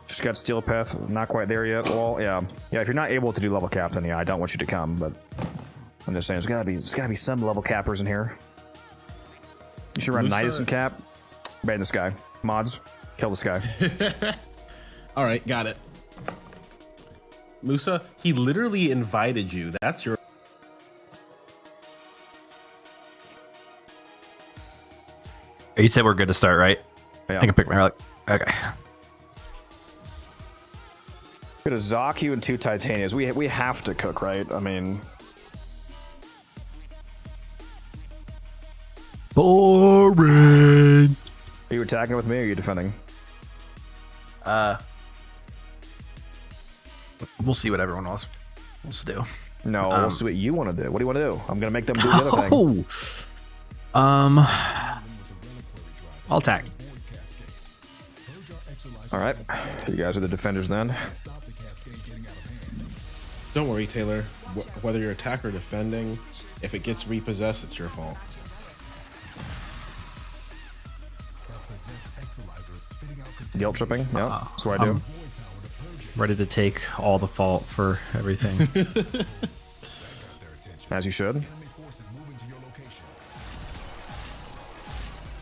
Speaker 1: Just got steel path, not quite there yet. Well, yeah, if you're not able to do level cap, then yeah, I don't want you to come, but I'm just saying, there's gotta be some level cappers in here. You should run Nidus and cap. Ban this guy. Mods, kill this guy.
Speaker 5: All right, got it. Musa, he literally invited you. That's your...
Speaker 4: You said we're good to start, right?
Speaker 1: Yeah.
Speaker 4: I can pick my relic. Okay.
Speaker 1: Got a Zaku and 2 Titanias. We have to cook, right? I mean...
Speaker 4: Boring.
Speaker 1: Are you attacking with me, or are you defending?
Speaker 4: We'll see what everyone else wants to do.
Speaker 1: No, we'll see what you want to do. What do you want to do? I'm gonna make them do the other thing.
Speaker 4: I'll attack.
Speaker 1: All right, you guys are the defenders then.
Speaker 5: Don't worry, Taylor. Whether you're attack or defending, if it gets repossessed, it's your fault.
Speaker 1: Guilt tripping, yeah, that's what I do.
Speaker 4: Ready to take all the fault for everything.
Speaker 1: As you should.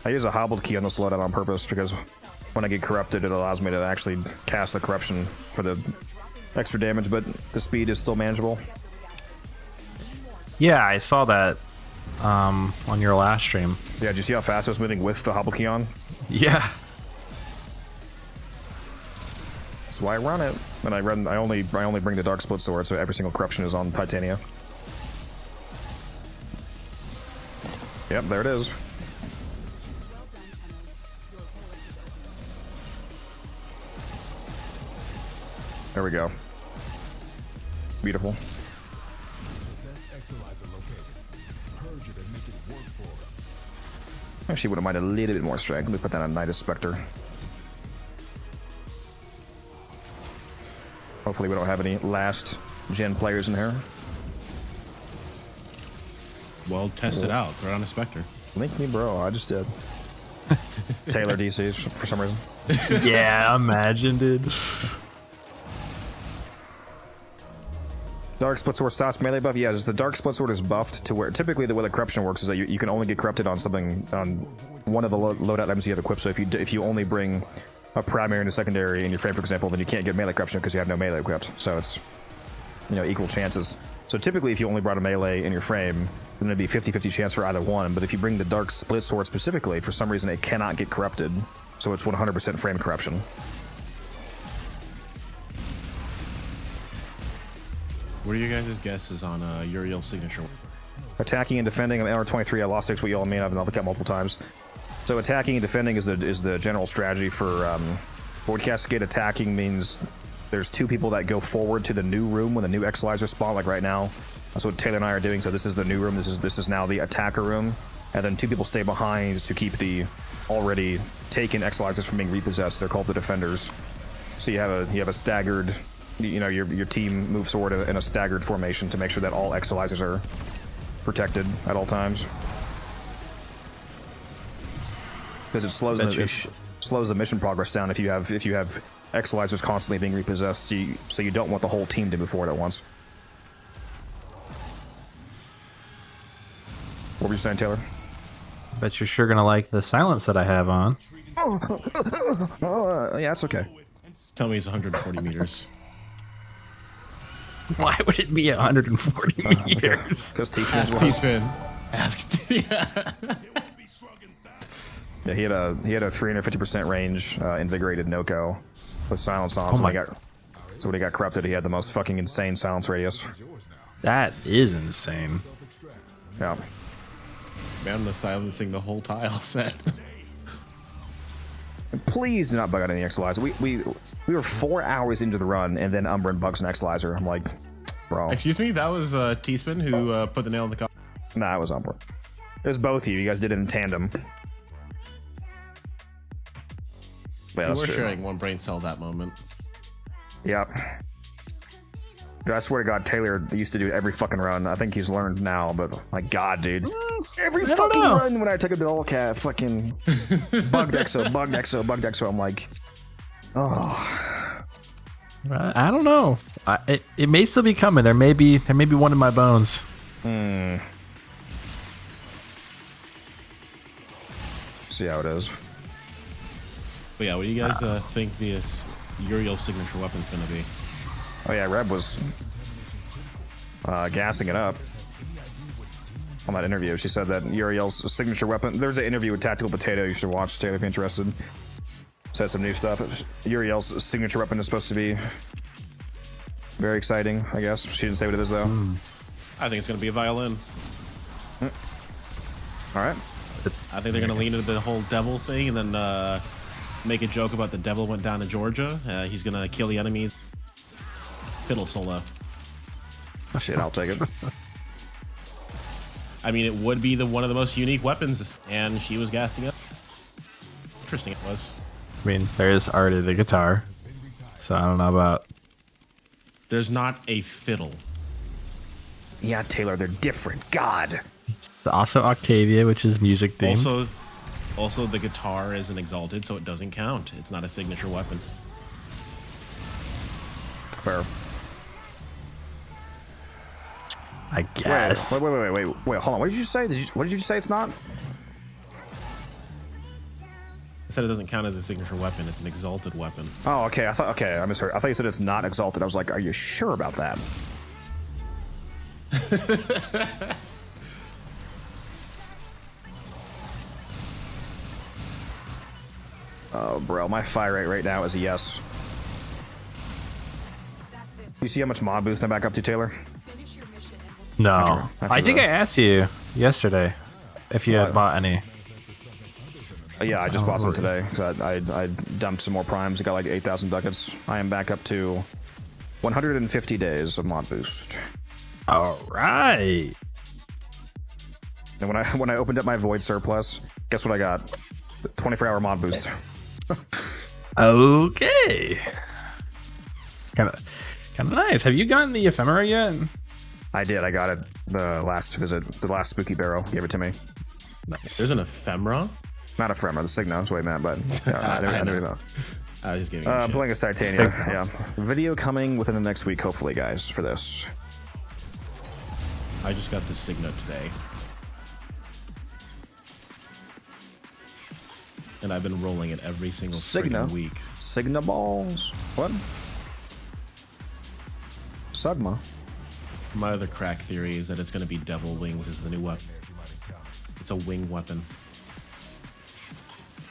Speaker 1: I use a hobbled key on this loadout on purpose because when I get corrupted, it allows me to actually cast the corruption for the extra damage, but the speed is still manageable.
Speaker 4: Yeah, I saw that on your last stream.
Speaker 1: Yeah, did you see how fast I was moving with the hobbled key on?
Speaker 4: Yeah.
Speaker 1: That's why I run it. And I only bring the dark split sword, so every single corruption is on Titania. Yep, there it is. There we go. Beautiful. Actually, wouldn't mind a little bit more strength. Let me put that on Nidus Spectre. Hopefully we don't have any last gen players in here.
Speaker 5: Well, test it out. Throw it on a Spectre.
Speaker 1: Link me, bro. I just did. Taylor DCs for some reason.
Speaker 4: Yeah, imagine, dude.
Speaker 1: Dark Split Sword stops melee buff. Yeah, just the Dark Split Sword is buffed to where typically the way the corruption works is that you can only get corrupted on something on one of the loadout items you have equipped. So if you only bring a primary and a secondary in your frame, for example, then you can't get melee corruption because you have no melee equipped. So it's, you know, equal chances. So typically, if you only brought a melee in your frame, then it'd be 50-50 chance for either one. But if you bring the Dark Split Sword specifically, for some reason it cannot get corrupted. So it's 100% frame corruption.
Speaker 5: What are your guys' guesses on Uriel's signature?
Speaker 1: Attacking and defending. I'm NR23. I lost 6 what you all mean. I've looked at multiple times. So attacking and defending is the general strategy for Void Cascade. Attacking means there's 2 people that go forward to the new room when the new Exilizer spawn, like right now. That's what Taylor and I are doing. So this is the new room. This is now the attacker room, and then 2 people stay behind to keep the already taken Exilizers from being repossessed. They're called the defenders. So you have a staggered, you know, your team moves forward in a staggered formation to make sure that all Exilizers are protected at all times. Because it slows the mission progress down if you have Exilizers constantly being repossessed. So you don't want the whole team to move forward at once. What were you saying, Taylor?
Speaker 4: Bet you're sure gonna like the silence that I have on.
Speaker 1: Yeah, it's okay.
Speaker 5: Tell me it's 140 meters.
Speaker 4: Why would it be 140 meters?
Speaker 1: Because T-Spin.
Speaker 5: T-Spin. Asked. Yeah.
Speaker 1: Yeah, he had a 350% range invigorated Noko with silence on. So when he got corrupted, he had the most fucking insane silence radius.
Speaker 4: That is insane.
Speaker 1: Yeah.
Speaker 5: Man, the silencing the whole tile set.
Speaker 1: Please do not bug out any Exilizer. We were 4 hours into the run, and then Umbran bugs an Exilizer. I'm like, bro.
Speaker 5: Excuse me, that was T-Spin who put the nail in the coffin.
Speaker 1: Nah, it was Umbran. It was both of you. You guys did it in tandem.
Speaker 5: We were sharing one brain cell that moment.
Speaker 1: Yep. Dude, I swear to God, Taylor used to do it every fucking run. I think he's learned now, but my God, dude. Every fucking run when I took a Dull Cat, fucking bugged Exo, bugged Exo, bugged Exo. I'm like, oh.
Speaker 4: I don't know. It may still be coming. There may be one in my bones.
Speaker 1: See how it is.
Speaker 5: But yeah, what do you guys think this Uriel's signature weapon's gonna be?
Speaker 1: Oh yeah, Reb was gassing it up on that interview. She said that Uriel's signature weapon. There's an interview with Tactical Potato. You should watch, Taylor, if you're interested. Said some new stuff. Uriel's signature weapon is supposed to be very exciting, I guess. She didn't say what it is though.
Speaker 5: I think it's gonna be a violin.
Speaker 1: All right.
Speaker 5: I think they're gonna lean into the whole devil thing and then make a joke about the devil went down to Georgia. He's gonna kill the enemies. Fiddle solo.
Speaker 1: Oh, shit, I'll take it.
Speaker 5: I mean, it would be one of the most unique weapons, and she was gassing up. Interesting it was.
Speaker 4: I mean, there is already the guitar, so I don't know about.
Speaker 5: There's not a fiddle.
Speaker 1: Yeah, Taylor, they're different. God.
Speaker 4: Also Octavia, which is music themed.
Speaker 5: Also, the guitar isn't exalted, so it doesn't count. It's not a signature weapon.
Speaker 1: Fair.
Speaker 4: I guess.
Speaker 1: Wait, hold on. What did you say? What did you say it's not?
Speaker 5: I said it doesn't count as a signature weapon. It's an exalted weapon.
Speaker 1: Oh, okay. I misheard. I thought you said it's not exalted. I was like, are you sure about that? Oh, bro, my fire rate right now is a yes. You see how much mod boost I'm back up to, Taylor?
Speaker 4: No. I think I asked you yesterday if you had bought any.
Speaker 1: Yeah, I just bought some today because I dumped some more primes. I got like 8,000 ducats. I am back up to 150 days of mod boost.
Speaker 4: All right.
Speaker 1: And when I opened up my void surplus, guess what I got? 24-hour mod boost.
Speaker 4: Okay. Kind of nice. Have you gotten the ephemera yet?
Speaker 1: I did. I got it the last visit. The last spooky barrow gave it to me.
Speaker 4: Nice.
Speaker 5: There's an ephemera?
Speaker 1: Not ephemera. The Signa is what I meant, but yeah, I knew that.
Speaker 5: I was just giving you shit.
Speaker 1: Playing as Titania. Yeah. Video coming within the next week, hopefully, guys, for this.
Speaker 5: I just got the Signa today. And I've been rolling it every single freaking week.
Speaker 1: Signa balls. What? Sugma.
Speaker 5: My other crack theory is that it's going to be Devil Wings as the new weapon. It's a wing weapon.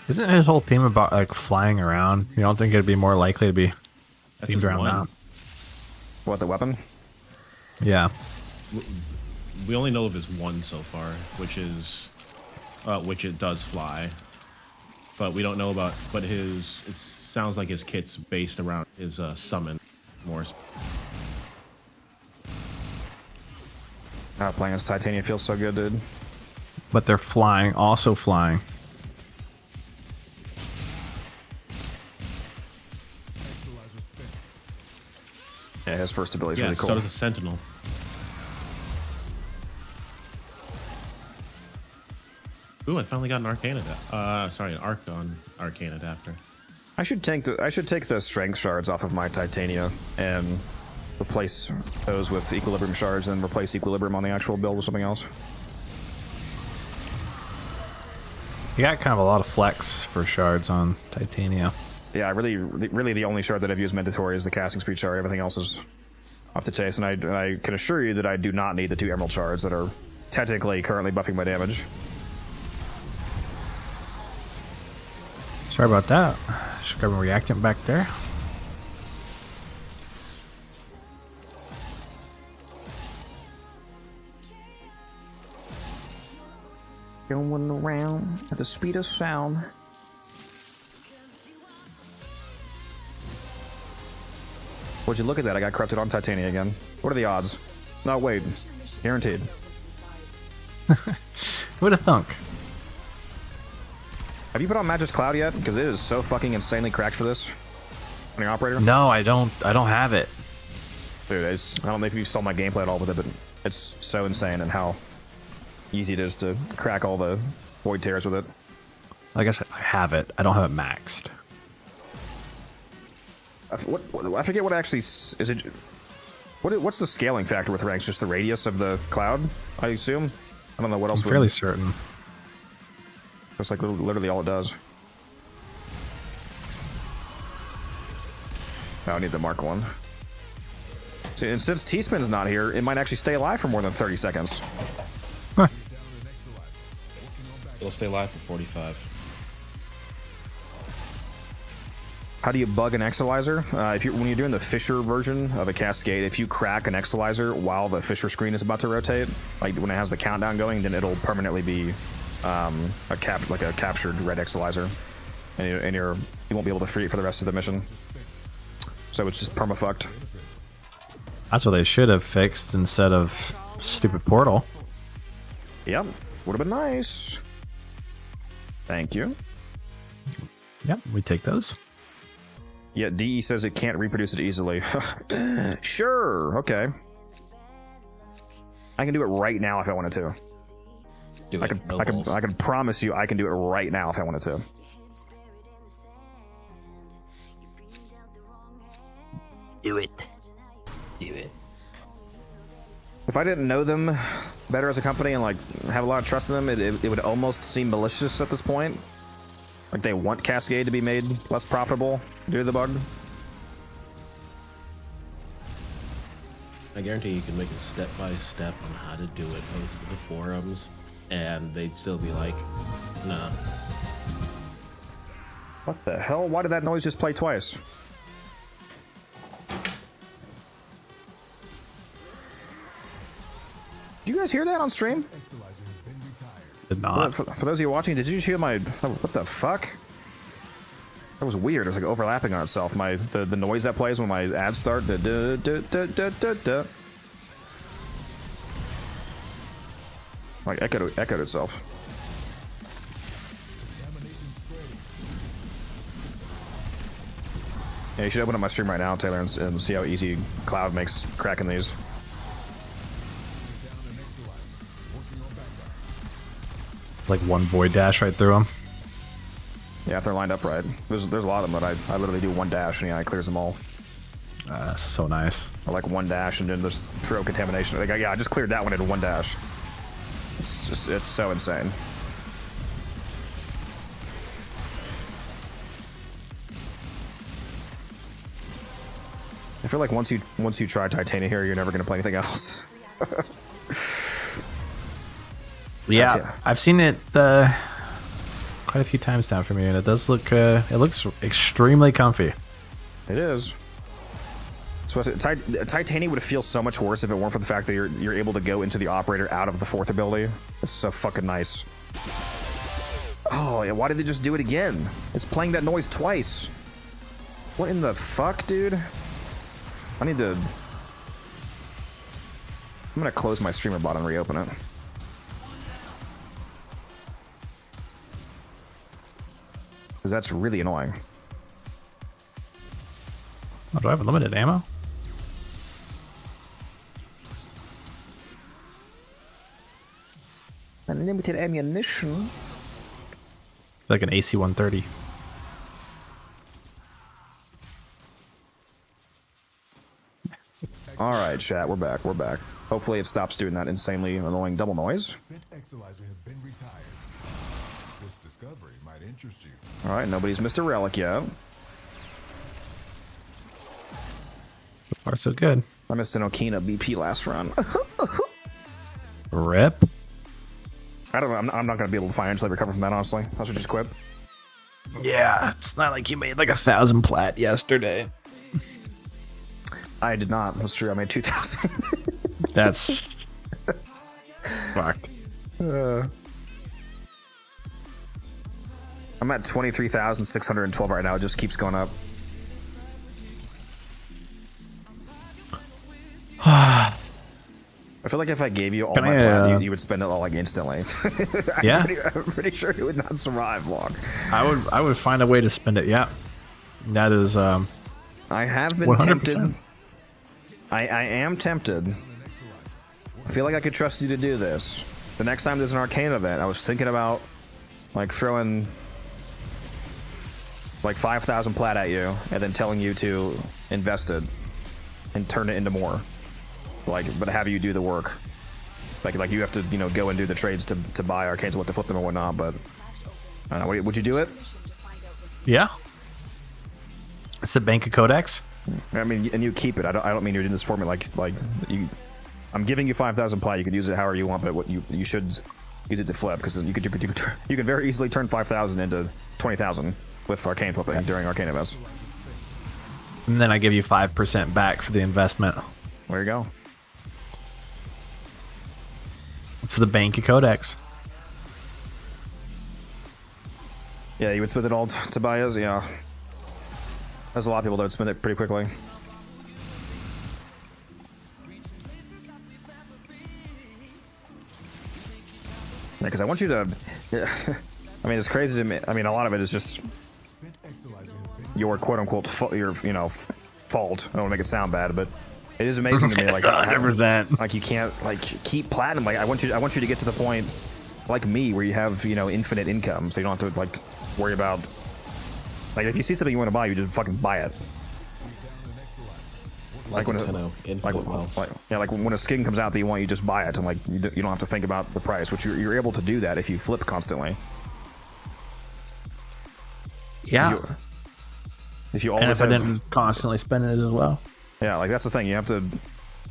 Speaker 4: Isn't his whole theme about like flying around? You don't think it'd be more likely to be themed around that?
Speaker 1: What, the weapon?
Speaker 4: Yeah.
Speaker 5: We only know of his one so far, which is which it does fly. But we don't know about, but it sounds like his kit's based around his summon more.
Speaker 1: Playing as Titania feels so good, dude.
Speaker 4: But they're flying, also flying.
Speaker 1: Yeah, his first ability is really cool.
Speaker 5: So does a Sentinel. Ooh, I finally got an Arcane an Arcane adapter.
Speaker 1: I should take the strength shards off of my Titania and replace those with equilibrium shards and replace equilibrium on the actual build with something else.
Speaker 4: You got kind of a lot of flex for shards on Titania.
Speaker 1: Yeah, really the only shard that I've used mandatory is the casting speed shard. Everything else is up to taste, and I can assure you that I do not need the 2 emerald shards that are technically currently buffing my damage.
Speaker 4: Sorry about that. Just grabbing a reactant back there.
Speaker 1: Going around at the speed of sound. Would you look at that? I got corrupted on Titania again. What are the odds? No, wait. Guaranteed.
Speaker 4: Who would have thunk?
Speaker 1: Have you put on Magic's Cloud yet? Because it is so fucking insanely cracked for this. On your operator?
Speaker 4: No, I don't have it.
Speaker 1: Dude, I don't know if you saw my gameplay at all with it, but it's so insane and how easy it is to crack all the void tears with it.
Speaker 4: I guess I have it. I don't have it maxed.
Speaker 1: I forget what actually is it. What's the scaling factor with ranks? Just the radius of the cloud, I assume. I don't know what else.
Speaker 4: I'm fairly certain.
Speaker 1: That's like literally all it does. Oh, I need the mark one. See, and since T-Spin's not here, it might actually stay alive for more than 30 seconds.
Speaker 4: Huh.
Speaker 5: It'll stay alive for 45.
Speaker 1: How do you bug an Exilizer? When you're doing the Fisher version of a Cascade, if you crack an Exilizer while the Fisher screen is about to rotate, like when it has the countdown going, then it'll permanently be a captured red Exilizer, and you won't be able to free it for the rest of the mission. So it's just perma-fucked.
Speaker 4: That's what they should have fixed instead of stupid portal.
Speaker 1: Yep, would have been nice. Thank you.
Speaker 4: Yep, we take those.
Speaker 1: Yeah, DE says it can't reproduce it easily. Sure, okay. I can do it right now if I wanted to. I can promise you I can do it right now if I wanted to.
Speaker 4: Do it.
Speaker 5: Do it.
Speaker 1: If I didn't know them better as a company and like have a lot of trust in them, it would almost seem malicious at this point. Like they want Cascade to be made less profitable due to the bug.
Speaker 5: I guarantee you can make a step-by-step on how to do it, post it to the forums, and they'd still be like, nah.
Speaker 1: What the hell? Why did that noise just play twice? Did you guys hear that on stream?
Speaker 4: Did not.
Speaker 1: For those of you watching, did you hear my... Oh, what the fuck? That was weird. It was like overlapping on itself. The noise that plays when my ads start. Like echoed itself. Yeah, you should open up my stream right now, Taylor, and see how easy Cloud makes cracking these.
Speaker 4: Like one void dash right through them.
Speaker 1: Yeah, if they're lined up right. There's a lot of them, but I literally do one dash and yeah, it clears them all.
Speaker 4: So nice.
Speaker 1: Or like one dash and then just throw contamination. Like yeah, I just cleared that one in one dash. It's so insane. I feel like once you try Titania here, you're never gonna play anything else.
Speaker 4: Yeah, I've seen it quite a few times now for me, and it does look. It looks extremely comfy.
Speaker 1: It is. So Titania would feel so much worse if it weren't for the fact that you're able to go into the operator out of the fourth ability. It's so fucking nice. Oh, yeah, why did they just do it again? It's playing that noise twice. What in the fuck, dude? I need to... I'm gonna close my streamer bot and reopen it. Because that's really annoying.
Speaker 4: Oh, do I have unlimited ammo?
Speaker 1: Unlimited ammunition?
Speaker 4: Like an AC-130.
Speaker 1: Alright, chat, we're back, we're back. Hopefully it stops doing that insanely annoying double noise. Alright, nobody's missed a relic yet.
Speaker 4: far, so good.
Speaker 1: I missed an Okina BP last run.
Speaker 4: Rip.
Speaker 1: I don't know. I'm not going to be able to financially recover from that, honestly. I should just quit.
Speaker 4: Yeah, it's not like you made like 1,000 plat yesterday.
Speaker 1: I did not. That's true. I made 2,000.
Speaker 4: That's fucked.
Speaker 1: I'm at 23,612 right now. It just keeps going up. I feel like if I gave you all my plat, you would spend it all like instantly.
Speaker 4: Yeah,
Speaker 1: I'm pretty sure it would not survive long.
Speaker 4: I would find a way to spend it. Yeah, that is.
Speaker 1: I have been
Speaker 4: 100%.
Speaker 1: tempted. I am tempted. I feel like I could trust you to do this. The next time there's an arcane event, I was thinking about like throwing like 5,000 plat at you and then telling you to invest it and turn it into more. Like, but have you do the work. Like you have to, go and do the trades to buy arcanes, what to flip them and whatnot. But I don't know. Would you do it?
Speaker 4: Yeah. It's a bank of codex.
Speaker 1: I mean, and you keep it. I don't mean you're doing this for me. Like you. I'm giving you 5,000 plat. You can use it however you want, but what you should use it to flip because you can very easily turn 5,000 into 20,000 with arcane flipping during arcane events.
Speaker 4: And then I give you 5% back for the investment.
Speaker 1: There you go.
Speaker 4: It's the bank of codex.
Speaker 1: Yeah, you would spend it all to buy us. Yeah, there's a lot of people that would spend it pretty quickly. Yeah, because I want you to. Yeah, I mean, it's crazy to me. I mean, a lot of it is just your quote-unquote fault. I don't want to make it sound bad, but it is amazing to me. Like
Speaker 4: 100%.
Speaker 1: Like you can't keep platinum. Like I want you to get to the point like me where you have infinite income, so you don't have to worry about if you see something you want to buy, you just fucking buy it. Like when when a skin comes out that you want, you just buy it, and you don't have to think about the price, which you're able to do that if you flip constantly.
Speaker 4: Yeah.
Speaker 1: If you always
Speaker 4: and if I didn't constantly spend it as well.
Speaker 1: Yeah, that's the thing. You have to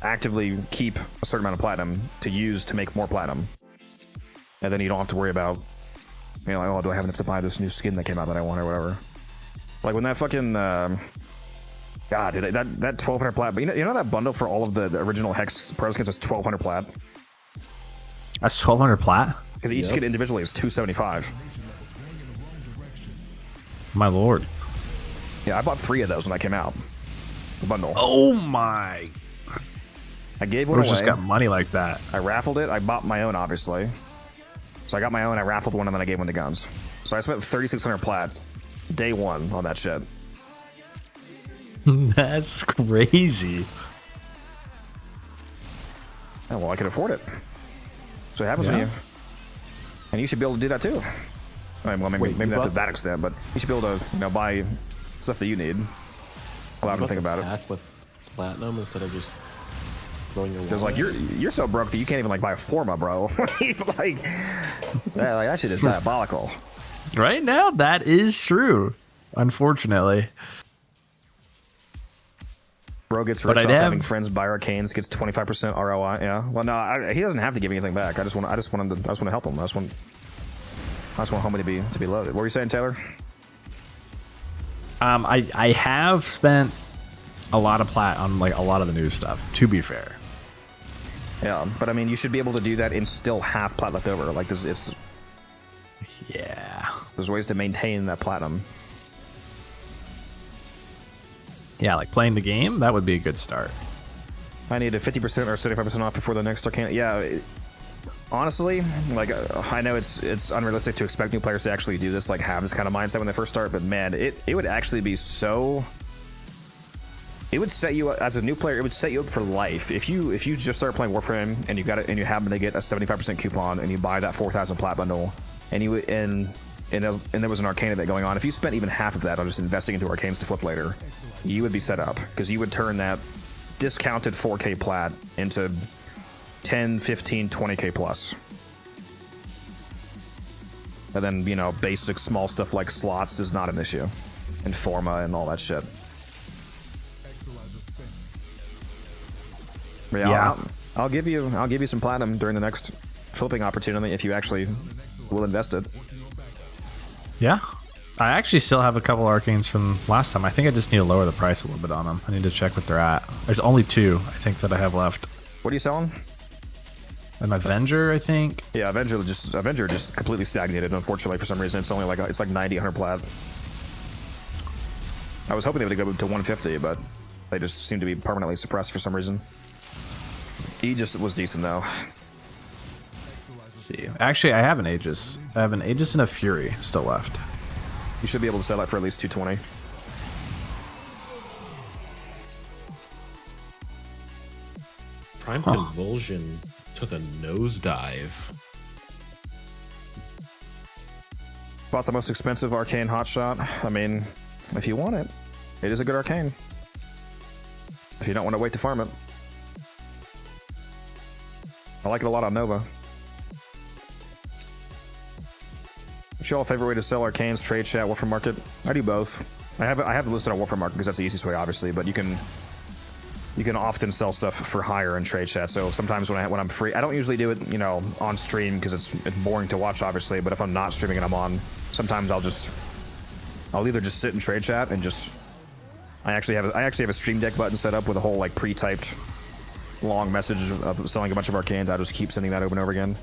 Speaker 1: actively keep a certain amount of platinum to use to make more platinum, and then you don't have to worry about oh, do I have enough to buy this new skin that came out that I want or whatever. Like when that fucking God, dude, that 1,200 plat. But you know that bundle for all of the original Hex Pro skins is 1,200 plat.
Speaker 4: That's 1,200 plat.
Speaker 1: Because each skin individually is 275.
Speaker 4: My lord.
Speaker 1: Yeah, I bought 3 of those when I came out. The bundle.
Speaker 4: Oh my!
Speaker 1: I gave one away.
Speaker 4: Just got money like that.
Speaker 1: I raffled it. I bought my own, obviously. So I got my own. I raffled one, and then I gave one to Guns. So I spent 3,600 plat day one on that shit.
Speaker 4: That's crazy.
Speaker 1: Oh, well, I could afford it. So it happens to you. And you should be able to do that too. I mean, well, maybe not to that extent, but you should be able to buy stuff that you need. Allow them to think about it.
Speaker 5: With platinum instead of just throwing your.
Speaker 1: Because you're so broke that you can't even buy a Forma, bro. That shit is diabolical.
Speaker 4: Right now, that is true. Unfortunately.
Speaker 1: Bro gets rich off having friends buy arcanes, gets 25% ROI. Yeah. Well, no, he doesn't have to give me anything back. I just want to help him. I just want homie to be loaded. What were you saying, Taylor?
Speaker 4: I have spent a lot of plat on a lot of the new stuff. To be fair.
Speaker 1: Yeah, but I mean, you should be able to do that and still have plat left over. There's ways to maintain that platinum.
Speaker 4: Yeah, playing the game, that would be a good start.
Speaker 1: I need a 50% or 75% off before the next arcane. Yeah, honestly, I know it's unrealistic to expect new players to actually do this, have this kind of mindset when they first start, but man, it would actually be so. It would set you up as a new player. It would set you up for life if you just start playing Warframe and you happen to get a 75% coupon and you buy that 4,000 plat bundle and there was an arcane event going on. If you spent even half of that on just investing into arcanes to flip later, you would be set up because you would turn that discounted 4K plat into 10, 15, 20K plus. And then, basic small stuff like slots is not an issue. And Forma and all that shit. Yeah. I'll give you some platinum during the next flipping opportunity if you actually will invest it.
Speaker 4: Yeah. I actually still have a couple arcanes from last time. I think I just need to lower the price a little bit on them. I need to check what they're at. There's only 2, I think, that I have left.
Speaker 1: What are you selling?
Speaker 4: An Avenger, I think.
Speaker 1: Yeah, Avenger just completely stagnated. Unfortunately, for some reason, it's only like 90, 100 plat. I was hoping they would go to 150, but they just seem to be permanently suppressed for some reason. Aegis was decent though.
Speaker 4: Let's see. Actually, I have an Aegis. I have an Aegis and a Fury still left.
Speaker 1: You should be able to sell that for at least 220.
Speaker 5: Prime Convulsion took a nosedive.
Speaker 1: Bought the most expensive arcane hotshot. I mean, if you want it, it is a good arcane. If you don't want to wait to farm it. I like it a lot on Nova. What's y'all favorite way to sell arcanes, trade chat, Warframe Market? I do both. I have it listed on Warframe Market because that's the easiest way, obviously, but you can often sell stuff for hire in trade chat. So sometimes when I'm free, I don't usually do it, on stream because it's boring to watch, obviously. But if I'm not streaming and I'm on, sometimes I'll either just sit in trade chat and just. I actually have a stream deck button set up with a whole like pre-typed long message of selling a bunch of arcanes. I just keep sending that over and over again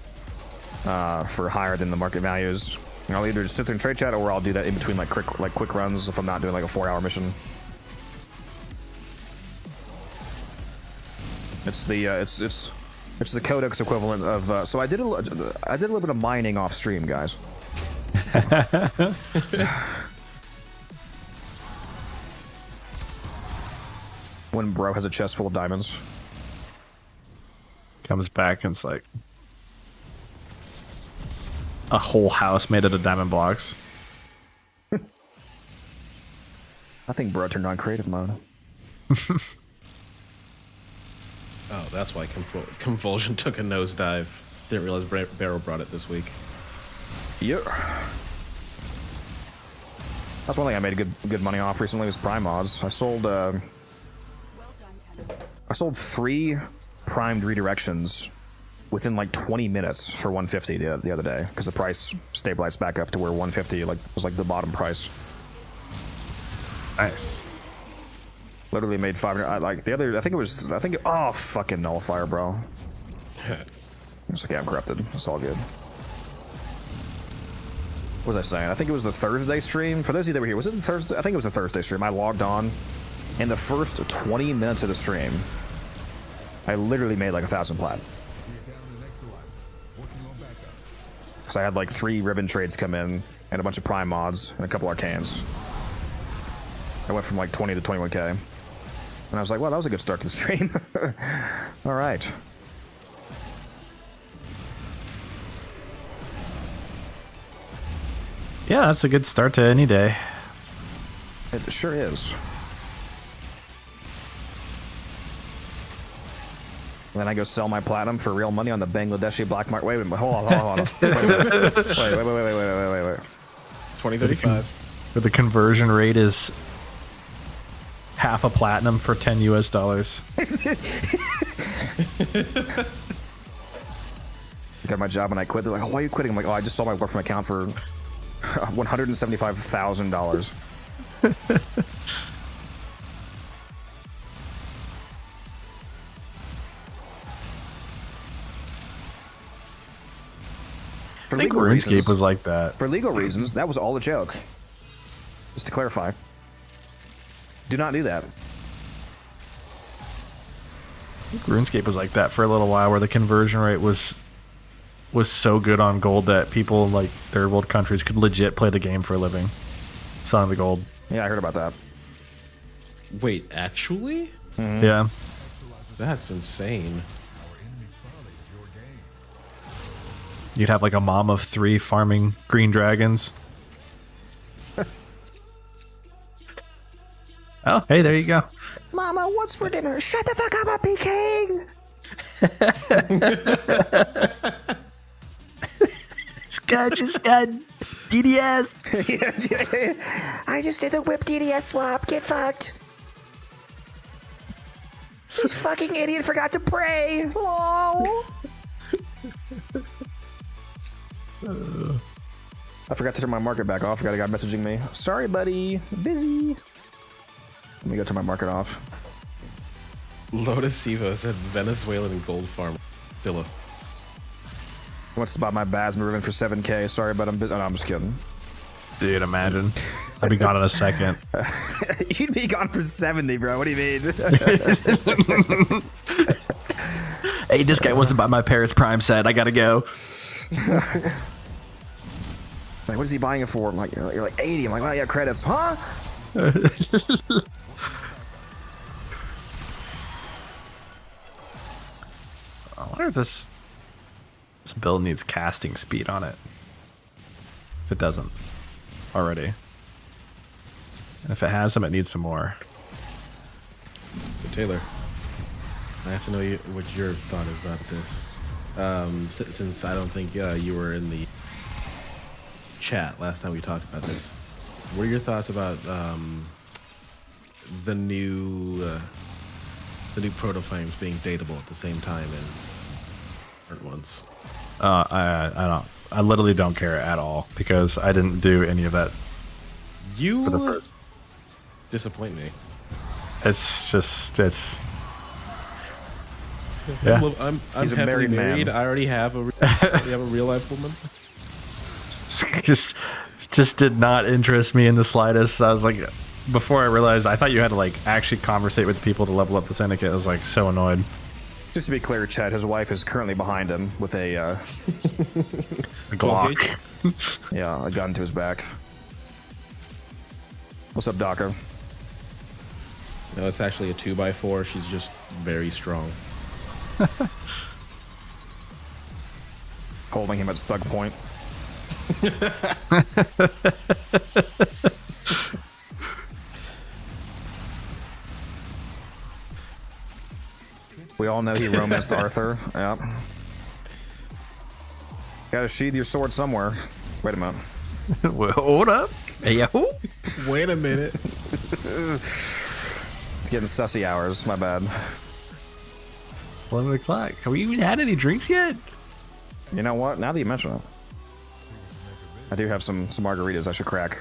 Speaker 1: for higher than the market values. And I'll either just sit there in trade chat or I'll do that in between like quick runs if I'm not doing like a 4-hour mission. It's the Codex equivalent of. So I did a little bit of mining off stream, guys. When bro has a chest full of diamonds,
Speaker 4: comes back and it's like a whole house made out of diamond blocks.
Speaker 1: I think bro turned on creative mode.
Speaker 5: Oh, that's why Convulsion took a nosedive. Didn't realize Barrow brought it this week.
Speaker 1: Yep. That's one thing I made good money off recently was prime mods. I sold 3 primed redirections within like 20 minutes for 150 the other day because the price stabilized back up to where 150 was like the bottom price.
Speaker 4: Nice.
Speaker 1: Literally made 500. Oh, fucking nullifier, bro. It's okay, I'm corrupted. It's all good. What was I saying? I think it was the Thursday stream. For those of you that were here, was it the Thursday? I think it was the Thursday stream. I logged on, and the first 20 minutes of the stream, I literally made like 1,000 plat. Because I had like 3 ribbon trades come in, and a bunch of prime mods, and a couple arcanes. I went from like 20 to 21k. And I was like, well, that was a good start to the stream. All right.
Speaker 4: Yeah, that's a good start to any day.
Speaker 1: It sure is. And then I go sell my platinum for real money on the Bangladeshi black market. Wait, hold on. Wait.
Speaker 5: 2035.
Speaker 4: Where the conversion rate is half a platinum for $10 US.
Speaker 1: Got my job and I quit. They're like, oh, why are you quitting? I'm like, oh, I just sold my Warframe account for $175,000.
Speaker 4: I think RuneScape was like that.
Speaker 1: For legal reasons, that was all a joke. Just to clarify. Do not do that.
Speaker 4: I think RuneScape was like that for a little while, where the conversion rate was so good on gold that people like third world countries could legit play the game for a living, selling the gold.
Speaker 1: Yeah, I heard about that.
Speaker 5: Wait, actually?
Speaker 1: Mm-hmm.
Speaker 4: Yeah.
Speaker 5: That's insane.
Speaker 4: You'd have like a mom of 3 farming green dragons. Oh, hey, there you go.
Speaker 6: Mama, what's for dinner? Shut the fuck up, I'm king!
Speaker 14: Scott just got DDS.
Speaker 6: I just did the whip DDS swap. Get fucked.
Speaker 1: This fucking idiot forgot to pray. Lol. I forgot to turn my market back off. I got a guy messaging me. Sorry, buddy. Busy. Let me go turn my market off.
Speaker 5: Lotus Sivo said Venezuelan gold farm. Still a.
Speaker 1: He wants to buy my Basma ribbon for 7K. Sorry, but I'm. Oh, no, I'm just kidding.
Speaker 4: Dude, imagine. I'd be gone in a second.
Speaker 1: You'd be gone for 70, bro. What do you mean?
Speaker 4: Hey, this guy wants to buy my Paris Prime set. I gotta go.
Speaker 1: Like, what is he buying it for? I'm like, you're like 80. I'm like, oh yeah, credits, huh?
Speaker 4: I wonder if this build needs casting speed on it. If it doesn't already. And if it has some, it needs some more.
Speaker 5: So Taylor, I have to know what your thought is about this. Since I don't think you were in the chat last time we talked about this, what are your thoughts about the new proto frames being dateable at the same time as current ones?
Speaker 4: I literally don't care at all because I didn't do any of that.
Speaker 5: You
Speaker 4: for the first.
Speaker 5: Disappoint me.
Speaker 4: It's just yeah.
Speaker 5: I'm
Speaker 1: He's a
Speaker 5: happily
Speaker 1: married
Speaker 5: married.
Speaker 1: man.
Speaker 5: I already have a real life woman.
Speaker 4: just did not interest me in the slightest. I was like, before I realized, I thought you had to like actually conversate with people to level up the syndicate. I was like so annoyed.
Speaker 1: Just to be clear, Chad, his wife is currently behind him with a
Speaker 4: Glock.
Speaker 1: Yeah, a gun to his back. What's up, Daka?
Speaker 5: No, it's actually a 2x4. She's just very strong.
Speaker 1: Holding him at stuck point. We all know he romanced Arthur. Yep. Gotta sheathe your sword somewhere. Wait a minute.
Speaker 4: Well, hold up. Hey, yo.
Speaker 5: Wait a minute.
Speaker 1: It's getting sussy hours. My bad.
Speaker 4: It's 11 o'clock. Have we even had any drinks yet?
Speaker 1: You know what? Now that you mention it, I do have some margaritas I should crack.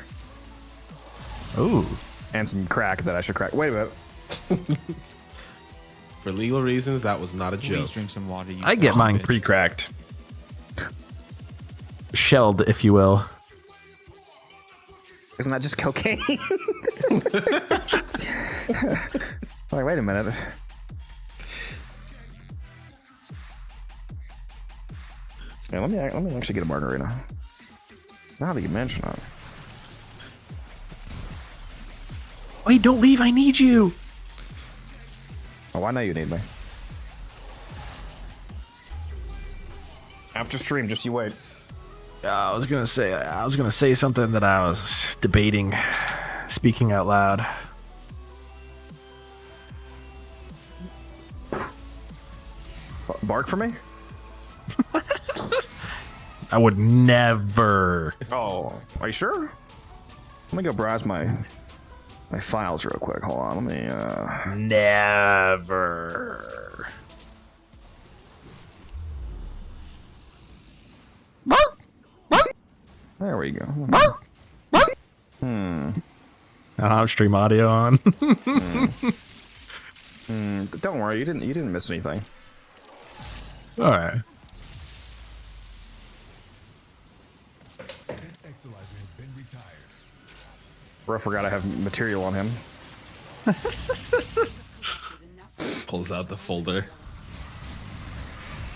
Speaker 4: Ooh.
Speaker 1: And some crack that I should crack. Wait a minute.
Speaker 5: For legal reasons, that was not a joke.
Speaker 3: Please drink some water.
Speaker 4: I get mine pre-cracked. Shelled, if you will.
Speaker 1: Isn't that just cocaine? Like, wait a minute. Yeah, let me actually get a margarita. Now that you mention it.
Speaker 4: Wait, don't leave. I need you.
Speaker 1: Oh, I know you need me. After stream, just you wait.
Speaker 4: I was gonna say something that I was debating, speaking out loud.
Speaker 1: Bark for me?
Speaker 4: I would never.
Speaker 1: Oh, are you sure? Let me go browse my files real quick. Hold on, let me.
Speaker 4: Never.
Speaker 1: There we go.
Speaker 4: I don't have stream audio on.
Speaker 1: Don't worry, you didn't miss anything.
Speaker 4: All right.
Speaker 11: Exolizer has been retired.
Speaker 1: Bro, forgot I have material on him.
Speaker 5: Pulls out the folder.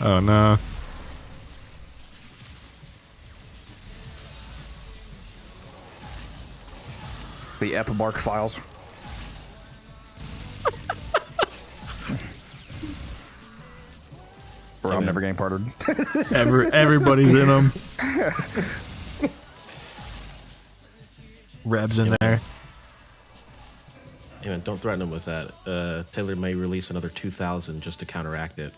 Speaker 4: Oh no.
Speaker 1: The Epibark files. Bro, I'm never getting parted.
Speaker 4: Everybody's in them. Reb's in there.
Speaker 5: Hey man, don't threaten him with that. Taylor may release another 2,000 just to counteract it.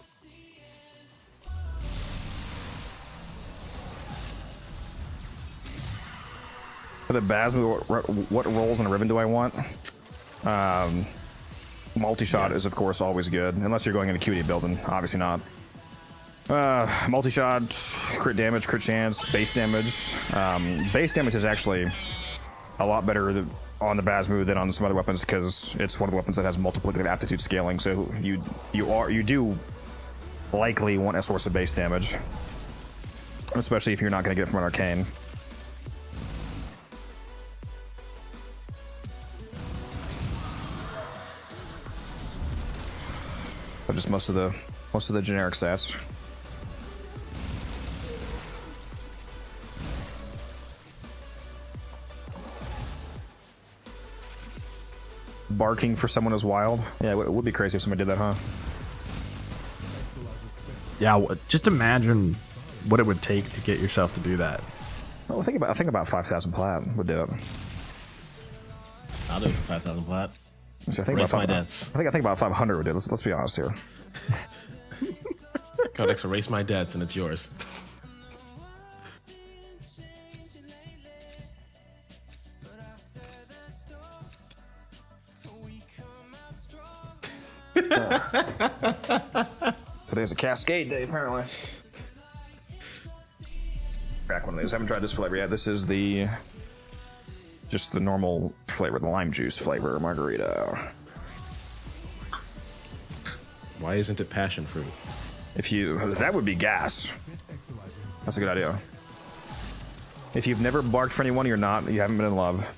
Speaker 1: For the Basma, what rolls in a ribbon do I want? Multi-shot is, of course, always good. Unless you're going into QD building. Obviously not. Multi-shot, crit damage, crit chance, base damage. Base damage is actually a lot better on the Bazmoo than on some other weapons because it's one of the weapons that has multiplicative aptitude scaling. So you do likely want a source of base damage, especially if you're not going to get it from an arcane. But just most of the generic stats. Barking for someone is wild. Yeah, it would be crazy if somebody did that, huh?
Speaker 4: Yeah, just imagine what it would take to get yourself to do that.
Speaker 1: Well, I think about 5,000 plat would do it.
Speaker 5: I'll do it for 5,000 plat.
Speaker 1: So I think
Speaker 5: Erase
Speaker 1: about
Speaker 5: my debts.
Speaker 1: I think about 500 would do. Let's be honest here.
Speaker 5: Codex, erase my debts and it's yours.
Speaker 1: Today's a Cascade day, apparently. Crack one of these. I haven't tried this flavor yet. This is just the normal flavor, the lime juice flavor margarita.
Speaker 5: Why isn't it passion fruit?
Speaker 1: That would be gas. That's a good idea. If you've never barked for anyone, you haven't been in love.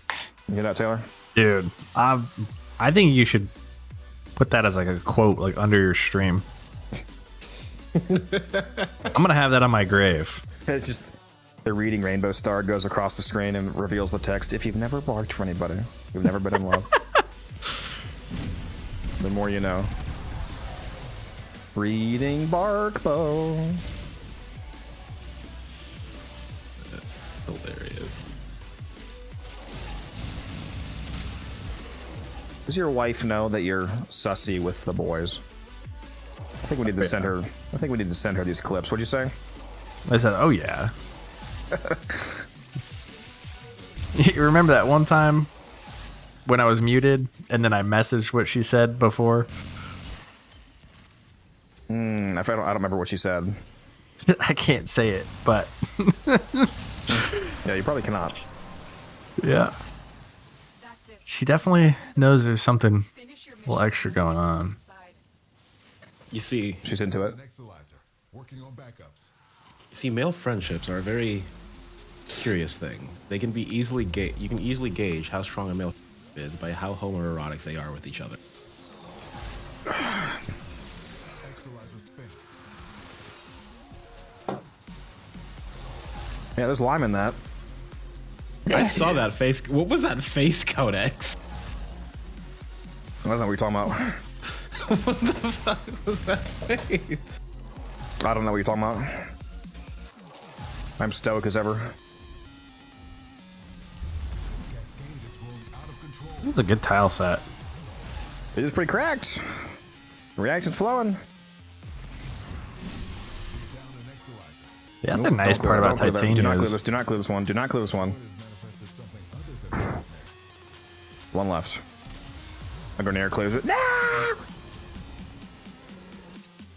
Speaker 1: You hear that, Taylor?
Speaker 4: Dude, I think you should put that as like a quote, like under your stream. I'm gonna have that on my grave.
Speaker 1: It's just the reading rainbow star goes across the screen and reveals the text. If you've never barked for anybody, you've never been in love. The more you know. Reading bark bow.
Speaker 5: That's hilarious.
Speaker 1: Does your wife know that you're sussy with the boys? I think we need to send her. I think we need to send her these clips. What'd you say?
Speaker 4: I said, "Oh yeah." You remember that one time when I was muted and then I messaged what she said before?
Speaker 1: I don't remember what she said.
Speaker 4: I can't say it, but
Speaker 1: yeah, you probably cannot.
Speaker 4: Yeah. She definitely knows there's something a little extra going on.
Speaker 5: You see,
Speaker 1: she's into it.
Speaker 11: Working on backups.
Speaker 5: You see, male friendships are a very curious thing. They can be easily you can easily gauge how strong a male is by how homoerotic they are with each other.
Speaker 1: Yeah, there's lime in that.
Speaker 5: I saw that face. What was that face, Codex?
Speaker 1: I don't know what you're talking about.
Speaker 5: What the fuck was that face?
Speaker 1: I don't know what you're talking about. I'm stoic as ever.
Speaker 4: This is a good tile set.
Speaker 1: It is pretty cracked. Reaction's flowing.
Speaker 4: Yeah, the nice part about titanium
Speaker 1: do not clear
Speaker 4: is...
Speaker 1: this. Do not clear this one. Do not clear this one. One left. A Grenadier clears it.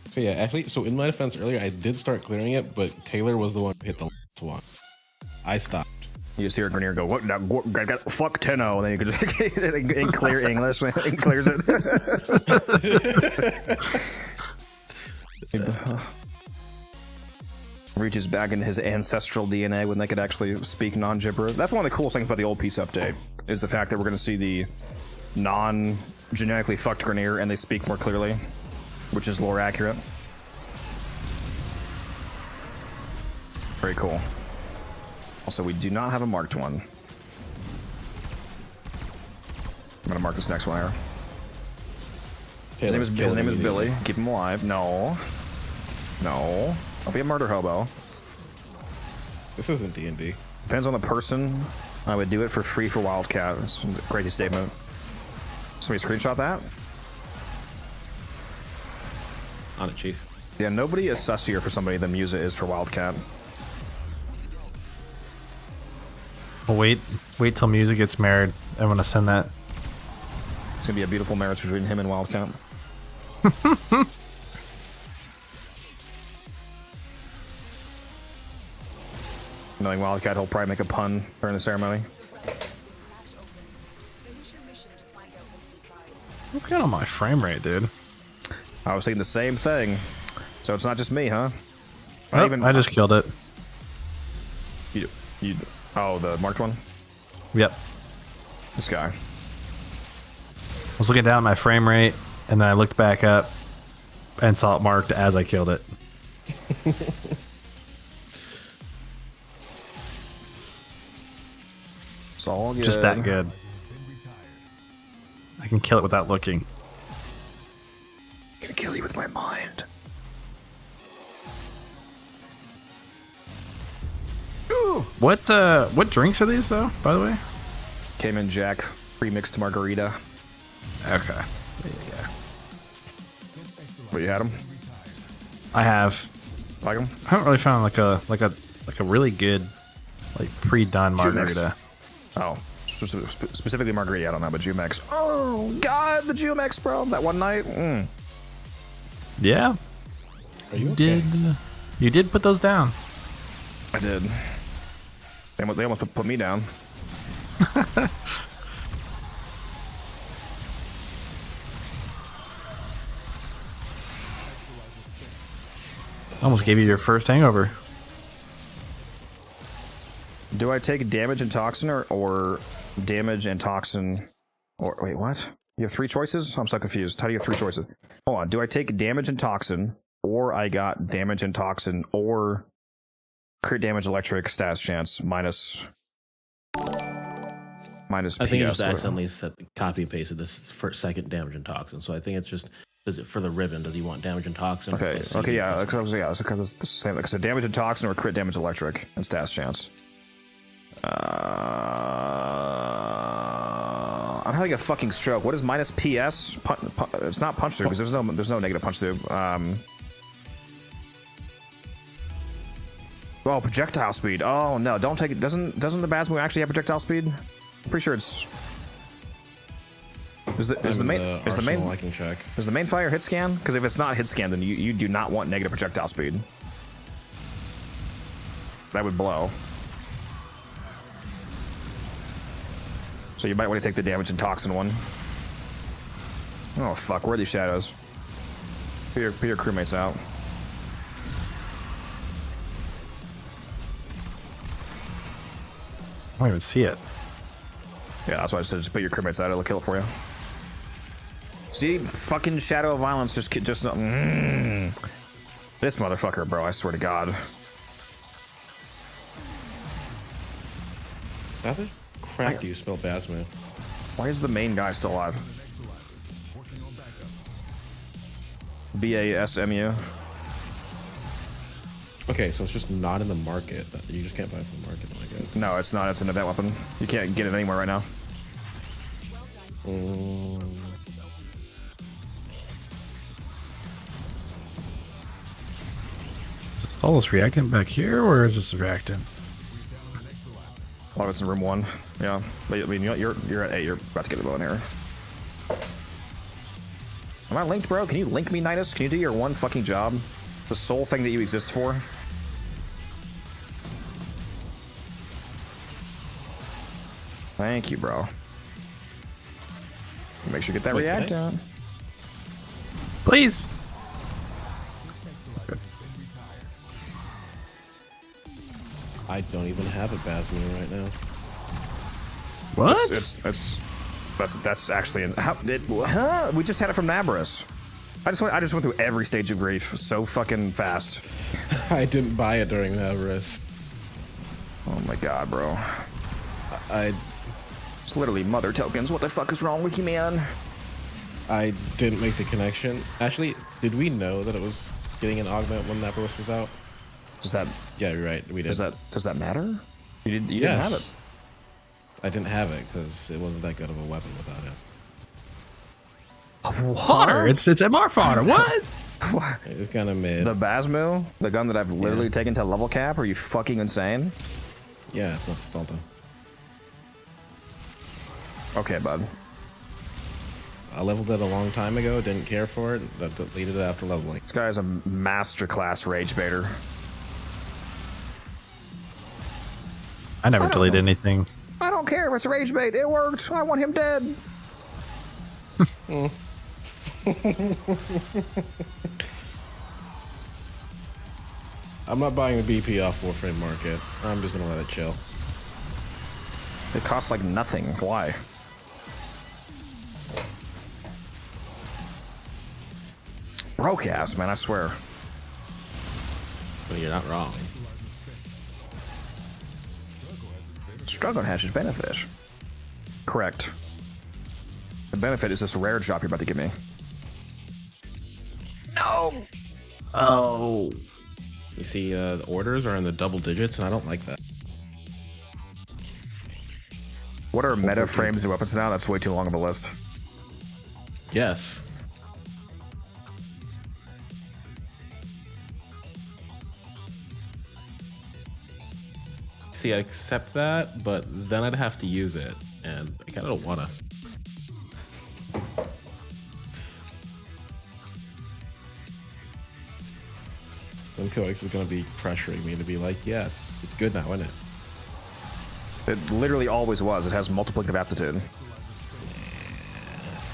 Speaker 5: Okay, yeah, actually, so in my defense earlier, I did start clearing it, but Taylor was the one who hit the last one. I stopped.
Speaker 1: You just hear a Grenadier go, "What? Now, fuck Tenno," and then you can just in clear English, it clears it. Reaches back into his ancestral DNA when they could actually speak non-gibberish. That's one of the coolest things about the old piece update, is the fact that we're going to see the non-genetically fucked Grenadier and they speak more clearly, which is lore accurate. Very cool. Also, we do not have a marked one. I'm gonna mark this next one here. His name is Billy. Keep him alive. No. I'll be a murder hobo.
Speaker 5: This isn't D&D.
Speaker 1: Depends on the person. I would do it for free for Wildcat. It's a crazy statement. Somebody screenshot that?
Speaker 5: On it, Chief.
Speaker 1: Yeah, nobody is sussier for somebody than Musa is for Wildcat.
Speaker 4: Well, wait till music gets married. I'm gonna send that
Speaker 1: It's gonna be a beautiful marriage between him and Wildcat. Knowing Wildcat, he'll probably make a pun during the ceremony.
Speaker 4: What's going on my frame rate, dude?
Speaker 1: I was thinking the same thing. So it's not just me, huh?
Speaker 4: I just killed it.
Speaker 1: Oh, the marked one?
Speaker 4: Yep.
Speaker 1: This guy.
Speaker 4: I was looking down at my frame rate, and then I looked back up and saw it marked as I killed it.
Speaker 1: It's all good.
Speaker 4: Just that good. I can kill it without looking.
Speaker 1: I'm gonna kill you with my mind.
Speaker 4: What drinks are these though, by the way?
Speaker 1: Cayman Jack premixed margarita.
Speaker 4: Okay.
Speaker 1: Yeah. What, you had them?
Speaker 4: I have.
Speaker 1: Like them?
Speaker 4: I haven't really found like a really good like pre-done margarita.
Speaker 1: Oh, specifically margarita. I don't know, but Jumex. Oh God, the Jumex, bro. That one night.
Speaker 4: Yeah.
Speaker 5: You
Speaker 4: did put those down.
Speaker 1: I did. They almost put me down.
Speaker 4: Almost gave you your first hangover.
Speaker 1: Do I take damage and toxin or damage and toxin? Or wait, what? You have three choices? I'm so confused. How do you have three choices? Hold on. Do I take damage and toxin, or I got damage and toxin, or crit damage electric stats chance minus PS?
Speaker 5: I think you just accidentally copy pasted this for second damage and toxin. So I think it's just for the Riven. Does he want damage and toxin?
Speaker 1: Okay. Okay. Yeah. Because it's the same. Like, so damage and toxin or crit damage electric and stats chance. I'm having a fucking stroke. What is minus PS? It's not punch through because there's no negative punch through. Oh, projectile speed. Oh no, don't take it. Doesn't the Basmo actually have projectile speed? I'm pretty sure it's. Is the main fire hit scan? Because if it's not hit scan, then you do not want negative projectile speed. That would blow. So you might want to take the damage and toxin one. Oh fuck, where are these shadows? Put your crewmates out.
Speaker 4: I don't even see it.
Speaker 1: Yeah, that's why I said just put your crewmates out, it'll kill it for you. See? Fucking Shadow of Violence just This motherfucker, bro, I swear to God.
Speaker 5: How the crap do you spell Basmo?
Speaker 1: Why is the main guy still alive? BASMU.
Speaker 5: Okay, so it's just not in the market. You just can't buy it from the market, I guess.
Speaker 1: No, it's not. It's an event weapon. You can't get it anywhere right now.
Speaker 4: Is all this reactant back here, or is this reactant?
Speaker 1: A lot of it's in room 1. Yeah, but I mean, you're at 8. You're about to get the bow and arrow. Am I linked, bro? Can you link me, Nidus? Can you do your one fucking job? The sole thing that you exist for? Thank you, bro. Make sure you get that reactant.
Speaker 4: Please.
Speaker 5: I don't even have a Basmo right now.
Speaker 4: What?
Speaker 1: That's actually we just had it from Nabrus. I just went through every stage of grief so fucking fast.
Speaker 5: I didn't buy it during Nabrus.
Speaker 1: Oh my god, bro. It's literally mother tokens. What the fuck is wrong with you, man?
Speaker 5: I didn't make the connection. Actually, did we know that it was getting an augment when Nabrus was out?
Speaker 1: Does that?
Speaker 5: Yeah, you're right. We did.
Speaker 1: Does that matter? You didn't have it.
Speaker 5: I didn't have it because it wasn't that good of a weapon without it.
Speaker 4: Fodder. It's MR fodder. What?
Speaker 5: It's kind of mid.
Speaker 1: The Basmo, the gun that I've literally taken to level cap. Are you fucking insane?
Speaker 5: Yeah, it's not the Stalta.
Speaker 1: Okay, bud.
Speaker 5: I leveled it a long time ago. Didn't care for it. I deleted it after leveling.
Speaker 1: This guy's a masterclass rage baiter.
Speaker 4: I never deleted anything.
Speaker 1: I don't care if it's rage bait. It worked. I want him dead.
Speaker 5: I'm not buying the BP off Warframe Market. I'm just gonna let it chill.
Speaker 1: It costs like nothing. Why? Broke ass, man, I swear.
Speaker 5: But you're not wrong.
Speaker 1: Struggle has its benefit. Correct. The benefit is this rare drop you're about to give me. No!
Speaker 4: Oh.
Speaker 5: You see, the orders are in the double digits, and I don't like that.
Speaker 1: What are meta frames and weapons now? That's way too long of a list.
Speaker 5: Yes. See, I accept that, but then I'd have to use it, and I kind of don't want to. Then Coax is going to be pressuring me to be like, yeah, it's good now, isn't it?
Speaker 1: It literally always was. It has multiplicative aptitude.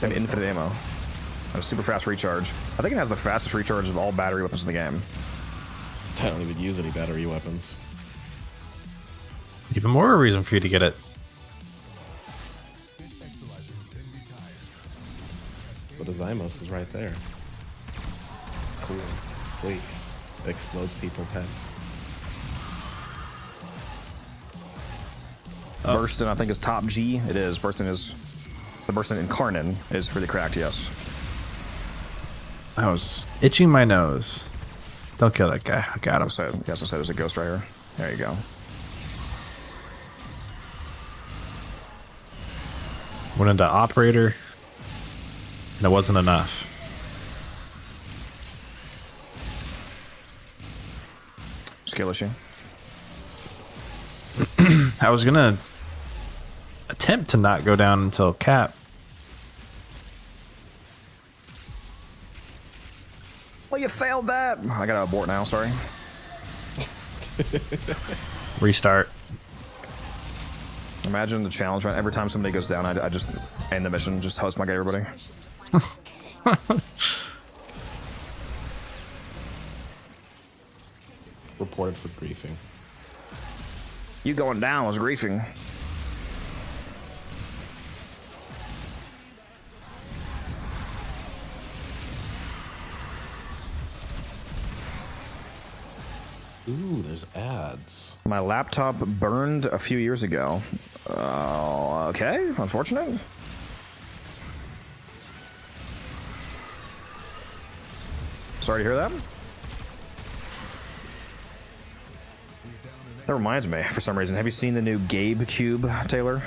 Speaker 1: And infinite ammo. And a super fast recharge. I think it has the fastest recharge of all battery weapons in the game.
Speaker 5: I don't even use any battery weapons.
Speaker 4: Even more reason for you to get it.
Speaker 5: But the Zymos is right there. It's cool. It's sleek. It explodes people's heads.
Speaker 1: Burstin, I think, is top G. It is. Burstin is... The Burstin Incarnate is really cracked, yes.
Speaker 4: I was itching my nose. Don't kill that guy. I got him.
Speaker 1: So, yes, I said there's a ghost right here. There you go.
Speaker 4: Went into operator, and it wasn't enough.
Speaker 1: Skill issue.
Speaker 4: I was gonna attempt to not go down until cap.
Speaker 1: Well, you failed that. I gotta abort now, sorry.
Speaker 4: Restart.
Speaker 1: Imagine the challenge run. Every time somebody goes down, I just end the mission, just host my guy, everybody.
Speaker 5: Reported for griefing.
Speaker 1: You going down was griefing.
Speaker 5: Ooh, there's ads.
Speaker 1: My laptop burned a few years ago. Okay, unfortunate. Sorry to hear that. That reminds me, for some reason, have you seen the new Gabe Cube, Taylor?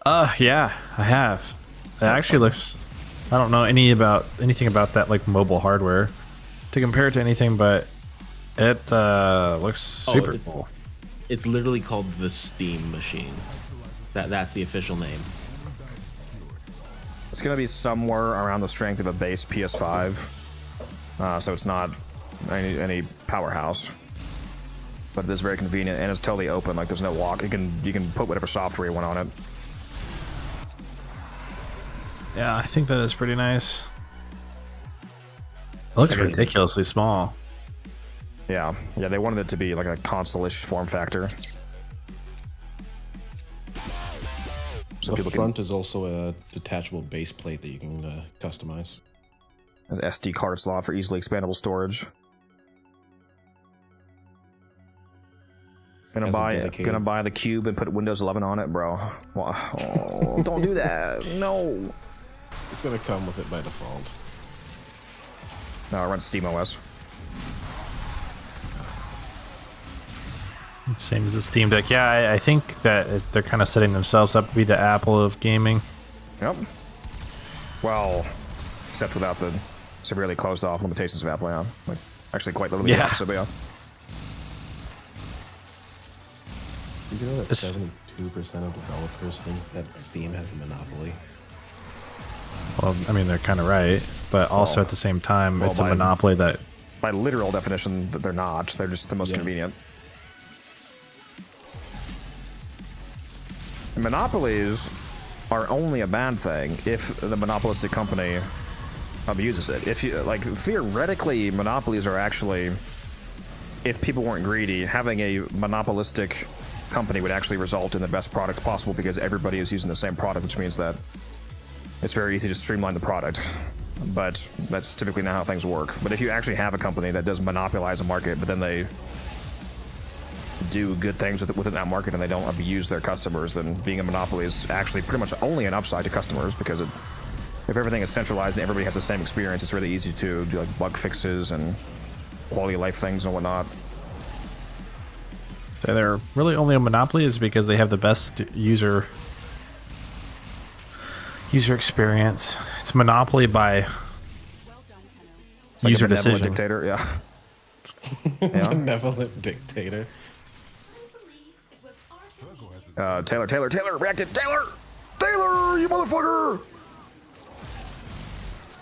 Speaker 4: Yeah, I have. It actually looks... I don't know anything about that, like, mobile hardware to compare it to anything, but it looks super cool.
Speaker 5: It's literally called the Steam Machine. That's the official name.
Speaker 1: It's going to be somewhere around the strength of a base PS5, so it's not any powerhouse. But it is very convenient, and it's totally open. Like, there's no lock. You can put whatever software you want on it.
Speaker 4: Yeah, I think that is pretty nice. It looks ridiculously small.
Speaker 1: Yeah, they wanted it to be like a console-ish form factor. So
Speaker 5: the
Speaker 1: people
Speaker 5: front is also a detachable base plate that you can customize.
Speaker 1: An SD card slot for easily expandable storage. Gonna buy the Cube and put Windows 11 on it, bro. Oh, don't do that. No.
Speaker 5: It's gonna come with it by default.
Speaker 1: No, it runs SteamOS.
Speaker 4: Same as the Steam Deck. Yeah, I think that they're kind of setting themselves up to be the Apple of gaming.
Speaker 1: Yep. Well, except without the severely closed off limitations of Apple, yeah. Like, actually quite literally the opposite, but yeah.
Speaker 5: You know that 72% of developers think that Steam has a monopoly?
Speaker 4: Well, I mean, they're kind of right, but also at the same time, it's a monopoly that...
Speaker 1: By literal definition, that they're not. They're just the most convenient. Monopolies are only a bad thing if the monopolistic company abuses it. If you like, theoretically, monopolies are actually, if people weren't greedy, having a monopolistic company would actually result in the best product possible because everybody is using the same product, which means that it's very easy to streamline the product. But that's typically not how things work. But if you actually have a company that does monopolize a market, but then they do good things within that market and they don't abuse their customers, then being a monopoly is actually pretty much only an upside to customers, because if everything is centralized and everybody has the same experience, it's really easy to do like bug fixes and quality of life things and whatnot.
Speaker 4: So they're really only a monopoly is because they have the best user experience. It's monopoly by
Speaker 1: it's like
Speaker 4: user
Speaker 1: a benevolent
Speaker 4: decision.
Speaker 1: Dictator, yeah. Yeah.
Speaker 5: Benevolent dictator.
Speaker 1: Taylor, reacted. Taylor, you motherfucker!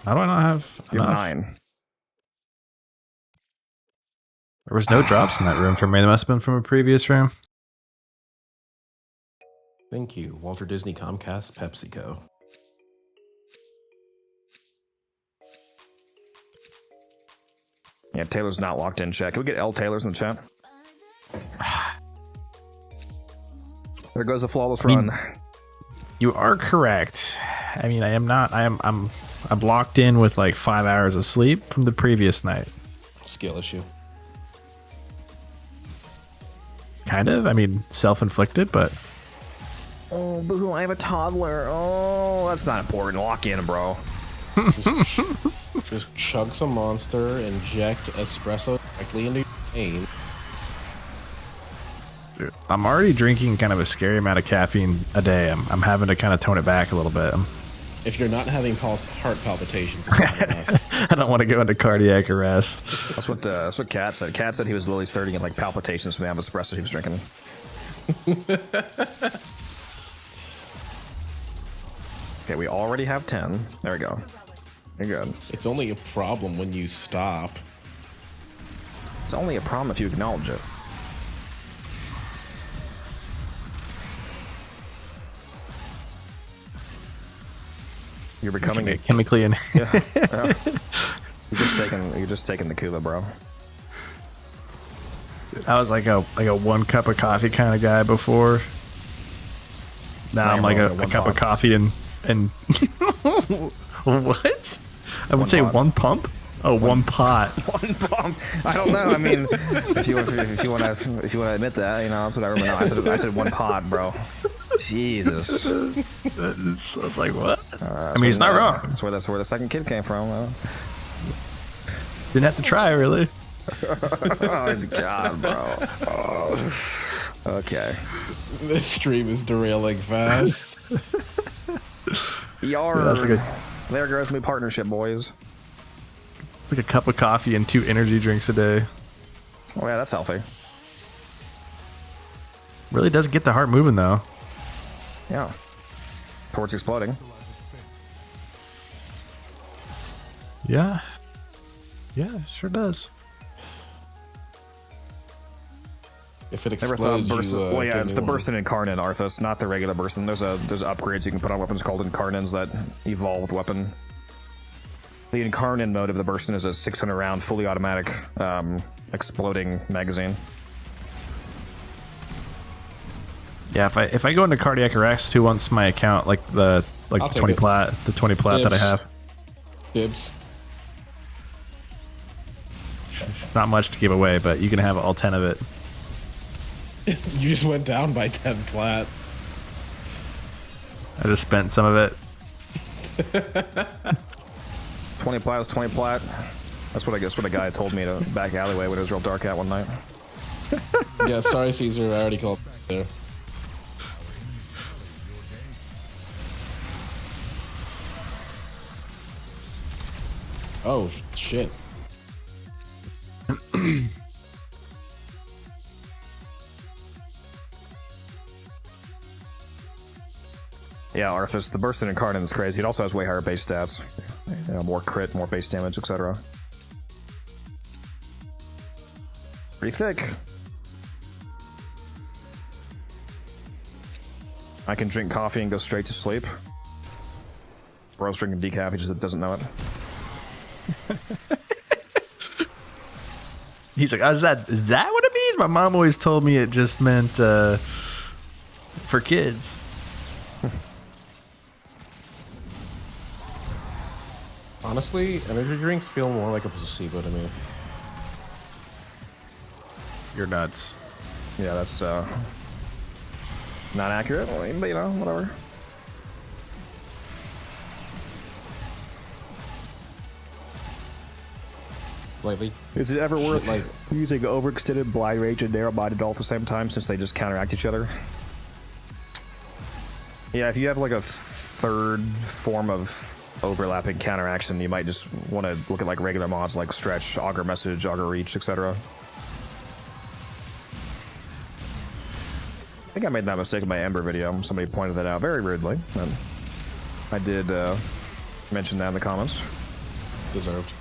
Speaker 4: How do I not have enough?
Speaker 1: 9.
Speaker 4: There was no drops in that room for me. That must have been from a previous room.
Speaker 5: Thank you, Walter Disney, Comcast, PepsiCo.
Speaker 1: Yeah, Taylor's not locked in chat. Can we get L Taylor's in the chat? There goes a flawless run.
Speaker 4: You are correct. I mean, I am not. I'm locked in with like 5 hours of sleep from the previous night.
Speaker 5: Skill issue.
Speaker 4: Kind of. I mean, self-inflicted, but...
Speaker 1: Oh, boo, I have a toddler. Oh, that's not important. Lock in, bro.
Speaker 5: Just chug some Monster, inject espresso directly into your vein.
Speaker 4: Dude, I'm already drinking kind of a scary amount of caffeine a day. I'm having to kind of tone it back a little bit.
Speaker 5: If you're not having heart palpitations, it's not enough.
Speaker 4: I don't want to go into cardiac arrest.
Speaker 1: That's what Kat said. Kat said he was literally starting in like palpitations from the amount of espresso he was drinking. Okay, we already have 10. There we go. You're good.
Speaker 5: It's only a problem when you stop.
Speaker 1: It's only a problem if you acknowledge it. You're becoming
Speaker 4: chemically in.
Speaker 1: Yeah. You're just taking the Kula, bro.
Speaker 4: I was like a 1 cup of coffee kind of guy before. Now I'm like a cup of coffee and what? I would say pot. 1 pump. Oh, one pot.
Speaker 1: 1 pump. I don't know. I mean, if you want to admit that, you know, that's what I remember. I said 1 pot, bro. Jesus.
Speaker 4: I was like, what? I mean, it's not wrong.
Speaker 1: That's where the second kid came from.
Speaker 4: Didn't have to try, really.
Speaker 1: Oh God, bro. Oh. Okay.
Speaker 5: This stream is derailing fast.
Speaker 1: There goes my partnership, boys.
Speaker 4: Like a cup of coffee and 2 energy drinks a day.
Speaker 1: Oh yeah, that's healthy.
Speaker 4: Really does get the heart moving, though.
Speaker 1: Yeah. Towards exploding.
Speaker 4: Yeah. Yeah, it sure does.
Speaker 5: If it explodes,
Speaker 1: well, yeah, it's the Burstin Incarnate, Arthas, not the regular Burstin. There's upgrades you can put on weapons called Incarnins that evolve with weapon. The Incarnate mode of the Burstin is a 600 round, fully automatic, exploding magazine.
Speaker 4: Yeah, if I go into cardiac arrest, who wants my account? Like the 20 plat, that I have.
Speaker 5: Dibs.
Speaker 4: Not much to give away, but you can have all 10 of it.
Speaker 5: You just went down by 10 plat.
Speaker 4: I just spent some of it.
Speaker 1: 20 plat is 20 plat. That's what a guy told me to back alleyway when it was real dark out one night.
Speaker 5: Yeah, sorry, Caesar. I already called there. Oh, shit.
Speaker 1: Yeah, Arthas, the bursting incarnate is crazy. It also has way higher base stats. You know, more crit, more base damage, etc. Pretty thick. I can drink coffee and go straight to sleep. Bro's drinking decaf, he just doesn't know it.
Speaker 4: He's like, is that what it means? My mom always told me it just meant for kids.
Speaker 5: Honestly, energy drinks feel more like a placebo to me.
Speaker 4: You're nuts.
Speaker 1: Yeah, that's not accurate, but you know, whatever.
Speaker 5: Lately.
Speaker 1: Is it ever worth
Speaker 5: like
Speaker 1: using overextended blind rage and narrow-minded all at the same time, since they just counteract each other? Yeah, if you have like a third form of overlapping counteraction, you might just want to look at like regular mods like Stretch, Augur Message, Augur Reach, etc. I think I made that mistake in my Ember video. Somebody pointed that out very rudely. And I did mention that in the comments.
Speaker 5: Deserved.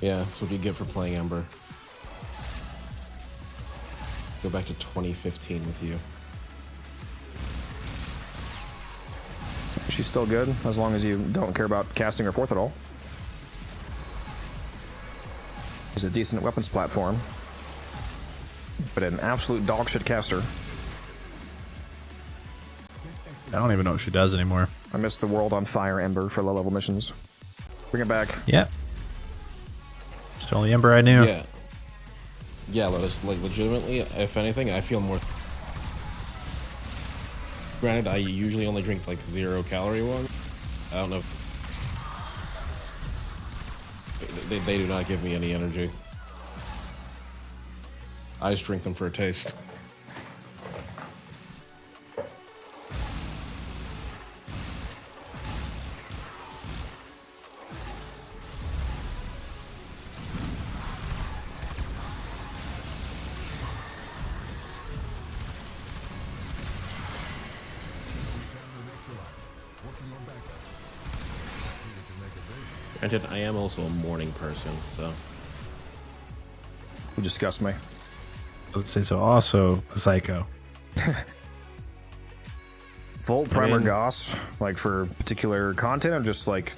Speaker 5: Yeah, that's what you get for playing Ember. Go back to 2015 with you.
Speaker 1: She's still good, as long as you don't care about casting her fourth at all. She's a decent weapons platform, but an absolute dogshit caster.
Speaker 4: I don't even know what she does anymore.
Speaker 1: I miss the World on Fire Ember for low-level missions. Bring it back.
Speaker 4: Yeah. It's the only Ember I knew.
Speaker 5: Yeah. Yeah, Lotus, like, legitimately, if anything, I feel more... Granted, I usually only drink, like, 0-calorie ones. I don't know if... They do not give me any energy. I just drink them for a taste. Granted, I am also a morning person, so...
Speaker 1: You disgust me.
Speaker 4: I was gonna say, so also a psycho.
Speaker 1: Volt, Primer, Goss, like for particular content, or just like...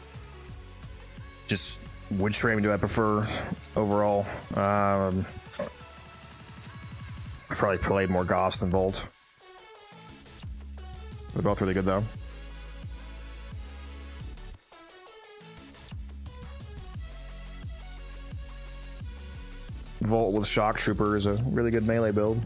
Speaker 1: Just which frame do I prefer overall? I probably played more Goss than Volt. They're both really good though. Volt with Shock Trooper is a really good melee build.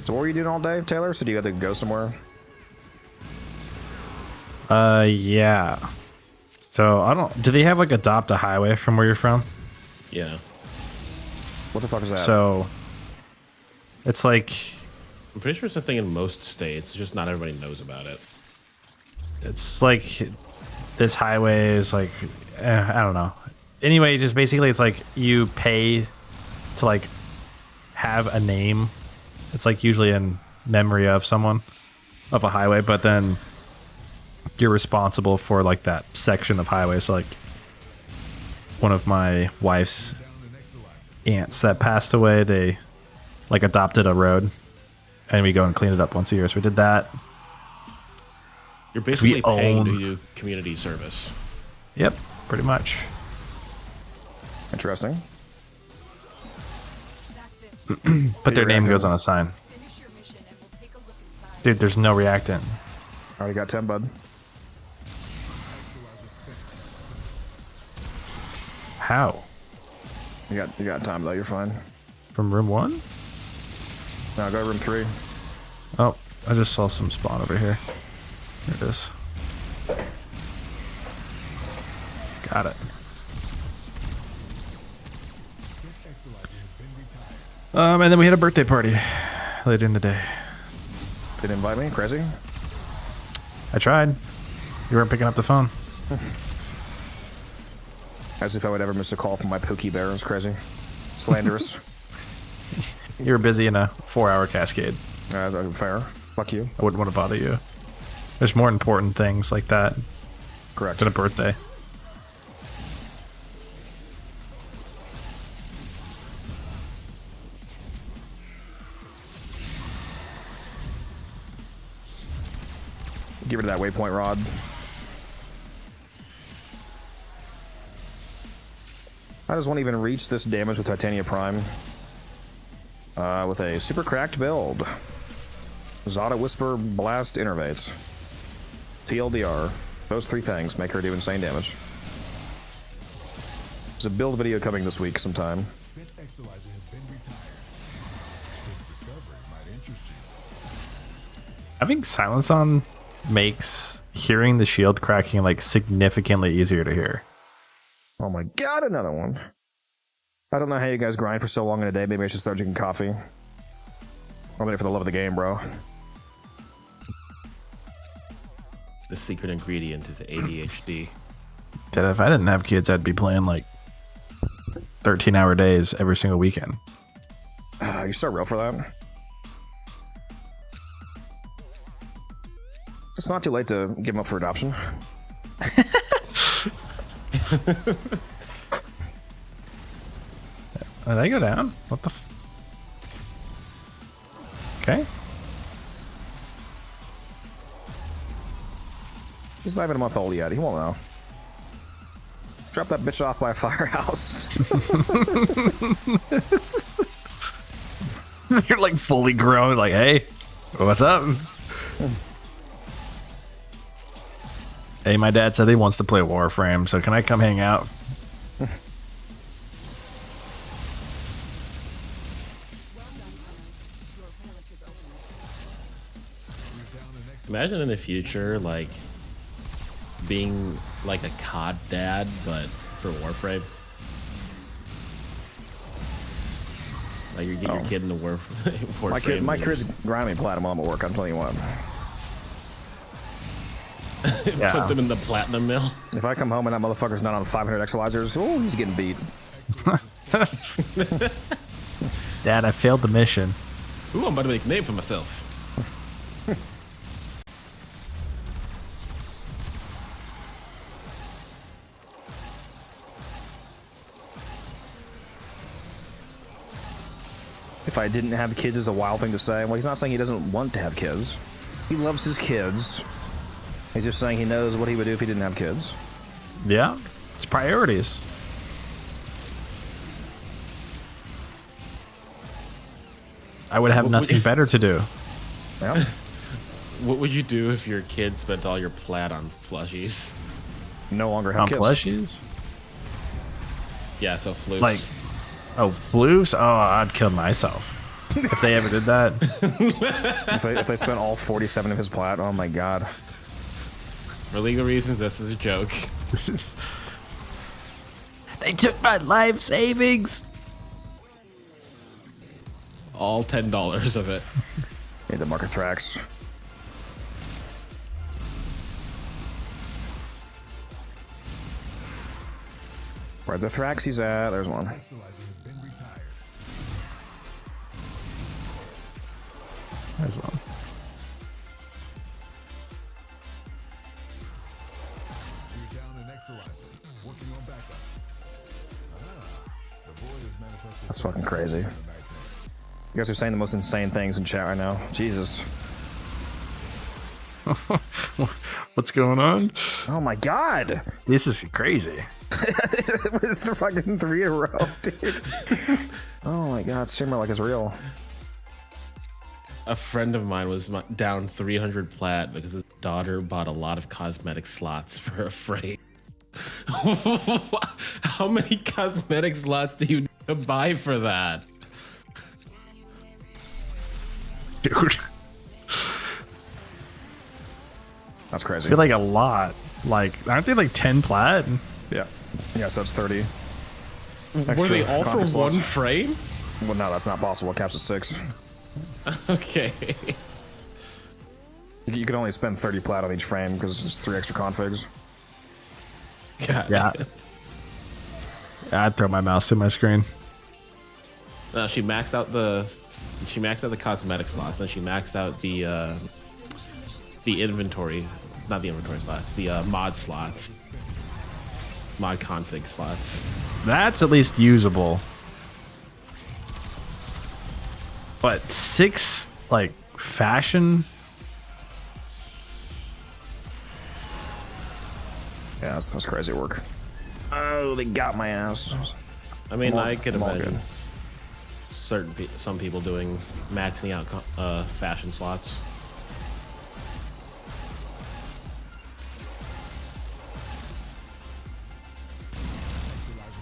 Speaker 1: So what were you doing all day, Taylor? So do you have to go somewhere?
Speaker 4: Yeah. So I don't. Do they have like adopt a highway from where you're from?
Speaker 5: Yeah.
Speaker 1: What the fuck is that?
Speaker 4: So it's like,
Speaker 5: I'm pretty sure it's a thing in most states. Just not everybody knows about it.
Speaker 4: it's like this highway is like, I don't know. Anyway, just basically it's like you pay to like have a name. It's like usually in memory of someone, of a highway, but then you're responsible for like that section of highway. So like one of my wife's aunts that passed away, they like adopted a road and we go and clean it up once a year. So we did that.
Speaker 5: You're basically paying to
Speaker 4: own-
Speaker 5: do community service.
Speaker 4: Yep, pretty much.
Speaker 1: Interesting.
Speaker 4: But their name goes on a sign. Dude, there's no reactant.
Speaker 1: Already got 10, bud.
Speaker 4: How?
Speaker 1: You got time though, you're fine.
Speaker 4: From room 1?
Speaker 1: No, go to room 3.
Speaker 4: Oh, I just saw some spawn over here. Here it is. Got it. And then we had a birthday party later in the day.
Speaker 1: Didn't invite me? Crazy?
Speaker 4: I tried. You weren't picking up the phone.
Speaker 1: As if I would ever miss a call from my Pookie Bear. It's crazy. Slanderous.
Speaker 4: You were busy in a 4-hour cascade.
Speaker 1: Fair. Fuck you.
Speaker 4: I wouldn't want to bother you. There's more important things like that.
Speaker 1: Correct.
Speaker 4: Than a birthday.
Speaker 1: Get rid of that waypoint rod. How does one even reach this damage with Titania Prime? With a super cracked build. Zada Whisper Blast Innervates. TLDR. Those 3 things make her do insane damage. There's a build video coming this week sometime.
Speaker 4: Having silence on makes hearing the shield cracking like significantly easier to hear.
Speaker 1: Oh my god, another one. I don't know how you guys grind for so long in a day. Maybe I should start drinking coffee. I'm in it for the love of the game, bro.
Speaker 5: The secret ingredient is ADHD.
Speaker 4: Dude, if I didn't have kids, I'd be playing like 13-hour days every single weekend.
Speaker 1: You so real for that? It's not too late to give them up for adoption.
Speaker 4: Did they go down? What the Okay.
Speaker 1: He's not even a month old yet. He won't know. Drop that bitch off by a firehouse.
Speaker 4: You're like fully grown, like, hey, what's up? Hey, my dad said he wants to play Warframe, so can I come hang out?
Speaker 5: Imagine in the future, like, being like a COD dad, but for Warframe. Like, you get your kid in the Warframe.
Speaker 1: My kid's grinding platinum while I'm at work, I'm telling you what.
Speaker 5: Put them in the platinum mill.
Speaker 1: If I come home and that motherfucker's not on 500 exolizers, oh, he's getting beat.
Speaker 4: Dad, I failed the mission.
Speaker 5: Ooh, I'm about to make a name for myself.
Speaker 1: If I didn't have kids is a wild thing to say. Well, he's not saying he doesn't want to have kids. He loves his kids. He's just saying he knows what he would do if he didn't have kids.
Speaker 4: Yeah, it's priorities. I would have nothing better to do.
Speaker 1: Yeah.
Speaker 5: What would you do if your kid spent all your plat on plushies?
Speaker 1: No longer have kids.
Speaker 4: On plushies?
Speaker 5: Yeah, so flukes.
Speaker 4: Like, oh, flukes? Oh, I'd kill myself if they ever did that.
Speaker 1: if they spent all 47 of his plat, oh my god.
Speaker 5: For legal reasons, this is a joke.
Speaker 14: They took my life savings.
Speaker 5: All $10 of it.
Speaker 1: Need to mark a Thrax. Where's the Thrax he's at? There's one.
Speaker 4: There's one.
Speaker 1: That's fucking crazy. You guys are saying the most insane things in chat right now. Jesus.
Speaker 4: What's going on?
Speaker 1: Oh my god.
Speaker 4: This is crazy.
Speaker 1: It was the fucking 3 in a row, dude. Oh my god, streamer like it's real.
Speaker 5: A friend of mine was down 300 plat because his daughter bought a lot of cosmetic slots for a frame. How many cosmetic slots do you need to buy for that?
Speaker 4: Dude.
Speaker 1: That's crazy.
Speaker 4: I feel like a lot. Like, aren't they like 10 plat?
Speaker 1: Yeah. Yeah, so it's 30.
Speaker 5: Were they all for
Speaker 1: config
Speaker 5: one
Speaker 1: slots.
Speaker 5: frame?
Speaker 1: Well, no, that's not possible. It caps at 6.
Speaker 5: Okay.
Speaker 1: You can only spend 30 plat on each frame because it's 3 extra configs.
Speaker 4: Yeah. I'd throw my mouse in my screen.
Speaker 5: No, she maxed out the cosmetic slots, then she maxed out the inventory, not the inventory slots, the mod slots, mod config slots.
Speaker 4: That's at least usable. But 6 like fashion.
Speaker 1: Yeah, that's crazy work. Oh, they got my ass.
Speaker 5: I mean, I could
Speaker 1: I'm all
Speaker 5: imagine
Speaker 1: good.
Speaker 5: some people doing maxing out fashion slots.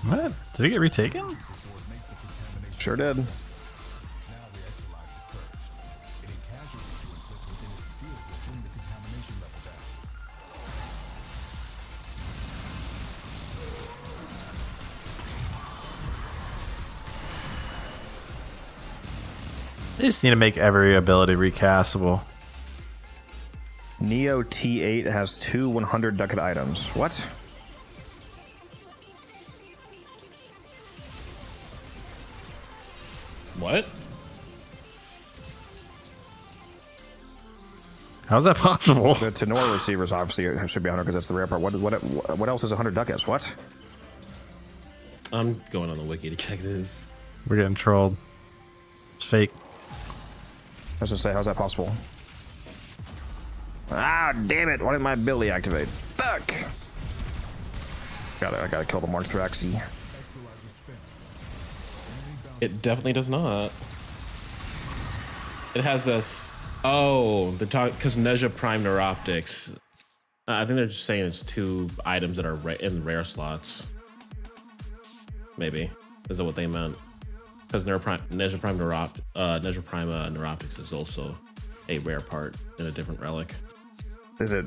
Speaker 4: What? Did it get retaken?
Speaker 1: Sure did.
Speaker 4: They just need to make every ability recastable.
Speaker 1: Neo T8 has 2 100 ducat items. What?
Speaker 5: What?
Speaker 4: How's that possible?
Speaker 1: The Tenor receivers obviously should be 100 because that's the rare part. What else is 100 ducats? What?
Speaker 5: I'm going on the wiki to check this.
Speaker 4: We're getting trolled. It's fake.
Speaker 1: I was gonna say, how's that possible? Ah, damn it! Why didn't my ability activate? Fuck! I gotta kill the Mark Thraxi.
Speaker 5: It definitely does not. It has this. Oh, they're talking because Nezha Prime Neuroptics. I think they're just saying it's 2 items that are in rare slots. Maybe is that what they meant? Because Nezha Prime Neuroptics is also a rare part in a different relic.
Speaker 1: Is it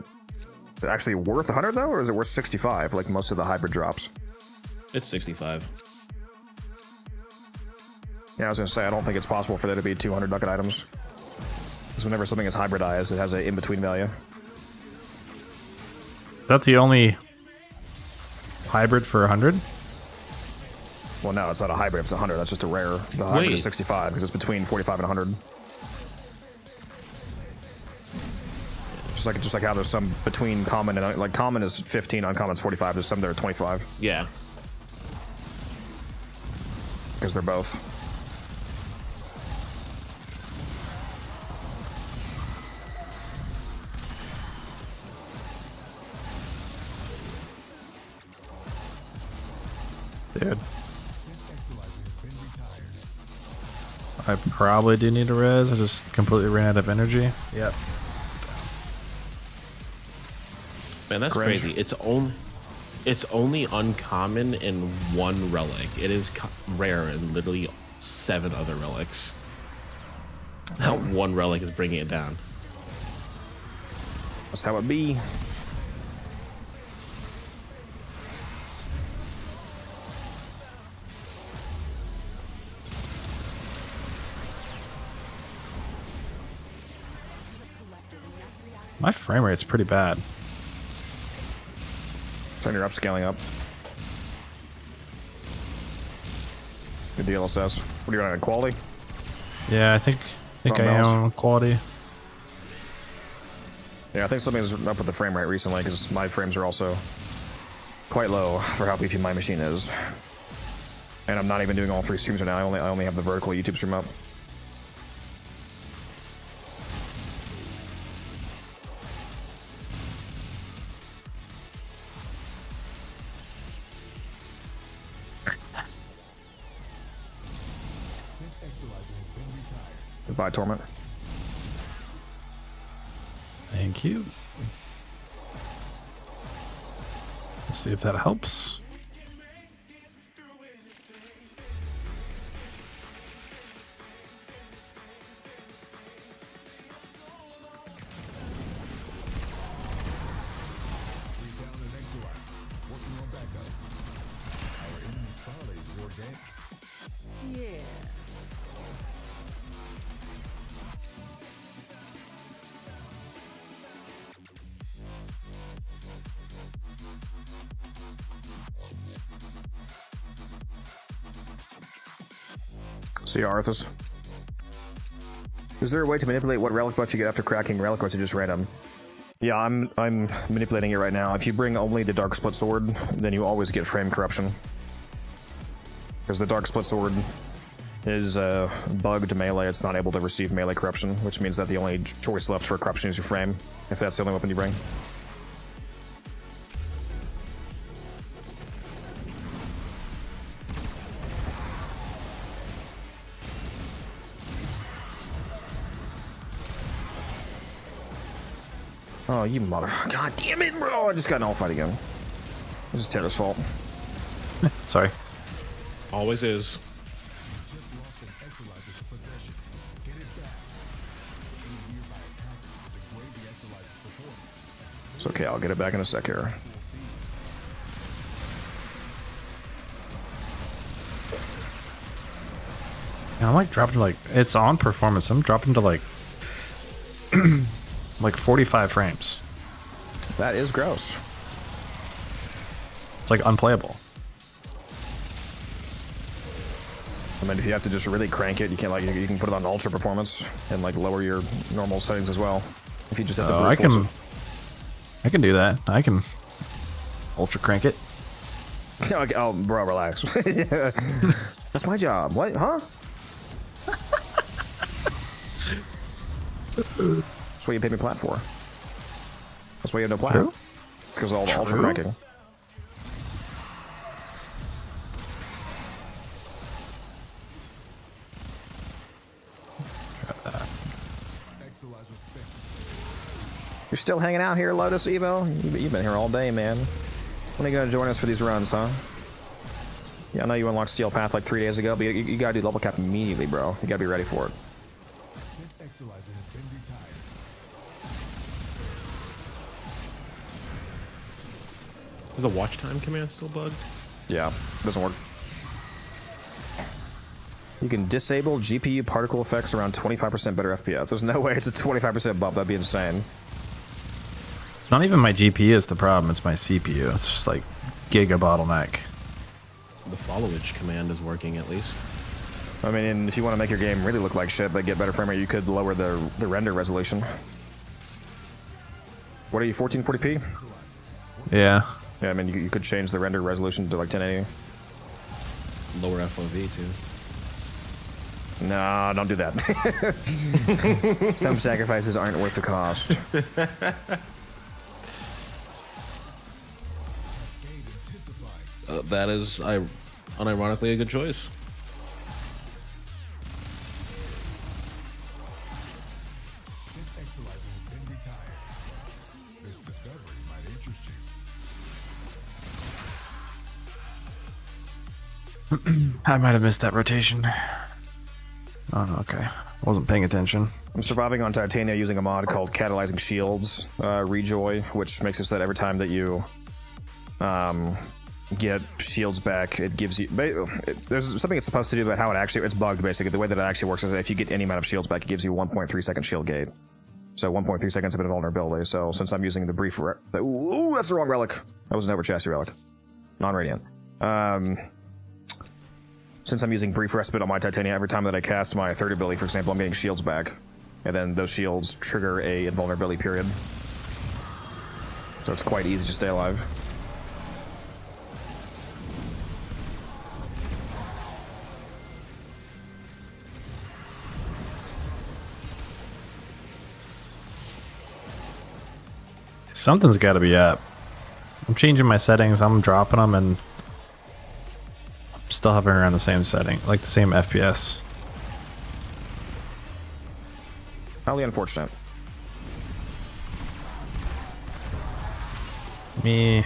Speaker 1: actually worth 100 though, or is it worth 65 like most of the hybrid drops?
Speaker 5: It's 65.
Speaker 1: Yeah, I was gonna say I don't think it's possible for there to be 200 ducat items. Because whenever something is hybridized, it has an in-between value.
Speaker 4: Is that the only hybrid for 100?
Speaker 1: Well, no, it's not a hybrid. It's 100. That's just a rare. The hybrid is 65 because it's between 45 and 100. Just like how there's some between common and like common is 15, uncommon's 45. There's some that are 25.
Speaker 5: Yeah.
Speaker 1: Because they're both.
Speaker 4: Dude. I probably do need a res. I just completely ran out of energy. Yep.
Speaker 5: Man, that's
Speaker 1: Cringe.
Speaker 5: crazy. It's only uncommon in 1 relic. It is rare in literally 7 other relics. That 1 relic is bringing it down.
Speaker 1: That's how it be.
Speaker 4: My frame rate's pretty bad.
Speaker 1: Turn your upscaling up. Good DLSS. What are you running, quality?
Speaker 4: Yeah, I think I am on quality.
Speaker 1: Yeah, I think something's up with the frame rate recently because my frames are also quite low for how beefy my machine is. And I'm not even doing all 3 streams right now. I only have the vertical YouTube stream up. Goodbye, Torment.
Speaker 4: Thank you. Let's see if that helps.
Speaker 1: See you, Arthas. Is there a way to manipulate what relic buff you get after cracking relic, or is it just random? Yeah, I'm manipulating it right now. If you bring only the Dark Split Sword, then you always get frame corruption. Because the Dark Split Sword is bugged melee, it's not able to receive melee corruption, which means that the only choice left for corruption is your frame, if that's the only weapon you bring. Oh, you mother... God damn it, bro! I just got an all fight again. This is Terra's fault.
Speaker 4: Sorry.
Speaker 5: Always is.
Speaker 1: It's okay, I'll get it back in a sec here.
Speaker 4: And I'm like dropping to like, it's on performance. I'm dropping to like, like 45 frames.
Speaker 1: That is gross.
Speaker 4: It's like unplayable.
Speaker 1: I mean, if you have to just really crank it, you can like you can put it on ultra performance and like lower your normal settings as well. If you just have to brute force it.
Speaker 4: I can do that. I can ultra crank it.
Speaker 1: Oh, bro, relax. That's my job. What? Huh? That's what you paid me plat for. That's why you have no plat.
Speaker 4: True.
Speaker 1: It's because of all the ultra cranking. You're still hanging out here, Lotus Evo? You've been here all day, man. When are you gonna join us for these runs, huh? Yeah, I know you unlocked Steel Path like 3 days ago, but you gotta do level cap immediately, bro. You gotta be ready for it.
Speaker 5: Is the watch time command still bugged?
Speaker 1: Yeah, doesn't work. You can disable GPU particle effects around 25% better FPS. There's no way it's a 25% bump. That'd be insane.
Speaker 4: Not even my GPU is the problem. It's my CPU. It's just like giga bottleneck.
Speaker 5: The followage command is working at least.
Speaker 1: I mean, if you want to make your game really look like shit but get better frame rate, you could lower the render resolution. What are you, 1440p?
Speaker 4: Yeah.
Speaker 1: Yeah, I mean, you could change the render resolution to like 1080.
Speaker 5: Lower FOV too.
Speaker 1: No, don't do that. Some sacrifices aren't worth the cost.
Speaker 5: That is unironically a good choice.
Speaker 4: I might have missed that rotation. Oh, okay. I wasn't paying attention.
Speaker 1: I'm surviving on Titania using a mod called Catalyzing Shields, Rejoy, which makes it so that every time that you get shields back, it gives you... there's something it's supposed to do about how it actually... It's bugged, basically. The way that it actually works is that if you get any amount of shields back, it gives you 1.3 second shield gate. So 1.3 seconds of invulnerability. So since I'm using the brief... Ooh, that's the wrong relic. That was an over chassis relic. Non-radiant. Since I'm using brief respite on my Titania, every time that I cast my third ability, for example, I'm getting shields back. And then those shields trigger a invulnerability period. So it's quite easy to stay alive.
Speaker 4: Something's got to be up. I'm changing my settings, I'm dropping them, and I'm still hovering around the same setting, like the same FPS.
Speaker 1: Highly unfortunate.
Speaker 4: Me.
Speaker 1: You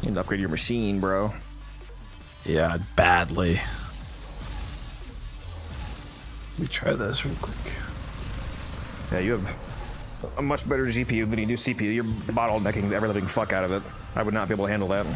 Speaker 1: need to upgrade your machine, bro.
Speaker 4: Yeah, badly. Let me try this real quick.
Speaker 1: Yeah, you have a much better GPU than you do CPU. You're bottlenecking the ever-living fuck out of it. I would not be able to handle that.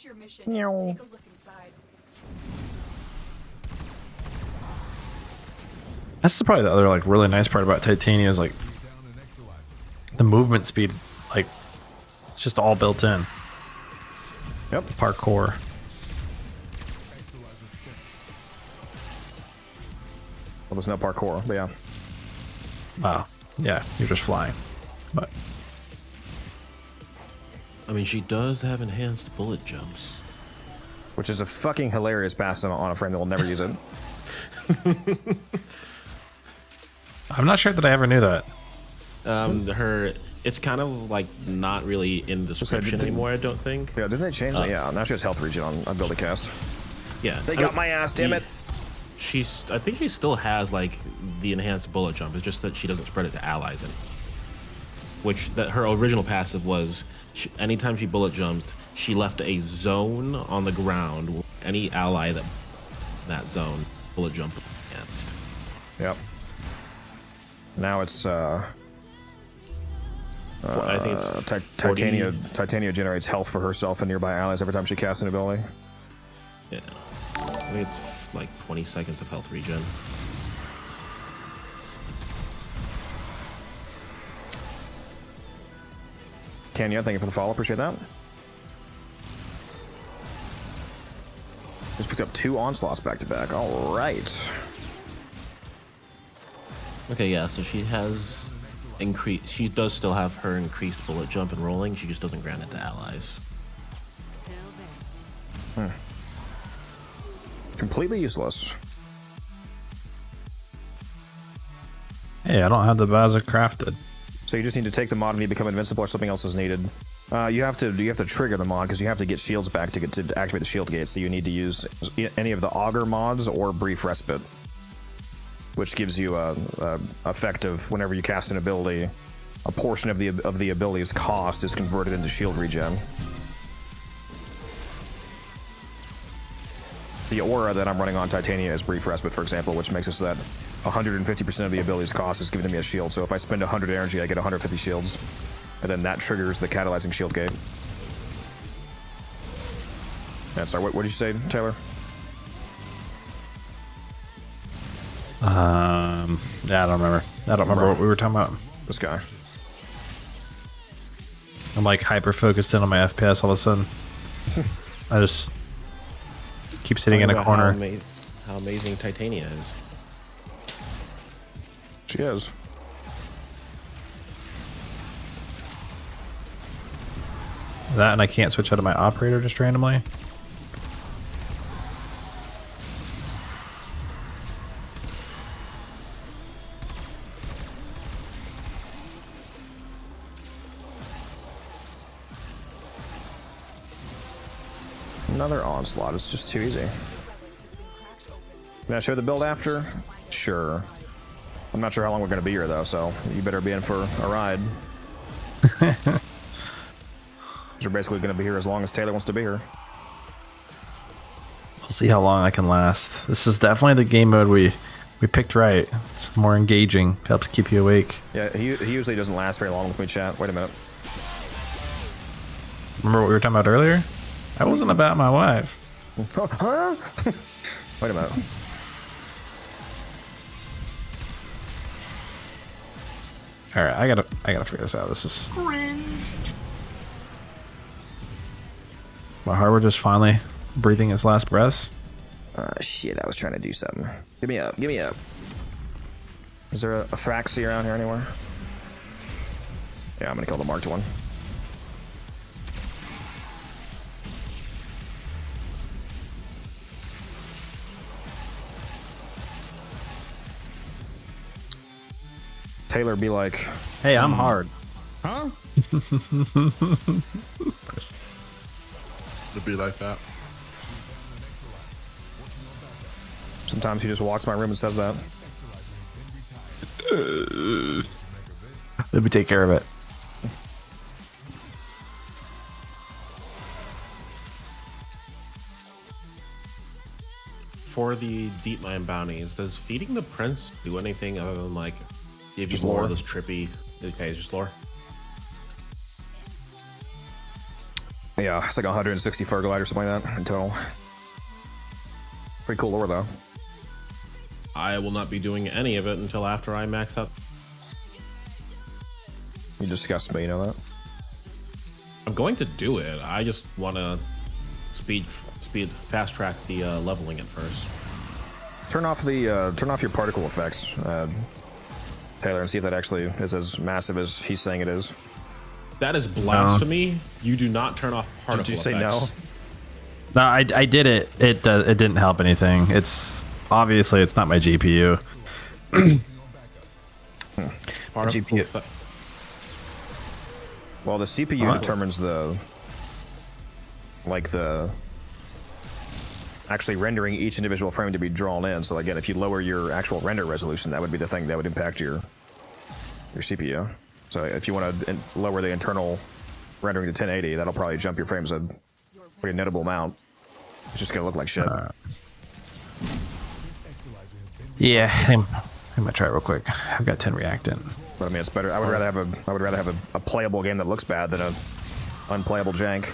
Speaker 9: Finish your mission and take a look inside.
Speaker 4: That's probably the other like really nice part about Titania is like the movement speed, like it's just all built in.
Speaker 1: Yep.
Speaker 4: Parkour.
Speaker 1: Well, there's no parkour, but yeah.
Speaker 4: Wow. Yeah, you're just flying. But
Speaker 5: I mean, she does have enhanced bullet jumps.
Speaker 1: Which is a fucking hilarious pass on a frame that will never use it.
Speaker 4: I'm not sure that I ever knew that.
Speaker 5: It's kind of like not really in description anymore, I don't think.
Speaker 1: Yeah, didn't they change that? Yeah, now she has health regen on Build a Cast.
Speaker 5: Yeah.
Speaker 1: They got my ass, damn it.
Speaker 5: I think she still has like the enhanced bullet jump. It's just that she doesn't spread it to allies anymore. Which her original passive was anytime she bullet jumped, she left a zone on the ground. Any ally that zone bullet jump against.
Speaker 1: Yep. Now it's
Speaker 5: I think it's
Speaker 1: Titania generates health for herself and nearby allies every time she casts an ability.
Speaker 5: Yeah. I think it's like 20 seconds of health regen.
Speaker 1: Kenya, thank you for the follow. Appreciate that. Just picked up 2 onslaughts back to back. All right.
Speaker 5: Okay, yeah. So she has increased. She does still have her increased bullet jump and rolling. She just doesn't grant it to allies.
Speaker 1: Completely useless.
Speaker 4: Hey, I don't have the Baza crafted.
Speaker 1: So you just need to take the mod and you become invincible, or something else is needed. You have to trigger the mod because you have to get shields back to activate the shield gate. So you need to use any of the auger mods or brief respite, which gives you a effect of whenever you cast an ability, a portion of the ability's cost is converted into shield regen. The aura that I'm running on Titania is brief respite, for example, which makes it so that 150% of the ability's cost is giving me a shield. So if I spend 100 energy, I get 150 shields, and then that triggers the catalyzing shield gate. Yeah, sorry, what did you say, Taylor?
Speaker 4: Yeah, I don't remember. I don't remember what we were talking about.
Speaker 1: This guy.
Speaker 4: I'm like hyper focused in on my FPS all of a sudden. I just keep sitting in a corner.
Speaker 5: How amazing Titania is.
Speaker 1: She is.
Speaker 4: That, and I can't switch out of my operator just randomly.
Speaker 1: Another onslaught. It's just too easy. Can I show the build after? Sure. I'm not sure how long we're going to be here, though, so you better be in for a ride. We're basically going to be here as long as Taylor wants to be here.
Speaker 4: We'll see how long I can last. This is definitely the game mode we picked right. It's more engaging. Helps keep you awake.
Speaker 1: Yeah, he usually doesn't last very long with me, chat. Wait a minute.
Speaker 4: Remember what we were talking about earlier? That wasn't about my wife.
Speaker 1: Huh? Wait a minute.
Speaker 4: All right, I gotta figure this out. This is my hardware just finally breathing its last breaths.
Speaker 1: Shit, I was trying to do something. Give me up, give me up. Is there a Thraxi around here anywhere? Yeah, I'm gonna kill the marked one. Taylor be like,
Speaker 4: hey, I'm hard.
Speaker 11: Huh? To be like that.
Speaker 1: Sometimes he just walks my room and says that.
Speaker 4: Let me take care of it.
Speaker 5: For the deep mine bounties, does feeding the prince do anything other than like give you
Speaker 1: Just
Speaker 5: more
Speaker 1: lore.
Speaker 5: of those trippy? Okay, it's just lore.
Speaker 1: Yeah, it's like 160 Fergalite or something like that in total. Pretty cool lore though.
Speaker 5: I will not be doing any of it until after I max out.
Speaker 1: You disgust me, you know that?
Speaker 5: I'm going to do it. I just want to fast track the leveling at first.
Speaker 1: Turn off your particle effects, Taylor, and see if that actually is as massive as he's saying it is.
Speaker 5: That is blasphemy. You do not turn off particle effects.
Speaker 1: Did you say no?
Speaker 4: No, I did it. It didn't help anything. It's obviously it's not my GPU.
Speaker 1: GPU. Well, the CPU determines the actually rendering each individual frame to be drawn in. So again, if you lower your actual render resolution, that would be the thing that would impact your CPU. So if you want to lower the internal rendering to 1080, that'll probably jump your frames a pretty notable amount. It's just gonna look like shit.
Speaker 4: Yeah, I'm gonna try it real quick. I've got 10 reactant.
Speaker 1: But I mean, it's better. I would rather have a playable game that looks bad than a unplayable jank.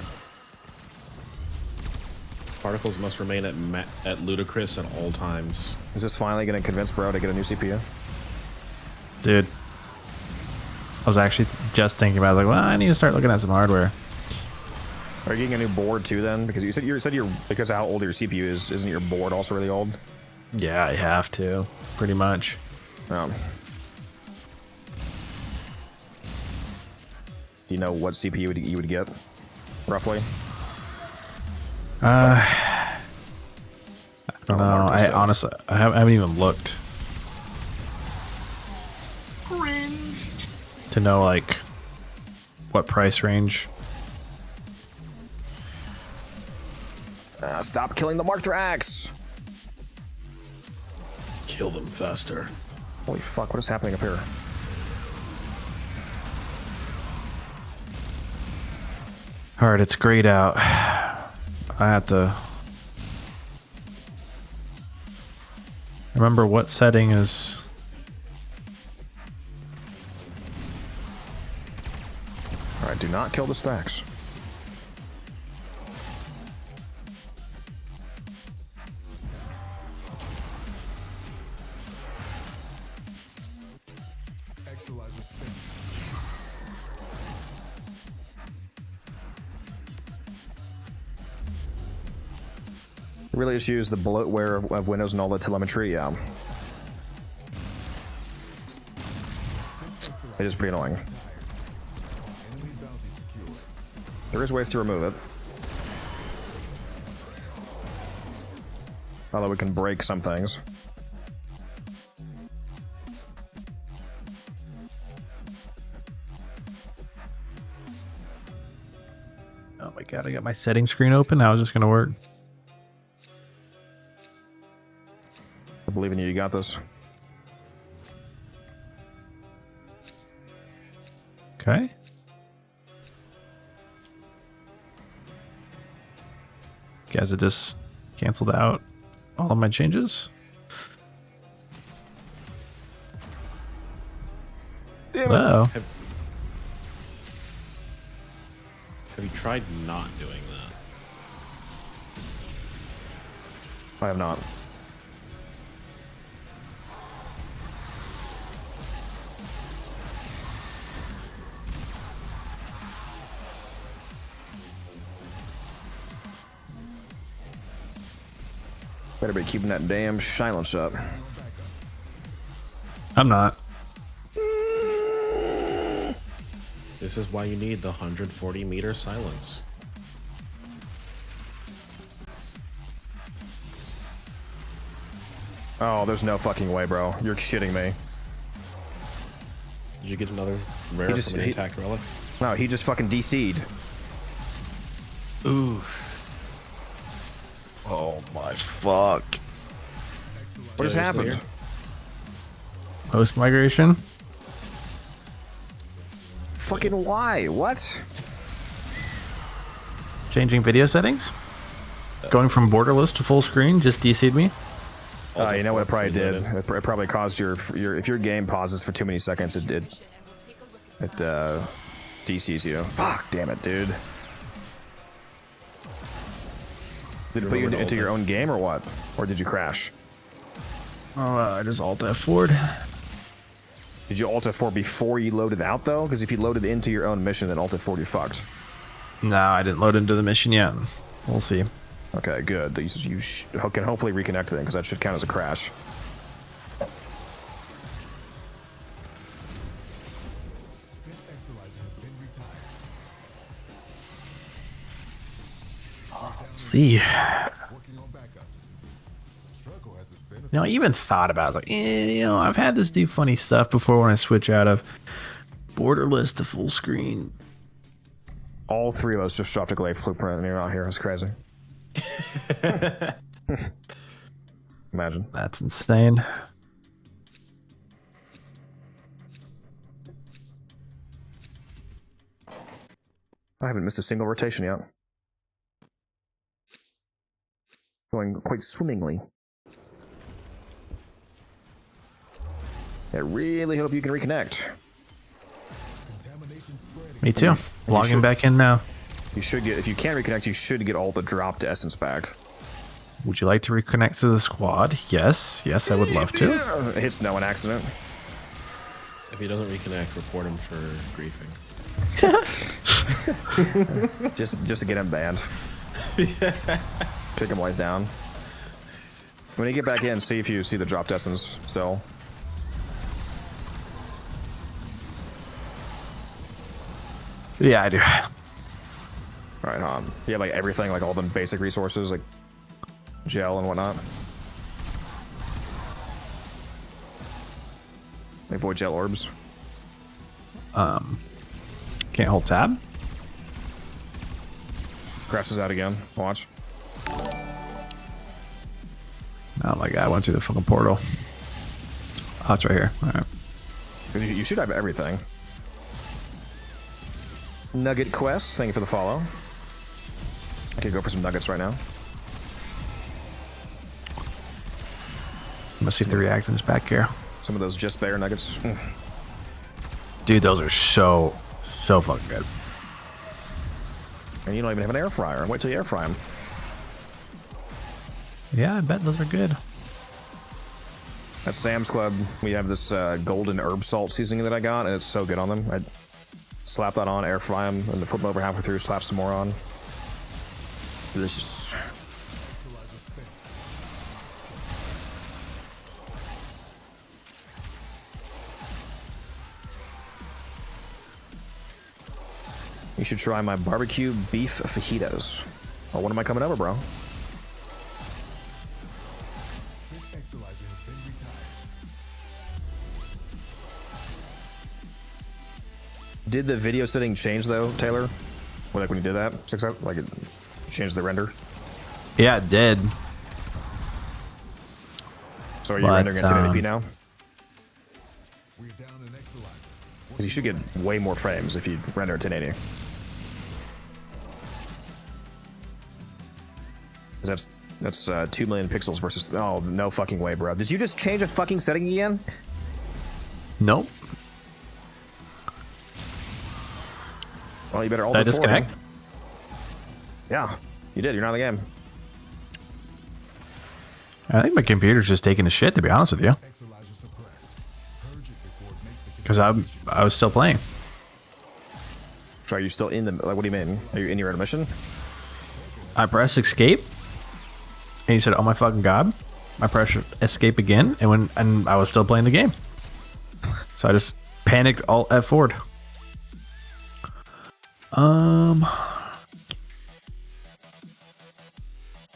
Speaker 5: Particles must remain at ludicrous at all times.
Speaker 1: Is this finally going to convince Bro to get a new CPU?
Speaker 4: Dude, I was actually just thinking about it, like, well, I need to start looking at some hardware.
Speaker 1: Are you getting a new board too then? Because you said you're because of how old your CPU is, isn't your board also really old?
Speaker 4: Yeah, I have to, pretty much.
Speaker 1: Do you know what CPU you would get, roughly?
Speaker 4: I don't know. I honestly, I haven't even looked to know like what price range.
Speaker 1: Stop killing the Marthrax!
Speaker 5: Kill them faster.
Speaker 1: Holy fuck! What is happening up here?
Speaker 4: All right, it's grayed out. I have to remember what setting is.
Speaker 1: All right, do not kill the stacks. Really just use the bloatware of Windows and all the telemetry, yeah. It is pretty annoying. There is ways to remove it. Although we can break some things.
Speaker 4: Oh my god, I got my settings screen open. How is this gonna work?
Speaker 1: I believe in you, you got this.
Speaker 4: Okay. Guess it just canceled out all of my changes.
Speaker 1: Damn it.
Speaker 4: Uh-oh.
Speaker 5: Have you tried not doing that?
Speaker 1: I have not. Better be keeping that damn silence up.
Speaker 4: I'm not.
Speaker 5: This is why you need the 140-meter silence.
Speaker 1: Oh, there's no fucking way, bro. You're shitting me.
Speaker 5: Did you get another rare from an intact relic?
Speaker 1: No, he just fucking DC'd.
Speaker 4: Ooh. Oh my fuck.
Speaker 1: What just happened?
Speaker 4: Post migration?
Speaker 1: Fucking why? What?
Speaker 4: Changing video settings? Going from borderless to full screen just DC'd me?
Speaker 1: You know what it probably did? It probably caused your if your game pauses for too many seconds, it DCs you. Fuck, damn it, dude. Did it put you into your own game or what? Or did you crash?
Speaker 4: Oh, I just alt F4'd.
Speaker 1: Did you alt F4 before you loaded out though? Because if you loaded into your own mission, then alt F4 you fucked.
Speaker 4: No, I didn't load into the mission yet. We'll see.
Speaker 1: Okay, good. You can hopefully reconnect then, because that should count as a crash.
Speaker 4: See. You know, I even thought about it. I was like, you know, I've had this do funny stuff before when I switch out of borderless to full screen.
Speaker 1: All three of us just dropped a glaive blueprint and you're not here. It's crazy. Imagine.
Speaker 4: That's insane.
Speaker 1: I haven't missed a single rotation yet. Going quite swimmingly. I really hope you can reconnect.
Speaker 4: Me too. Logging back in now.
Speaker 1: You should get, if you can't reconnect, you should get all the dropped essence back.
Speaker 4: Would you like to reconnect to the squad? Yes. Yes, I would love to.
Speaker 1: It hits no an accident.
Speaker 5: If he doesn't reconnect, report him for griefing.
Speaker 1: just to get him banned. Take him while he's down. When you get back in, see if you see the dropped essence still.
Speaker 4: Yeah, I do.
Speaker 1: Right, you have like everything, like all the basic resources, like gel and whatnot. Like void gel orbs.
Speaker 4: Can't hold tab.
Speaker 1: Crashes out again. Watch.
Speaker 4: Oh my god, I went through the fucking portal. Oh, it's right here. Alright.
Speaker 1: You should have everything. Nugget quest, thank you for the follow. I could go for some nuggets right now.
Speaker 4: Must see if the reactant's back here.
Speaker 1: Some of those just bear nuggets.
Speaker 4: Dude, those are so fucking good.
Speaker 1: And you don't even have an air fryer. Wait till you air fry them.
Speaker 4: Yeah, I bet those are good.
Speaker 1: At Sam's Club, we have this golden herb salt seasoning that I got, and it's so good on them. I slap that on, air fry them, and then flip them over halfway through, slap some more on. Delicious. You should try my barbecue beef fajitas. Oh, when am I coming over, bro? Did the video setting change though, Taylor? Like when you did that, like it changed the render.
Speaker 4: Yeah, it did.
Speaker 1: So are you rendering at 1080p now? You should get way more frames if you render at 1080. That's 2 million pixels versus. Oh, no fucking way, bro. Did you just change a fucking setting again?
Speaker 4: Nope.
Speaker 1: Well, you better
Speaker 4: Did I disconnect?
Speaker 1: Yeah, you did. You're not in the game.
Speaker 4: I think my computer's just taking a shit, to be honest with you. Because I was still playing.
Speaker 1: So are you still in the? Like, what do you mean? Are you in your mission?
Speaker 4: I pressed escape, and he said, "Oh my fucking god!" I pressed escape again, and I was still playing the game. So I just panicked, alt F4'd.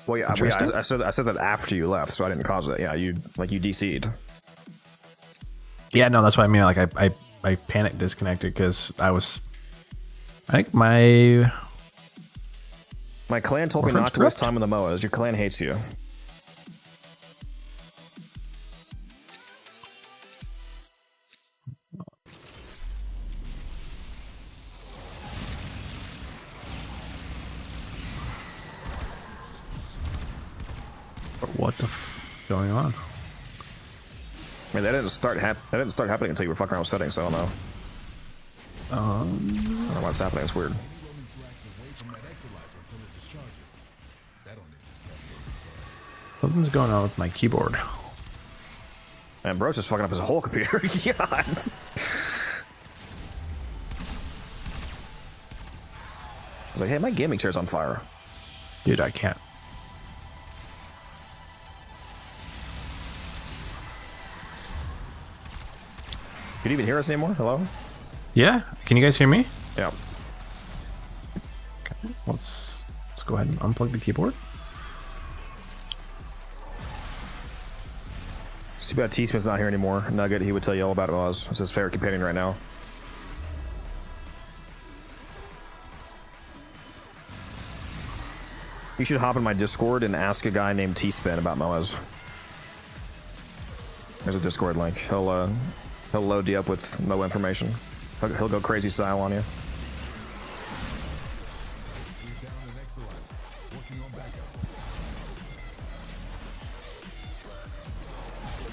Speaker 1: Well, yeah, I said that after you left, so I didn't cause it. Yeah, you DC'd.
Speaker 4: Yeah, no, that's what I mean. Like I panicked, disconnected because I think my
Speaker 1: clan told me not to waste time on the MOAs. Your clan hates you.
Speaker 4: What the f going on?
Speaker 1: I mean, that didn't start happening until you were fucking around with settings, so I don't know. I don't know what's happening. It's weird.
Speaker 4: Something's going on with my keyboard.
Speaker 1: And bro's just fucking up his whole computer. God. I was like, hey, my gaming chair's on fire.
Speaker 4: Dude, I can't.
Speaker 1: Can you even hear us anymore? Hello?
Speaker 4: Yeah? Can you guys hear me?
Speaker 1: Yeah.
Speaker 4: Okay, let's go ahead and unplug the keyboard.
Speaker 1: It's too bad T-Smith's not here anymore. Nugget, he would tell you all about Oz. It's his favorite companion right now. You should hop in my Discord and ask a guy named T-Spin about Moaz. There's a Discord link. He'll load you up with Mo information. He'll go crazy style on you.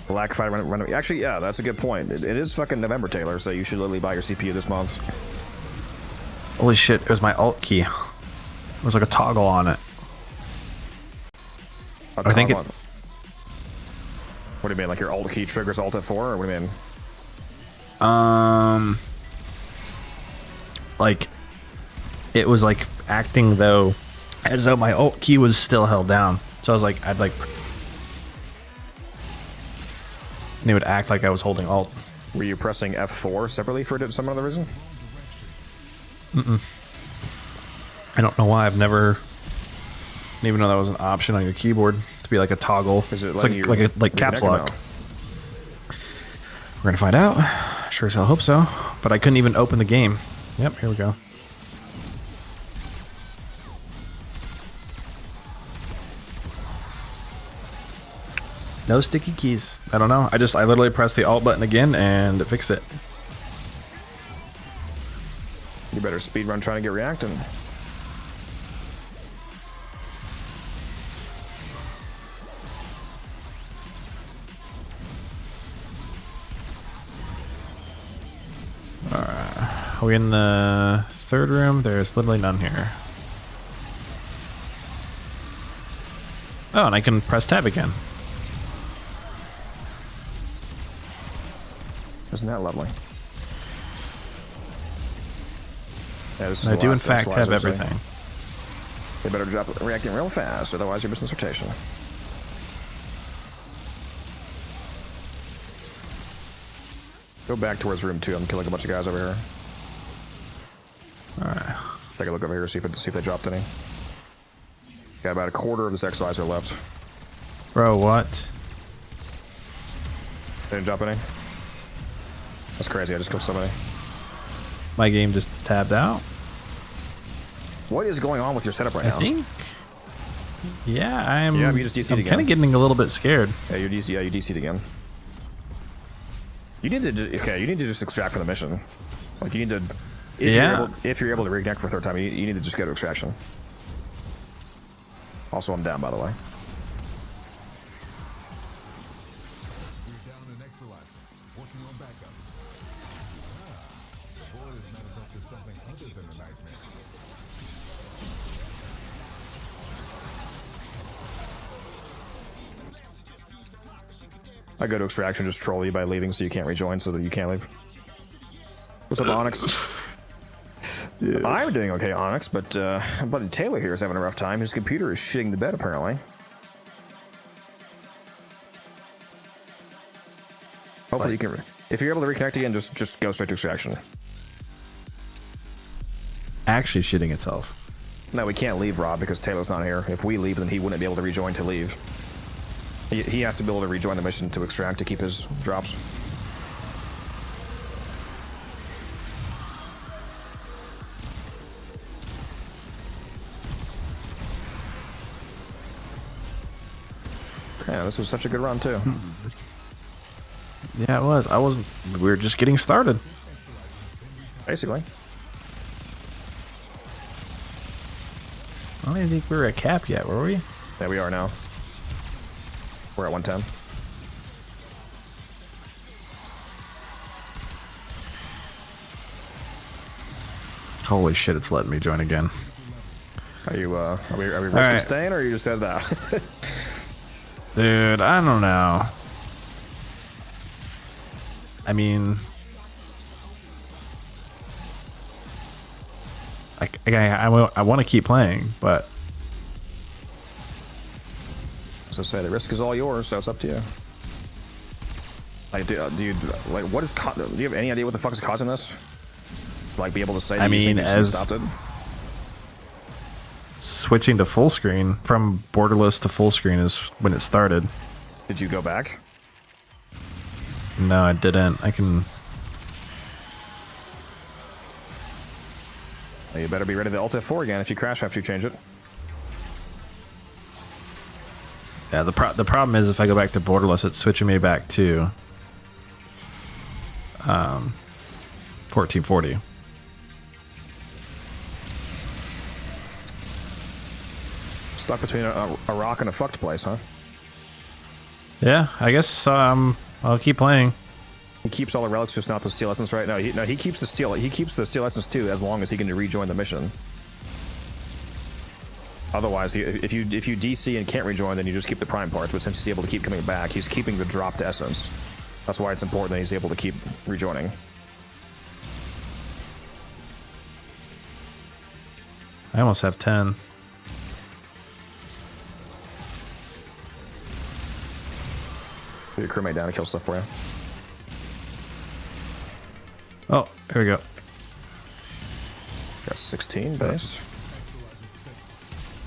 Speaker 1: Black Friday run. Actually, yeah, that's a good point. It is fucking November, Taylor, so you should literally buy your CPU this month.
Speaker 4: Holy shit, it was my alt key. There was like a toggle on it. I think it...
Speaker 1: What do you mean, like your alt key triggers alt at 4, or what do you mean?
Speaker 4: Like, it was like acting though, as though my alt key was still held down. So I was like, I'd like... And it would act like I was holding alt.
Speaker 1: Were you pressing F4 separately for some other reason?
Speaker 4: I don't know why. I've never... Didn't even know that was an option on your keyboard to be like a toggle.
Speaker 1: Is it
Speaker 4: it's like caps lock. We're gonna find out. Sure as hell hope so. But I couldn't even open the game. Yep, here we go. No sticky keys. I don't know. I literally pressed the alt button again and it fixed it.
Speaker 1: You better speedrun trying to get reacting.
Speaker 4: Alright. Are we in the third room? There's literally none here. Oh, and I can press tab again.
Speaker 1: Isn't that lovely? Yeah, this is
Speaker 4: I
Speaker 1: the
Speaker 4: do in
Speaker 1: last
Speaker 4: fact have
Speaker 1: initializer, so
Speaker 4: everything.
Speaker 1: You better drop reacting real fast, otherwise you're missing this rotation. Go back towards room 2. I'm killing a bunch of guys over here.
Speaker 4: Alright.
Speaker 1: Take a look over here, see if they dropped any. Got about a quarter of this exilizer left.
Speaker 4: Bro, what?
Speaker 1: They didn't drop any? That's crazy, I just killed somebody.
Speaker 4: My game just tabbed out.
Speaker 1: What is going on with your setup right now?
Speaker 4: I think. Yeah, I'm.
Speaker 1: Yeah, you just DC'd
Speaker 4: I'm
Speaker 1: again.
Speaker 4: kind of getting a little bit scared.
Speaker 1: Yeah, you DC'd again. You need to. You need to just extract from the mission. Like you need to. If you're able to reconnect for a third time, you need to just go to extraction. Also, I'm down, by the way.
Speaker 11: We're down an exilizer, working on backups. The board has manifested something other than a nightmare.
Speaker 1: I go to extraction, just troll you by leaving so you can't rejoin so that you can't leave. What's up, Onyx? Yeah. I'm doing okay, Onyx, but buddy Taylor here is having a rough time. His computer is shitting the bed, apparently. Hopefully you can... If you're able to reconnect again, just go straight to extraction.
Speaker 4: Actually shitting itself.
Speaker 1: No, we can't leave, Rob, because Taylor's not here. If we leave, then he wouldn't be able to rejoin to leave. He has to be able to rejoin the mission to extract to keep his drops. Yeah, this was such a good run, too.
Speaker 4: Yeah, it was. We were just getting started.
Speaker 1: Basically.
Speaker 4: I don't even think we were at cap yet, were we?
Speaker 1: Yeah, we are now. We're at 110.
Speaker 4: Holy shit, it's letting me join again.
Speaker 1: Are we risking staying, or are you just headed out?
Speaker 4: Dude, I don't know. I mean, I want to keep playing, but
Speaker 1: as I say, the risk is all yours, so it's up to you. Like, dude, like, what is? Do you have any idea what the fuck is causing this? Like, be able to say that you think you stopped it?
Speaker 4: Switching to full screen from borderless to full screen is when it started.
Speaker 1: Did you go back?
Speaker 4: No, I didn't. I can.
Speaker 1: Well, you better be ready to Alt F4 again if you crash after you change it.
Speaker 4: Yeah, the problem is if I go back to borderless, it's switching me back to 1440.
Speaker 1: Stuck between a rock and a fucked place, huh?
Speaker 4: Yeah, I guess I'll keep playing.
Speaker 1: He keeps all the relics, just not the steel essence, right? No, he keeps the steel. He keeps the steel essence too, as long as he can rejoin the mission. Otherwise, if you DC and can't rejoin, then you just keep the prime parts. But since he's able to keep coming back, he's keeping the dropped essence. That's why it's important that he's able to keep rejoining.
Speaker 4: I almost have 10.
Speaker 1: Put your crewmate down to kill stuff for you.
Speaker 4: Oh, here we go.
Speaker 1: Got 16 base.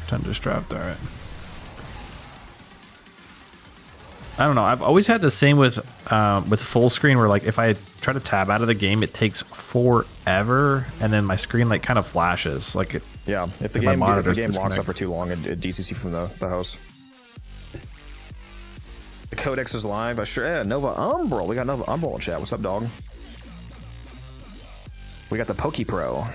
Speaker 4: 10 just dropped. All right. I don't know. I've always had the same with full screen, where like if I try to tab out of the game, it takes forever, and then my screen like kind of flashes. Like it.
Speaker 1: Yeah, if the game locks up for too long, it DCC from the host. The Codex is live. I sure. Yeah, Nova Umbral. We got Nova Umbral in chat. What's up, dog? We got the Poke Pro.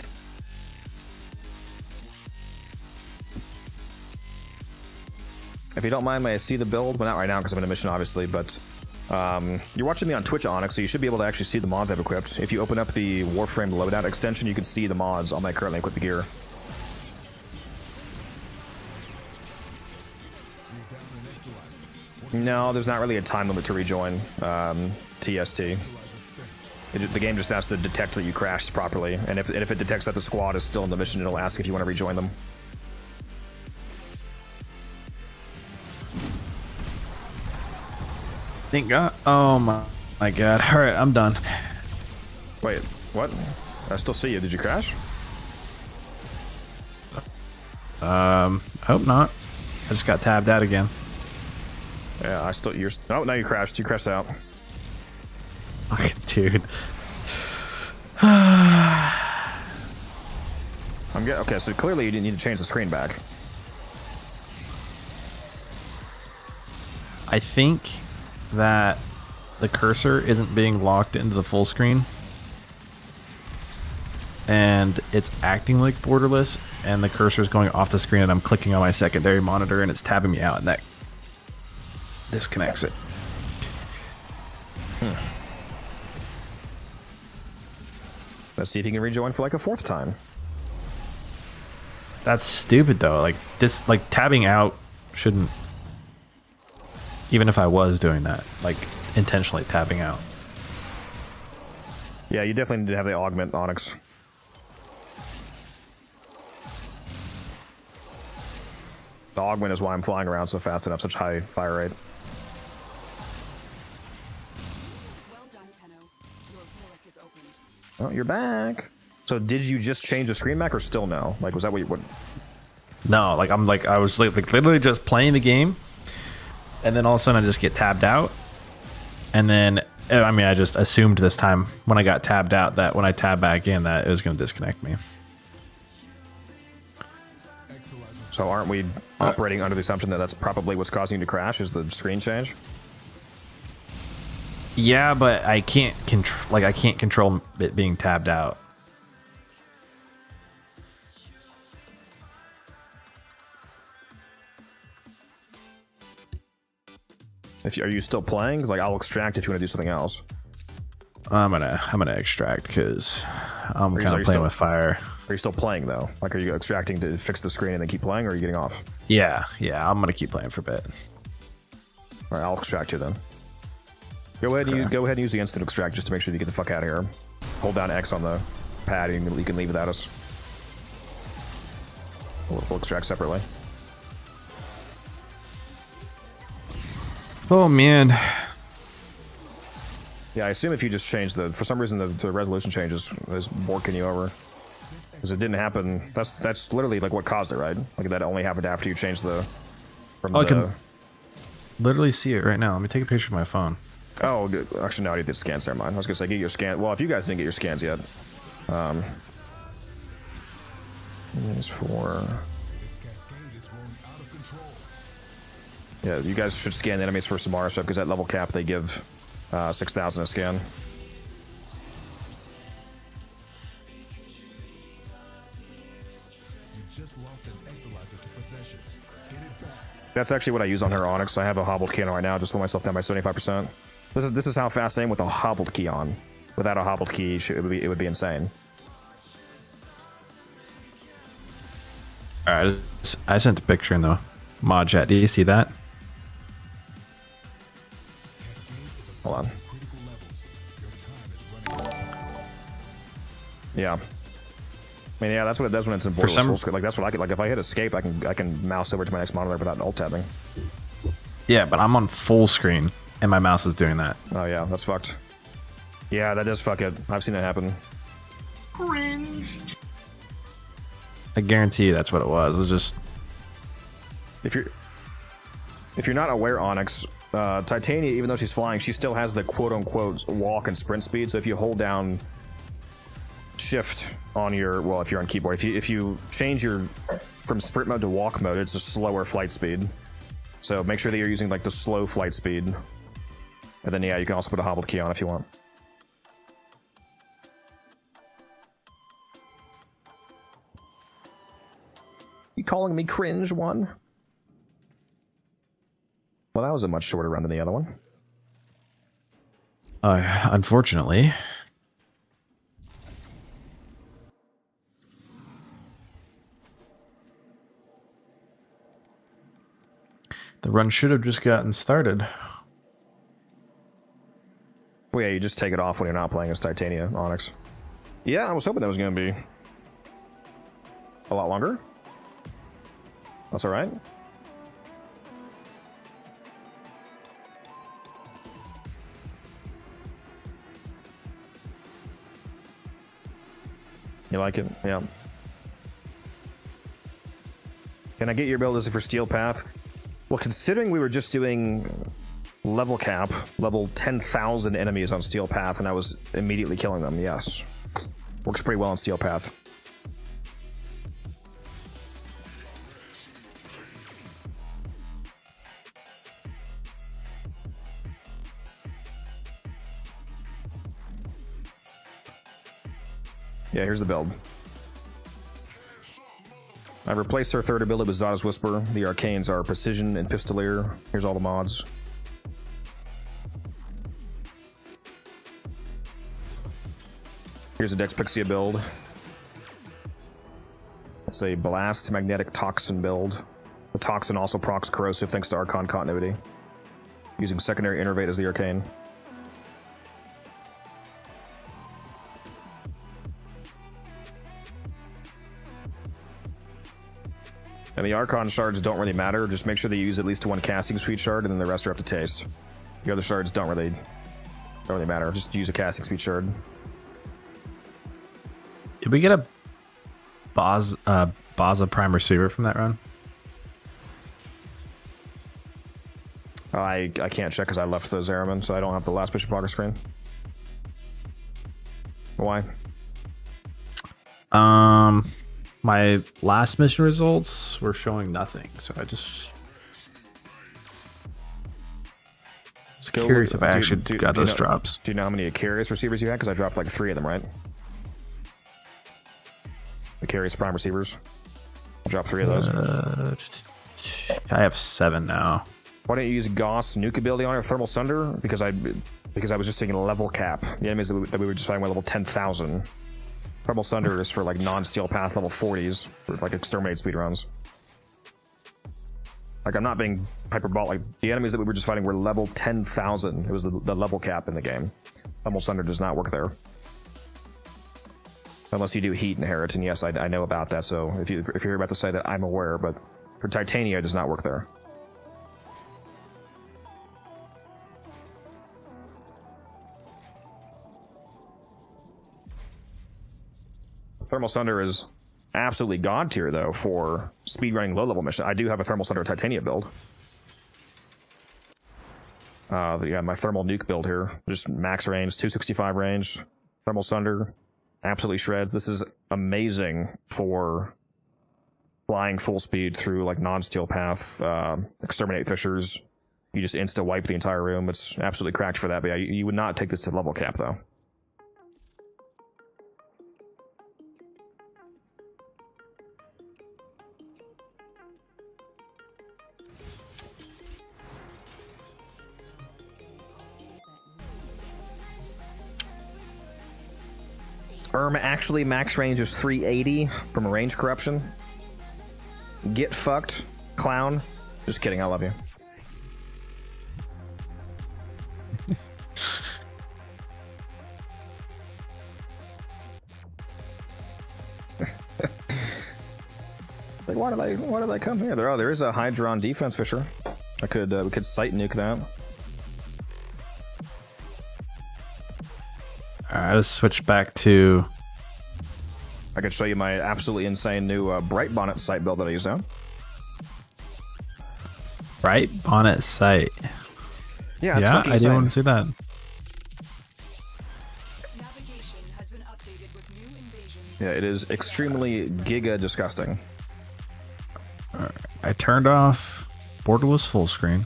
Speaker 1: If you don't mind, may I see the build? Well, not right now because I'm in a mission, obviously, but you're watching me on Twitch, Onyx, so you should be able to actually see the mods I've equipped. If you open up the Warframe loadout extension, you can see the mods on my currently equipped gear. No, there's not really a time limit to rejoin TST. The game just has to detect that you crashed properly, and if it detects that the squad is still in the mission, it'll ask if you want to rejoin them.
Speaker 4: Thank God. Oh my God. All right, I'm done.
Speaker 1: Wait, what? I still see you. Did you crash?
Speaker 4: I hope not. I just got tabbed out again.
Speaker 1: Yeah, oh, now you crashed. You crashed out.
Speaker 4: Dude.
Speaker 1: Okay, so clearly you didn't need to change the screen back.
Speaker 4: I think that the cursor isn't being locked into the full screen, and it's acting like borderless, and the cursor is going off the screen, and I'm clicking on my secondary monitor, and it's tabbing me out, and that disconnects it.
Speaker 1: Let's see if you can rejoin for like a fourth time.
Speaker 4: That's stupid though. Like this, like tabbing out shouldn't. Even if I was doing that, like intentionally tabbing out.
Speaker 1: Yeah, you definitely need to have the augment, Onyx. The augment is why I'm flying around so fast and have such high fire rate.
Speaker 9: Well done, Tenno. Your relic is opened.
Speaker 1: Oh, you're back. So did you just change the screen back or still no? Like, was that what you would?
Speaker 4: No, like I was like literally just playing the game, and then all of a sudden I just get tabbed out, and then I mean I just assumed this time when I got tabbed out that when I tab back in that it was going to disconnect me.
Speaker 1: So aren't we operating under the assumption that that's probably what's causing you to crash? Is the screen change?
Speaker 4: Yeah, but I can't control it being tabbed out.
Speaker 1: Are you still playing? 'Cause, like, I'll extract if you want to do something else.
Speaker 4: I'm gonna extract because I'm kind of playing with fire.
Speaker 1: Are you still playing though? Like, are you extracting to fix the screen and then keep playing, or are you getting off?
Speaker 4: Yeah, I'm gonna keep playing for a bit.
Speaker 1: Alright, I'll extract you then. Go ahead and use the instant extract just to make sure you get the fuck out of here. Hold down X on the pad and you can leave without us. We'll extract separately.
Speaker 4: Oh man.
Speaker 1: Yeah, I assume if you just change for some reason the resolution changes is borking you over. Because it didn't happen. That's literally like what caused it, right? Like that only happened after you changed the.
Speaker 4: I can literally see it right now. Let me take a picture of my phone.
Speaker 1: Oh, good. Actually, no, I did scans. Never mind. I was gonna say get your scan. Well, if you guys didn't get your scans yet, is for. Yeah, you guys should scan the enemies for some more stuff because at level cap they give 6,000 a scan.
Speaker 11: You just lost an Exalizer to possession. Get it back.
Speaker 1: That's actually what I use on her Onyx. I have a hobbled key on right now. Just let myself down by 75%. This is how fast I am with a hobbled key on. Without a hobbled key, it would be insane.
Speaker 4: Alright, I sent a picture in the mod chat. Do you see that?
Speaker 1: Hold on. Yeah. I mean, yeah, that's what it does when it's in borderless full screen. Like that's what I could, like if I hit escape, I can mouse over to my next monitor without alt tabbing.
Speaker 4: Yeah, but I'm on full screen and my mouse is doing that.
Speaker 1: Oh yeah, that's fucked. Yeah, that does fuck it. I've seen that happen.
Speaker 6: Cringe.
Speaker 4: I guarantee you that's what it was. It was just
Speaker 1: if you're not aware, Onyx, Titania, even though she's flying, she still has the quote-unquote walk and sprint speed. So if you hold down shift on your, well, if you're on keyboard, if you change your from sprint mode to walk mode, it's a slower flight speed. So make sure that you're using like the slow flight speed. And then yeah, you can also put a hobbled key on if you want. You calling me cringe one? Well, that was a much shorter run than the other one.
Speaker 4: Unfortunately. The run should have just gotten started.
Speaker 1: Well, yeah, you just take it off when you're not playing as Titania, Onyx. Yeah, I was hoping that was going to be a lot longer. That's all right. You like it? Yeah. Can I get your abilities for Steel Path? Well, considering we were just doing level cap, level 10,000 enemies on Steel Path, and I was immediately killing them, yes. Works pretty well on Steel Path. Yeah, here's the build. I replaced our third ability with Zada's Whisper. The arcanes are Precision and Pistolier. Here's all the mods. Here's a Dex Pixia build. It's a Blast Magnetic Toxin build. The Toxin also procs Corrosive thanks to Archon Continuity. Using secondary Innervate as the arcane. And the Archon shards don't really matter. Just make sure they use at least one casting speed shard, and then the rest are up to taste. The other shards don't really matter. Just use a casting speed shard.
Speaker 4: Did we get a Baza Prime Receiver from that run?
Speaker 1: I can't check because I left the Zeraman, so I don't have the last mission progress screen. Why?
Speaker 4: My last mission results were showing nothing, so I just was curious if I actually got those drops.
Speaker 1: Do you know how many Acarius receivers you had? Because I dropped like 3 of them, right? Acarius Prime receivers. I dropped 3 of those.
Speaker 4: I have 7 now.
Speaker 1: Why don't you use Gauss Nuke ability on your Thermal Sunder? Because I was just taking a level cap. The enemies that we were just fighting with level 10,000. Thermal Sunder is for like non-Steel Path level 40s for like exterminate speedruns. Like I'm not being hyperbolic. The enemies that we were just fighting were level 10,000. It was the level cap in the game. Thermal Sunder does not work there. Unless you do heat inherit, and yes, I know about that, so if you're about to say that, I'm aware, but for Titania, it does not work there. Thermal Sunder is absolutely god tier, though, for speedrunning low-level mission. I do have a Thermal Sunder Titania build. Yeah, my Thermal Nuke build here. Just max range, 265 range. Thermal Sunder absolutely shreds. This is amazing for flying full speed through, like, non-steel path, exterminate fissures. You just insta-wipe the entire room. It's absolutely cracked for that, but yeah, you would not take this to level cap, though. Actually, max range is 380 from a range corruption. Get fucked, clown. Just kidding, I love you. Like, why did I come here? There is a Hydron defense fisher. We could sight nuke that.
Speaker 4: Alright, let's switch back to...
Speaker 1: I could show you my absolutely insane new Bright Bonnet sight build that I use now.
Speaker 4: Bright Bonnet sight.
Speaker 1: Yeah, it's
Speaker 4: yeah,
Speaker 1: fucking
Speaker 4: I do
Speaker 1: insane.
Speaker 4: want to see that.
Speaker 9: Navigation has been updated with new invasions.
Speaker 1: Yeah, it is extremely giga disgusting.
Speaker 4: I turned off borderless full screen.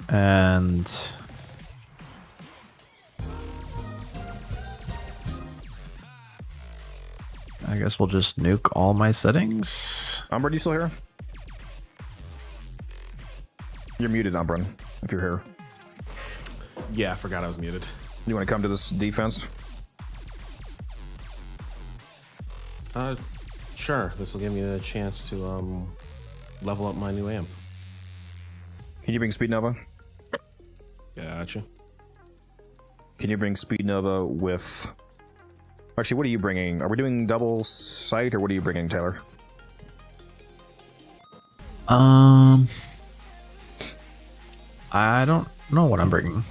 Speaker 4: And I guess we'll just nuke all my settings.
Speaker 1: Umbra, you still here? You're muted, Umbra, if you're here.
Speaker 5: Yeah, I forgot I was muted.
Speaker 1: You want to come to this defense?
Speaker 5: Sure. This will give me the chance to level up my new amp.
Speaker 1: Can you bring Speed Nova?
Speaker 5: Gotcha.
Speaker 1: Can you bring Speed Nova with... Actually, what are you bringing? Are we doing double sight, or what are you bringing, Taylor?
Speaker 4: I don't know what I'm bringing.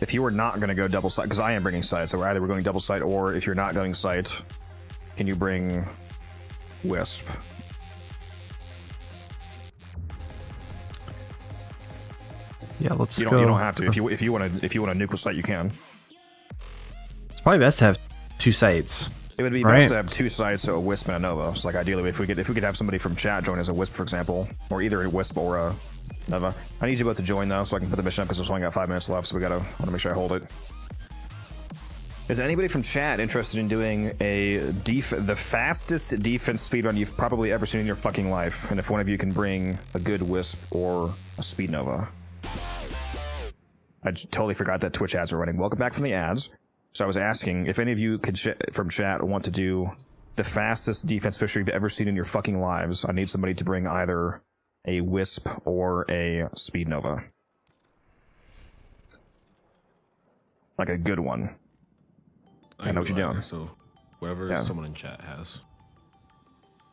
Speaker 1: If you were not going to go double sight, because I am bringing sight, so either we're going double sight, or if you're not going sight, can you bring Wisp?
Speaker 4: Yeah, let's
Speaker 1: go. You don't have to. If you want to nuke with sight, you can.
Speaker 4: It's probably best to have two sights.
Speaker 1: It would be best to have two sights, so a Wisp and a Nova. So, like, ideally, if we could have somebody from chat join as a Wisp, for example, or either a Wisp or a Nova. I need you both to join though, so I can put the mission up because there's only got 5 minutes left. So want to make sure I hold it. Is anybody from chat interested in doing the fastest defense speedrun you've probably ever seen in your fucking life? And if one of you can bring a good Wisp or a Speed Nova. I totally forgot that Twitch ads were running. Welcome back from the ads. So I was asking if any of you could from chat want to do the fastest defense fisher you've ever seen in your fucking lives. I need somebody to bring either a Wisp or a Speed Nova. Like a good one. I know what you're doing.
Speaker 5: So whatever someone in chat has.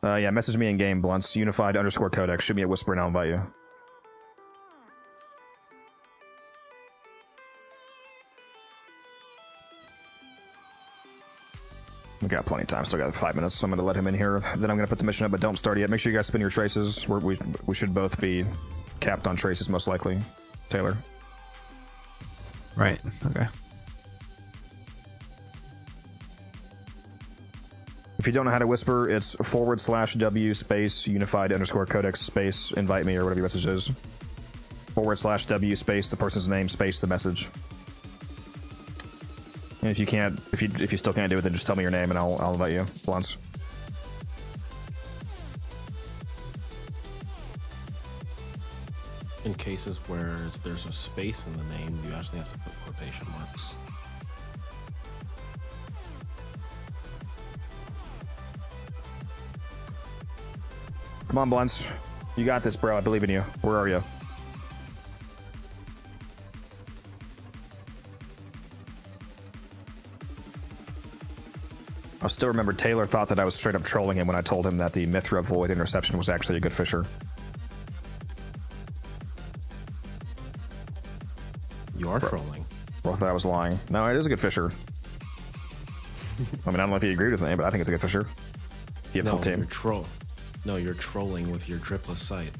Speaker 1: Yeah, message me in game, Blunts. Unified_codex. Shoot me a whisper and I'll invite you. We got plenty of time. Still got 5 minutes, so I'm going to let him in here. Then I'm going to put the mission up, but don't start yet. Make sure you guys spin your traces. We should both be capped on traces, most likely. Taylor.
Speaker 4: Right. Okay.
Speaker 1: If you don't know how to whisper, it's /W space unified_codex space invite me or whatever your message is. /W space the person's name space the message. And if you still can't do it, then just tell me your name and I'll invite you once.
Speaker 5: In cases where there's a space in the name, you actually have to put quotation marks.
Speaker 1: Come on, Blunts. You got this, bro. I believe in you. Where are you? I still remember Taylor thought that I was straight up trolling him when I told him that the Mithra Void interception was actually a good fisher.
Speaker 5: You are trolling.
Speaker 1: Bro thought I was lying. No, it is a good fisher. I mean, I don't know if you agreed with me, but I think it's a good fisher. You have full team.
Speaker 5: You're trolling with your dripless sight.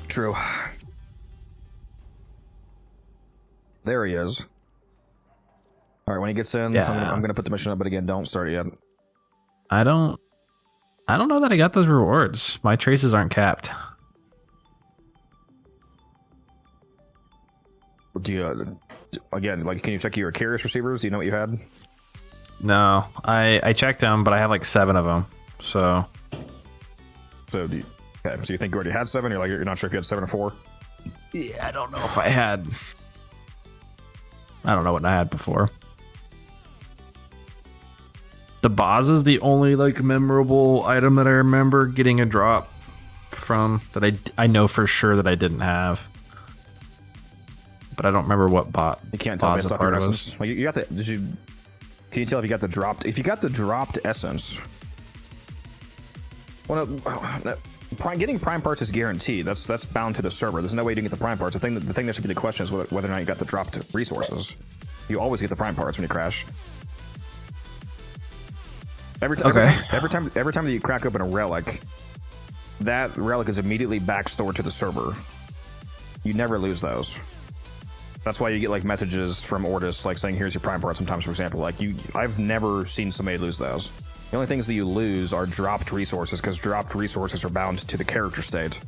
Speaker 1: True. There he is. All right, when he gets in,
Speaker 4: Yeah.
Speaker 1: I'm gonna put the mission up, but again, don't start it yet.
Speaker 4: I don't know that I got those rewards. My traces aren't capped.
Speaker 1: Do you, again, like, can you check your Curious receivers? Do you know what you had?
Speaker 4: No, I checked them, but I have like 7 of them. So
Speaker 1: do you, okay, so you think you already had 7? You're not sure if you had 7 or 4?
Speaker 4: yeah, I don't know if I had. I don't know what I had before. The Boz is the only like memorable item that I remember getting a drop from that I know for sure that I didn't have. But I don't remember what bot.
Speaker 1: You can't tell based off your
Speaker 4: was.
Speaker 1: essence. Like, you got the. Did you? Can you tell if you got the dropped? If you got the dropped essence. Well, no, getting prime parts is guaranteed. That's bound to the server. There's no way you can get the prime parts. The thing that should be the question is whether or not you got the dropped resources. You always get the prime parts when you crash. Every time that you crack open a relic, that relic is immediately backstored to the server. You never lose those. That's why you get like messages from Ortis like saying here's your prime part sometimes, for example. Like I've never seen somebody lose those. The only things that you lose are dropped resources, because dropped resources are bound to the character state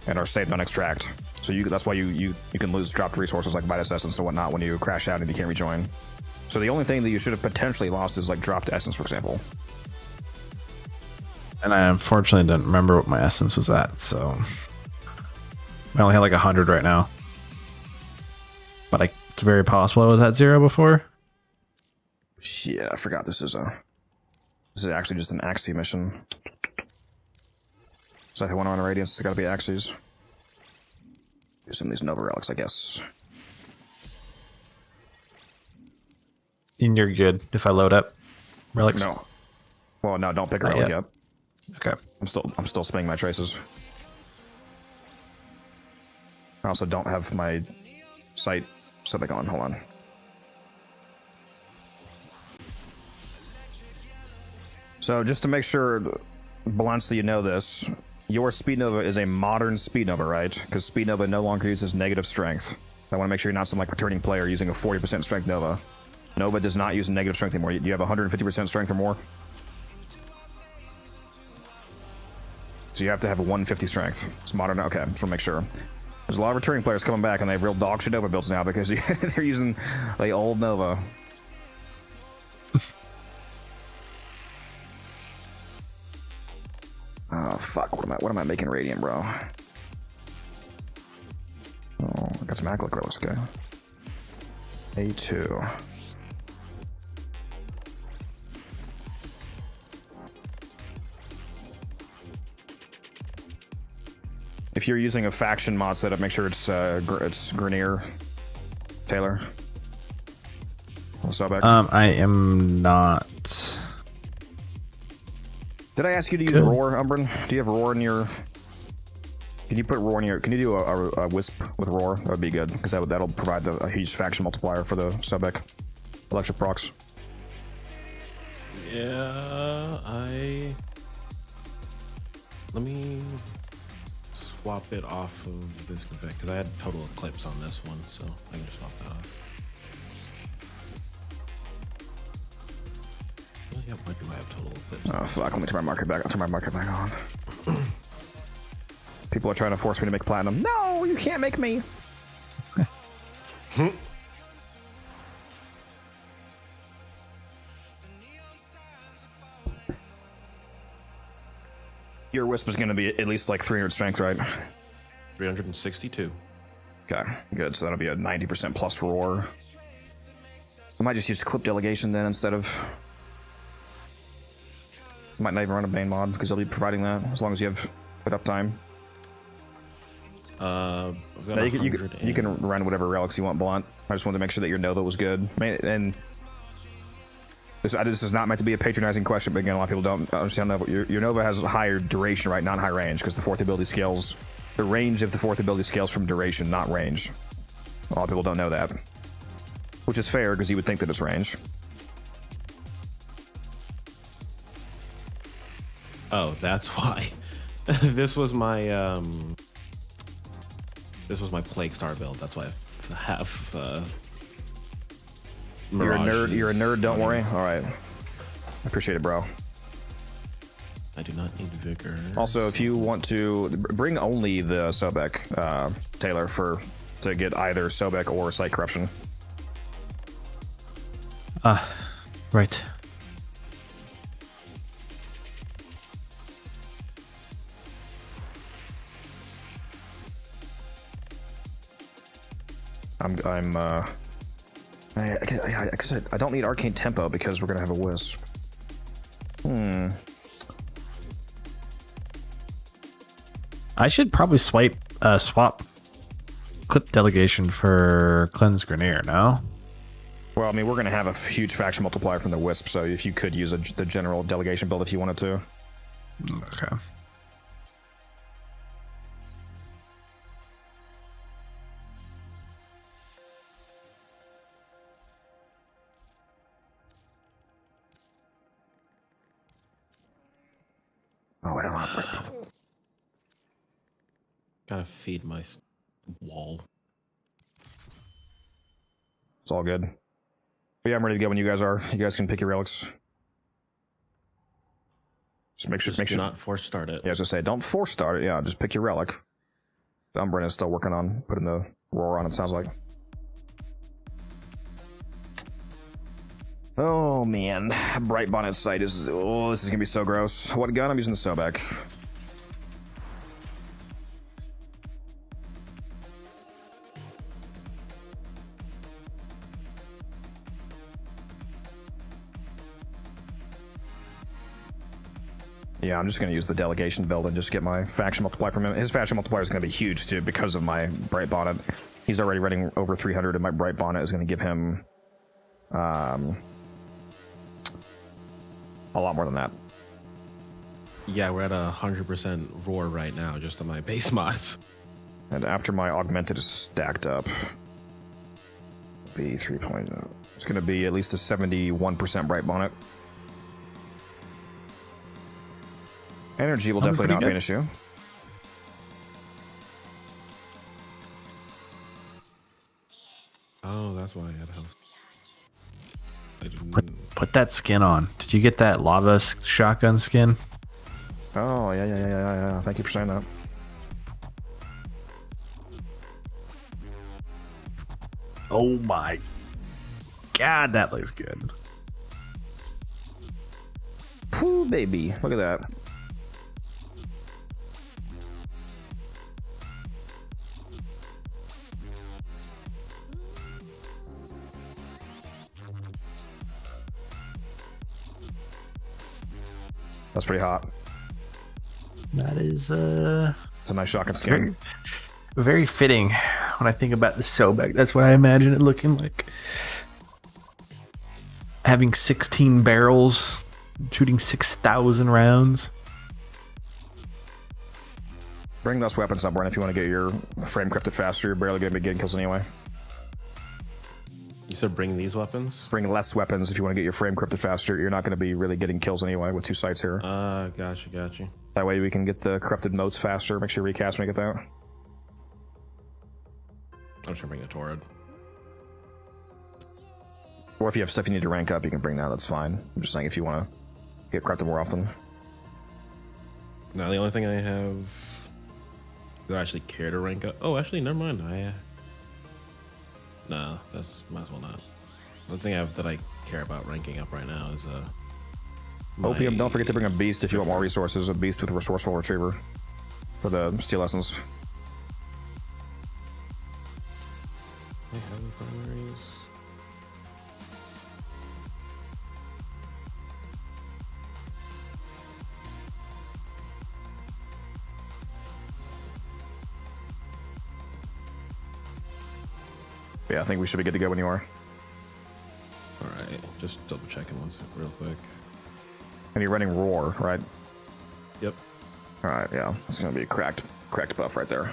Speaker 1: and are saved on extract. So that's why you can lose dropped resources like Vitus Essence and whatnot when you crash out and you can't rejoin. So the only thing that you should have potentially lost is like dropped Essence, for example.
Speaker 4: And I unfortunately didn't remember what my essence was at, so I only had like 100 right now. But it's very possible I was at 0 before.
Speaker 1: Shit, I forgot this is actually just an Axie mission. So if I want on a Radiance, it's gotta be Axies. Do some of these Nova Relics, I guess.
Speaker 4: And you're good if I load up relics?
Speaker 1: No. Well, no, don't pick a
Speaker 4: Not
Speaker 1: relic
Speaker 4: yet.
Speaker 1: up.
Speaker 4: Okay.
Speaker 1: I'm still spinning my traces. I also don't have my sight setting on. Hold on. So just to make sure, Balance, that you know this, your Speed Nova is a modern Speed Nova, right? Because Speed Nova no longer uses negative strength. I want to make sure you're not some like returning player using a 40% strength Nova. Nova does not use negative strength anymore. Do you have 150% strength or more? So you have to have a 150 strength. It's modern. Okay, just want to make sure. There's a lot of returning players coming back, and they have real dog shit Nova builds now because they're using the old Nova. Oh fuck! What am I making Radiant, bro? Oh, I got some Acolyte Relics. Okay. A2. If you're using a faction mod setup, make sure it's Grenier. Taylor. What's up, back?
Speaker 4: I am not.
Speaker 1: Did I ask you to use Roar, Umbran? Do you have Roar in your? Can you put Roar in your? Can you do a Wisp with Roar? That would be good, because that'll provide a huge faction multiplier for the Subek electric procs.
Speaker 5: Yeah, let me swap it off of this config, because I had total eclipse on this one, so I can just swap that off. Yeah, why do I have total eclipse?
Speaker 1: Oh fuck! Let me turn my market back. I'll turn my market back on. People are trying to force me to make platinum. No, you can't make me. Your Wisp is going to be at least like 300 strength, right?
Speaker 5: 362.
Speaker 1: Okay, good. So that'll be a 90% plus Roar. I might just use Clip Delegation then instead of Might not even run a Bane mod because they'll be providing that as long as you have put up time.
Speaker 5: I've got
Speaker 1: No,
Speaker 5: 100
Speaker 1: you can run whatever relics you want, Blunt. I just wanted to make sure that your Nova was good. And this is not meant to be a patronizing question, but again, a lot of people don't understand that. Your Nova has higher duration, right? Not high range, because the fourth ability scales. The range of the fourth ability scales from duration, not range. A lot of people don't know that. Which is fair, because you would think that it's range.
Speaker 5: Oh, that's why. This was my Plague Star build. That's why I have
Speaker 1: You're a nerd.
Speaker 5: Mirages.
Speaker 1: You're a nerd. Don't worry. All right. I appreciate it, bro.
Speaker 5: I do not need vigor.
Speaker 1: Also, if you want to bring only the Sobek, Taylor, to get either Sobek or Sight Corruption.
Speaker 4: Right.
Speaker 1: I don't need Arcane Tempo because we're gonna have a Wisp.
Speaker 4: I should probably swap Clip Delegation for Cleanse Grenier, no?
Speaker 1: Well, I mean, we're gonna have a huge faction multiplier from the Wisp, so if you could use the general delegation build if you wanted to.
Speaker 4: Okay.
Speaker 1: Oh, I don't know.
Speaker 5: Gotta feed my wall.
Speaker 1: It's all good. But yeah, I'm ready to go when you guys are. You guys can pick your relics. Just make sure.
Speaker 5: Do not force start it.
Speaker 1: Yeah, I was gonna say, don't force start it. Yeah, just pick your relic. Umbrin is still working on putting the roar on. It sounds like. Oh man, Bright Bonnet sight is. Oh, this is gonna be so gross. What gun? I'm using the Sobek. Yeah, I'm just going to use the delegation build and just get my faction multiplier from him. His faction multiplier is going to be huge, too, because of my Bright Bonnet. He's already running over 300, and my Bright Bonnet is going to give him a lot more than that.
Speaker 5: Yeah, we're at 100% roar right now, just on my base mods.
Speaker 1: And after my augmented is stacked up, be 3.0. It's going to be at least a 71% Bright Bonnet. Energy will definitely not be an issue.
Speaker 5: Oh, that's why I had health.
Speaker 4: Put that skin on. Did you get that lava shotgun skin?
Speaker 1: Oh, yeah. Thank you for saying that.
Speaker 4: Oh my god, that looks good.
Speaker 1: Pooh, baby. Look at that. That's pretty hot.
Speaker 4: That is
Speaker 1: it's a nice shotgun skin.
Speaker 4: Very, very fitting when I think about the Sobek. That's what I imagine it looking like. Having 16 barrels, shooting 6,000 rounds.
Speaker 1: Bring those weapons up, Brian, if you want to get your frame crypted faster. You're barely going to be getting kills anyway.
Speaker 5: You said bring these weapons?
Speaker 1: Bring less weapons if you want to get your frame crypted faster. You're not going to be really getting kills anyway with 2 sights here.
Speaker 5: Gotcha.
Speaker 1: That way we can get the corrupted motes faster. Make sure you recast when you get that.
Speaker 5: I'm just going to bring the Torrid.
Speaker 1: Or if you have stuff you need to rank up, you can bring that. That's fine. I'm just saying if you want to get corrupted more often.
Speaker 5: Now, the only thing I have that I actually care to rank up... Oh, actually, never mind. Nah, that's might as well not. The thing that I care about ranking up right now is
Speaker 1: Opium, don't forget to bring a beast if you want more resources. A beast with a resourceful retriever for the steel essence.
Speaker 5: I have primaries.
Speaker 1: Yeah, I think we should be good to go when you are.
Speaker 5: All right, just double checking one second real quick.
Speaker 1: And you're running Roar, right?
Speaker 5: Yep.
Speaker 1: All right, yeah. That's gonna be a cracked buff right there.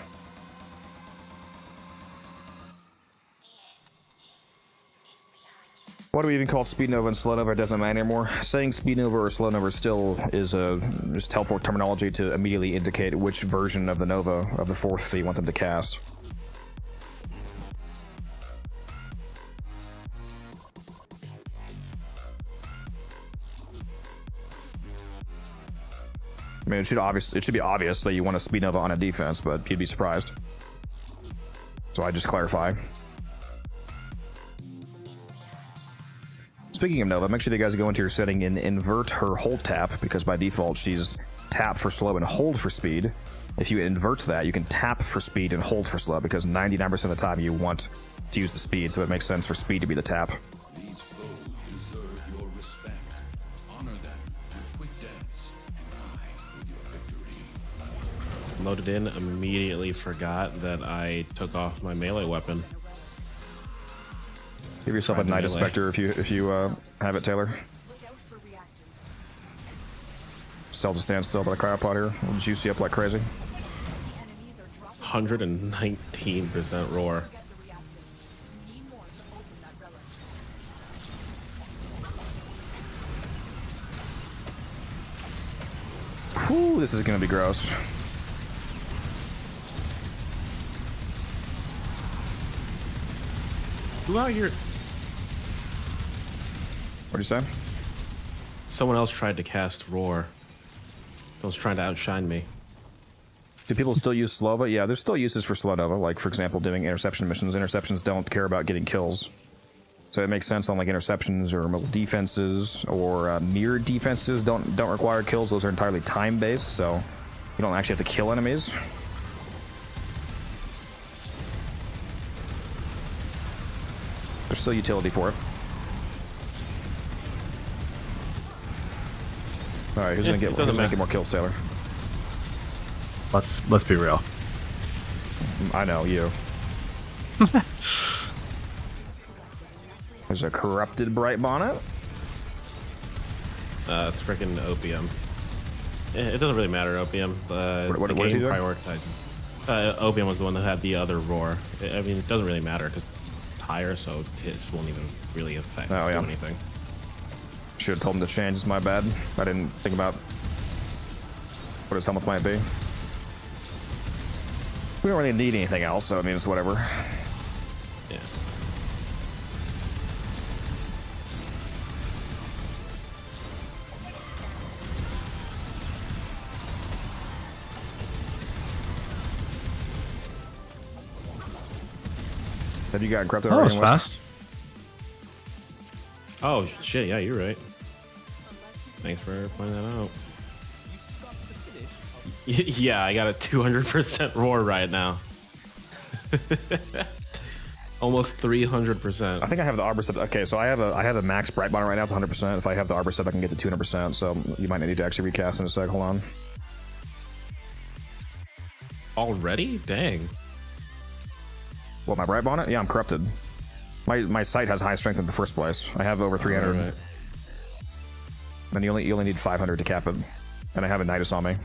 Speaker 1: What do we even call Speed Nova and Slow Nova? It doesn't matter anymore. Saying Speed Nova or Slow Nova still is a just helpful terminology to immediately indicate which version of the Nova of the fourth that you want them to cast. I mean, it should be obvious that you want a Speed Nova on a defense, but you'd be surprised. So I just clarify. Speaking of Nova, make sure that you guys go into your setting and invert her hold tap, because by default she's tap for slow and hold for speed. If you invert that, you can tap for speed and hold for slow, because 99% of the time you want to use the speed, so it makes sense for speed to be the tap.
Speaker 12: These foes deserve your respect. Honor them with quick deaths and die with your victory.
Speaker 5: Loaded in, immediately forgot that I took off my melee weapon.
Speaker 1: Give yourself a Night Spectre if you have it, Taylor. Stealth to stand still by the cryopod here. We'll juice you up like crazy.
Speaker 5: 119% roar.
Speaker 1: Whew, this is gonna be gross.
Speaker 5: Who out here?
Speaker 1: What'd you say?
Speaker 5: Someone else tried to cast roar. Someone's trying to outshine me.
Speaker 1: Do people still use Slova? Yeah, there's still uses for Slow Nova, like, for example, doing interception missions. Interceptions don't care about getting kills. So it makes sense on, like, interceptions or mobile defenses or mirrored defenses don't require kills. Those are entirely time-based, so you don't actually have to kill enemies. There's still utility for it. Alright, who's gonna get more kills, Taylor?
Speaker 4: Let's be real.
Speaker 1: I know, you. There's a corrupted Bright Bonnet.
Speaker 5: It's freaking Opium. It doesn't really matter, Opium.
Speaker 1: What
Speaker 5: the
Speaker 1: is he
Speaker 5: game
Speaker 1: doing?
Speaker 5: prioritizes. Opium was the one that had the other roar. I mean, it doesn't really matter because it's higher, so hits won't even really affect
Speaker 1: Oh, yeah.
Speaker 5: anything.
Speaker 1: Should have told him to change. It's my bad. I didn't think about what his helmet might be. We don't really need anything else, so I mean, it's whatever.
Speaker 5: Yeah.
Speaker 1: Have you got corrupted
Speaker 4: That
Speaker 1: already?
Speaker 4: was fast.
Speaker 5: Oh shit! Yeah, you're right. Thanks for pointing that out. Yeah, I got a 200% roar right now. Almost 300%.
Speaker 1: I think I have the Arbor set. Okay, so I have a max Bright Bonnet right now. It's 100%. If I have the Arbor set, I can get to 200%. So you might need to actually recast in a sec. Hold on.
Speaker 5: Already? Dang.
Speaker 1: What, my Bright Bonnet? Yeah, I'm corrupted. My sight has high strength in the first place. I have over 300.
Speaker 5: Right.
Speaker 1: And you only need 500 to cap it. And I have a Nidus on me.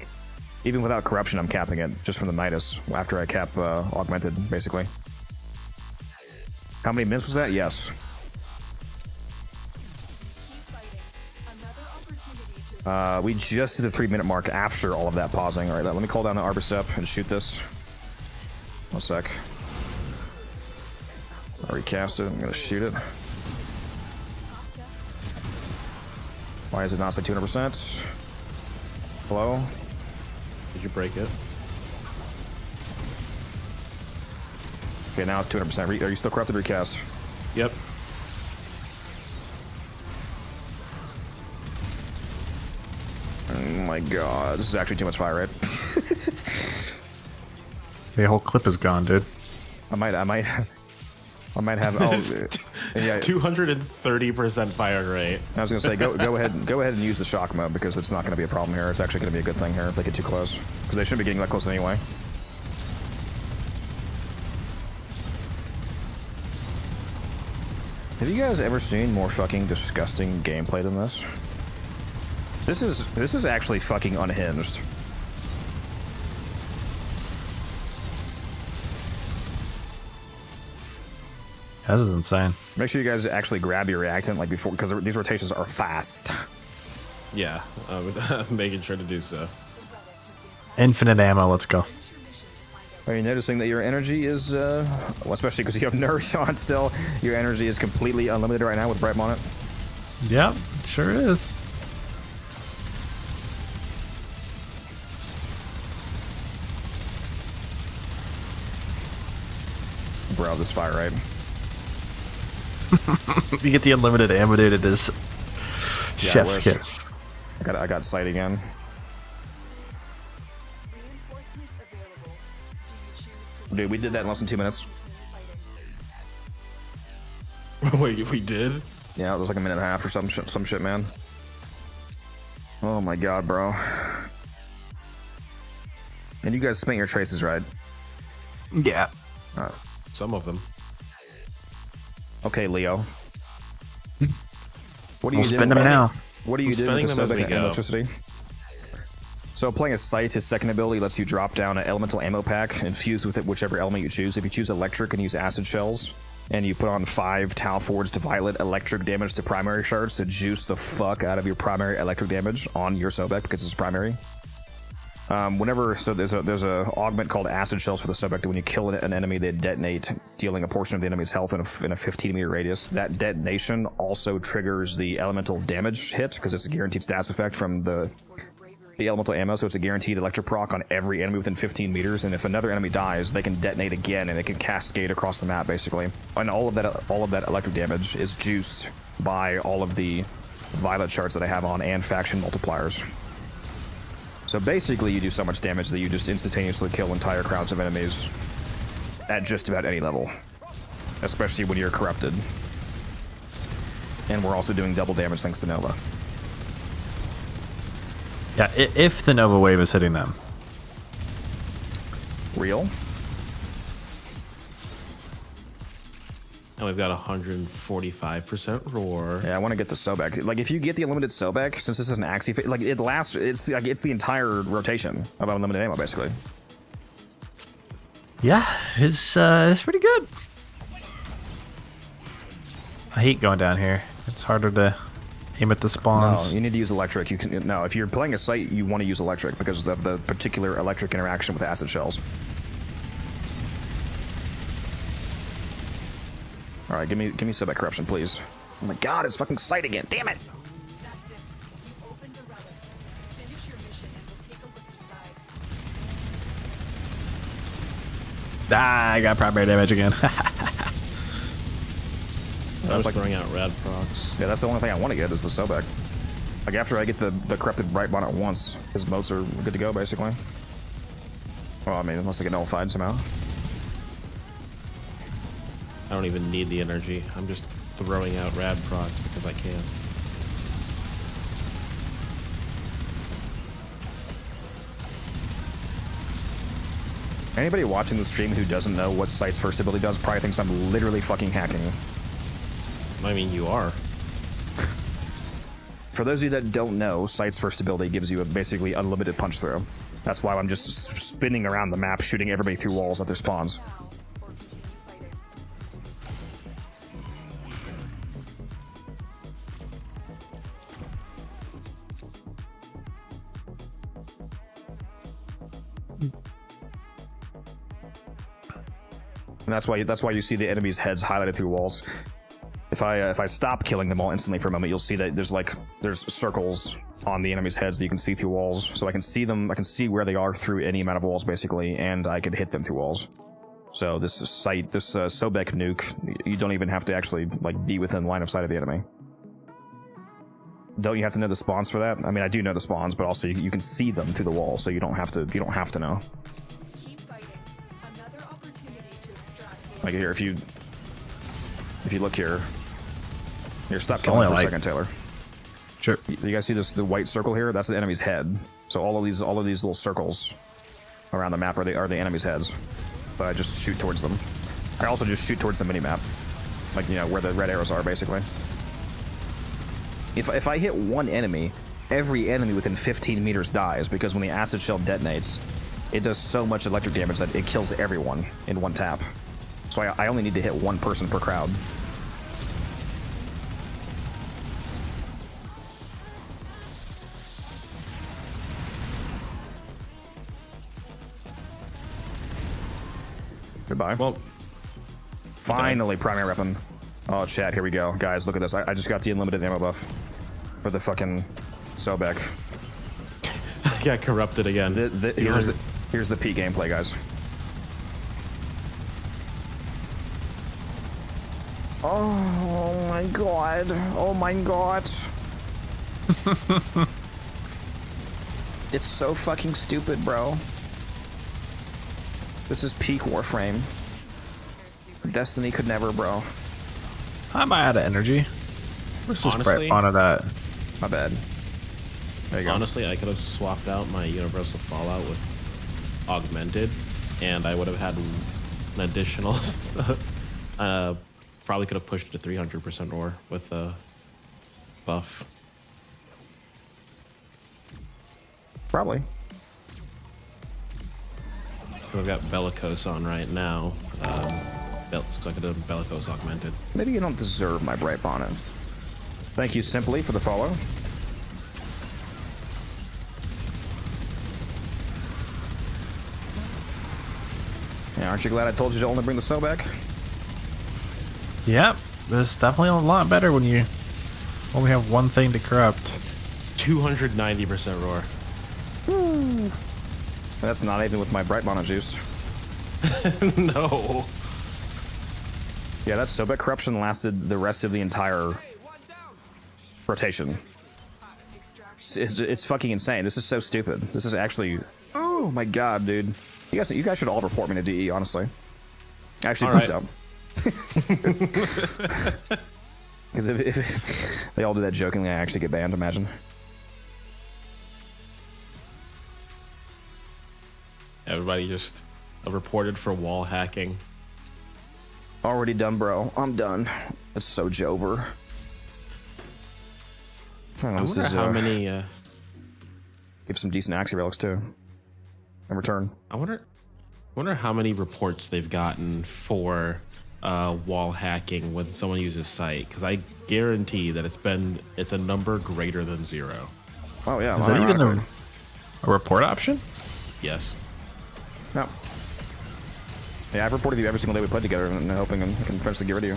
Speaker 1: Even without corruption, I'm capping it just from the Nidus after I cap augmented, basically. How many minutes was that? Yes. We just hit the 3-minute mark after all of that pausing. All right, let me call down the Arbor Step and shoot this. 1 sec. I recast it. I'm gonna shoot it. Why is it not say 200%? Hello?
Speaker 5: Did you break it?
Speaker 1: Okay, now it's 200%. Are you still corrupted? Recast.
Speaker 5: Yep.
Speaker 1: Oh my god, this is actually too much fire rate.
Speaker 4: The whole clip is gone, dude.
Speaker 1: I might have. Oh, yeah.
Speaker 5: 230% fire rate.
Speaker 1: I was gonna say, go ahead and use the shock mode because it's not gonna be a problem here. It's actually gonna be a good thing here if they get too close because they shouldn't be getting that close anyway. Have you guys ever seen more fucking disgusting gameplay than this? This is actually fucking unhinged.
Speaker 4: This is insane.
Speaker 1: Make sure you guys actually grab your reactant like before, because these rotations are fast.
Speaker 5: Yeah, I'm making sure to do so.
Speaker 4: Infinite ammo, let's go.
Speaker 1: Are you noticing that your energy is, well, especially because you have Nourish on still, your energy is completely unlimited right now with Bright on it?
Speaker 4: Yep, sure is.
Speaker 1: Bro, this fire rate.
Speaker 4: You get the unlimited ammo, dude. It is chef's kiss.
Speaker 1: I got sight again. Dude, we did that in less than 2 minutes.
Speaker 5: Wait, we did?
Speaker 1: Yeah, it was like a minute and a half or some shit, man. Oh my god, bro. And you guys spent your traces, right?
Speaker 4: Yeah.
Speaker 5: Some of them.
Speaker 1: Okay, Leo. What do you
Speaker 4: We'll spend them now.
Speaker 1: What do you do with the
Speaker 5: them as we
Speaker 1: Sobek
Speaker 5: go.
Speaker 1: electricity? So playing a sight, his second ability lets you drop down an elemental ammo pack and fuse with it whichever element you choose. If you choose electric and use acid shells, and you put on 5 Tau Forge to violet electric damage to primary shards to juice the fuck out of your primary electric damage on your Sobek because it's primary. There's a augment called acid shells for the Sobek that when you kill an enemy, they detonate, dealing a portion of the enemy's health in a 15-meter radius. That detonation also triggers the elemental damage hit because it's a guaranteed stats effect from the elemental ammo, so it's a guaranteed electric proc on every enemy within 15 meters, and if another enemy dies, they can detonate again, and it can cascade across the map, basically. And all of that electric damage is juiced by all of the violet shards that I have on and faction multipliers. So basically, you do so much damage that you just instantaneously kill entire crowds of enemies at just about any level, especially when you're corrupted. And we're also doing double damage thanks to Nova.
Speaker 4: Yeah, if the Nova Wave is hitting them.
Speaker 1: Real?
Speaker 5: And we've got 145% roar.
Speaker 1: Yeah, I want to get the Sobek. Like, if you get the unlimited Sobek, since this is an Axie, like it lasts. It's the entire rotation of unlimited ammo, basically.
Speaker 4: Yeah, it's pretty good. I hate going down here. It's harder to aim at the spawns.
Speaker 1: No, you need to use electric. You can no. If you're playing a site, you want to use electric because of the particular electric interaction with acid shells. All right, give me Sobek corruption, please. Oh my god, it's fucking sight again. Damn it!
Speaker 9: That's it. You opened a relic. Finish your mission and we'll take a look inside.
Speaker 4: Ah, I got primary damage again.
Speaker 5: I was like throwing out rad procs.
Speaker 1: Yeah, that's the only thing I want to get is the Sobek. Like after I get the corrupted bright bonnet once, his motes are good to go, basically. Well, I mean, unless they get nullified somehow.
Speaker 5: I don't even need the energy. I'm just throwing out rad procs because I can.
Speaker 1: Anybody watching the stream who doesn't know what Sight's first ability does probably thinks I'm literally fucking hacking.
Speaker 5: I mean, you are.
Speaker 1: For those of you that don't know, Sight's first ability gives you a basically unlimited punch through. That's why I'm just spinning around the map, shooting everybody through walls at their spawns. And that's why you see the enemy's heads highlighted through walls. If I stop killing them all instantly for a moment, you'll see that there's circles on the enemy's heads that you can see through walls. So I can see them, I can see where they are through any amount of walls basically, and I can hit them through walls. So this sight, this Sobek nuke, you don't even have to actually like be within line of sight of the enemy. Don't you have to know the spawns for that? I mean, I do know the spawns, but also you can see them through the wall, so you don't have to know. Like here, if you look here, stop killing for a second, Taylor.
Speaker 4: Sure.
Speaker 1: You guys see the white circle here? That's the enemy's head. So all of these little circles around the map are the enemy's heads. But I just shoot towards them. I also just shoot towards the mini map. Like, you know, where the red arrows are, basically. If I hit one enemy, every enemy within 15 meters dies, because when the acid shell detonates, it does so much electric damage that it kills everyone in one tap. So I only need to hit one person per crowd. Goodbye.
Speaker 5: Well,
Speaker 1: finally, primary weapon. Oh, chat, here we go. Guys, look at this. I just got the unlimited ammo buff for the fucking Sobek.
Speaker 5: Got corrupted again.
Speaker 1: Here's the peak gameplay, guys. Oh my god. Oh my god. It's so fucking stupid, bro. This is peak Warframe. Destiny could never, bro.
Speaker 4: I'm out of energy. Let's just
Speaker 5: Honestly,
Speaker 4: on of that.
Speaker 1: My bad. There you go.
Speaker 5: Honestly, I could have swapped out my Universal Fallout with Augmented, and I would have had an additional. Probably could have pushed to 300% roar with a buff.
Speaker 1: Probably.
Speaker 5: So I've got Bellicose on right now. So I could have Bellicose Augmented.
Speaker 1: Maybe you don't deserve my bright bonnet. Thank you, Simply, for the follow. Yeah, aren't you glad I told you to only bring the cell back?
Speaker 4: Yep, it's definitely a lot better when you only have one thing to corrupt.
Speaker 5: 290% roar.
Speaker 1: Woo. That's not even with my bright bonnet juice.
Speaker 5: No.
Speaker 1: Yeah, that Sobek corruption lasted the rest of the entire rotation. It's fucking insane. This is so stupid. This is actually... Oh my god, dude. You guys should all report me to DE, honestly. Actually, please don't. Because if they all do that jokingly, I actually get banned, imagine.
Speaker 5: Everybody just reported for wall hacking.
Speaker 1: Already done, bro. I'm done. It's so Jover.
Speaker 5: I wonder how many...
Speaker 1: Give some decent Axie relics, too. In return.
Speaker 5: I wonder how many reports they've gotten for wall hacking when someone uses site, because I guarantee that it's a number greater than 0.
Speaker 1: Oh yeah.
Speaker 4: Is that even a report option?
Speaker 5: Yes.
Speaker 1: No. Yeah, I've reported you every single day we played together, and hoping I can eventually get rid of you.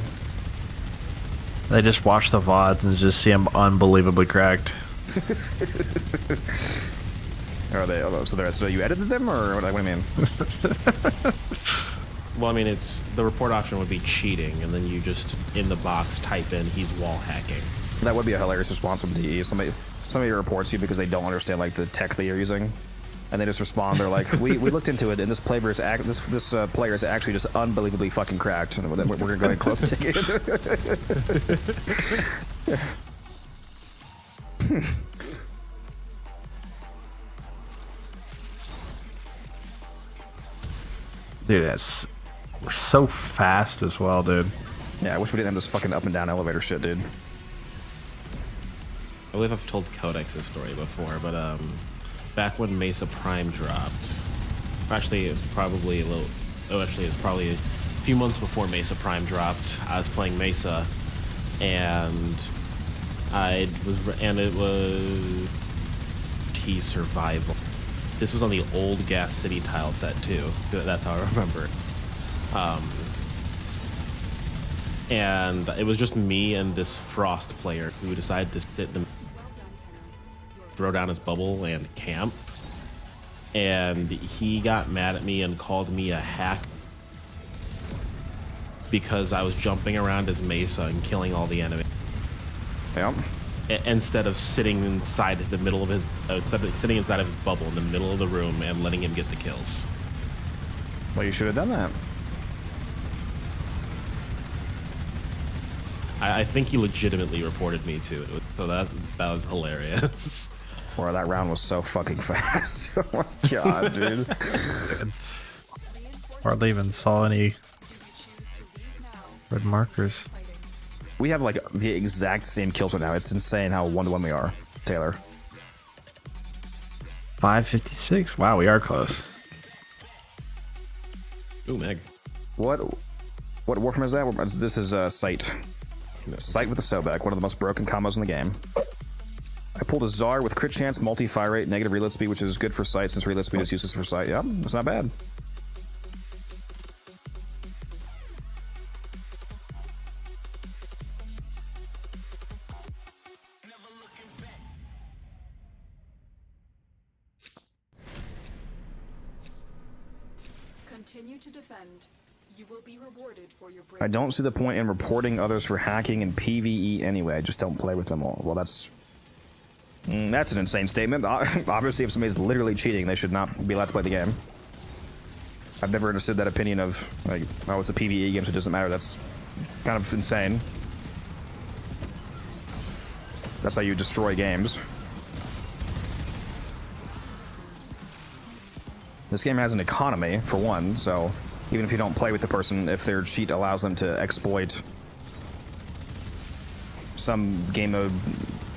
Speaker 4: They just watch the VODs and just see them unbelievably cracked.
Speaker 1: Are they? So you edited them, or what do you mean?
Speaker 5: Well, I mean, the report option would be cheating, and then you just in the box type in he's wall hacking.
Speaker 1: That would be a hilarious response from DE. Somebody reports you because they don't understand like the tech that you're using, and they just respond. They're like, "We looked into it, and this player is actually just unbelievably fucking cracked, and we're gonna go ahead and close the ticket."
Speaker 4: Dude, that's so fast as well, dude.
Speaker 1: Yeah, I wish we didn't have this fucking up and down elevator shit, dude.
Speaker 5: I believe I've told Codex this story before, but back when Mesa Prime dropped, actually it was probably a few months before Mesa Prime dropped. I was playing Mesa, and it was T Survival. This was on the old Gas City tile set too. That's how I remember it. And it was just me and this Frost player who decided to throw down his bubble and camp. And he got mad at me and called me a hack because I was jumping around as Mesa and killing all the enemies.
Speaker 1: Yep.
Speaker 5: Instead of sitting inside the middle of his sitting inside of his bubble in the middle of the room and letting him get the kills.
Speaker 1: Well, you should have done that.
Speaker 5: I think he legitimately reported me to it, so that was hilarious.
Speaker 1: Boy, that round was so fucking fast. Oh my god, dude.
Speaker 4: Hardly even saw any red markers.
Speaker 1: We have like the exact same kills right now. It's insane how 1-to-1 we are, Taylor.
Speaker 4: 556. Wow, we are close.
Speaker 5: Ooh, Meg.
Speaker 1: What Warframe is that? This is Sight. Sight with a Sobek, one of the most broken combos in the game. I pulled a Czar with crit chance, multi-fire rate, negative reload speed, which is good for Sight since reload speed is useless for Sight. Yep, that's not bad.
Speaker 9: Continue to defend. You will be rewarded for your
Speaker 1: I don't see the point in reporting others for hacking in PvE anyway. I just don't play with them all. Well, that's an insane statement. Obviously, if somebody's literally cheating, they should not be allowed to play the game. I've never understood that opinion of, like, oh, it's a PvE game, so it doesn't matter. That's kind of insane. That's how you destroy games. This game has an economy, for one, so even if you don't play with the person, if their cheat allows them to exploit some game mode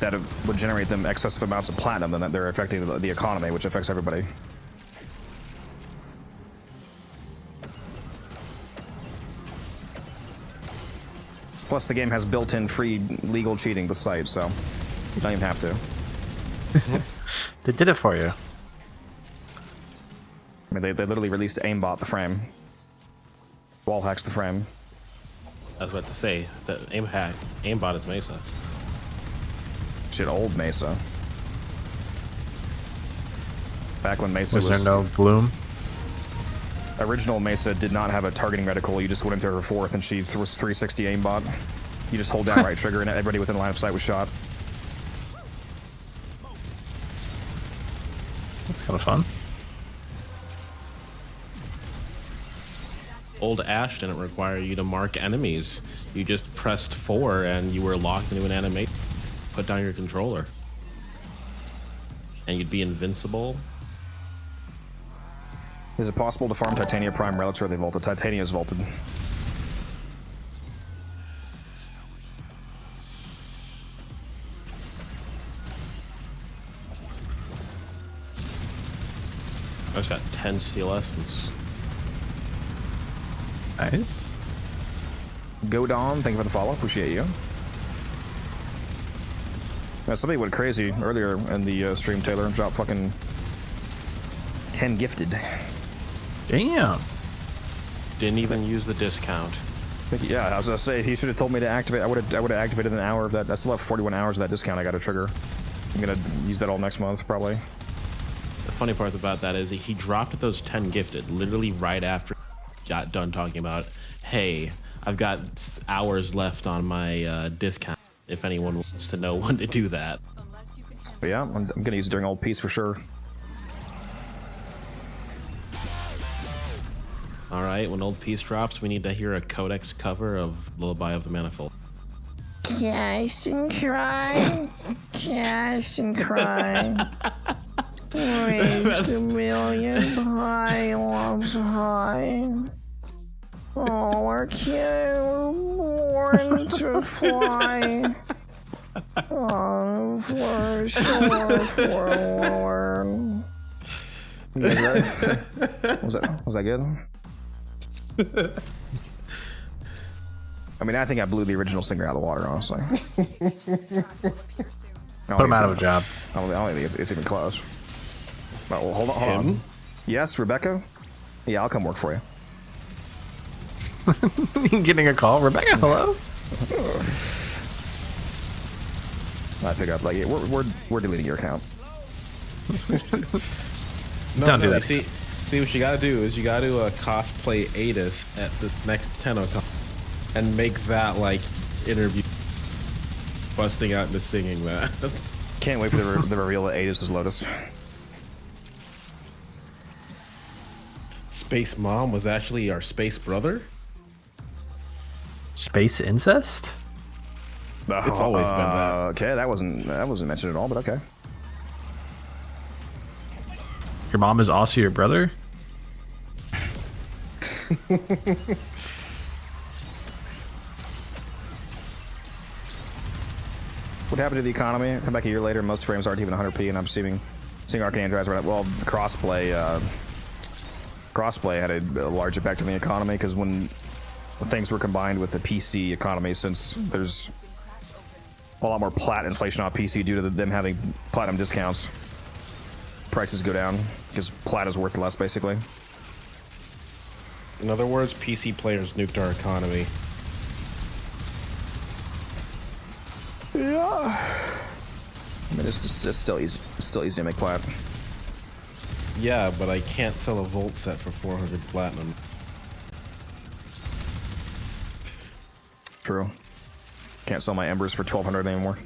Speaker 1: that would generate them excessive amounts of platinum, then they're affecting the economy, which affects everybody. Plus, the game has built-in free legal cheating with Sight, so you don't even have to.
Speaker 4: They did it for you.
Speaker 1: I mean, they literally released aimbot the frame. Wall hacks the frame.
Speaker 5: I was about to say that aimbot is Mesa.
Speaker 1: Shit, old Mesa. Back when Mesa
Speaker 4: was there no bloom?
Speaker 1: Original Mesa did not have a targeting reticle. You just went into her fourth and she was 360 aimbot. You just hold down right trigger and everybody within line of sight was shot.
Speaker 4: That's kind of fun.
Speaker 5: Old Ash didn't require you to mark enemies. You just pressed 4 and you were locked into an animation. Put down your controller. And you'd be invincible.
Speaker 1: Is it possible to farm Titania Prime relics or are they vaulted? Titania is vaulted.
Speaker 5: I just got 10 steel essence.
Speaker 4: Nice.
Speaker 1: Godon, thank you for the follow. Appreciate you. Now, somebody went crazy earlier in the stream, Taylor, and dropped fucking 10 gifted.
Speaker 4: Damn.
Speaker 5: Didn't even use the discount.
Speaker 1: Yeah, I was gonna say he should have told me to activate. I would have activated an hour of that. I still have 41 hours of that discount. I got to trigger. I'm gonna use that all next month probably.
Speaker 5: The funny part about that is he dropped those 10 gifted literally right after he got done talking about, hey, I've got hours left on my discount. If anyone wants to know when to do that.
Speaker 1: But yeah, I'm gonna use it during Old Peace for sure.
Speaker 5: All right, when Old Peace drops, we need to hear a Codex cover of Lullaby of the Manifold.
Speaker 6: Cast and cry, cast and cry. Raise the million pylons high. Oh, our kids were born to fly. On for shore forward.
Speaker 1: Was that good? I mean, I think I blew the original singer out of the water, honestly.
Speaker 4: Put him out of a job.
Speaker 1: I don't think it's even close. Oh, well, hold on. Yes, Rebecca? Yeah, I'll come work for you.
Speaker 4: Getting a call? Rebecca, hello?
Speaker 1: I pick up, like, yeah, we're deleting your account.
Speaker 4: Don't do that.
Speaker 5: See what you gotta do is you gotta cosplay Adis at this next TennoCon and make that like interview, busting out into singing that.
Speaker 1: Can't wait for the reveal that Adis is Lotus.
Speaker 5: Space Mom was actually our space brother.
Speaker 4: Space incest?
Speaker 5: It's always been that.
Speaker 1: Okay, that wasn't mentioned at all, but okay.
Speaker 4: Your mom is also your brother?
Speaker 1: happened to the economy. Come back a year later, most frames aren't even 100p, and I'm seeing Arcane Drives right up. Well, crossplay had a large effect on the economy because when things were combined with the PC economy, since there's a lot more plat inflation on PC due to them having platinum discounts, prices go down because plat is worth less, basically.
Speaker 5: In other words, PC players nuked our economy.
Speaker 1: Yeah. I mean, it's still easy. It's still easy to make plat.
Speaker 5: Yeah, but I can't sell a Volt set for 400 platinum.
Speaker 1: True. Can't sell my embers for 1,200 anymore.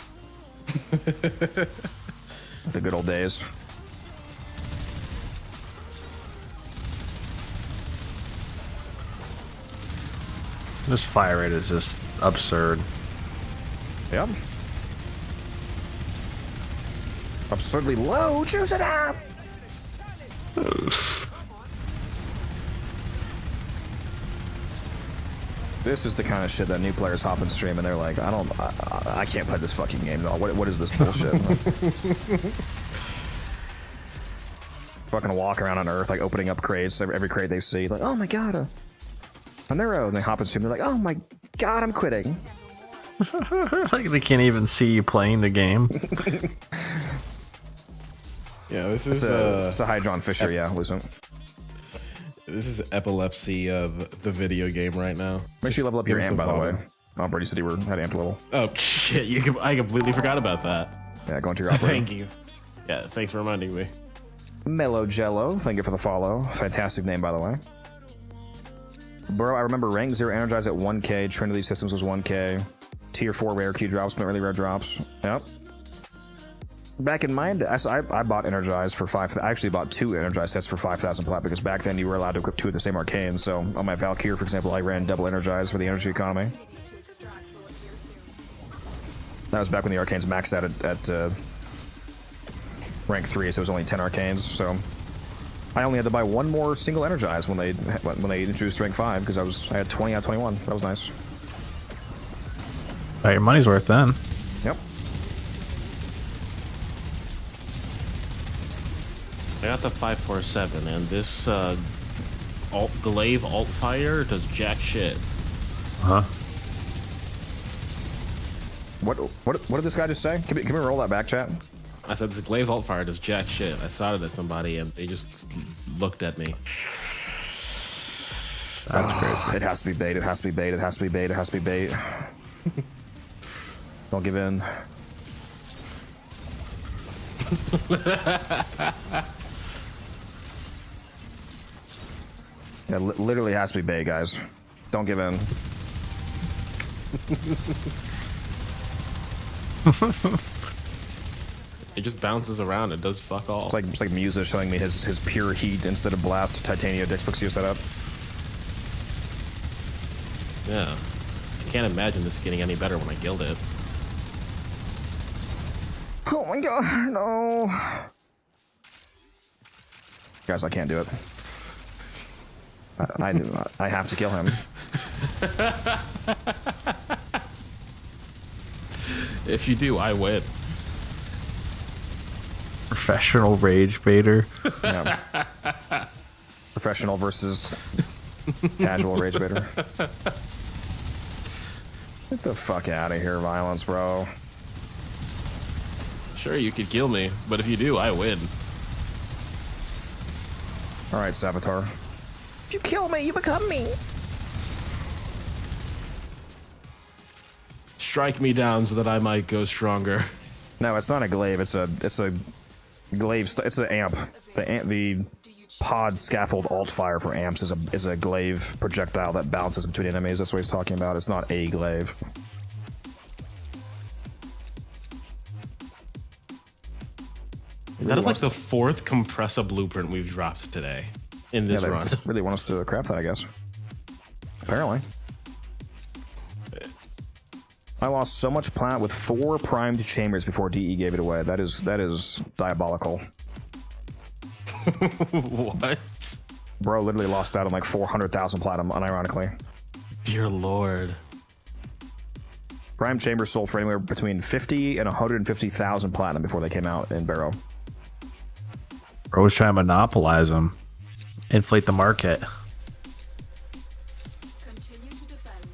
Speaker 1: The good old days.
Speaker 4: This fire rate is just absurd.
Speaker 1: Yep. Absurdly low. Choose it up. This is the kind of shit that new players hop in stream and they're like, I can't play this fucking game at all. What is this bullshit? Fucking walk around on Earth, like opening up crates. Every crate they see, like, oh my god, a Neuro. And they hop in stream, they're like, oh my god, I'm quitting.
Speaker 4: Like they can't even see you playing the game.
Speaker 5: Yeah, this is
Speaker 1: it's a Hydron Fisher, yeah, Lucent.
Speaker 5: This is epilepsy of the video game right now.
Speaker 1: Make sure you level up your amp, by the way. Oh, Brady said you had amp level.
Speaker 5: Oh shit! I completely forgot about that.
Speaker 1: Yeah, go into your operator.
Speaker 5: Thank you. Yeah, thanks for reminding me.
Speaker 1: Mellow Jello, thank you for the follow. Fantastic name, by the way. Bro, I remember rank 0 energized at 1k. Trinity Systems was 1k. Tier 4 rare Q drops, but really rare drops. Yep. Back in mind, I bought Energized for 5. I actually bought 2 Energized sets for 5,000 plat because back then you were allowed to equip 2 of the same arcane. So on my Valkyrie, for example, I ran double Energized for the energy economy. That was back when the arcanes maxed out at rank 3, so it was only 10 arcanes. So I only had to buy 1 more single Energized when they introduced rank 5 because I had 20 out of 21. That was nice.
Speaker 4: Got your money's worth then.
Speaker 1: Yep.
Speaker 5: I got the 547, and this glaive alt fire does jack shit.
Speaker 4: Huh?
Speaker 1: What did this guy just say? Can we roll that back, chat?
Speaker 5: I said the glaive alt fire does jack shit. I shot it at somebody, and they just looked at me.
Speaker 1: That's crazy. It has to be bait. It has to be bait. It has to be bait. It has to be bait. Don't give in. Yeah, literally has to be bait, guys. Don't give in.
Speaker 5: It just bounces around. It does fuck all.
Speaker 1: It's like Musa showing me his pure heat instead of blast Titania Dixpixio setup.
Speaker 5: Yeah. I can't imagine this getting any better when I guild it.
Speaker 1: Oh my god, no. Guys, I can't do it. I have to kill him.
Speaker 5: If you do, I win.
Speaker 4: Professional rage baiter.
Speaker 1: Yeah. Professional versus casual rage baiter. Get the fuck out of here, violence, bro.
Speaker 5: Sure, you could kill me, but if you do, I win.
Speaker 1: Alright, Savitar. If you kill me, you become me.
Speaker 5: Strike me down so that I might go stronger.
Speaker 1: No, it's not a glaive. It's a glaive. It's an amp. The pod scaffold alt fire for amps is a glaive projectile that bounces between enemies. That's what he's talking about. It's not a glaive.
Speaker 5: That is like the 4th compressor blueprint we've dropped today in this run.
Speaker 1: Really want us to craft that, I guess. Apparently. I lost so much plat with 4 primed chambers before DE gave it away. That is diabolical.
Speaker 5: What?
Speaker 1: Bro literally lost out on like 400,000 platinum, unironically.
Speaker 5: Dear Lord.
Speaker 1: Prime chambers sold for anywhere between 50 and 150,000 platinum before they came out in Barrow.
Speaker 4: Bro was trying to monopolize them, inflate the market.
Speaker 9: Continue to defend.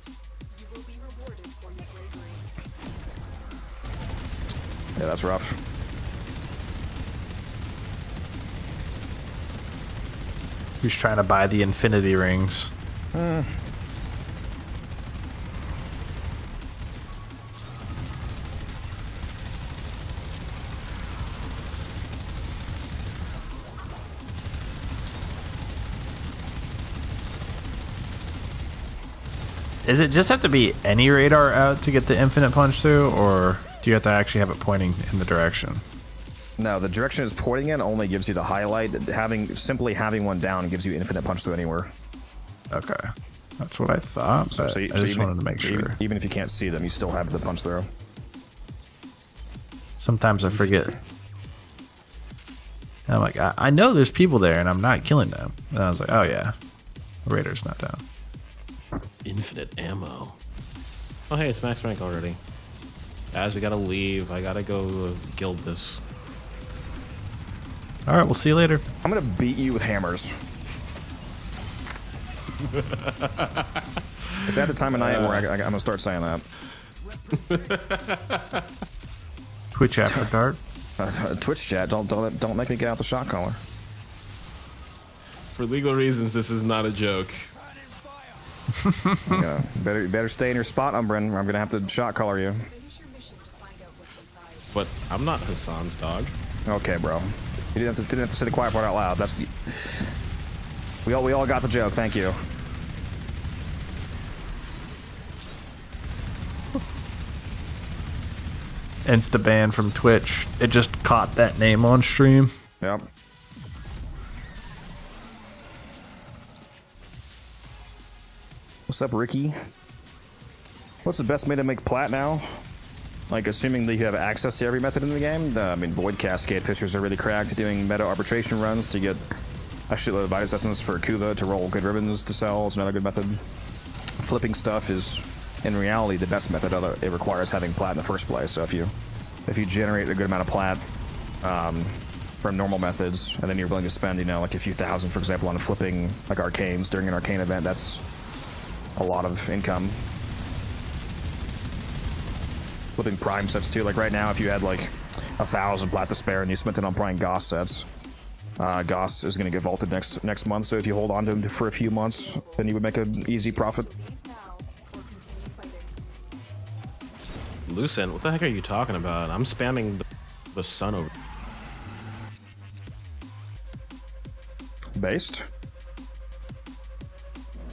Speaker 9: You will be rewarded for your bravery.
Speaker 1: Yeah, that's rough.
Speaker 4: Who's trying to buy the infinity rings? Does it just have to be any radar out to get the infinite punch through, or do you have to actually have it pointing in the direction?
Speaker 1: No, the direction it's pointing in only gives you the highlight. Simply having one down gives you infinite punch through anywhere.
Speaker 4: Okay, that's what I thought. But I just wanted to make sure.
Speaker 1: Even if you can't see them, you still have the punch through.
Speaker 4: Sometimes I forget. And I'm like, I know there's people there, and I'm not killing them. And I was like, oh yeah, the radar's not down.
Speaker 5: Infinite ammo. Oh hey, it's max rank already. Guys, we gotta leave. I gotta go guild this.
Speaker 4: All right, we'll see you later.
Speaker 1: I'm gonna beat you with hammers. It's at the time of night where I'm gonna start saying that.
Speaker 4: Twitch after dark.
Speaker 1: Twitch chat. Don't make me get out the shot caller.
Speaker 5: For legal reasons, this is not a joke.
Speaker 1: Yeah, better stay in your spot, Umbrin, or I'm gonna have to shot caller you.
Speaker 5: But I'm not Hassan's dog.
Speaker 1: Okay, bro. You didn't have to say the quiet part out loud. That's the. We all got the joke. Thank you.
Speaker 4: Insta ban from Twitch. It just caught that name on stream.
Speaker 1: Yep. What's up, Ricky? What's the best way to make plat now? Like, assuming that you have access to every method in the game. I mean, Void Cascade Fishers are really cracked, doing meta arbitration runs to get a shitload of Vitus Essence for Kuva to roll good ribbons to sell. It's another good method. Flipping stuff is, in reality, the best method, although it requires having plat in the first place. So if you generate a good amount of plat from normal methods, and then you're willing to spend, you know, like a few thousand, for example, on flipping like arcanes during an arcane event, that's a lot of income. Flipping prime sets too. Like right now, if you had like 1,000 plat to spare and you spent it on playing Goss sets, Goss is going to get vaulted next month. So if you hold on to him for a few months, then you would make an easy profit.
Speaker 5: Lucent, what the heck are you talking about? I'm spamming the sun over.
Speaker 1: Based.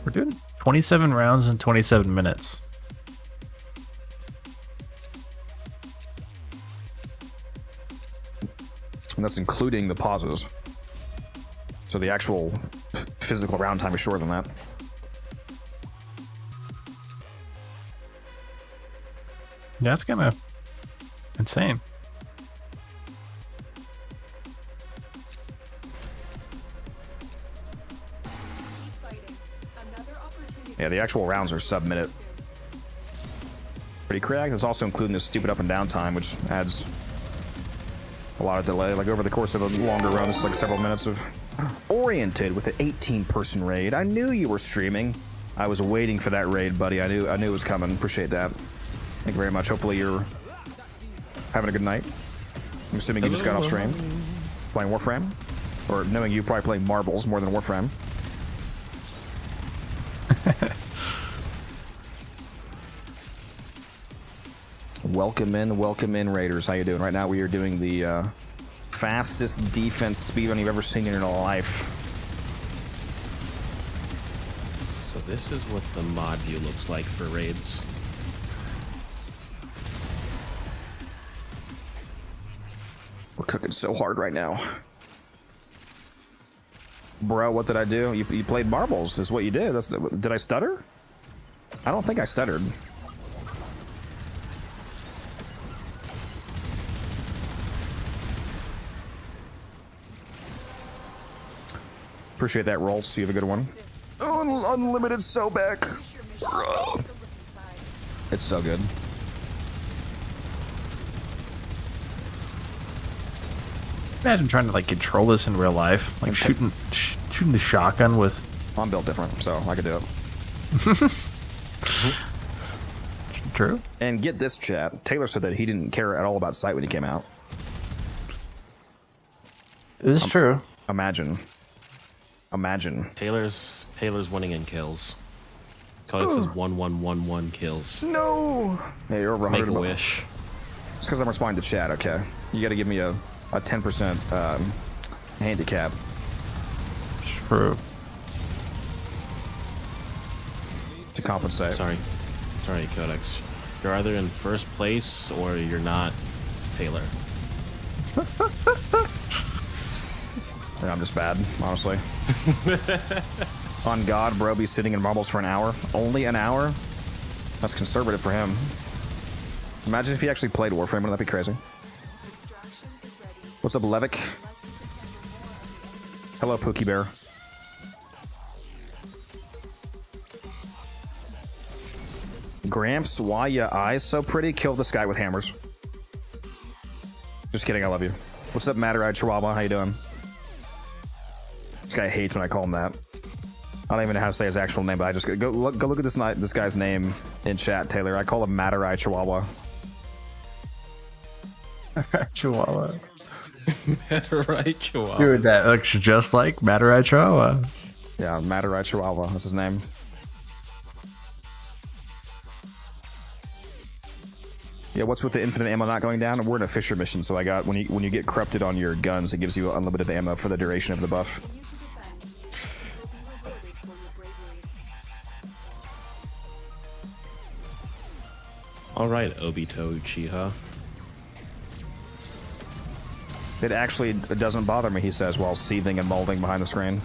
Speaker 4: We're doing 27 rounds in 27 minutes.
Speaker 1: And that's including the pauses. So the actual physical round time is shorter than that.
Speaker 4: Yeah, it's kind of insane.
Speaker 1: Yeah, the actual rounds are sub-minute. Pretty cracked. It's also including this stupid up and down time, which adds a lot of delay. Like over the course of a longer run, it's like several minutes of oriented with an 18-person raid. I knew you were streaming. I was waiting for that raid, buddy. I knew it was coming. Appreciate that. Thank you very much. Hopefully you're having a good night. I'm assuming you just got off stream. Playing Warframe? Or knowing you probably playing marbles more than Warframe. Welcome in, Raiders. How you doing? Right now we are doing the fastest defense speedrun you've ever seen in your life.
Speaker 5: So this is what the mod view looks like for raids.
Speaker 1: We're cooking so hard right now. Bro, what did I do? You played marbles is what you did. Did I stutter? I don't think I stuttered. Appreciate that, Rolls. You have a good one. Oh, unlimited so back. It's so good.
Speaker 4: Imagine trying to like control this in real life, like shooting the shotgun with.
Speaker 1: I'm built different, so I could do it.
Speaker 4: True.
Speaker 1: And get this, chat. Taylor said that he didn't care at all about sight when he came out.
Speaker 4: This is true.
Speaker 1: Imagine.
Speaker 5: Taylor's winning in kills. Codex is 1111 kills.
Speaker 1: No. Hey, you're over
Speaker 5: Make a
Speaker 1: 100.
Speaker 5: wish.
Speaker 1: It's because I'm responding to chat. Okay, you got to give me a 10% handicap.
Speaker 4: True.
Speaker 1: To compensate.
Speaker 5: Sorry, Codex. You're either in first place or you're not Taylor.
Speaker 1: Yeah, I'm just bad, honestly. On God, bro, be sitting in marbles for an hour. Only an hour? That's conservative for him. Imagine if he actually played Warframe. Wouldn't that be crazy? What's up, Levick? Hello, Pookie Bear. Gramps, why ya eyes so pretty? Kill this guy with hammers. Just kidding, I love you. What's up, Matter-Eyed Chihuahua? How you doing? This guy hates when I call him that. I don't even know how to say his actual name, but I just go look at this guy's name in chat, Taylor. I call him Matter-Eyed Chihuahua.
Speaker 4: Chihuahua.
Speaker 5: Matter-Eyed Chihuahua.
Speaker 4: Dude, that looks just like Matter-Eyed Chihuahua.
Speaker 1: Yeah, Matter-Eyed Chihuahua. That's his name. Yeah, what's with the infinite ammo not going down? We're in a Fisher mission, so I got when you get corrupted on your guns, it gives you unlimited ammo for the duration of the buff.
Speaker 5: All right, Obito Uchiha.
Speaker 1: It actually doesn't bother me, he says, while seething and molding behind the screen.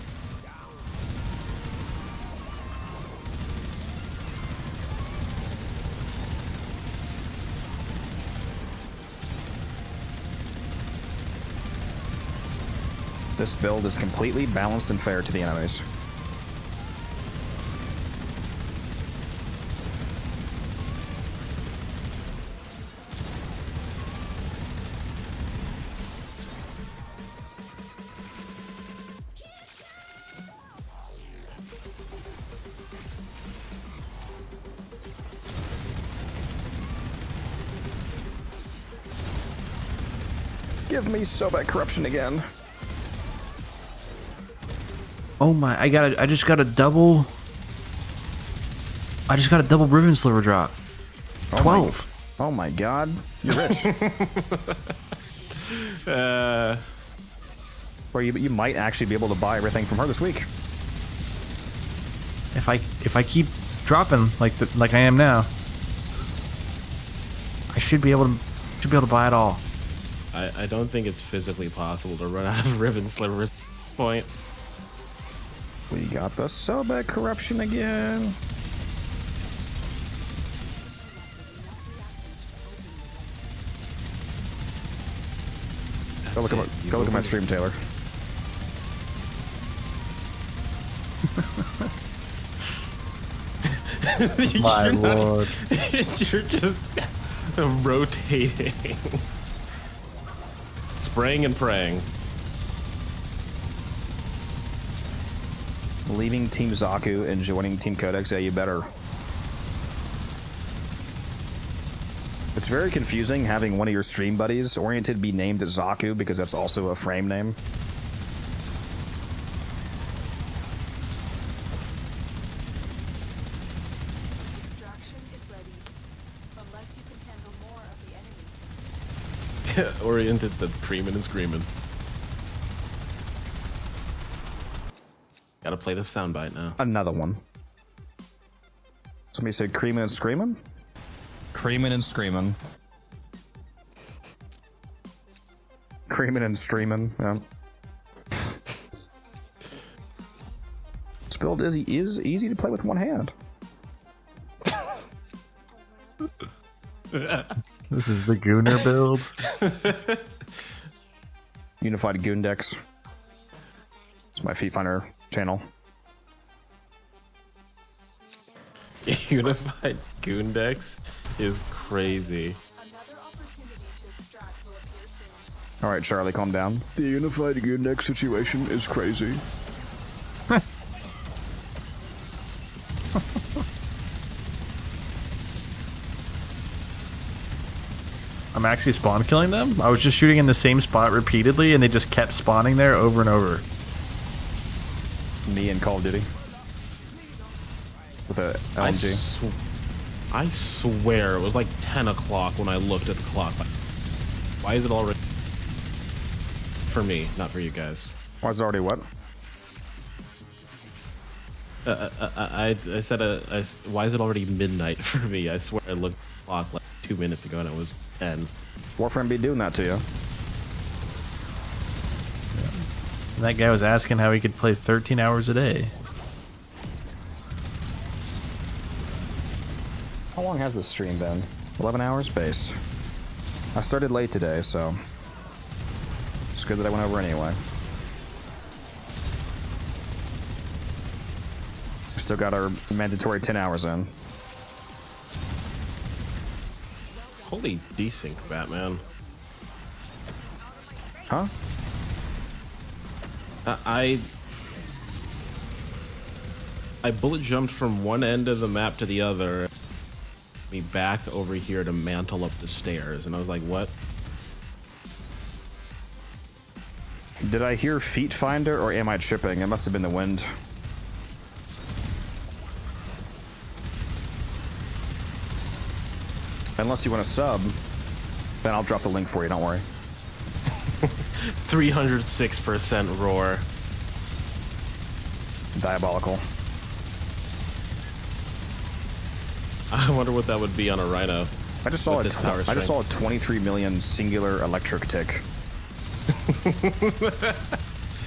Speaker 1: This build is completely balanced and fair to the enemies. Give me Sobek corruption again.
Speaker 4: Oh my! I just got a double Riven Sliver drop. 12.
Speaker 1: Oh my God! You're rich. Well, you might actually be able to buy everything from her this week.
Speaker 4: If I keep dropping like I am now, I should be able to buy it all.
Speaker 5: I don't think it's physically possible to run out of Riven Sliver at this point.
Speaker 1: We got the Sobek corruption again. Go look at my stream, Taylor.
Speaker 4: My lord.
Speaker 5: You're just rotating. Spraying and praying.
Speaker 1: Leaving Team Zaku and joining Team Codex, yeah, you better. It's very confusing having one of your stream buddies oriented be named Zaku because that's also a frame name.
Speaker 9: Extraction is ready. Unless you can handle more of the enemy.
Speaker 5: Oriented said creaming and screaming. Gotta play the soundbite now.
Speaker 1: Another one. Somebody said creaming and screaming? Creaming and screaming. Creaming and streaming, yeah. This build is easy to play with one hand.
Speaker 4: This is the Gooner build.
Speaker 1: Unified Goon Decks. It's my Feet Finder channel.
Speaker 5: Unified Goondex is crazy.
Speaker 9: Another opportunity to extract will appear soon.
Speaker 1: Alright, Charlie, calm down. The unified Gundex situation is crazy.
Speaker 4: I'm actually spawn killing them. I was just shooting in the same spot repeatedly, and they just kept spawning there over and over.
Speaker 1: Me and Call of Duty. With a LMG.
Speaker 5: I swear it was like 10 o'clock when I looked at the clock. Why is it already... For me, not for you guys.
Speaker 1: Why is it already what?
Speaker 5: I said, why is it already midnight for me? I swear I looked at the clock like 2 minutes ago and it was 10.
Speaker 1: Warframe be doing that to you.
Speaker 4: And that guy was asking how he could play 13 hours a day.
Speaker 1: How long has this stream been? 11 hours based. I started late today, so it's good that I went over anyway. We still got our mandatory 10 hours in.
Speaker 5: Holy desync, Batman.
Speaker 1: Huh?
Speaker 5: I bullet jumped from one end of the map to the other. Me back over here to mantle up the stairs, and I was like, what?
Speaker 1: Did I hear Feet Finder, or am I tripping? It must have been the wind. Unless you want to sub, then I'll drop the link for you, don't worry.
Speaker 5: 306% roar.
Speaker 1: Diabolical.
Speaker 5: I wonder what that would be on a Rhino.
Speaker 1: I just saw a 23 million singular electric tick.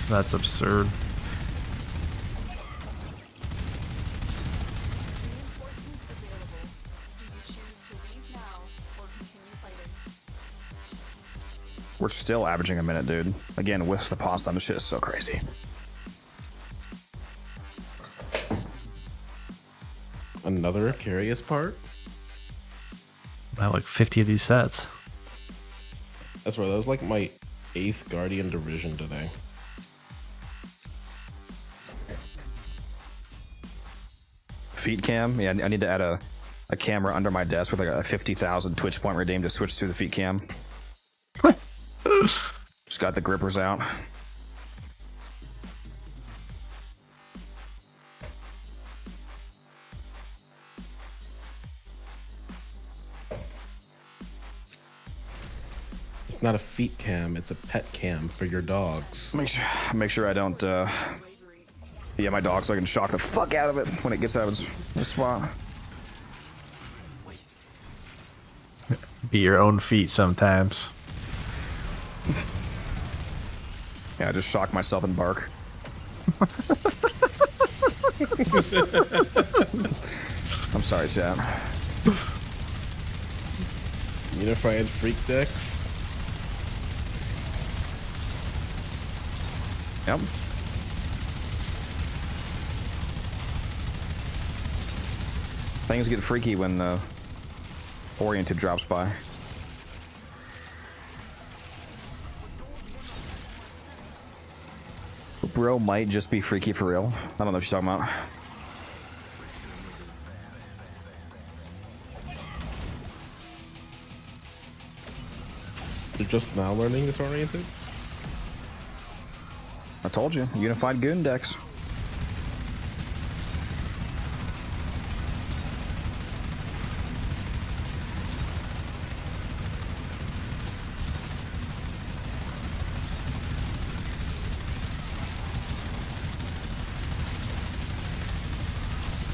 Speaker 4: That's absurd.
Speaker 1: We're still averaging a minute, dude. Again, with the pause time, this shit is so crazy.
Speaker 5: Another curious part?
Speaker 4: I have like 50 of these sets.
Speaker 5: That's right, that was like my 8th Guardian Division today.
Speaker 1: Feet cam? Yeah, I need to add a camera under my desk with like a 50,000 Twitch point redeem to switch to the feet cam. Just got the grippers out.
Speaker 5: It's not a feet cam, it's a pet cam for your dogs.
Speaker 1: Make sure I don't yeah, my dog, so I can shock the fuck out of it when it gets out of its spot.
Speaker 4: Be your own feet sometimes.
Speaker 1: Yeah, I just shock myself and bark. I'm sorry, chat.
Speaker 5: Unified freak decks.
Speaker 1: Yep. Things get freaky when the oriented drops by. Bro might just be freaky for real. I don't know what you're talking about.
Speaker 5: You're just now learning this oriented?
Speaker 1: I told you, unified goon decks.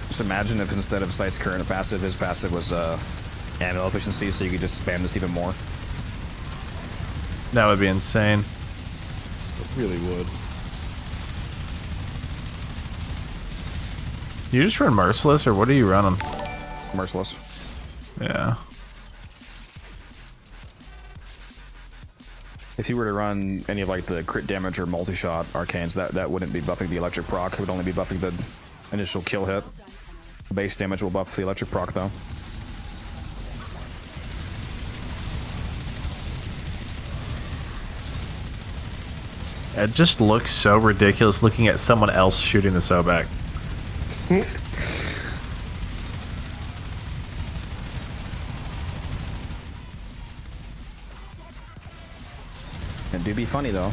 Speaker 1: Just imagine if instead of Sight's current passive, his passive was ammo efficiency, so you could just spam this even more.
Speaker 4: That would be insane.
Speaker 5: It really would.
Speaker 4: You just run Merciless, or what are you running?
Speaker 1: Merciless.
Speaker 4: Yeah.
Speaker 1: If you were to run any of like the crit damage or multi-shot arcanes, that wouldn't be buffing the electric proc. It would only be buffing the initial kill hit. Base damage will buff the electric proc though.
Speaker 4: It just looks so ridiculous looking at someone else shooting the Sobek.
Speaker 1: It do be funny though.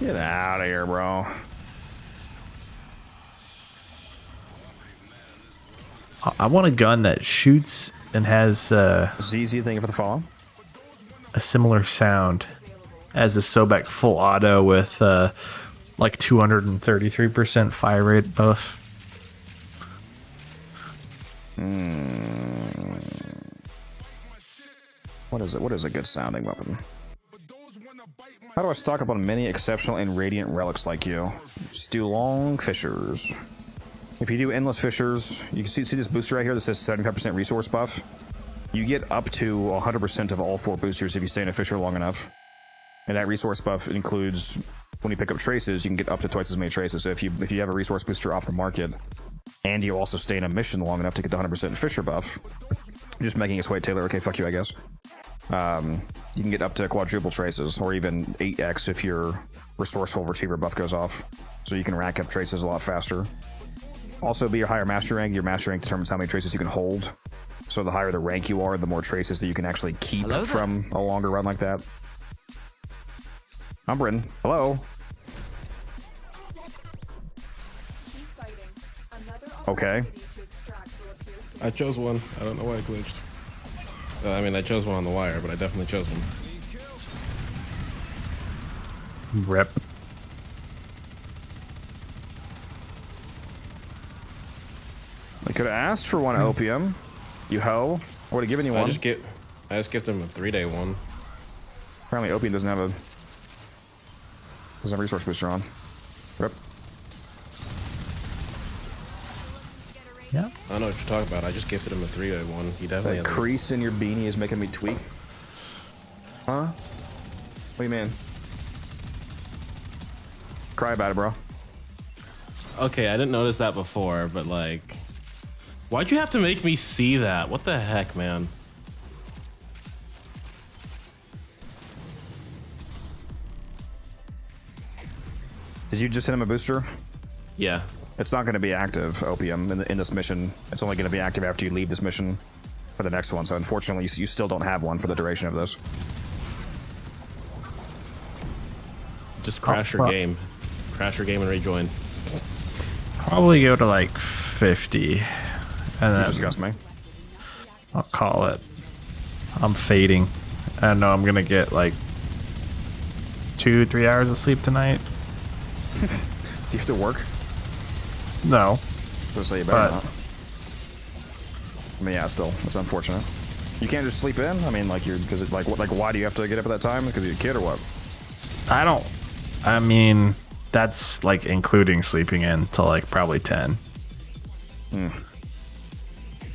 Speaker 1: Get out of here, bro.
Speaker 4: I want a gun that shoots and has
Speaker 1: ZZ, thank you for the follow.
Speaker 4: A similar sound as a Sobek full auto with like 233% fire rate buff.
Speaker 1: What is it? What is a good sounding weapon? How do I stock up on many exceptional and radiant relics like you? Just do long fissures. If you do endless fissures, you can see this booster right here that says 75% resource buff. You get up to 100% of all 4 boosters if you stay in a fissure long enough. And that resource buff includes, when you pick up traces, you can get up to twice as many traces. So if you have a resource booster off the market, and you also stay in a mission long enough to get the 100% fissure buff, just making its way, Taylor. Okay, fuck you, I guess. You can get up to quadruple traces, or even 8x if your resourceful retriever buff goes off. So you can rack up traces a lot faster. Also, be your higher master rank. Your master rank determines how many traces you can hold. So the higher the rank you are, the more traces that you can actually keep from a longer run like that. I'm Britton. Hello. Okay.
Speaker 5: I chose one. I don't know why I glitched. I mean, I chose one on the wire, but I definitely chose one.
Speaker 4: Rip.
Speaker 1: I could have asked for one opium. You hoe. I would have given you one.
Speaker 5: I just gifted him a 3-day one.
Speaker 1: Apparently opium doesn't have a resource booster on. Rip.
Speaker 4: Yeah.
Speaker 5: I don't know what you're talking about. I just gifted him a 3-day one. He definitely
Speaker 1: That
Speaker 5: has
Speaker 1: crease in your beanie is making me tweak. Huh? What do you mean? Cry about it, bro.
Speaker 5: Okay, I didn't notice that before, but like, why'd you have to make me see that? What the heck, man?
Speaker 1: Did you just hit him a booster?
Speaker 5: Yeah.
Speaker 1: It's not going to be active, opium, in this mission. It's only going to be active after you leave this mission for the next one. So unfortunately, you still don't have one for the duration of this.
Speaker 5: Just crash your game. Crash your game and rejoin.
Speaker 4: Probably go to like 50. And then
Speaker 1: You disgust me.
Speaker 4: I'll call it. I'm fading. I know I'm going to get like 2-3 hours of sleep tonight.
Speaker 1: Do you have to work?
Speaker 4: No.
Speaker 1: Just say you better not. I mean, yeah, still, it's unfortunate. You can't just sleep in. I mean, like because it like why do you have to get up at that time? Because you're a kid or what?
Speaker 4: I mean, that's like including sleeping in till like probably 10.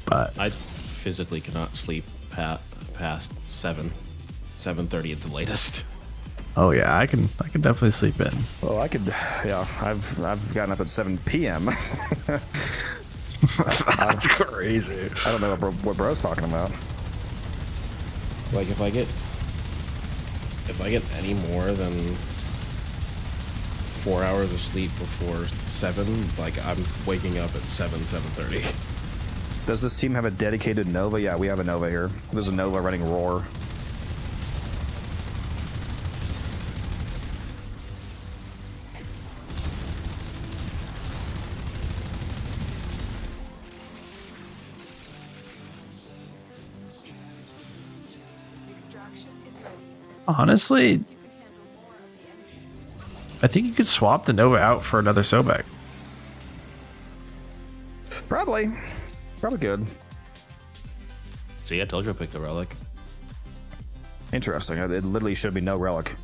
Speaker 4: But
Speaker 5: I physically cannot sleep past 7:30 at the latest.
Speaker 4: oh yeah, I can definitely sleep in.
Speaker 1: Well, I could. Yeah, I've gotten up at 7 p.m.
Speaker 4: That's crazy.
Speaker 1: I don't know what bro's talking about.
Speaker 5: Like if I get any more than 4 hours of sleep before 7, like I'm waking up at 7:30.
Speaker 1: Does this team have a dedicated Nova? Yeah, we have a Nova here. There's a Nova running Roar.
Speaker 4: Honestly, I think you could swap the Nova out for another Sobek.
Speaker 1: Probably good.
Speaker 5: See, I told you I picked the relic.
Speaker 1: Interesting. It literally should be no relic.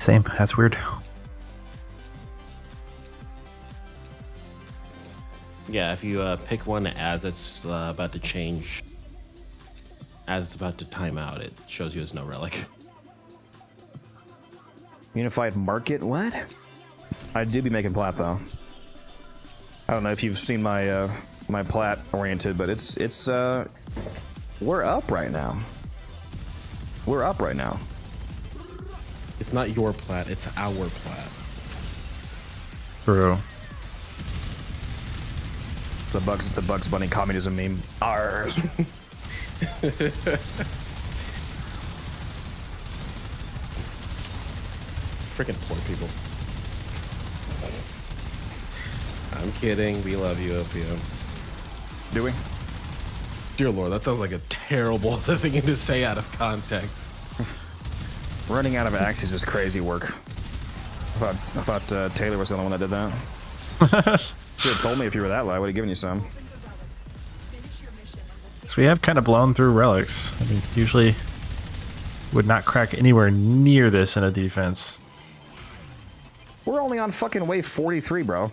Speaker 4: Same. That's weird.
Speaker 5: Yeah, if you pick one as it's about to change, as it's about to time out, it shows you as no relic.
Speaker 1: Unified market? What? I do be making plat though. I don't know if you've seen my my plat oriented, but it's we're up right now. We're up right now.
Speaker 5: It's not your plat, it's our plat.
Speaker 4: True.
Speaker 1: It's the Bugs Bunny communism meme. Ours.
Speaker 5: Freaking poor people. I'm kidding. We love you, Opium.
Speaker 1: Do we?
Speaker 5: Dear Lord, that sounds like a terrible thing to say out of context.
Speaker 1: Running out of axes is crazy work. I thought Taylor was the only one that did that. Should have told me if you were that low. I would have given you some.
Speaker 4: So we have kind of blown through relics. I mean, usually would not crack anywhere near this in a defense.
Speaker 1: We're only on fucking wave 43, bro.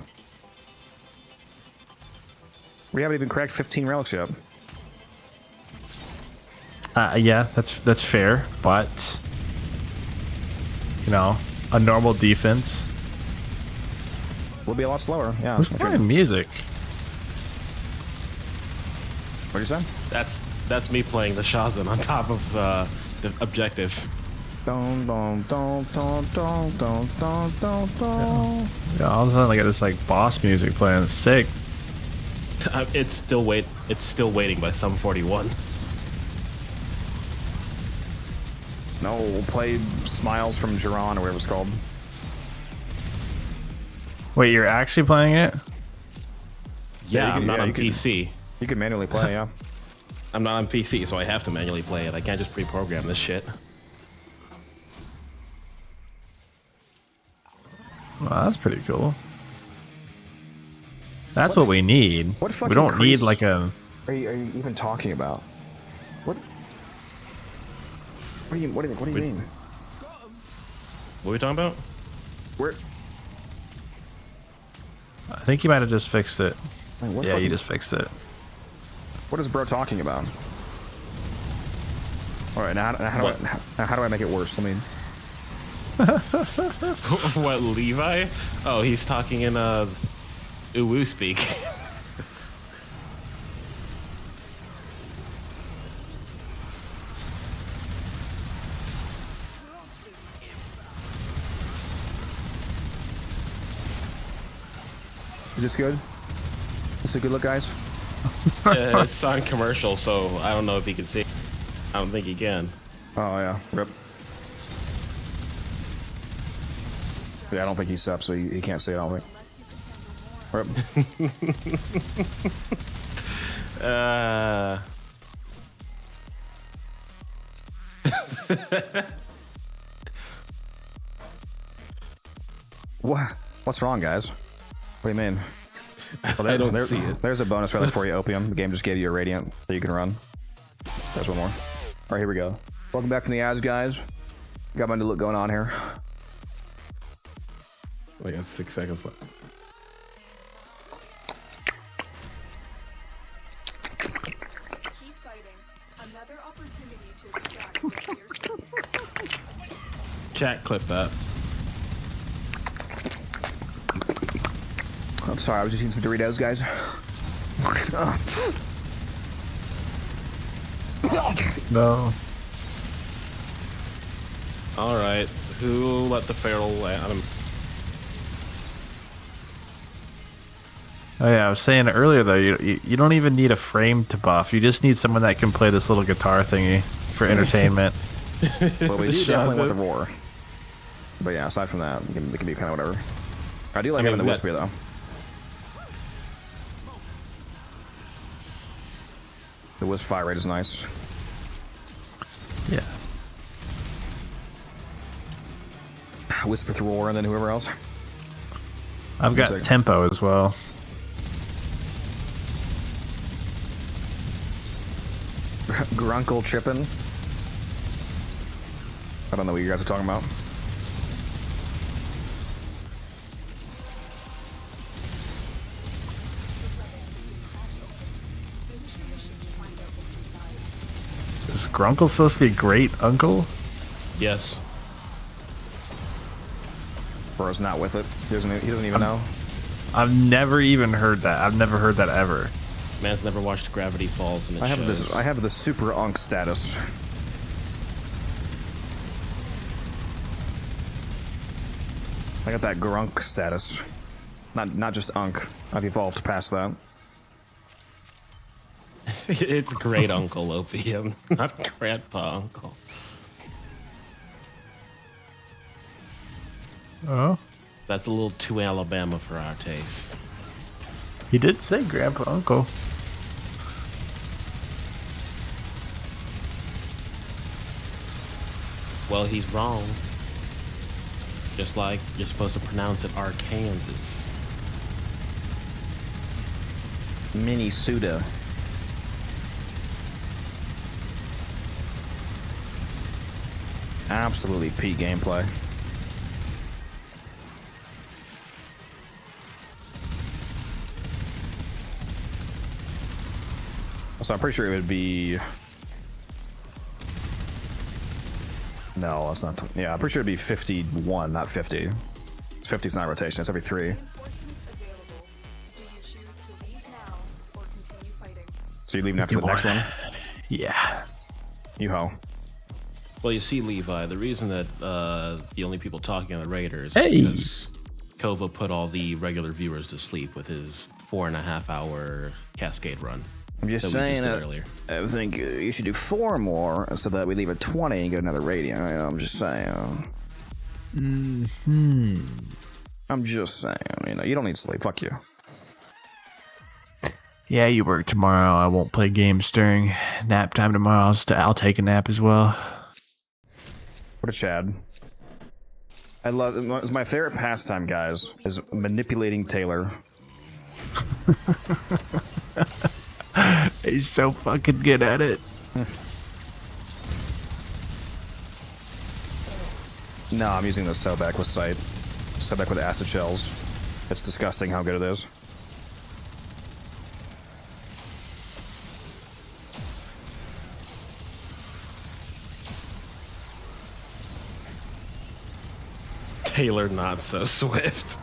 Speaker 1: We haven't even cracked 15 relics yet.
Speaker 4: Yeah, that's fair, but you know, a normal defense
Speaker 1: will be a lot slower. Yeah.
Speaker 4: Who's playing music?
Speaker 1: What'd you say?
Speaker 5: That's me playing the Shazam on top of the objective.
Speaker 1: Don don don don don don don don don.
Speaker 4: Yeah, all of a sudden I got this like boss music playing. It's sick.
Speaker 5: It's still waiting by Sum 41.
Speaker 1: No, we'll play Smiles from Jiran or whatever it's called.
Speaker 4: Wait, you're actually playing it?
Speaker 5: Yeah, I'm not on PC.
Speaker 1: You can manually play, yeah.
Speaker 5: I'm not on PC, so I have to manually play it. I can't just pre-program this shit.
Speaker 4: Well, that's pretty cool. That's what we need.
Speaker 1: What fucking
Speaker 4: we don't
Speaker 1: crease
Speaker 4: need like a...
Speaker 1: Are you even talking about? What do you mean?
Speaker 5: What are we talking about?
Speaker 1: Where?
Speaker 4: I think you might have just fixed it.
Speaker 1: Wait,
Speaker 4: yeah, you just fixed it.
Speaker 1: What is bro talking about? All right, now how do I make it worse? Let me.
Speaker 5: What, Levi? Oh, he's talking in Uwu speak.
Speaker 1: Is this good? Is this a good look, guys?
Speaker 5: It's on commercial, so I don't know if he can see. I don't think he can.
Speaker 1: Oh yeah, rip. Yeah, I don't think he's sub, so he can't see it. I don't think. Rip. What's wrong, guys? What do you mean? Well,
Speaker 5: I don't see it.
Speaker 1: There's a bonus relic for you, Opium. The game just gave you a Radiant that you can run. There's one more. All right, here we go. Welcome back from the ads, guys. Got my new look going on here.
Speaker 5: We got 6 seconds left.
Speaker 9: Keep fighting. Another opportunity to extract your fears.
Speaker 5: Chat, clip that.
Speaker 1: I'm sorry, I was just eating some Doritos, guys.
Speaker 4: No.
Speaker 5: All right, so who let the feral land him?
Speaker 4: Oh yeah, I was saying earlier though, you don't even need a frame to buff. You just need someone that can play this little guitar thingy for entertainment.
Speaker 1: Well, we do definitely want the roar. But yeah, aside from that, it can be kind of whatever. I do like having the Whisper though. The Wisp fire rate is nice.
Speaker 4: Yeah.
Speaker 1: Whisper through roar and then whoever else.
Speaker 4: I've got tempo as well.
Speaker 1: Grunkle tripping. I don't know what you guys are talking about.
Speaker 4: Is Grunkle supposed to be a great uncle?
Speaker 5: Yes.
Speaker 1: Bro's not with it. He doesn't even know.
Speaker 4: I've never even heard that. I've never heard that ever.
Speaker 5: Man's never watched Gravity Falls, and it
Speaker 1: I have
Speaker 5: shows.
Speaker 1: this. I have the super unk status. I got that grunk status. Not just unk. I've evolved past that.
Speaker 5: It's great Uncle Opium, not Grandpa Uncle.
Speaker 4: Oh.
Speaker 5: That's a little too Alabama for our taste.
Speaker 4: He did say Grandpa Uncle.
Speaker 5: Well, he's wrong. Just like you're supposed to pronounce it Arkansas.
Speaker 1: Minnesota. Absolutely peak gameplay. So I'm pretty sure it would be... No, that's not... Yeah, I'm pretty sure it'd be 51, not 50. 50 is not rotation, it's every 3. So you're leaving after the next one?
Speaker 4: Yeah.
Speaker 1: You-ho.
Speaker 5: Well, you see, Levi, the reason that the only people talking on the Raiders
Speaker 4: Hey.
Speaker 5: is because Kova put all the regular viewers to sleep with his 4.5-hour Cascade run.
Speaker 1: I'm just saying
Speaker 5: did earlier.
Speaker 1: I think you should do 4 more so that we leave at 20 and get another rating. I'm just saying. I'm just saying. You know, you don't need sleep. Fuck you.
Speaker 4: Yeah, you work tomorrow. I won't play games during nap time tomorrow. I'll take a nap as well.
Speaker 1: What a Chad. I love it's my favorite pastime, guys, is manipulating Taylor.
Speaker 4: He's so fucking good at it.
Speaker 1: No, I'm using the Sobek with sight. Sobek with acid shells. It's disgusting how good it is.
Speaker 5: Taylor not so swift.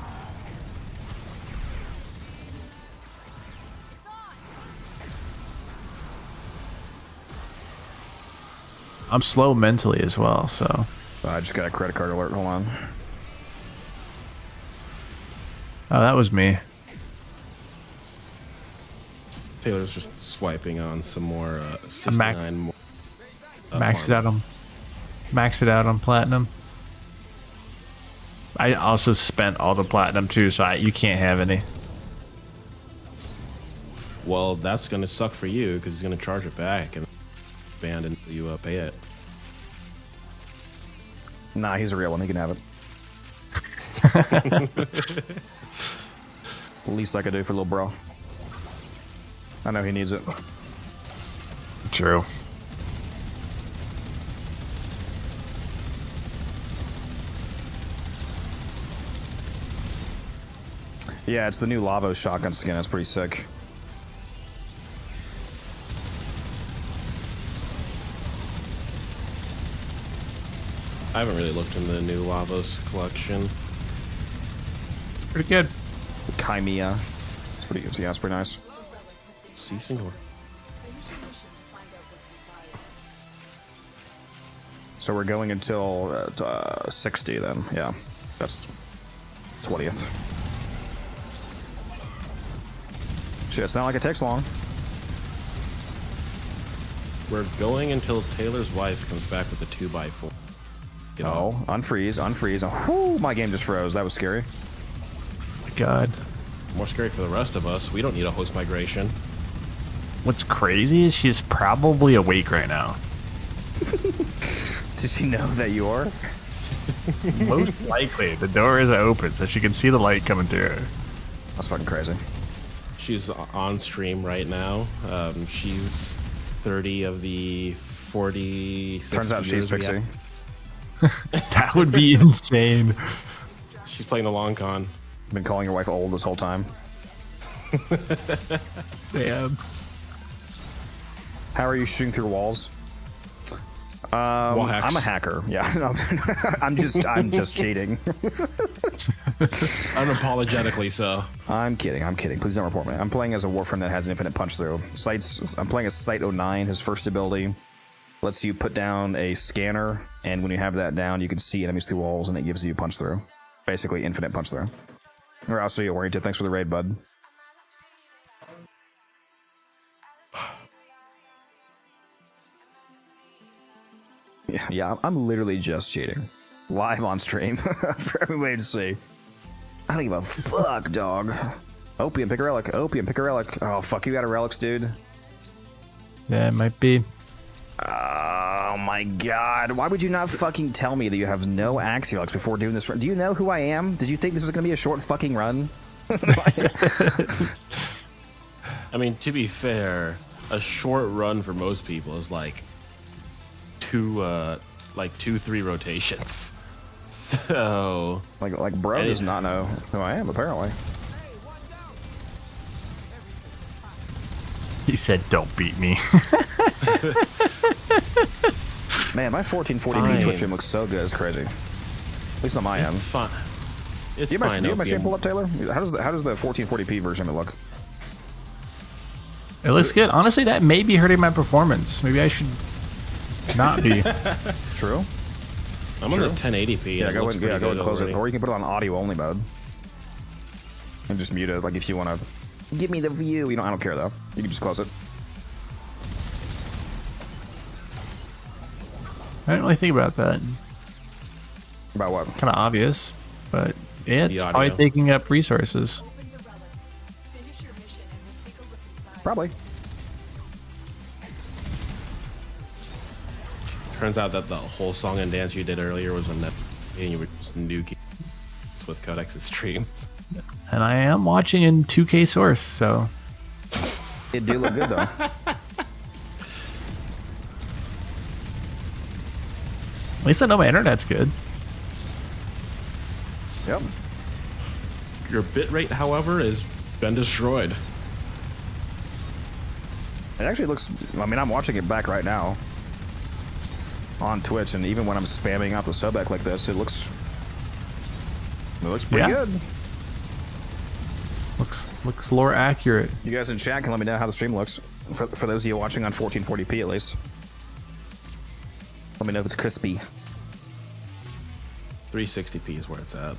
Speaker 4: I'm slow mentally as well, so.
Speaker 1: I just got a credit card alert. Hold on.
Speaker 4: Oh, that was me.
Speaker 5: Taylor's just swiping on some more 69 more.
Speaker 4: Max it out on platinum. I also spent all the platinum too, so you can't have any.
Speaker 5: Well, that's gonna suck for you because he's gonna charge it back and banned until you pay it.
Speaker 1: Nah, he's a real one. He can have it. Least I could do for little bro. I know he needs it.
Speaker 4: True.
Speaker 1: Yeah, it's the new Lavos shotgun skin. It's pretty sick.
Speaker 5: I haven't really looked into the new Lavos collection.
Speaker 4: Pretty good.
Speaker 1: Chimea. It's pretty good. Yeah, it's pretty nice.
Speaker 5: Si, senor.
Speaker 1: So we're going until 60 then. Yeah, that's 20th. Shit, it's not like it takes long.
Speaker 5: We're going until Taylor's wife comes back with a 2x4. You know?
Speaker 1: Oh, unfreeze, unfreeze. Oh, whew, my game just froze. That was scary.
Speaker 4: God.
Speaker 5: More scary for the rest of us. We don't need a host migration.
Speaker 4: What's crazy is she's probably awake right now.
Speaker 1: Did she know that you are?
Speaker 4: Most likely. The door is open, so she can see the light coming through.
Speaker 1: That's fucking crazy.
Speaker 5: She's on stream right now. She's 30 of the 46.
Speaker 1: Turns out she's Pixie.
Speaker 4: That would be insane.
Speaker 5: She's playing the long con.
Speaker 1: Been calling your wife old this whole time.
Speaker 4: Damn.
Speaker 1: How are you shooting through walls? I'm a hacker. Yeah, no, I'm just cheating.
Speaker 5: Unapologetically so.
Speaker 1: I'm kidding. I'm kidding. Please don't report me. I'm playing as a Warframe that has an infinite punch through. I'm playing as Sight 09. His first ability lets you put down a scanner, and when you have that down, you can see enemies through walls, and it gives you punch through. Basically, infinite punch through. Or I'll see you oriented. Thanks for the raid, bud. Yeah, I'm literally just cheating. Live on stream for everybody to see. I don't give a fuck, dog. Opium, pick a relic. Opium, pick a relic. Oh, fuck, you got a relics, dude.
Speaker 4: Yeah, it might be.
Speaker 1: Oh my god. Why would you not fucking tell me that you have no Axie relics before doing this run? Do you know who I am? Did you think this was going to be a short fucking run?
Speaker 5: I mean, to be fair, a short run for most people is like 2-3 rotations. So
Speaker 1: like bro does not know who I am, apparently.
Speaker 4: He said, "Don't beat me."
Speaker 1: Man, my 1440p Twitch stream looks so good. It's crazy. At least on my end.
Speaker 5: It's fine. It's
Speaker 1: do you
Speaker 5: fine.
Speaker 1: have my stream pull up, Taylor? How does the 1440p version of it look?
Speaker 4: It looks good. Honestly, that may be hurting my performance. Maybe I should not be.
Speaker 1: True.
Speaker 5: I'm on the 1080p.
Speaker 1: Yeah, go ahead and close
Speaker 5: already.
Speaker 1: it. Or you can put it on audio only mode. And just mute it, like if you want to give me the view. I don't care though. You can just close it.
Speaker 4: I didn't really think about that.
Speaker 1: About what?
Speaker 4: Kind of obvious, but it's
Speaker 5: audio.
Speaker 4: probably taking up resources.
Speaker 1: Probably.
Speaker 5: Turns out that the whole song and dance you did earlier was on that, and you were just nuking with Codex's stream.
Speaker 4: And I am watching in 2K source, so
Speaker 1: It do look good though.
Speaker 4: at least I know my internet's good.
Speaker 1: Yep.
Speaker 5: Your bitrate, however, has been destroyed.
Speaker 1: It actually looks. I mean, I'm watching it back right now on Twitch, and even when I'm spamming out the subback like this, it looks pretty good.
Speaker 4: Looks lore accurate.
Speaker 1: You guys in chat can let me know how the stream looks. For those of you watching on 1440p at least. Let me know if it's crispy.
Speaker 5: 360p is where it's at.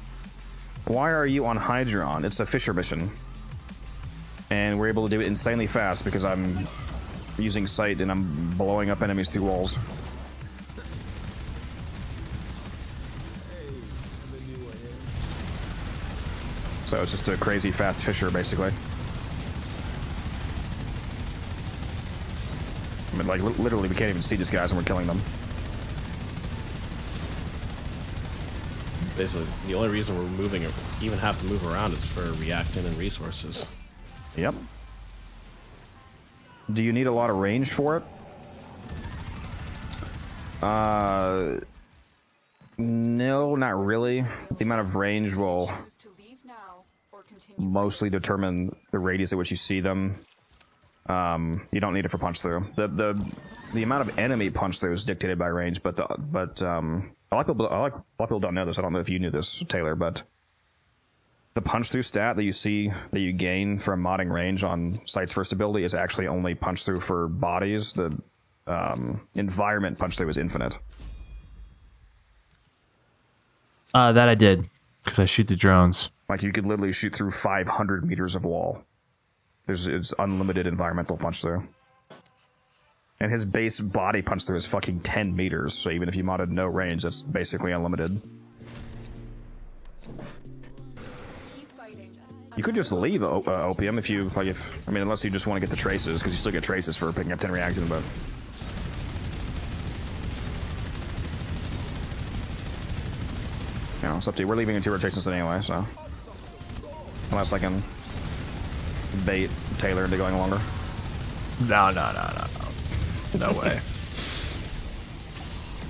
Speaker 1: Why are you on Hydron? It's a Fisher mission. And we're able to do it insanely fast because I'm using sight and I'm blowing up enemies through walls. So it's just a crazy fast Fisher, basically. I mean, like, literally, we can't even see these guys and we're killing them.
Speaker 5: Basically, the only reason we're moving, or even have to move around, is for reactant and resources.
Speaker 1: Yep. Do you need a lot of range for it? No, not really. The amount of range will mostly determine the radius at which you see them. You don't need it for punch through. The amount of enemy punch through is dictated by range, but a lot of people don't know this. I don't know if you knew this, Taylor, but the punch through stat that you see that you gain from modding range on Sight's first ability is actually only punch through for bodies. The environment punch through is infinite.
Speaker 4: That I did, because I shoot the drones.
Speaker 1: Like, you could literally shoot through 500 meters of wall. It's unlimited environmental punch through. And his base body punch through is fucking 10 meters, so even if you modded no range, that's basically unlimited. You could just leave Opium if you, like, unless you just want to get the traces, because you still get traces for picking up 10 reactions, but... You know, it's up to you. We're leaving in 2 rotations anyway, so... Unless I can bait Taylor into going longer.
Speaker 4: No. No way.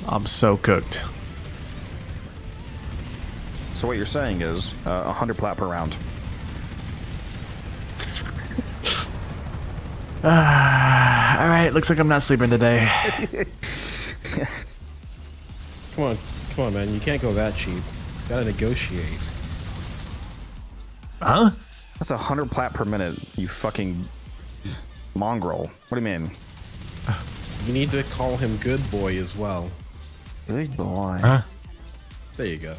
Speaker 4: I'm so cooked.
Speaker 1: So what you're saying is 100 plat per round.
Speaker 4: Alright, looks like I'm not sleeping today.
Speaker 5: Come on, man. You can't go that cheap. Gotta negotiate.
Speaker 4: Huh?
Speaker 1: That's 100 plat per minute, you fucking mongrel. What do you mean?
Speaker 5: You need to call him good boy as well.
Speaker 1: Good boy.
Speaker 4: Huh?
Speaker 5: There you go.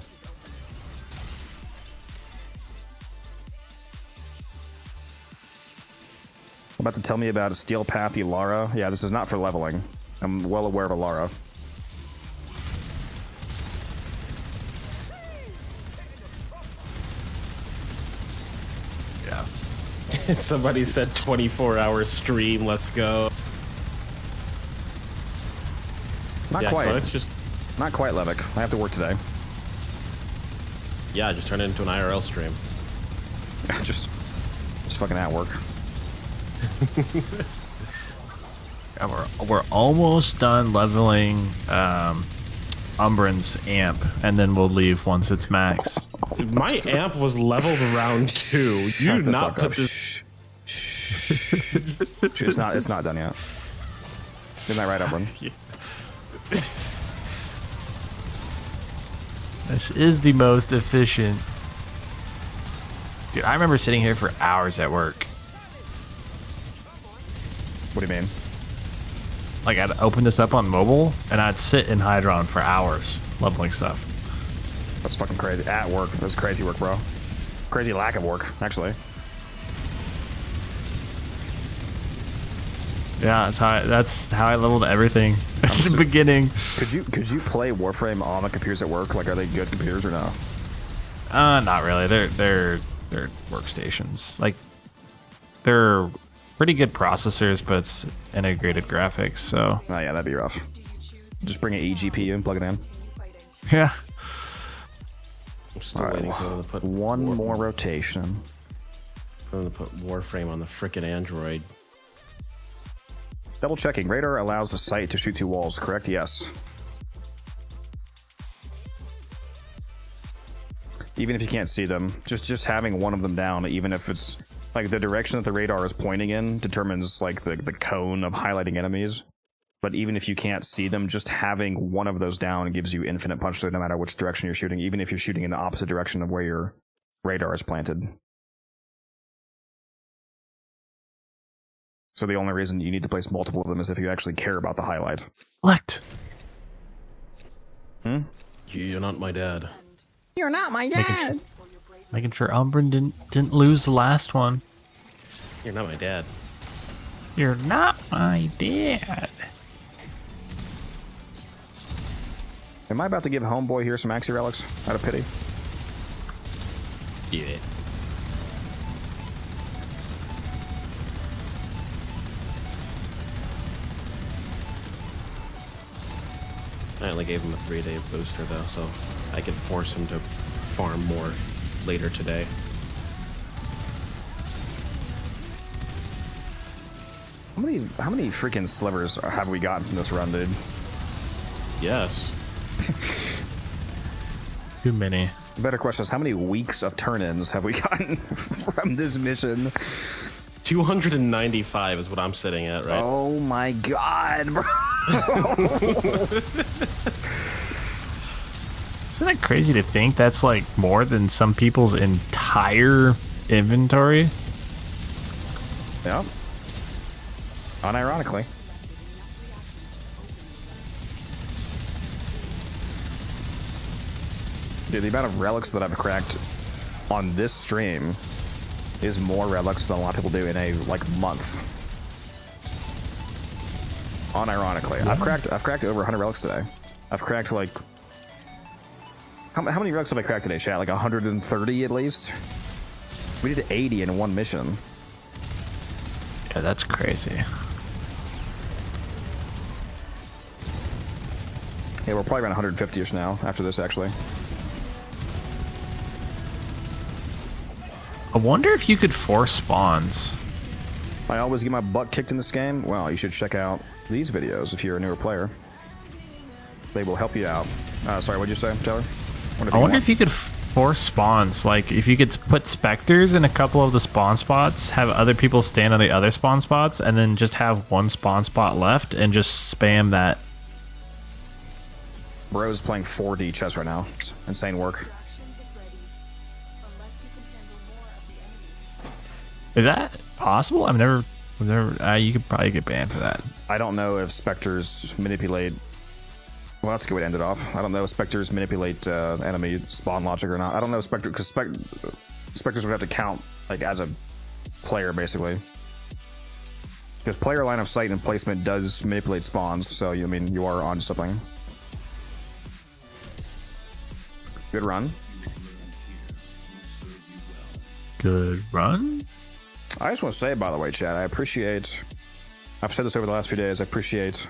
Speaker 1: About to tell me about a Steel Path Ilara? Yeah, this is not for leveling. I'm well aware of Ilara.
Speaker 4: Yeah.
Speaker 5: Somebody said 24-hour stream. Let's go.
Speaker 1: Not
Speaker 5: Yeah,
Speaker 1: quite.
Speaker 5: It's just
Speaker 1: Not quite, Levick. I have to work today.
Speaker 5: yeah, just turn it into an IRL stream.
Speaker 1: just fucking at work.
Speaker 4: Yeah, we're almost done leveling Umbran's amp, and then we'll leave once it's max.
Speaker 5: My amp was leveled around 2. You
Speaker 1: Shut
Speaker 5: do
Speaker 1: the
Speaker 5: not
Speaker 1: fuck up.
Speaker 5: put this.
Speaker 1: It's not done yet. Isn't that right, Umbran?
Speaker 4: This is the most efficient. Dude, I remember sitting here for hours at work.
Speaker 1: What do you mean?
Speaker 4: Like, I'd open this up on mobile, and I'd sit in Hydron for hours leveling stuff.
Speaker 1: That's fucking crazy. At work. That's crazy work, bro. Crazy lack of work, actually.
Speaker 4: Yeah, that's how I leveled everything at the beginning.
Speaker 1: Could you play Warframe on the computers at work? Like, are they good computers or no?
Speaker 4: Not really. They're workstations. Like, they're pretty good processors, but it's integrated graphics. So.
Speaker 1: Oh yeah, that'd be rough. Just bring an eGPU and plug it in.
Speaker 4: Yeah.
Speaker 5: I'm still waiting for them to put
Speaker 1: one more rotation.
Speaker 5: For them to put Warframe on the frickin' Android.
Speaker 1: Double checking. Radar allows a sight to shoot through walls, correct? Yes. Even if you can't see them, just having one of them down, even if it's like the direction that the radar is pointing in determines like the cone of highlighting enemies. But even if you can't see them, just having one of those down gives you infinite punch to it no matter which direction you're shooting, even if you're shooting in the opposite direction of where your radar is planted. So the only reason you need to place multiple of them is if you actually care about the highlight.
Speaker 4: Select.
Speaker 5: You're not my dad.
Speaker 13: You're not my dad.
Speaker 4: Making sure Umbran didn't lose the last one.
Speaker 5: You're not my dad.
Speaker 4: You're not my dad.
Speaker 1: Am I about to give Homeboy here some Axie Relics out of pity?
Speaker 5: Yeah. I only gave him a 3-day booster though, so I can force him to farm more later today.
Speaker 1: How many freaking slivers have we gotten from this run, dude?
Speaker 5: Yes.
Speaker 4: Too many.
Speaker 1: The better question is, how many weeks of turn-ins have we gotten from this mission?
Speaker 5: 295 is what I'm sitting at, right?
Speaker 1: Oh my god, bro.
Speaker 4: Isn't that crazy to think that's like more than some people's entire inventory?
Speaker 1: Yeah. Unironically. Dude, the amount of relics that I've cracked on this stream is more relics than a lot of people do in a like month. Unironically, I've cracked over 100 relics today. I've cracked like how many relics have I cracked today, chat? Like 130 at least. We did 80 in one mission.
Speaker 4: Yeah, that's crazy.
Speaker 1: Yeah, we're probably around 150ish now after this, actually.
Speaker 4: I wonder if you could force spawns.
Speaker 1: I always get my butt kicked in this game. Well, you should check out these videos if you're a newer player. They will help you out. Sorry, what'd you say, Taylor?
Speaker 4: I wonder if you could force spawns. Like, if you could put specters in a couple of the spawn spots, have other people stand on the other spawn spots, and then just have one spawn spot left and just spam that.
Speaker 1: Bro's playing 4D chess right now. It's insane work.
Speaker 4: Is that possible? I've never. You could probably get banned for that.
Speaker 1: I don't know if specters manipulate. Well, that's a good way to end it off. I don't know if specters manipulate enemy spawn logic or not. I don't know if because specters would have to count like as a player basically. Because player line of sight and placement does manipulate spawns, so I mean you are onto something. Good run.
Speaker 4: Good run.
Speaker 1: I just want to say, by the way, chat, I appreciate. I've said this over the last few days. I appreciate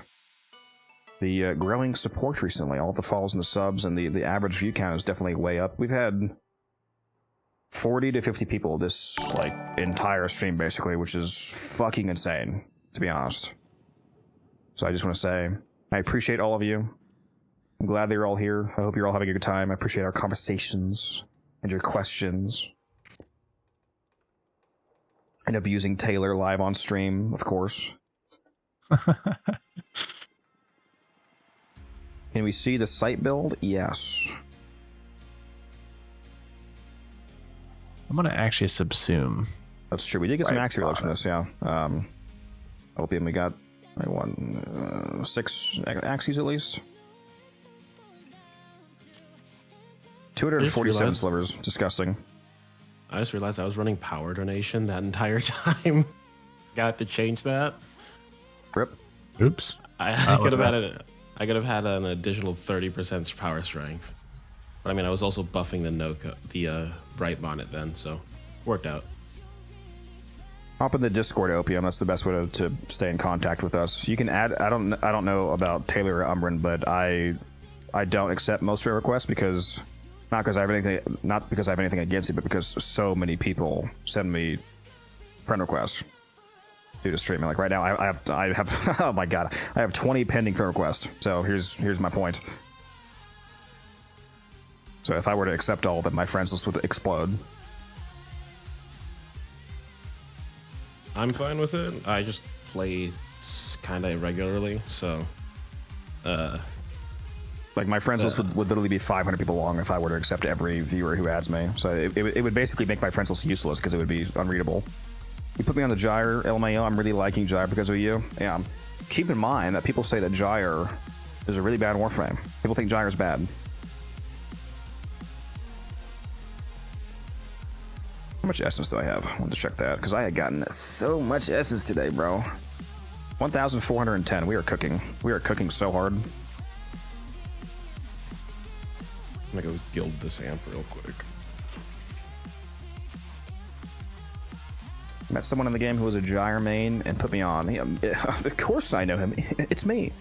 Speaker 1: the growing support recently. All the follows and the subs, and the average view count is definitely way up. We've had 40 to 50 people this like entire stream basically, which is fucking insane, to be honest. So I just want to say I appreciate all of you. I'm glad that you're all here. I hope you're all having a good time. I appreciate our conversations and your questions. And abusing Taylor live on stream, of course. Can we see the site build? Yes.
Speaker 4: I'm gonna actually subsume.
Speaker 1: That's true. We did get some axe reloads from this, yeah. Opium, we got 6 axes at least. 247 slivers. Disgusting.
Speaker 5: I just realized I was running power donation that entire time. Got to change that.
Speaker 1: Rip.
Speaker 4: Oops.
Speaker 5: I could have had an additional 30% power strength. But I mean, I was also buffing the bright bonnet then, so worked out.
Speaker 1: Hop in the Discord, Opium. That's the best way to stay in contact with us. You can add. I don't know about Taylor or Umbran, but I don't accept most friend requests because not because I have anything against you, but because so many people send me friend requests due to streaming. Like right now, I have oh my god, I have 20 pending friend requests. So here's my point. So if I were to accept all of them, my friends list would explode.
Speaker 5: I'm fine with it. I just play kind of irregularly, so...
Speaker 1: like, my friends list would literally be 500 people long if I were to accept every viewer who adds me. So it would basically make my friends list useless because it would be unreadable. You put me on the Gyre, LMAO. I'm really liking Gyre because of you. Yeah. Keep in mind that people say that Gyre is a really bad Warframe. People think Gyre is bad. How much essence do I have? I wanted to check that because I had gotten so much essence today, bro. 1,410. We are cooking. We are cooking so hard.
Speaker 5: I'm gonna go guild this amp real quick.
Speaker 1: Met someone in the game who was a Gyre main and put me on. Of course I know him. It's me.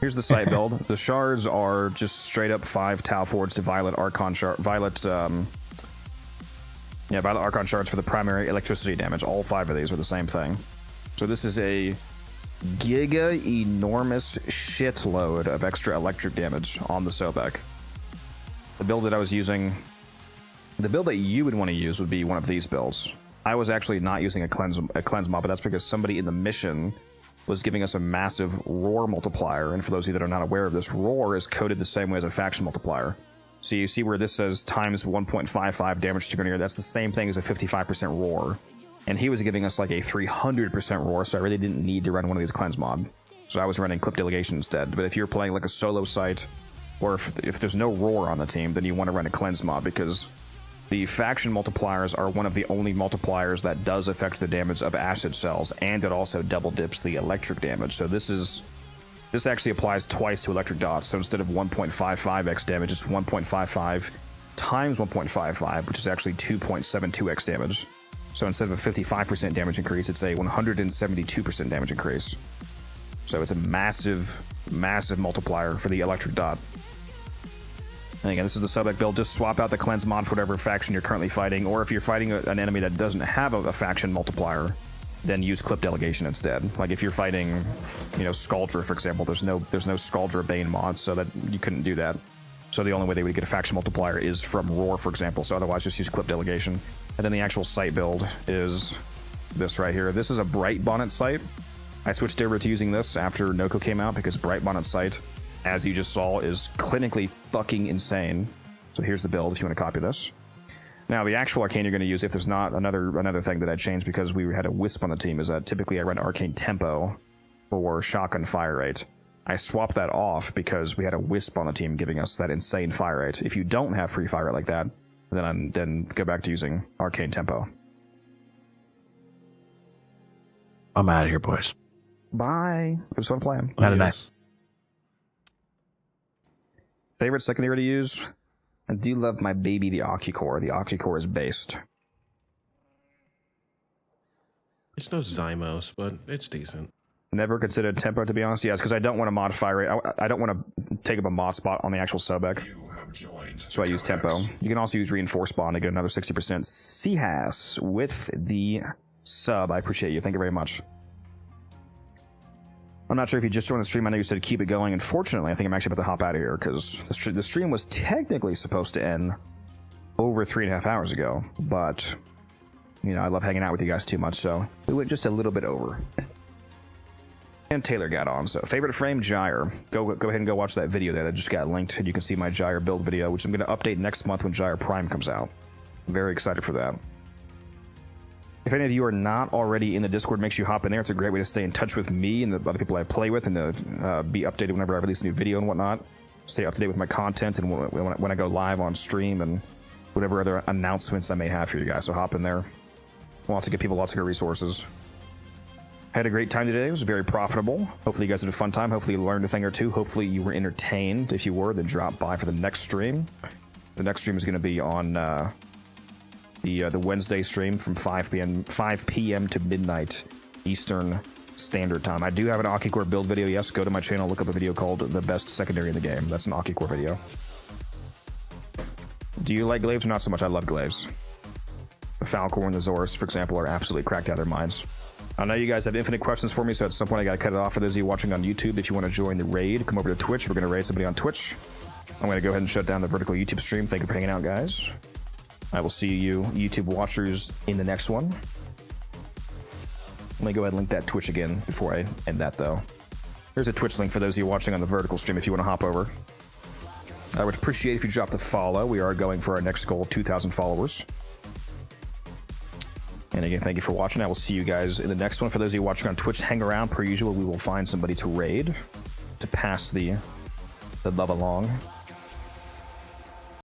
Speaker 1: Here's the site build. The shards are just straight up 5 Tau Forge to Violet Archon shard. Violet Archon shards for the primary electricity damage. All 5 of these are the same thing. So this is a giga enormous shitload of extra electric damage on the Sobek. The build that I was using, the build that you would want to use would be one of these builds. I was actually not using a cleanse mob, but that's because somebody in the mission was giving us a massive roar multiplier. And for those of you that are not aware of this, roar is coded the same way as a faction multiplier. So you see where this says times 1.55 damage to Grenadier. That's the same thing as a 55% roar. And he was giving us like a 300% roar, so I really didn't need to run one of these cleanse mob. So I was running clip delegation instead. But if you're playing like a solo site, or if there's no roar on the team, then you want to run a cleanse mob because the faction multipliers are one of the only multipliers that does affect the damage of acid cells, and it also double dips the electric damage. So this actually applies twice to electric dots. So instead of 1.55x damage, it's 1.55 times 1.55, which is actually 2.72x damage. So instead of a 55% damage increase, it's a 172% damage increase. So it's a massive, massive multiplier for the electric dot. And again, this is the Sobek build. Just swap out the cleanse mod for whatever faction you're currently fighting, or if you're fighting an enemy that doesn't have a faction multiplier, then use clip delegation instead. Like if you're fighting, you know, Scaldra, for example, there's no Scaldra Bane mod, so that you couldn't do that. So the only way they would get a faction multiplier is from Roar, for example. So otherwise, just use clip delegation. And then the actual site build is this right here. This is a Bright Bonnet site. I switched over to using this after Noko came out because Bright Bonnet site, as you just saw, is clinically fucking insane. So here's the build if you want to copy this. Now, the actual arcane you're going to use, if there's not another thing that I changed because we had a wisp on the team, is that typically I run arcane tempo for shotgun fire rate. I swapped that off because we had a wisp on the team giving us that insane fire rate. If you don't have free fire rate like that, then go back to using arcane tempo.
Speaker 4: I'm out of here, boys.
Speaker 1: Bye. It was fun playing.
Speaker 4: Have a night.
Speaker 1: Favorite secondary to use? I do love my baby, the Occucore. The Occucore is based.
Speaker 5: It's no Zymos, but it's decent.
Speaker 1: Never considered tempo, to be honest. Yes, because I don't want to modify rate. I don't want to take up a mod spot on the actual subec. So I use tempo. You can also use reinforced bond to get another 60%. Seahas with the sub. I appreciate you. Thank you very much. I'm not sure if you just joined the stream. I know you said keep it going. Unfortunately, I think I'm actually about to hop out of here because the stream was technically supposed to end over 3.5 hours ago. But, you know, I love hanging out with you guys too much, so we went just a little bit over. And Taylor got on. So, favorite frame, Gyre. Go ahead and go watch that video there that just got linked. And you can see my Gyre build video, which I'm going to update next month when Gyre Prime comes out. Very excited for that. If any of you are not already in the Discord, make sure you hop in there. It's a great way to stay in touch with me and the other people I play with and to be updated whenever I release a new video and whatnot. Stay up to date with my content and when I go live on stream and whatever other announcements I may have for you guys. So hop in there. Lots of good people, lots of good resources. Had a great time today. It was very profitable. Hopefully you guys had a fun time. Hopefully you learned a thing or two. Hopefully you were entertained. If you were, then drop by for the next stream. The next stream is going to be on the Wednesday stream from 5 p.m. to midnight Eastern Standard Time. I do have an Occucore build video. Yes, go to my channel, look up a video called The Best Secondary in the Game. That's an Occucore video. Do you like glaives or not so much? I love glaives. The Falcor and the Zorus, for example, are absolutely cracked out of their minds. I know you guys have infinite questions for me, so at some point I gotta cut it off. For those of you watching on YouTube, if you want to join the raid, come over to Twitch. We're gonna raid somebody on Twitch. I'm gonna go ahead and shut down the vertical YouTube stream. Thank you for hanging out, guys. I will see you YouTube watchers in the next one. Let me go ahead and link that Twitch again before I end that, though. There's a Twitch link for those of you watching on the vertical stream if you want to hop over. I would appreciate if you dropped a follow. We are going for our next goal of 2,000 followers. And again, thank you for watching. I will see you guys in the next one. For those of you watching on Twitch, hang around. Per usual, we will find somebody to raid to pass the love along.